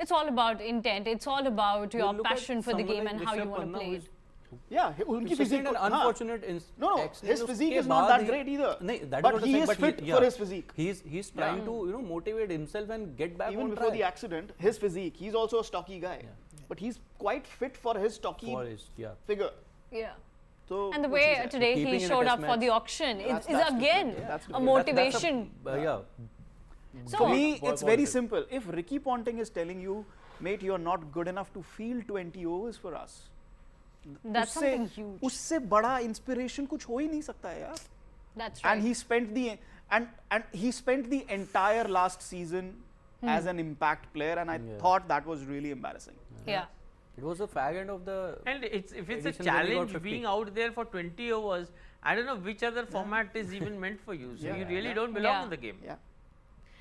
It's all about intent. It's all about your passion for the game and how you want to play it. Yeah, unki physique an unfortunate his physique is not that great either. But he is fit for his physique. He's trying to motivate himself and get back even on before track. The accident, his physique, he's also a stocky guy. But he's quite fit for his stocky figure. Yeah. So and the way today he showed up for the auction is again a motivation. So for me, it's very simple. If Ricky Ponting is telling you, mate, you're not good enough to field 20 overs for us, that's something huge. उससे बड़ा inspiration कुछ हो ही नहीं सकता है यार. That's right. And he spent the entire last season as an impact player, and I thought that was really embarrassing. Yeah. It was a fag end of the. And if it's a challenge being out there for 20 overs I don't know which other format is even meant for you. So you really don't belong in the game. Yeah.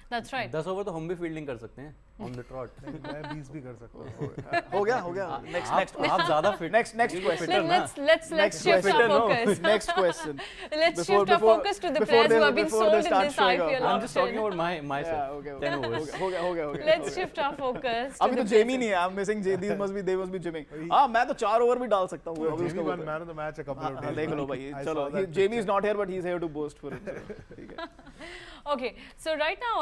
That's right. 10 over तो हम भी fielding कर सकते हैं on the trout. मैं 20 भी कर सकता हूँ. हो गया. Next. आप ज़्यादा fit. Next question. Let's shift our focus. Next question. Let's shift our focus to the players who have been sold in this IPL I'm just talking auction. about myself. Okay. 10 overs. हो गया. Let's shift our focus. अभी तो Jamie नहीं है. I'm missing they must be gymming. हाँ मैं तो 4 over भी डाल सकता हूँ. Jamie won man of the match a couple of days. देख लो भाई. चलो. Jamie is not here, but he's here to boast for it. Okay, so right now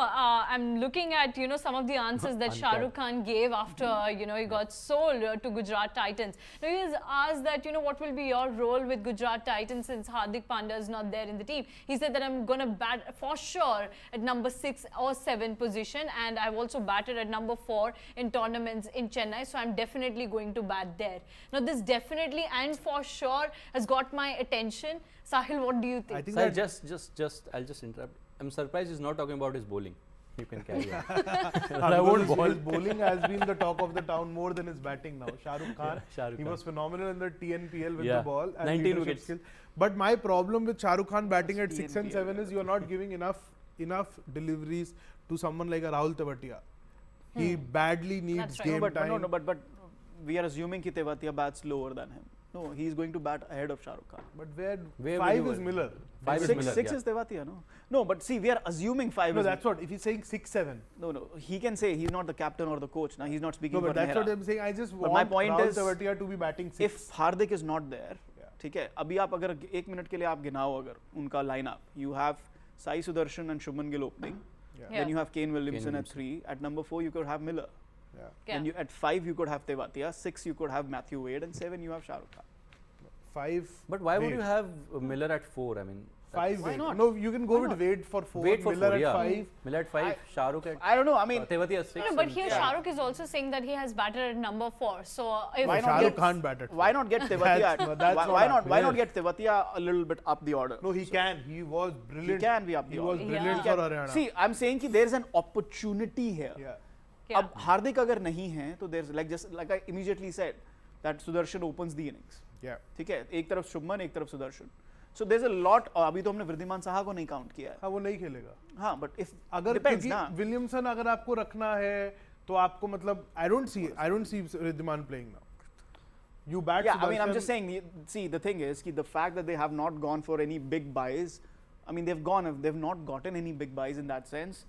I'm looking at some of the answers that Shah Rukh Khan gave after he got sold to Gujarat Titans. Now he has asked that what will be your role with Gujarat Titans since Hardik Pandya is not there in the team. He said that I'm going to bat for sure at number 6 or 7 position, and I've also batted at number 4 in tournaments in Chennai, so I'm definitely going to bat there. Now this definitely and for sure has got my attention. Sahil, what do you think? I think Sahil, I'll just interrupt. I'm surprised he's not talking about his bowling. You can carry on. I won't bowl. His bowling has been the talk of the town more than his batting now. Shah Rukh Khan, he was phenomenal in the TNPL with the ball. 19 wickets. Skills. But my problem with Shah Rukh Khan batting at 6 and 7 is you're not giving enough deliveries to someone like a Rahul Tewatia. He badly needs game time. No, but we are assuming that Tewatia bats lower than him. No, he is going to bat ahead of Shah Rukh Khan. But where 5 is Miller. 6 is Tewatia, no? No, but see, we are assuming 5 no, is... No, that's what. If he's saying 6, 7. No. He can say he's not the captain or the coach. Now, he's not speaking for No, but that's what I'm saying. I just want Rahul Tewatia to be batting 6. If Hardik is not there, ठीक है, अभी आप अगर 1 minute के लिए आप गिनाओ अगर उनका lineup, you have Sai Sudarshan and Shubman Gill opening. Then you have Kane Williamson at 3. At number 4, you could have Miller. Then at 5, you could have Tewatia. 6, you could have Matthew Wade. And 7, you have Shah Rukh Khan. 5. But why would you have Miller at 4? I mean, 5. Why not? No, you can go with Wade for 4. Wade for Miller 4, at 5. Miller at 5. Shah Rukh at... I don't know. I mean... Tewatia at 6. No, but here Shah Rukh is also saying that he has batted at number 4. So if Shah Rukh can't bat at 4. Why not get Tewatia? Why not get Tewatia a little bit up the order? No, he can. He was brilliant. He can be up the order. He was brilliant for Haryana. See, I'm saying that there is an opportunity here. अब हार्दिक अगर नहीं है तो there's like I immediately said that Sudarshan opens the innings. ठीक है, एक तरफ शुभमन एक तरफ Sudarshan. So there's a lot. अभी तो हमने वृद्धिमान साहा को नहीं काउंट किया है. हाँ, वो नहीं खेलेगा. हाँ, but if अगर विलियमसन अगर आपको रखना है तो आपको मतलब I don't see Wriddhiman playing now. You bat. Yeah, I mean I'm just saying. See, the thing is the fact that they have not gone for any big buys. I mean they've not gotten any big buys in that sense.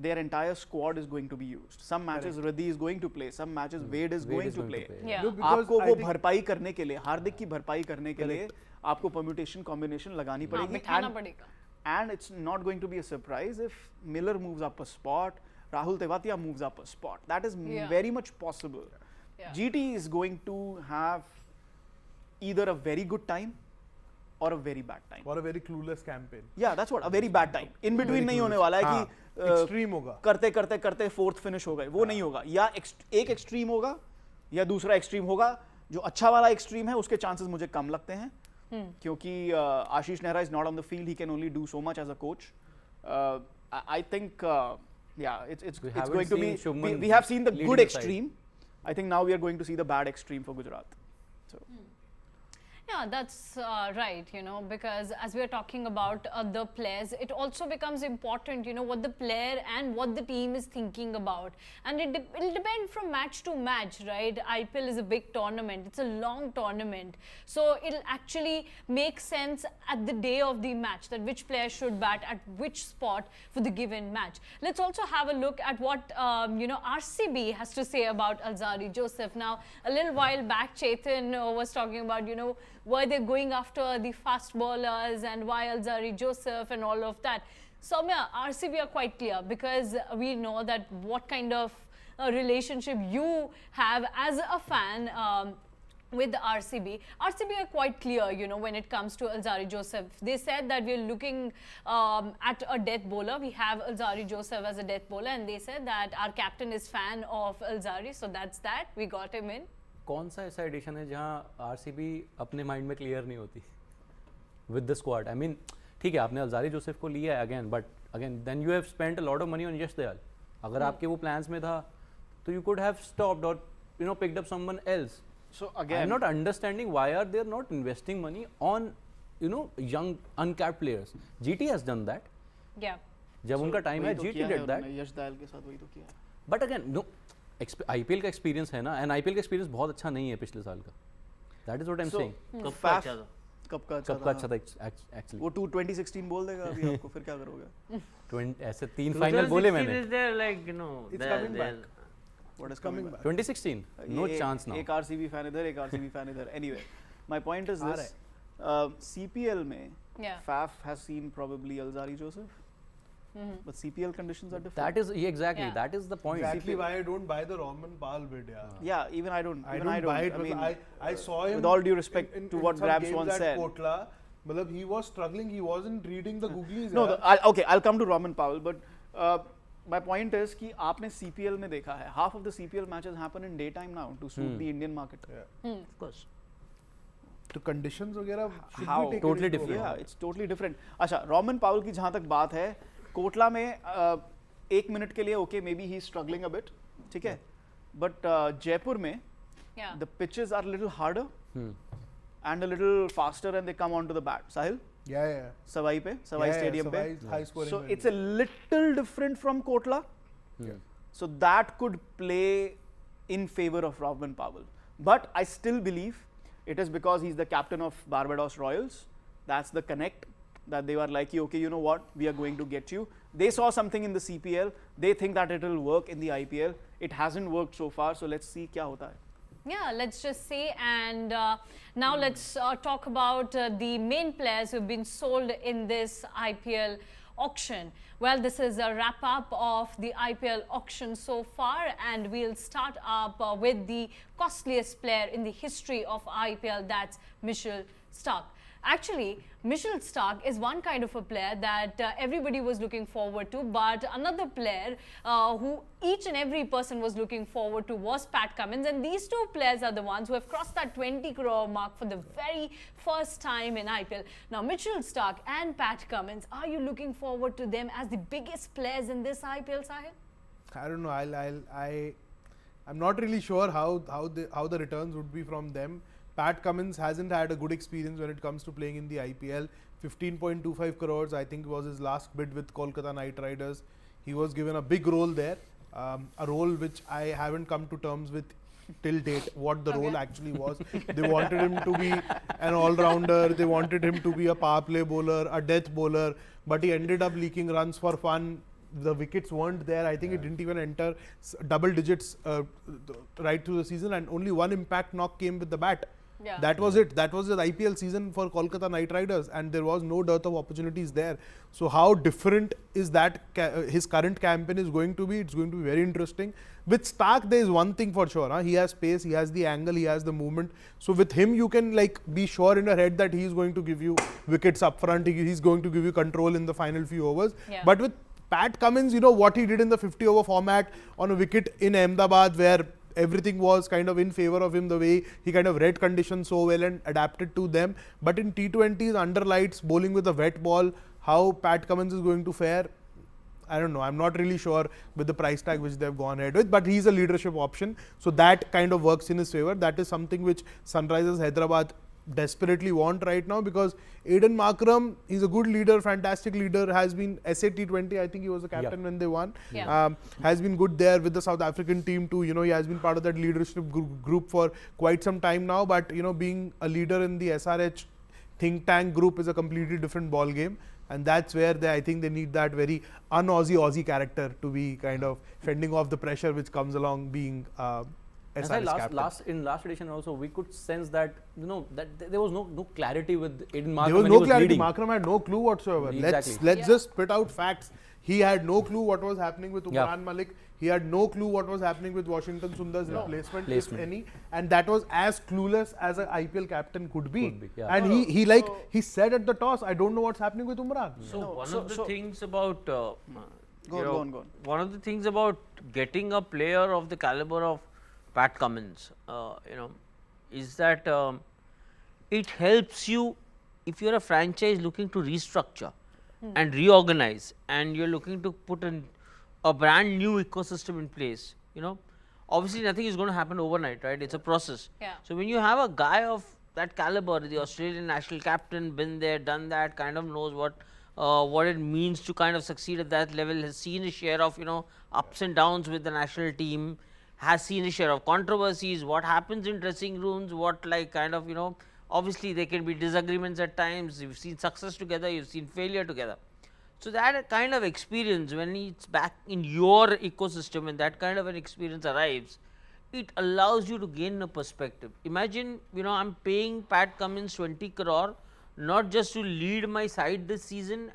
Their entire squad is going to be used. Some matches Riddhi is going to play. Some matches Wade is going to play. आपको वो भरपाई करने के लिए हार्दिक की भरपाई करने के लिए आपको permutation combination लगानी पड़ेगी. And it's not going to be a surprise if Miller moves up a spot, Rahul Tewatia moves up a spot. That is very much possible. GT is going to have either a very good time or a very bad time. Or a very clueless campaign. Yeah, that's what. A very bad time. In between नहीं होने वाला है कि extreme होगा. करते 4th finish हो गए. वो नहीं होगा. या एक extreme होगा या दूसरा extreme होगा. जो अच्छा वाला extreme है उसके chances मुझे कम लगते हैं. क्योंकि आशीष Nehra is not on the field. He can only do so much as a coach. I think it's going to be. We have seen the good extreme. I think now we are going to see the bad extreme for Gujarat. So. Yeah, that's right, because as we are talking about the players, it also becomes important, what the player and what the team is thinking about. And it'll depend from match to match, right? IPL is a big tournament. It's a long tournament. So it'll actually make sense at the day of the match that which player should bat at which spot for the given match. Let's also have a look at what, RCB has to say about Alzarri Joseph. Now, a little while back, Chetan was talking about, why they're going after the fast bowlers and why Alzarri Joseph and all of that. Soumya, RCB are quite clear because we know that what kind of relationship you have as a fan with the RCB. RCB are quite clear, when it comes to Alzarri Joseph. They said that we're looking at a death bowler. We have Alzarri Joseph as a death bowler, and they said that our captain is fan of Alzarri, so that's that. We got him in. कौन सा ऐसा addition है जहां RCB अपने mind में clear नहीं होती with the squad? I mean ठीक है, आपने अलजारी जोसेफ को लिया है again, but again then you have spent a lot of money on Yash Dayal. अगर आपके वो प्लान्स में था तो यू कुड हैव स्टॉप्ड और picked up someone else. So again, I'm not understanding why are they not investing money on young uncapped players. GT has done that. Yeah. जब उनका time है, GT did that. यश दयाल के साथ वही तो किया है. But again, no, IPL का experience है ना, and IPL का experience बहुत अच्छा नहीं है पिछले साल का. That is what I'm saying. कब का अच्छा था actually. वो 2016 बोल देगा अभी आपको, फिर क्या करोगे? ऐसे 3 फाइनल बोले मैंने. Is there like, you know, It's coming back. What is coming back? 2016. No chance now. एक RCB fan इधर, एक RCB fan इधर. Anyway, my point is this. CPL में Faf has seen probably Alzari Joseph. But CPL conditions are different. That is exactly. That is the point. Exactly why I don't buy the Rovman Powell bid. Yeah, even I don't. I don't buy it. I mean, I saw him. With all due respect to what some Grabs games once at said. Kotla, मतलब he was struggling. He wasn't reading the googlies. No, okay, I'll come to Rovman Powell, but my point is कि आपने CPL में देखा है, half of the CPL matches happen in daytime now to suit the Indian market. Of course. The conditions वगैरह should How? be taken Totally into different. account. Yeah, it's totally different. अच्छा, Rovman Powell की जहाँ तक बात है, कोटला में 1 minute के लिए okay, maybe he's struggling a bit, ठीक है? But जयपुर में the pitches are a little harder and a little faster and they come onto the bat. Sahil? Yeah. Sawai पे, सवाई stadium पे. High scoring. So it's a little different from Kotla. So that could play in favor of Rovman Powell. But I still believe it is because he's the captain of Barbados Royals. That's the connect that they were like, okay, you know what, we are going to get you. They saw something in the CPL. They think that it will work in the IPL. It hasn't worked so far. So let's see क्या होता है. Yeah, let's just see. And now let's talk about the main players who've been sold in this IPL auction. Well, this is a wrap up of the IPL auction so far, and we'll start up with the costliest player in the history of IPL, that's Mitchell Starc. Actually, Mitchell Starc is one kind of a player that everybody was looking forward to, but another player who each and every person was looking forward to was Pat Cummins, and these two players are the ones who have crossed that 20 crore mark for the very first time in IPL. Now, Mitchell Starc and Pat Cummins, are you looking forward to them as the biggest players in this IPL, Sahil? I don't know. I'm not really sure how the returns would be from them. Pat Cummins hasn't had a good experience when it comes to playing in the IPL. 15.25 crores, I think, was his last bid with Kolkata Knight Riders. He was given a big role there, a role which I haven't come to terms with till date, what the role actually was. They wanted him to be an all-rounder, they wanted him to be a power play bowler, a death bowler, but he ended up leaking runs for fun. The wickets weren't there. I think it didn't even enter double digits right through the season, and only one impact knock came with the bat. Yeah. That was it. That was the IPL season for Kolkata Knight Riders, and there was no dearth of opportunities there. So how different is that his current campaign is going to be? It's going to be very interesting. With Starc, there is one thing for sure. He has pace, he has the angle, he has the movement. So with him, you can like be sure in your head that he is going to give you wickets up front. He's going to give you control in the final few overs. Yeah. But with Pat Cummins, you know what he did in the 50-over format on a wicket in Ahmedabad, where everything was kind of in favor of him, the way he kind of read conditions so well and adapted to them. But in T20s, under lights, bowling with a wet ball, how Pat Cummins is going to fare, I don't know. I'm not really sure with the price tag which they've gone ahead with, but he's a leadership option. So that kind of works in his favor. That is something which Sunrisers Hyderabad desperately want right now, because Aiden Markram, he's a good leader, fantastic leader, has been SAT20, I think he was the captain when they won, has been good there with the South African team too. You know, he has been part of that leadership group for quite some time now, but you know, being a leader in the SRH think tank group is a completely different ball game, and that's where I think they need that very un-Aussie character to be kind of fending off the pressure which comes along being in last edition also, we could sense that, you know, that there was no clarity with Aiden Markram. There was when no he was clarity. leading. Markram had no clue whatsoever. Exactly. Let's just spit out facts. He had no clue what was happening with Umran Malik. He had no clue what was happening with Washington Sundar's replacement, if any. And that was as clueless as an IPL captain could be. And he said at the toss, I don't know what's happening with Umran. So one of the things about go on. One of the things about getting a player of the caliber of Pat Cummins, you know, is that it helps you if you're a franchise looking to restructure and reorganize, and you're looking to put a brand new ecosystem in place. You know, obviously nothing is going to happen overnight, right? It's a process. Yeah. So when you have a guy of that caliber, the Australian national captain, been there, done that, kind of knows what it means to kind of succeed at that level, has seen a share of, ups and downs with the national team, has seen a share of controversies, what happens in dressing rooms, what like kind of, obviously there can be disagreements at times, you've seen success together, you've seen failure together. So that kind of experience, when it's back in your ecosystem and that kind of an experience arrives, it allows you to gain a perspective. Imagine, I'm paying Pat Cummins 20 crore, not just to lead my side this season,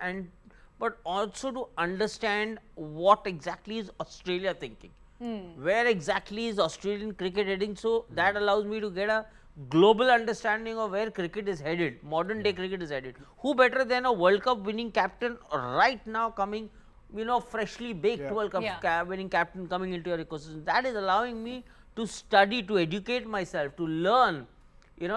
but also to understand what exactly is Australia thinking. Where exactly is Australian cricket heading? So that allows me to get a global understanding of where cricket is headed, modern day cricket is headed. Who better than a World Cup winning captain right now coming, freshly baked World Cup winning captain coming into your ecosystem? That is allowing me to study, to educate myself, to learn,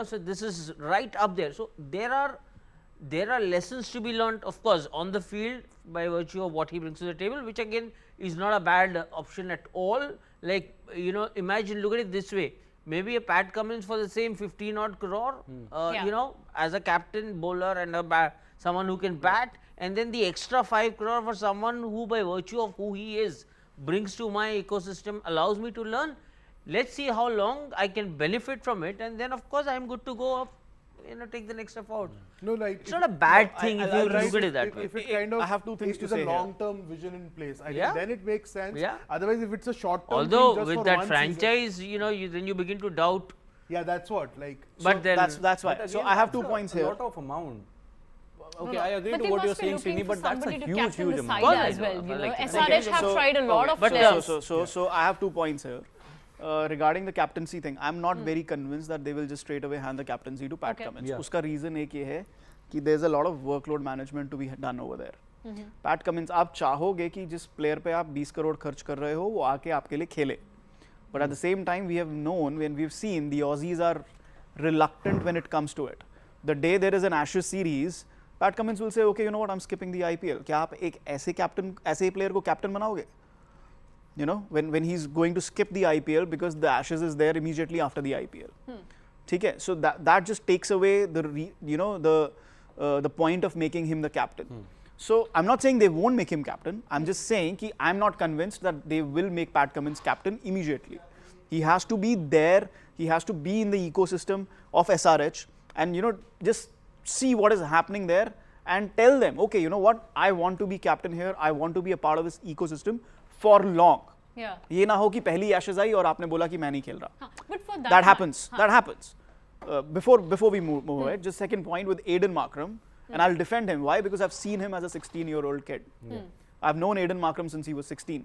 so this is right up there. So there are lessons to be learned, of course, on the field by virtue of what he brings to the table, which again is not a bad option at all. Like, imagine, look at it this way. Maybe a Pat Cummins for the same 15 odd crore, as a captain, bowler and someone who can bat, and then the extra 5 crore for someone who by virtue of who he is brings to my ecosystem, allows me to learn. Let's see how long I can benefit from it, and then of course I am good to go up, take the next step out. No, like it's not a bad thing if you look at it that way. If it kind of, I have two things to say. If a long-term vision in place, I think then it makes sense. Yeah. Otherwise, if it's a short-term although thing just with for that one franchise, season, then you begin to doubt. Yeah, that's what like. But then that's why. But So again, I have 2 that's points a here. lot of amount. Okay, No, I agree but to they what you're must be saying, looking Srini, for but that's a somebody to huge, captain huge the amount. side as well. SRH have tried a lot of players. So I have 2 points here. Regarding the captaincy thing, I'm not very convinced that they will just straight away hand the captaincy to Pat Cummins. Uska reason एक ये है कि there's a lot of workload management to be done over there. Pat Cummins, आप चाहोगे कि जिस player पे आप 20 करोड़ खर्च कर रहे हो वो आके आपके लिए खेले. But at the same time, we have known, when we've seen, the Aussies are reluctant when it comes to it. The day there is an Ashes series, Pat Cummins will say, okay, you know what, I'm skipping the IPL. क्या आप एक ऐसे player को captain बनाओगे? When he's going to skip the IPL because the Ashes is there immediately after the IPL. ठीक है? So that just takes away the point of making him the captain. So I'm not saying they won't make him captain. I'm just saying that I'm not convinced that they will make Pat Cummins captain immediately. He has to be there. He has to be in the ecosystem of SRH and just see what is happening there and tell them, okay, you know what, I want to be captain here. I want to be a part of this ecosystem for long. Yeah. ये ना हो कि पहली Ashes आई और आपने बोला कि मैं नहीं खेल रहा. But for That happens. That happens. Before we move ahead, just second point with Aiden Markram, and I'll defend him. Why? Because I've seen him as a 16-year-old kid. I've known Aiden Markram since he was 16.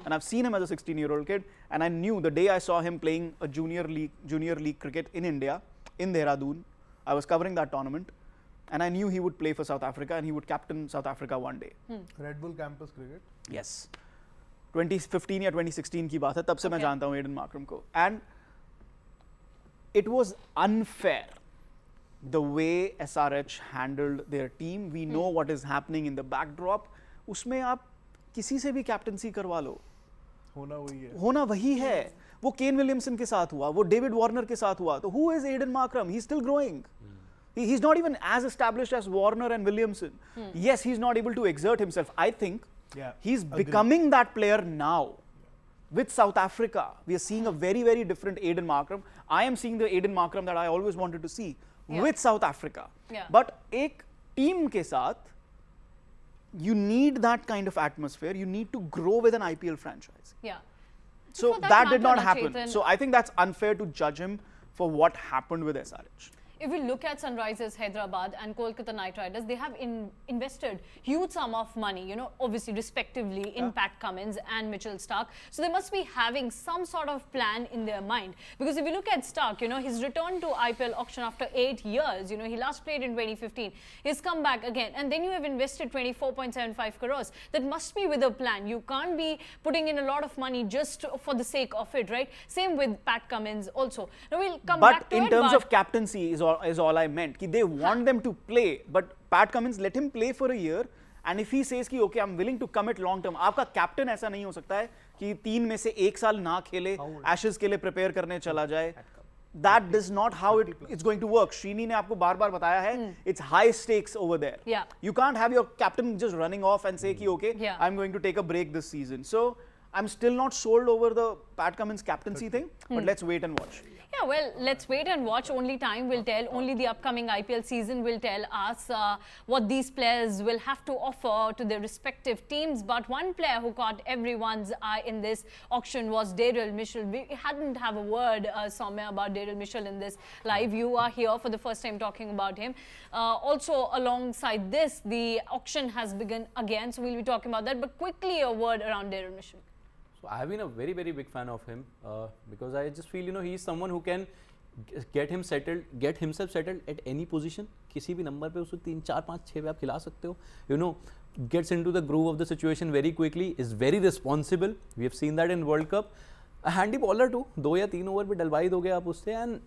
And I've seen him as a 16-year-old kid, and I knew the day I saw him playing a junior league cricket in India, in Dehradun, I was covering that tournament, and I knew he would play for South Africa and he would captain South Africa one day. Red Bull campus cricket. Yes. 2015 या 2016 की बात है, तब से मैं जानता हूँ Aiden Markram को. And it was unfair the way SRH handled their team. We know what is happening in the backdrop. उसमें आप किसी से भी कैप्टनसी करवा लो, होना वही है. वो केन विलियमसन के साथ हुआ, वो डेविड वार्नर के साथ हुआ. तो who is Aiden Markram? He's still growing. He's not even as established as Warner and Williamson. Yes, he's not able to exert himself. I think he's becoming that player now. With South Africa, we are seeing a very, very different Aiden Markram. I am seeing the Aiden Markram that I always wanted to see with South Africa. But एक team के साथ, you need that kind of atmosphere. You need to grow with an IPL franchise. So that did not happen. So I think that's unfair to judge him for what happened with SRH. If we look at Sunrisers Hyderabad and Kolkata Knight Riders, they have invested huge sum of money, obviously respectively in Pat Cummins and Mitchell Starc. So they must be having some sort of plan in their mind. Because if you look at Starc, he's returned to IPL auction after 8 years. He last played in 2015. He's come back again. And then you have invested 24.75 crores. That must be with a plan. You can't be putting in a lot of money just for the sake of it, right? Same with Pat Cummins also. Now we'll come back to it. But in terms of captaincy is all I meant. Ki they want them to play, but Pat Cummins, let him play for a year, and if he says कि okay, I'm willing to commit long term, आपका captain ऐसा नहीं हो सकता है कि 3 में से 1 साल ना खेले, Ashes के लिए prepare करने चला जाए. that is not how it's going to work. Srini ने आपको बार-बार बताया है, it's high stakes over there. Yeah. You can't have your captain just running off and say, okay, Yeah. I'm going to take a break this season. So I'm still not sold over the Pat Cummins captaincy thing, but let's wait and watch. Yeah, well, let's wait and watch. Only time will tell. Only the upcoming IPL season will tell us what these players will have to offer to their respective teams. But one player who caught everyone's eye in this auction was Daryl Mitchell. We hadn't have a word, Soumya, about Daryl Mitchell in this live. You are here for the first time talking about him. Also, alongside this, the auction has begun again, so we'll be talking about that. But quickly, a word around Daryl Mitchell. So I have been a very, very big fan of him because I just feel, he is someone who can get himself settled at any position. किसी भी number पे उसको 3, 4, 5, 6 पे आप खिला सकते हो. Gets into the groove of the situation very quickly. Is very responsible. We have seen that in World Cup. A handy bowler too. 2 या 3 over पे डलवा ही दोगे आप उससे, and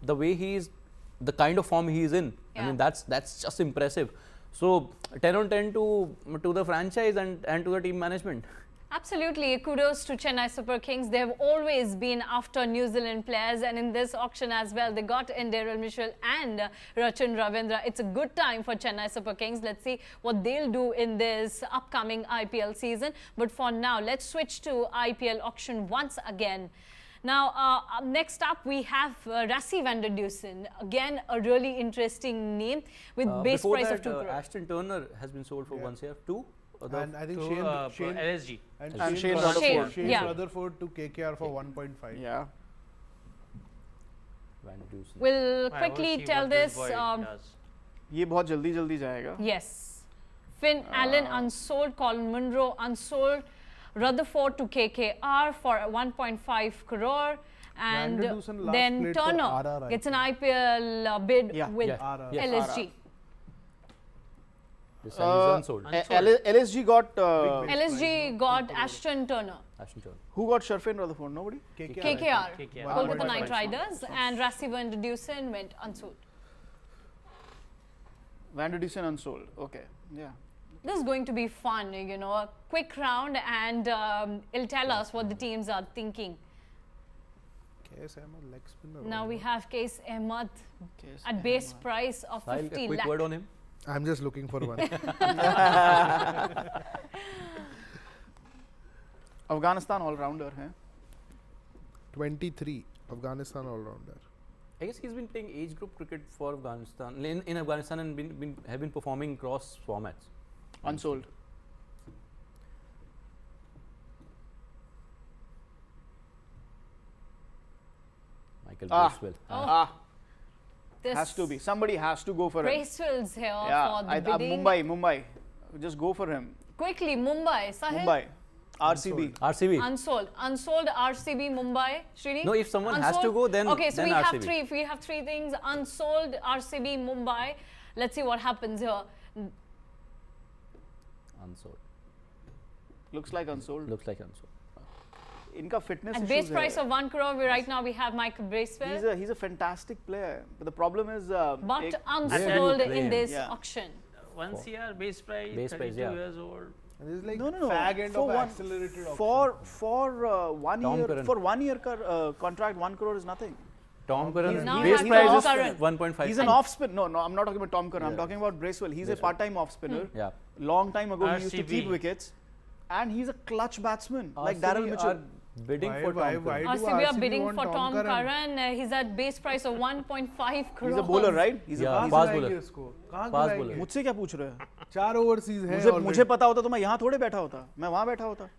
the way he is, the kind of form he is in. Yeah. I mean that's just impressive. So 10 on 10 to the franchise and to the team management. Absolutely. Kudos to Chennai Super Kings. They have always been after New Zealand players, and in this auction as well, they got in Daryl Mitchell and Rachin Ravindra. It's a good time for Chennai Super Kings. Let's see what they'll do in this upcoming IPL season. But for now, let's switch to IPL auction once again. Now, next up, we have Rassie van der Dusen. Again, a really interesting name with base price of 2 crore. Ashton Turner has been sold for 1 CR, 2. And I think Shane LSG. and Shane Rutherford. Shane Yeah. Rutherford to KKR for 1.5. Yeah. Van der Dusen. We'll I wanna quickly see tell what this this. boy does. ये बहुत जल्दी जाएगा. Yes. Finn Allen unsold, Colin Munro unsold, Rutherford to KKR for 1.5 crore. And Van der Dusen last then played for Turner RR, I gets an IPL bid Yeah. with RR. Yes. LSG. This one is unsold. LSG got LSG got Ashton Turner. Ashton Turner. who got Sharfin Rutherford? Nobody. KKR. KKR. Kolkata Knight Riders. And Rassie van der Dusen went unsold. Van der Dusen unsold. Okay. Yeah. This is going to be fun, a quick round, and it'll tell us what the teams are thinking. KS Ahmed, leg spinner. Now we have Case Ahmed Case at base price of Sahil, 50 a quick lakh. word on him. I'm just looking for one. Afghanistan all-rounder है. 23, Afghanistan all-rounder. I guess he's been playing age group cricket for Afghanistan, in Afghanistan, and have been performing cross formats. Unsold. Michael Ah. Bracewell. This Has to be. Somebody has to go for him. Bracewell's here Yeah. for the bidding. Mumbai. Just go for him. Quickly, Mumbai. Sahil? Mumbai. RCB. RCB. Unsold. Unsold RCB Mumbai. Srini? No, if someone has to go, then Okay, so then we have RCB. three. If we have 3 things, unsold RCB Mumbai. Let's see what happens here. Unsold. Looks like unsold. Looks like unsold. इनका fitness At issues base है. price of 1 crore, right now we have Michael Bracewell. He's a fantastic player, but the problem is But एक- unsold play in him. this Yeah. auction. 1 CR base price, Base 32 price, yeah. years old. And this is like No. fag end For of one- accelerated auction. For 1 Tom year, Curran. for 1 year contract, 1 crore is nothing. Tom Curran. Now Base he's price Tom is Curran. 1.5. He's an off spin. No, I'm not talking about Tom Curran. I'm Yeah. talking about Bracewell. He's a part-time off spinner. Yeah. Long time ago, he used to RCB. keep wickets, and he's a clutch batsman like RCB Daryl Mitchell. are bidding Why- for why- Tom why Curran. do RCB are RCB bidding want for Tom Tom Curran? Curran. He's at base price of 1.5 crore. He's a bowler, right? He's Yeah. a कहाँ fast गिराएंगे bowler. इसको? कहाँ Fast गिराएंगे? bowler. मुझसे क्या पूछ रहे हैं? 4 overseas है मुझे पता होता तो मैं यहाँ थोड़े बैठा होता. मैं वहाँ बैठा होता.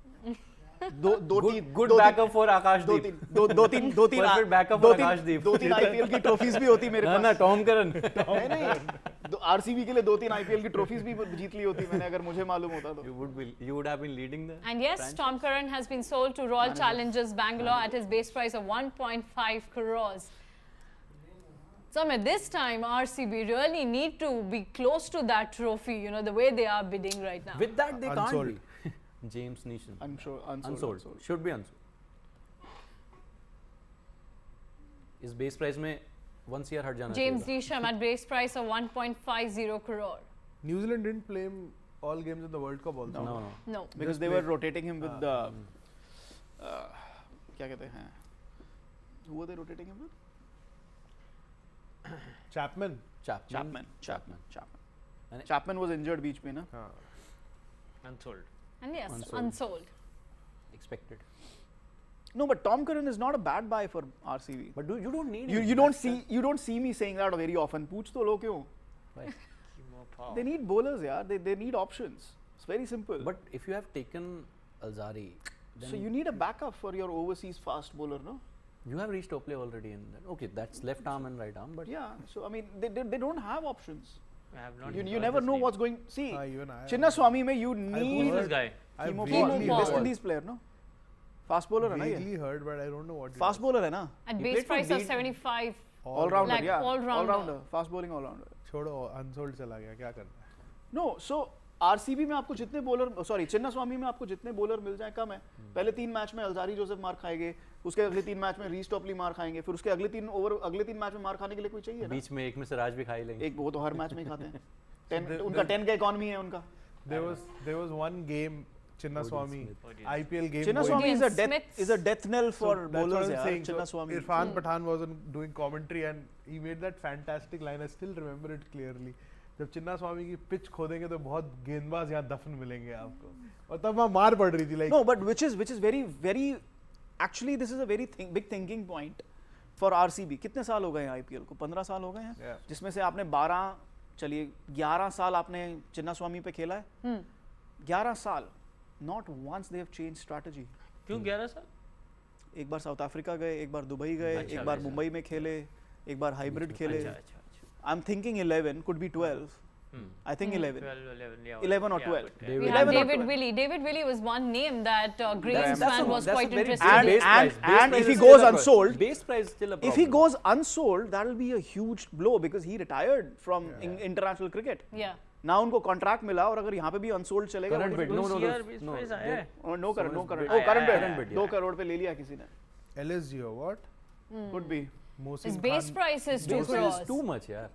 Good backup for Akashdeep. दो तीन Perfect backup for Akashdeep. 2-3 IPL की ट्रॉफीज भी होती मेरे ना पास. Tom Curran. नहीं आरसीबी के लिए 2-3 IPL की ट्रॉफीज भी जीत ली होती मैंने अगर मुझे मालूम होता तो. You would have been leading the. And yes, Tom Curran has been sold to Royal Challengers Bangalore at his base price of 1.5 crores. So this time RCB really need to be close to that trophy, the way they are bidding right now. With that, they Unsold. can't be. James Neeson. Unsold. Should be unsold. इस base price में 1 CR हट जाना James चाहिए. Neesham at base price of 1.50 crore. New Zealand didn't play him all games in the World Cup also. No. No. Because they were rotating him with the क्या कहते हैं? Who were they rotating him with? Chapman. Chapman was injured बीच में ना. Unsold. And yes, unsold. Expected. No, but Tom Curran is not a bad buy for RCB. But you don't need You don't see me saying that very often. पूछ तो लो क्यों? They need bowlers, yeah. They need options. It's very simple. But if you have taken Alzari, so you need a backup for your overseas fast bowler, no? You have reached play already in that. Okay, that's left arm and right arm, but yeah. So I mean, they don't have options. I have not You never know what's going. See, even Chinnaswamy mein you need Who's this guy? West Indies player, no? Fast bowler है ना ये? Vaguely heard, but I don't know what. Fast bowler है ना? At base price of 75. All rounder, like yeah. all-rounder. All rounder, fast bowling all rounder. छोड़ो, unsold चला गया, क्या करना है? No, so RCB में आपको जितने बॉलर, सॉरी चिन्नास्वामी में आपको जितने बॉलर मिल जाए कम है. पहले 3 मैच में अल्जारी जोसेफ मार खाएंगे, उसके अगले 3 मैच में रीस टॉपली मार खाएंगे, फिर उसके अगले 3 मैच में मार खाने के लिए कोई चाहिए ना? बीच में एक में से राज भी खा ही लेंगे. एक वो तो हर मैच में ही खाते हैं. 10 उनका 10 का इकोनॉमी है उनका. There was one game, Chinnaswamy, IPL game. Chinnaswamy is a death knell for bowlers. Saying, Chinnaswamy. Irfan Pathan was doing commentary and he made that fantastic line. I still remember it clearly. जब चिन्नास्वामी की pitch खोदेंगे तो बहुत गेंदबाज यहाँ दफन मिलेंगे आपको. और तब वहाँ मार पड़ रही थी. Like no, but which is very actually this is a very big thinking point for RCB. कितने साल हो गए हैं IPL को? 15 साल हो गए हैं. जिसमें से आपने 11 साल आपने चिन्नास्वामी पे खेला है. 11 साल. Not once they have changed strategy. क्यों 11 साल? एक बार साउथ अफ्रीका गए, एक बार दुबई गए, एक बार मुंबई में खेले, एक बार हाइब्रिड खेले. I'm thinking 11, could be 12. I think 11. 11 or 12. We have David Willey. David Willey was one name that Greenspan was quite interested in. And if he goes unsold, base price is still a problem. If he goes unsold, that will be a huge blow because he retired from international cricket. Yeah. ना उनको contract मिला और अगर यहाँ पे भी unsold चलेगा current bid no current bid 2 crore पे ले लिया किसी ने. LSG or what? Could be. His base price is 2 crores. Is too much, yeah.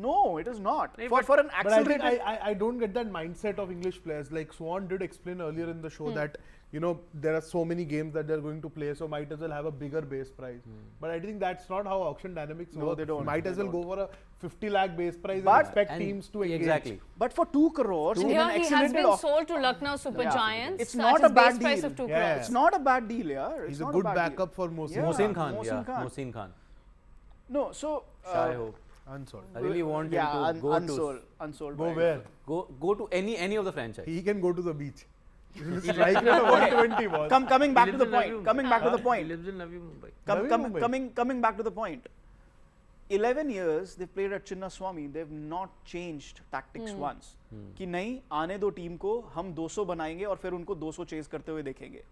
No, it is not. For an accelerated. But I don't get that mindset of English players. Like Swan did explain earlier in the show that there are so many games that they're going to play, so might as well have a bigger base price. But I think that's not how auction dynamics work. No, they don't. Might as well go for a 50 lakh base price and expect teams to engage. Exactly. But for 2 crores, And here he has been sold to Lucknow Super Giants. It's not a bad price deal. of 2 crores. It's not a bad deal, yeah. He's a good backup for Mohsin Khan. No, so I hope. Unsold. I really want him to go unsold. Go where? Go to any of the franchise. He can go to the beach. Strike rate of 120 balls. Coming back to the point. Coming back to the point. He lives in Navi Mumbai. Coming back to the point. 11 years they've played at Chinnaswamy. They've not changed tactics once. कि नहीं आने दो team को हम 200 बनाएंगे और फिर उनको 200 चेज करते हुए देखेंगे.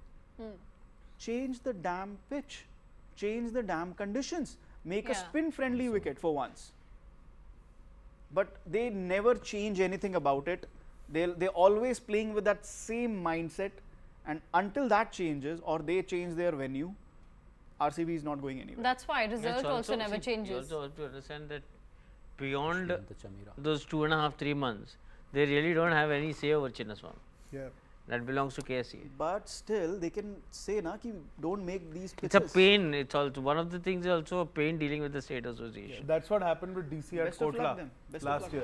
Change the damn pitch. Change the damn conditions. Make a spin-friendly wicket for once. But they never change anything about it. They're always playing with that same mindset, and until that changes or they change their venue, RCB is not going anywhere. That's why result also never changes. You also have to understand that beyond those 2.5-3 months, they really don't have any say over Chinnaswamy. Yeah. That belongs to KSC. But still, they can say na ki don't make these pitches. It's a pain. It's also one of the things. Is also a pain dealing with the state association. That's what happened with DC at Kotla last year.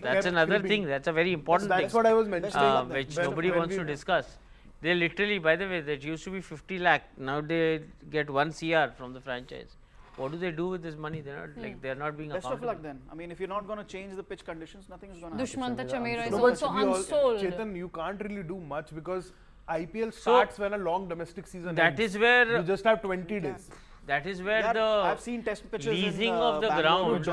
That's another thing. That's a very important thing. That's what I was mentioning. Which nobody wants to discuss. They literally, by the way, that used to be 50 lakh. Now they get 1 CR from the franchise. What do they do with this money? They're not like they're not being accountable. Best of luck then. I mean, if you're not going to change the pitch conditions, nothing is going to happen. Dushmanta Chamera is also unsold. Chetan, you can't really do much because IPL starts when a long domestic season that ends. Is where you just have 20 days. That is where I've seen test pitches leasing of the ground.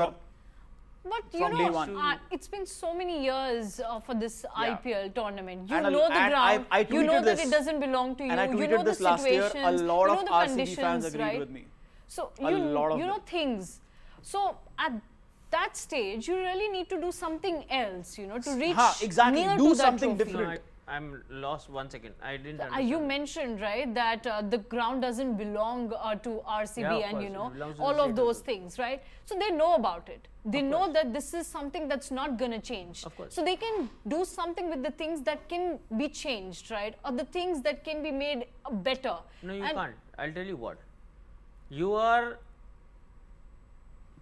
But you know, it's been so many years for this IPL tournament. You know the ground. You know that it doesn't belong to you. And I tweeted this last year. A lot of RCB fans agreed with me. So you know things. So at that stage, you really need to do something else, to reach exactly. near do to something that trophy. different. I'm lost 1 second. I didn't understand. You mentioned, right, that the ground doesn't belong to RCB and, all of those things, right? So they know about it. They know that this is something that's not going to change. Of course. So they can do something with the things that can be changed, right? Or the things that can be made better. No, you can't. I'll tell you what. You are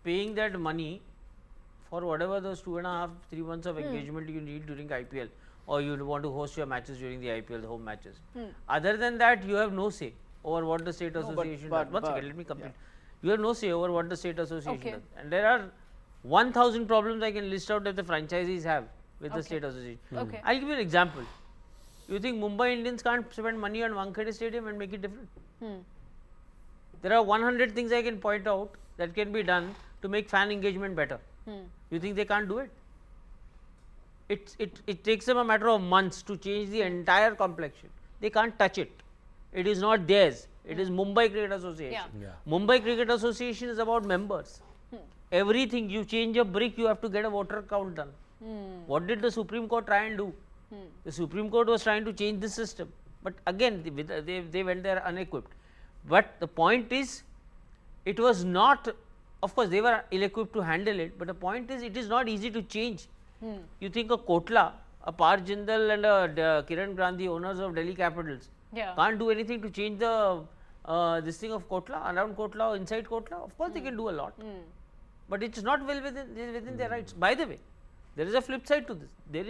paying that money for whatever those 2.5, 3 months of engagement you need during IPL, or you want to host your matches during the IPL, the home matches. Other than that, you have no say over what the state association does. One second, let me complete. You have no say over what the state association does. And there are 1,000 problems I can list out that the franchisees have with the state association. I'll give you an example. You think Mumbai Indians can't spend money on Wankhede Stadium and make it different? There are 100 things I can point out that can be done to make fan engagement better. You think they can't do it? It takes them a matter of months to change the entire complexion. They can't touch it. It is not theirs. It is Mumbai Cricket Association. Mumbai Cricket Association is about members. Everything, you change a brick, you have to get a voter count done. What did the Supreme Court try and do? The Supreme Court was trying to change the system. But again, they went there unequipped. But the point is, it was not, of course, they were ill-equipped to handle it, but the point is, it is not easy to change. You think a Kotla, a Par Jindal and a Kiran Gandhi, owners of Delhi Capitals, can't do anything to change the this thing of Kotla, around Kotla or inside Kotla. Of course, they can do a lot, but it's not well within their rights. By the way, there is a flip side to this.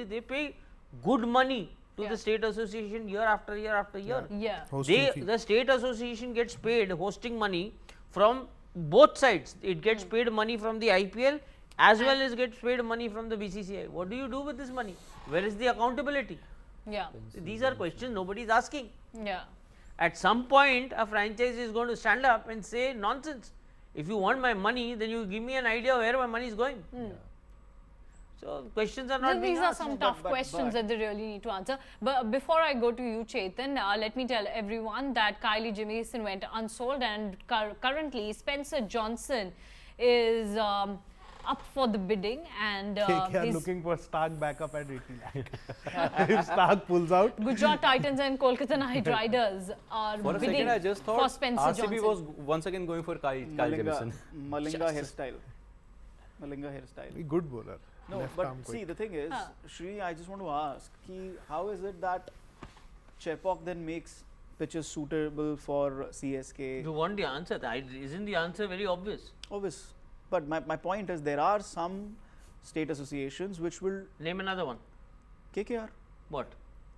They pay good money to the state association year after year after year. The state association gets paid hosting money from both sides. It gets paid money from the IPL as well as gets paid money from the BCCI. What do you do with this money? Where is the accountability? These are questions nobody is asking. At some point, a franchise is going to stand up and say, nonsense. If you want my money, then you give me an idea where my money is going. So, questions are not being asked. These are some tough questions that they really need to answer. But before I go to you, Chetan, let me tell everyone that Kylie Jamieson went unsold, and currently Spencer Johnson is up for the bidding, and KKR looking for Starc backup at 80 lakh. If Starc pulls out, Gujarat Titans and Kolkata Knight Riders are for a bidding second, I just thought for Spencer RCB Johnson. was once again going for Kyle Jamieson. Malinga hairstyle. Malinga hairstyle. Good bowler. No, but see, the thing is, Shri, I just want to ask, how is it that Chepauk then makes pitches suitable for CSK? You want the answer? Isn't the answer very obvious? Obvious. But my point is, there are some state associations which will... Name another one. KKR. What?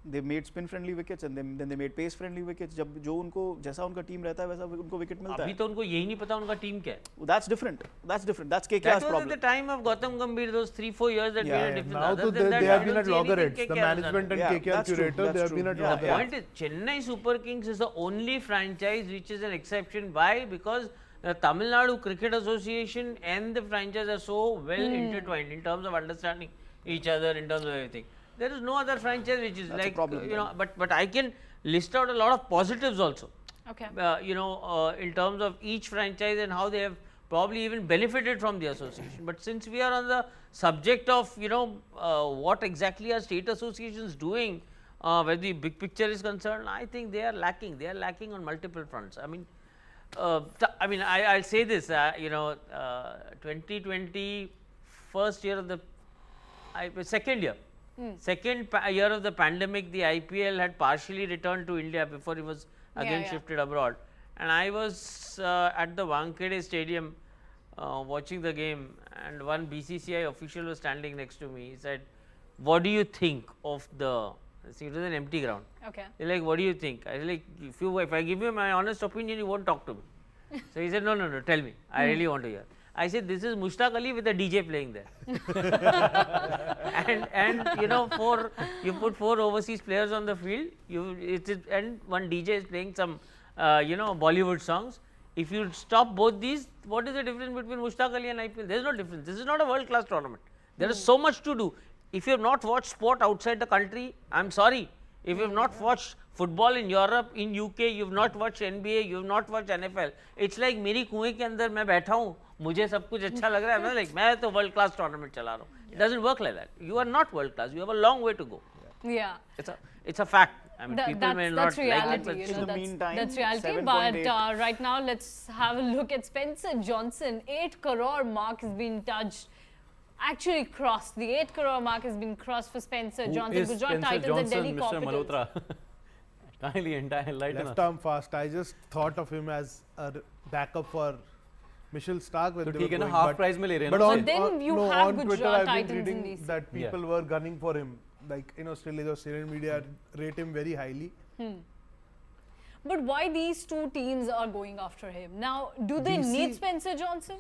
They made spin friendly wickets and then they made pace friendly wickets. जब जो उनको जैसा उनका team रहता है वैसा उनको wicket मिलता है. अभी तो उनको यही नहीं पता उनका team क्या है. That's different. That's different. That's KKR's problem. problem. That was at the time of Gautam Gambhir, those 3-4 years that made a difference. Now they have been at loggerheads. The management and KKR curator, they have been at loggerheads. The point is, Chennai Super Kings is the only franchise which is an exception. Why? Because the Tamil Nadu Cricket Association and the franchise are so well intertwined in terms of understanding each other, in terms of everything. There is no other franchise which is like, but I can list out a lot of positives also. In terms of each franchise and how they have probably even benefited from the association. But since we are on the subject of, what exactly are state associations doing, where the big picture is concerned, I think they are lacking. They are lacking on multiple fronts. I'll say this, 2020, first year of the, second year. Second year of the pandemic, the IPL had partially returned to India before it was again shifted abroad. And I was at the Wankhede Stadium watching the game, and one BCCI official was standing next to me. He said, "What do you think of the?" See, it was an empty ground. He's like, "What do you think?" I was like, "If I give you my honest opinion, you won't talk to me." So he said, "No, tell me. I really want to hear." I said, "This is Mushtaq Ali with a DJ playing there." and you put 4 overseas players on the field, and one DJ is playing some Bollywood songs. If you stop both these, what is the difference between Mushtaq Ali and IPL? There is no difference. This is not a world class tournament. There is so much to do. If you have not watched sport outside the country, I'm sorry. If you have not watched football in Europe, in UK, you have not watched NBA, you have not watched NFL. It's like मेरी कुएं के अंदर मैं बैठा हूँ, मुझे सब कुछ अच्छा लग रहा है, मैं तो world class tournament चला रहा हूँ. It doesn't work like that. You are not world class. You have a long way to go. It's a fact. I mean, people may not like it, but in the meantime, that's reality. But right now, let's have a look at Spencer Johnson. 8 crore mark has been touched. Actually crossed. The 8 crore mark has been crossed for Spencer Johnson. Gujarat Titans and Delhi Capitals. Kindly lighten up. Left arm fast. I just thought of him as a backup for Mitchell Starc when तो they ठीक है were ना, going, half price में ले रहे हैं but ना on, उसे? then on, you no, have on Twitter Gujarat I've been Titans in reading these. that people were gunning for him, like in Australia, the Australian media rate him very highly. But why these two teams are going after him? Now, do they DC need Spencer Johnson?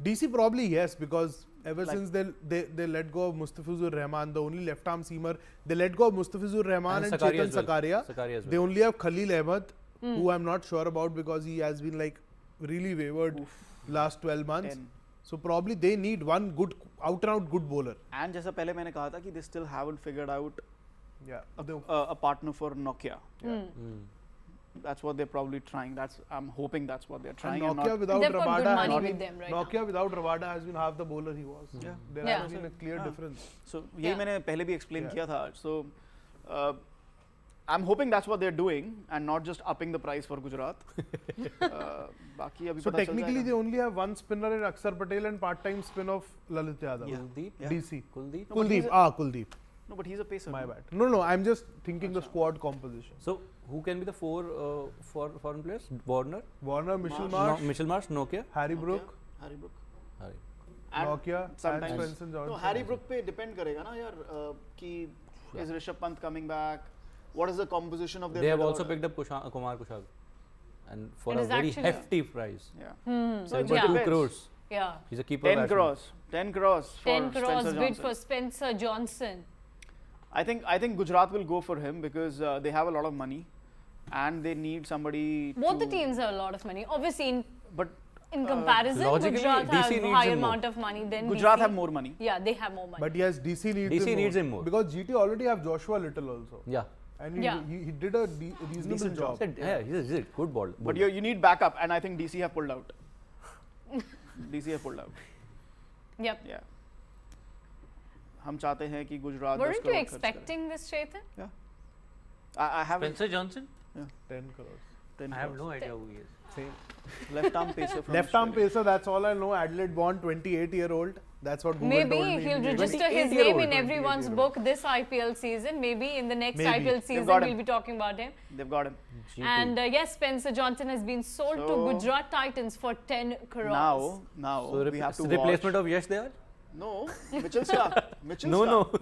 DC probably yes, because ever since they let go of Mustafizur Rahman, the only left arm seamer, they let go of Mustafizur Rahman and Sakaria Chetan as well. Sakaria. Sakaria as well. They only have Khalil Ahmed, who I'm not sure about because he has been like really wavered last 12 months. 10. So probably they need one good out and out good bowler. And जैसा पहले मैंने कहा था कि they still haven't figured out Yeah. a partner for Nokia. That's what they're probably trying. I'm hoping that's what they're trying. And and Nokia not- without They've got good Rabada money has with been, them right Nokia without Rabada has been half the bowler he was. Yeah. There Yeah. has been a clear difference. So यही मैंने पहले भी explain Yeah. किया था. So I'm hoping that's what they're doing and not just upping the price for Gujarat. बाकी अभी So पता चल technically जाएगा. they only have one spinner in Akshar Patel and part-time spin of Lalit Yadav. Kuldeep? Yeah. DC. Kuldeep? No, but he's Kuldeep. Kuldeep. No, but he's a pacer. My bad. No, I'm just thinking the squad composition. So who can be the four foreign players? Warner, Warner, Mitchell Marsh, Mitchell Marsh, Nokia. Harry Brook, Harry Brook. Harry. And Nokia, and sometimes Spencer Johnson. no, Harry Brook पे depend करेगा ना यार कि is Rishabh Pant coming back? What is the composition of their? They have middle also order? picked up Kumar Kushal, and for It a is very actually- hefty price, Yeah. So, 72 yeah. crores. Yeah. He's a keeper. 10 batsman. crores. 10 crores for 10 crores Spencer bid Johnson. for Spencer Johnson. I think Gujarat will go for him because they have a lot of money, and they need somebody. Both to, the teams have a lot of money. Obviously, But in comparison, logically, Gujarat DC has needs a higher him more. amount of money than Gujarat DC. have more money. Yeah, they have more money. But yes, DC needs him more. Because GT already have Joshua Little also. Yeah. And Yeah. he did a reasonable Decent job. Yeah, he's a good ball. But you need backup, and I think DC have pulled out. DC have pulled out. Yep. Yeah. हम चाहते हैं कि Gujarat Weren't you expecting this, Chetan? Yeah. I have Spencer Johnson? 10 crores. 10 I have crores. no idea who he is. Same. Left arm pacer from Left arm Australia. pacer, that's all I know. Adelaide born, 28-year-old. That's what Google Maybe told me. he'll immediately. register his 28-year-old, name in everyone's 28-year-old. book this IPL season. Maybe in the next Maybe. IPL They've season, got we'll him. be talking about him. They've got him. And yes, Spencer Johnson has been sold to So- Gujarat Titans for 10 crores. Now So we have to replacement watch. of Yash there? No, Mitchell Starc. Mitchell No, Starc. no.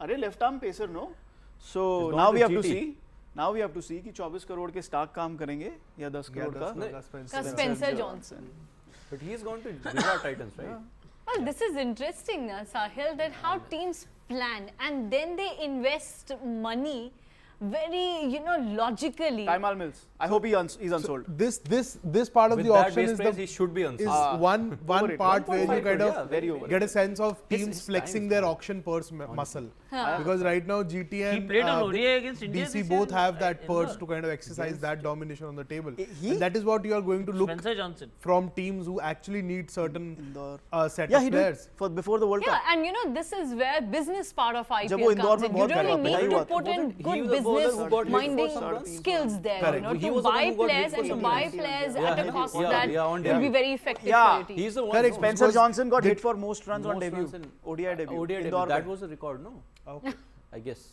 अरे left arm pacer no. So He's now gone we to have to GT. see. Now we have to see कि 24 करोड़ के Stark काम करेंगे या 10 Yeah, crore का. that's Ka Spencer Johnson. But he's gone to Gujarat Titans, right? Well, this is interesting, Sahil, that how teams plan and then they invest money very, logically. Kaimal Mills. I hope he's unsold. This part of With the that auction base is price, the he should be is unsold. one Overrated. part where you 1.5 kind yeah, of very overrated. get a sense of teams his flexing time their is auction purse muscle. Huh. Because right now GT and played on ODI against India DC this both year, have that purse Indore. to kind of exercise that domination on the table. He- And that is what you are going to look Spencer Johnson. from teams who actually need certain Indore. set Yeah, of he players. did for before the World Yeah, Cup. and this is where business part of जब वो IPL Indore comes में in. You बहुत really पिटाई need to हुआ था। put in Wasn't he good the bowler who got hit for minding some skills there, Correct. He to was the buy one who got players hit for and to some buy reason. players Yeah, at a yeah, cost yeah, that yeah, on will be debut. very effective Yeah. for your team. He's the one. Correct. who- Spencer Because Johnson got the- hit for most runs on most debut. runs in ODI debut. ODI debut. Indore That में. was a record, no? Okay. I guess.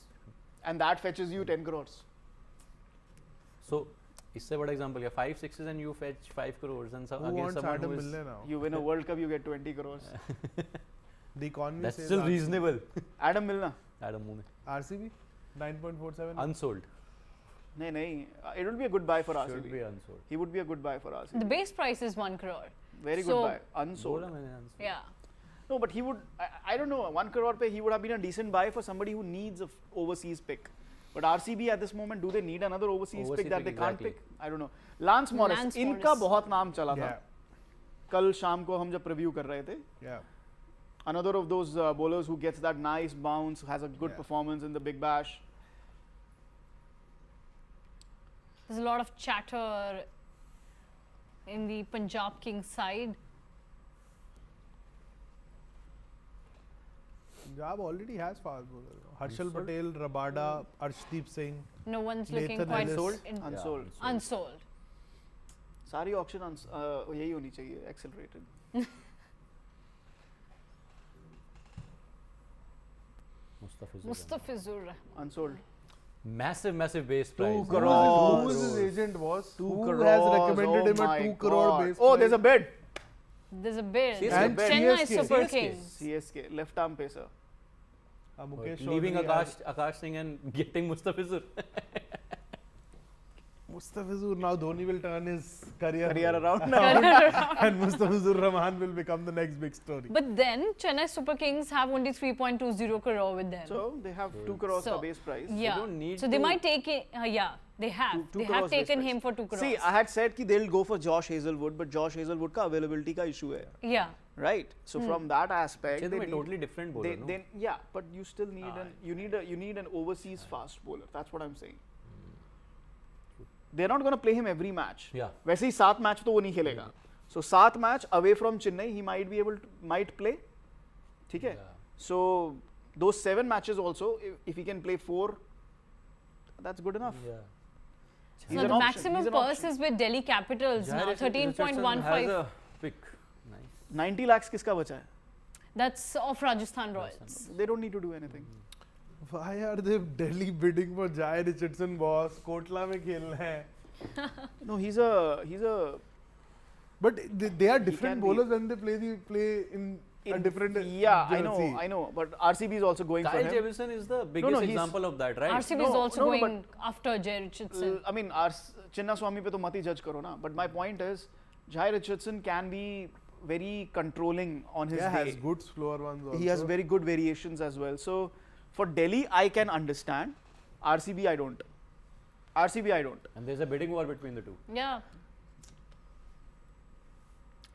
And that fetches you 10 crores. So, इससे बड़ा example है 5 6s and you fetch 5 crores and Who against wants someone Adam who is Milner now? You win a World Cup, you get 20 crores. The economy that's says still reasonable. Adam Milner. Adam Moon RCB 9.47. unsold. नहीं. It would be a good buy for Should be RCB. unsold. He would be a good buy for The RCB. base price is 1 crore. Very So- good buy. Unsold. बोला मैंने unsold. Yeah. No, but he would. I don't know. 1 crore pe he would have been a decent buy for somebody who needs a overseas pick. But RCB at this moment, do they need another overseas pick Overseas that they pick, can't exactly. pick? I don't know. Lance Morris. Lance इनका Morris. बहुत नाम चला था. Yeah. कल शाम को हम जब preview कर रहे थे. Yeah. Another of those bowlers who gets that nice bounce, has a good Yeah. performance in the Big Bash. There's a lot of chatter in the Punjab Kings side. Punjab already has fast bowlers. Harshal Patel, Rabada, Arshdeep Singh. No one's looking Nathan quite Ellis. in- Unsold. unsold. सारी auction यही होनी चाहिए. Accelerated. Mustafizur. Mustafizur. Unsold. Massive base price. 2 crores. Who is his agent was? 2 Who crores. has recommended him my a 2 crore God. base Oh, there's a bid. There's a bid. And Chennai CSK. Super Kings. CSK, left arm pacer. Mukesh Leaving Chaudhary Akash Singh and getting Mustafizur. Mustafizur, now Dhoni will turn his career around and Mustafizur Rahman will become the next big story. But then Chennai Super Kings have only 3.20 crore with them. So they have 2 crores So, for base price. Yeah. don't need So they to- might take it. Yeah, they have. Two They have crores base taken price. him for 2 crores. See, I had said that they'll go for Josh Hazelwood, but Josh Hazelwood ka availability ka issue hai. Yeah. Right. So from that aspect, Chetan, they a need, totally different bowler, no? yeah, but you still need you need an overseas fast bowler. That's what I'm saying. They're not going to play him every match. Yeah. वैसे ही 7 match तो वो नहीं खेलेगा. So 7 match away from Chennai, he might play. ठीक है? So those 7 matches also, if he can play 4, that's good enough. Yeah. He's So an the option. maximum He's an purse option. is with Delhi Capitals now, Jair Richardson 13.15. has a pick. Nice. 90 lakhs किसका बचा है? That's of Rajasthan Royals. They don't need to do anything. Why are they Delhi bidding for Jai Richardson, boss? Kotla mein khelna hai. No, he's a. But they are different can bowlers when they play in a different Yeah, jersey. I know. But RCB is also going for Kyle him. Jamieson is the biggest he's- example of that, right? RCB is No, also no, going after Jay Richardson. I mean, Chinna Swami pe to mati judge karo na. But my point is, Jai Richardson can be very controlling on his Yeah, day. has good slower ones also. He has very good variations as well. So for Delhi, I can understand. RCB, I don't. And there's a bidding war between the two. Yeah.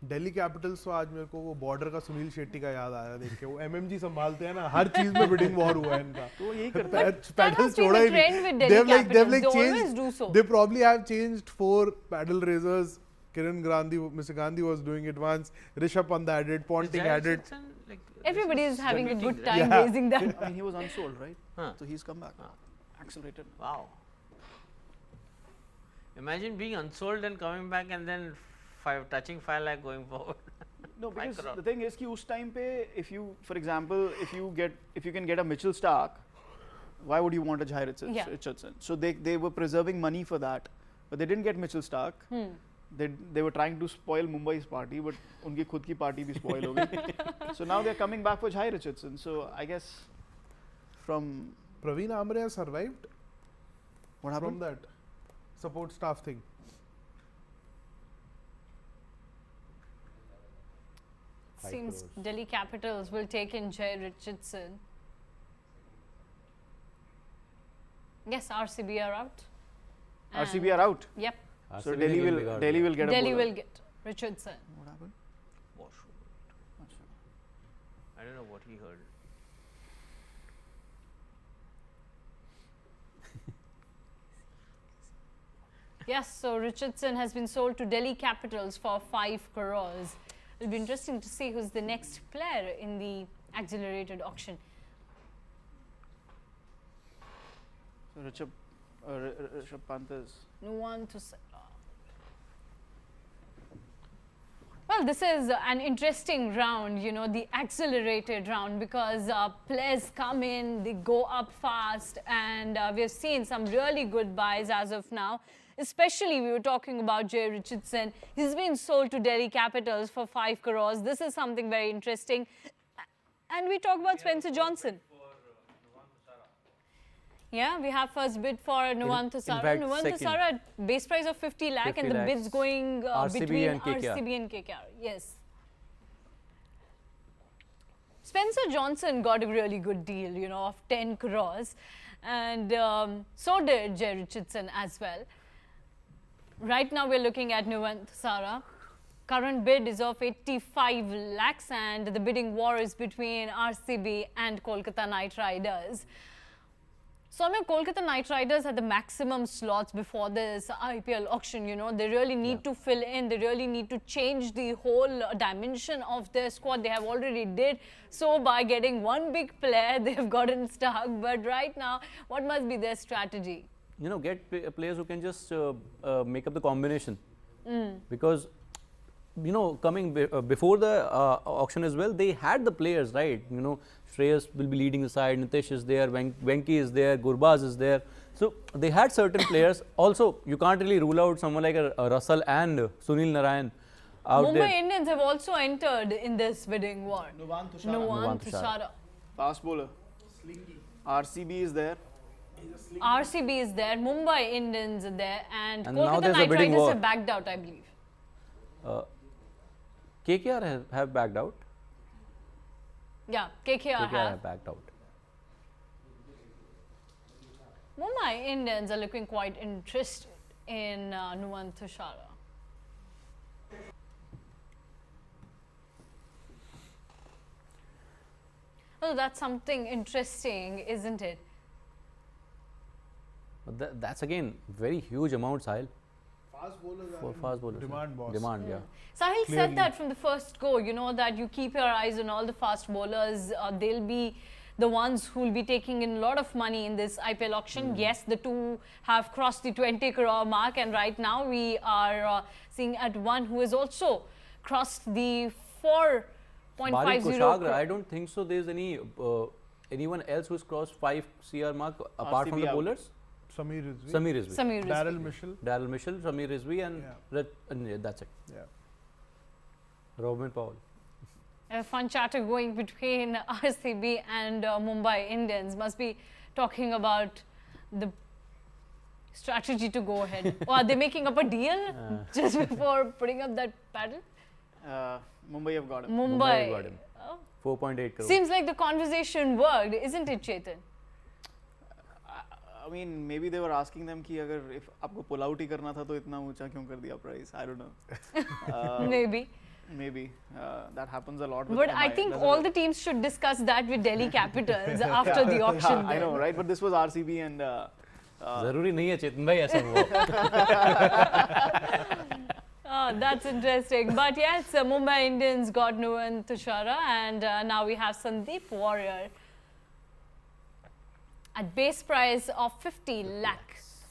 Delhi Capitals तो आज मेरे को वो border का सुनील शेट्टी का याद आया देख के वो एमएमजी संभालते हैं ना हर चीज में बिडिंग वॉर हुआ है इनका तो यही करते हैं that पैडल has been छोड़ा the ही trend with नहीं Delhi they've like Capitals. They always do changed so. they probably have changed 4 paddle raisers Kiran Gandhi Mr. Gandhi was doing it once Rishabh Pant had it Ponting had it Everybody is having a good time Yeah. raising that. I mean, he was unsold, right? Huh. So he's come back. Accelerated. Wow. Imagine being unsold and coming back and then touching 5 lakh going forward. No, because crore. the thing is कि उस time पे if you, for example, if you can get a Mitchell Starc, why would you want a Jai Yeah. Richardson? So they were preserving money for that, but they didn't get Mitchell Starc. They were trying to spoil Mumbai's party, but उनकी खुद की party भी spoil हो गई. So now they're coming back for Jai Richardson. So I guess from Praveen Amre has survived what from happened? that support staff thing Seems Delhi Capitals will take in Jay Richardson. Yes, RCB are out. RCB are out. Yep. So RCB Delhi ने will बिगाड़ Delhi दिया. will get a Delhi bowler. will get Richardson. What happened? I don't know what he heard. Yes, so Richardson has been sold to Delhi Capitals for 5 crores. It'll be interesting to see who's the next player in the accelerated auction. So Rishabh Pant is. No one to say. Well, this is an interesting round, you know, the accelerated round, because players come in, they go up fast, and we've seen some really good buys as of now. Especially, we were talking about Jay Richardson. He's been sold to Delhi Capitals for 5 crores. This is something very interesting. And we talk about Spencer Johnson. Yeah, we have first bid for Nuwan Thusara. fact, Nuwan second. Thusara, base price of 50 lakh 50 and the lakhs. bids going RCB between and KKR. RCB and KKR. Yes. Spencer Johnson got a really good deal, you know, of 10 crores. And so did Jay Richardson as well. Right now we're looking at Nuwan Thusara. Current bid is of 85 lakhs and the bidding war is between RCB and Kolkata Knight Riders. So, I mean, Kolkata Knight Riders had the maximum slots before this IPL auction, you know. They really need to fill in. They really need to change the whole dimension of their squad. They have already did so by getting one big player. They've gotten stuck. But right now, what must be their strategy? You know, get players who can just make up the combination. Because coming before the auction as well, they had the players, right? Shreyas will be leading the side, Nitish is there, Venki is there, Gurbaz is there. So they had certain players. Also, you can't really rule out someone like a Russell and Sunil Narayan out there. Mumbai Indians have also entered in this bidding war. Nuwan Tushara. Fast bowler. RCB is there. RCB is there, Mumbai Indians are there, and And now Kolkata there's a Knight bidding Riders war. have backed out, I believe. KKR have backed out. Yeah, KKR have. Backed out. Mumbai Indians are looking quite interested in Nuwan Tushara. Oh, that's something interesting, isn't it? But that's again very huge amount, Sahil. Fast bowlers For fast bowlers. demand, boss. Demand, yeah. Sahil said that from the first go, that you keep your eyes on all the fast bowlers. They'll be the ones who will be taking in a lot of money in this IPL auction. Yes, the two have crossed the 20 crore mark, and right now we are seeing at one who has also crossed the 4.50 crore. I don't think so. There's anyone else who's crossed 5 CR mark apart from the bowlers. Samir Rizvi. Samir Rizvi. Daryl Mitchell. Samir Rizvi, and that's it. Yeah. Rovman Powell. A fun chatter going between RCB and Mumbai Indians. Must be talking about the strategy to go ahead. Or are they making up a deal just before putting up that paddle? Mumbai have got him. Mumbai. got him. Oh. 4.8 crore. Seems like the conversation worked, isn't it, Chetan? I mean, maybe they were asking them कि अगर if आपको pull out ही करना था तो इतना ऊंचा क्यों कर दिया price? I don't know. Maybe. Maybe that happens a lot. With But Mumbai. I think all the teams should discuss that with Delhi Capitals after the auction. I know, right? But this was RCB and. ज़रूरी नहीं है चेतन भाई ऐसा हुआ. Oh, that's interesting. But yes, Mumbai Indians got Nuwan Tushara, and now we have Sandeep Warrior at base price of 50 lakhs.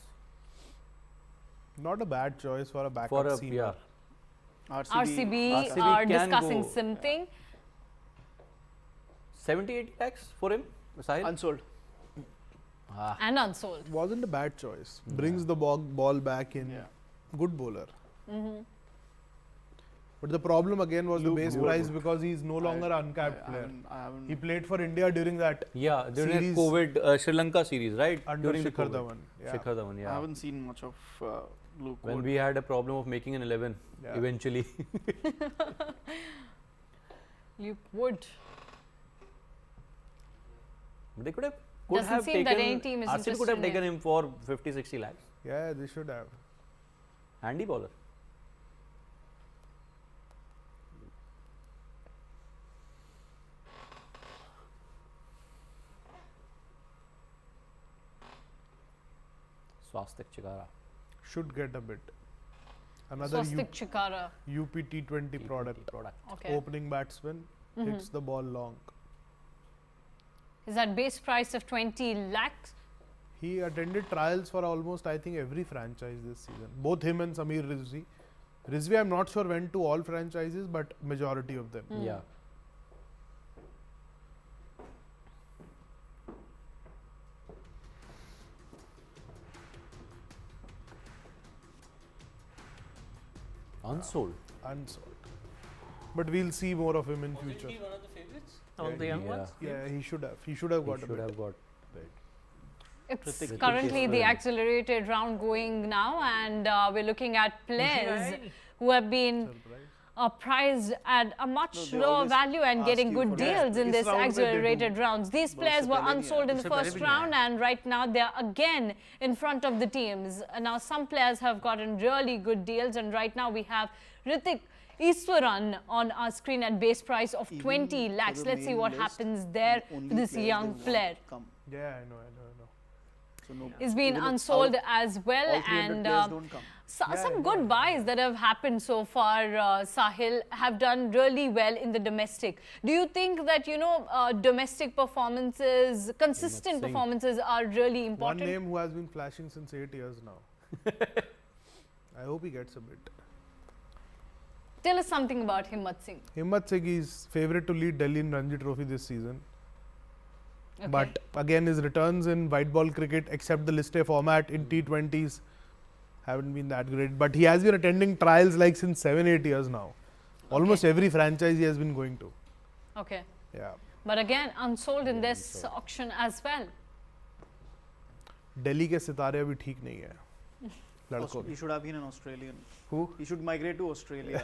Not a bad choice for a backup For a seamer. RCB are can discussing go. something. 70-80 lakhs for him, Sahil? Unsold. And unsold. Wasn't a bad choice. Brings the ball back in. Yeah. Good bowler. But the problem again was the base price because he's no longer an uncapped player. He played for India during that Yeah, during series the COVID Sri Lanka series, right? under During the Shikhar COVID. Dhawan. Yeah. Shikhar Dhawan, yeah. I haven't seen much of Luke. When we had a problem of making an 11 Yeah. eventually. Luke Wood. They could have Doesn't seem taken that any team is RCB interested could have in taken him. him for 50-60 lakhs. Yeah, they should have. Handy bowler. Swastik Chigara. Should get a bit. Another Swastik Chikara. UP T20 product. Okay. Opening batsman hits the ball long. Is that base price of 20 lakhs? He attended trials for almost, I think, every franchise this season. Both him and Samir Rizvi. Rizvi, I'm not sure went to all franchises, but majority of them. Yeah. Unsold. Unsold. But we'll see more of him in future. One of the favorites among the young ones. Yeah, he should have. He should have got a Should bit. have got. It's currently the accelerated round going now, and we're looking at players who have been priced at a much lower value and getting good deals in this accelerated rounds. These players were unsold in the first round, and right now they are again in front of the teams. Now some players have gotten really good deals, and right now we have Ritik Iswaran on our screen at base price of 20 lakhs. Let's see what happens there for this young player. Yeah, I know. So no, He's been unsold as well, and some good buys that have happened so far, Sahil, have done really well in the domestic. Do you think that, domestic performances, consistent performances are really important? One name who has been flashing since 8 years now. I hope he gets a bit. Tell us something about Himmat Singh. Himmat Singh is favourite to lead Delhi in Ranji Trophy this season. Okay. But again, his returns in white ball cricket, except the list A format in T20s, haven't been that great. But he has been attending trials like since 7-8 years now. Almost every franchise he has been going to. Okay. Yeah. But again, unsold in this auction as well. Delhi के सितारे अभी ठीक नहीं है. लड़कों. He should have been an Australian. Who? He should migrate to Australia.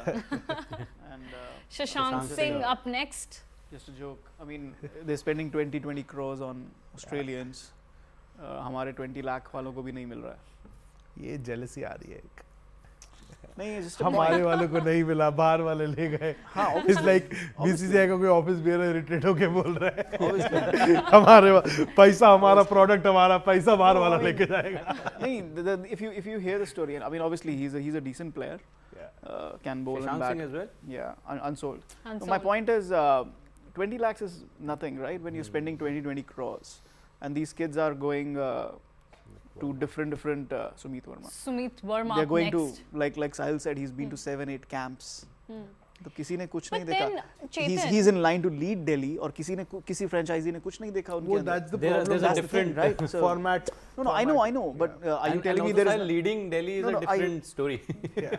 And Shashank Singh up next. just a joke. I mean, they're spending 20 crores on Australians. हमारे 20 लाख वालों को भी नहीं मिल रहा है. ये jealousy आ रही है एक. नहीं, it's just हमारे वालों को नहीं मिला, बाहर वाले ले गए. It's like BCCI का कोई ऑफिस बेयर रिट्रीट होके बोल रहा है. हमारे पैसा हमारा, प्रोडक्ट हमारा, पैसा बाहर वाला लेके जाएगा. नहीं, if you hear the story, I mean, obviously he's a decent player. Can bowl and bat. as well. Yeah, unsold. So my point is, 20 lakhs is nothing, right? When you're spending 20 crores, and these kids are going to different Sumit Verma. They're going next. to like Sahil said, he's been to 7-8 camps. तो किसी ने कुछ नहीं then, देखा. He's in line to lead Delhi, और किसी franchisee ने कुछ नहीं देखा उनके अंदर. That's the problem. There's a different right so, format. No, I know. But are you telling me there is leading Delhi is a different story?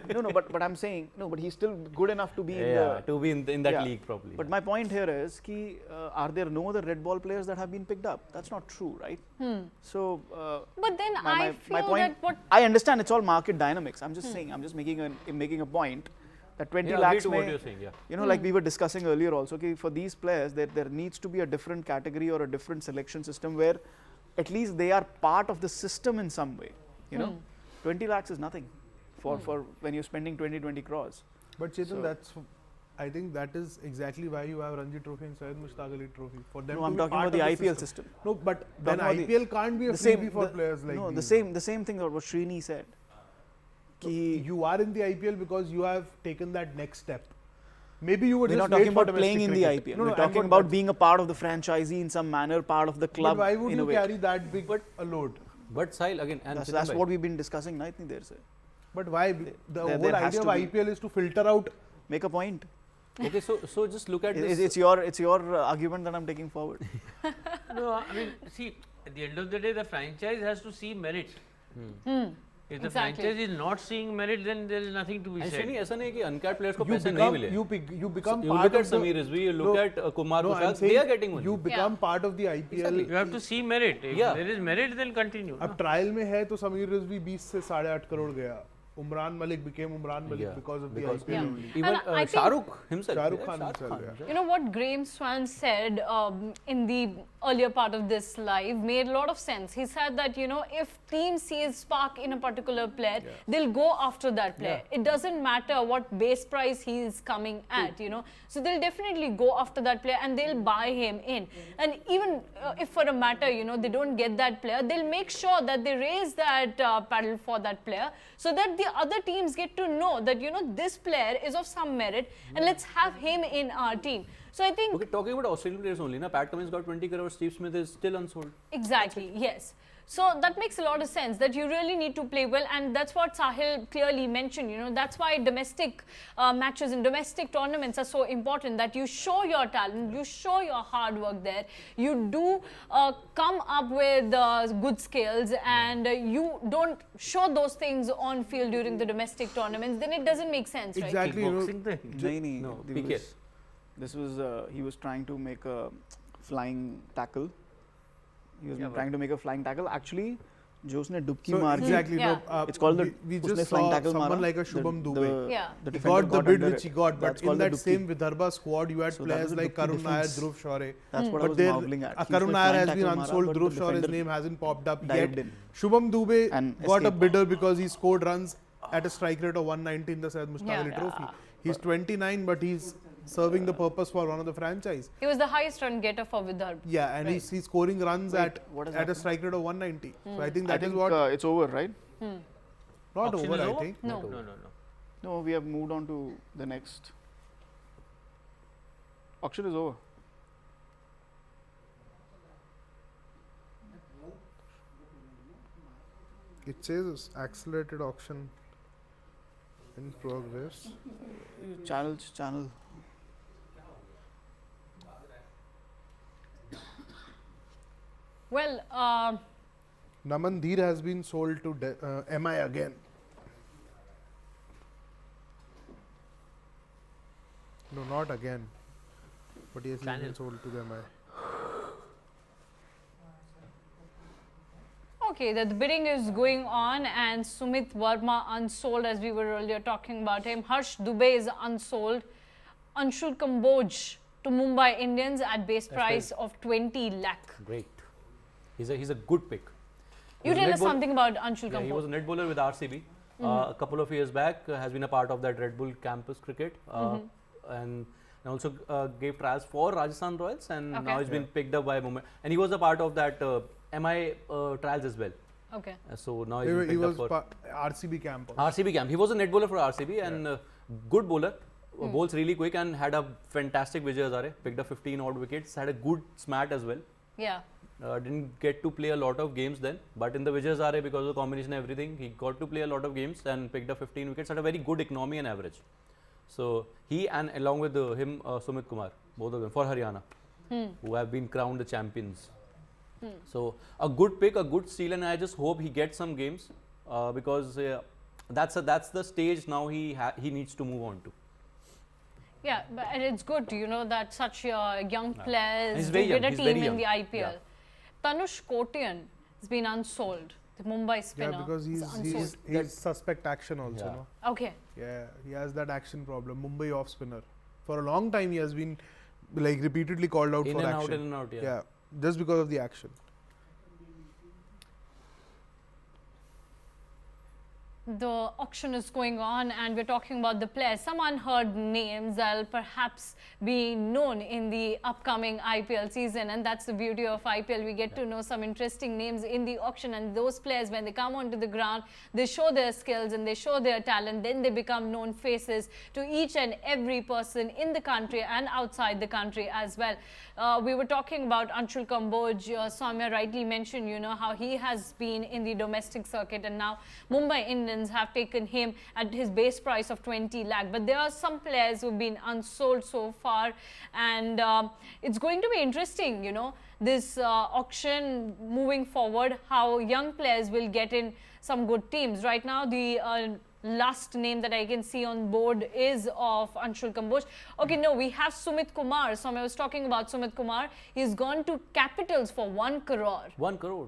No, but I'm saying but he's still good enough to be in that league probably. But my point here is कि are there no other red ball players that have been picked up? That's not true, right? So but then my feel point, that I understand it's all market dynamics. I'm just saying, I'm just making a point that 20 lakhs what you're saying, you know, like we were discussing earlier also, okay, for these players there needs to be a different category or a different selection system where at least they are part of the system in some way, you know. 20 lakhs is nothing for when you're spending 20 crores. But Chetan, I think that is exactly why you have Ranji Trophy and Syed Mushtaq Ali Trophy. For them no, I'm talking about the IPL system. No, but then IPL can't be a freebie for players like no, these. the same thing that what Srini said. You are in the IPL because you have taken that next step. Maybe you were We're just not talking for about playing in the cricket. IPL. No, we're talking about being a part of the franchisee in some manner, part of the club. But why would in you a way. carry that big a load? But Sahil again, and that's what we've been discussing, na itni der se. But why? The whole there has idea of to be. IPL is to filter out. Make a point. Okay, so just look at this. It's your argument that I'm taking forward. No, I mean, see, at the end of the day, the franchise has to see merit. If the franchise is not seeing merit, then there is nothing to be said. Actually, ऐसा नहीं कि uncapped players को पैसे नहीं मिले. You become you part look at of the, Sameer Rizvi, you look at Kumar no, Kushal, they are getting money. You become part of the IPL. You have to see merit. If there is merit, then continue. अब trial में है तो समीर रिजवी 20 से 8.5 करोड़ गया. Umran Malik became Umran Malik because of the IPL only. Even Shah Rukh himself. Shah Rukh Khan himself. You know what Graham Swan said in the earlier part of this live made a lot of sense. He said that, you know, if team sees spark in a particular player, they'll go after that player. It doesn't matter what base price he is coming at, you know. So they'll definitely go after that player and they'll buy him in. And even if for a matter, you know, they don't get that player, they'll make sure that they raise that paddle for that player so that the other teams get to know that, you know, this player is of some merit and let's have him in our team. So I think... Okay, talking about Australian players only, na, Pat Cummins got 20 crores, Steve Smith is still unsold. Exactly, yes. So that makes a lot of sense that you really need to play well, and that's what Sahil clearly mentioned, you know, that's why domestic matches and domestic tournaments are so important, that you show your talent, you show your hard work there, you do come up with good skills and you don't show those things on field during the domestic tournaments, then it doesn't make sense, right? Exactly. No, this was, he was trying to make a flying tackle. He was trying to make a flying tackle. Actually, जो उसने डुबकी मार exactly it's called the we just saw someone like a Shubham Dubey. The he got the bid which he got, but that's in that same Vidarbha squad you had players like Karun Nair, Dhruv Shore. That's what I was marveling at. Karun Nair has been unsold, Dhruv Shore's name hasn't popped up yet. Shubham Dubey got a bidder because he scored runs at a strike rate of 190 in the Syed Mushtaq Ali Trophy. He's 29 but he's serving the purpose for one of the franchise. He was the highest run getter for Vidarbha. Yeah, and he's scoring runs at a strike rate of 190. So I think that is what... it's over, right? Not over, I think. No, we have moved on to the next. Auction is over. It says accelerated auction. In progress. Channel. Well, Namandir has been sold to MI again. No, not again. But yes, he's been sold to the MI. okay, the bidding is going on, and Sumit Verma unsold, as we were earlier talking about him. Harsh Dubey is unsold. Anshul Kamboj to Mumbai Indians at base price of 20 lakh. Great. He's a good pick. You tell us something about Anshul Kamboj. He was a net bowler with RCB. A couple of years back, has been a part of that Red Bull campus cricket, and also gave trials for Rajasthan Royals, and now he's been picked up by Mumbai. And he was a part of that MI trials as well. Okay. So now he's been picked up for RCB camp. RCB camp. He was a net bowler for RCB and good bowler. Bowls really quick and had a fantastic Vijay Hazare. Picked up 15 odd wickets. Had a good smat as well. Yeah. Didn't get to play a lot of games then, but in the Vijay Hazare, because of the combination and everything, he got to play a lot of games and picked up 15 wickets. Had a very good economy and average. So he and along with him, Sumit Kumar, both of them for Haryana, who have been crowned the champions. So a good pick, a good steal, and I just hope he gets some games because that's the stage now he needs to move on to. Yeah, but and it's good, you know, that such young players do get a He's team in the IPL. Yeah. Tanush Kotian has been unsold. The Mumbai spinner. Yeah, because he's suspect action also. No? Okay. Yeah, he has that action problem. Mumbai off spinner. For a long time, he has been like repeatedly called out for action. In and out, Yeah, just because of the action. The auction is going on, and we're talking about the players. Some unheard names that'll perhaps be known in the upcoming IPL season, and that's the beauty of IPL. We get to know some interesting names in the auction, and those players, when they come onto the ground, they show their skills and they show their talent. Then they become known faces to each and every person in the country and outside the country as well. We were talking about Anshul Kamboj. Soumya rightly mentioned, you know, how he has been in the domestic circuit, and now Mumbai Indians have taken him at his base price of 20 lakh. But there are some players who've been unsold so far, and it's going to be interesting, you know, this auction moving forward, how young players will get in some good teams. Right now, the last name that I can see on board is of Anshul Kamboj. Okay, no, we have Sumit Kumar. So I was talking about Sumit Kumar. He's gone to Capitals for 1 crore. 1 crore.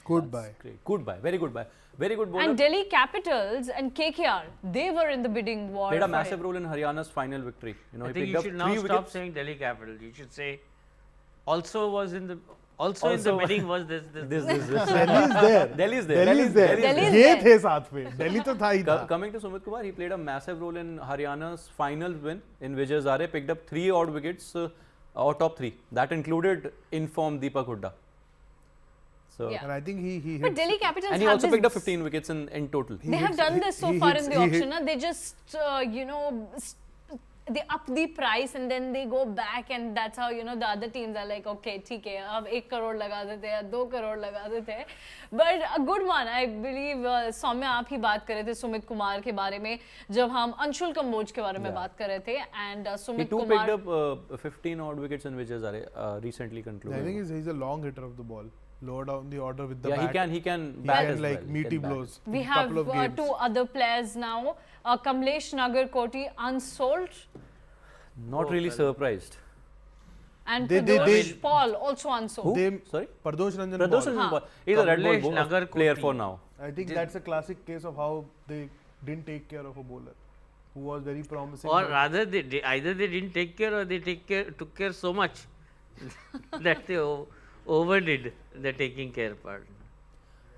Good buy. Great. Good buy. Very good buy. Very good bowler. And Delhi Capitals and KKR, they were in the bidding war. Played a massive role in Haryana's final victory. You know, I think you should now stop saying Delhi Capitals. You should say also was in the in the bidding was this. Delhi is there. Delhi is there. Delhi is there. ये थे साथ में. Delhi तो था ही था. Coming to Sumit Kumar, he played a massive role in Haryana's final win in Vijay Hazare. Picked up 3 odd wickets, or top 3. That included in-form Deepak Hooda. So and I think he but Delhi Capitals and he also picked up 15 wickets in total. They have done this so far in the auction. They just you know, they up the price and then they go back, and that's how, you know, the other teams are like, okay, ठीक है, अब 1 crore लगा देते हैं, 2 crore लगा देते हैं. But a good one, I believe. Saumya, आप ही बात कर रहे थे सुमित कुमार के बारे में जब हम अंशुल कंबोज के बारे में बात कर रहे थे, and Sumit Kumar. He too picked up 15 odd wickets in Vijay Hazare, recently concluded. I think he's a long hitter of the ball. Lower down the order with the bat. He can bat as like well. meaty blows. We have 2 other players now. Kamlesh Nagarkoti unsold. Not really surprised. And Pradosh Paul also unsold. Sorry? Pradosh Ranjan Paul. He's a Red Bull player for now. I think that's a classic case of how they didn't take care of a bowler who was very promising. Or rather, either they didn't take care, or they took care so much that they overdid the taking care part.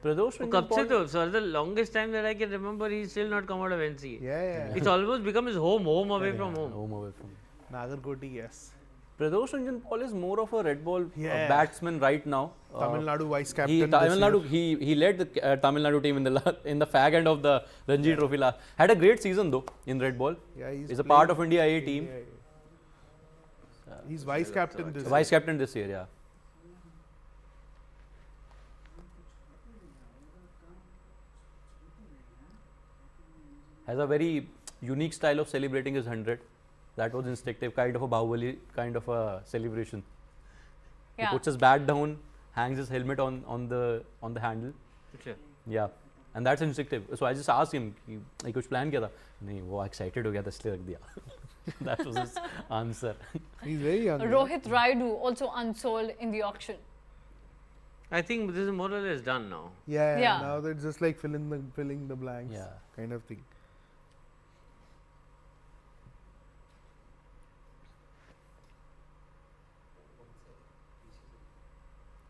Pradosh Ranjan Paul, for the longest time that I can remember, he's still not come out of NCA. Yeah. It's almost become his home away from home. Home away from. Nagarkoti, yes. Pradosh Ranjan Paul is more of a red ball batsman right now. Tamil Nadu vice captain. He led the Tamil Nadu team in the fag end of the Ranji Trophy last. Had a great season though in red ball. Yeah, he's a part of India A team. He's vice captain this year. Vice captain this year, yeah. Has a very unique style of celebrating his 100. That was instinctive, kind of a Bahubali kind of a celebration. He puts his bat down, hangs his helmet on the handle. Okay. Yeah, and that's instinctive. So I just asked him, like, कुछ plan किया था? नहीं, वो excited हो गया था इसलिए रख दिया. That was his answer. He's very young. Rohit Raidu also unsold in the auction. I think this is more or less done now. Yeah. Yeah. Now it's just like filling the blanks, kind of thing.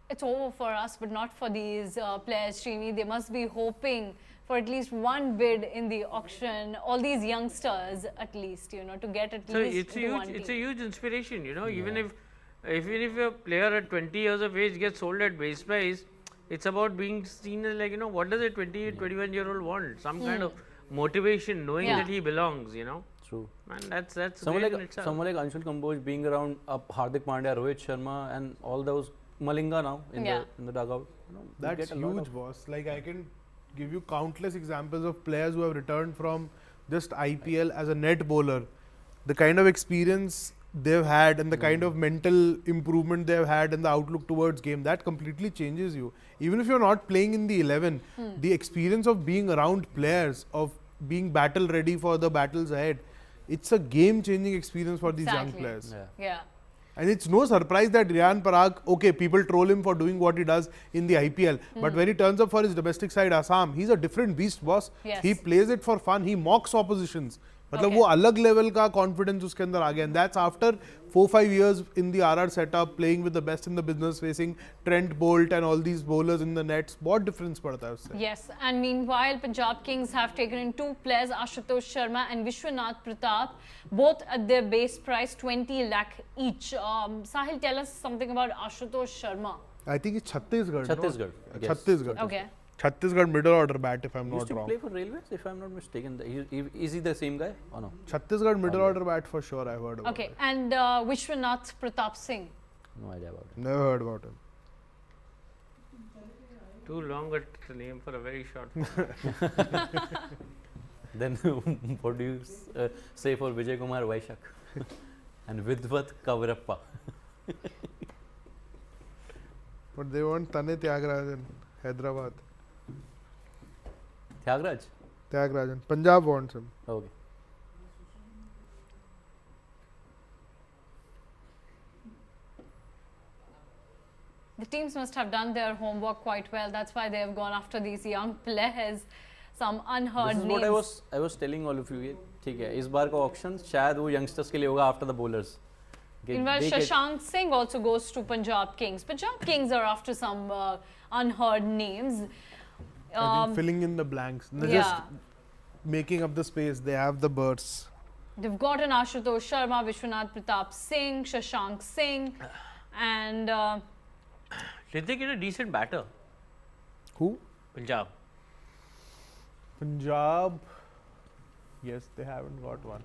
It's over for us, but not for these players, Srini. They must be hoping for at least one bid in the auction. All these youngsters, at least, you know, to get at least It's a huge inspiration, you know. Even if a player at 20 years of age gets sold at base price, it's about being seen as like, you know, what does a 20, 21-year-old want? Some kind of motivation, knowing that he belongs, you know. True. And that's someone like Anshul Kamboj being around Hardik Pandya, Rohit Sharma, and all those Malinga now in the dugout. You know, that's huge, boss. Like, I can give you countless examples of players who have returned from just IPL as a net bowler. The kind of experience they've had and the kind of mental improvement they've had and the outlook towards game, that completely changes you. Even if you're not playing in the 11, the experience of being around players, of being battle ready for the battles ahead, it's a game-changing experience for these young players. Yeah. And it's no surprise that Riyan Parag, okay, people troll him for doing what he does in the IPL, but when he turns up for his domestic side Assam, he's a different beast, boss. Yes. He plays it for fun, he mocks oppositions. मतलब वो अलग level का confidence उसके अंदर आ गया, and that's after 4-5 years in the RR setup, playing with the best in the business, facing Trent Bolt and all these bowlers in the nets. बहुत difference पड़ता है उससे. Yes, and meanwhile, Punjab Kings have taken in 2 players, Ashutosh Sharma and Vishwanath Pratap, both at their base price 20 lakh each. Sahil, tell us something about Ashutosh Sharma. I think it's Chhattisgarh. Chhattisgarh. No? Chhattisgarh. Okay. Chhattisgarh middle order bat, if I'm Used not wrong. to play for Railways, if I'm not mistaken. Is he the same guy or no? Chhattisgarh middle order bat for sure, I've heard about Okay, it. and Vishwanath Pratap Singh. No idea about it. Never heard about him. too long a name for a very short form. Then what do you say for Vijay Kumar Vaishak and Vidvat Kavarappa? But they want Tane Tyagarajan, Hyderabad. Tyagraj? Tyagarajan. Punjab wants him. Okay. The teams must have done their homework quite well. That's why they have gone after these young players. Some unheard This is names. what I was telling all of you. ठीक है, इस बार का auction शायद वो youngsters के लिए होगा after the bowlers. Meanwhile, Shashank Singh also goes to Punjab Kings. Punjab Kings are after some unheard names. I think filling in the blanks. They're just making up the space. They have the bursts. They've got an Ashutosh Sharma, Vishwanath Pratap Singh, Shashank Singh, and Did they get a decent batter? Who? Punjab. Punjab. Yes, they haven't got one.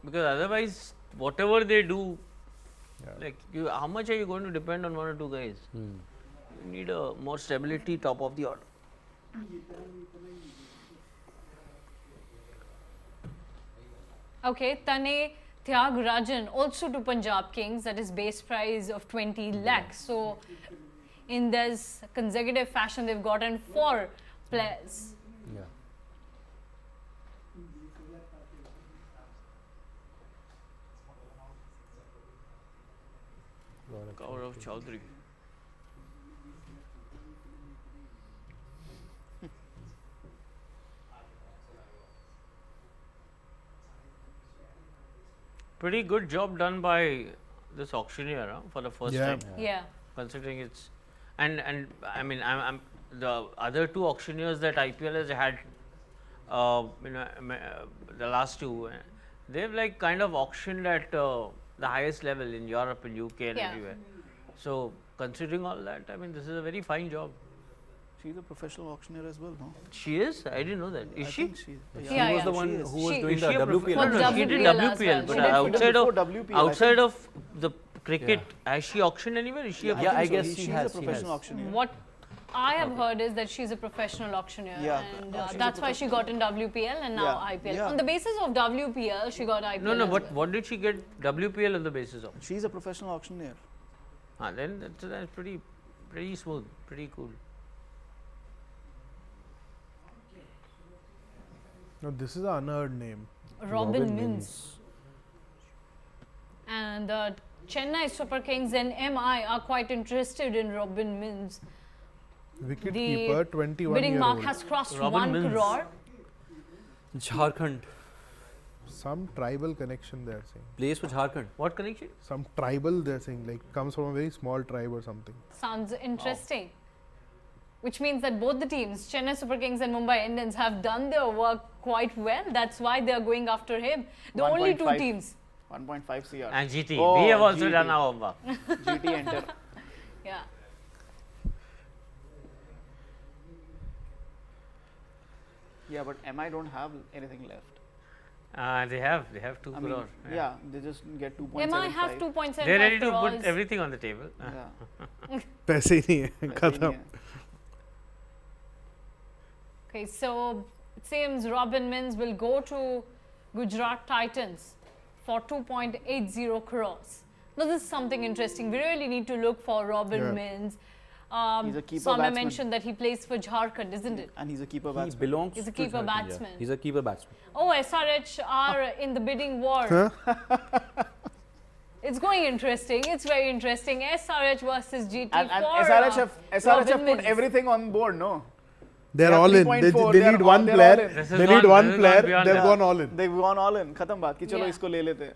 Because otherwise, whatever they do, like how much are you going to depend on one or two guys? You need a more stability top of the order. okay, Tane Tyagarajan also to Punjab Kings at his base price of 20 lakhs. So, in this consecutive fashion, they've gotten 4 players. Yeah. Gaurav Chaudhary. Pretty good job done by this auctioneer for the first time. Yeah. Considering it's and I mean I'm the other 2 auctioneers that IPL has had, the last 2, they've like kind of auctioned at the highest level in Europe and UK and everywhere. So considering all that, I mean this is a very fine job. She's a professional auctioneer as well, no? She is? I didn't know that. Is she? She was the one who was doing the WPL. No, she did WPL, but outside of the cricket, has she auctioned anywhere? Is she? I guess she's she has. a professional auctioneer. What I have heard is that she's a professional auctioneer, and that's why she got in WPL and now IPL. Yeah. On the basis of WPL, she got IPL. No, but what did she get WPL on the basis of? She's a professional auctioneer. Then that's pretty smooth, pretty cool. No, this is an unheard name. Robin Mins. And the Chennai Super Kings and MI are quite interested in Robin Mins. Wicket keeper, 21 bidding year mark old. has crossed Robin 1 Mins. crore. Jharkhand. Some tribal connection they're saying. Plays for Jharkhand. What connection? Some tribal they're saying, like comes from a very small tribe or something. Sounds interesting. Which means that both the teams, Chennai Super Kings and Mumbai Indians, have done their work quite well. That's why they are going after him. The only two 1.5. teams. 1.5 CR. And GT. Oh, We have also GT. done our work. GT enter. Yeah. Yeah, but MI don't have anything left. They have 2 I mean, crore. yeah, they just get 2.75. MI have 2.75 They're ready to crores. put everything on the table. Yeah. पैसे ही नहीं है, वैसे ही खत्म. नहीं है. Okay, so it seems Robin Mins will go to Gujarat Titans for 2.80 crores. Now this is something interesting. We really need to look for Robin Mins. He's a keeper Soumya batsman. mentioned that he plays for Jharkhand, isn't it? And he's a keeper He batsman. belongs He's a to keeper Jharkhand, yeah. batsman. He's a keeper batsman. Oh, SRH are in the bidding war. It's going interesting. It's very interesting. SRH versus GT And for SRH have Robin put Mins. everything on board, no? They're Yeah, all in. 3.4, They they're need all- one they're player. all in. This is They need gone- one this is player. gone beyond They've that. gone all in. They've gone all in. खत्म बात कि चलो Yeah. इसको ले लेते हैं.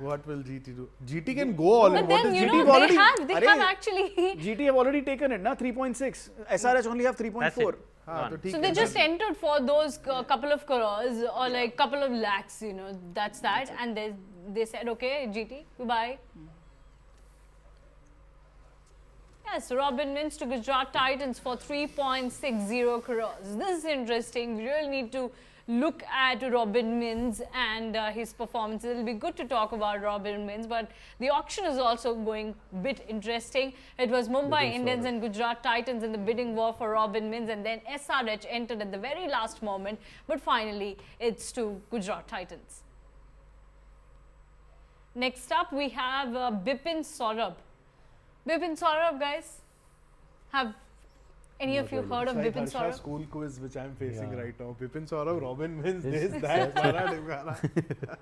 What will GT do? GT can go all in. But What then, is you GT? know, already- they Arey, have actually. GT have already taken it, na 3.6. SRH only have 3.4. हाँ, तो ठीक So है. they just entered for those couple of crores or like couple of lakhs, you know, that's that. And they said, okay, GT, goodbye. Yes, Robin Mins to Gujarat Titans for 3.60 crores. This is interesting. We really need to look at Robin Mins and his performance. It'll be good to talk about Robin Mins, but the auction is also going a bit interesting. It was Mumbai Indians and Gujarat Titans in the bidding war for Robin Mins, and then SRH entered at the very last moment, but finally it's to Gujarat Titans. Next up, we have Bipin Saurabh. Bipin Saurabh, guys, have any of you heard of Like Bipin Harsha Saurabh? school quiz which I'm facing right now. Bipin Saurabh, Robin Mins, this, that, Mara, Dimgara.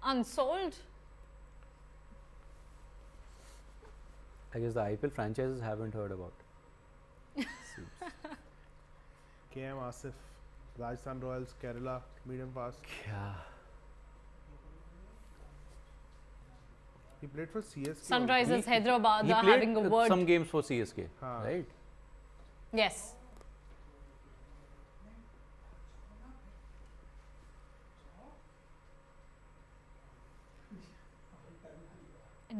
Unsold? I guess the IPL franchises haven't heard about. KM Asif, Rajasthan Royals, Kerala, medium fast. Yeah. He played for CSK. Sunrisers Hyderabad He are played having a word. some games for CSK, Haan. right? Yes.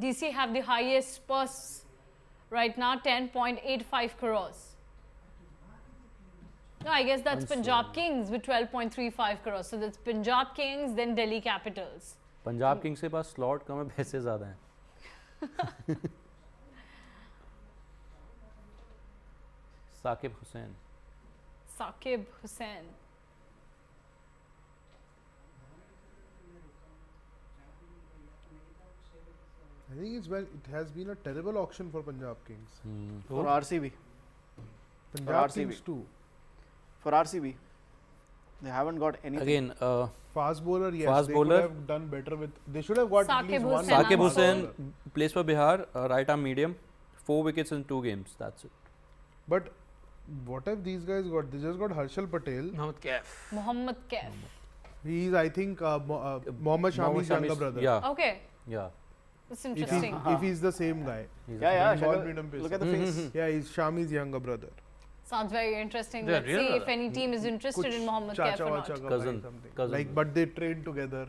DC have the highest purse right now, 10.85 crores. No, I guess that's Punjab Kings with 12.35 crores. So that's Punjab Kings, then Delhi Capitals. Punjab Kings के पास slot कम है, पैसे ज़्यादा हैं. Saqib Hussain. Saqib Hussain. I think it has been a terrible auction for Punjab Kings. For RCB. Punjab RCB. Kings too. For RCB. They haven't got anything. Again, Fast bowler, yes. Fast they bowler. could have done better with. They should have got at Saqib least one. Hussain. Saqib Fast Hussain bowler. plays for Bihar, right arm medium, 4 wickets in 2 games. That's it. But what have these guys got? They just got Harshal Patel. Mohammad Kaif. Muhammad Kaif. He is, I think, Mohammad Shami's younger brother. Yeah, Okay, yeah. that's If, interesting. if he's the same guy. Yeah, Bengal shakal- medium pacer. look at the face. Yeah, he's Shami's younger brother. Sounds very interesting. They're Let's real see or if any team is interested in Mohammad Kaif Chacha or wacha not. ka Cousin- bhai something. cousin. Like, but they train together.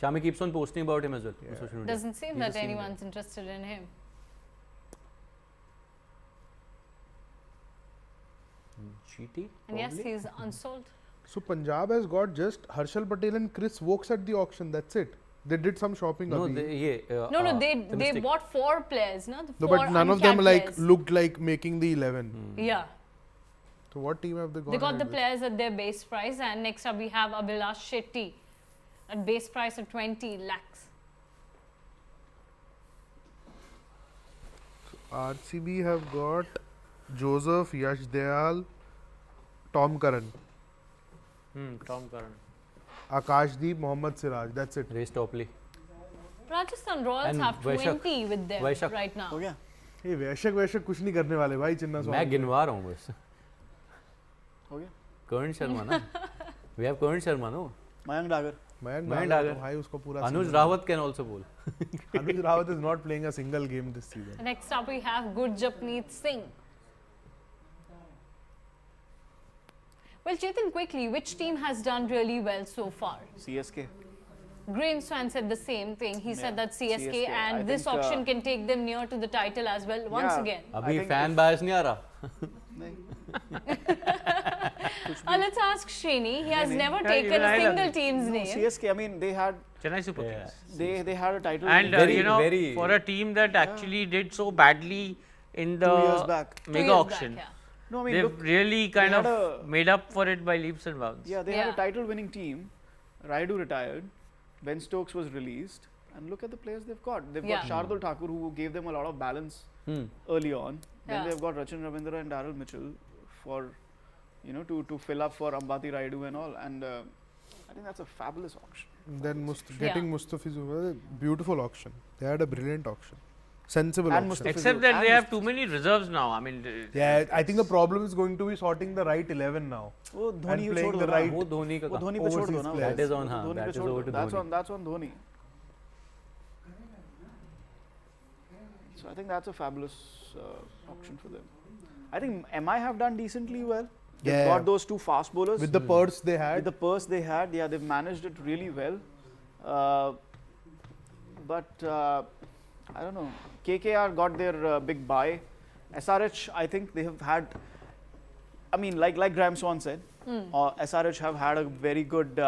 Shami keeps on posting about him as well on social media. Doesn't seem He's that the same guy. anyone's interested in him. GT? And yes, he's unsold. So Punjab has got just Harshal Patel and Chris Wokes at the auction. That's it. They did some shopping. No, they bought 4 players, no? No, but none of them looked like making the 11. Yeah. So what team have they got? They got the players at their base price, and next up we have Abhilash Shetty at base price of 20 lakhs. RCB have got Joseph, Yash Dayal, Tom Curran, Tom Curran, Akashdeep, Mohammad Siraj. That's it. Ray Stopley. Rajasthan Royals And have Vaishak. 20 with them Vaishak. right now. हो गया ये वैशक कुछ नहीं करने वाले भाई चिन्ना मैं गिनवा रहा हूँ बस. हो गया कर्ण शर्मा ना. We have Kern Sharma, no? Mayank Dagar Mayank Dagar. भाई उसको पूरा Anuj Rawat can also bowl. Anuj Rawat is not playing a single game this season. Next up we have Gurjapneet Singh. Well, Chetan, quickly, which team has done really well so far? CSK Greenspan said the same thing. He said that CSK, CSK, and I this think, auction can take them near to the title as well once Yeah. again. अभी think fan bias नहीं आ रहा. नहीं Let's ask Srini. He has never Yeah, taken even a I single love it. team's no, name. CSK I mean they had Chennai Super Kings. they had a title And Very, you know, very- for a team that actually did so badly in the 2 years back. 2 mega years auction, back, yeah. no I mean they've look really kind had of a- made up for it by leaps and bounds. yeah they had a Yeah. title winning team. Raidu retired, Ben Stokes was released, and look at the players they've got. They've got Yeah. Shardul Thakur, who gave them a lot of balance early on. Then Yeah. they've got Rachin Ravindra and Daryl Mitchell for to fill up for Ambati Raidu and all, and I think that's a fabulous auction. Then getting Mustafiz, beautiful auction. They had a brilliant auction, sensible And auction. Mustafiz- Except that And they have too many reserves now. I mean, Yeah, I think the problem is going to be sorting the right 11 now. वो And Dhoni playing छोड़ the दो ना right वो धोनी का वो काम. धोनी पे छोड़ दो overseas ना players. That is on, हाँ, धोनी that पे is छोड़ over दो. to That's Dhoni. that's on Dhoni. So I think that's a fabulous auction for them. I think MI have done decently well. They've Yeah. got those 2 fast bowlers. With the purse they With had. the purse they had, yeah, they've managed it really well. But I don't know. KKR got their big buy. SRH, I think they have had. I mean, like Graham Swan said, SRH have had a very good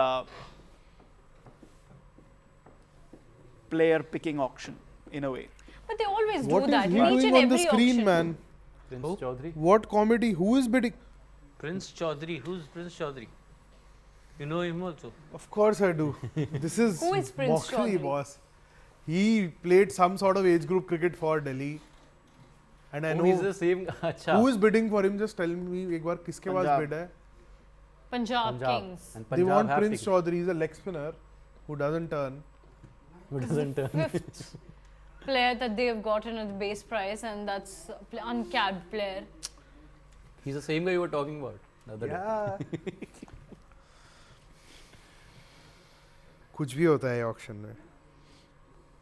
player picking auction in a way. But they always What do is that he in each doing and on the every screen, auction. man? Prince Chaudhary. What comedy? Who is bidding? Prince Chaudhary. Who's Prince Chaudhary? You know him also. Of course I do. This is Who is Prince Mockery, Chaudhary? boss. He played some sort of age group cricket for Delhi. And I Oh, know he's the same. अच्छा. who is bidding for him. Just tell me एक बार किसके पास Punjab. bid है? Punjab Punjab. Kings. And They Punjab want have Prince taken- Chaudhary. He's a leg spinner who doesn't turn. Who doesn't turn. Fifth player that they have gotten at the base price, and that's uncapped player. He's the same guy you were talking about the other day. Yeah. कुछ भी होता है auction में.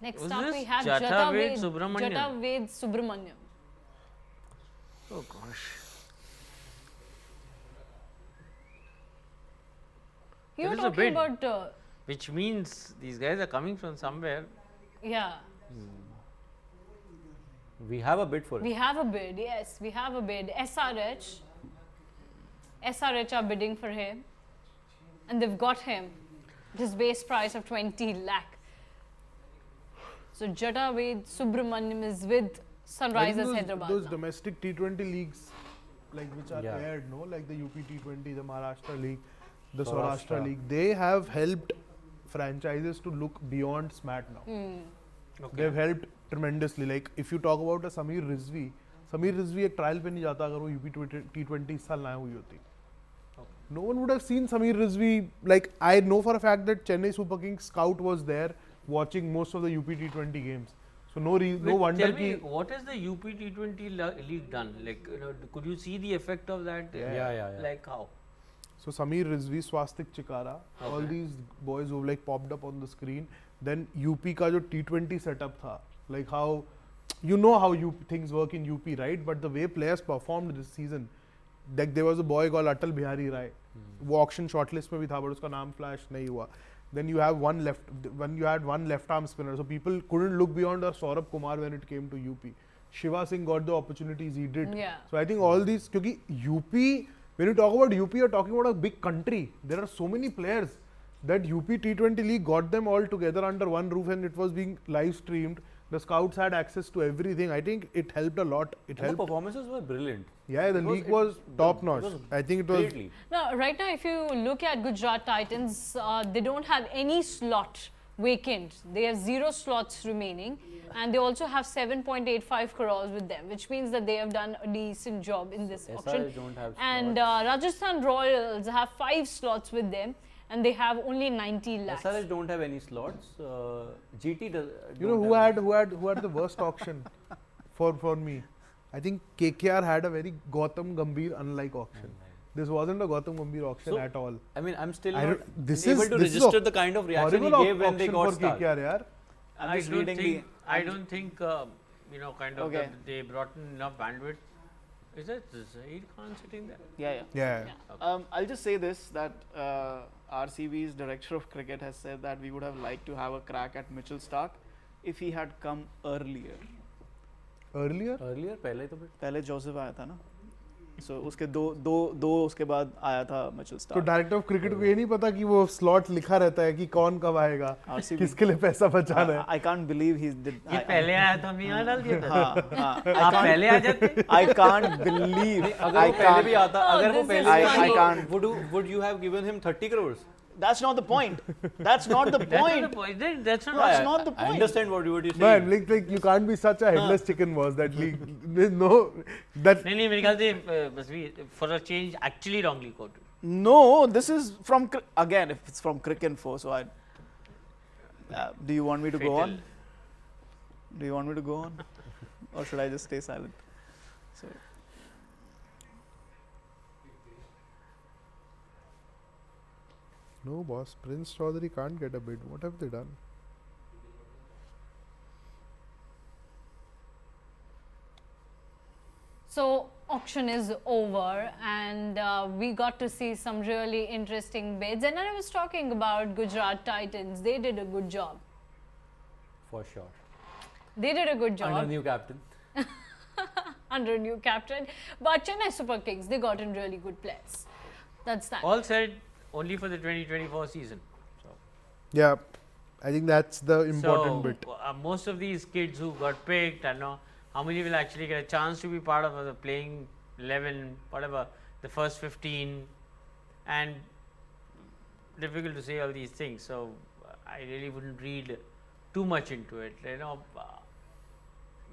Next Was up this we have Jataved Subramanian? Jataved Subramanian. Oh gosh. You were There is a talking bid. about Which means these guys are coming from somewhere. yeah. We have a bid for it. We have a bid. Yes, we have a bid. SRH are bidding for him, and they've got him. His base price of 20 lakh. So Jataved Subramanian is with Sunrisers Hyderabad. Those now. domestic T20 leagues, like which are Yeah. aired, no, like the UP T20, the Maharashtra League, the Saurashtra. Saurashtra League, they have helped franchises to look beyond SMAT now. They've helped tremendously. Like if you talk about a Sameer Rizvi एक trial पे नहीं जाता अगर वो UP T20 इस साल ना हुई होती. No one would have seen Sameer Rizvi. Like I know for a fact that Chennai Super Kings scout was there watching most of the UP T20 games. So no wonder Tell me, कि what has the UP T20 league done? Like, could you see the effect of that? Yeah. Like how? So Sameer Rizvi, Swastik Chikara, all these boys who like popped up on the screen. Then UP का जो T20 setup था, like how you know how things work in UP, right? But the way players performed this season, like there was a boy called Atal Bihari Rai. वो auction shortlist में भी था, but उसका नाम flash नहीं हुआ. Then you have one left arm spinner, so people couldn't look beyond Saurabh Kumar when it came to UP. Shiva Singh got the opportunities he did. Yeah. So I think all these, क्योंकि UP, when you talk about UP, you're talking about a big country. There are so many players. that UP T20 League got them all together under one roof and it was being live streamed. The scouts had access to everything. I think it helped a lot. It helped. The performances were brilliant. Yeah, the league was top notch. I think it was. Greatly. Now, right now, if you look at Gujarat Titans, they don't have any slot vacant. They have 0 slots remaining, and they also have 7.85 crores with them, which means that they have done a decent job in this auction. Don't have And Rajasthan Royals have 5 slots with them, and they have only 90 lakhs. SRH don't have any slots. GT does. You know who had the worst auction for me? I think KKR had a very Gautam Gambhir unlike auction. This wasn't a Gautam Gambhir auction at all. I mean, I'm still I not don't- this able is- to this is register a the kind of reaction he horrible gave when they auction got for Starc. KKR, yaar. I don't think you know, kind of Okay. they brought in enough bandwidth. Is that Zaid Khan sitting there? Yeah. Yeah. I'll just say this, that RCB's director of cricket has said that we would have liked to have a crack at Mitchell Starc if he had come earlier. Earlier? Earlier, पहले तो पहले Joseph आया था ना, so उसके दो उसके बाद आया था मिचेल तो स्टार्क. डायरेक्टर ऑफ क्रिकेट को ये नहीं पता कि वो स्लॉट लिखा रहता है कि कौन कब आएगा, RCB. किसके लिए पैसा बचाना है. I can't believe he did. ये पहले आया तो हम यहाँ डाल दिया था. हाँ, आप पहले आ जाते. I can't believe. अगर वो पहले भी आता, अगर वो पहले भी I आता, can't. would you have given him 30 crores? That's not the point. That's not the point. That's not. That's not the I point. understand what you were saying. Man, like you can't be such a headless chicken boss that league. There's no that. नहीं मेरे ख्याल से must be for a change actually wrongly quoted. No, this is from again. If it's from Cricinfo, so I. Do you want me to go on? Do you want me to go on, or should I just stay silent? So. No, boss. Prince Chaudhary can't get a bid. What have they done? So auction is over, and we got to see some really interesting bids. And I was talking about Gujarat Titans. They did a good job. For sure. They did a good job. Under new captain. Under new captain. But Chennai Super Kings, they got in really good players. That's that. All said only for the 2024 season. So. Yeah, I think that's the important bit. Most of these kids who got picked, I know how many will actually get a chance to be part of the playing 11, whatever, the first 15, and difficult to say all these things. So I really wouldn't read too much into it. You know,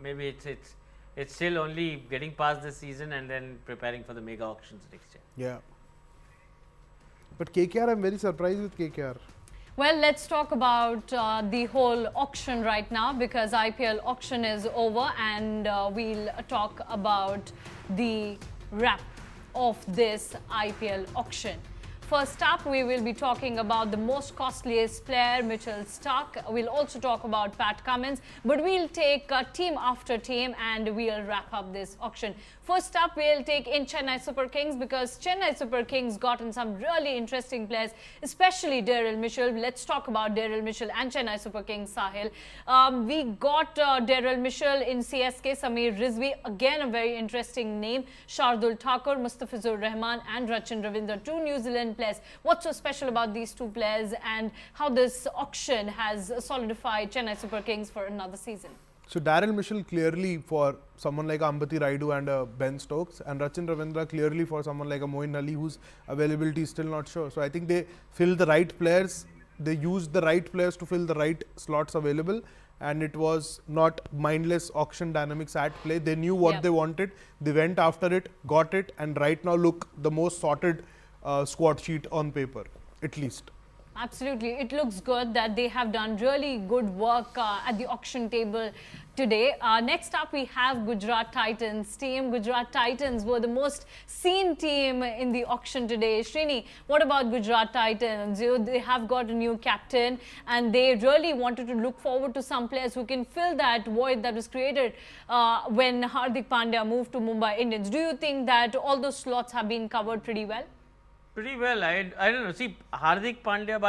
maybe it's still only getting past the season and then preparing for the mega auctions next year. Yeah. But KKR, I'm very surprised with KKR. Well, let's talk about the whole auction right now, because IPL auction is over, and we'll talk about the wrap of this IPL auction. First up, we will be talking about the most costliest player, Mitchell Starc. We'll also talk about Pat Cummins, but we'll take team after team and we'll wrap up this auction. First up, we'll take in Chennai Super Kings, because Chennai Super Kings got in some really interesting players, especially Daryl Mitchell. Let's talk about Daryl Mitchell and Chennai Super Kings, Sahil. We got Daryl Mitchell in CSK, Sameer Rizvi, again a very interesting name, Shardul Thakur, Mustafizur Rahman and Rachin Ravindra, 2 New Zealand players. What's so special about these 2 players, and how this auction has solidified Chennai Super Kings for another season? So Daryl Mitchell clearly for someone like Ambati Raidu and Ben Stokes, and Rachin Ravindra clearly for someone like a Moeen Ali whose availability is still not sure. So I think they fill the right players, they used the right players to fill the right slots available, and it was not mindless auction dynamics at play. They knew what they wanted, they went after it, got it, and right now look the most sorted squad sheet on paper, at least. Absolutely. It looks good that they have done really good work at the auction table today. Next up, we have Gujarat Titans team. Gujarat Titans were the most seen team in the auction today. Srini, what about Gujarat Titans? They have got a new captain, and they really wanted to look forward to some players who can fill that void that was created when Hardik Pandya moved to Mumbai Indians. Do you think that all those slots have been covered pretty well? Pretty well. I don't know. See, Hardik Pandya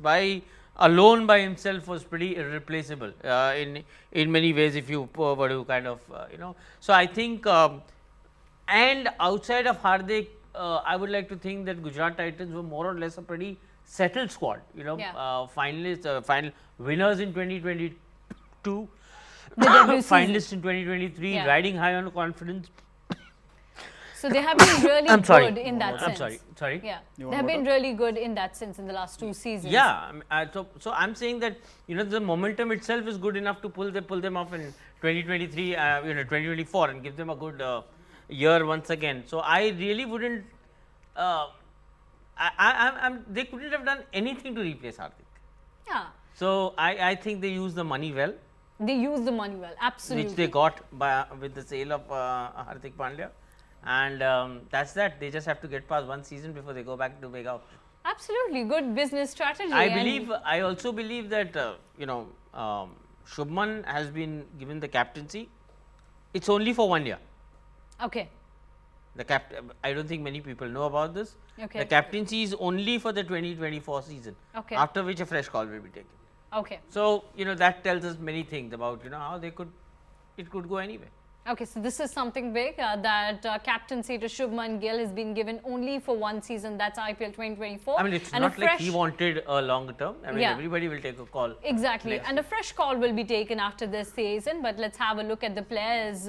by alone by himself was pretty irreplaceable in many ways, if you were to kind of you know. So I think and outside of Hardik, I would like to think that Gujarat Titans were more or less a pretty settled squad. You know, finalists, final winners in 2022, finalists in 2023, riding high on confidence. So they have been really good in that sense. I'm sorry. Yeah, they have been really good in that sense in the last 2 seasons. Yeah, so I'm saying that, you know, the momentum itself is good enough to pull them off in 2023, you know, 2024, and give them a good year once again. So I really wouldn't. They couldn't have done anything to replace Hardik. Yeah. So I think they use the money well. They use the money well, absolutely. Which they got with the sale of Hardik Pandya. And that's that. They just have to get past 1 season before they go back to mega option. Absolutely, good business strategy. I also believe that you know, Shubman has been given the captaincy. It's only for 1 year. Okay. I don't think many people know about this. Okay. The captaincy is only for the 2024 season. Okay. After which a fresh call will be taken. Okay. So, you know, that tells us many things about, you know, how it could go anyway. Okay, so this is something big that captaincy to Shubman Gill has been given only for 1 season. That's IPL 2024. I mean, it's not like he wanted a longer term. I mean, everybody will take a call. Exactly, and a fresh call will be taken after this season. But let's have a look at the players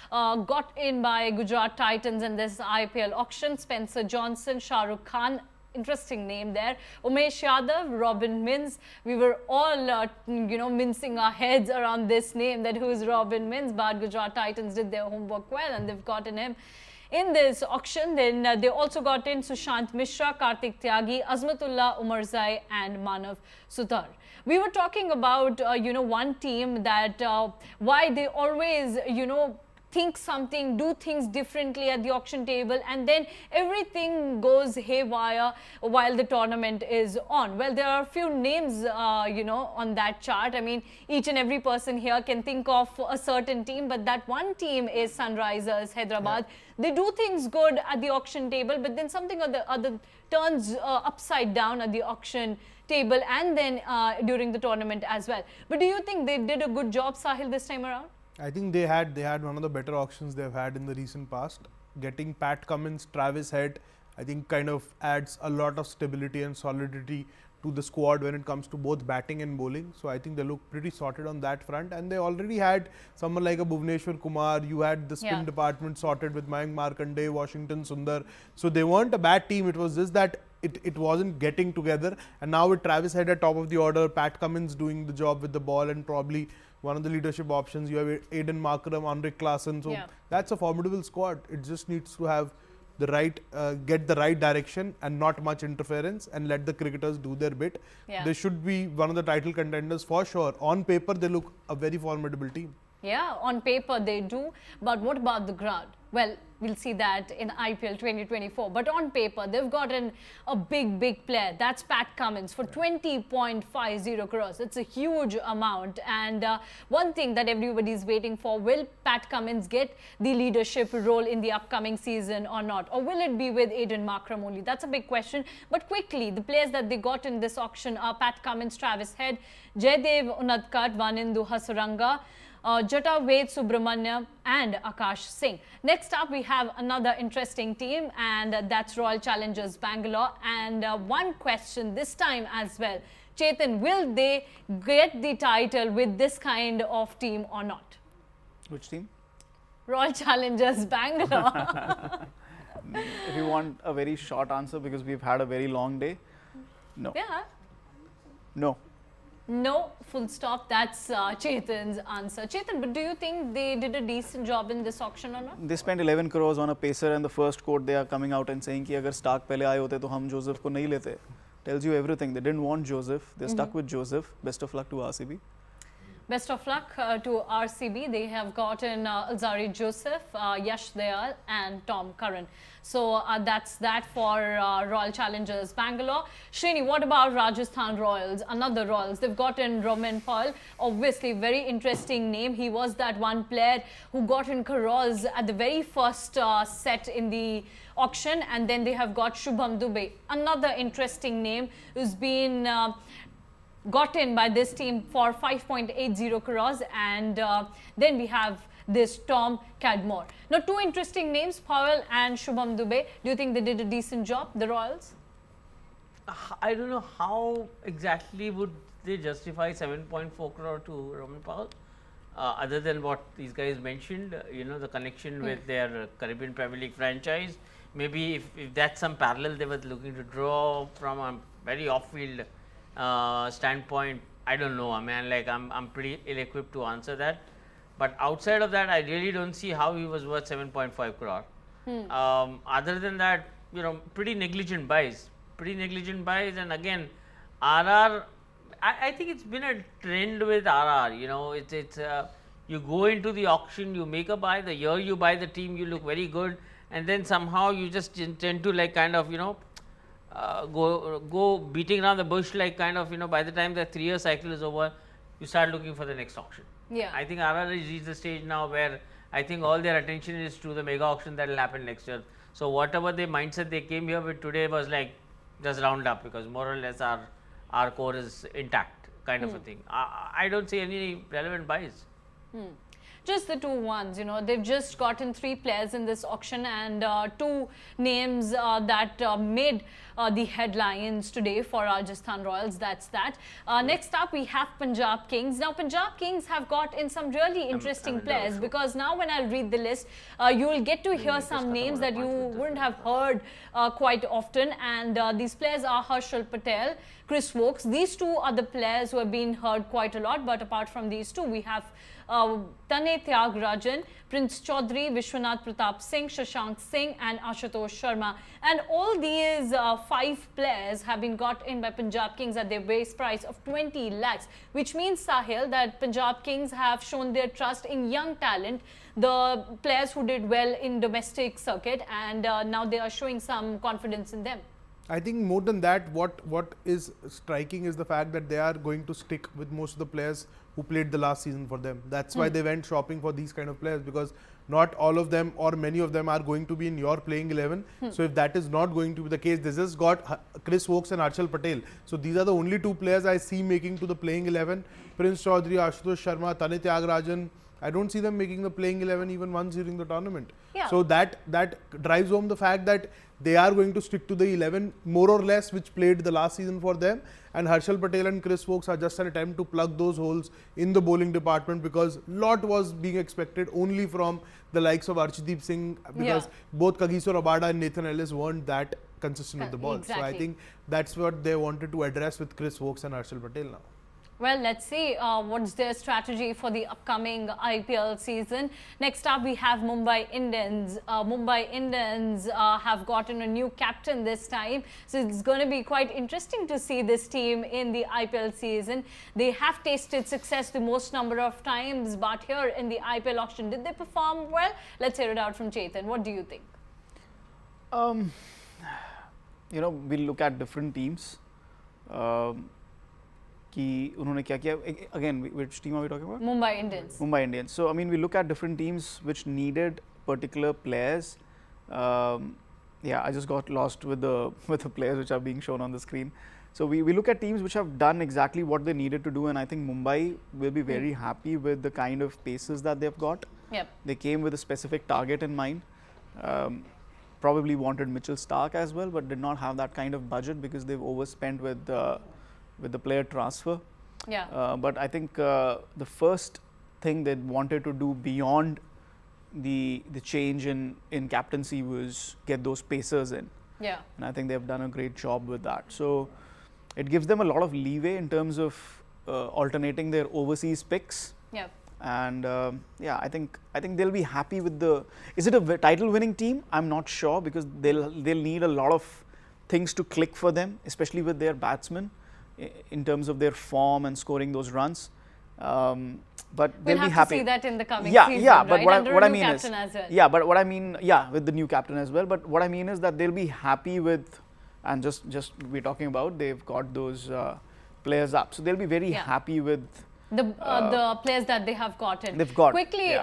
got in by Gujarat Titans in this IPL auction. Spencer Johnson, Shah Rukh Khan. Interesting name there. Umesh Yadav, Robin Mins. We were all, you know, mincing our heads around this name, that who's Robin Mins. But Gujarat Titans did their homework well and they've gotten him in this auction. Then they also got in Sushant Mishra, Kartik Tyagi, Azmatullah Umarzai and Manav Sutar. We were talking about, you know, one team that why they always, you know, think something, do things differently at the auction table, and then everything goes haywire while the tournament is on. Well, there are a few names, you know, on that chart. I mean, each and every person here can think of a certain team, but that one team is Sunrisers Hyderabad. Yeah. They do things good at the auction table, but then something or the other turns upside down at the auction table and then during the tournament as well. But do you think they did a good job, Sahil, this time around? I think they had one of the better auctions they've had in the recent past. Getting Pat Cummins, Travis Head, I think kind of adds a lot of stability and solidity to the squad when it comes to both batting and bowling. So I think they look pretty sorted on that front, and they already had someone like a Bhuvneshwar Kumar. You had the spin department sorted with Mayank Markande, Washington Sundar. So they weren't a bad team. It was just that it wasn't getting together. And now with Travis Head at top of the order, Pat Cummins doing the job with the ball, and probably one of the leadership options. You have Aiden Markram, Henrik Klaassen. So that's a formidable squad. It just needs to have the right, get the right direction and not much interference, and let the cricketers do their bit. They should be one of the title contenders for sure. On paper, they look a very formidable team. Yeah, on paper they do. But what about the ground? Well, we'll see that in IPL 2024. But on paper, they've gotten a big player. That's Pat Cummins for 20.50 crores. It's a huge amount. And one thing that everybody's waiting for, will Pat Cummins get the leadership role in the upcoming season or not? Or will it be with Aiden Markram only? That's a big question. But quickly, the players that they got in this auction are Pat Cummins, Travis Head, Jaydev Unadkat, Vanindu Hasaranga, Jataved Subramanya and Akash Singh. Next up, we have another interesting team, and that's Royal Challengers Bangalore. And one question this time as well. Chetan, will they get the title with this kind of team or not? Which team? Royal Challengers Bangalore. If you want a very short answer, because we've had a very long day, no. Yeah. No. No, full stop. That's Chetan's answer. Chetan, but do you think they did a decent job in this auction or not? They spent 11 crores on a pacer, and the first quote they are coming out and saying कि अगर Starc पहले आए होते तो हम Joseph को नहीं लेते. Tells you everything. They didn't want Joseph. They stuck with Joseph. Best of luck to RCB. Best of luck to RCB. They have gotten Alzari Joseph, Yash Dayal and Tom Curran. So that's that for Royal Challengers Bangalore. Srini, what about Rajasthan Royals? Another Royals. They've gotten Rovman Powell. Obviously, very interesting name. He was that one player who got in Karoz at the very first set in the auction. And then they have got Shubham Dubey. Another interesting name who's been got in by this team for 5.80 crores, and then we have this Tom Cadmore. Now, two interesting names, Powell and Shubham Dubey. Do you think they did a decent job, the Royals? I don't know how exactly would they justify 7.4 crore to Rovman Powell, other than what these guys mentioned, the connection with their Caribbean Premier League franchise. Maybe if that's some parallel they were looking to draw from a very off-field standpoint, I don't know. I mean, like I'm pretty ill-equipped to answer that. But outside of that, I really don't see how he was worth 7.5 crore. Other than that, pretty negligent buys. And again, RR, I think it's been a trend with RR. It's you go into the auction, you make a buy. The year you buy the team, you look very good, and then somehow you just tend to like kind of go beating around the bush, like kind of by the time the 3-year cycle is over, you start looking for the next auction. Yeah. I think RR has reached the stage now where I think all their attention is to the mega auction that will happen next year. So whatever the mindset they came here with today was like just round up, because more or less our core is intact, kind of a thing. I don't see any relevant buys. Just the 2 ones, they've just gotten 3 players in this auction, and 2 names that made the headlines today for Rajasthan Royals. That's that. Next up, we have Punjab Kings. Now, Punjab Kings have got in some really interesting players, because now when I read the list, you will get to hear some names that you wouldn't have heard quite often, and these players are Harshal Patel, Chris Wokes. These 2 are the players who have been heard quite a lot, but apart from these 2, we have Tane Tyagarajan, Prince Chaudhary, Vishwanath Pratap Singh, Shashank Singh and Ashutosh Sharma. And all these 5 players have been got in by Punjab Kings at their base price of 20 lakhs, which means, Sahil, that Punjab Kings have shown their trust in young talent, the players who did well in domestic circuit, and now they are showing some confidence in them. I think more than that, what is striking is the fact that they are going to stick with most of the players who played the last season for them. That's why they went shopping for these kind of players, because not all of them or many of them are going to be in your playing 11. So if that is not going to be the case, they just got Chris Wokes and Harshal Patel. So these are the only 2 players I see making to the playing 11. Prince Chaudhary, Ashutosh Sharma, Tane Tyagarajan, I don't see them making the playing 11 even once during the tournament. Yeah. So that drives home the fact that they are going to stick to the 11 more or less which played the last season for them, and Harshal Patel and Chris Wokes are just an attempt to plug those holes in the bowling department, because lot was being expected only from the likes of Arshdeep Singh, because both Kagiso Rabada and Nathan Ellis weren't that consistent with the ball. Exactly. So I think that's what they wanted to address with Chris Wokes and Harshal Patel now. Well, let's see what's their strategy for the upcoming IPL season. Next up, we have Mumbai Indians. Mumbai Indians have gotten a new captain this time. So it's going to be quite interesting to see this team in the IPL season. They have tasted success the most number of times, but here in the IPL auction, did they perform well? Let's hear it out from Chetan. What do you think? We look at different teams. कि उन्होंने क्या किया, again, which team are we talking about? Mumbai Indians. Mumbai Indians. So I mean, we look at different teams which needed particular players. Yeah, I just got lost with the players which are being shown on the screen. So we look at teams which have done exactly what they needed to do, and I think Mumbai will be very happy with the kind of paces that they've got. Yep. They came with a specific target in mind. Probably wanted Mitchell Starc as well, but did not have that kind of budget because they've overspent with the player transfer. Yeah. But I think the first thing they wanted to do beyond the change in captaincy was get those pacers in. Yeah. And I think they've done a great job with that. So it gives them a lot of leeway in terms of alternating their overseas picks. Yeah. And yeah, I think they'll be happy with the. Is it a title-winning team? I'm not sure, because they'll need a lot of things to click for them, especially with their batsmen, in terms of their form and scoring those runs. But they'll be happy. We'll have to see that in the coming season, yeah. But right? what I mean is, well. yeah. But what I mean, yeah, with the new captain as well. But what I mean is that they'll be happy with, and just we're talking about, they've got those players up, so they'll be very happy with the players that they have gotten. They've got. Quickly,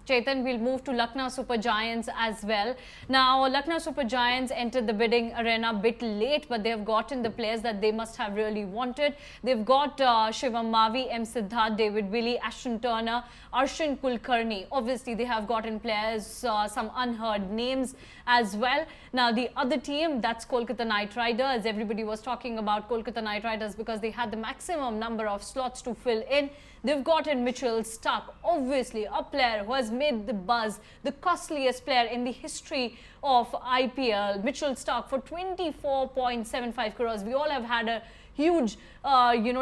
Chetan, we'll move to Lucknow Super Giants as well. Now, Lucknow Super Giants entered the bidding arena a bit late, but they have gotten the players that they must have really wanted. They've got Shivam Mavi, M. Siddharth, David Willey, Ashton Turner, Arshin Kulkarni. Obviously, they have gotten players, some unheard names as well. Now, the other team, that's Kolkata Knight Riders. Everybody was talking about Kolkata Knight Riders because they had the maximum number of slots to fill in. They've gotten Mitchell Starc, obviously a player who has made the buzz, the costliest player in the history of IPL. Mitchell Starc for 24.75 crores. We all have had a huge,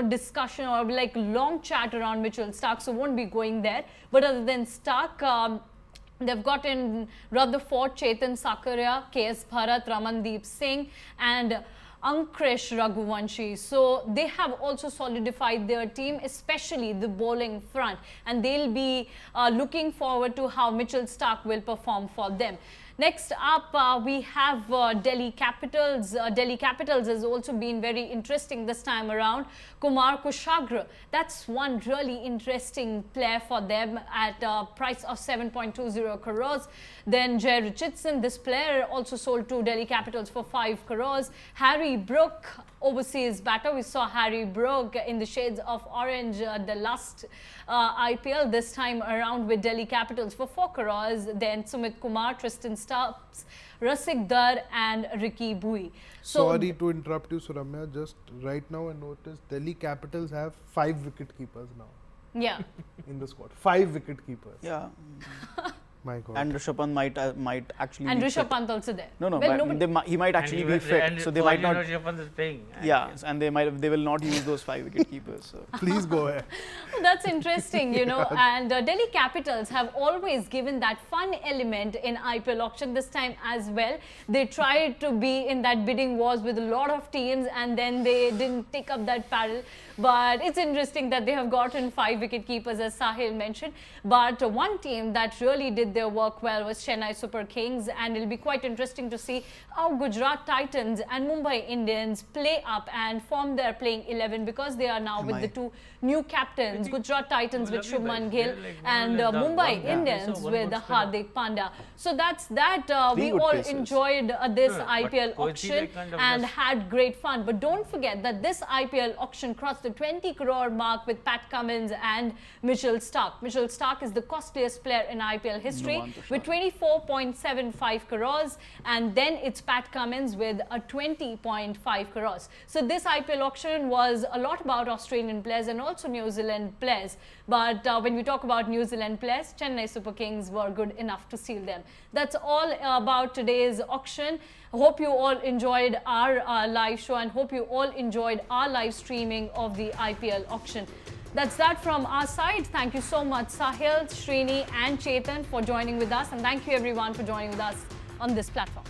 discussion or like long chat around Mitchell Starc, so won't be going there. But other than Starc, they've gotten Rutherford, Chetan Sakaria, KS Bharat, Ramandeep Singh, and Ankrish Raghuvanshi. So they have also solidified their team, especially the bowling front, and they'll be looking forward to how Mitchell Starc will perform for them. Next up, we have Delhi Capitals. Delhi Capitals has also been very interesting this time around. Kumar Kushagra, that's one really interesting player for them at a price of 7.20 crores. Then Jay Richardson, this player also sold to Delhi Capitals for 5 crores. Harry Brook, overseas batter. We saw Harry Brook in the shades of orange the last IPL, this time around with Delhi Capitals for 4 crores. Then Sumit Kumar, Tristan Stubbs, Rasik Dar and Ricky Bui. So, sorry to interrupt you, Suramya. Just right now I noticed Delhi Capitals have 5 wicket keepers now. Yeah. In the squad. 5 wicket keepers. Yeah. My God. And Rishabh Pant might actually and be Rishabh fit. Pant also there. No, well, but he might actually be fit, so they might not. Rishabh Pant is playing. Yeah, and they will not use those 5 wicket keepers. So. Please go ahead. That's interesting, and Delhi Capitals have always given that fun element in IPL auction this time as well. They tried to be in that bidding wars with a lot of teams and then they didn't take up that paddle. But it's interesting that they have gotten 5 wicket keepers, as Sahil mentioned. But one team that really did their work well was Chennai Super Kings, and it'll be quite interesting to see how Gujarat Titans and Mumbai Indians play up and form their playing 11, because they are now with the 2 new captains, Gujarat Titans with Shubman Gill and Mumbai Indians with Hardik Pandya. So that's that. We all enjoyed this IPL auction and had great fun. But don't forget that this IPL auction crossed the 20 crore mark with Pat Cummins and Mitchell Starc. Mitchell Starc is the costliest player in IPL history with 24.75 crores, and then it's Pat Cummins with a 20.5 crores. So this IPL auction was a lot about Australian players and also New Zealand players. But when we talk about New Zealand players, Chennai Super Kings were good enough to seal them. That's all about today's auction. Hope you all enjoyed our live show and hope you all enjoyed our live streaming of the IPL auction. That's that from our side. Thank you so much, Sahil, Srini and Chetan, for joining with us, and thank you everyone for joining with us on this platform.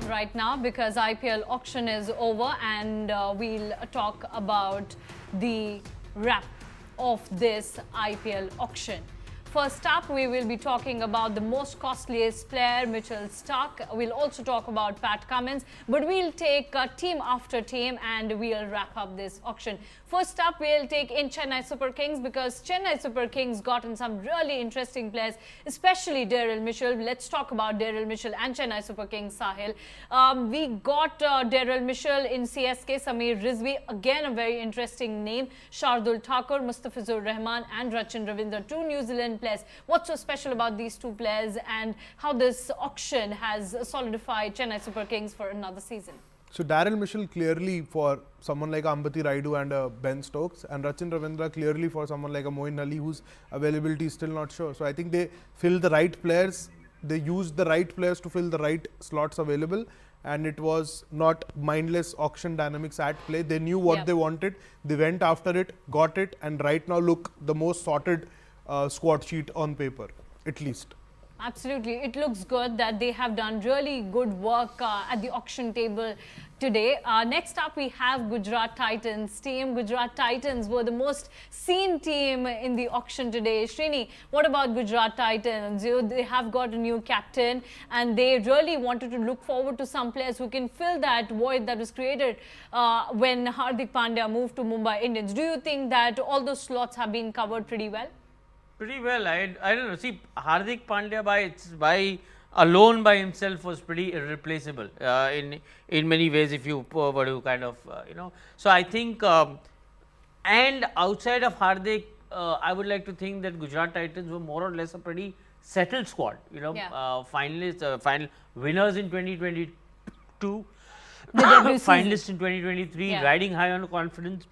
Right now, because IPL auction is over, and we'll talk about the wrap of this IPL auction. First up, we will be talking about the most costliest player, Mitchell Starc. We'll also talk about Pat Cummins, but we'll take team after team and we'll wrap up this auction. First up, we'll take in Chennai Super Kings, because Chennai Super Kings gotten some really interesting players, especially Daryl Mitchell. Let's talk about Daryl Mitchell and Chennai Super Kings, Sahil. We got Daryl Mitchell in CSK, Sameer Rizvi, again a very interesting name. Shardul Thakur, Mustafizur Rahman and Rachin Ravindra, 2 New Zealand players. What's so special about these 2 players and how this auction has solidified Chennai Super Kings for another season? So Daryl Mitchell clearly for someone like Ambati Raidu and Ben Stokes, and Rachin Ravindra clearly for someone like a Moeen Ali whose availability is still not sure. So I think they fill the right players, they used the right players to fill the right slots available, and it was not mindless auction dynamics at play. They knew what they wanted, they went after it, got it, and right now look the most sorted squad sheet on paper, at least. absolutely. It looks good that they have done really good work at the auction table today. Next up, we have Gujarat Titans team. Gujarat Titans were the most seen team in the auction today. Srini, what about Gujarat Titans? They have got a new captain and they really wanted to look forward to some players who can fill that void that was created when Hardik Pandya moved to Mumbai Indians. Do you think that all those slots have been covered pretty well? Pretty well. I don't know. See, Hardik Pandya by alone by himself was pretty irreplaceable in many ways if you were to kind of So I think and outside of Hardik, I would like to think that Gujarat Titans were more or less a pretty settled squad. Finalists, final winners in 2022, finalists in 2023, riding high on confidence.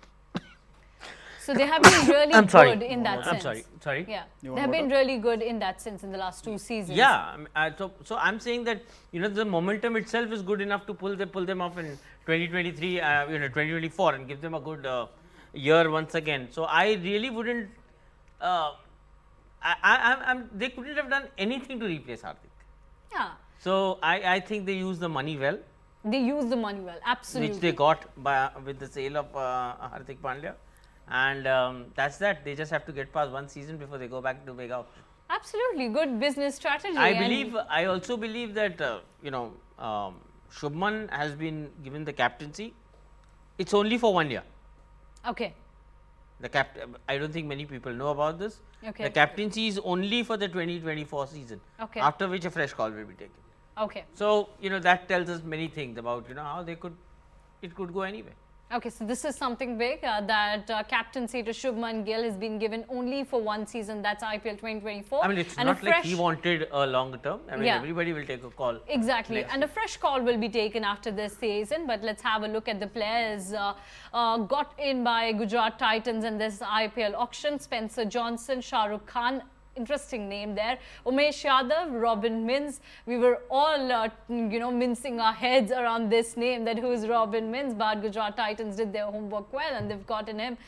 So they have been really good in that sense. I'm sorry. Yeah, they have been really good in that sense in the last 2 seasons. Yeah, so I'm saying that the momentum itself is good enough to pull them off in 2023, 2024, and give them a good year once again. So I really wouldn't. They couldn't have done anything to replace Hardik. Yeah. So I think they use the money well. They use the money well, absolutely. Which they got with the sale of Hardik Pandya. And that's that. They just have to get past 1 season before they go back to mega auction. Absolutely, good business strategy. I also believe that Shubman has been given the captaincy. It's only for 1 year. Okay. I don't think many people know about this. Okay. The captaincy is only for the 2024 season. Okay. After which a fresh call will be taken. Okay. So that tells us many things about how it could go anyway. Okay, so this is something big that captaincy to Shubman Gill has been given only for 1 season. That's IPL 2024. I mean, it's not like he wanted a longer term. I mean, everybody will take a call. Exactly, and a fresh call will be taken after this season. But let's have a look at the players got in by Gujarat Titans in this IPL auction. Spencer Johnson, Shahrukh Khan. Interesting name there. Umesh Yadav, Robin Mins. We were all, mincing our heads around this name, that who's Robin Mins. But Gujarat Titans did their homework well and they've gotten him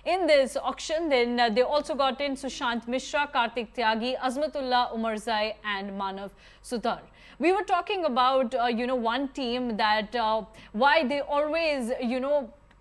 in this auction. Then they also got in Sushant Mishra, Kartik Tyagi, Azmatullah Umarzai and Manav Sutar. We were talking about, one team that why they always,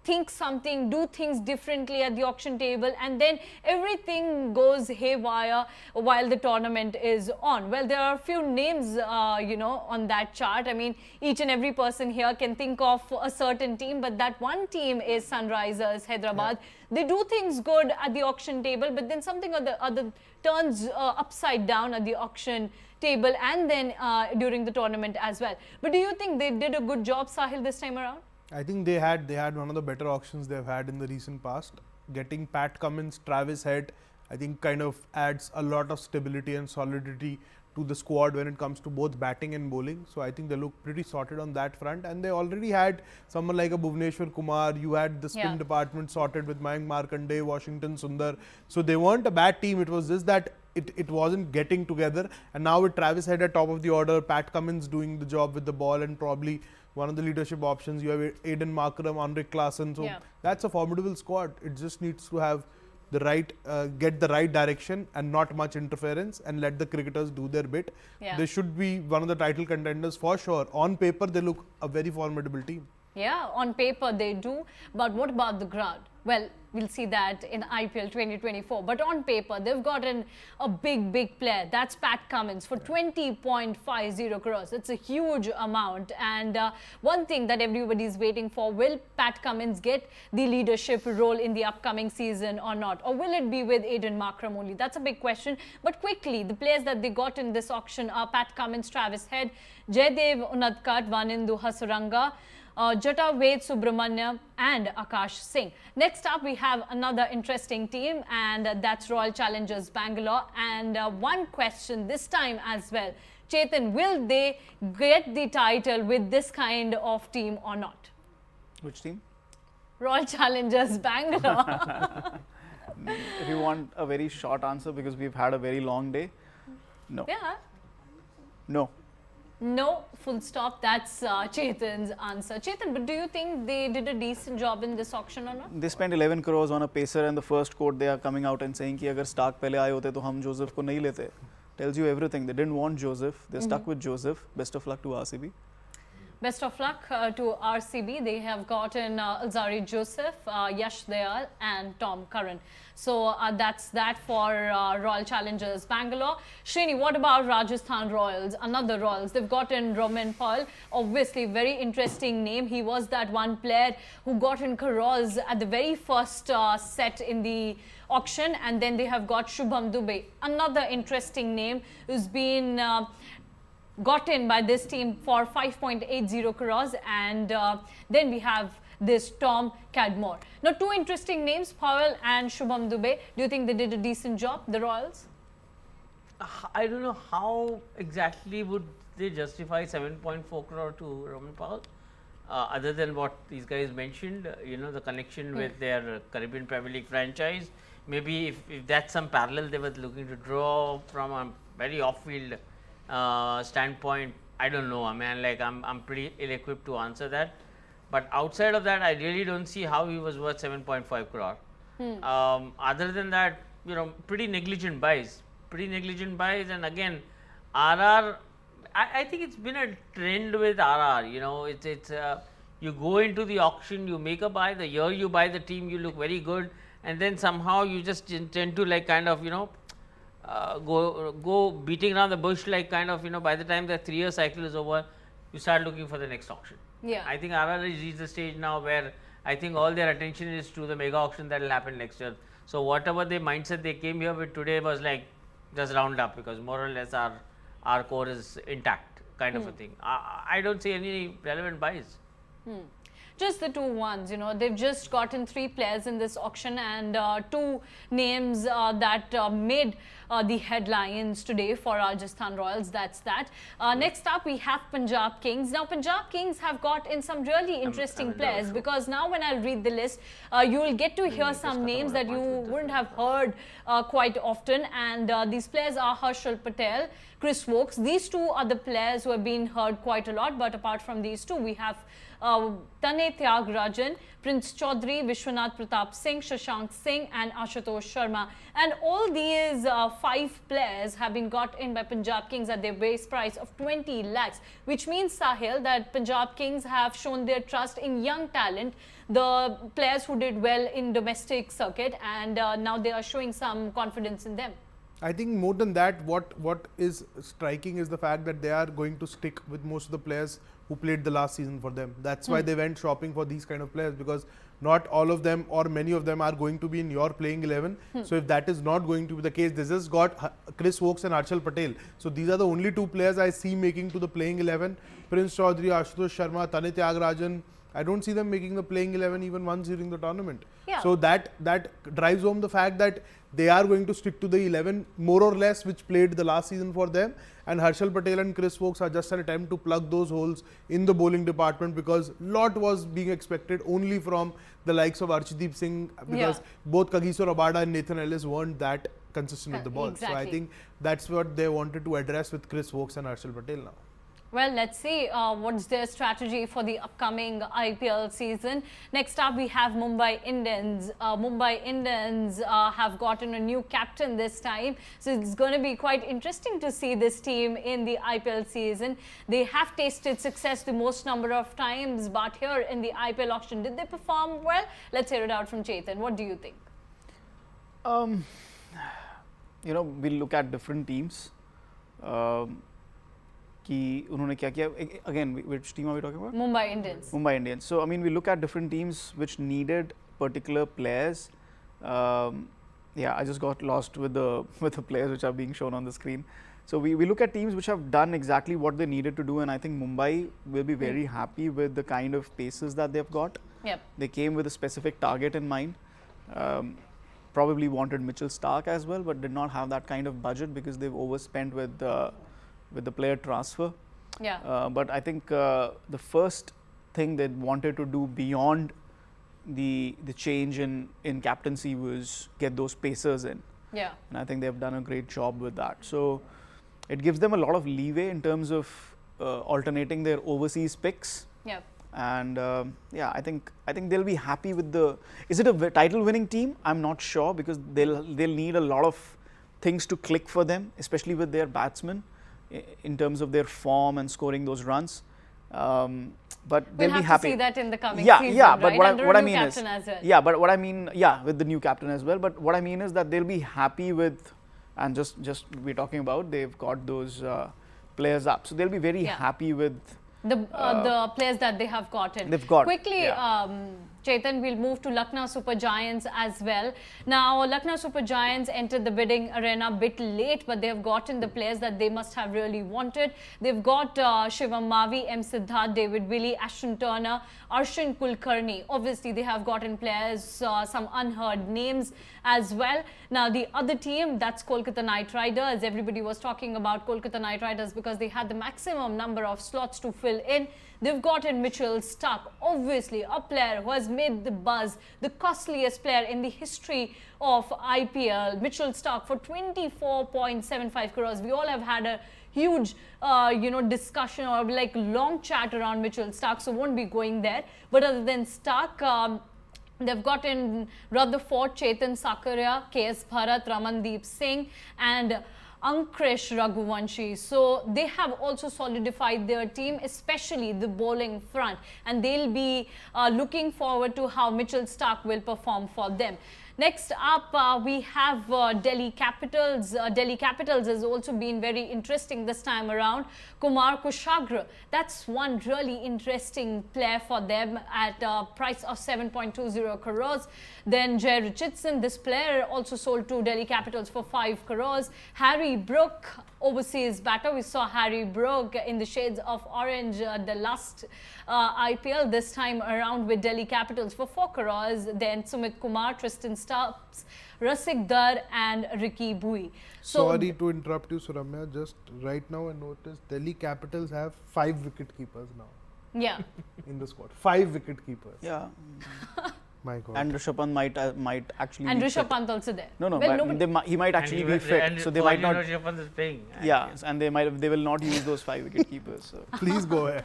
think something, do things differently at the auction table, and then everything goes haywire while the tournament is on. Well, there are a few names, on that chart. I mean, each and every person here can think of a certain team, but that one team is Sunrisers Hyderabad. Yeah. They do things good at the auction table, but then something or the other turns upside down at the auction table and then during the tournament as well. But do you think they did a good job, Sahil, this time around? I think they had one of the better auctions they've had in the recent past. Getting Pat Cummins, Travis Head, I think kind of adds a lot of stability and solidity to the squad when it comes to both batting and bowling. So I think they look pretty sorted on that front. And they already had someone like a Bhuvneshwar Kumar. You had the spin department sorted with Mayank Markande, Washington Sundar. So they weren't a bad team. It was just that it wasn't getting together. And now with Travis Head at top of the order, Pat Cummins doing the job with the ball, and probably one of the leadership options. You have Aiden Markram, Andre Klassen. So that's a formidable squad. It just needs to have the right, get the right direction and not much interference, and let the cricketers do their bit. Yeah. They should be one of the title contenders for sure. On paper, they look a very formidable team. Yeah, on paper they do. But what about the ground? Well, we'll see that in IPL 2024. But on paper, they've gotten a big player. That's Pat Cummins for 20.50 crores. It's a huge amount. And one thing that everybody is waiting for, will Pat Cummins get the leadership role in the upcoming season or not? Or will it be with Aiden Markram only? That's a big question. But quickly, the players that they got in this auction are Pat Cummins, Travis Head, Jaydev Unadkat, Vanindu Hasaranga, Jataved Subramanya and Akash Singh. Next up, we have another interesting team, and that's Royal Challengers Bangalore. And one question this time as well. Chetan, will they get the title with this kind of team or not? Which team? Royal Challengers Bangalore. If you want a very short answer, because we've had a very long day, no. Yeah. No. No, full stop. That's Chetan's answer. Chetan, but do you think they did a decent job in this auction or not? They spent 11 crores on a pacer, and the first quote they are coming out and saying कि अगर Starc पहले आए होते तो हम Joseph को नहीं लेते. tells you everything. They didn't want Joseph. They're stuck with Joseph. Best of luck to RCB. Best of luck to RCB. They have gotten Alzari Joseph, Yash Dayal and Tom Curran. So that's that for Royal Challengers Bangalore. Srini, what about Rajasthan Royals? Another Royals. They've gotten Rovman Powell. Obviously, very interesting name. He was that one player who got in Karoz at the very first set in the auction. And then they have got Shubham Dubey. Another interesting name who's been got in by this team for 5.80 crores, and then we have this Tom Cadmore. Now, two interesting names, Powell and Shubham Dubey. Do you think they did a decent job, the Royals? I don't know how exactly would they justify 7.4 crore to Rovman Powell, other than what these guys mentioned, the connection with their Caribbean Premier League franchise. Maybe if that's some parallel they were looking to draw from a very off-field standpoint, I don't know. I mean, like I'm pretty ill-equipped to answer that. But outside of that, I really don't see how he was worth 7.5 crore. Other than that, pretty negligent buys. And again, RR, I think it's been a trend with RR. It's you go into the auction, you make a buy. The year you buy the team, you look very good, and then somehow you just tend to like kind of go beating around the bush, like kind of by the time the 3-year cycle is over, you start looking for the next auction. Yeah. I think RR has reached the stage now where I think all their attention is to the mega auction that will happen next year. So whatever the mindset they came here with today was like just round up, because more or less our core is intact, kind of a thing. I don't see any relevant buys. Just the two ones, they've just gotten 3 players in this auction, and 2 names that made the headlines today for Rajasthan Royals. That's that. Next up, we have Punjab Kings. Now, Punjab Kings have got in some really interesting players, because now when I read the list, you will get to hear some names that you wouldn't have heard quite often, and these players are Harshal Patel, Chris Wokes. These 2 are the players who have been heard quite a lot, but apart from these 2, we have Tane Tyagarajan, Prince Chaudhary, Vishwanath Pratap Singh, Shashank Singh and Ashutosh Sharma. And all these 5 players have been got in by Punjab Kings at their base price of 20 lakhs, which means, Sahil, that Punjab Kings have shown their trust in young talent, the players who did well in domestic circuit, and now they are showing some confidence in them. I think more than that, what is striking is the fact that they are going to stick with most of the players who played the last season for them. That's why they went shopping for these kind of players, because not all of them or many of them are going to be in your playing 11. So if that is not going to be the case, they just got Chris Wokes and Harshal Patel. So these are the only 2 players I see making to the playing 11. Prince Chaudhary, Ashutosh Sharma, Tane Tyagarajan, I don't see them making the playing 11 even once during the tournament. Yeah. So that drives home the fact that they are going to stick to the 11 more or less which played the last season for them, and Harshal Patel and Chris Wokes are just an attempt to plug those holes in the bowling department, because lot was being expected only from the likes of Arshdeep Singh, because both Kagiso Rabada and Nathan Ellis weren't that consistent with the ball. Exactly. So I think that's what they wanted to address with Chris Wokes and Harshal Patel now. Well, let's see what's their strategy for the upcoming IPL season. Next up, we have Mumbai Indians. Mumbai Indians have gotten a new captain this time. So it's going to be quite interesting to see this team in the IPL season. They have tasted success the most number of times, but here in the IPL auction, did they perform well? Let's hear it out from Chetan. What do you think? We look at different teams. कि उन्होंने क्या किया, again, which team are we talking about? Mumbai Indians. Mumbai Indians. So I mean, we look at different teams which needed particular players. Yeah, I just got lost with the players which are being shown on the screen. So we look at teams which have done exactly what they needed to do, and I think Mumbai will be very happy with the kind of paces that they've got. Yep. They came with a specific target in mind. Probably wanted Mitchell Starc as well, but did not have that kind of budget because they've overspent with the player transfer. Yeah. But I think the first thing they wanted to do beyond the change in captaincy was get those pacers in. Yeah. And I think they've done a great job with that. So it gives them a lot of leeway in terms of alternating their overseas picks. Yeah. And yeah, I think they'll be happy with the. Is it a title-winning team? I'm not sure, because they'll need a lot of things to click for them, especially with their batsmen in terms of their form and scoring those runs. But they'll be happy. We'll have to see that in the coming season, yeah, but right? what I mean is, well. what I mean, with the new captain as well. But what I mean is that they'll be happy with, and just we're talking about, they've got those players up, so they'll be very happy with the players that they have gotten. They've got quickly. Chetan, we'll move to Lucknow Super Giants as well. Now, Lucknow Super Giants entered the bidding arena a bit late, but they have gotten the players that they must have really wanted. They've got Shivam Mavi, M. Siddharth, David Willey, Ashton Turner, Arshin Kulkarni. Obviously, they have gotten players, some unheard names as well. Now, the other team, that's Kolkata Knight Riders. Everybody was talking about Kolkata Knight Riders because they had the maximum number of slots to fill in. They've gotten Mitchell Starc, obviously a player who has made the buzz, the costliest player in the history of IPL. Mitchell Starc for 24.75 crores. We all have had a huge, discussion or like long chat around Mitchell Starc, so won't be going there. But other than Starc, they've gotten Rutherford, Chetan Sakaria, KS Bharat, Ramandeep Singh, and Ankrish Raghuvanshi. So they have also solidified their team, especially the bowling front, and they'll be looking forward to how Mitchell Starc will perform for them. Next up, we have Delhi Capitals. Delhi Capitals has also been very interesting this time around. Kumar Kushagra, that's one really interesting player for them at a price of 7.20 crores. Then Jay Richardson, this player also sold to Delhi Capitals for 5 crores. Harry Brook, overseas batter. We saw Harry Brook in the shades of orange the last IPL, this time around with Delhi Capitals for 4 crores. Then Sumit Kumar, Tristan Stubbs, Rasik Dar and Ricky Bui. So, sorry to interrupt you, Suramya. Just right now I noticed Delhi Capitals have 5 wicket keepers now. Yeah. In the squad. 5 wicket keepers. Yeah. My God. And Rishabh Pant might actually and be Rishabh fit. Pant also there. No, well, he might actually be fit, so they might not. Rishabh Pant is playing. And they will not use those 5 wicket keepers. So. Please go ahead.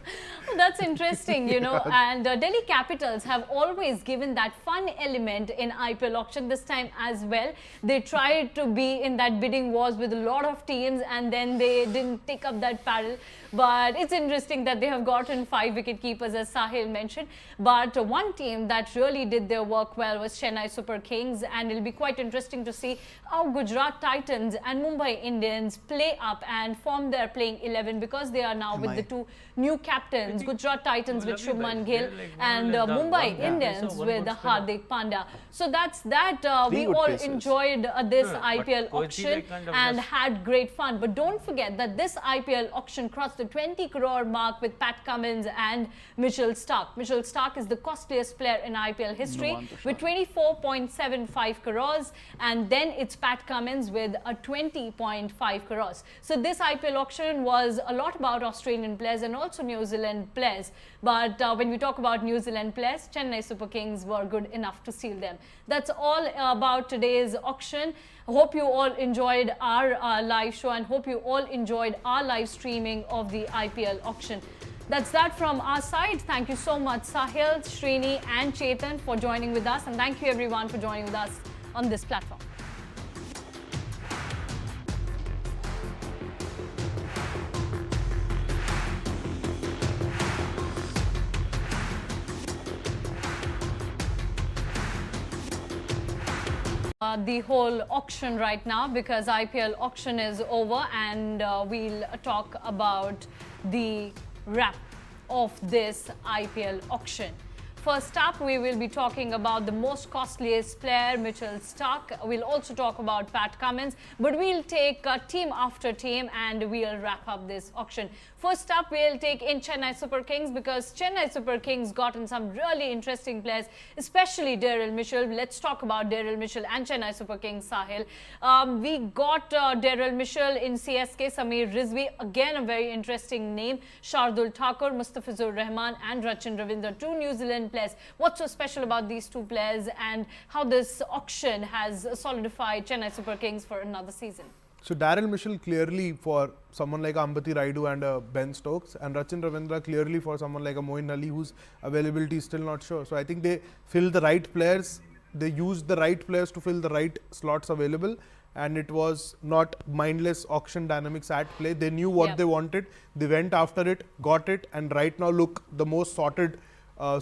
That's interesting, and Delhi Capitals have always given that fun element in IPL auction. This time as well, they tried to be in that bidding wars with a lot of teams, and then they didn't take up that paddle. But it's interesting that they have gotten 5 wicket keepers, as Sahil mentioned. But one team that really did their work well was Chennai Super Kings, and it'll be quite interesting to see how Gujarat Titans and Mumbai Indians play up and form their playing 11, because they are now with the 2 new captains, Gujarat Titans with Shubman Gill and Mumbai Indians with Hardik Pandya. So that's that. We all enjoyed this IPL auction and had great fun. But don't forget that this IPL auction crossed the 20 crore mark with Pat Cummins and Mitchell Starc. Mitchell Starc is the costliest player in IPL history with 24.75 crores, and then it's Pat Cummins with a 20.5 crores. So this IPL auction was a lot about Australian players and also New Zealand players. But when we talk about New Zealand players, Chennai Super Kings were good enough to seal them. That's all about today's auction. Hope you all enjoyed our live show, and hope you all enjoyed our live streaming of the IPL auction. That's that from our side. Thank you so much, Sahil, Srini and Chetan, for joining with us, and thank you everyone for joining with us on this platform. The whole auction right now, because IPL auction is over, and we'll talk about the wrap of this IPL auction. First up, we will be talking about the most costliest player, Mitchell Starc. We'll also talk about Pat Cummins, but we'll take team after team and we'll wrap up this auction. First up, we'll take in Chennai Super Kings, because Chennai Super Kings gotten some really interesting players, especially Daryl Mitchell. Let's talk about Daryl Mitchell and Chennai Super Kings, Sahil. We got Daryl Mitchell in CSK, Sameer Rizvi, again a very interesting name. Shardul Thakur, Mustafizur Rahman and Rachin Ravindra, 2 New Zealand players. What's so special about these 2 players, and how this auction has solidified Chennai Super Kings for another season? So Daryl Mitchell clearly for someone like Ambati Raidu and Ben Stokes, and Rachin Ravindra clearly for someone like a Moeen Ali whose availability is still not sure. So I think they fill the right players, they use the right players to fill the right slots available, and it was not mindless auction dynamics at play. They knew what they wanted, they went after it, got it, and right now look the most sorted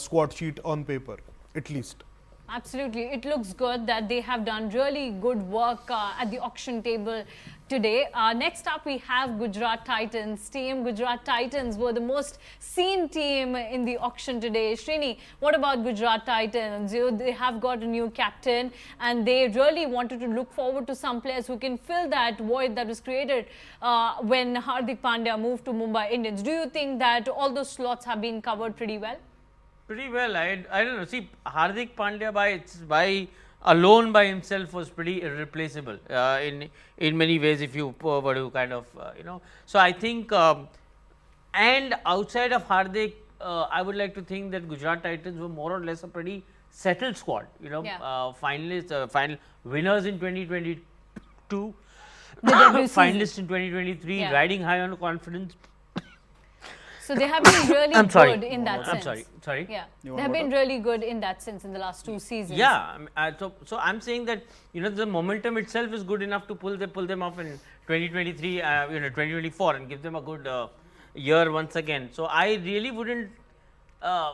squad sheet on paper, at least. Absolutely. It looks good that they have done really good work at the auction table today. Next up, we have Gujarat Titans team. Gujarat Titans were the most seen team in the auction today. Srini, what about Gujarat Titans? They have got a new captain and they really wanted to look forward to some players who can fill that void that was created when Hardik Pandya moved to Mumbai Indians. Do you think that all those slots have been covered pretty well? Pretty well. I don't know. See, Hardik Pandya alone by himself was pretty irreplaceable in many ways. If you were to kind of So I think, and outside of Hardik, I would like to think that Gujarat Titans were more or less a pretty settled squad. Finalists, final winners in 2022, finalists in 2023, riding high on confidence. So they have been really good in that sense. I'm sorry. Yeah, they have been really good in that sense in the last 2 seasons. Yeah, so I'm saying that the momentum itself is good enough to pull them off in 2023, 2024, and give them a good year once again. So I really wouldn't. They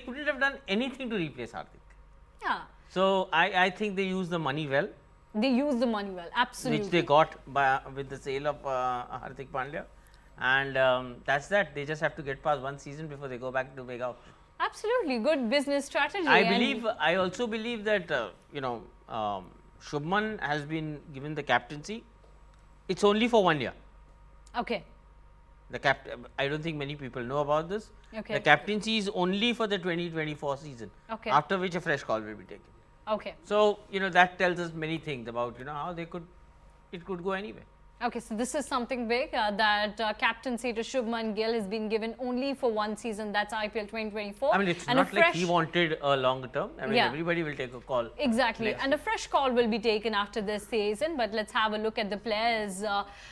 couldn't have done anything to replace Hardik. Yeah. So I think they use the money well. They use the money well, absolutely. Which they got with the sale of Hardik Pandya. And that's that. They just have to get past 1 season before they go back to mega auction. Absolutely, good business strategy. I also believe that Shubman has been given the captaincy. It's only for 1 year. Okay. I don't think many people know about this. Okay. The captaincy is only for the 2024 season. Okay. After which a fresh call will be taken. Okay. So that tells us many things about how it could go anywhere. Okay, so this is something big that captaincy to Shubman Gill has been given only for 1 season. That's IPL 2024. I mean, it's not like he wanted a longer term. I mean, everybody will take a call. Exactly, and a fresh call will be taken after this season. But let's have a look at the players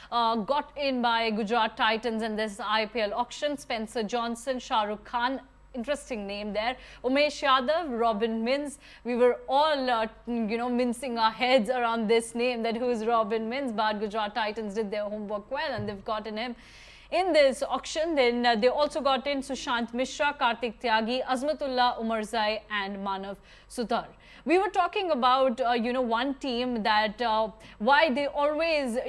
got in by Gujarat Titans in this IPL auction. Spencer Johnson, Shah Rukh Khan. Interesting name there. Umesh Yadav, Robin Mins. We were all, mincing our heads around this name, that who's Robin Mins. But Gujarat Titans did their homework well and they've gotten him in this auction. Then they also got in Sushant Mishra, Kartik Tyagi, Azmatullah Umarzai and Manav Sutar. We were talking about, one team that why they always,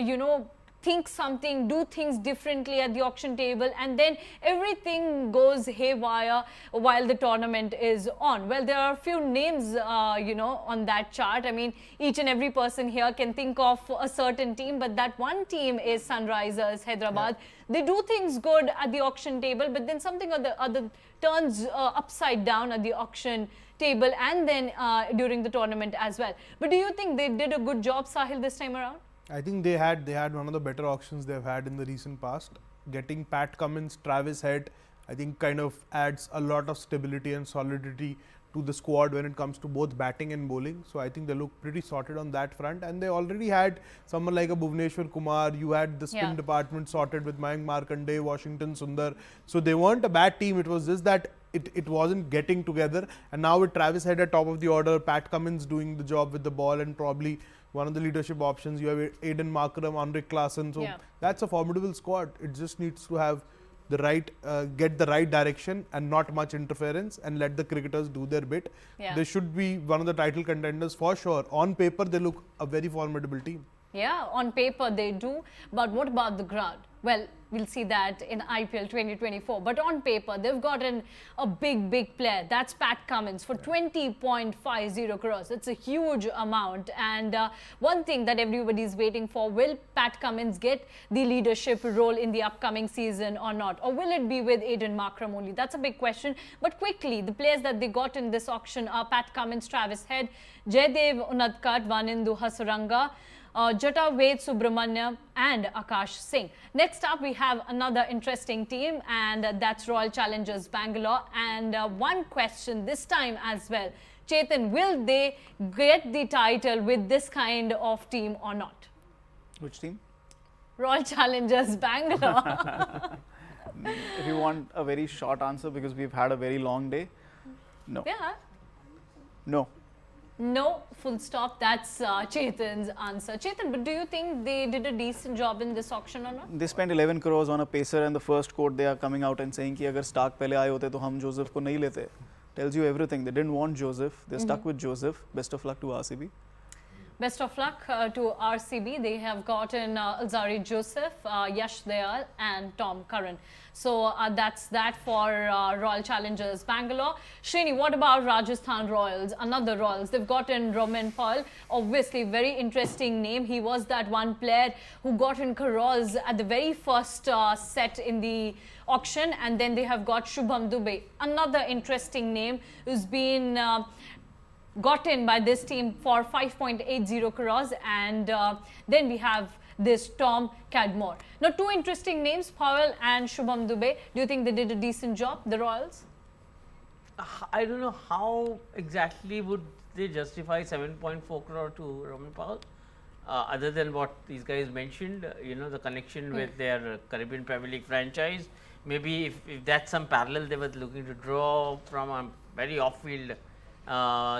think something, do things differently at the auction table, and then everything goes haywire while the tournament is on. Well, there are a few names, on that chart. I mean, each and every person here can think of a certain team, but that one team is Sunrisers Hyderabad. Yeah. They do things good at the auction table, but then something or the other turns upside down at the auction table and then during the tournament as well. But do you think they did a good job, Sahil, this time around? I think they had one of the better auctions they've had in the recent past. Getting Pat Cummins, Travis Head, I think kind of adds a lot of stability and solidity to the squad when it comes to both batting and bowling. So I think they look pretty sorted on that front. And they already had someone like a Bhuvneshwar Kumar. You had the spin department sorted with Mayank Markande, Washington Sundar. So they weren't a bad team. It was just that it wasn't getting together. And now with Travis Head at top of the order, Pat Cummins doing the job with the ball, and probably one of the leadership options, you have Aiden Markram, Henrik Klaassen. So that's a formidable squad. It just needs to have the right, get the right direction and not much interference, and let the cricketers do their bit. They should be one of the title contenders for sure. On paper, they look a very formidable team. Yeah, on paper they do. But what about the ground? Well, we'll see that in IPL 2024. But on paper, they've gotten a big player. That's Pat Cummins for 20.50 crores. It's a huge amount. And one thing that everybody's waiting for, will Pat Cummins get the leadership role in the upcoming season or not? Or will it be with Aiden Markram only? That's a big question. But quickly, the players that they got in this auction are Pat Cummins, Travis Head, Jaydev Unadkat, Vanindu Hasaranga, Jataved Subramanya and Akash Singh. Next up, we have another interesting team, and that's Royal Challengers Bangalore. And one question this time as well. Chetan, will they get the title with this kind of team or not? Which team? Royal Challengers Bangalore. If you want a very short answer, because we've had a very long day, no. Yeah. No. No, full stop. That's Chetan's answer. Chetan, but do you think they did a decent job in this auction or not? They spent 11 crores on a pacer, and the first quote they are coming out and saying कि अगर Starc पहले आए होते तो हम Joseph को नहीं लेते. Tells you everything. They didn't want Joseph. They're stuck with Joseph. Best of luck to RCB. Best of luck to RCB. They have gotten Alzari Joseph, Yash Dayal and Tom Curran. So that's that for Royal Challengers Bangalore. Srini, what about Rajasthan Royals? Another Royals. They've gotten Rovman Powell. Obviously, very interesting name. He was that one player who got in Carols at the very first set in the auction. And then they have got Shubham Dubey. Another interesting name who's been got in by this team for 5.80 crores, and then we have this Tom Cadmore. Now, two interesting names, Powell and Shubham Dubey. Do you think they did a decent job, the Royals? I don't know how exactly would they justify 7.4 crore to Rovman Powell, other than what these guys mentioned, you know, the connection with their Caribbean Premier League franchise. Maybe if that's some parallel they were looking to draw from a very off-field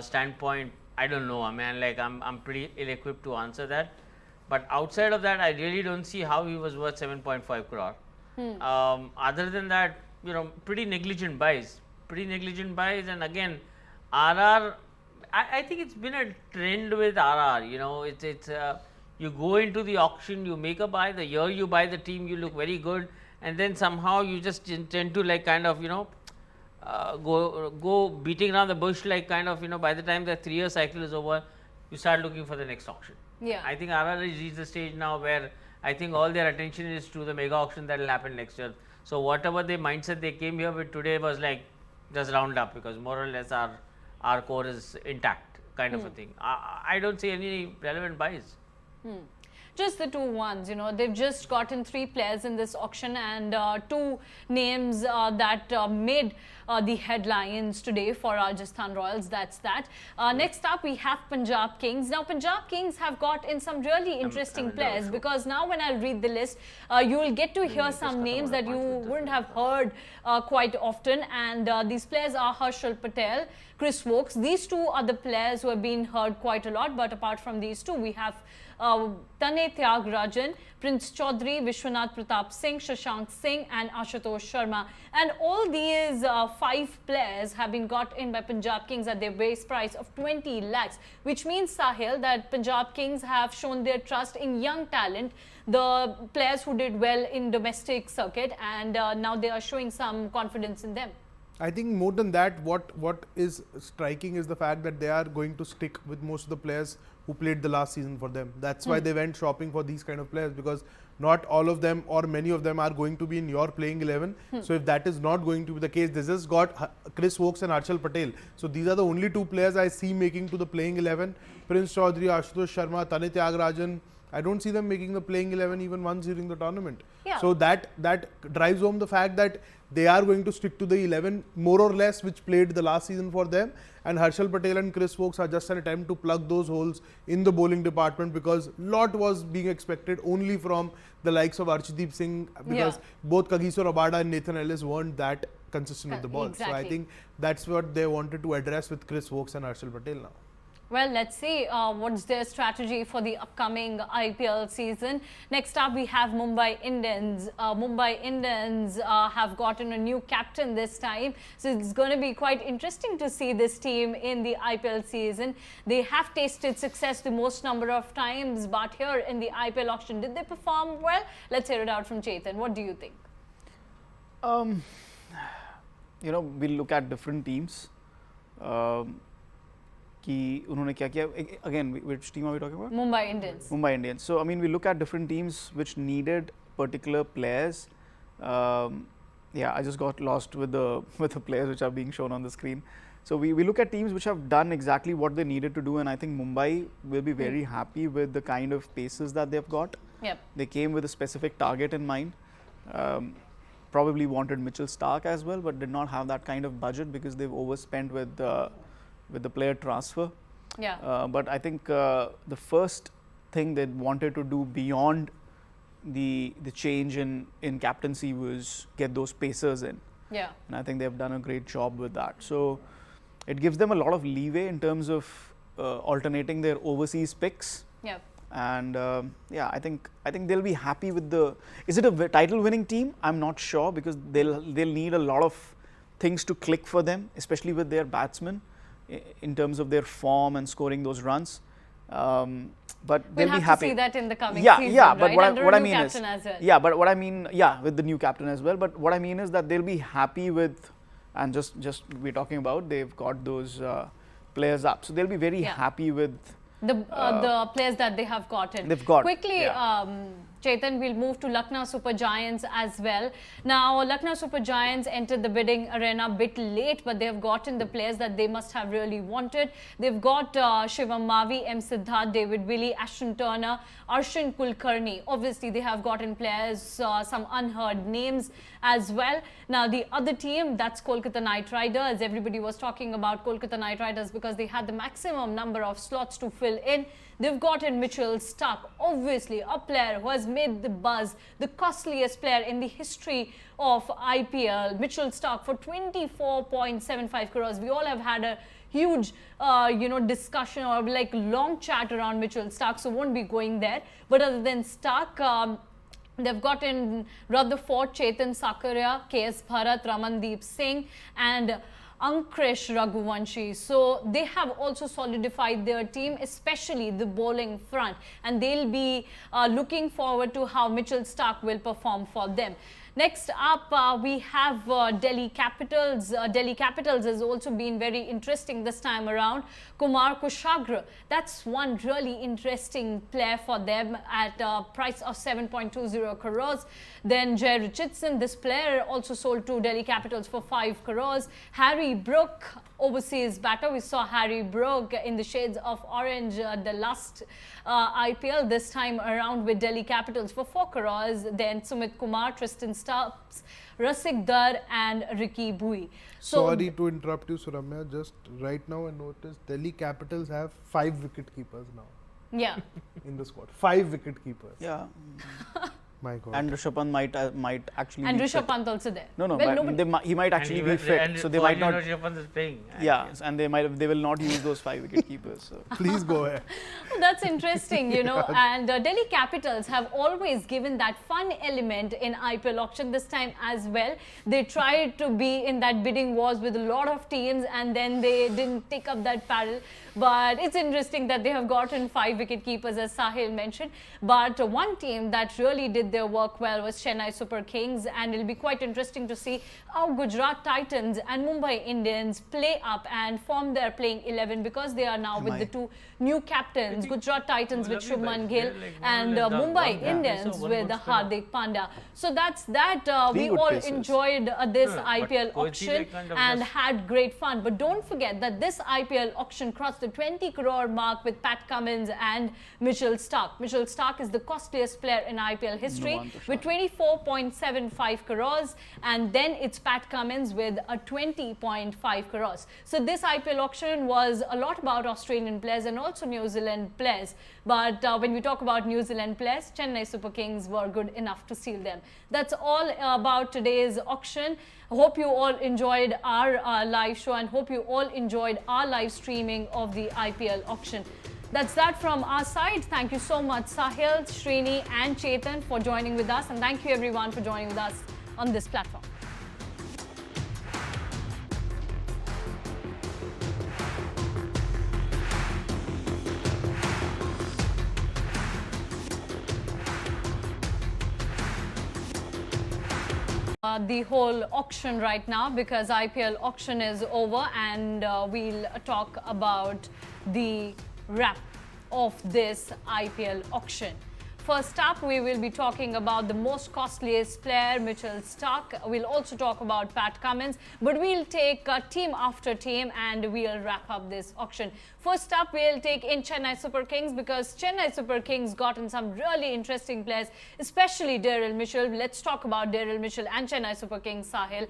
standpoint, I don't know. I mean, like I'm pretty ill-equipped to answer that. But outside of that, I really don't see how he was worth 7.5 crore. Other than that, you know, pretty negligent buys. And again, RR, I think it's been a trend with RR. You know, it's you go into the auction, you make a buy. The year you buy the team, you look very good, and then somehow you just tend to like kind of, you know, go beating around the bush, like kind of, you know, by the time the 3-year cycle is over, you start looking for the next auction. Yeah. I think RR has reached the stage now where I think all their attention is to the mega auction that will happen next year. So whatever the mindset they came here with today was like, just round up, because more or less our core is intact, kind of a thing. I don't see any relevant buys. Just the two ones, you know, they've just gotten 3 players in this auction, and 2 names that made the headlines today for Rajasthan Royals. That's that. Next up, we have Punjab Kings. Now, Punjab Kings have got in some really interesting players, because now when I read the list, you will get to hear some names that you wouldn't have heard quite often, and these players are Harshal Patel, Chris Wokes. These 2 are the players who have been heard quite a lot, but apart from these 2, we have Tane Tyagarajan, Prince Chaudhary, Vishwanath Pratap Singh, Shashank Singh and Ashutosh Sharma. And all these 5 players have been got in by Punjab Kings at their base price of 20 lakhs, which means, Sahil, that Punjab Kings have shown their trust in young talent, the players who did well in domestic circuit, and now they are showing some confidence in them. I think more than that, what is striking is the fact that they are going to stick with most of the players who played the last season for them. That's why they went shopping for these kind of players, because not all of them or many of them are going to be in your playing 11. So if that is not going to be the case, this has got Chris Wokes and Harshal Patel. So these are the only 2 players I see making to the playing 11. Prince Chaudhary, Ashutosh Sharma, Tane Tyagarajan, I don't see them making the playing 11 even once during the tournament. Yeah. So that drives home the fact that they are going to stick to the 11 more or less which played the last season for them, and Harshal Patel and Chris Wokes are just an attempt to plug those holes in the bowling department, because lot was being expected only from the likes of Arshdeep Singh, because both Kagiso Rabada and Nathan Ellis weren't that consistent with the ball. Exactly. So I think that's what they wanted to address with Chris Wokes and Harshal Patel now. Well, let's see what's their strategy for the upcoming IPL season. Next up, we have Mumbai Indians. Mumbai Indians have gotten a new captain this time. So it's going to be quite interesting to see this team in the IPL season. They have tasted success the most number of times, but here in the IPL auction, did they perform well? Let's hear it out from Chetan. What do you think? You know, we'll look at different teams. कि उन्होंने क्या किया, again, which team are we talking about? Mumbai Indians. Mumbai Indians. So, I mean, we look at different teams which needed particular players. Yeah, I just got lost with the players which are being shown on the screen. So, we look at teams which have done exactly what they needed to do, and I think Mumbai will be very happy with the kind of paces that they've got. Yep. They came with a specific target in mind. Probably wanted Mitchell Starc as well, but did not have that kind of budget because they've overspent with the player transfer. Yeah. But I think the first thing they wanted to do beyond the change in captaincy was get those pacers in. Yeah. And I think they've done a great job with that. So it gives them a lot of leeway in terms of alternating their overseas picks. Yep. And yeah, I think they'll be happy with the. Is it a title-winning team? I'm not sure, because they'll need a lot of things to click for them, especially with their batsmen, in terms of their form and scoring those runs. But they'll be happy. We'll have to see that in the coming yeah, season, yeah. right? But what I mean is, well. yeah. But what I mean, yeah, with the new captain as well. But what I mean is that they'll be happy with, and just we're talking about, they've got those players up, so they'll be very happy with the players that they have gotten. They've got quickly. Chetan, we'll move to Lucknow Super Giants as well. Now, Lucknow Super Giants entered the bidding arena a bit late, but they have gotten the players that they must have really wanted. They've got Shivam Mavi, M. Siddharth, David Willey, Ashton Turner, Arshin Kulkarni. Obviously, they have gotten players, some unheard names as well. Now, the other team, that's Kolkata Knight Riders. Everybody was talking about Kolkata Knight Riders because they had the maximum number of slots to fill in. They've gotten Mitchell Starc, obviously a player who has made the buzz, the costliest player in the history of IPL. Mitchell Starc for 24.75 crores. We all have had a huge, discussion or like long chat around Mitchell Starc, so won't be going there. But other than Starc, they've gotten Rutherford, Chetan Sakaria, KS Bharat, Ramandeep Singh, and Ankrish Raghuvanshi. So they have also solidified their team, especially the bowling front, and they'll be looking forward to how Mitchell Starc will perform for them. Next up, we have Delhi Capitals. Delhi Capitals has also been very interesting this time around. Kumar Kushagra, that's one really interesting player for them at a price of 7.20 crores. Then Jay Richardson, this player also sold to Delhi Capitals for 5 crores. Harry Brook, overseas batter. We saw Harry Brook in the shades of orange the last IPL, this time around with Delhi Capitals for 4 crores. Then Sumit Kumar, Tristan Stubbs, Rasik Dar and Ricky Bui. So, sorry to interrupt you, Suramya. Just right now I noticed Delhi Capitals have 5 wicket keepers now. Yeah. In the squad. 5 wicket keepers. Yeah. My God. And Rishabh Pant might actually and be Rishabh fit. Pant also there. No, well, but he might actually be fit, so they might not. Rishabh Pant is playing. Yeah, and they will not use those 5 wicket keepers. So. Please go ahead. That's interesting, and Delhi Capitals have always given that fun element in IPL auction this time as well. They tried to be in that bidding wars with a lot of teams and then they didn't take up that paddle. But it's interesting that they have gotten 5 wicket keepers, as Sahil mentioned. But one team that really did their work well was Chennai Super Kings, and it'll be quite interesting to see how Gujarat Titans and Mumbai Indians play up and form their playing 11, because they are now with the 2 new captains, Gujarat Titans with Shubman Gill and Mumbai Indians with Hardik Pandya. So that's that. We all enjoyed this IPL auction and had great fun. But don't forget that this IPL auction crossed the 20 crore mark with Pat Cummins and Mitchell Starc. Mitchell Starc is the costliest player in IPL history with 24.75 crores, and then it's Pat Cummins with a 20.5 crores. So this IPL auction was a lot about Australian players and also New Zealand players. But when we talk about New Zealand players, Chennai Super Kings were good enough to steal them. That's all about today's auction. Hope you all enjoyed our live show and hope you all enjoyed our live streaming of the IPL auction. That's that from our side. Thank you so much, Sahil, Srini and Chetan, for joining with us, and thank you everyone for joining with us on this platform. The whole auction right now, because IPL auction is over, and we'll talk about the wrap of this IPL auction. First up, we will be talking about the most costliest player, Mitchell Starc. We'll also talk about Pat Cummins, but we'll take team after team and we'll wrap up this auction. First up, we'll take in Chennai Super Kings, because Chennai Super Kings gotten some really interesting players, especially Daryl Mitchell. Let's talk about Daryl Mitchell and Chennai Super Kings, Sahil.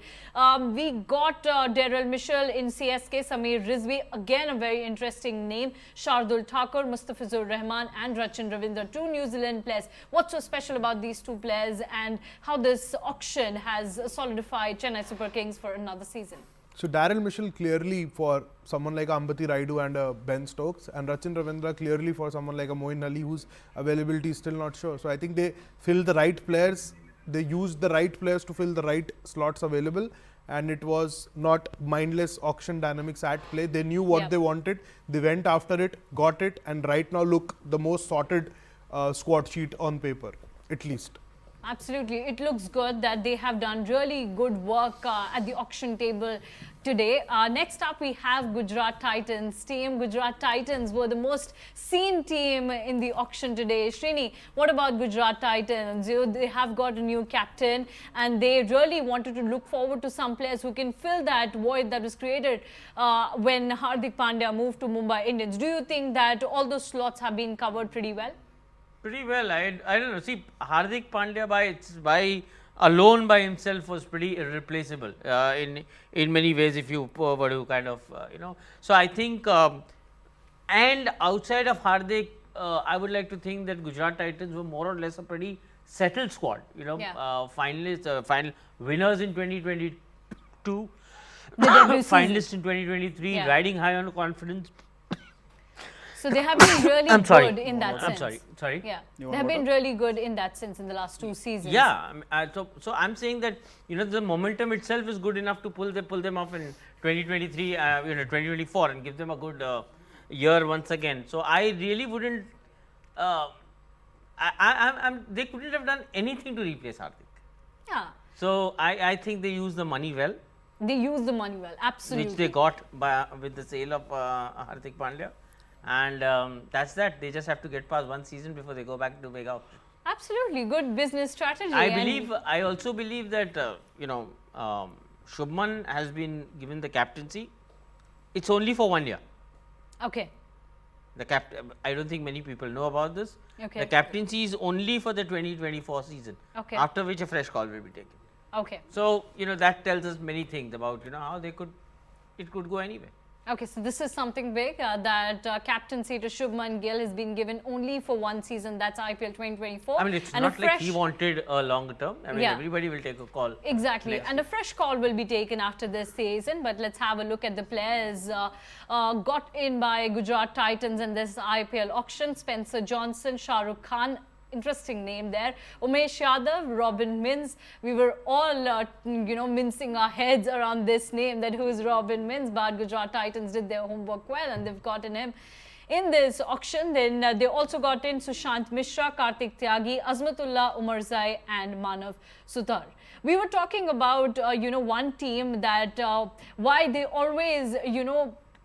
We got Daryl Mitchell in CSK, Sameer Rizvi, again a very interesting name. Shardul Thakur, Mustafizur Rahman and Rachin Ravindra, 2 New Zealand players. What's so special about these 2 players and how this auction has solidified Chennai Super Kings for another season? So Daryl Mitchell clearly for someone like Ambati Raidu and Ben Stokes, and Rachin Ravindra clearly for someone like a Moeen Ali whose availability is still not sure. So I think they fill the right players, they used the right players to fill the right slots available, and it was not mindless auction dynamics at play. They knew what they wanted, they went after it, got it, and right now look the most sorted squad sheet on paper, at least. Absolutely. It looks good that they have done really good work at the auction table today. Next up, we have Gujarat Titans team. Gujarat Titans were the most seen team in the auction today. Srini, what about Gujarat Titans? They have got a new captain and they really wanted to look forward to some players who can fill that void that was created when Hardik Pandya moved to Mumbai Indians. Do you think that all those slots have been covered pretty well? Pretty well. I don't know. See, Hardik Pandya by alone by himself was pretty irreplaceable in many ways. If you were to kind of So I think and outside of Hardik, I would like to think that Gujarat Titans were more or less a pretty settled squad. Finalists, final winners in 2022, finalists in 2023, riding high on confidence. So they have been really good in that sense. I'm sorry. Yeah, they have been really good in that sense in the last 2 seasons. Yeah, so I'm saying that the momentum itself is good enough to pull them off in 2023, 2024, and give them a good year once again. So I really wouldn't. They couldn't have done anything to replace Hardik. Yeah. So I think they use the money well. They use the money well, absolutely. Which they got with the sale of Hardik Pandya. And that's that. They just have to get past one season before they go back to mega auction. Absolutely, good business strategy. I also believe that Shubman has been given the captaincy. It's only for 1 year. Okay. I don't think many people know about this. Okay. The captaincy is only for the 2024 season. Okay. After which a fresh call will be taken. Okay. So that tells us many things about how it could go anyway. Okay, so this is something big that captaincy to Shubman Gill has been given only for 1 season. That's IPL 2024. I mean, it's not like he wanted a longer term. I mean, everybody will take a call. Exactly, and a fresh call will be taken after this season. But let's have a look at the players got in by Gujarat Titans in this IPL auction. Spencer Johnson, Shah Rukh Khan. Interesting name there. Umesh Yadav, Robin Mins. We were all, mincing our heads around this name, that who is Robin Mins. But Gujarat Titans did their homework well and they've gotten him in this auction. Then they also got in Sushant Mishra, Kartik Tyagi, Azmatullah Umarzai and Manav Sutar. We were talking about, one team that why they always,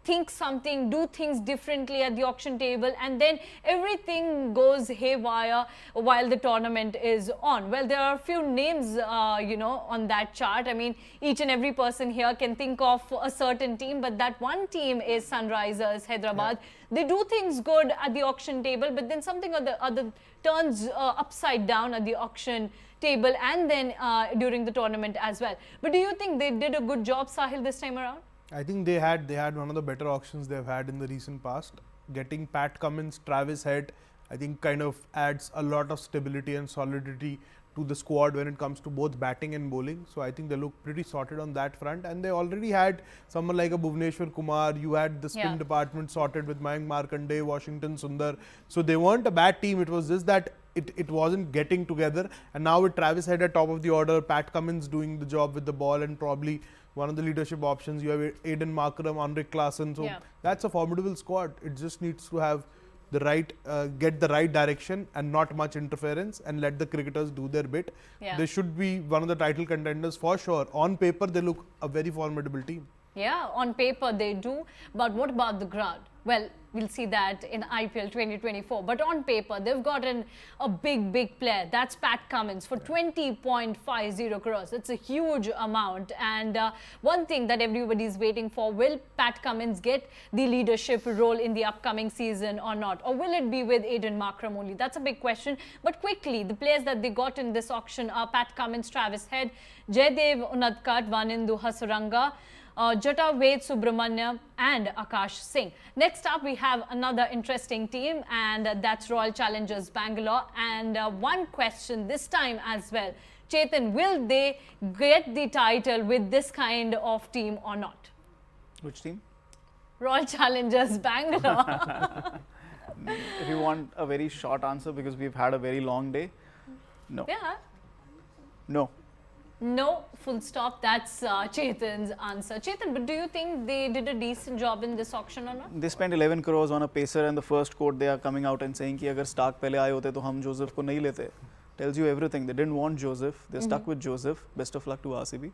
think something, do things differently at the auction table, and then everything goes haywire while the tournament is on. Well, there are a few names, on that chart. I mean, each and every person here can think of a certain team, but that one team is Sunrisers Hyderabad. Yeah. They do things good at the auction table, but then something or the other turns upside down at the auction table and then during the tournament as well. But do you think they did a good job, Sahil, this time around? I think they had one of the better auctions they've had in the recent past. Getting Pat Cummins, Travis Head, I think kind of adds a lot of stability and solidity to the squad when it comes to both batting and bowling. So I think they look pretty sorted on that front, and they already had someone like a Bhuvneshwar Kumar. You had the spin department sorted with Mayank Markande, Washington Sundar. So they weren't a bad team. It was just that it wasn't getting together. And now with Travis Head at top of the order, Pat Cummins doing the job with the ball, and probably one of the leadership options. You have Aiden Markram, Andre Klassen. So that's a formidable squad. It just needs to have the right, get the right direction and not much interference, and let the cricketers do their bit. They should be one of the title contenders for sure. On paper, they look a very formidable team. Yeah, on paper they do. But what about the ground? Well, we'll see that in IPL 2024. But on paper, they've gotten a big player. That's Pat Cummins for 20.50 crores. It's a huge amount. And one thing that everybody's waiting for, will Pat Cummins get the leadership role in the upcoming season or not? Or will it be with Aiden Markram only? That's a big question. But quickly, the players that they got in this auction are Pat Cummins, Travis Head, Jaydev Unadkat, Vanindu Hasaranga, Jata Ved Subramanya and Akash Singh. Next up, we have another interesting team, and that's Royal Challengers Bangalore. And one question this time as well Chetan, will they get the title with this kind of team or not? Which team? Royal Challengers Bangalore. If you want a very short answer, because we've had a very long day, no. Yeah. No. No, full stop. That's Chetan's answer. Chetan, but do you think they did a decent job in this auction or not? They spent 11 crores on a pacer, and the first quote they are coming out and saying कि अगर Starc पहले आए होते तो हम Joseph को नहीं लेते. Tells you everything. They didn't want Joseph. They stuck with Joseph. Best of luck to RCB.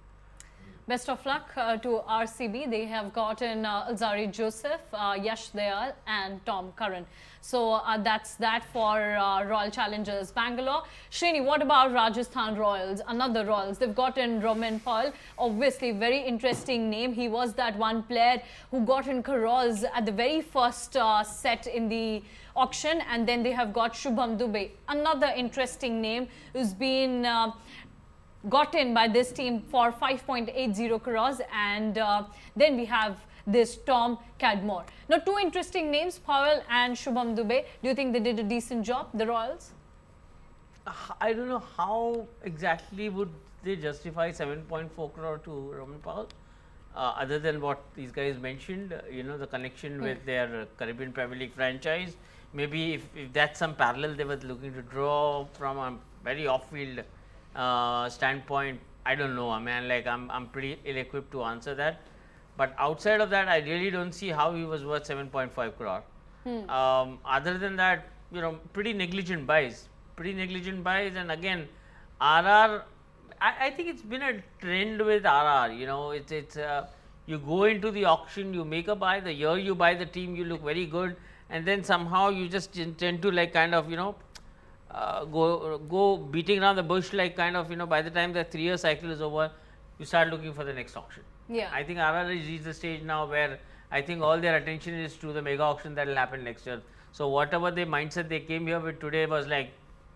Best of luck to RCB. They have gotten Alzari Joseph, Yash Dayal and Tom Curran. So that's that for Royal Challengers Bangalore. Srini, what about Rajasthan Royals? Another Royals. They've gotten Rovman Powell. Obviously, very interesting name. He was that one player who got in Karoz at the very first set in the auction. And then they have got Shubham Dubey. Another interesting name who's been got in by this team for 5.80 crores, and then we have this Tom Cadmore. Now, two interesting names, Powell and Shubham Dubey. Do you think they did a decent job, the Royals? I don't know how exactly would they justify 7.4 crore to Rovman Powell, other than what these guys mentioned, the connection with their Caribbean Premier League franchise. Maybe if that's some parallel they were looking to draw from a very off-field standpoint, I don't know. I mean, like I'm pretty ill-equipped to answer that. But outside of that, I really don't see how he was worth 7.5 crore. Other than that, pretty negligent buys. And again, RR, I think it's been a trend with RR. It's you go into the auction, you make a buy. The year you buy the team, you look very good, and then somehow you just tend to like kind of go beating around the bush, like kind of by the time the 3-year cycle is over, you start looking for the next auction. Yeah. I think RR has reached the stage now where I think all their attention is to the mega auction that will happen next year. So whatever the mindset they came here with today was like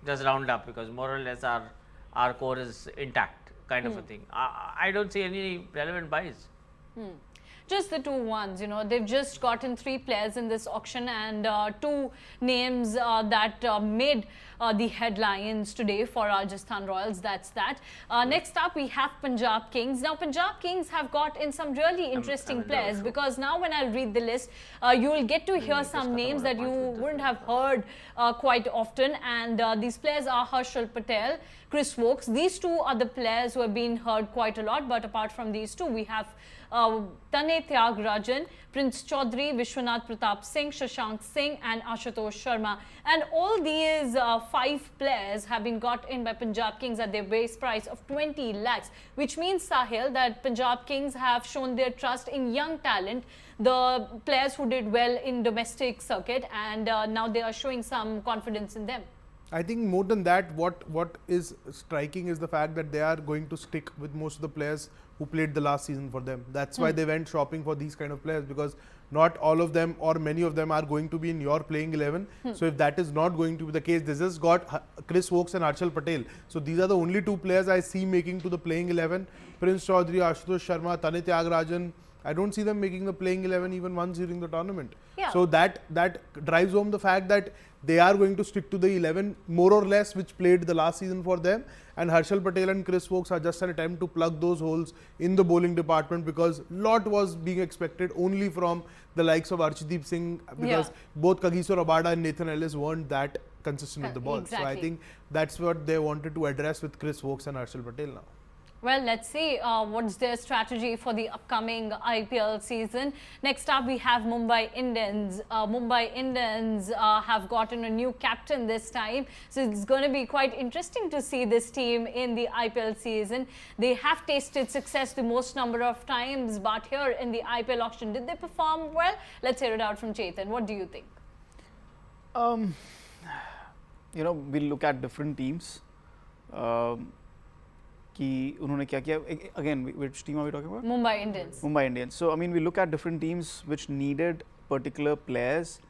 just round up, because more or less our core is intact kind of a thing. I don't see any relevant buys. Just the two ones, they've just gotten 3 players in this auction, and 2 names that made the headlines today for Rajasthan Royals. That's that. Next up, we have Punjab Kings. Now, Punjab Kings have got in some really interesting players, because now when I read the list, you will get to hear some names that you wouldn't have heard quite often, and these players are Harshal Patel, Chris Wokes. These 2 are the players who have been heard quite a lot, but apart from these 2, we have Tane Tyagarajan, Prince Chaudhary, Vishwanath Pratap Singh, Shashank Singh and Ashutosh Sharma. And all these 5 players have been got in by Punjab Kings at their base price of 20 lakhs, which means, Sahil, that Punjab Kings have shown their trust in young talent, the players who did well in domestic circuit, and now they are showing some confidence in them. I think more than that, what is striking is the fact that they are going to stick with most of the players who played the last season for them. That's why they went shopping for these kind of players, because not all of them or many of them are going to be in your playing 11. So if that is not going to be the case, they just got Chris Wokes and Harshal Patel. So these are the only 2 players I see making to the playing 11. Prince Chaudhary, Ashutosh Sharma, Tane Tyagarajan. I don't see them making the playing 11 even once during the tournament. Yeah. So that drives home the fact that they are going to stick to the 11 more or less which played the last season for them, and Harshal Patel and Chris Wokes are just an attempt to plug those holes in the bowling department, because lot was being expected only from the likes of Arshdeep Singh, because both Kagiso Rabada and Nathan Ellis weren't that consistent with the ball. Exactly. So I think that's what they wanted to address with Chris Wokes and Harshal Patel now. Well, let's see what's their strategy for the upcoming IPL season. Next up, we have Mumbai Indians. Mumbai Indians have gotten a new captain this time. So it's going to be quite interesting to see this team in the IPL season. They have tasted success the most number of times, but here in the IPL auction, did they perform well? Let's hear it out from Chetan. What do you think? We look at different teams. कि उन्होंने क्या किया again, which team are we talking about? Mumbai Indians. Mumbai Indians. So I mean, we look at different teams which needed particular players.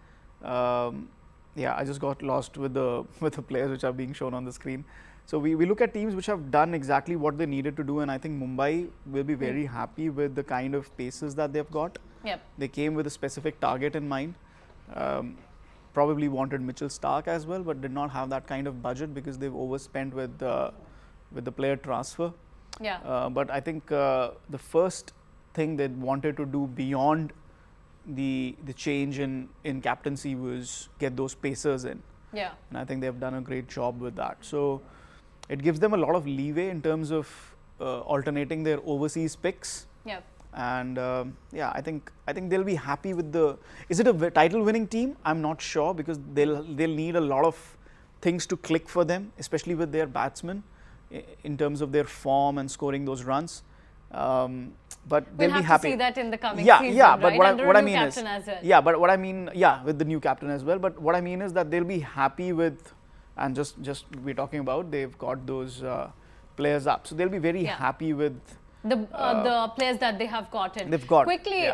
Yeah, I just got lost with the players which are being shown on the screen. So we look at teams which have done exactly what they needed to do, and I think Mumbai will be very happy with the kind of paces that they've got. Yep. They came with a specific target in mind. Probably wanted Mitchell Starc as well, but did not have that kind of budget because they've overspent with the player transfer. Yeah. But I think the first thing they wanted to do beyond the change in captaincy was get those pacers in. Yeah. And I think they've done a great job with that. So it gives them a lot of leeway in terms of alternating their overseas picks. Yeah. And yeah, I think they'll be happy with the. Is it a title-winning team? I'm not sure, because they'll need a lot of things to click for them, especially with their batsmen, in terms of their form and scoring those runs. But we'll they'll be have happy. to see that in the coming yeah, season, yeah. But right? what I mean is, well. but what I mean, with the new captain as well. But what I mean is that they'll be happy with, and just we're talking about, they've got those players up, so they'll be very happy with the players that they have gotten. They've got quickly.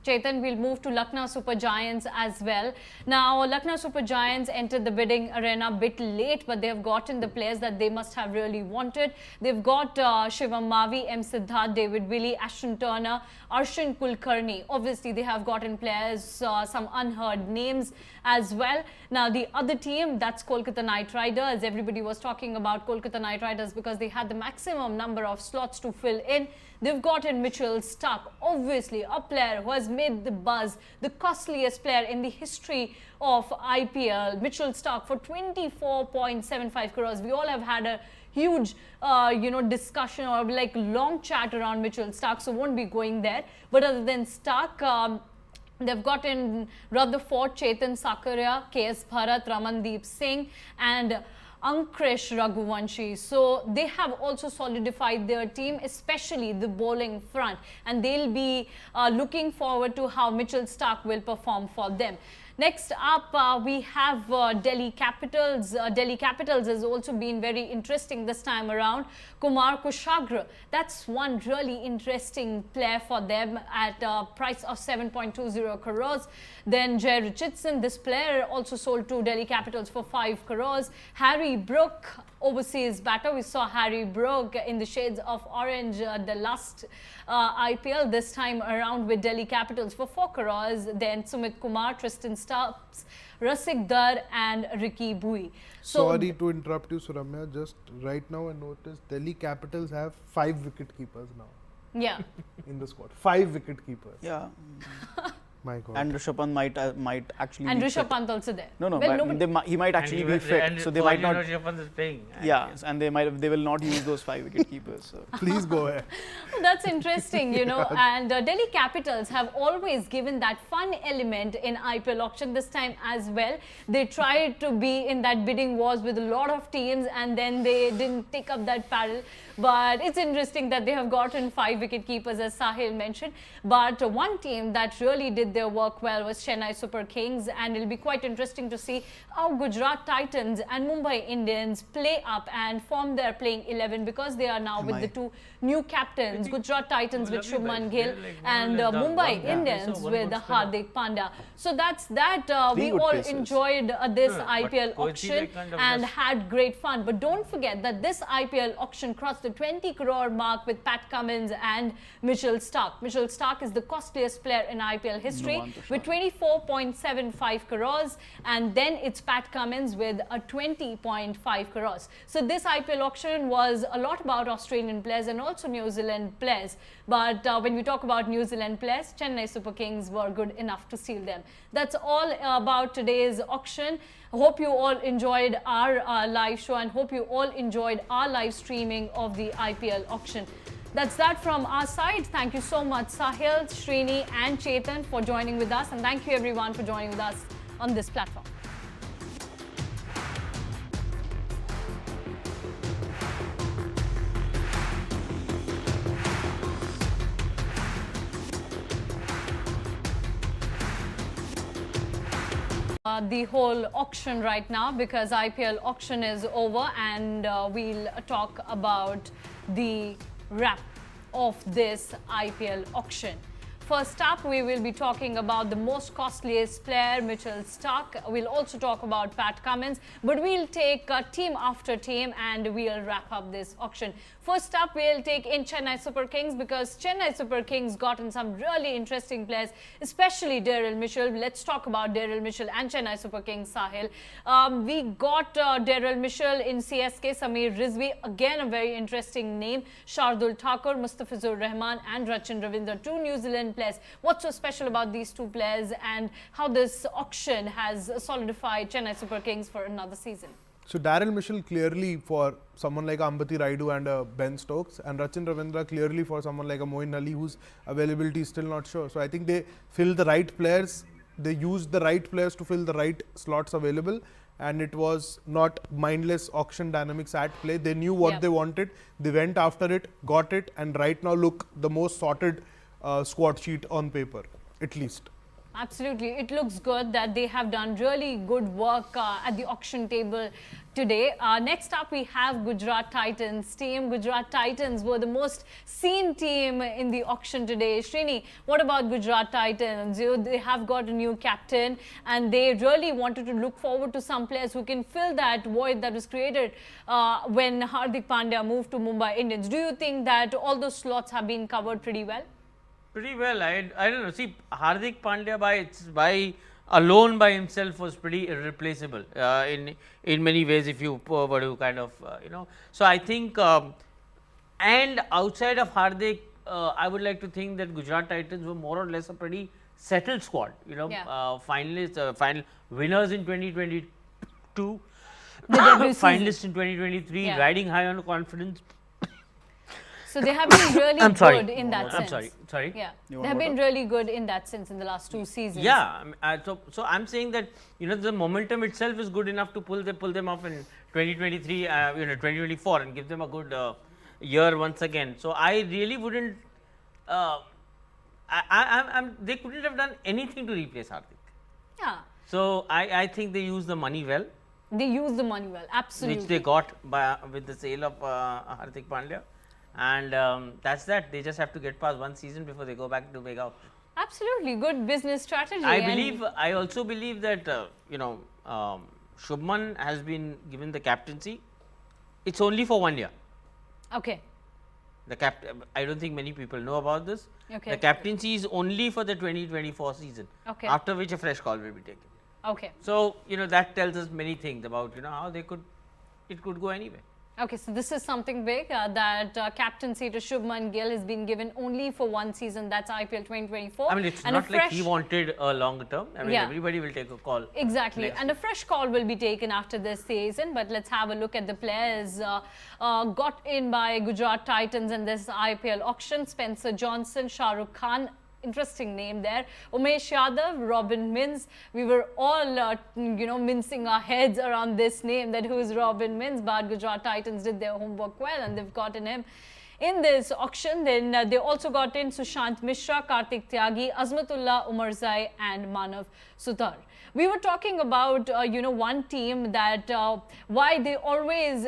Chetan, we'll move to Lucknow Super Giants as well. Now, Lucknow Super Giants entered the bidding arena a bit late, but they have gotten the players that they must have really wanted. They've got Shivam Mavi, M. Siddharth, David Willey, Ashton Turner, Arshin Kulkarni. Obviously, they have gotten players, some unheard names as well. Now, the other team, that's Kolkata Knight Riders. Everybody was talking about Kolkata Knight Riders because they had the maximum number of slots to fill in. They've gotten Mitchell Starc, obviously a player who has made the buzz, the costliest player in the history of IPL. Mitchell Starc for 24.75 crores. We all have had a huge, discussion or like long chat around Mitchell Starc, so won't be going there. But other than Starc, they've gotten Rutherford, Chetan Sakaria, KS Bharat, Ramandeep Singh, and Ankrish Raghuvanshi. So they have also solidified their team, especially the bowling front, and they'll be looking forward to how Mitchell Starc will perform for them. Next up, we have Delhi Capitals. Delhi Capitals has also been very interesting this time around. Kumar Kushagra, that's one really interesting player for them at a price of 7.20 crores. Then Jay Richardson, this player also sold to Delhi Capitals for 5 crores. Harry Brook, overseas batter. We saw Harry Brook in the shades of orange the last IPL, this time around with Delhi Capitals for 4 crores. Then Sumit Kumar, Tristan Stubbs, Rasik Dar and Ricky Bui. So sorry to interrupt you, Suramya. Just right now I noticed Delhi Capitals have 5 wicket keepers now. Yeah. In the squad. 5 wicket keepers. Yeah. My God. And Rishabh Pant might actually. And be Rishabh fit. Pant also there. No, well, he might actually be fit, so they might not. Rishabh Pant is playing. Yeah, and they will not use those 5 wicket keepers. So. Please go ahead. That's interesting, and Delhi Capitals have always given that fun element in IPL auction this time as well. They tried to be in that bidding wars with a lot of teams, and then they didn't take up that paddle. But it's interesting that they have gotten 5 wicket keepers, as Sahil mentioned. But one team that really did their work well was Chennai Super Kings, and it'll be quite interesting to see how Gujarat Titans and Mumbai Indians play up and form their playing 11, because they are now with the 2 new captains, Gujarat Titans with Shubman Gill and Mumbai Indians with Hardik Pandya. So that's that. We all enjoyed this IPL auction and had great fun. But don't forget that this IPL auction crossed the 20 crore mark with Pat Cummins and Mitchell Starc. Mitchell Starc is the costliest player in IPL history with 24.75 crores, and then it's Pat Cummins with a 20.5 crores. So this IPL auction was a lot about Australian players and also New Zealand players. But when we talk about New Zealand players, Chennai Super Kings were good enough to steal them. That's all about today's auction. Hope you all enjoyed our live show, and hope you all enjoyed our live streaming of the IPL auction. That's that from our side. Thank you so much, Sahil, Srini and Chetan, for joining with us, and thank you everyone for joining with us on this platform. The whole auction right now, because IPL auction is over, and we'll talk about the wrap of this IPL auction. First up, we will be talking about the most costliest player, Mitchell Starc. We'll also talk about Pat Cummins, but we'll take team after team and we'll wrap up this auction. First up, we'll take in Chennai Super Kings because Chennai Super Kings got in some really interesting players, especially Daryl Mitchell. Let's talk about Daryl Mitchell and Chennai Super Kings, Sahil. We got Daryl Mitchell in CSK, Sameer Rizvi, again a very interesting name. Shardul Thakur, Mustafizur Rahman and Rachin Ravindra, two New Zealand players. What's so special about these two players and how this auction has solidified Chennai Super Kings for another season? So Daryl Mitchell clearly for someone like Ambati Raidu and Ben Stokes, and Rachin Ravindra clearly for someone like a Moeen Ali whose availability is still not sure. So I think they fill the right players, they used the right players to fill the right slots available, and it was not mindless auction dynamics at play. They knew what they wanted, they went after it, got it, and right now look the most sorted squad sheet on paper, at least. Absolutely. It looks good that they have done really good work at the auction table today. Next up, we have Gujarat Titans team. Gujarat Titans were the most seen team in the auction today. Srini, what about Gujarat Titans? They have got a new captain and they really wanted to look forward to some players who can fill that void that was created when Hardik Pandya moved to Mumbai Indians. Do you think that all those slots have been covered pretty well? Pretty well. I don't know. See, Hardik Pandya by alone by himself was pretty irreplaceable in many ways. If you were to kind of So I think, and outside of Hardik, I would like to think that Gujarat Titans were more or less a pretty settled squad. Finalists, final winners in 2022, finalists in 2023, riding high on confidence. So they have been really good in that sense. I'm sorry. Yeah, they have been really good in that sense in the last two seasons. Yeah, so I'm saying that the momentum itself is good enough to pull them off in 2023, 2024, and give them a good year once again. So I really wouldn't. They couldn't have done anything to replace Hardik. Yeah. So I think they used the money well. They used the money well, absolutely. Which they got with the sale of Hardik Pandya. And that's that. They just have to get past one season before they go back to mega auction. Absolutely, good business strategy. I also believe that Shubman has been given the captaincy. It's only for 1 year. Okay. I don't think many people know about this. Okay. The captaincy is only for the 2024 season. Okay. After which a fresh call will be taken. Okay. So that tells us many things about how it could go anyway. Okay, so this is something big that captaincy to Shubman Gill has been given only for one season. That's IPL 2024. I mean, it's not like he wanted a longer term. I mean, everybody will take a call. Exactly, and a fresh call will be taken after this season. But let's have a look at the players got in by Gujarat Titans in this IPL auction. Spencer Johnson, Shah Rukh Khan. Interesting name there. Umesh Yadav, Robin Mins. We were all, mincing our heads around this name, that who's Robin Mins. But Gujarat Titans did their homework well and they've gotten him in this auction. Then they also got in Sushant Mishra, Kartik Tyagi, Azmatullah Umarzai and Manav Sutar. We were talking about, one team that why they always,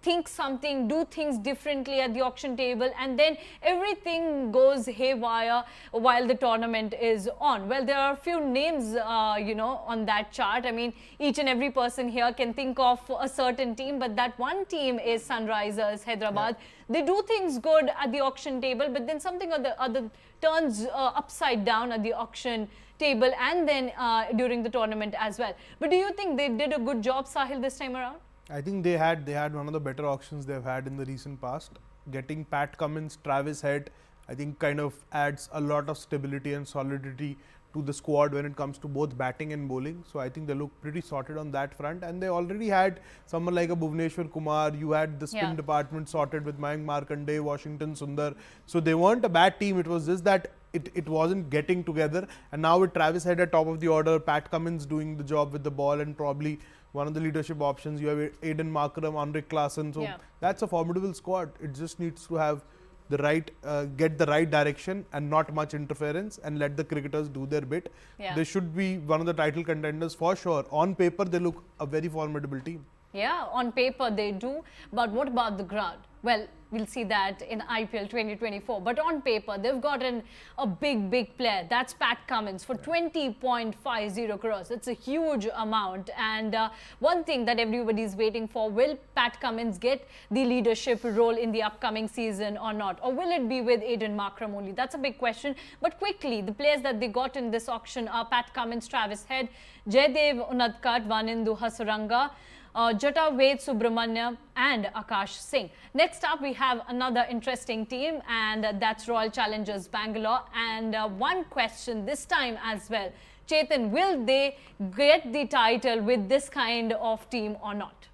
think something, do things differently at the auction table, and then everything goes haywire while the tournament is on. Well, there are a few names, on that chart. I mean, each and every person here can think of a certain team, but that one team is Sunrisers Hyderabad. Yeah. They do things good at the auction table, but then something or the other turns upside down at the auction table and then during the tournament as well. But do you think they did a good job, Sahil, this time around? I think they had one of the better auctions they've had in the recent past. Getting Pat Cummins, Travis Head, I think kind of adds a lot of stability and solidity to the squad when it comes to both batting and bowling. So I think they look pretty sorted on that front, and they already had someone like a Bhuvneshwar Kumar. You had the spin department sorted with Mayank Markande, Washington Sundar. So they weren't a bad team. It was just that it wasn't getting together. And now with Travis Head at top of the order, Pat Cummins doing the job with the ball, and probably one of the leadership options. You have Aiden Markram, Henrik Klaassen. So that's a formidable squad. It just needs to have the right, get the right direction and not much interference, and let the cricketers do their bit. They should be one of the title contenders for sure. On paper, they look a very formidable team. Yeah, on paper they do. But what about the ground? Well, we'll see that in IPL 2024. But on paper, they've gotten a big player. That's Pat Cummins for 20.50 crores. It's a huge amount. And one thing that everybody's waiting for, will Pat Cummins get the leadership role in the upcoming season or not? Or will it be with Aiden Markram only? That's a big question. But quickly, the players that they got in this auction are Pat Cummins, Travis Head, Jaydev Unadkat, Vanindu Hasaranga, Jataved Subramanya and Akash Singh. Next up, we have another interesting team, and that's Royal Challengers Bangalore. And one question this time as well. Chetan, will they get the title with this kind of team or not?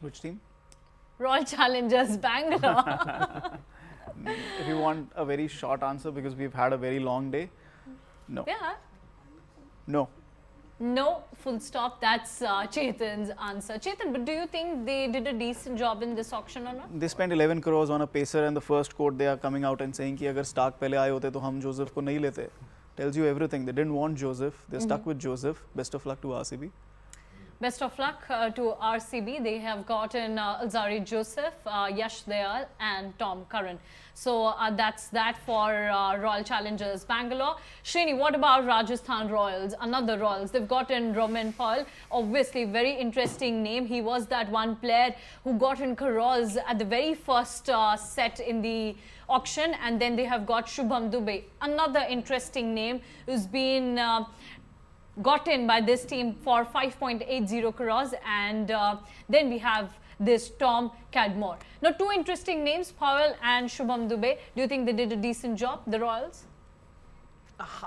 Which team? Royal Challengers Bangalore. If you want a very short answer, because we've had a very long day, no. Yeah. No. No, full stop. That's Chetan's answer. Chetan, but do you think they did a decent job in this auction or not? They spent 11 crores on a pacer, and the first quote they are coming out and saying कि अगर Starc पहले आए होते तो हम Joseph को नहीं लेते. Tells you everything. They didn't want Joseph. They stuck with Joseph. Best of luck to RCB. Best of luck to RCB. They have gotten Alzari Joseph, Yash Dayal and Tom Curran. So that's that for Royal Challengers Bangalore. Srini, what about Rajasthan Royals? Another Royals. They've gotten Rovman Powell. Obviously, very interesting name. He was that one player who got in Karoz at the very first set in the auction. And then they have got Shubham Dubey. Another interesting name who's been got in by this team for 5.80 crores, and then we have this Tom Cadmore. Now, two interesting names, Powell and Shubham Dubey. Do you think they did a decent job, the Royals?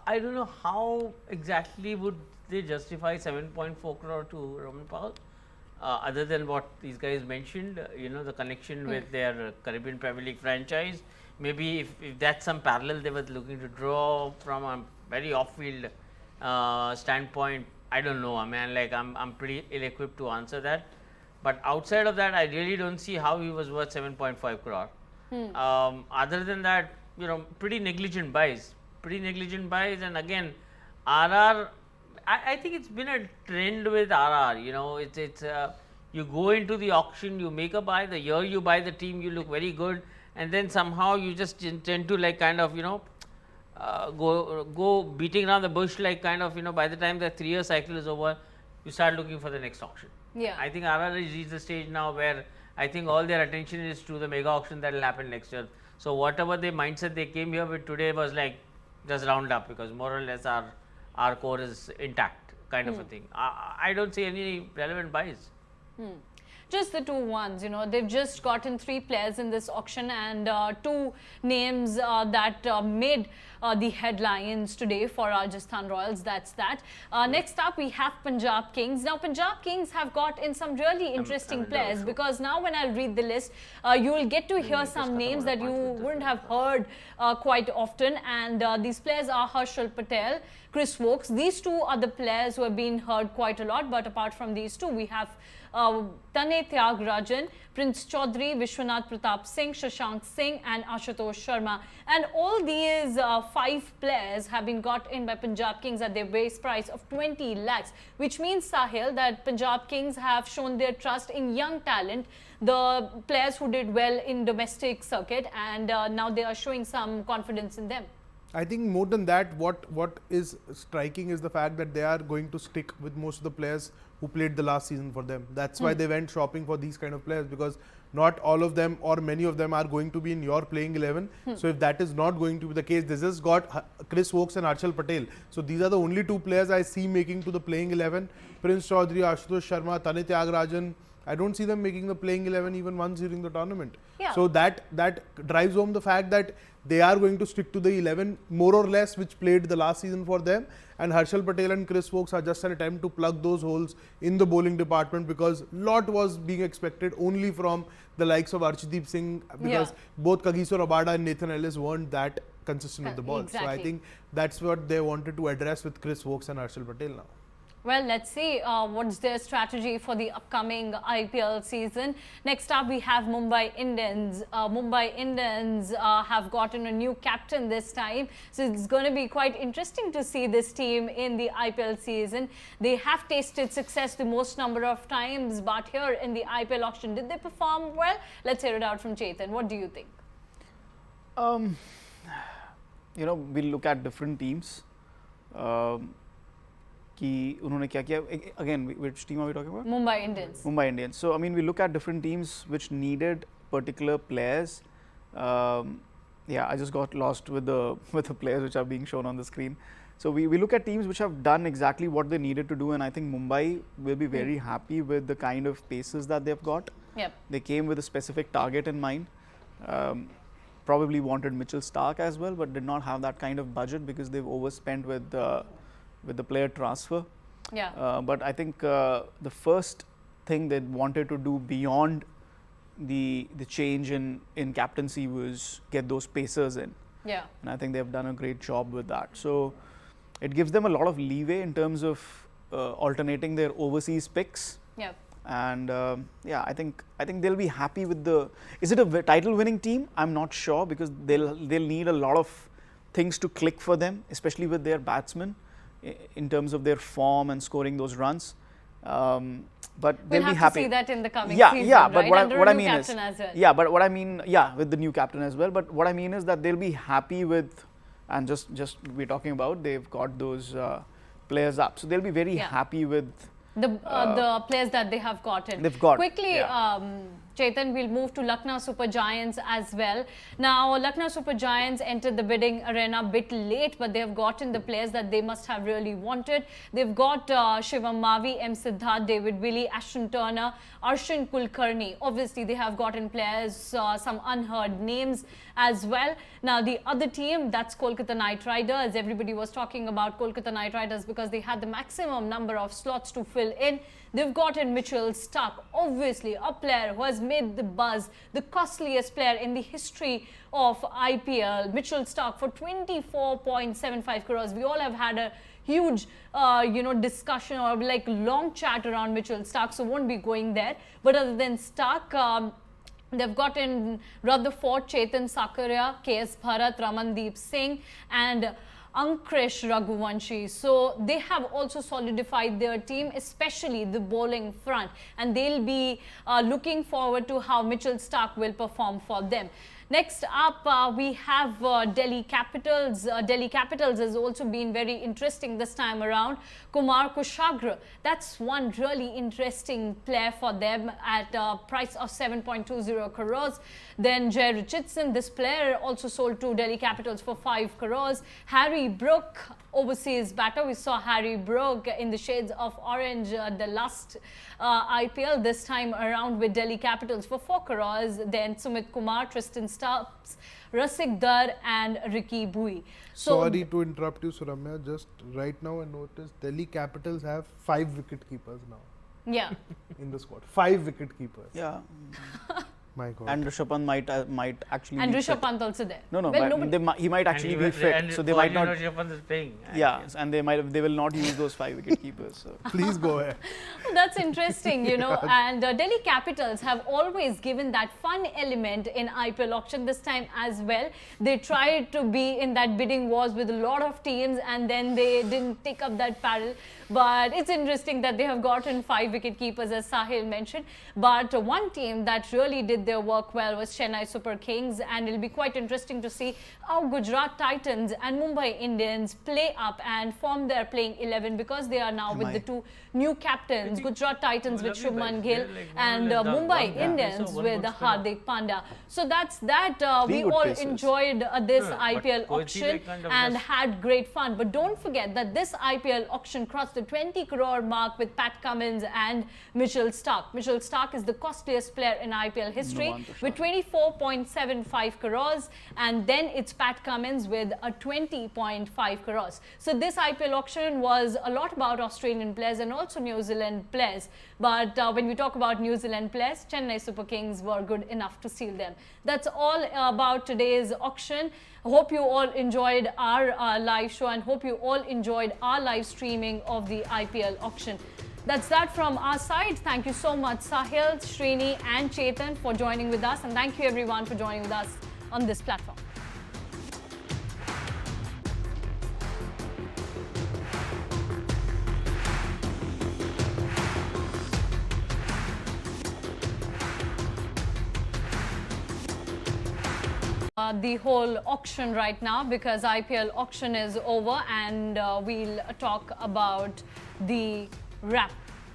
I don't know how exactly would they justify 7.4 crore to Rovman Powell, other than what these guys mentioned, you know, the connection with their Caribbean Premier League franchise. Maybe if that's some parallel they were looking to draw from a very off-field standpoint, I don't know. I mean, like I'm pretty ill-equipped to answer that. But outside of that, I really don't see how he was worth 7.5 crore. Other than that, you know, pretty negligent buys. And again, RR, I think it's been a trend with RR. You know, it's you go into the auction, you make a buy. The year you buy the team, you look very good, and then somehow you just tend to like kind of, you know, go beating around the bush, like kind of, you know, by the time the 3-year cycle is over, you start looking for the next auction. Yeah. I think RR has reached the stage now where I think all their attention is to the mega auction that will happen next year. So whatever the mindset they came here with today was like, just round up, because more or less our core is intact, kind of a thing. I don't see any relevant buys. Just the two ones, you know, they've just gotten 3 players in this auction, and 2 names that made the headlines today for Rajasthan Royals. That's that. Next up, we have Punjab Kings. Now, Punjab Kings have got in some really interesting players, because now when I read the list, you will get to hear some names that you wouldn't have heard quite often. And these players are Harshal Patel, Chris Wokes. These 2 are the players who have been heard quite a lot. But apart from these 2, we have Tane Tyagarajan, Prince Chaudhary, Vishwanath Pratap Singh, Shashank Singh and Ashutosh Sharma. And all these 5 players have been got in by Punjab Kings at their base price of 20 lakhs, which means, Sahil, that Punjab Kings have shown their trust in young talent, the players who did well in domestic circuit, and now they are showing some confidence in them. I think more than that, what is striking is the fact that they are going to stick with most of the players who played the last season for them. That's why they went shopping for these kind of players, because not all of them or many of them are going to be in your playing 11. So if that is not going to be the case, they just got Chris Wokes and Harshal Patel. So these are the only 2 players I see making to the playing 11. Prince Chaudhary, Ashutosh Sharma, Tane Tyagarajan. I don't see them making the playing 11 even once during the tournament. Yeah. So that drives home the fact that they are going to stick to the 11 more or less which played the last season for them. And Harshal Patel and Chris Wokes are just an attempt to plug those holes in the bowling department, because lot was being expected only from the likes of Arshdeep Singh, because both Kagiso Rabada and Nathan Ellis weren't that consistent with the ball. Exactly. So I think that's what they wanted to address with Chris Wokes and Harshal Patel now. Well, let's see what's their strategy for the upcoming IPL season. Next up, we have Mumbai Indians. Mumbai Indians have gotten a new captain this time. So it's going to be quite interesting to see this team in the IPL season. They have tasted success the most number of times, but here in the IPL auction, did they perform well? Let's hear it out from Chetan. What do you think? You know, we'll look at different teams. कि उन्होंने क्या किया again which team are we talking about? Mumbai Indians. Mumbai Indians. So I mean we look at different teams which needed particular players. Yeah, I just got lost with the players which are being shown on the screen. So we look at teams which have done exactly what they needed to do, and I think Mumbai will be very happy with the kind of paces that they've got. Yep. They came with a specific target in mind. Probably wanted Mitchell Starc as well, but did not have that kind of budget because they've overspent with the player transfer. Yeah. But I think the first thing they wanted to do beyond the change in captaincy was get those pacers in. Yeah. And I think they've done a great job with that. So it gives them a lot of leeway in terms of alternating their overseas picks. Yeah. And yeah, I think they'll be happy with the. Is it a title-winning team? I'm not sure because they'll need a lot of things to click for them, especially with their batsmen, in terms of their form and scoring those runs. But they'll be happy. We'll have to see that in the coming season, yeah. But right? what I mean is, well. but what I mean, with the new captain as well. But what I mean is that they'll be happy with, and just we're talking about they've got those players up, so they'll be very happy with. The players that they have gotten. They've got. Quickly, Chetan, we'll move to Lucknow Super Giants as well. Now, Lucknow Super Giants entered the bidding arena a bit late, but they have gotten the players that they must have really wanted. They've got Shivam Mavi, M. Siddharth, David Willey, Ashton Turner, Arshin Kulkarni. Obviously, they have gotten players, some unheard names as well. Now, the other team, that's Kolkata Knight Riders. Everybody was talking about Kolkata Knight Riders because they had the maximum number of slots to fill in. They've gotten Mitchell Starc, obviously a player who has made the buzz, the costliest player in the history of IPL. Mitchell Starc for 24.75 crores. We all have had a huge, discussion or like long chat around Mitchell Starc, so won't be going there. But other than Starc, they've gotten Rutherford, Chetan Sakaria, KS Bharat, Ramandeep Singh, and Ankrish Raghuvanshi. So they have also solidified their team, especially the bowling front, and they'll be looking forward to how Mitchell Starc will perform for them. Next up, we have Delhi Capitals. Delhi Capitals has also been very interesting this time around. Kumar Kushagra, that's one really interesting player for them at a price of 7.20 crores. Then Jay Richardson, this player also sold to Delhi Capitals for 5 crores. Harry Brook, overseas batter. We saw Harry Brook in the shades of orange the last IPL, this time around with Delhi Capitals for 4 crores. Then Sumit Kumar, Tristan Stubbs, Rasik Dar and Ricky Bui. So sorry to interrupt you, Suramya. Just right now I noticed Delhi Capitals have 5 wicket keepers now. Yeah. In the squad. 5 wicket keepers. Yeah. My God. And Rishabh Pant might actually and be Rishabh Pant also there. No, well, he might actually be fit, so they might not. Rishabh Pant is playing. Yeah, and they will not use those 5 wicket keepers. So. Please go ahead. That's interesting, and Delhi Capitals have always given that fun element in IPL auction this time as well. They tried to be in that bidding wars with a lot of teams and then they didn't take up that paddle. But it's interesting that they have gotten 5 wicket keepers, as Sahil mentioned. But one team that really did their work well was Chennai Super Kings, and it'll be quite interesting to see how Gujarat Titans and Mumbai Indians play up and form their playing 11, because they are now with the 2 new captains, Gujarat Titans with Shubman Gill and Mumbai Indians with Hardik Pandya. So that's that. We all enjoyed this IPL auction and had great fun. But don't forget that this IPL auction crossed the 20 crore mark with Pat Cummins and Mitchell Starc. Mitchell Starc is the costliest player in IPL history. history with 24.75 crores, and then it's Pat Cummins with a 20.5 crores. So this IPL auction was a lot about Australian players and also New Zealand players. But when we talk about New Zealand players, Chennai Super Kings were good enough to steal them. That's all about today's auction. Hope you all enjoyed our live show and hope you all enjoyed our live streaming of the IPL auction. That's that from our side. Thank you so much, Sahil, Srini and Chetan for joining with us, and thank you everyone for joining with us on this platform. The whole auction right now, because IPL auction is over, and we'll talk about the wrap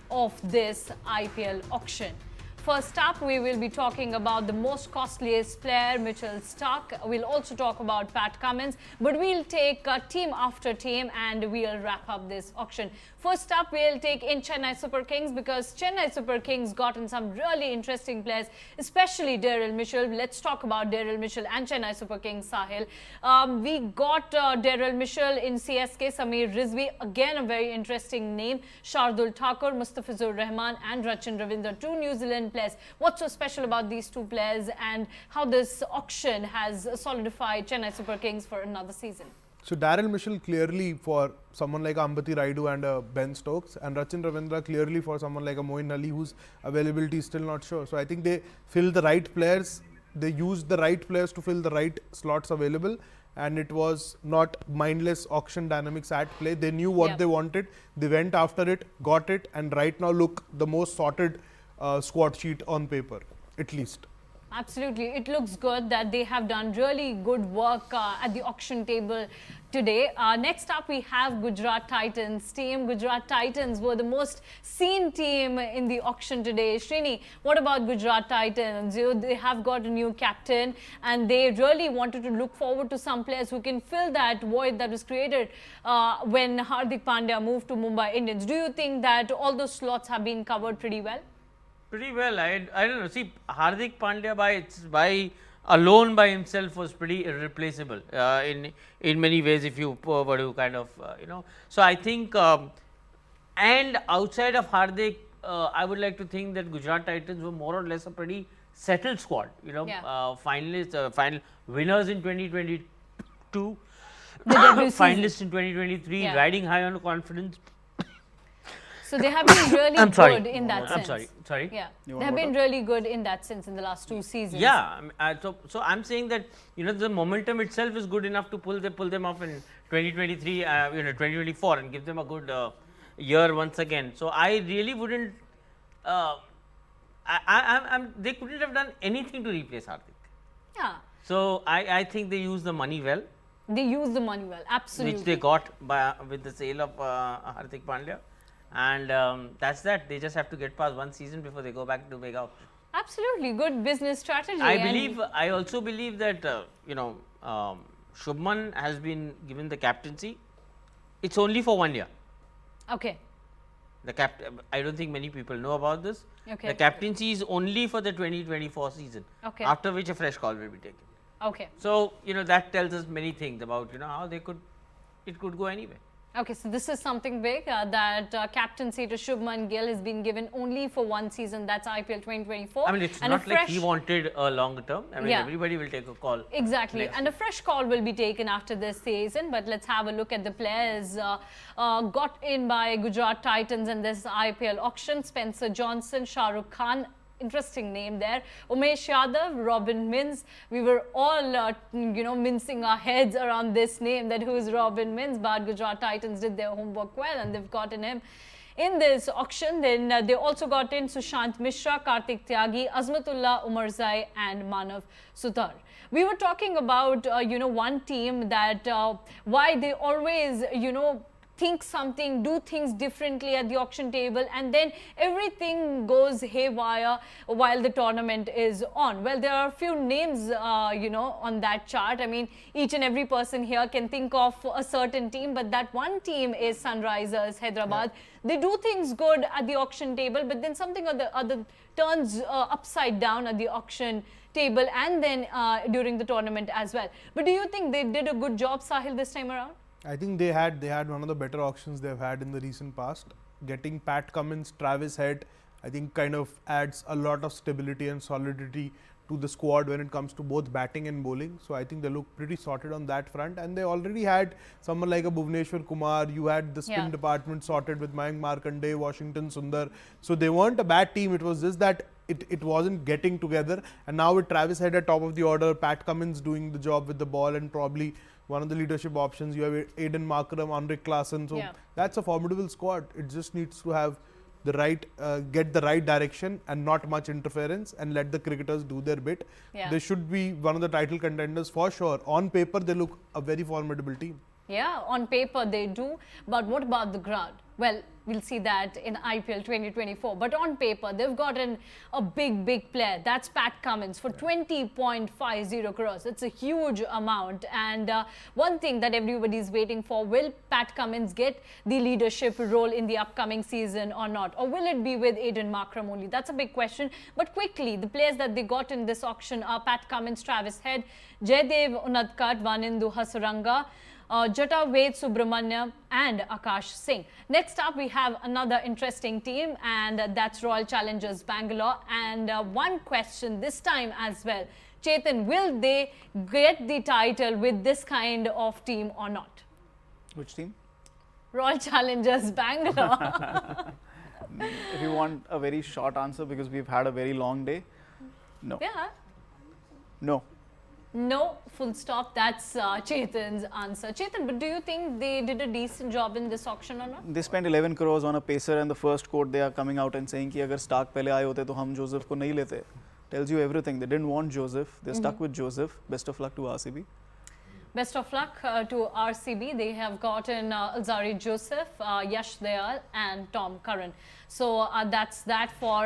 of this IPL auction. First up, we will be talking about the most costliest player, Mitchell Starc. We'll also talk about Pat Cummins, but we'll take team after team and we'll wrap up this auction. First up, we'll take in Chennai Super Kings, because Chennai Super Kings got in some really interesting players, especially Daryl Mitchell. Let's talk about Daryl Mitchell and Chennai Super Kings, Sahil. We got Daryl Mitchell in CSK, Sameer Rizvi, again a very interesting name. Shardul Thakur, Mustafizur Rahman and Rachin Ravindra, two New Zealand players. What's so special about these two players and how this auction has solidified Chennai Super Kings for another season? So Daryl Mitchell clearly for someone like Ambati Raidu and Ben Stokes, and Rachin Ravindra clearly for someone like a Moeen Ali whose availability is still not sure. So I think they fill the right players, they used the right players to fill the right slots available, and it was not mindless auction dynamics at play. They knew what they wanted, they went after it, got it, and right now look the most sorted squad sheet on paper, at least. Absolutely. It looks good that they have done really good work at the auction table today. Next up, we have Gujarat Titans team. Gujarat Titans were the most seen team in the auction today. Srini, what about Gujarat Titans? They have got a new captain and they really wanted to look forward to some players who can fill that void that was created when Hardik Pandya moved to Mumbai Indians. Do you think that all those slots have been covered pretty well? Pretty well. I don't know. See, Hardik Pandya by alone by himself was pretty irreplaceable in many ways. If you were to kind of So I think, and outside of Hardik, I would like to think that Gujarat Titans were more or less a pretty settled squad. Finalists, final winners in 2022, finalists in 2023, riding high on confidence. So they have been really good in that sense. I'm sorry. Yeah, they have been really good in that sense in the last two seasons. Yeah, so I'm saying that the momentum itself is good enough to pull them off in 2023, 2024, and give them a good year once again. So I really wouldn't. They couldn't have done anything to replace Hardik. Yeah. So I think they used the money well. They used the money well, absolutely. Which they got with the sale of Hardik Pandya. And that's that. They just have to get past one season before they go back to mega auction. Absolutely, good business strategy. I also believe that Shubman has been given the captaincy. It's only for 1 year. Okay. I don't think many people know about this. Okay. The captaincy is only for the 2024 season. Okay. After which a fresh call will be taken. Okay. So that tells us many things about how it could go anyway. Okay, so this is something big that captaincy to Shubman Gill has been given only for one season. That's IPL 2024. I mean, it's not like he wanted a long term. I mean, everybody will take a call. Exactly, and a fresh call will be taken after this season. But let's have a look at the players got in by Gujarat Titans in this IPL auction. Spencer Johnson, Shah Rukh Khan. Interesting name there. Umesh Yadav, Robin Mins. We were all, mincing our heads around this name, that who is Robin Mins, but Gujarat Titans did their homework well and they've gotten him in this auction. Then they also got in Sushant Mishra, Kartik Tyagi, Azmatullah Umarzai and Manav Sutar. We were talking about, one team that why they always, think something, do things differently at the auction table, and then everything goes haywire while the tournament is on? Well, there are a few names, on that chart. I mean, each and every person here can think of a certain team, but that one team is Sunrisers Hyderabad. They do things good at the auction table, but then something or the other turns upside down at the auction table and then during the tournament as well. But do you think they did a good job, Sahil, this time around? I think they had one of the better auctions they've had in the recent past. Getting Pat Cummins, Travis Head, I think kind of adds a lot of stability and solidity to the squad when it comes to both batting and bowling. So I think they look pretty sorted on that front, and they already had someone like a Bhuvneshwar Kumar. You had the spin department sorted with Mayank Markande, Washington Sundar. So they weren't a bad team. It was just that it wasn't getting together. And now with Travis Head at top of the order, Pat Cummins doing the job with the ball, and probably one of the leadership options, you have Aiden Markram, Anrik Klaasen. So that's a formidable squad. It just needs to have the right, get the right direction and not much interference, and let the cricketers do their bit. They should be one of the title contenders for sure. On paper, they look a very formidable team. Yeah, on paper they do. But what about the ground? Well, we'll see that in IPL 2024. But on paper, they've gotten a big player. That's Pat Cummins for 20.50 crores. It's a huge amount. And one thing that everybody's waiting for, will Pat Cummins get the leadership role in the upcoming season or not? Or will it be with Aiden Markram only? That's a big question. But quickly, the players that they got in this auction are Pat Cummins, Travis Head, Jaydev Unadkat, Vanindu Hasaranga, Jata Ved Subramanya and Akash Singh. Next up, we have another interesting team, and that's Royal Challengers Bangalore. And one question this time as well. Chetan, will they get the title with this kind of team or not? Which team? Royal Challengers Bangalore. If you want a very short answer, because we've had a very long day, no. Yeah. No. No, full stop. That's Chetan's answer. Chetan, but do you think they did a decent job in this auction or not? They spent 11 crores on a pacer, and the first quote they are coming out and saying कि अगर Starc पहले आए होते तो हम Joseph को नहीं लेते. Tells you everything. They didn't want Joseph. They stuck with Joseph. Best of luck to RCB. Best of luck to RCB. They have gotten Alzari Joseph, Yash Dayal and Tom Curran. So that's that for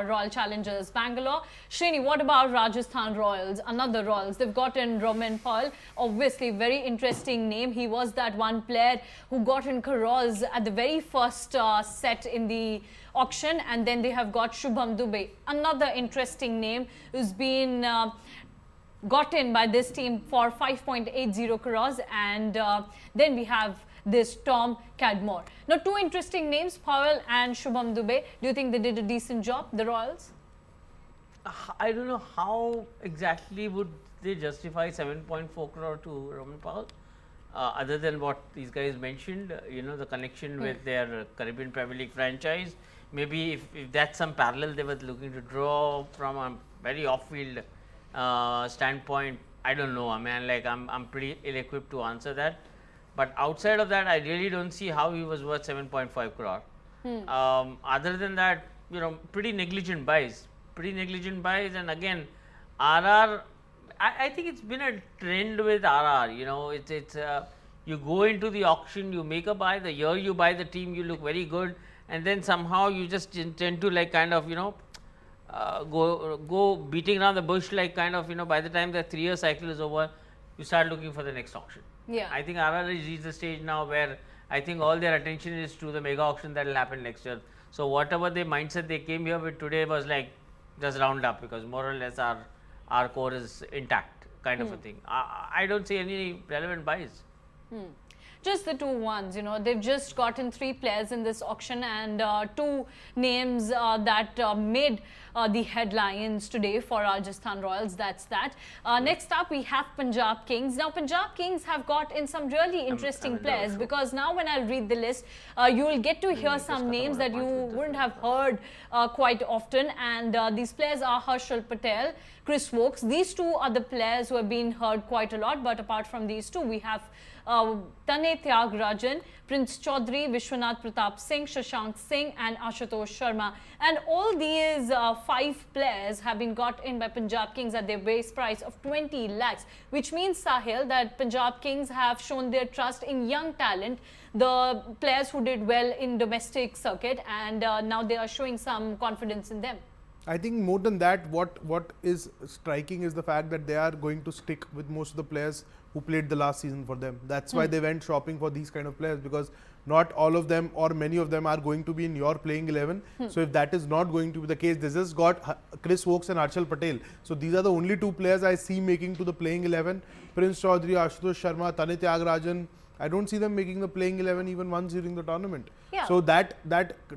Royal Challengers Bangalore. Srini, what about Rajasthan Royals? Another Royals. They've gotten Rovman Powell. Obviously, very interesting name. He was that one player who got in crores at the very first set in the auction. And then they have got Shubham Dubey. Another interesting name who's been gotten by this team for 5.80 crores, and then we have this Tom Cadmore. Now, two interesting names, Powell and Shubham Dubey. Do you think they did a decent job, the Royals? I don't know how exactly would they justify 7.4 crore to Rovman Powell, other than what these guys mentioned, the connection with their Caribbean Premier League franchise. Maybe if that's some parallel they were looking to draw from a very off-field standpoint, I don't know. I mean, like I'm pretty ill-equipped to answer that. But outside of that, I really don't see how he was worth 7.5 crore. Other than that, pretty negligent buys. And again, RR, I think it's been a trend with RR. It's you go into the auction, you make a buy. The year you buy the team, you look very good, and then somehow you just tend to like kind of go beating around the bush, like kind of by the time the 3-year cycle is over, you start looking for the next auction. Yeah. I think RR has reached the stage now where I think all their attention is to the mega auction that will happen next year. So whatever the mindset they came here with today was like just round up, because more or less our core is intact, kind of a thing. I don't see any relevant buys. Just the two ones, they've just gotten 3 players in this auction, and 2 names that made the headlines today for Rajasthan Royals. That's that. Next up, we have Punjab Kings. Now, Punjab Kings have got in some really interesting players, because now when I read the list, you will get to hear some names that you wouldn't have heard quite often. And these players are Harshal Patel, Chris Wokes. These 2 are the players who have been heard quite a lot. But apart from these 2, we have Tane Tyagarajan, Prince Chaudhary, Vishwanath Pratap Singh, Shashank Singh and Ashutosh Sharma. And all these 5 players have been got in by Punjab Kings at their base price of 20 lakhs, which means, Sahil, that Punjab Kings have shown their trust in young talent, the players who did well in domestic circuit, and now they are showing some confidence in them. I think more than that, what is striking is the fact that they are going to stick with most of the players who played the last season for them. That's why they went shopping for these kind of players, because not all of them or many of them are going to be in your playing 11. So if that is not going to be the case, they just got Chris Woakes and Harshal Patel. So these are the only 2 players I see making to the playing 11. Prince Chaudhary, Ashutosh Sharma, Tane Tyagarajan. I don't see them making the playing 11 even once during the tournament. Yeah. So that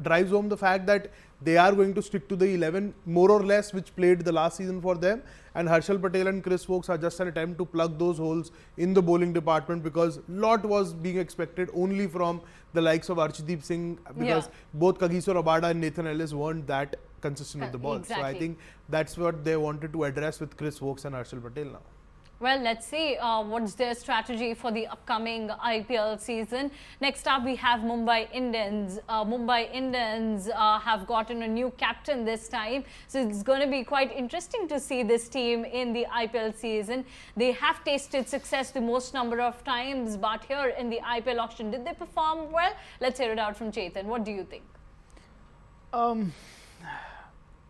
drives home the fact that they are going to stick to the 11 more or less which played the last season for them, and Harshal Patel and Chris Woakes are just an attempt to plug those holes in the bowling department, because lot was being expected only from the likes of Arshdeep Singh, because both Kagiso Rabada and Nathan Ellis weren't that consistent with the ball. Exactly. So I think that's what they wanted to address with Chris Woakes and Harshal Patel now. Well, let's see what's their strategy for the upcoming IPL season. Next up, we have Mumbai Indians. Mumbai Indians have gotten a new captain this time. So it's going to be quite interesting to see this team in the IPL season. They have tasted success the most number of times, but here in the IPL auction, did they perform well? Let's hear it out from Chetan. What do you think?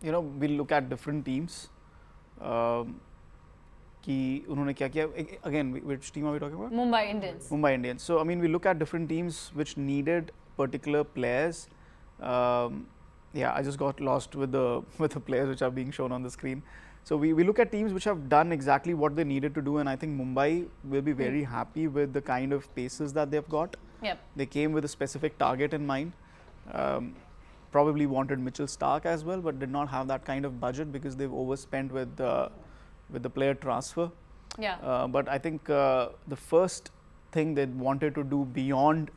You know, we'll look at different teams. Unhone kya kiya? Again, which team are we talking about? Mumbai Indians. Mumbai Indians. So, I mean, we look at different teams which needed particular players. Yeah, I just got lost with the players which are being shown on the screen. So, we look at teams which have done exactly what they needed to do, and I think Mumbai will be very happy with the kind of paces that they've got. Yep. They came with a specific target in mind. Probably wanted Mitchell Starc as well, but did not have that kind of budget because they've overspent with the player transfer. Yeah. But I think the first thing they wanted to do beyond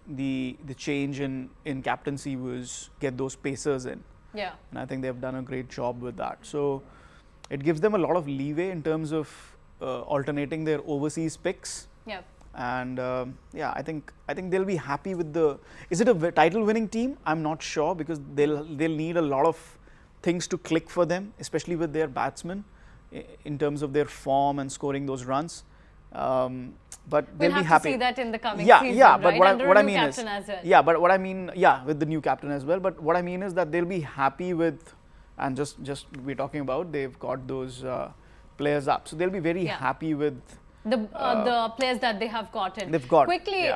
the change in captaincy was get those pacers in. Yeah. And I think they've done a great job with that. So it gives them a lot of leeway in terms of alternating their overseas picks. Yeah. And yeah, I think they'll be happy with the. Is it a title-winning team? I'm not sure, because they'll need a lot of things to click for them, especially with their batsmen, in terms of their form and scoring those runs. But they'll be happy. We'll have to see that in the coming season, yeah. But right? what I mean is, well. But what I mean, with the new captain as well. But what I mean is that they'll be happy with, and just we're talking about, they've got those players up, so they'll be very happy with the players that they have gotten. They've got quickly.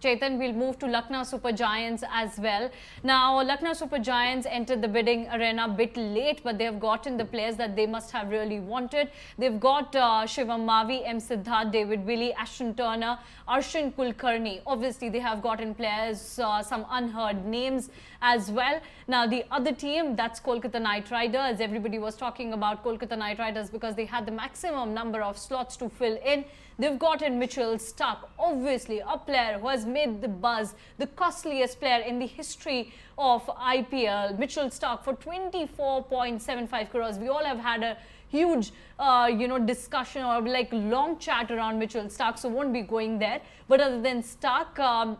Chetan, we'll move to Lucknow Super Giants as well. Now, Lucknow Super Giants entered the bidding arena a bit late, but they have gotten the players that they must have really wanted. They've got Shivam Mavi, M. Siddharth, David Willey, Ashton Turner, Arshin Kulkarni. Obviously, they have gotten players, some unheard names as well. Now, the other team, that's Kolkata Knight Riders. Everybody was talking about Kolkata Knight Riders because they had the maximum number of slots to fill in. They've gotten Mitchell Starc, obviously a player who has made the buzz, the costliest player in the history of IPL. Mitchell Starc for 24.75 crores. We all have had a huge, discussion or like long chat around Mitchell Starc, so won't be going there. But other than Starc,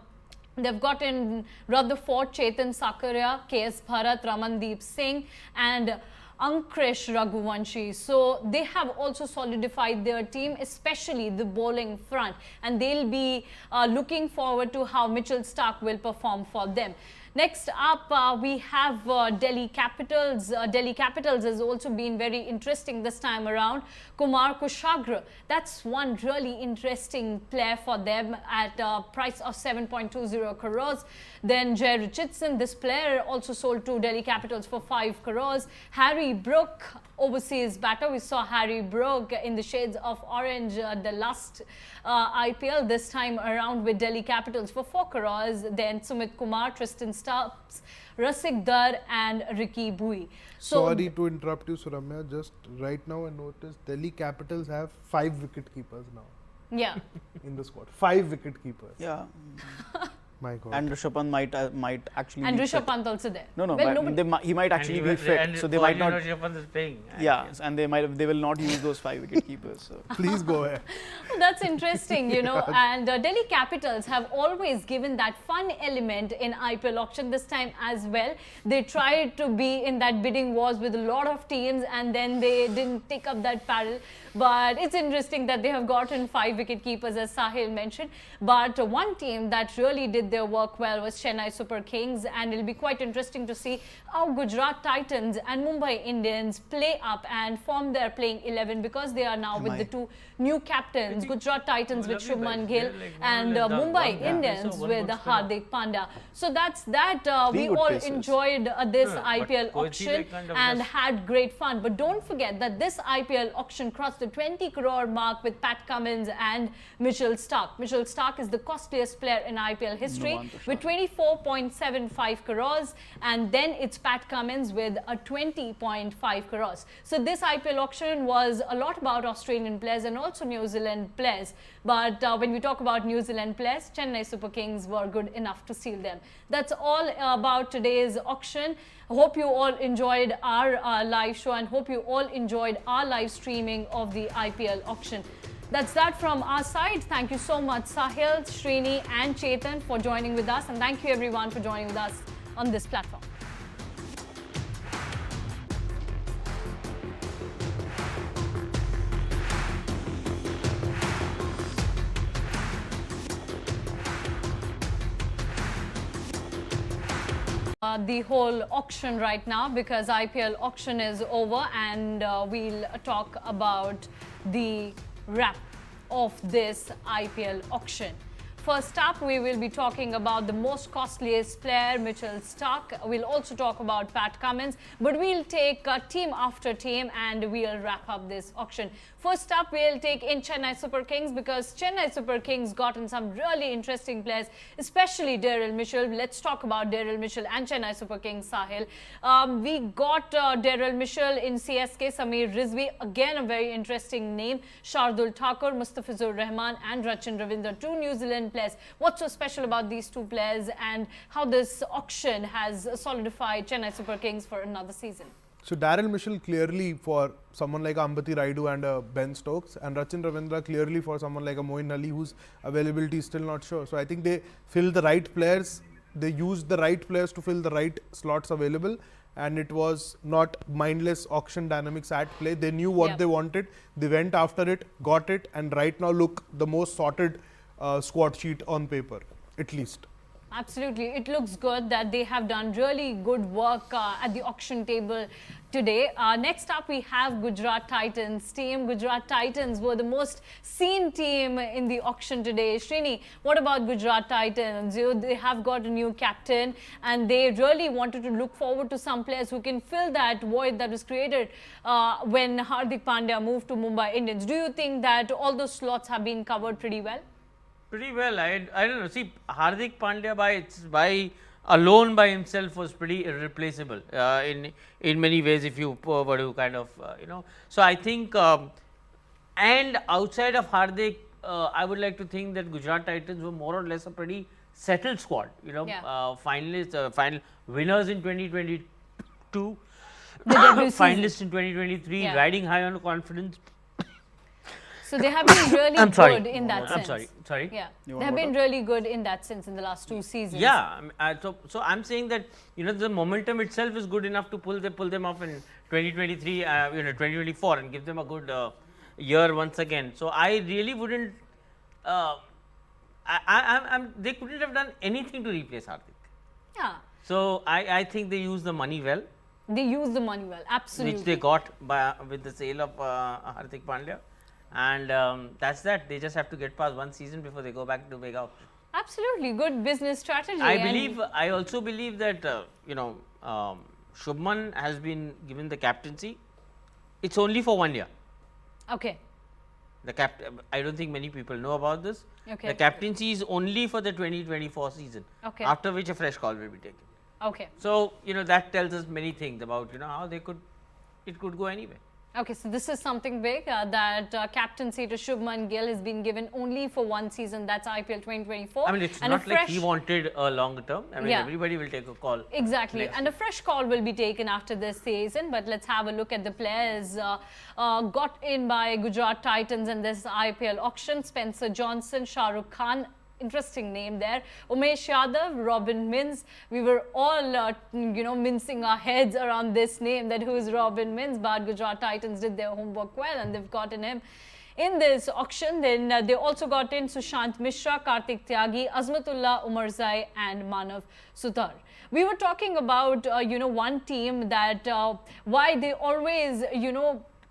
they've gotten Rutherford, Chetan Sakaria, KS Bharat, Ramandeep Singh and Ankrish Raghuvanshi. So they have also solidified their team, especially the bowling front, and they'll be looking forward to how Mitchell Starc will perform for them. Next up, we have Delhi Capitals. Delhi Capitals has also been very interesting this time around. Kumar Kushagra, that's one really interesting player for them at a price of 7.20 crores. Then Jay Richardson, this player also sold to Delhi Capitals for 5 crores. Harry Brook, overseas batter. We saw Harry Brook in the shades of orange the last IPL, this time around with Delhi Capitals for 4 crores. Then Sumit Kumar, Tristan Stubbs, Rasik Dar and Ricky Bui. So sorry to interrupt you, Suramya. Just right now I noticed Delhi Capitals have 5 wicket keepers now. Yeah. In the squad. 5 wicket keepers. Yeah. My God. And Rishabh Pant might actually. And be Rishabh fit. Pant also there. No, Well, but he might actually be fit, so they might not. Is playing. Yeah, and they will not use those 5 wicket keepers. So. Please go ahead. That's interesting, you know. And Delhi Capitals have always given that fun element in IPL auction this time as well. They tried to be in that bidding wars with a lot of teams, and then they didn't take up that paddle. But it's interesting that they have gotten 5 wicket keepers, as Sahil mentioned. But one team that really did their work well was Chennai Super Kings, and it'll be quite interesting to see how Gujarat Titans and Mumbai Indians play up and form their playing 11, because they are now with the 2 new captains, Gujarat Titans with Shubman Gill and Mumbai Indians with Hardik Pandya. So that's that. We all enjoyed this IPL auction and had great fun. But don't forget that this IPL auction crossed the 20 crore mark with Pat Cummins and Mitchell Starc. Mitchell Starc is the costliest player in IPL history with 24.75 crores, and then it's Pat Cummins with a 20.5 crores. So this IPL auction was a lot about Australian players and also New Zealand players. But when we talk about New Zealand players, Chennai Super Kings were good enough to seal them. That's all about today's auction. Hope you all enjoyed our live show, and hope you all enjoyed our live streaming of the IPL auction. That's that from our side. Thank you so much, Sahil, Srini and Chetan, for joining with us, and thank you everyone for joining with us on this platform. The whole auction right now, because IPL auction is over, and we'll talk about the wrap of this IPL auction. First up, we will be talking about the most costliest player, Mitchell Starc. We'll also talk about Pat Cummins, but we'll take team after team and we'll wrap up this auction. First up, we'll take in Chennai Super Kings, because Chennai Super Kings gotten some really interesting players, especially Daryl Mitchell. Let's talk about Daryl Mitchell and Chennai Super Kings, Sahil. We got Daryl Mitchell in CSK, Sameer Rizvi, again a very interesting name. Shardul Thakur, Mustafizur Rahman and Rachin Ravindra, 2 New Zealand players. What's so special about these 2 players, and how this auction has solidified Chennai Super Kings for another season? So Daryl Mitchell clearly for someone like Ambati Raidu and Ben Stokes, and Rachin Ravindra clearly for someone like a Moeen Ali, whose availability is still not sure. So I think they fill the right players, they used the right players to fill the right slots available, and it was not mindless auction dynamics at play. They knew what they wanted, they went after it, got it, and right now look the most sorted squad sheet on paper, at least. Absolutely. It looks good that they have done really good work at the auction table today. Next up, we have Gujarat Titans team. Gujarat Titans were the most seen team in the auction today. Srini, what about Gujarat Titans? They have got a new captain, and they really wanted to look forward to some players who can fill that void that was created when Hardik Pandya moved to Mumbai Indians. Do you think that all those slots have been covered pretty well? Pretty well. I don't know. See, Hardik Pandya by alone by himself was pretty irreplaceable in many ways, if you were to kind of So I think, and outside of Hardik, I would like to think that Gujarat Titans were more or less a pretty settled squad. Finalists, final winners in 2022, finalists in 2023, riding high on confidence. So they have been really good in that sense. I'm sorry. Yeah, they have been really good in that sense in the last 2 seasons. Yeah, so I'm saying that the momentum itself is good enough to pull them off in 2023, 2024, and give them a good year once again. So I really wouldn't. They couldn't have done anything to replace Hardik. Yeah. So I think they used the money well. They used the money well, absolutely. Which they got with the sale of Hardik Pandya. And that's that. They just have to get past 1 season before they go back to big auction. Absolutely, good business strategy. I also believe that Shubman has been given the captaincy. It's only for 1 year. Okay. I don't think many people know about this. Okay. The captaincy is only for the 2024 season. Okay. After which a fresh call will be taken. Okay. So that tells us many things about how it could go anyway. Okay, so this is something big that captaincy to Shubman Gill has been given only for one season. That's IPL 2024. I mean, it's not like he wanted a long term. I mean, everybody will take a call. Exactly, and a fresh call will be taken after this season. But let's have a look at the players got in by Gujarat Titans in this IPL auction. Spencer Johnson, Shah Rukh Khan. Interesting name there. Umesh Yadav, Robin Mins. We were all, mincing our heads around this name, that who is Robin Mins. But Gujarat Titans did their homework well and they've gotten him in this auction. Then they also got in Sushant Mishra, Kartik Tyagi, Azmatullah Umarzai and Manav Sutar. We were talking about, one team that why they always,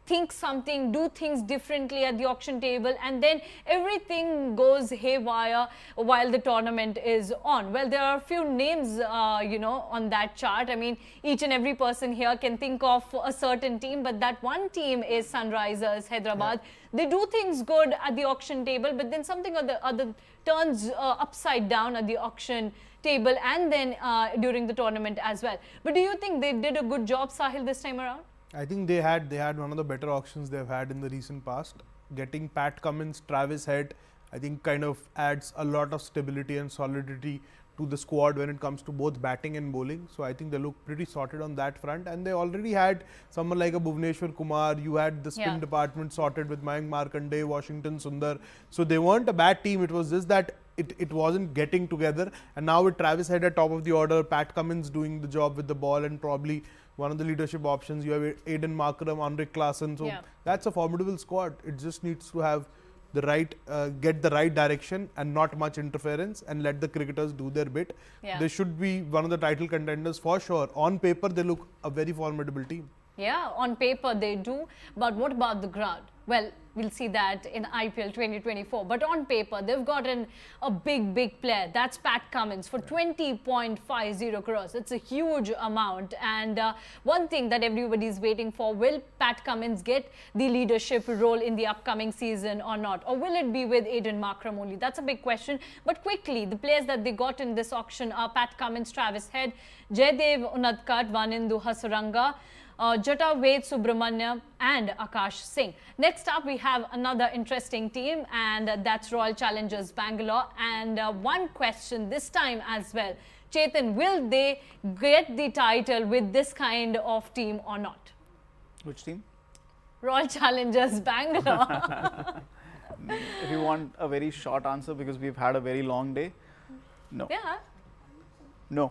think something, do things differently at the auction table, and then everything goes haywire while the tournament is on. Well, there are a few names, on that chart. I mean, each and every person here can think of a certain team, but that one team is Sunrisers Hyderabad. They do things good at the auction table, but then something or the other turns upside down at the auction table and then during the tournament as well. But do you think they did a good job, Sahil, this time around? I think they had one of the better auctions they've had in the recent past. Getting Pat Cummins, Travis Head, I think kind of adds a lot of stability and solidity to the squad when it comes to both batting and bowling. So I think they look pretty sorted on that front, and they already had someone like a Bhuvneshwar Kumar. You had the spin department sorted with Mayank Markande, Washington Sundar. So they weren't a bad team. It was just that it wasn't getting together. And now with Travis Head at top of the order, Pat Cummins doing the job with the ball, and probably one of the leadership options. You have Aiden Markram, Andre Klassen. So that's a formidable squad. It just needs to have the right, get the right direction and not much interference, and let the cricketers do their bit. They should be one of the title contenders for sure. On paper, they look a very formidable team. Yeah, on paper they do. But what about the ground? Well, we'll see that in IPL 2024. But on paper, they've gotten a big player. That's Pat Cummins for 20.50 crores. It's a huge amount. And one thing that everybody is waiting for, will Pat Cummins get the leadership role in the upcoming season or not? Or will it be with Aiden Markram only? That's a big question. But quickly, the players that they got in this auction are Pat Cummins, Travis Head, Jaydev Unadkat, Vanindu Hasaranga, Jataved Subramanya and Akash Singh. Next up, we have another interesting team, and that's Royal Challengers Bangalore. And one question this time as well. Chetan, will they get the title with this kind of team or not? Which team? Royal Challengers Bangalore. If you want a very short answer, because we've had a very long day, no. Yeah. No.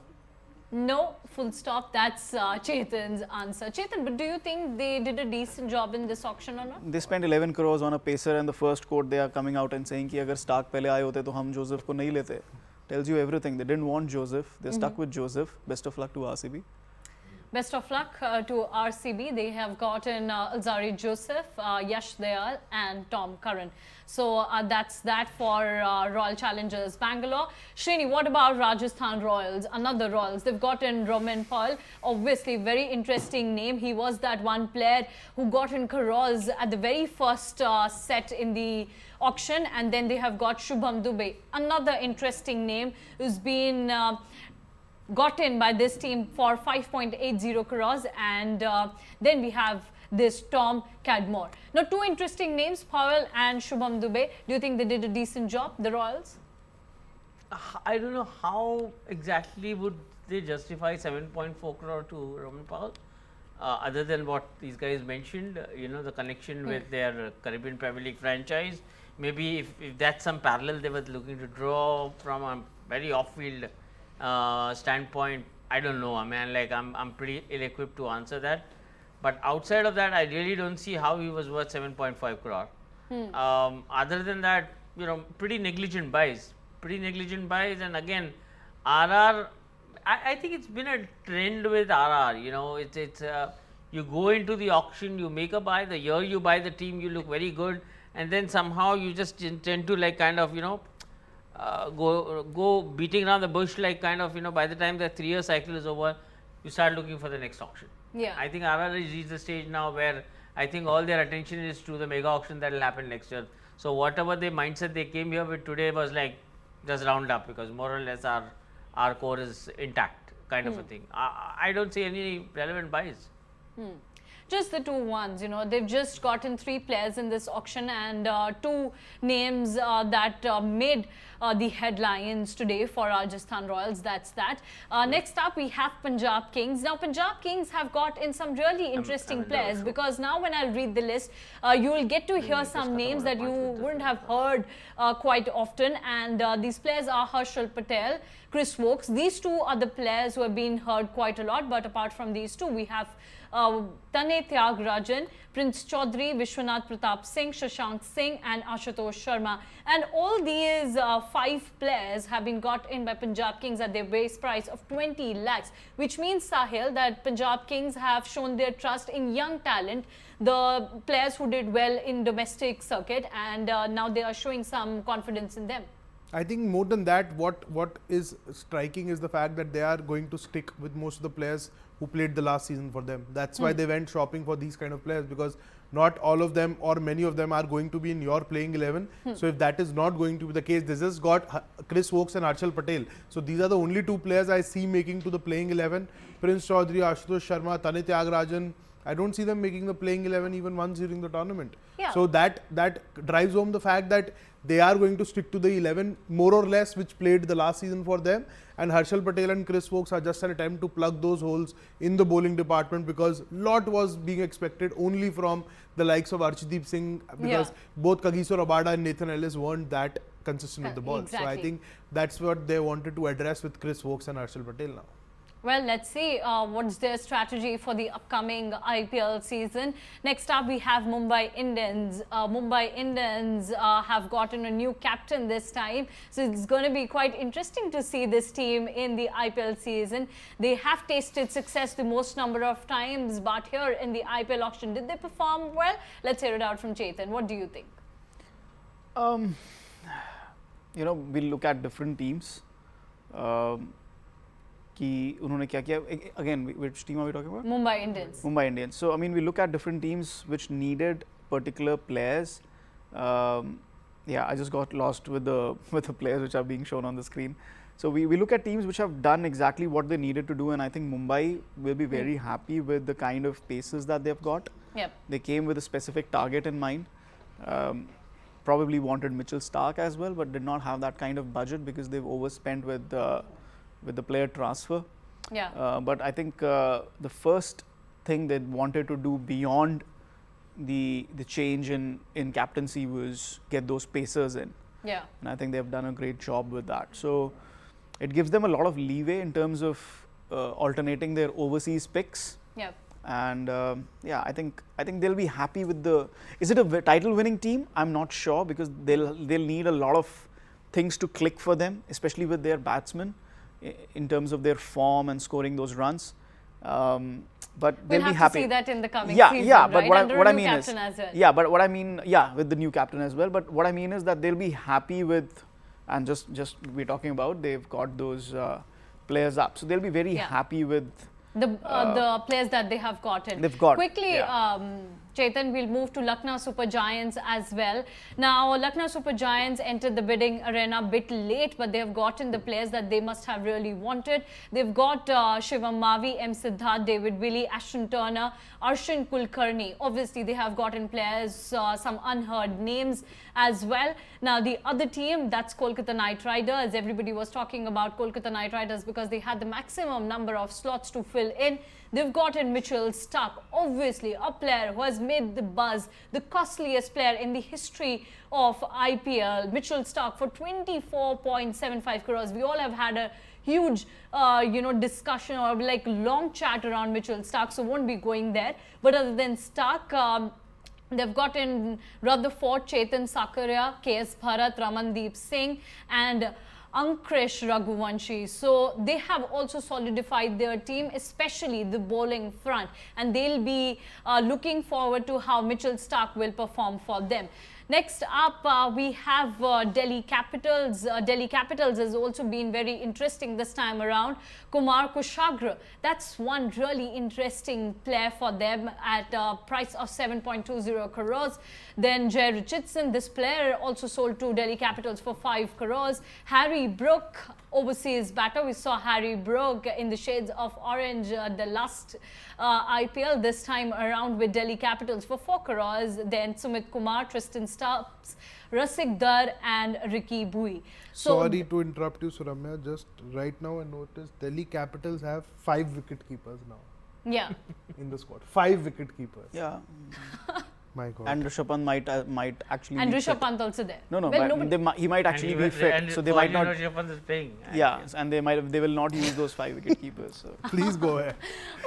No, full stop. That's Chetan's answer. Chetan, but do you think they did a decent job in this auction or not? They spent 11 crores on a pacer, and the first quote they are coming out and saying कि अगर Starc पहले आए होते तो हम Joseph को नहीं लेते. Tells you everything. They didn't want Joseph. They stuck with Joseph. Best of luck to RCB. Best of luck to RCB. They have gotten Alzari Joseph, Yash Dayal and Tom Curran. So that's that for Royal Challengers Bangalore. Srini, what about Rajasthan Royals? Another Royals. They've gotten Rovman Powell. Obviously, very interesting name. He was that one player who got in Karoz at the very first set in the auction. And then they have got Shubham Dubey. Another interesting name who's been got in by this team for 5.80 crores, and then we have this Tom Cadmore. Now, two interesting names, Powell and Shubham Dubey. Do you think they did a decent job, the Royals? I don't know how exactly would they justify 7.4 crore to Rovman Powell, other than what these guys mentioned, the connection with their Caribbean Premier League franchise. Maybe if that's some parallel they were looking to draw from a very off-field standpoint, I don't know. I mean, like I'm pretty ill-equipped to answer that. But outside of that, I really don't see how he was worth 7.5 crore. Other than that, pretty negligent buys. And again, RR, I think it's been a trend with RR. It's you go into the auction, you make a buy. The year you buy the team, you look very good, and then somehow you just tend to like kind of go beating around the bush, like kind of by the time the 3-year cycle is over, you start looking for the next auction. Yeah. I think RR has reached the stage now where I think all their attention is to the mega auction that will happen next year. So whatever the mindset they came here with today was like just round up, because more or less our core is intact kind of a thing. I don't see any relevant buys. Just the two ones, you know, they've just gotten 3 players in this auction, and 2 names that made the headlines today for Rajasthan Royals. That's that. Next up, we have Punjab Kings. Now, Punjab Kings have got in some really interesting players, because now when I read the list, you will get to hear some names that you wouldn't have heard quite often, and these players are Harshal Patel, Chris Wokes. These 2 are the players who have been heard quite a lot, but apart from these 2, we have Tane Tyagarajan, Prince Chaudhary, Vishwanath Pratap Singh, Shashank Singh and Ashutosh Sharma. And all these 5 players have been got in by Punjab Kings at their base price of 20 lakhs, which means, Sahil, that Punjab Kings have shown their trust in young talent, the players who did well in domestic circuit, and now they are showing some confidence in them. I think more than that, what is striking is the fact that they are going to stick with most of the players who played the last season for them. That's why they went shopping for these kind of players, because not all of them or many of them are going to be in your playing 11. So if that is not going to be the case, they just got Chris Wokes and Harshal Patel. So these are the only 2 players I see making to the playing 11. Prince Chaudhary, Ashutosh Sharma, Tane Tyagarajan, I don't see them making the playing 11 even once during the tournament. Yeah. So that drives home the fact that they are going to stick to the 11 more or less which played the last season for them, and Harshal Patel and Chris Wokes are just an attempt to plug those holes in the bowling department, because lot was being expected only from the likes of Arshdeep Singh, because both Kagiso Rabada and Nathan Ellis weren't that consistent with the ball. Exactly. So I think that's what they wanted to address with Chris Wokes and Harshal Patel now. Well, let's see what's their strategy for the upcoming IPL season. Next up, we have Mumbai Indians. Mumbai Indians have gotten a new captain this time. So it's going to be quite interesting to see this team in the IPL season. They have tasted success the most number of times, but here in the IPL auction, did they perform well? Let's hear it out from Chetan. What do you think? You know, we'll look at different teams. कि उन्होंने क्या किया again, which team are we talking about? Mumbai Indians. Mumbai Indians. So I mean, we look at different teams which needed particular players. Yeah, I just got lost with the players which are being shown on the screen. So we look at teams which have done exactly what they needed to do, and I think Mumbai will be very happy with the kind of paces that they've got. Yep. They came with a specific target in mind. Probably wanted Mitchell Starc as well, but did not have that kind of budget because they've overspent with the player transfer. Yeah. But I think the first thing they wanted to do beyond the change in captaincy was get those pacers in. Yeah. And I think they've done a great job with that. So it gives them a lot of leeway in terms of alternating their overseas picks. Yeah. And yeah, I think they'll be happy with the. Is it a title-winning team? I'm not sure, because they'll need a lot of things to click for them, especially with their batsmen, in terms of their form and scoring those runs. But they'll be happy. We'll have to see that in the coming season, yeah. But right? what I mean is, as well. yeah. But what I mean, yeah, with the new captain as well. But what I mean is that they'll be happy with, and just we're talking about, they've got those players up, so they'll be very happy with the players that they have gotten. They've got quickly. Chetan, we'll move to Lucknow Super Giants as well. Now, Lucknow Super Giants entered the bidding arena a bit late, but they've gotten the players that they must have really wanted. They've got Shivam Mavi, M. Siddharth, David Willey, Ashton Turner, Arshin Kulkarni. Obviously, they have gotten players, some unheard names as well. Now, the other team, that's Kolkata Knight Riders. Everybody was talking about Kolkata Knight Riders because they had the maximum number of slots to fill in. They've gotten Mitchell Starc, obviously a player who has made the buzz, the costliest player in the history of IPL. Mitchell Starc for 24.75 crores. We all have had a huge, discussion or like long chat around Mitchell Starc, so won't be going there. But other than Starc, they've gotten Rutherford, Chetan Sakaria, KS Bharat, Ramandeep Singh, and Ankrish Raghuvanshi. So they have also solidified their team, especially the bowling front, and they'll be looking forward to how Mitchell Starc will perform for them. Next up, we have Delhi Capitals. Delhi Capitals has also been very interesting this time around. Kumar Kushagra, that's one really interesting player for them at a price of 7.20 crores. Then Jay Richardson, this player also sold to Delhi Capitals for 5 crores. Harry Brook, overseas batter. We saw Harry Brook in the shades of orange the last IPL, this time around with Delhi Capitals for 4 crores. Then Sumit Kumar, Tristan Stubbs, Rasik Dar and Ricky Bui. So sorry to interrupt you, Suramya. Just right now I noticed Delhi Capitals have 5 wicket keepers now. Yeah. In the squad. 5 wicket keepers. Yeah. My God. And Rishabh Pant might actually and be Rishabh fit. Pant also there. No, Well, but he might actually be fit, so they might not. Rishabh Pant is playing. Yeah, and they will not use those 5 wicket keepers. So. Please go ahead.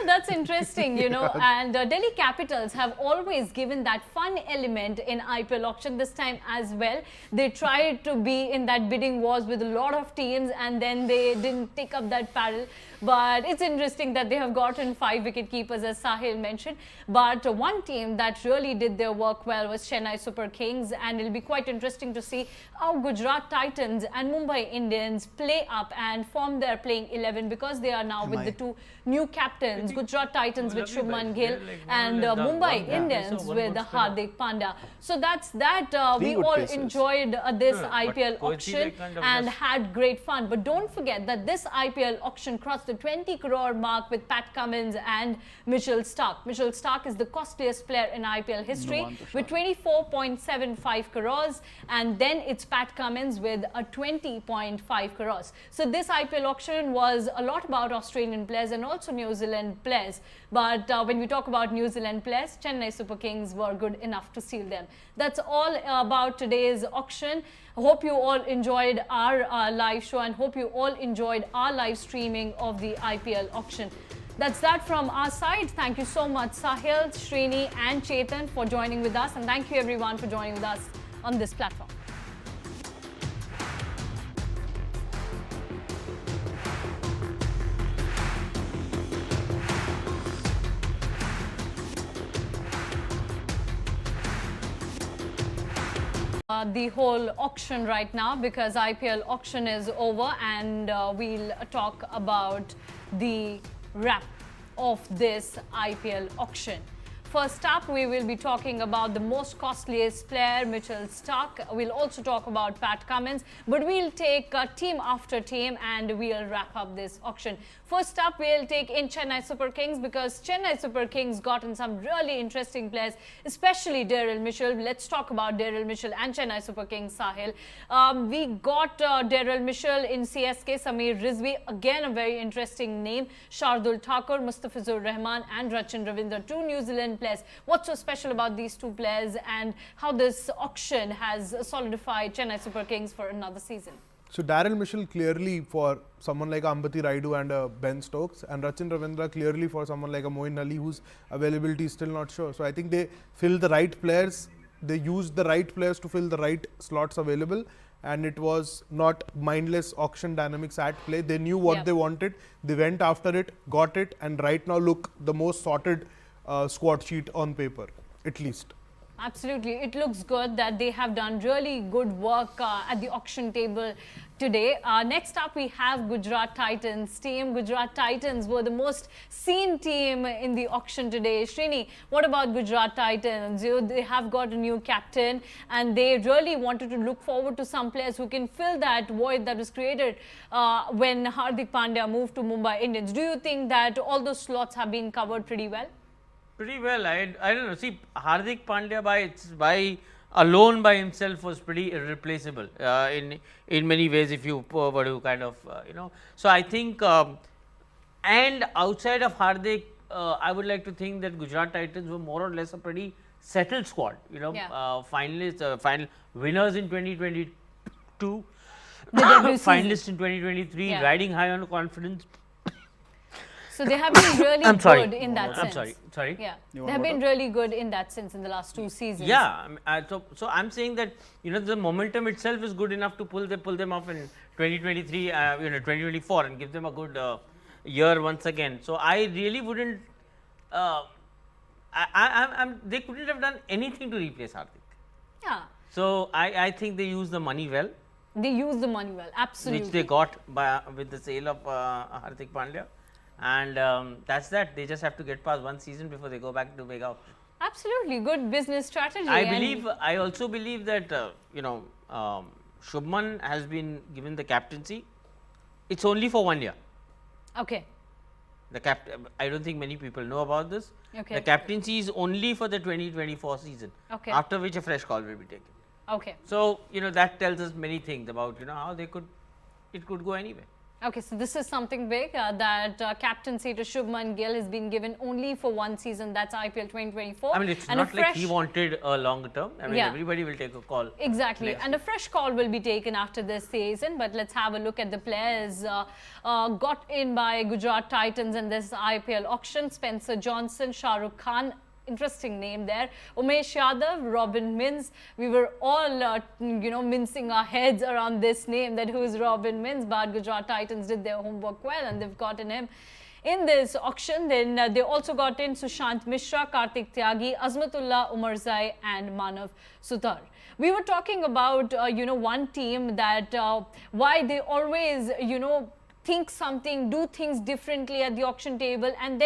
That's interesting, you know. And Delhi Capitals have always given that fun element in IPL auction. This time as well, they tried to be in that bidding wars with a lot of teams, and then they didn't take up that paddle. But it's interesting that they have gotten 5 wicket keepers, as Sahil mentioned. But one team that really did their work well was Chennai Super Kings, and it'll be quite interesting to see how Gujarat Titans and Mumbai Indians play up and form their playing 11, because they are now with the 2 new captains, Gujarat Titans with Shubman Gill and Mumbai Indians with Hardik Pandya. So that's that. We all enjoyed this IPL auction and had great fun. But don't forget that this IPL auction crossed the 20 crore mark with Pat Cummins and Mitchell Starc. Mitchell Starc is the costliest player in IPL history with 24.75 crores, and then it's Pat Cummins with a 20.5 crores. So this IPL auction was a lot about Australian players and also New Zealand players. But when we talk about New Zealand players, Chennai Super Kings were good enough to seal them. That's all about today's auction. Hope you all enjoyed our live show, and hope you all enjoyed our live streaming of the IPL auction. That's that from our side. Thank you so much, Sahil, Srini and Chetan, for joining with us, and thank you everyone for joining with us on this platform. The whole auction right now, because IPL auction is over, and we'll talk about the wrap of this IPL auction. First up, we will be talking about the most costliest player, Mitchell Starc. We'll also talk about Pat Cummins, but we'll take team after team and we'll wrap up this auction. First up, we'll take in Chennai Super Kings, because Chennai Super Kings got in some really interesting players, especially Daryl Mitchell. Let's talk about Daryl Mitchell and Chennai Super Kings, Sahil. We got Daryl Mitchell in CSK, Sameer Rizvi, again a very interesting name, Shardul Thakur, Mustafizur Rahman and Rachin Ravindra, 2 New Zealand players. What's so special about these 2 players, and how this auction has solidified Chennai Super Kings for another season? So Daryl Mitchell clearly for someone like Ambati Raidu and Ben Stokes, and Rachin Ravindra clearly for someone like a Moeen Ali, whose availability is still not sure. So I think they fill the right players, they used the right players to fill the right slots available, and it was not mindless auction dynamics at play. They knew what they wanted, they went after it, got it, and right now look the most sorted squad sheet on paper, at least. Absolutely. It looks good that they have done really good work at the auction table today. Next up, we have Gujarat Titans team. Gujarat Titans were the most seen team in the auction today. Srini, what about Gujarat Titans? They have got a new captain, and they really wanted to look forward to some players who can fill that void that was created when Hardik Pandya moved to Mumbai Indians. Do you think that all those slots have been covered pretty well? Pretty well. I don't know. See, Hardik Pandya by alone by himself was pretty irreplaceable in many ways, if you were to kind of So I think, and outside of Hardik, I would like to think that Gujarat Titans were more or less a pretty settled squad. Finalists, final winners in 2022, finalists in 2023, riding high on confidence. So they have been really good in that sense. I'm sorry. Yeah, they have been really good in that sense in the last 2 seasons. Yeah, so I'm saying that the momentum itself is good enough to pull them off in 2023, 2024, and give them a good year once again. So I really wouldn't. They couldn't have done anything to replace Hardik. Yeah. So I think they used the money well. They used the money well, absolutely. Which they got with the sale of Hardik Pandya. And that's that. They just have to get past 1 season before they go back to mega auction. Absolutely, good business strategy. I also believe that Shubman has been given the captaincy, it's only for 1 year. Okay. I don't think many people know about this. Okay. The captaincy is only for the 2024 season. Okay. After which a fresh call will be taken. Okay. So, that tells us many things about, how it could go anywhere. Okay, so this is something big that captaincy to Shubman Gill has been given only for 1 season, that's IPL 2024. I mean, it's not like he wanted a long term. I mean, everybody will take a call. Exactly, and a fresh call will be taken after this season. But let's have a look at the players got in by Gujarat Titans in this IPL auction. Spencer Johnson, Shah Rukh Khan. Interesting name there. Umesh Yadav, Robin Mins. We were all, mincing our heads around this name, that who's Robin Mins. But Gujarat Titans did their homework well and they've gotten him in this auction. Then they also got in Sushant Mishra, Kartik Tyagi, Azmatullah Umarzai and Manav Sutar. We were talking about, one team that why they always, think something, do things differently at the auction table, and then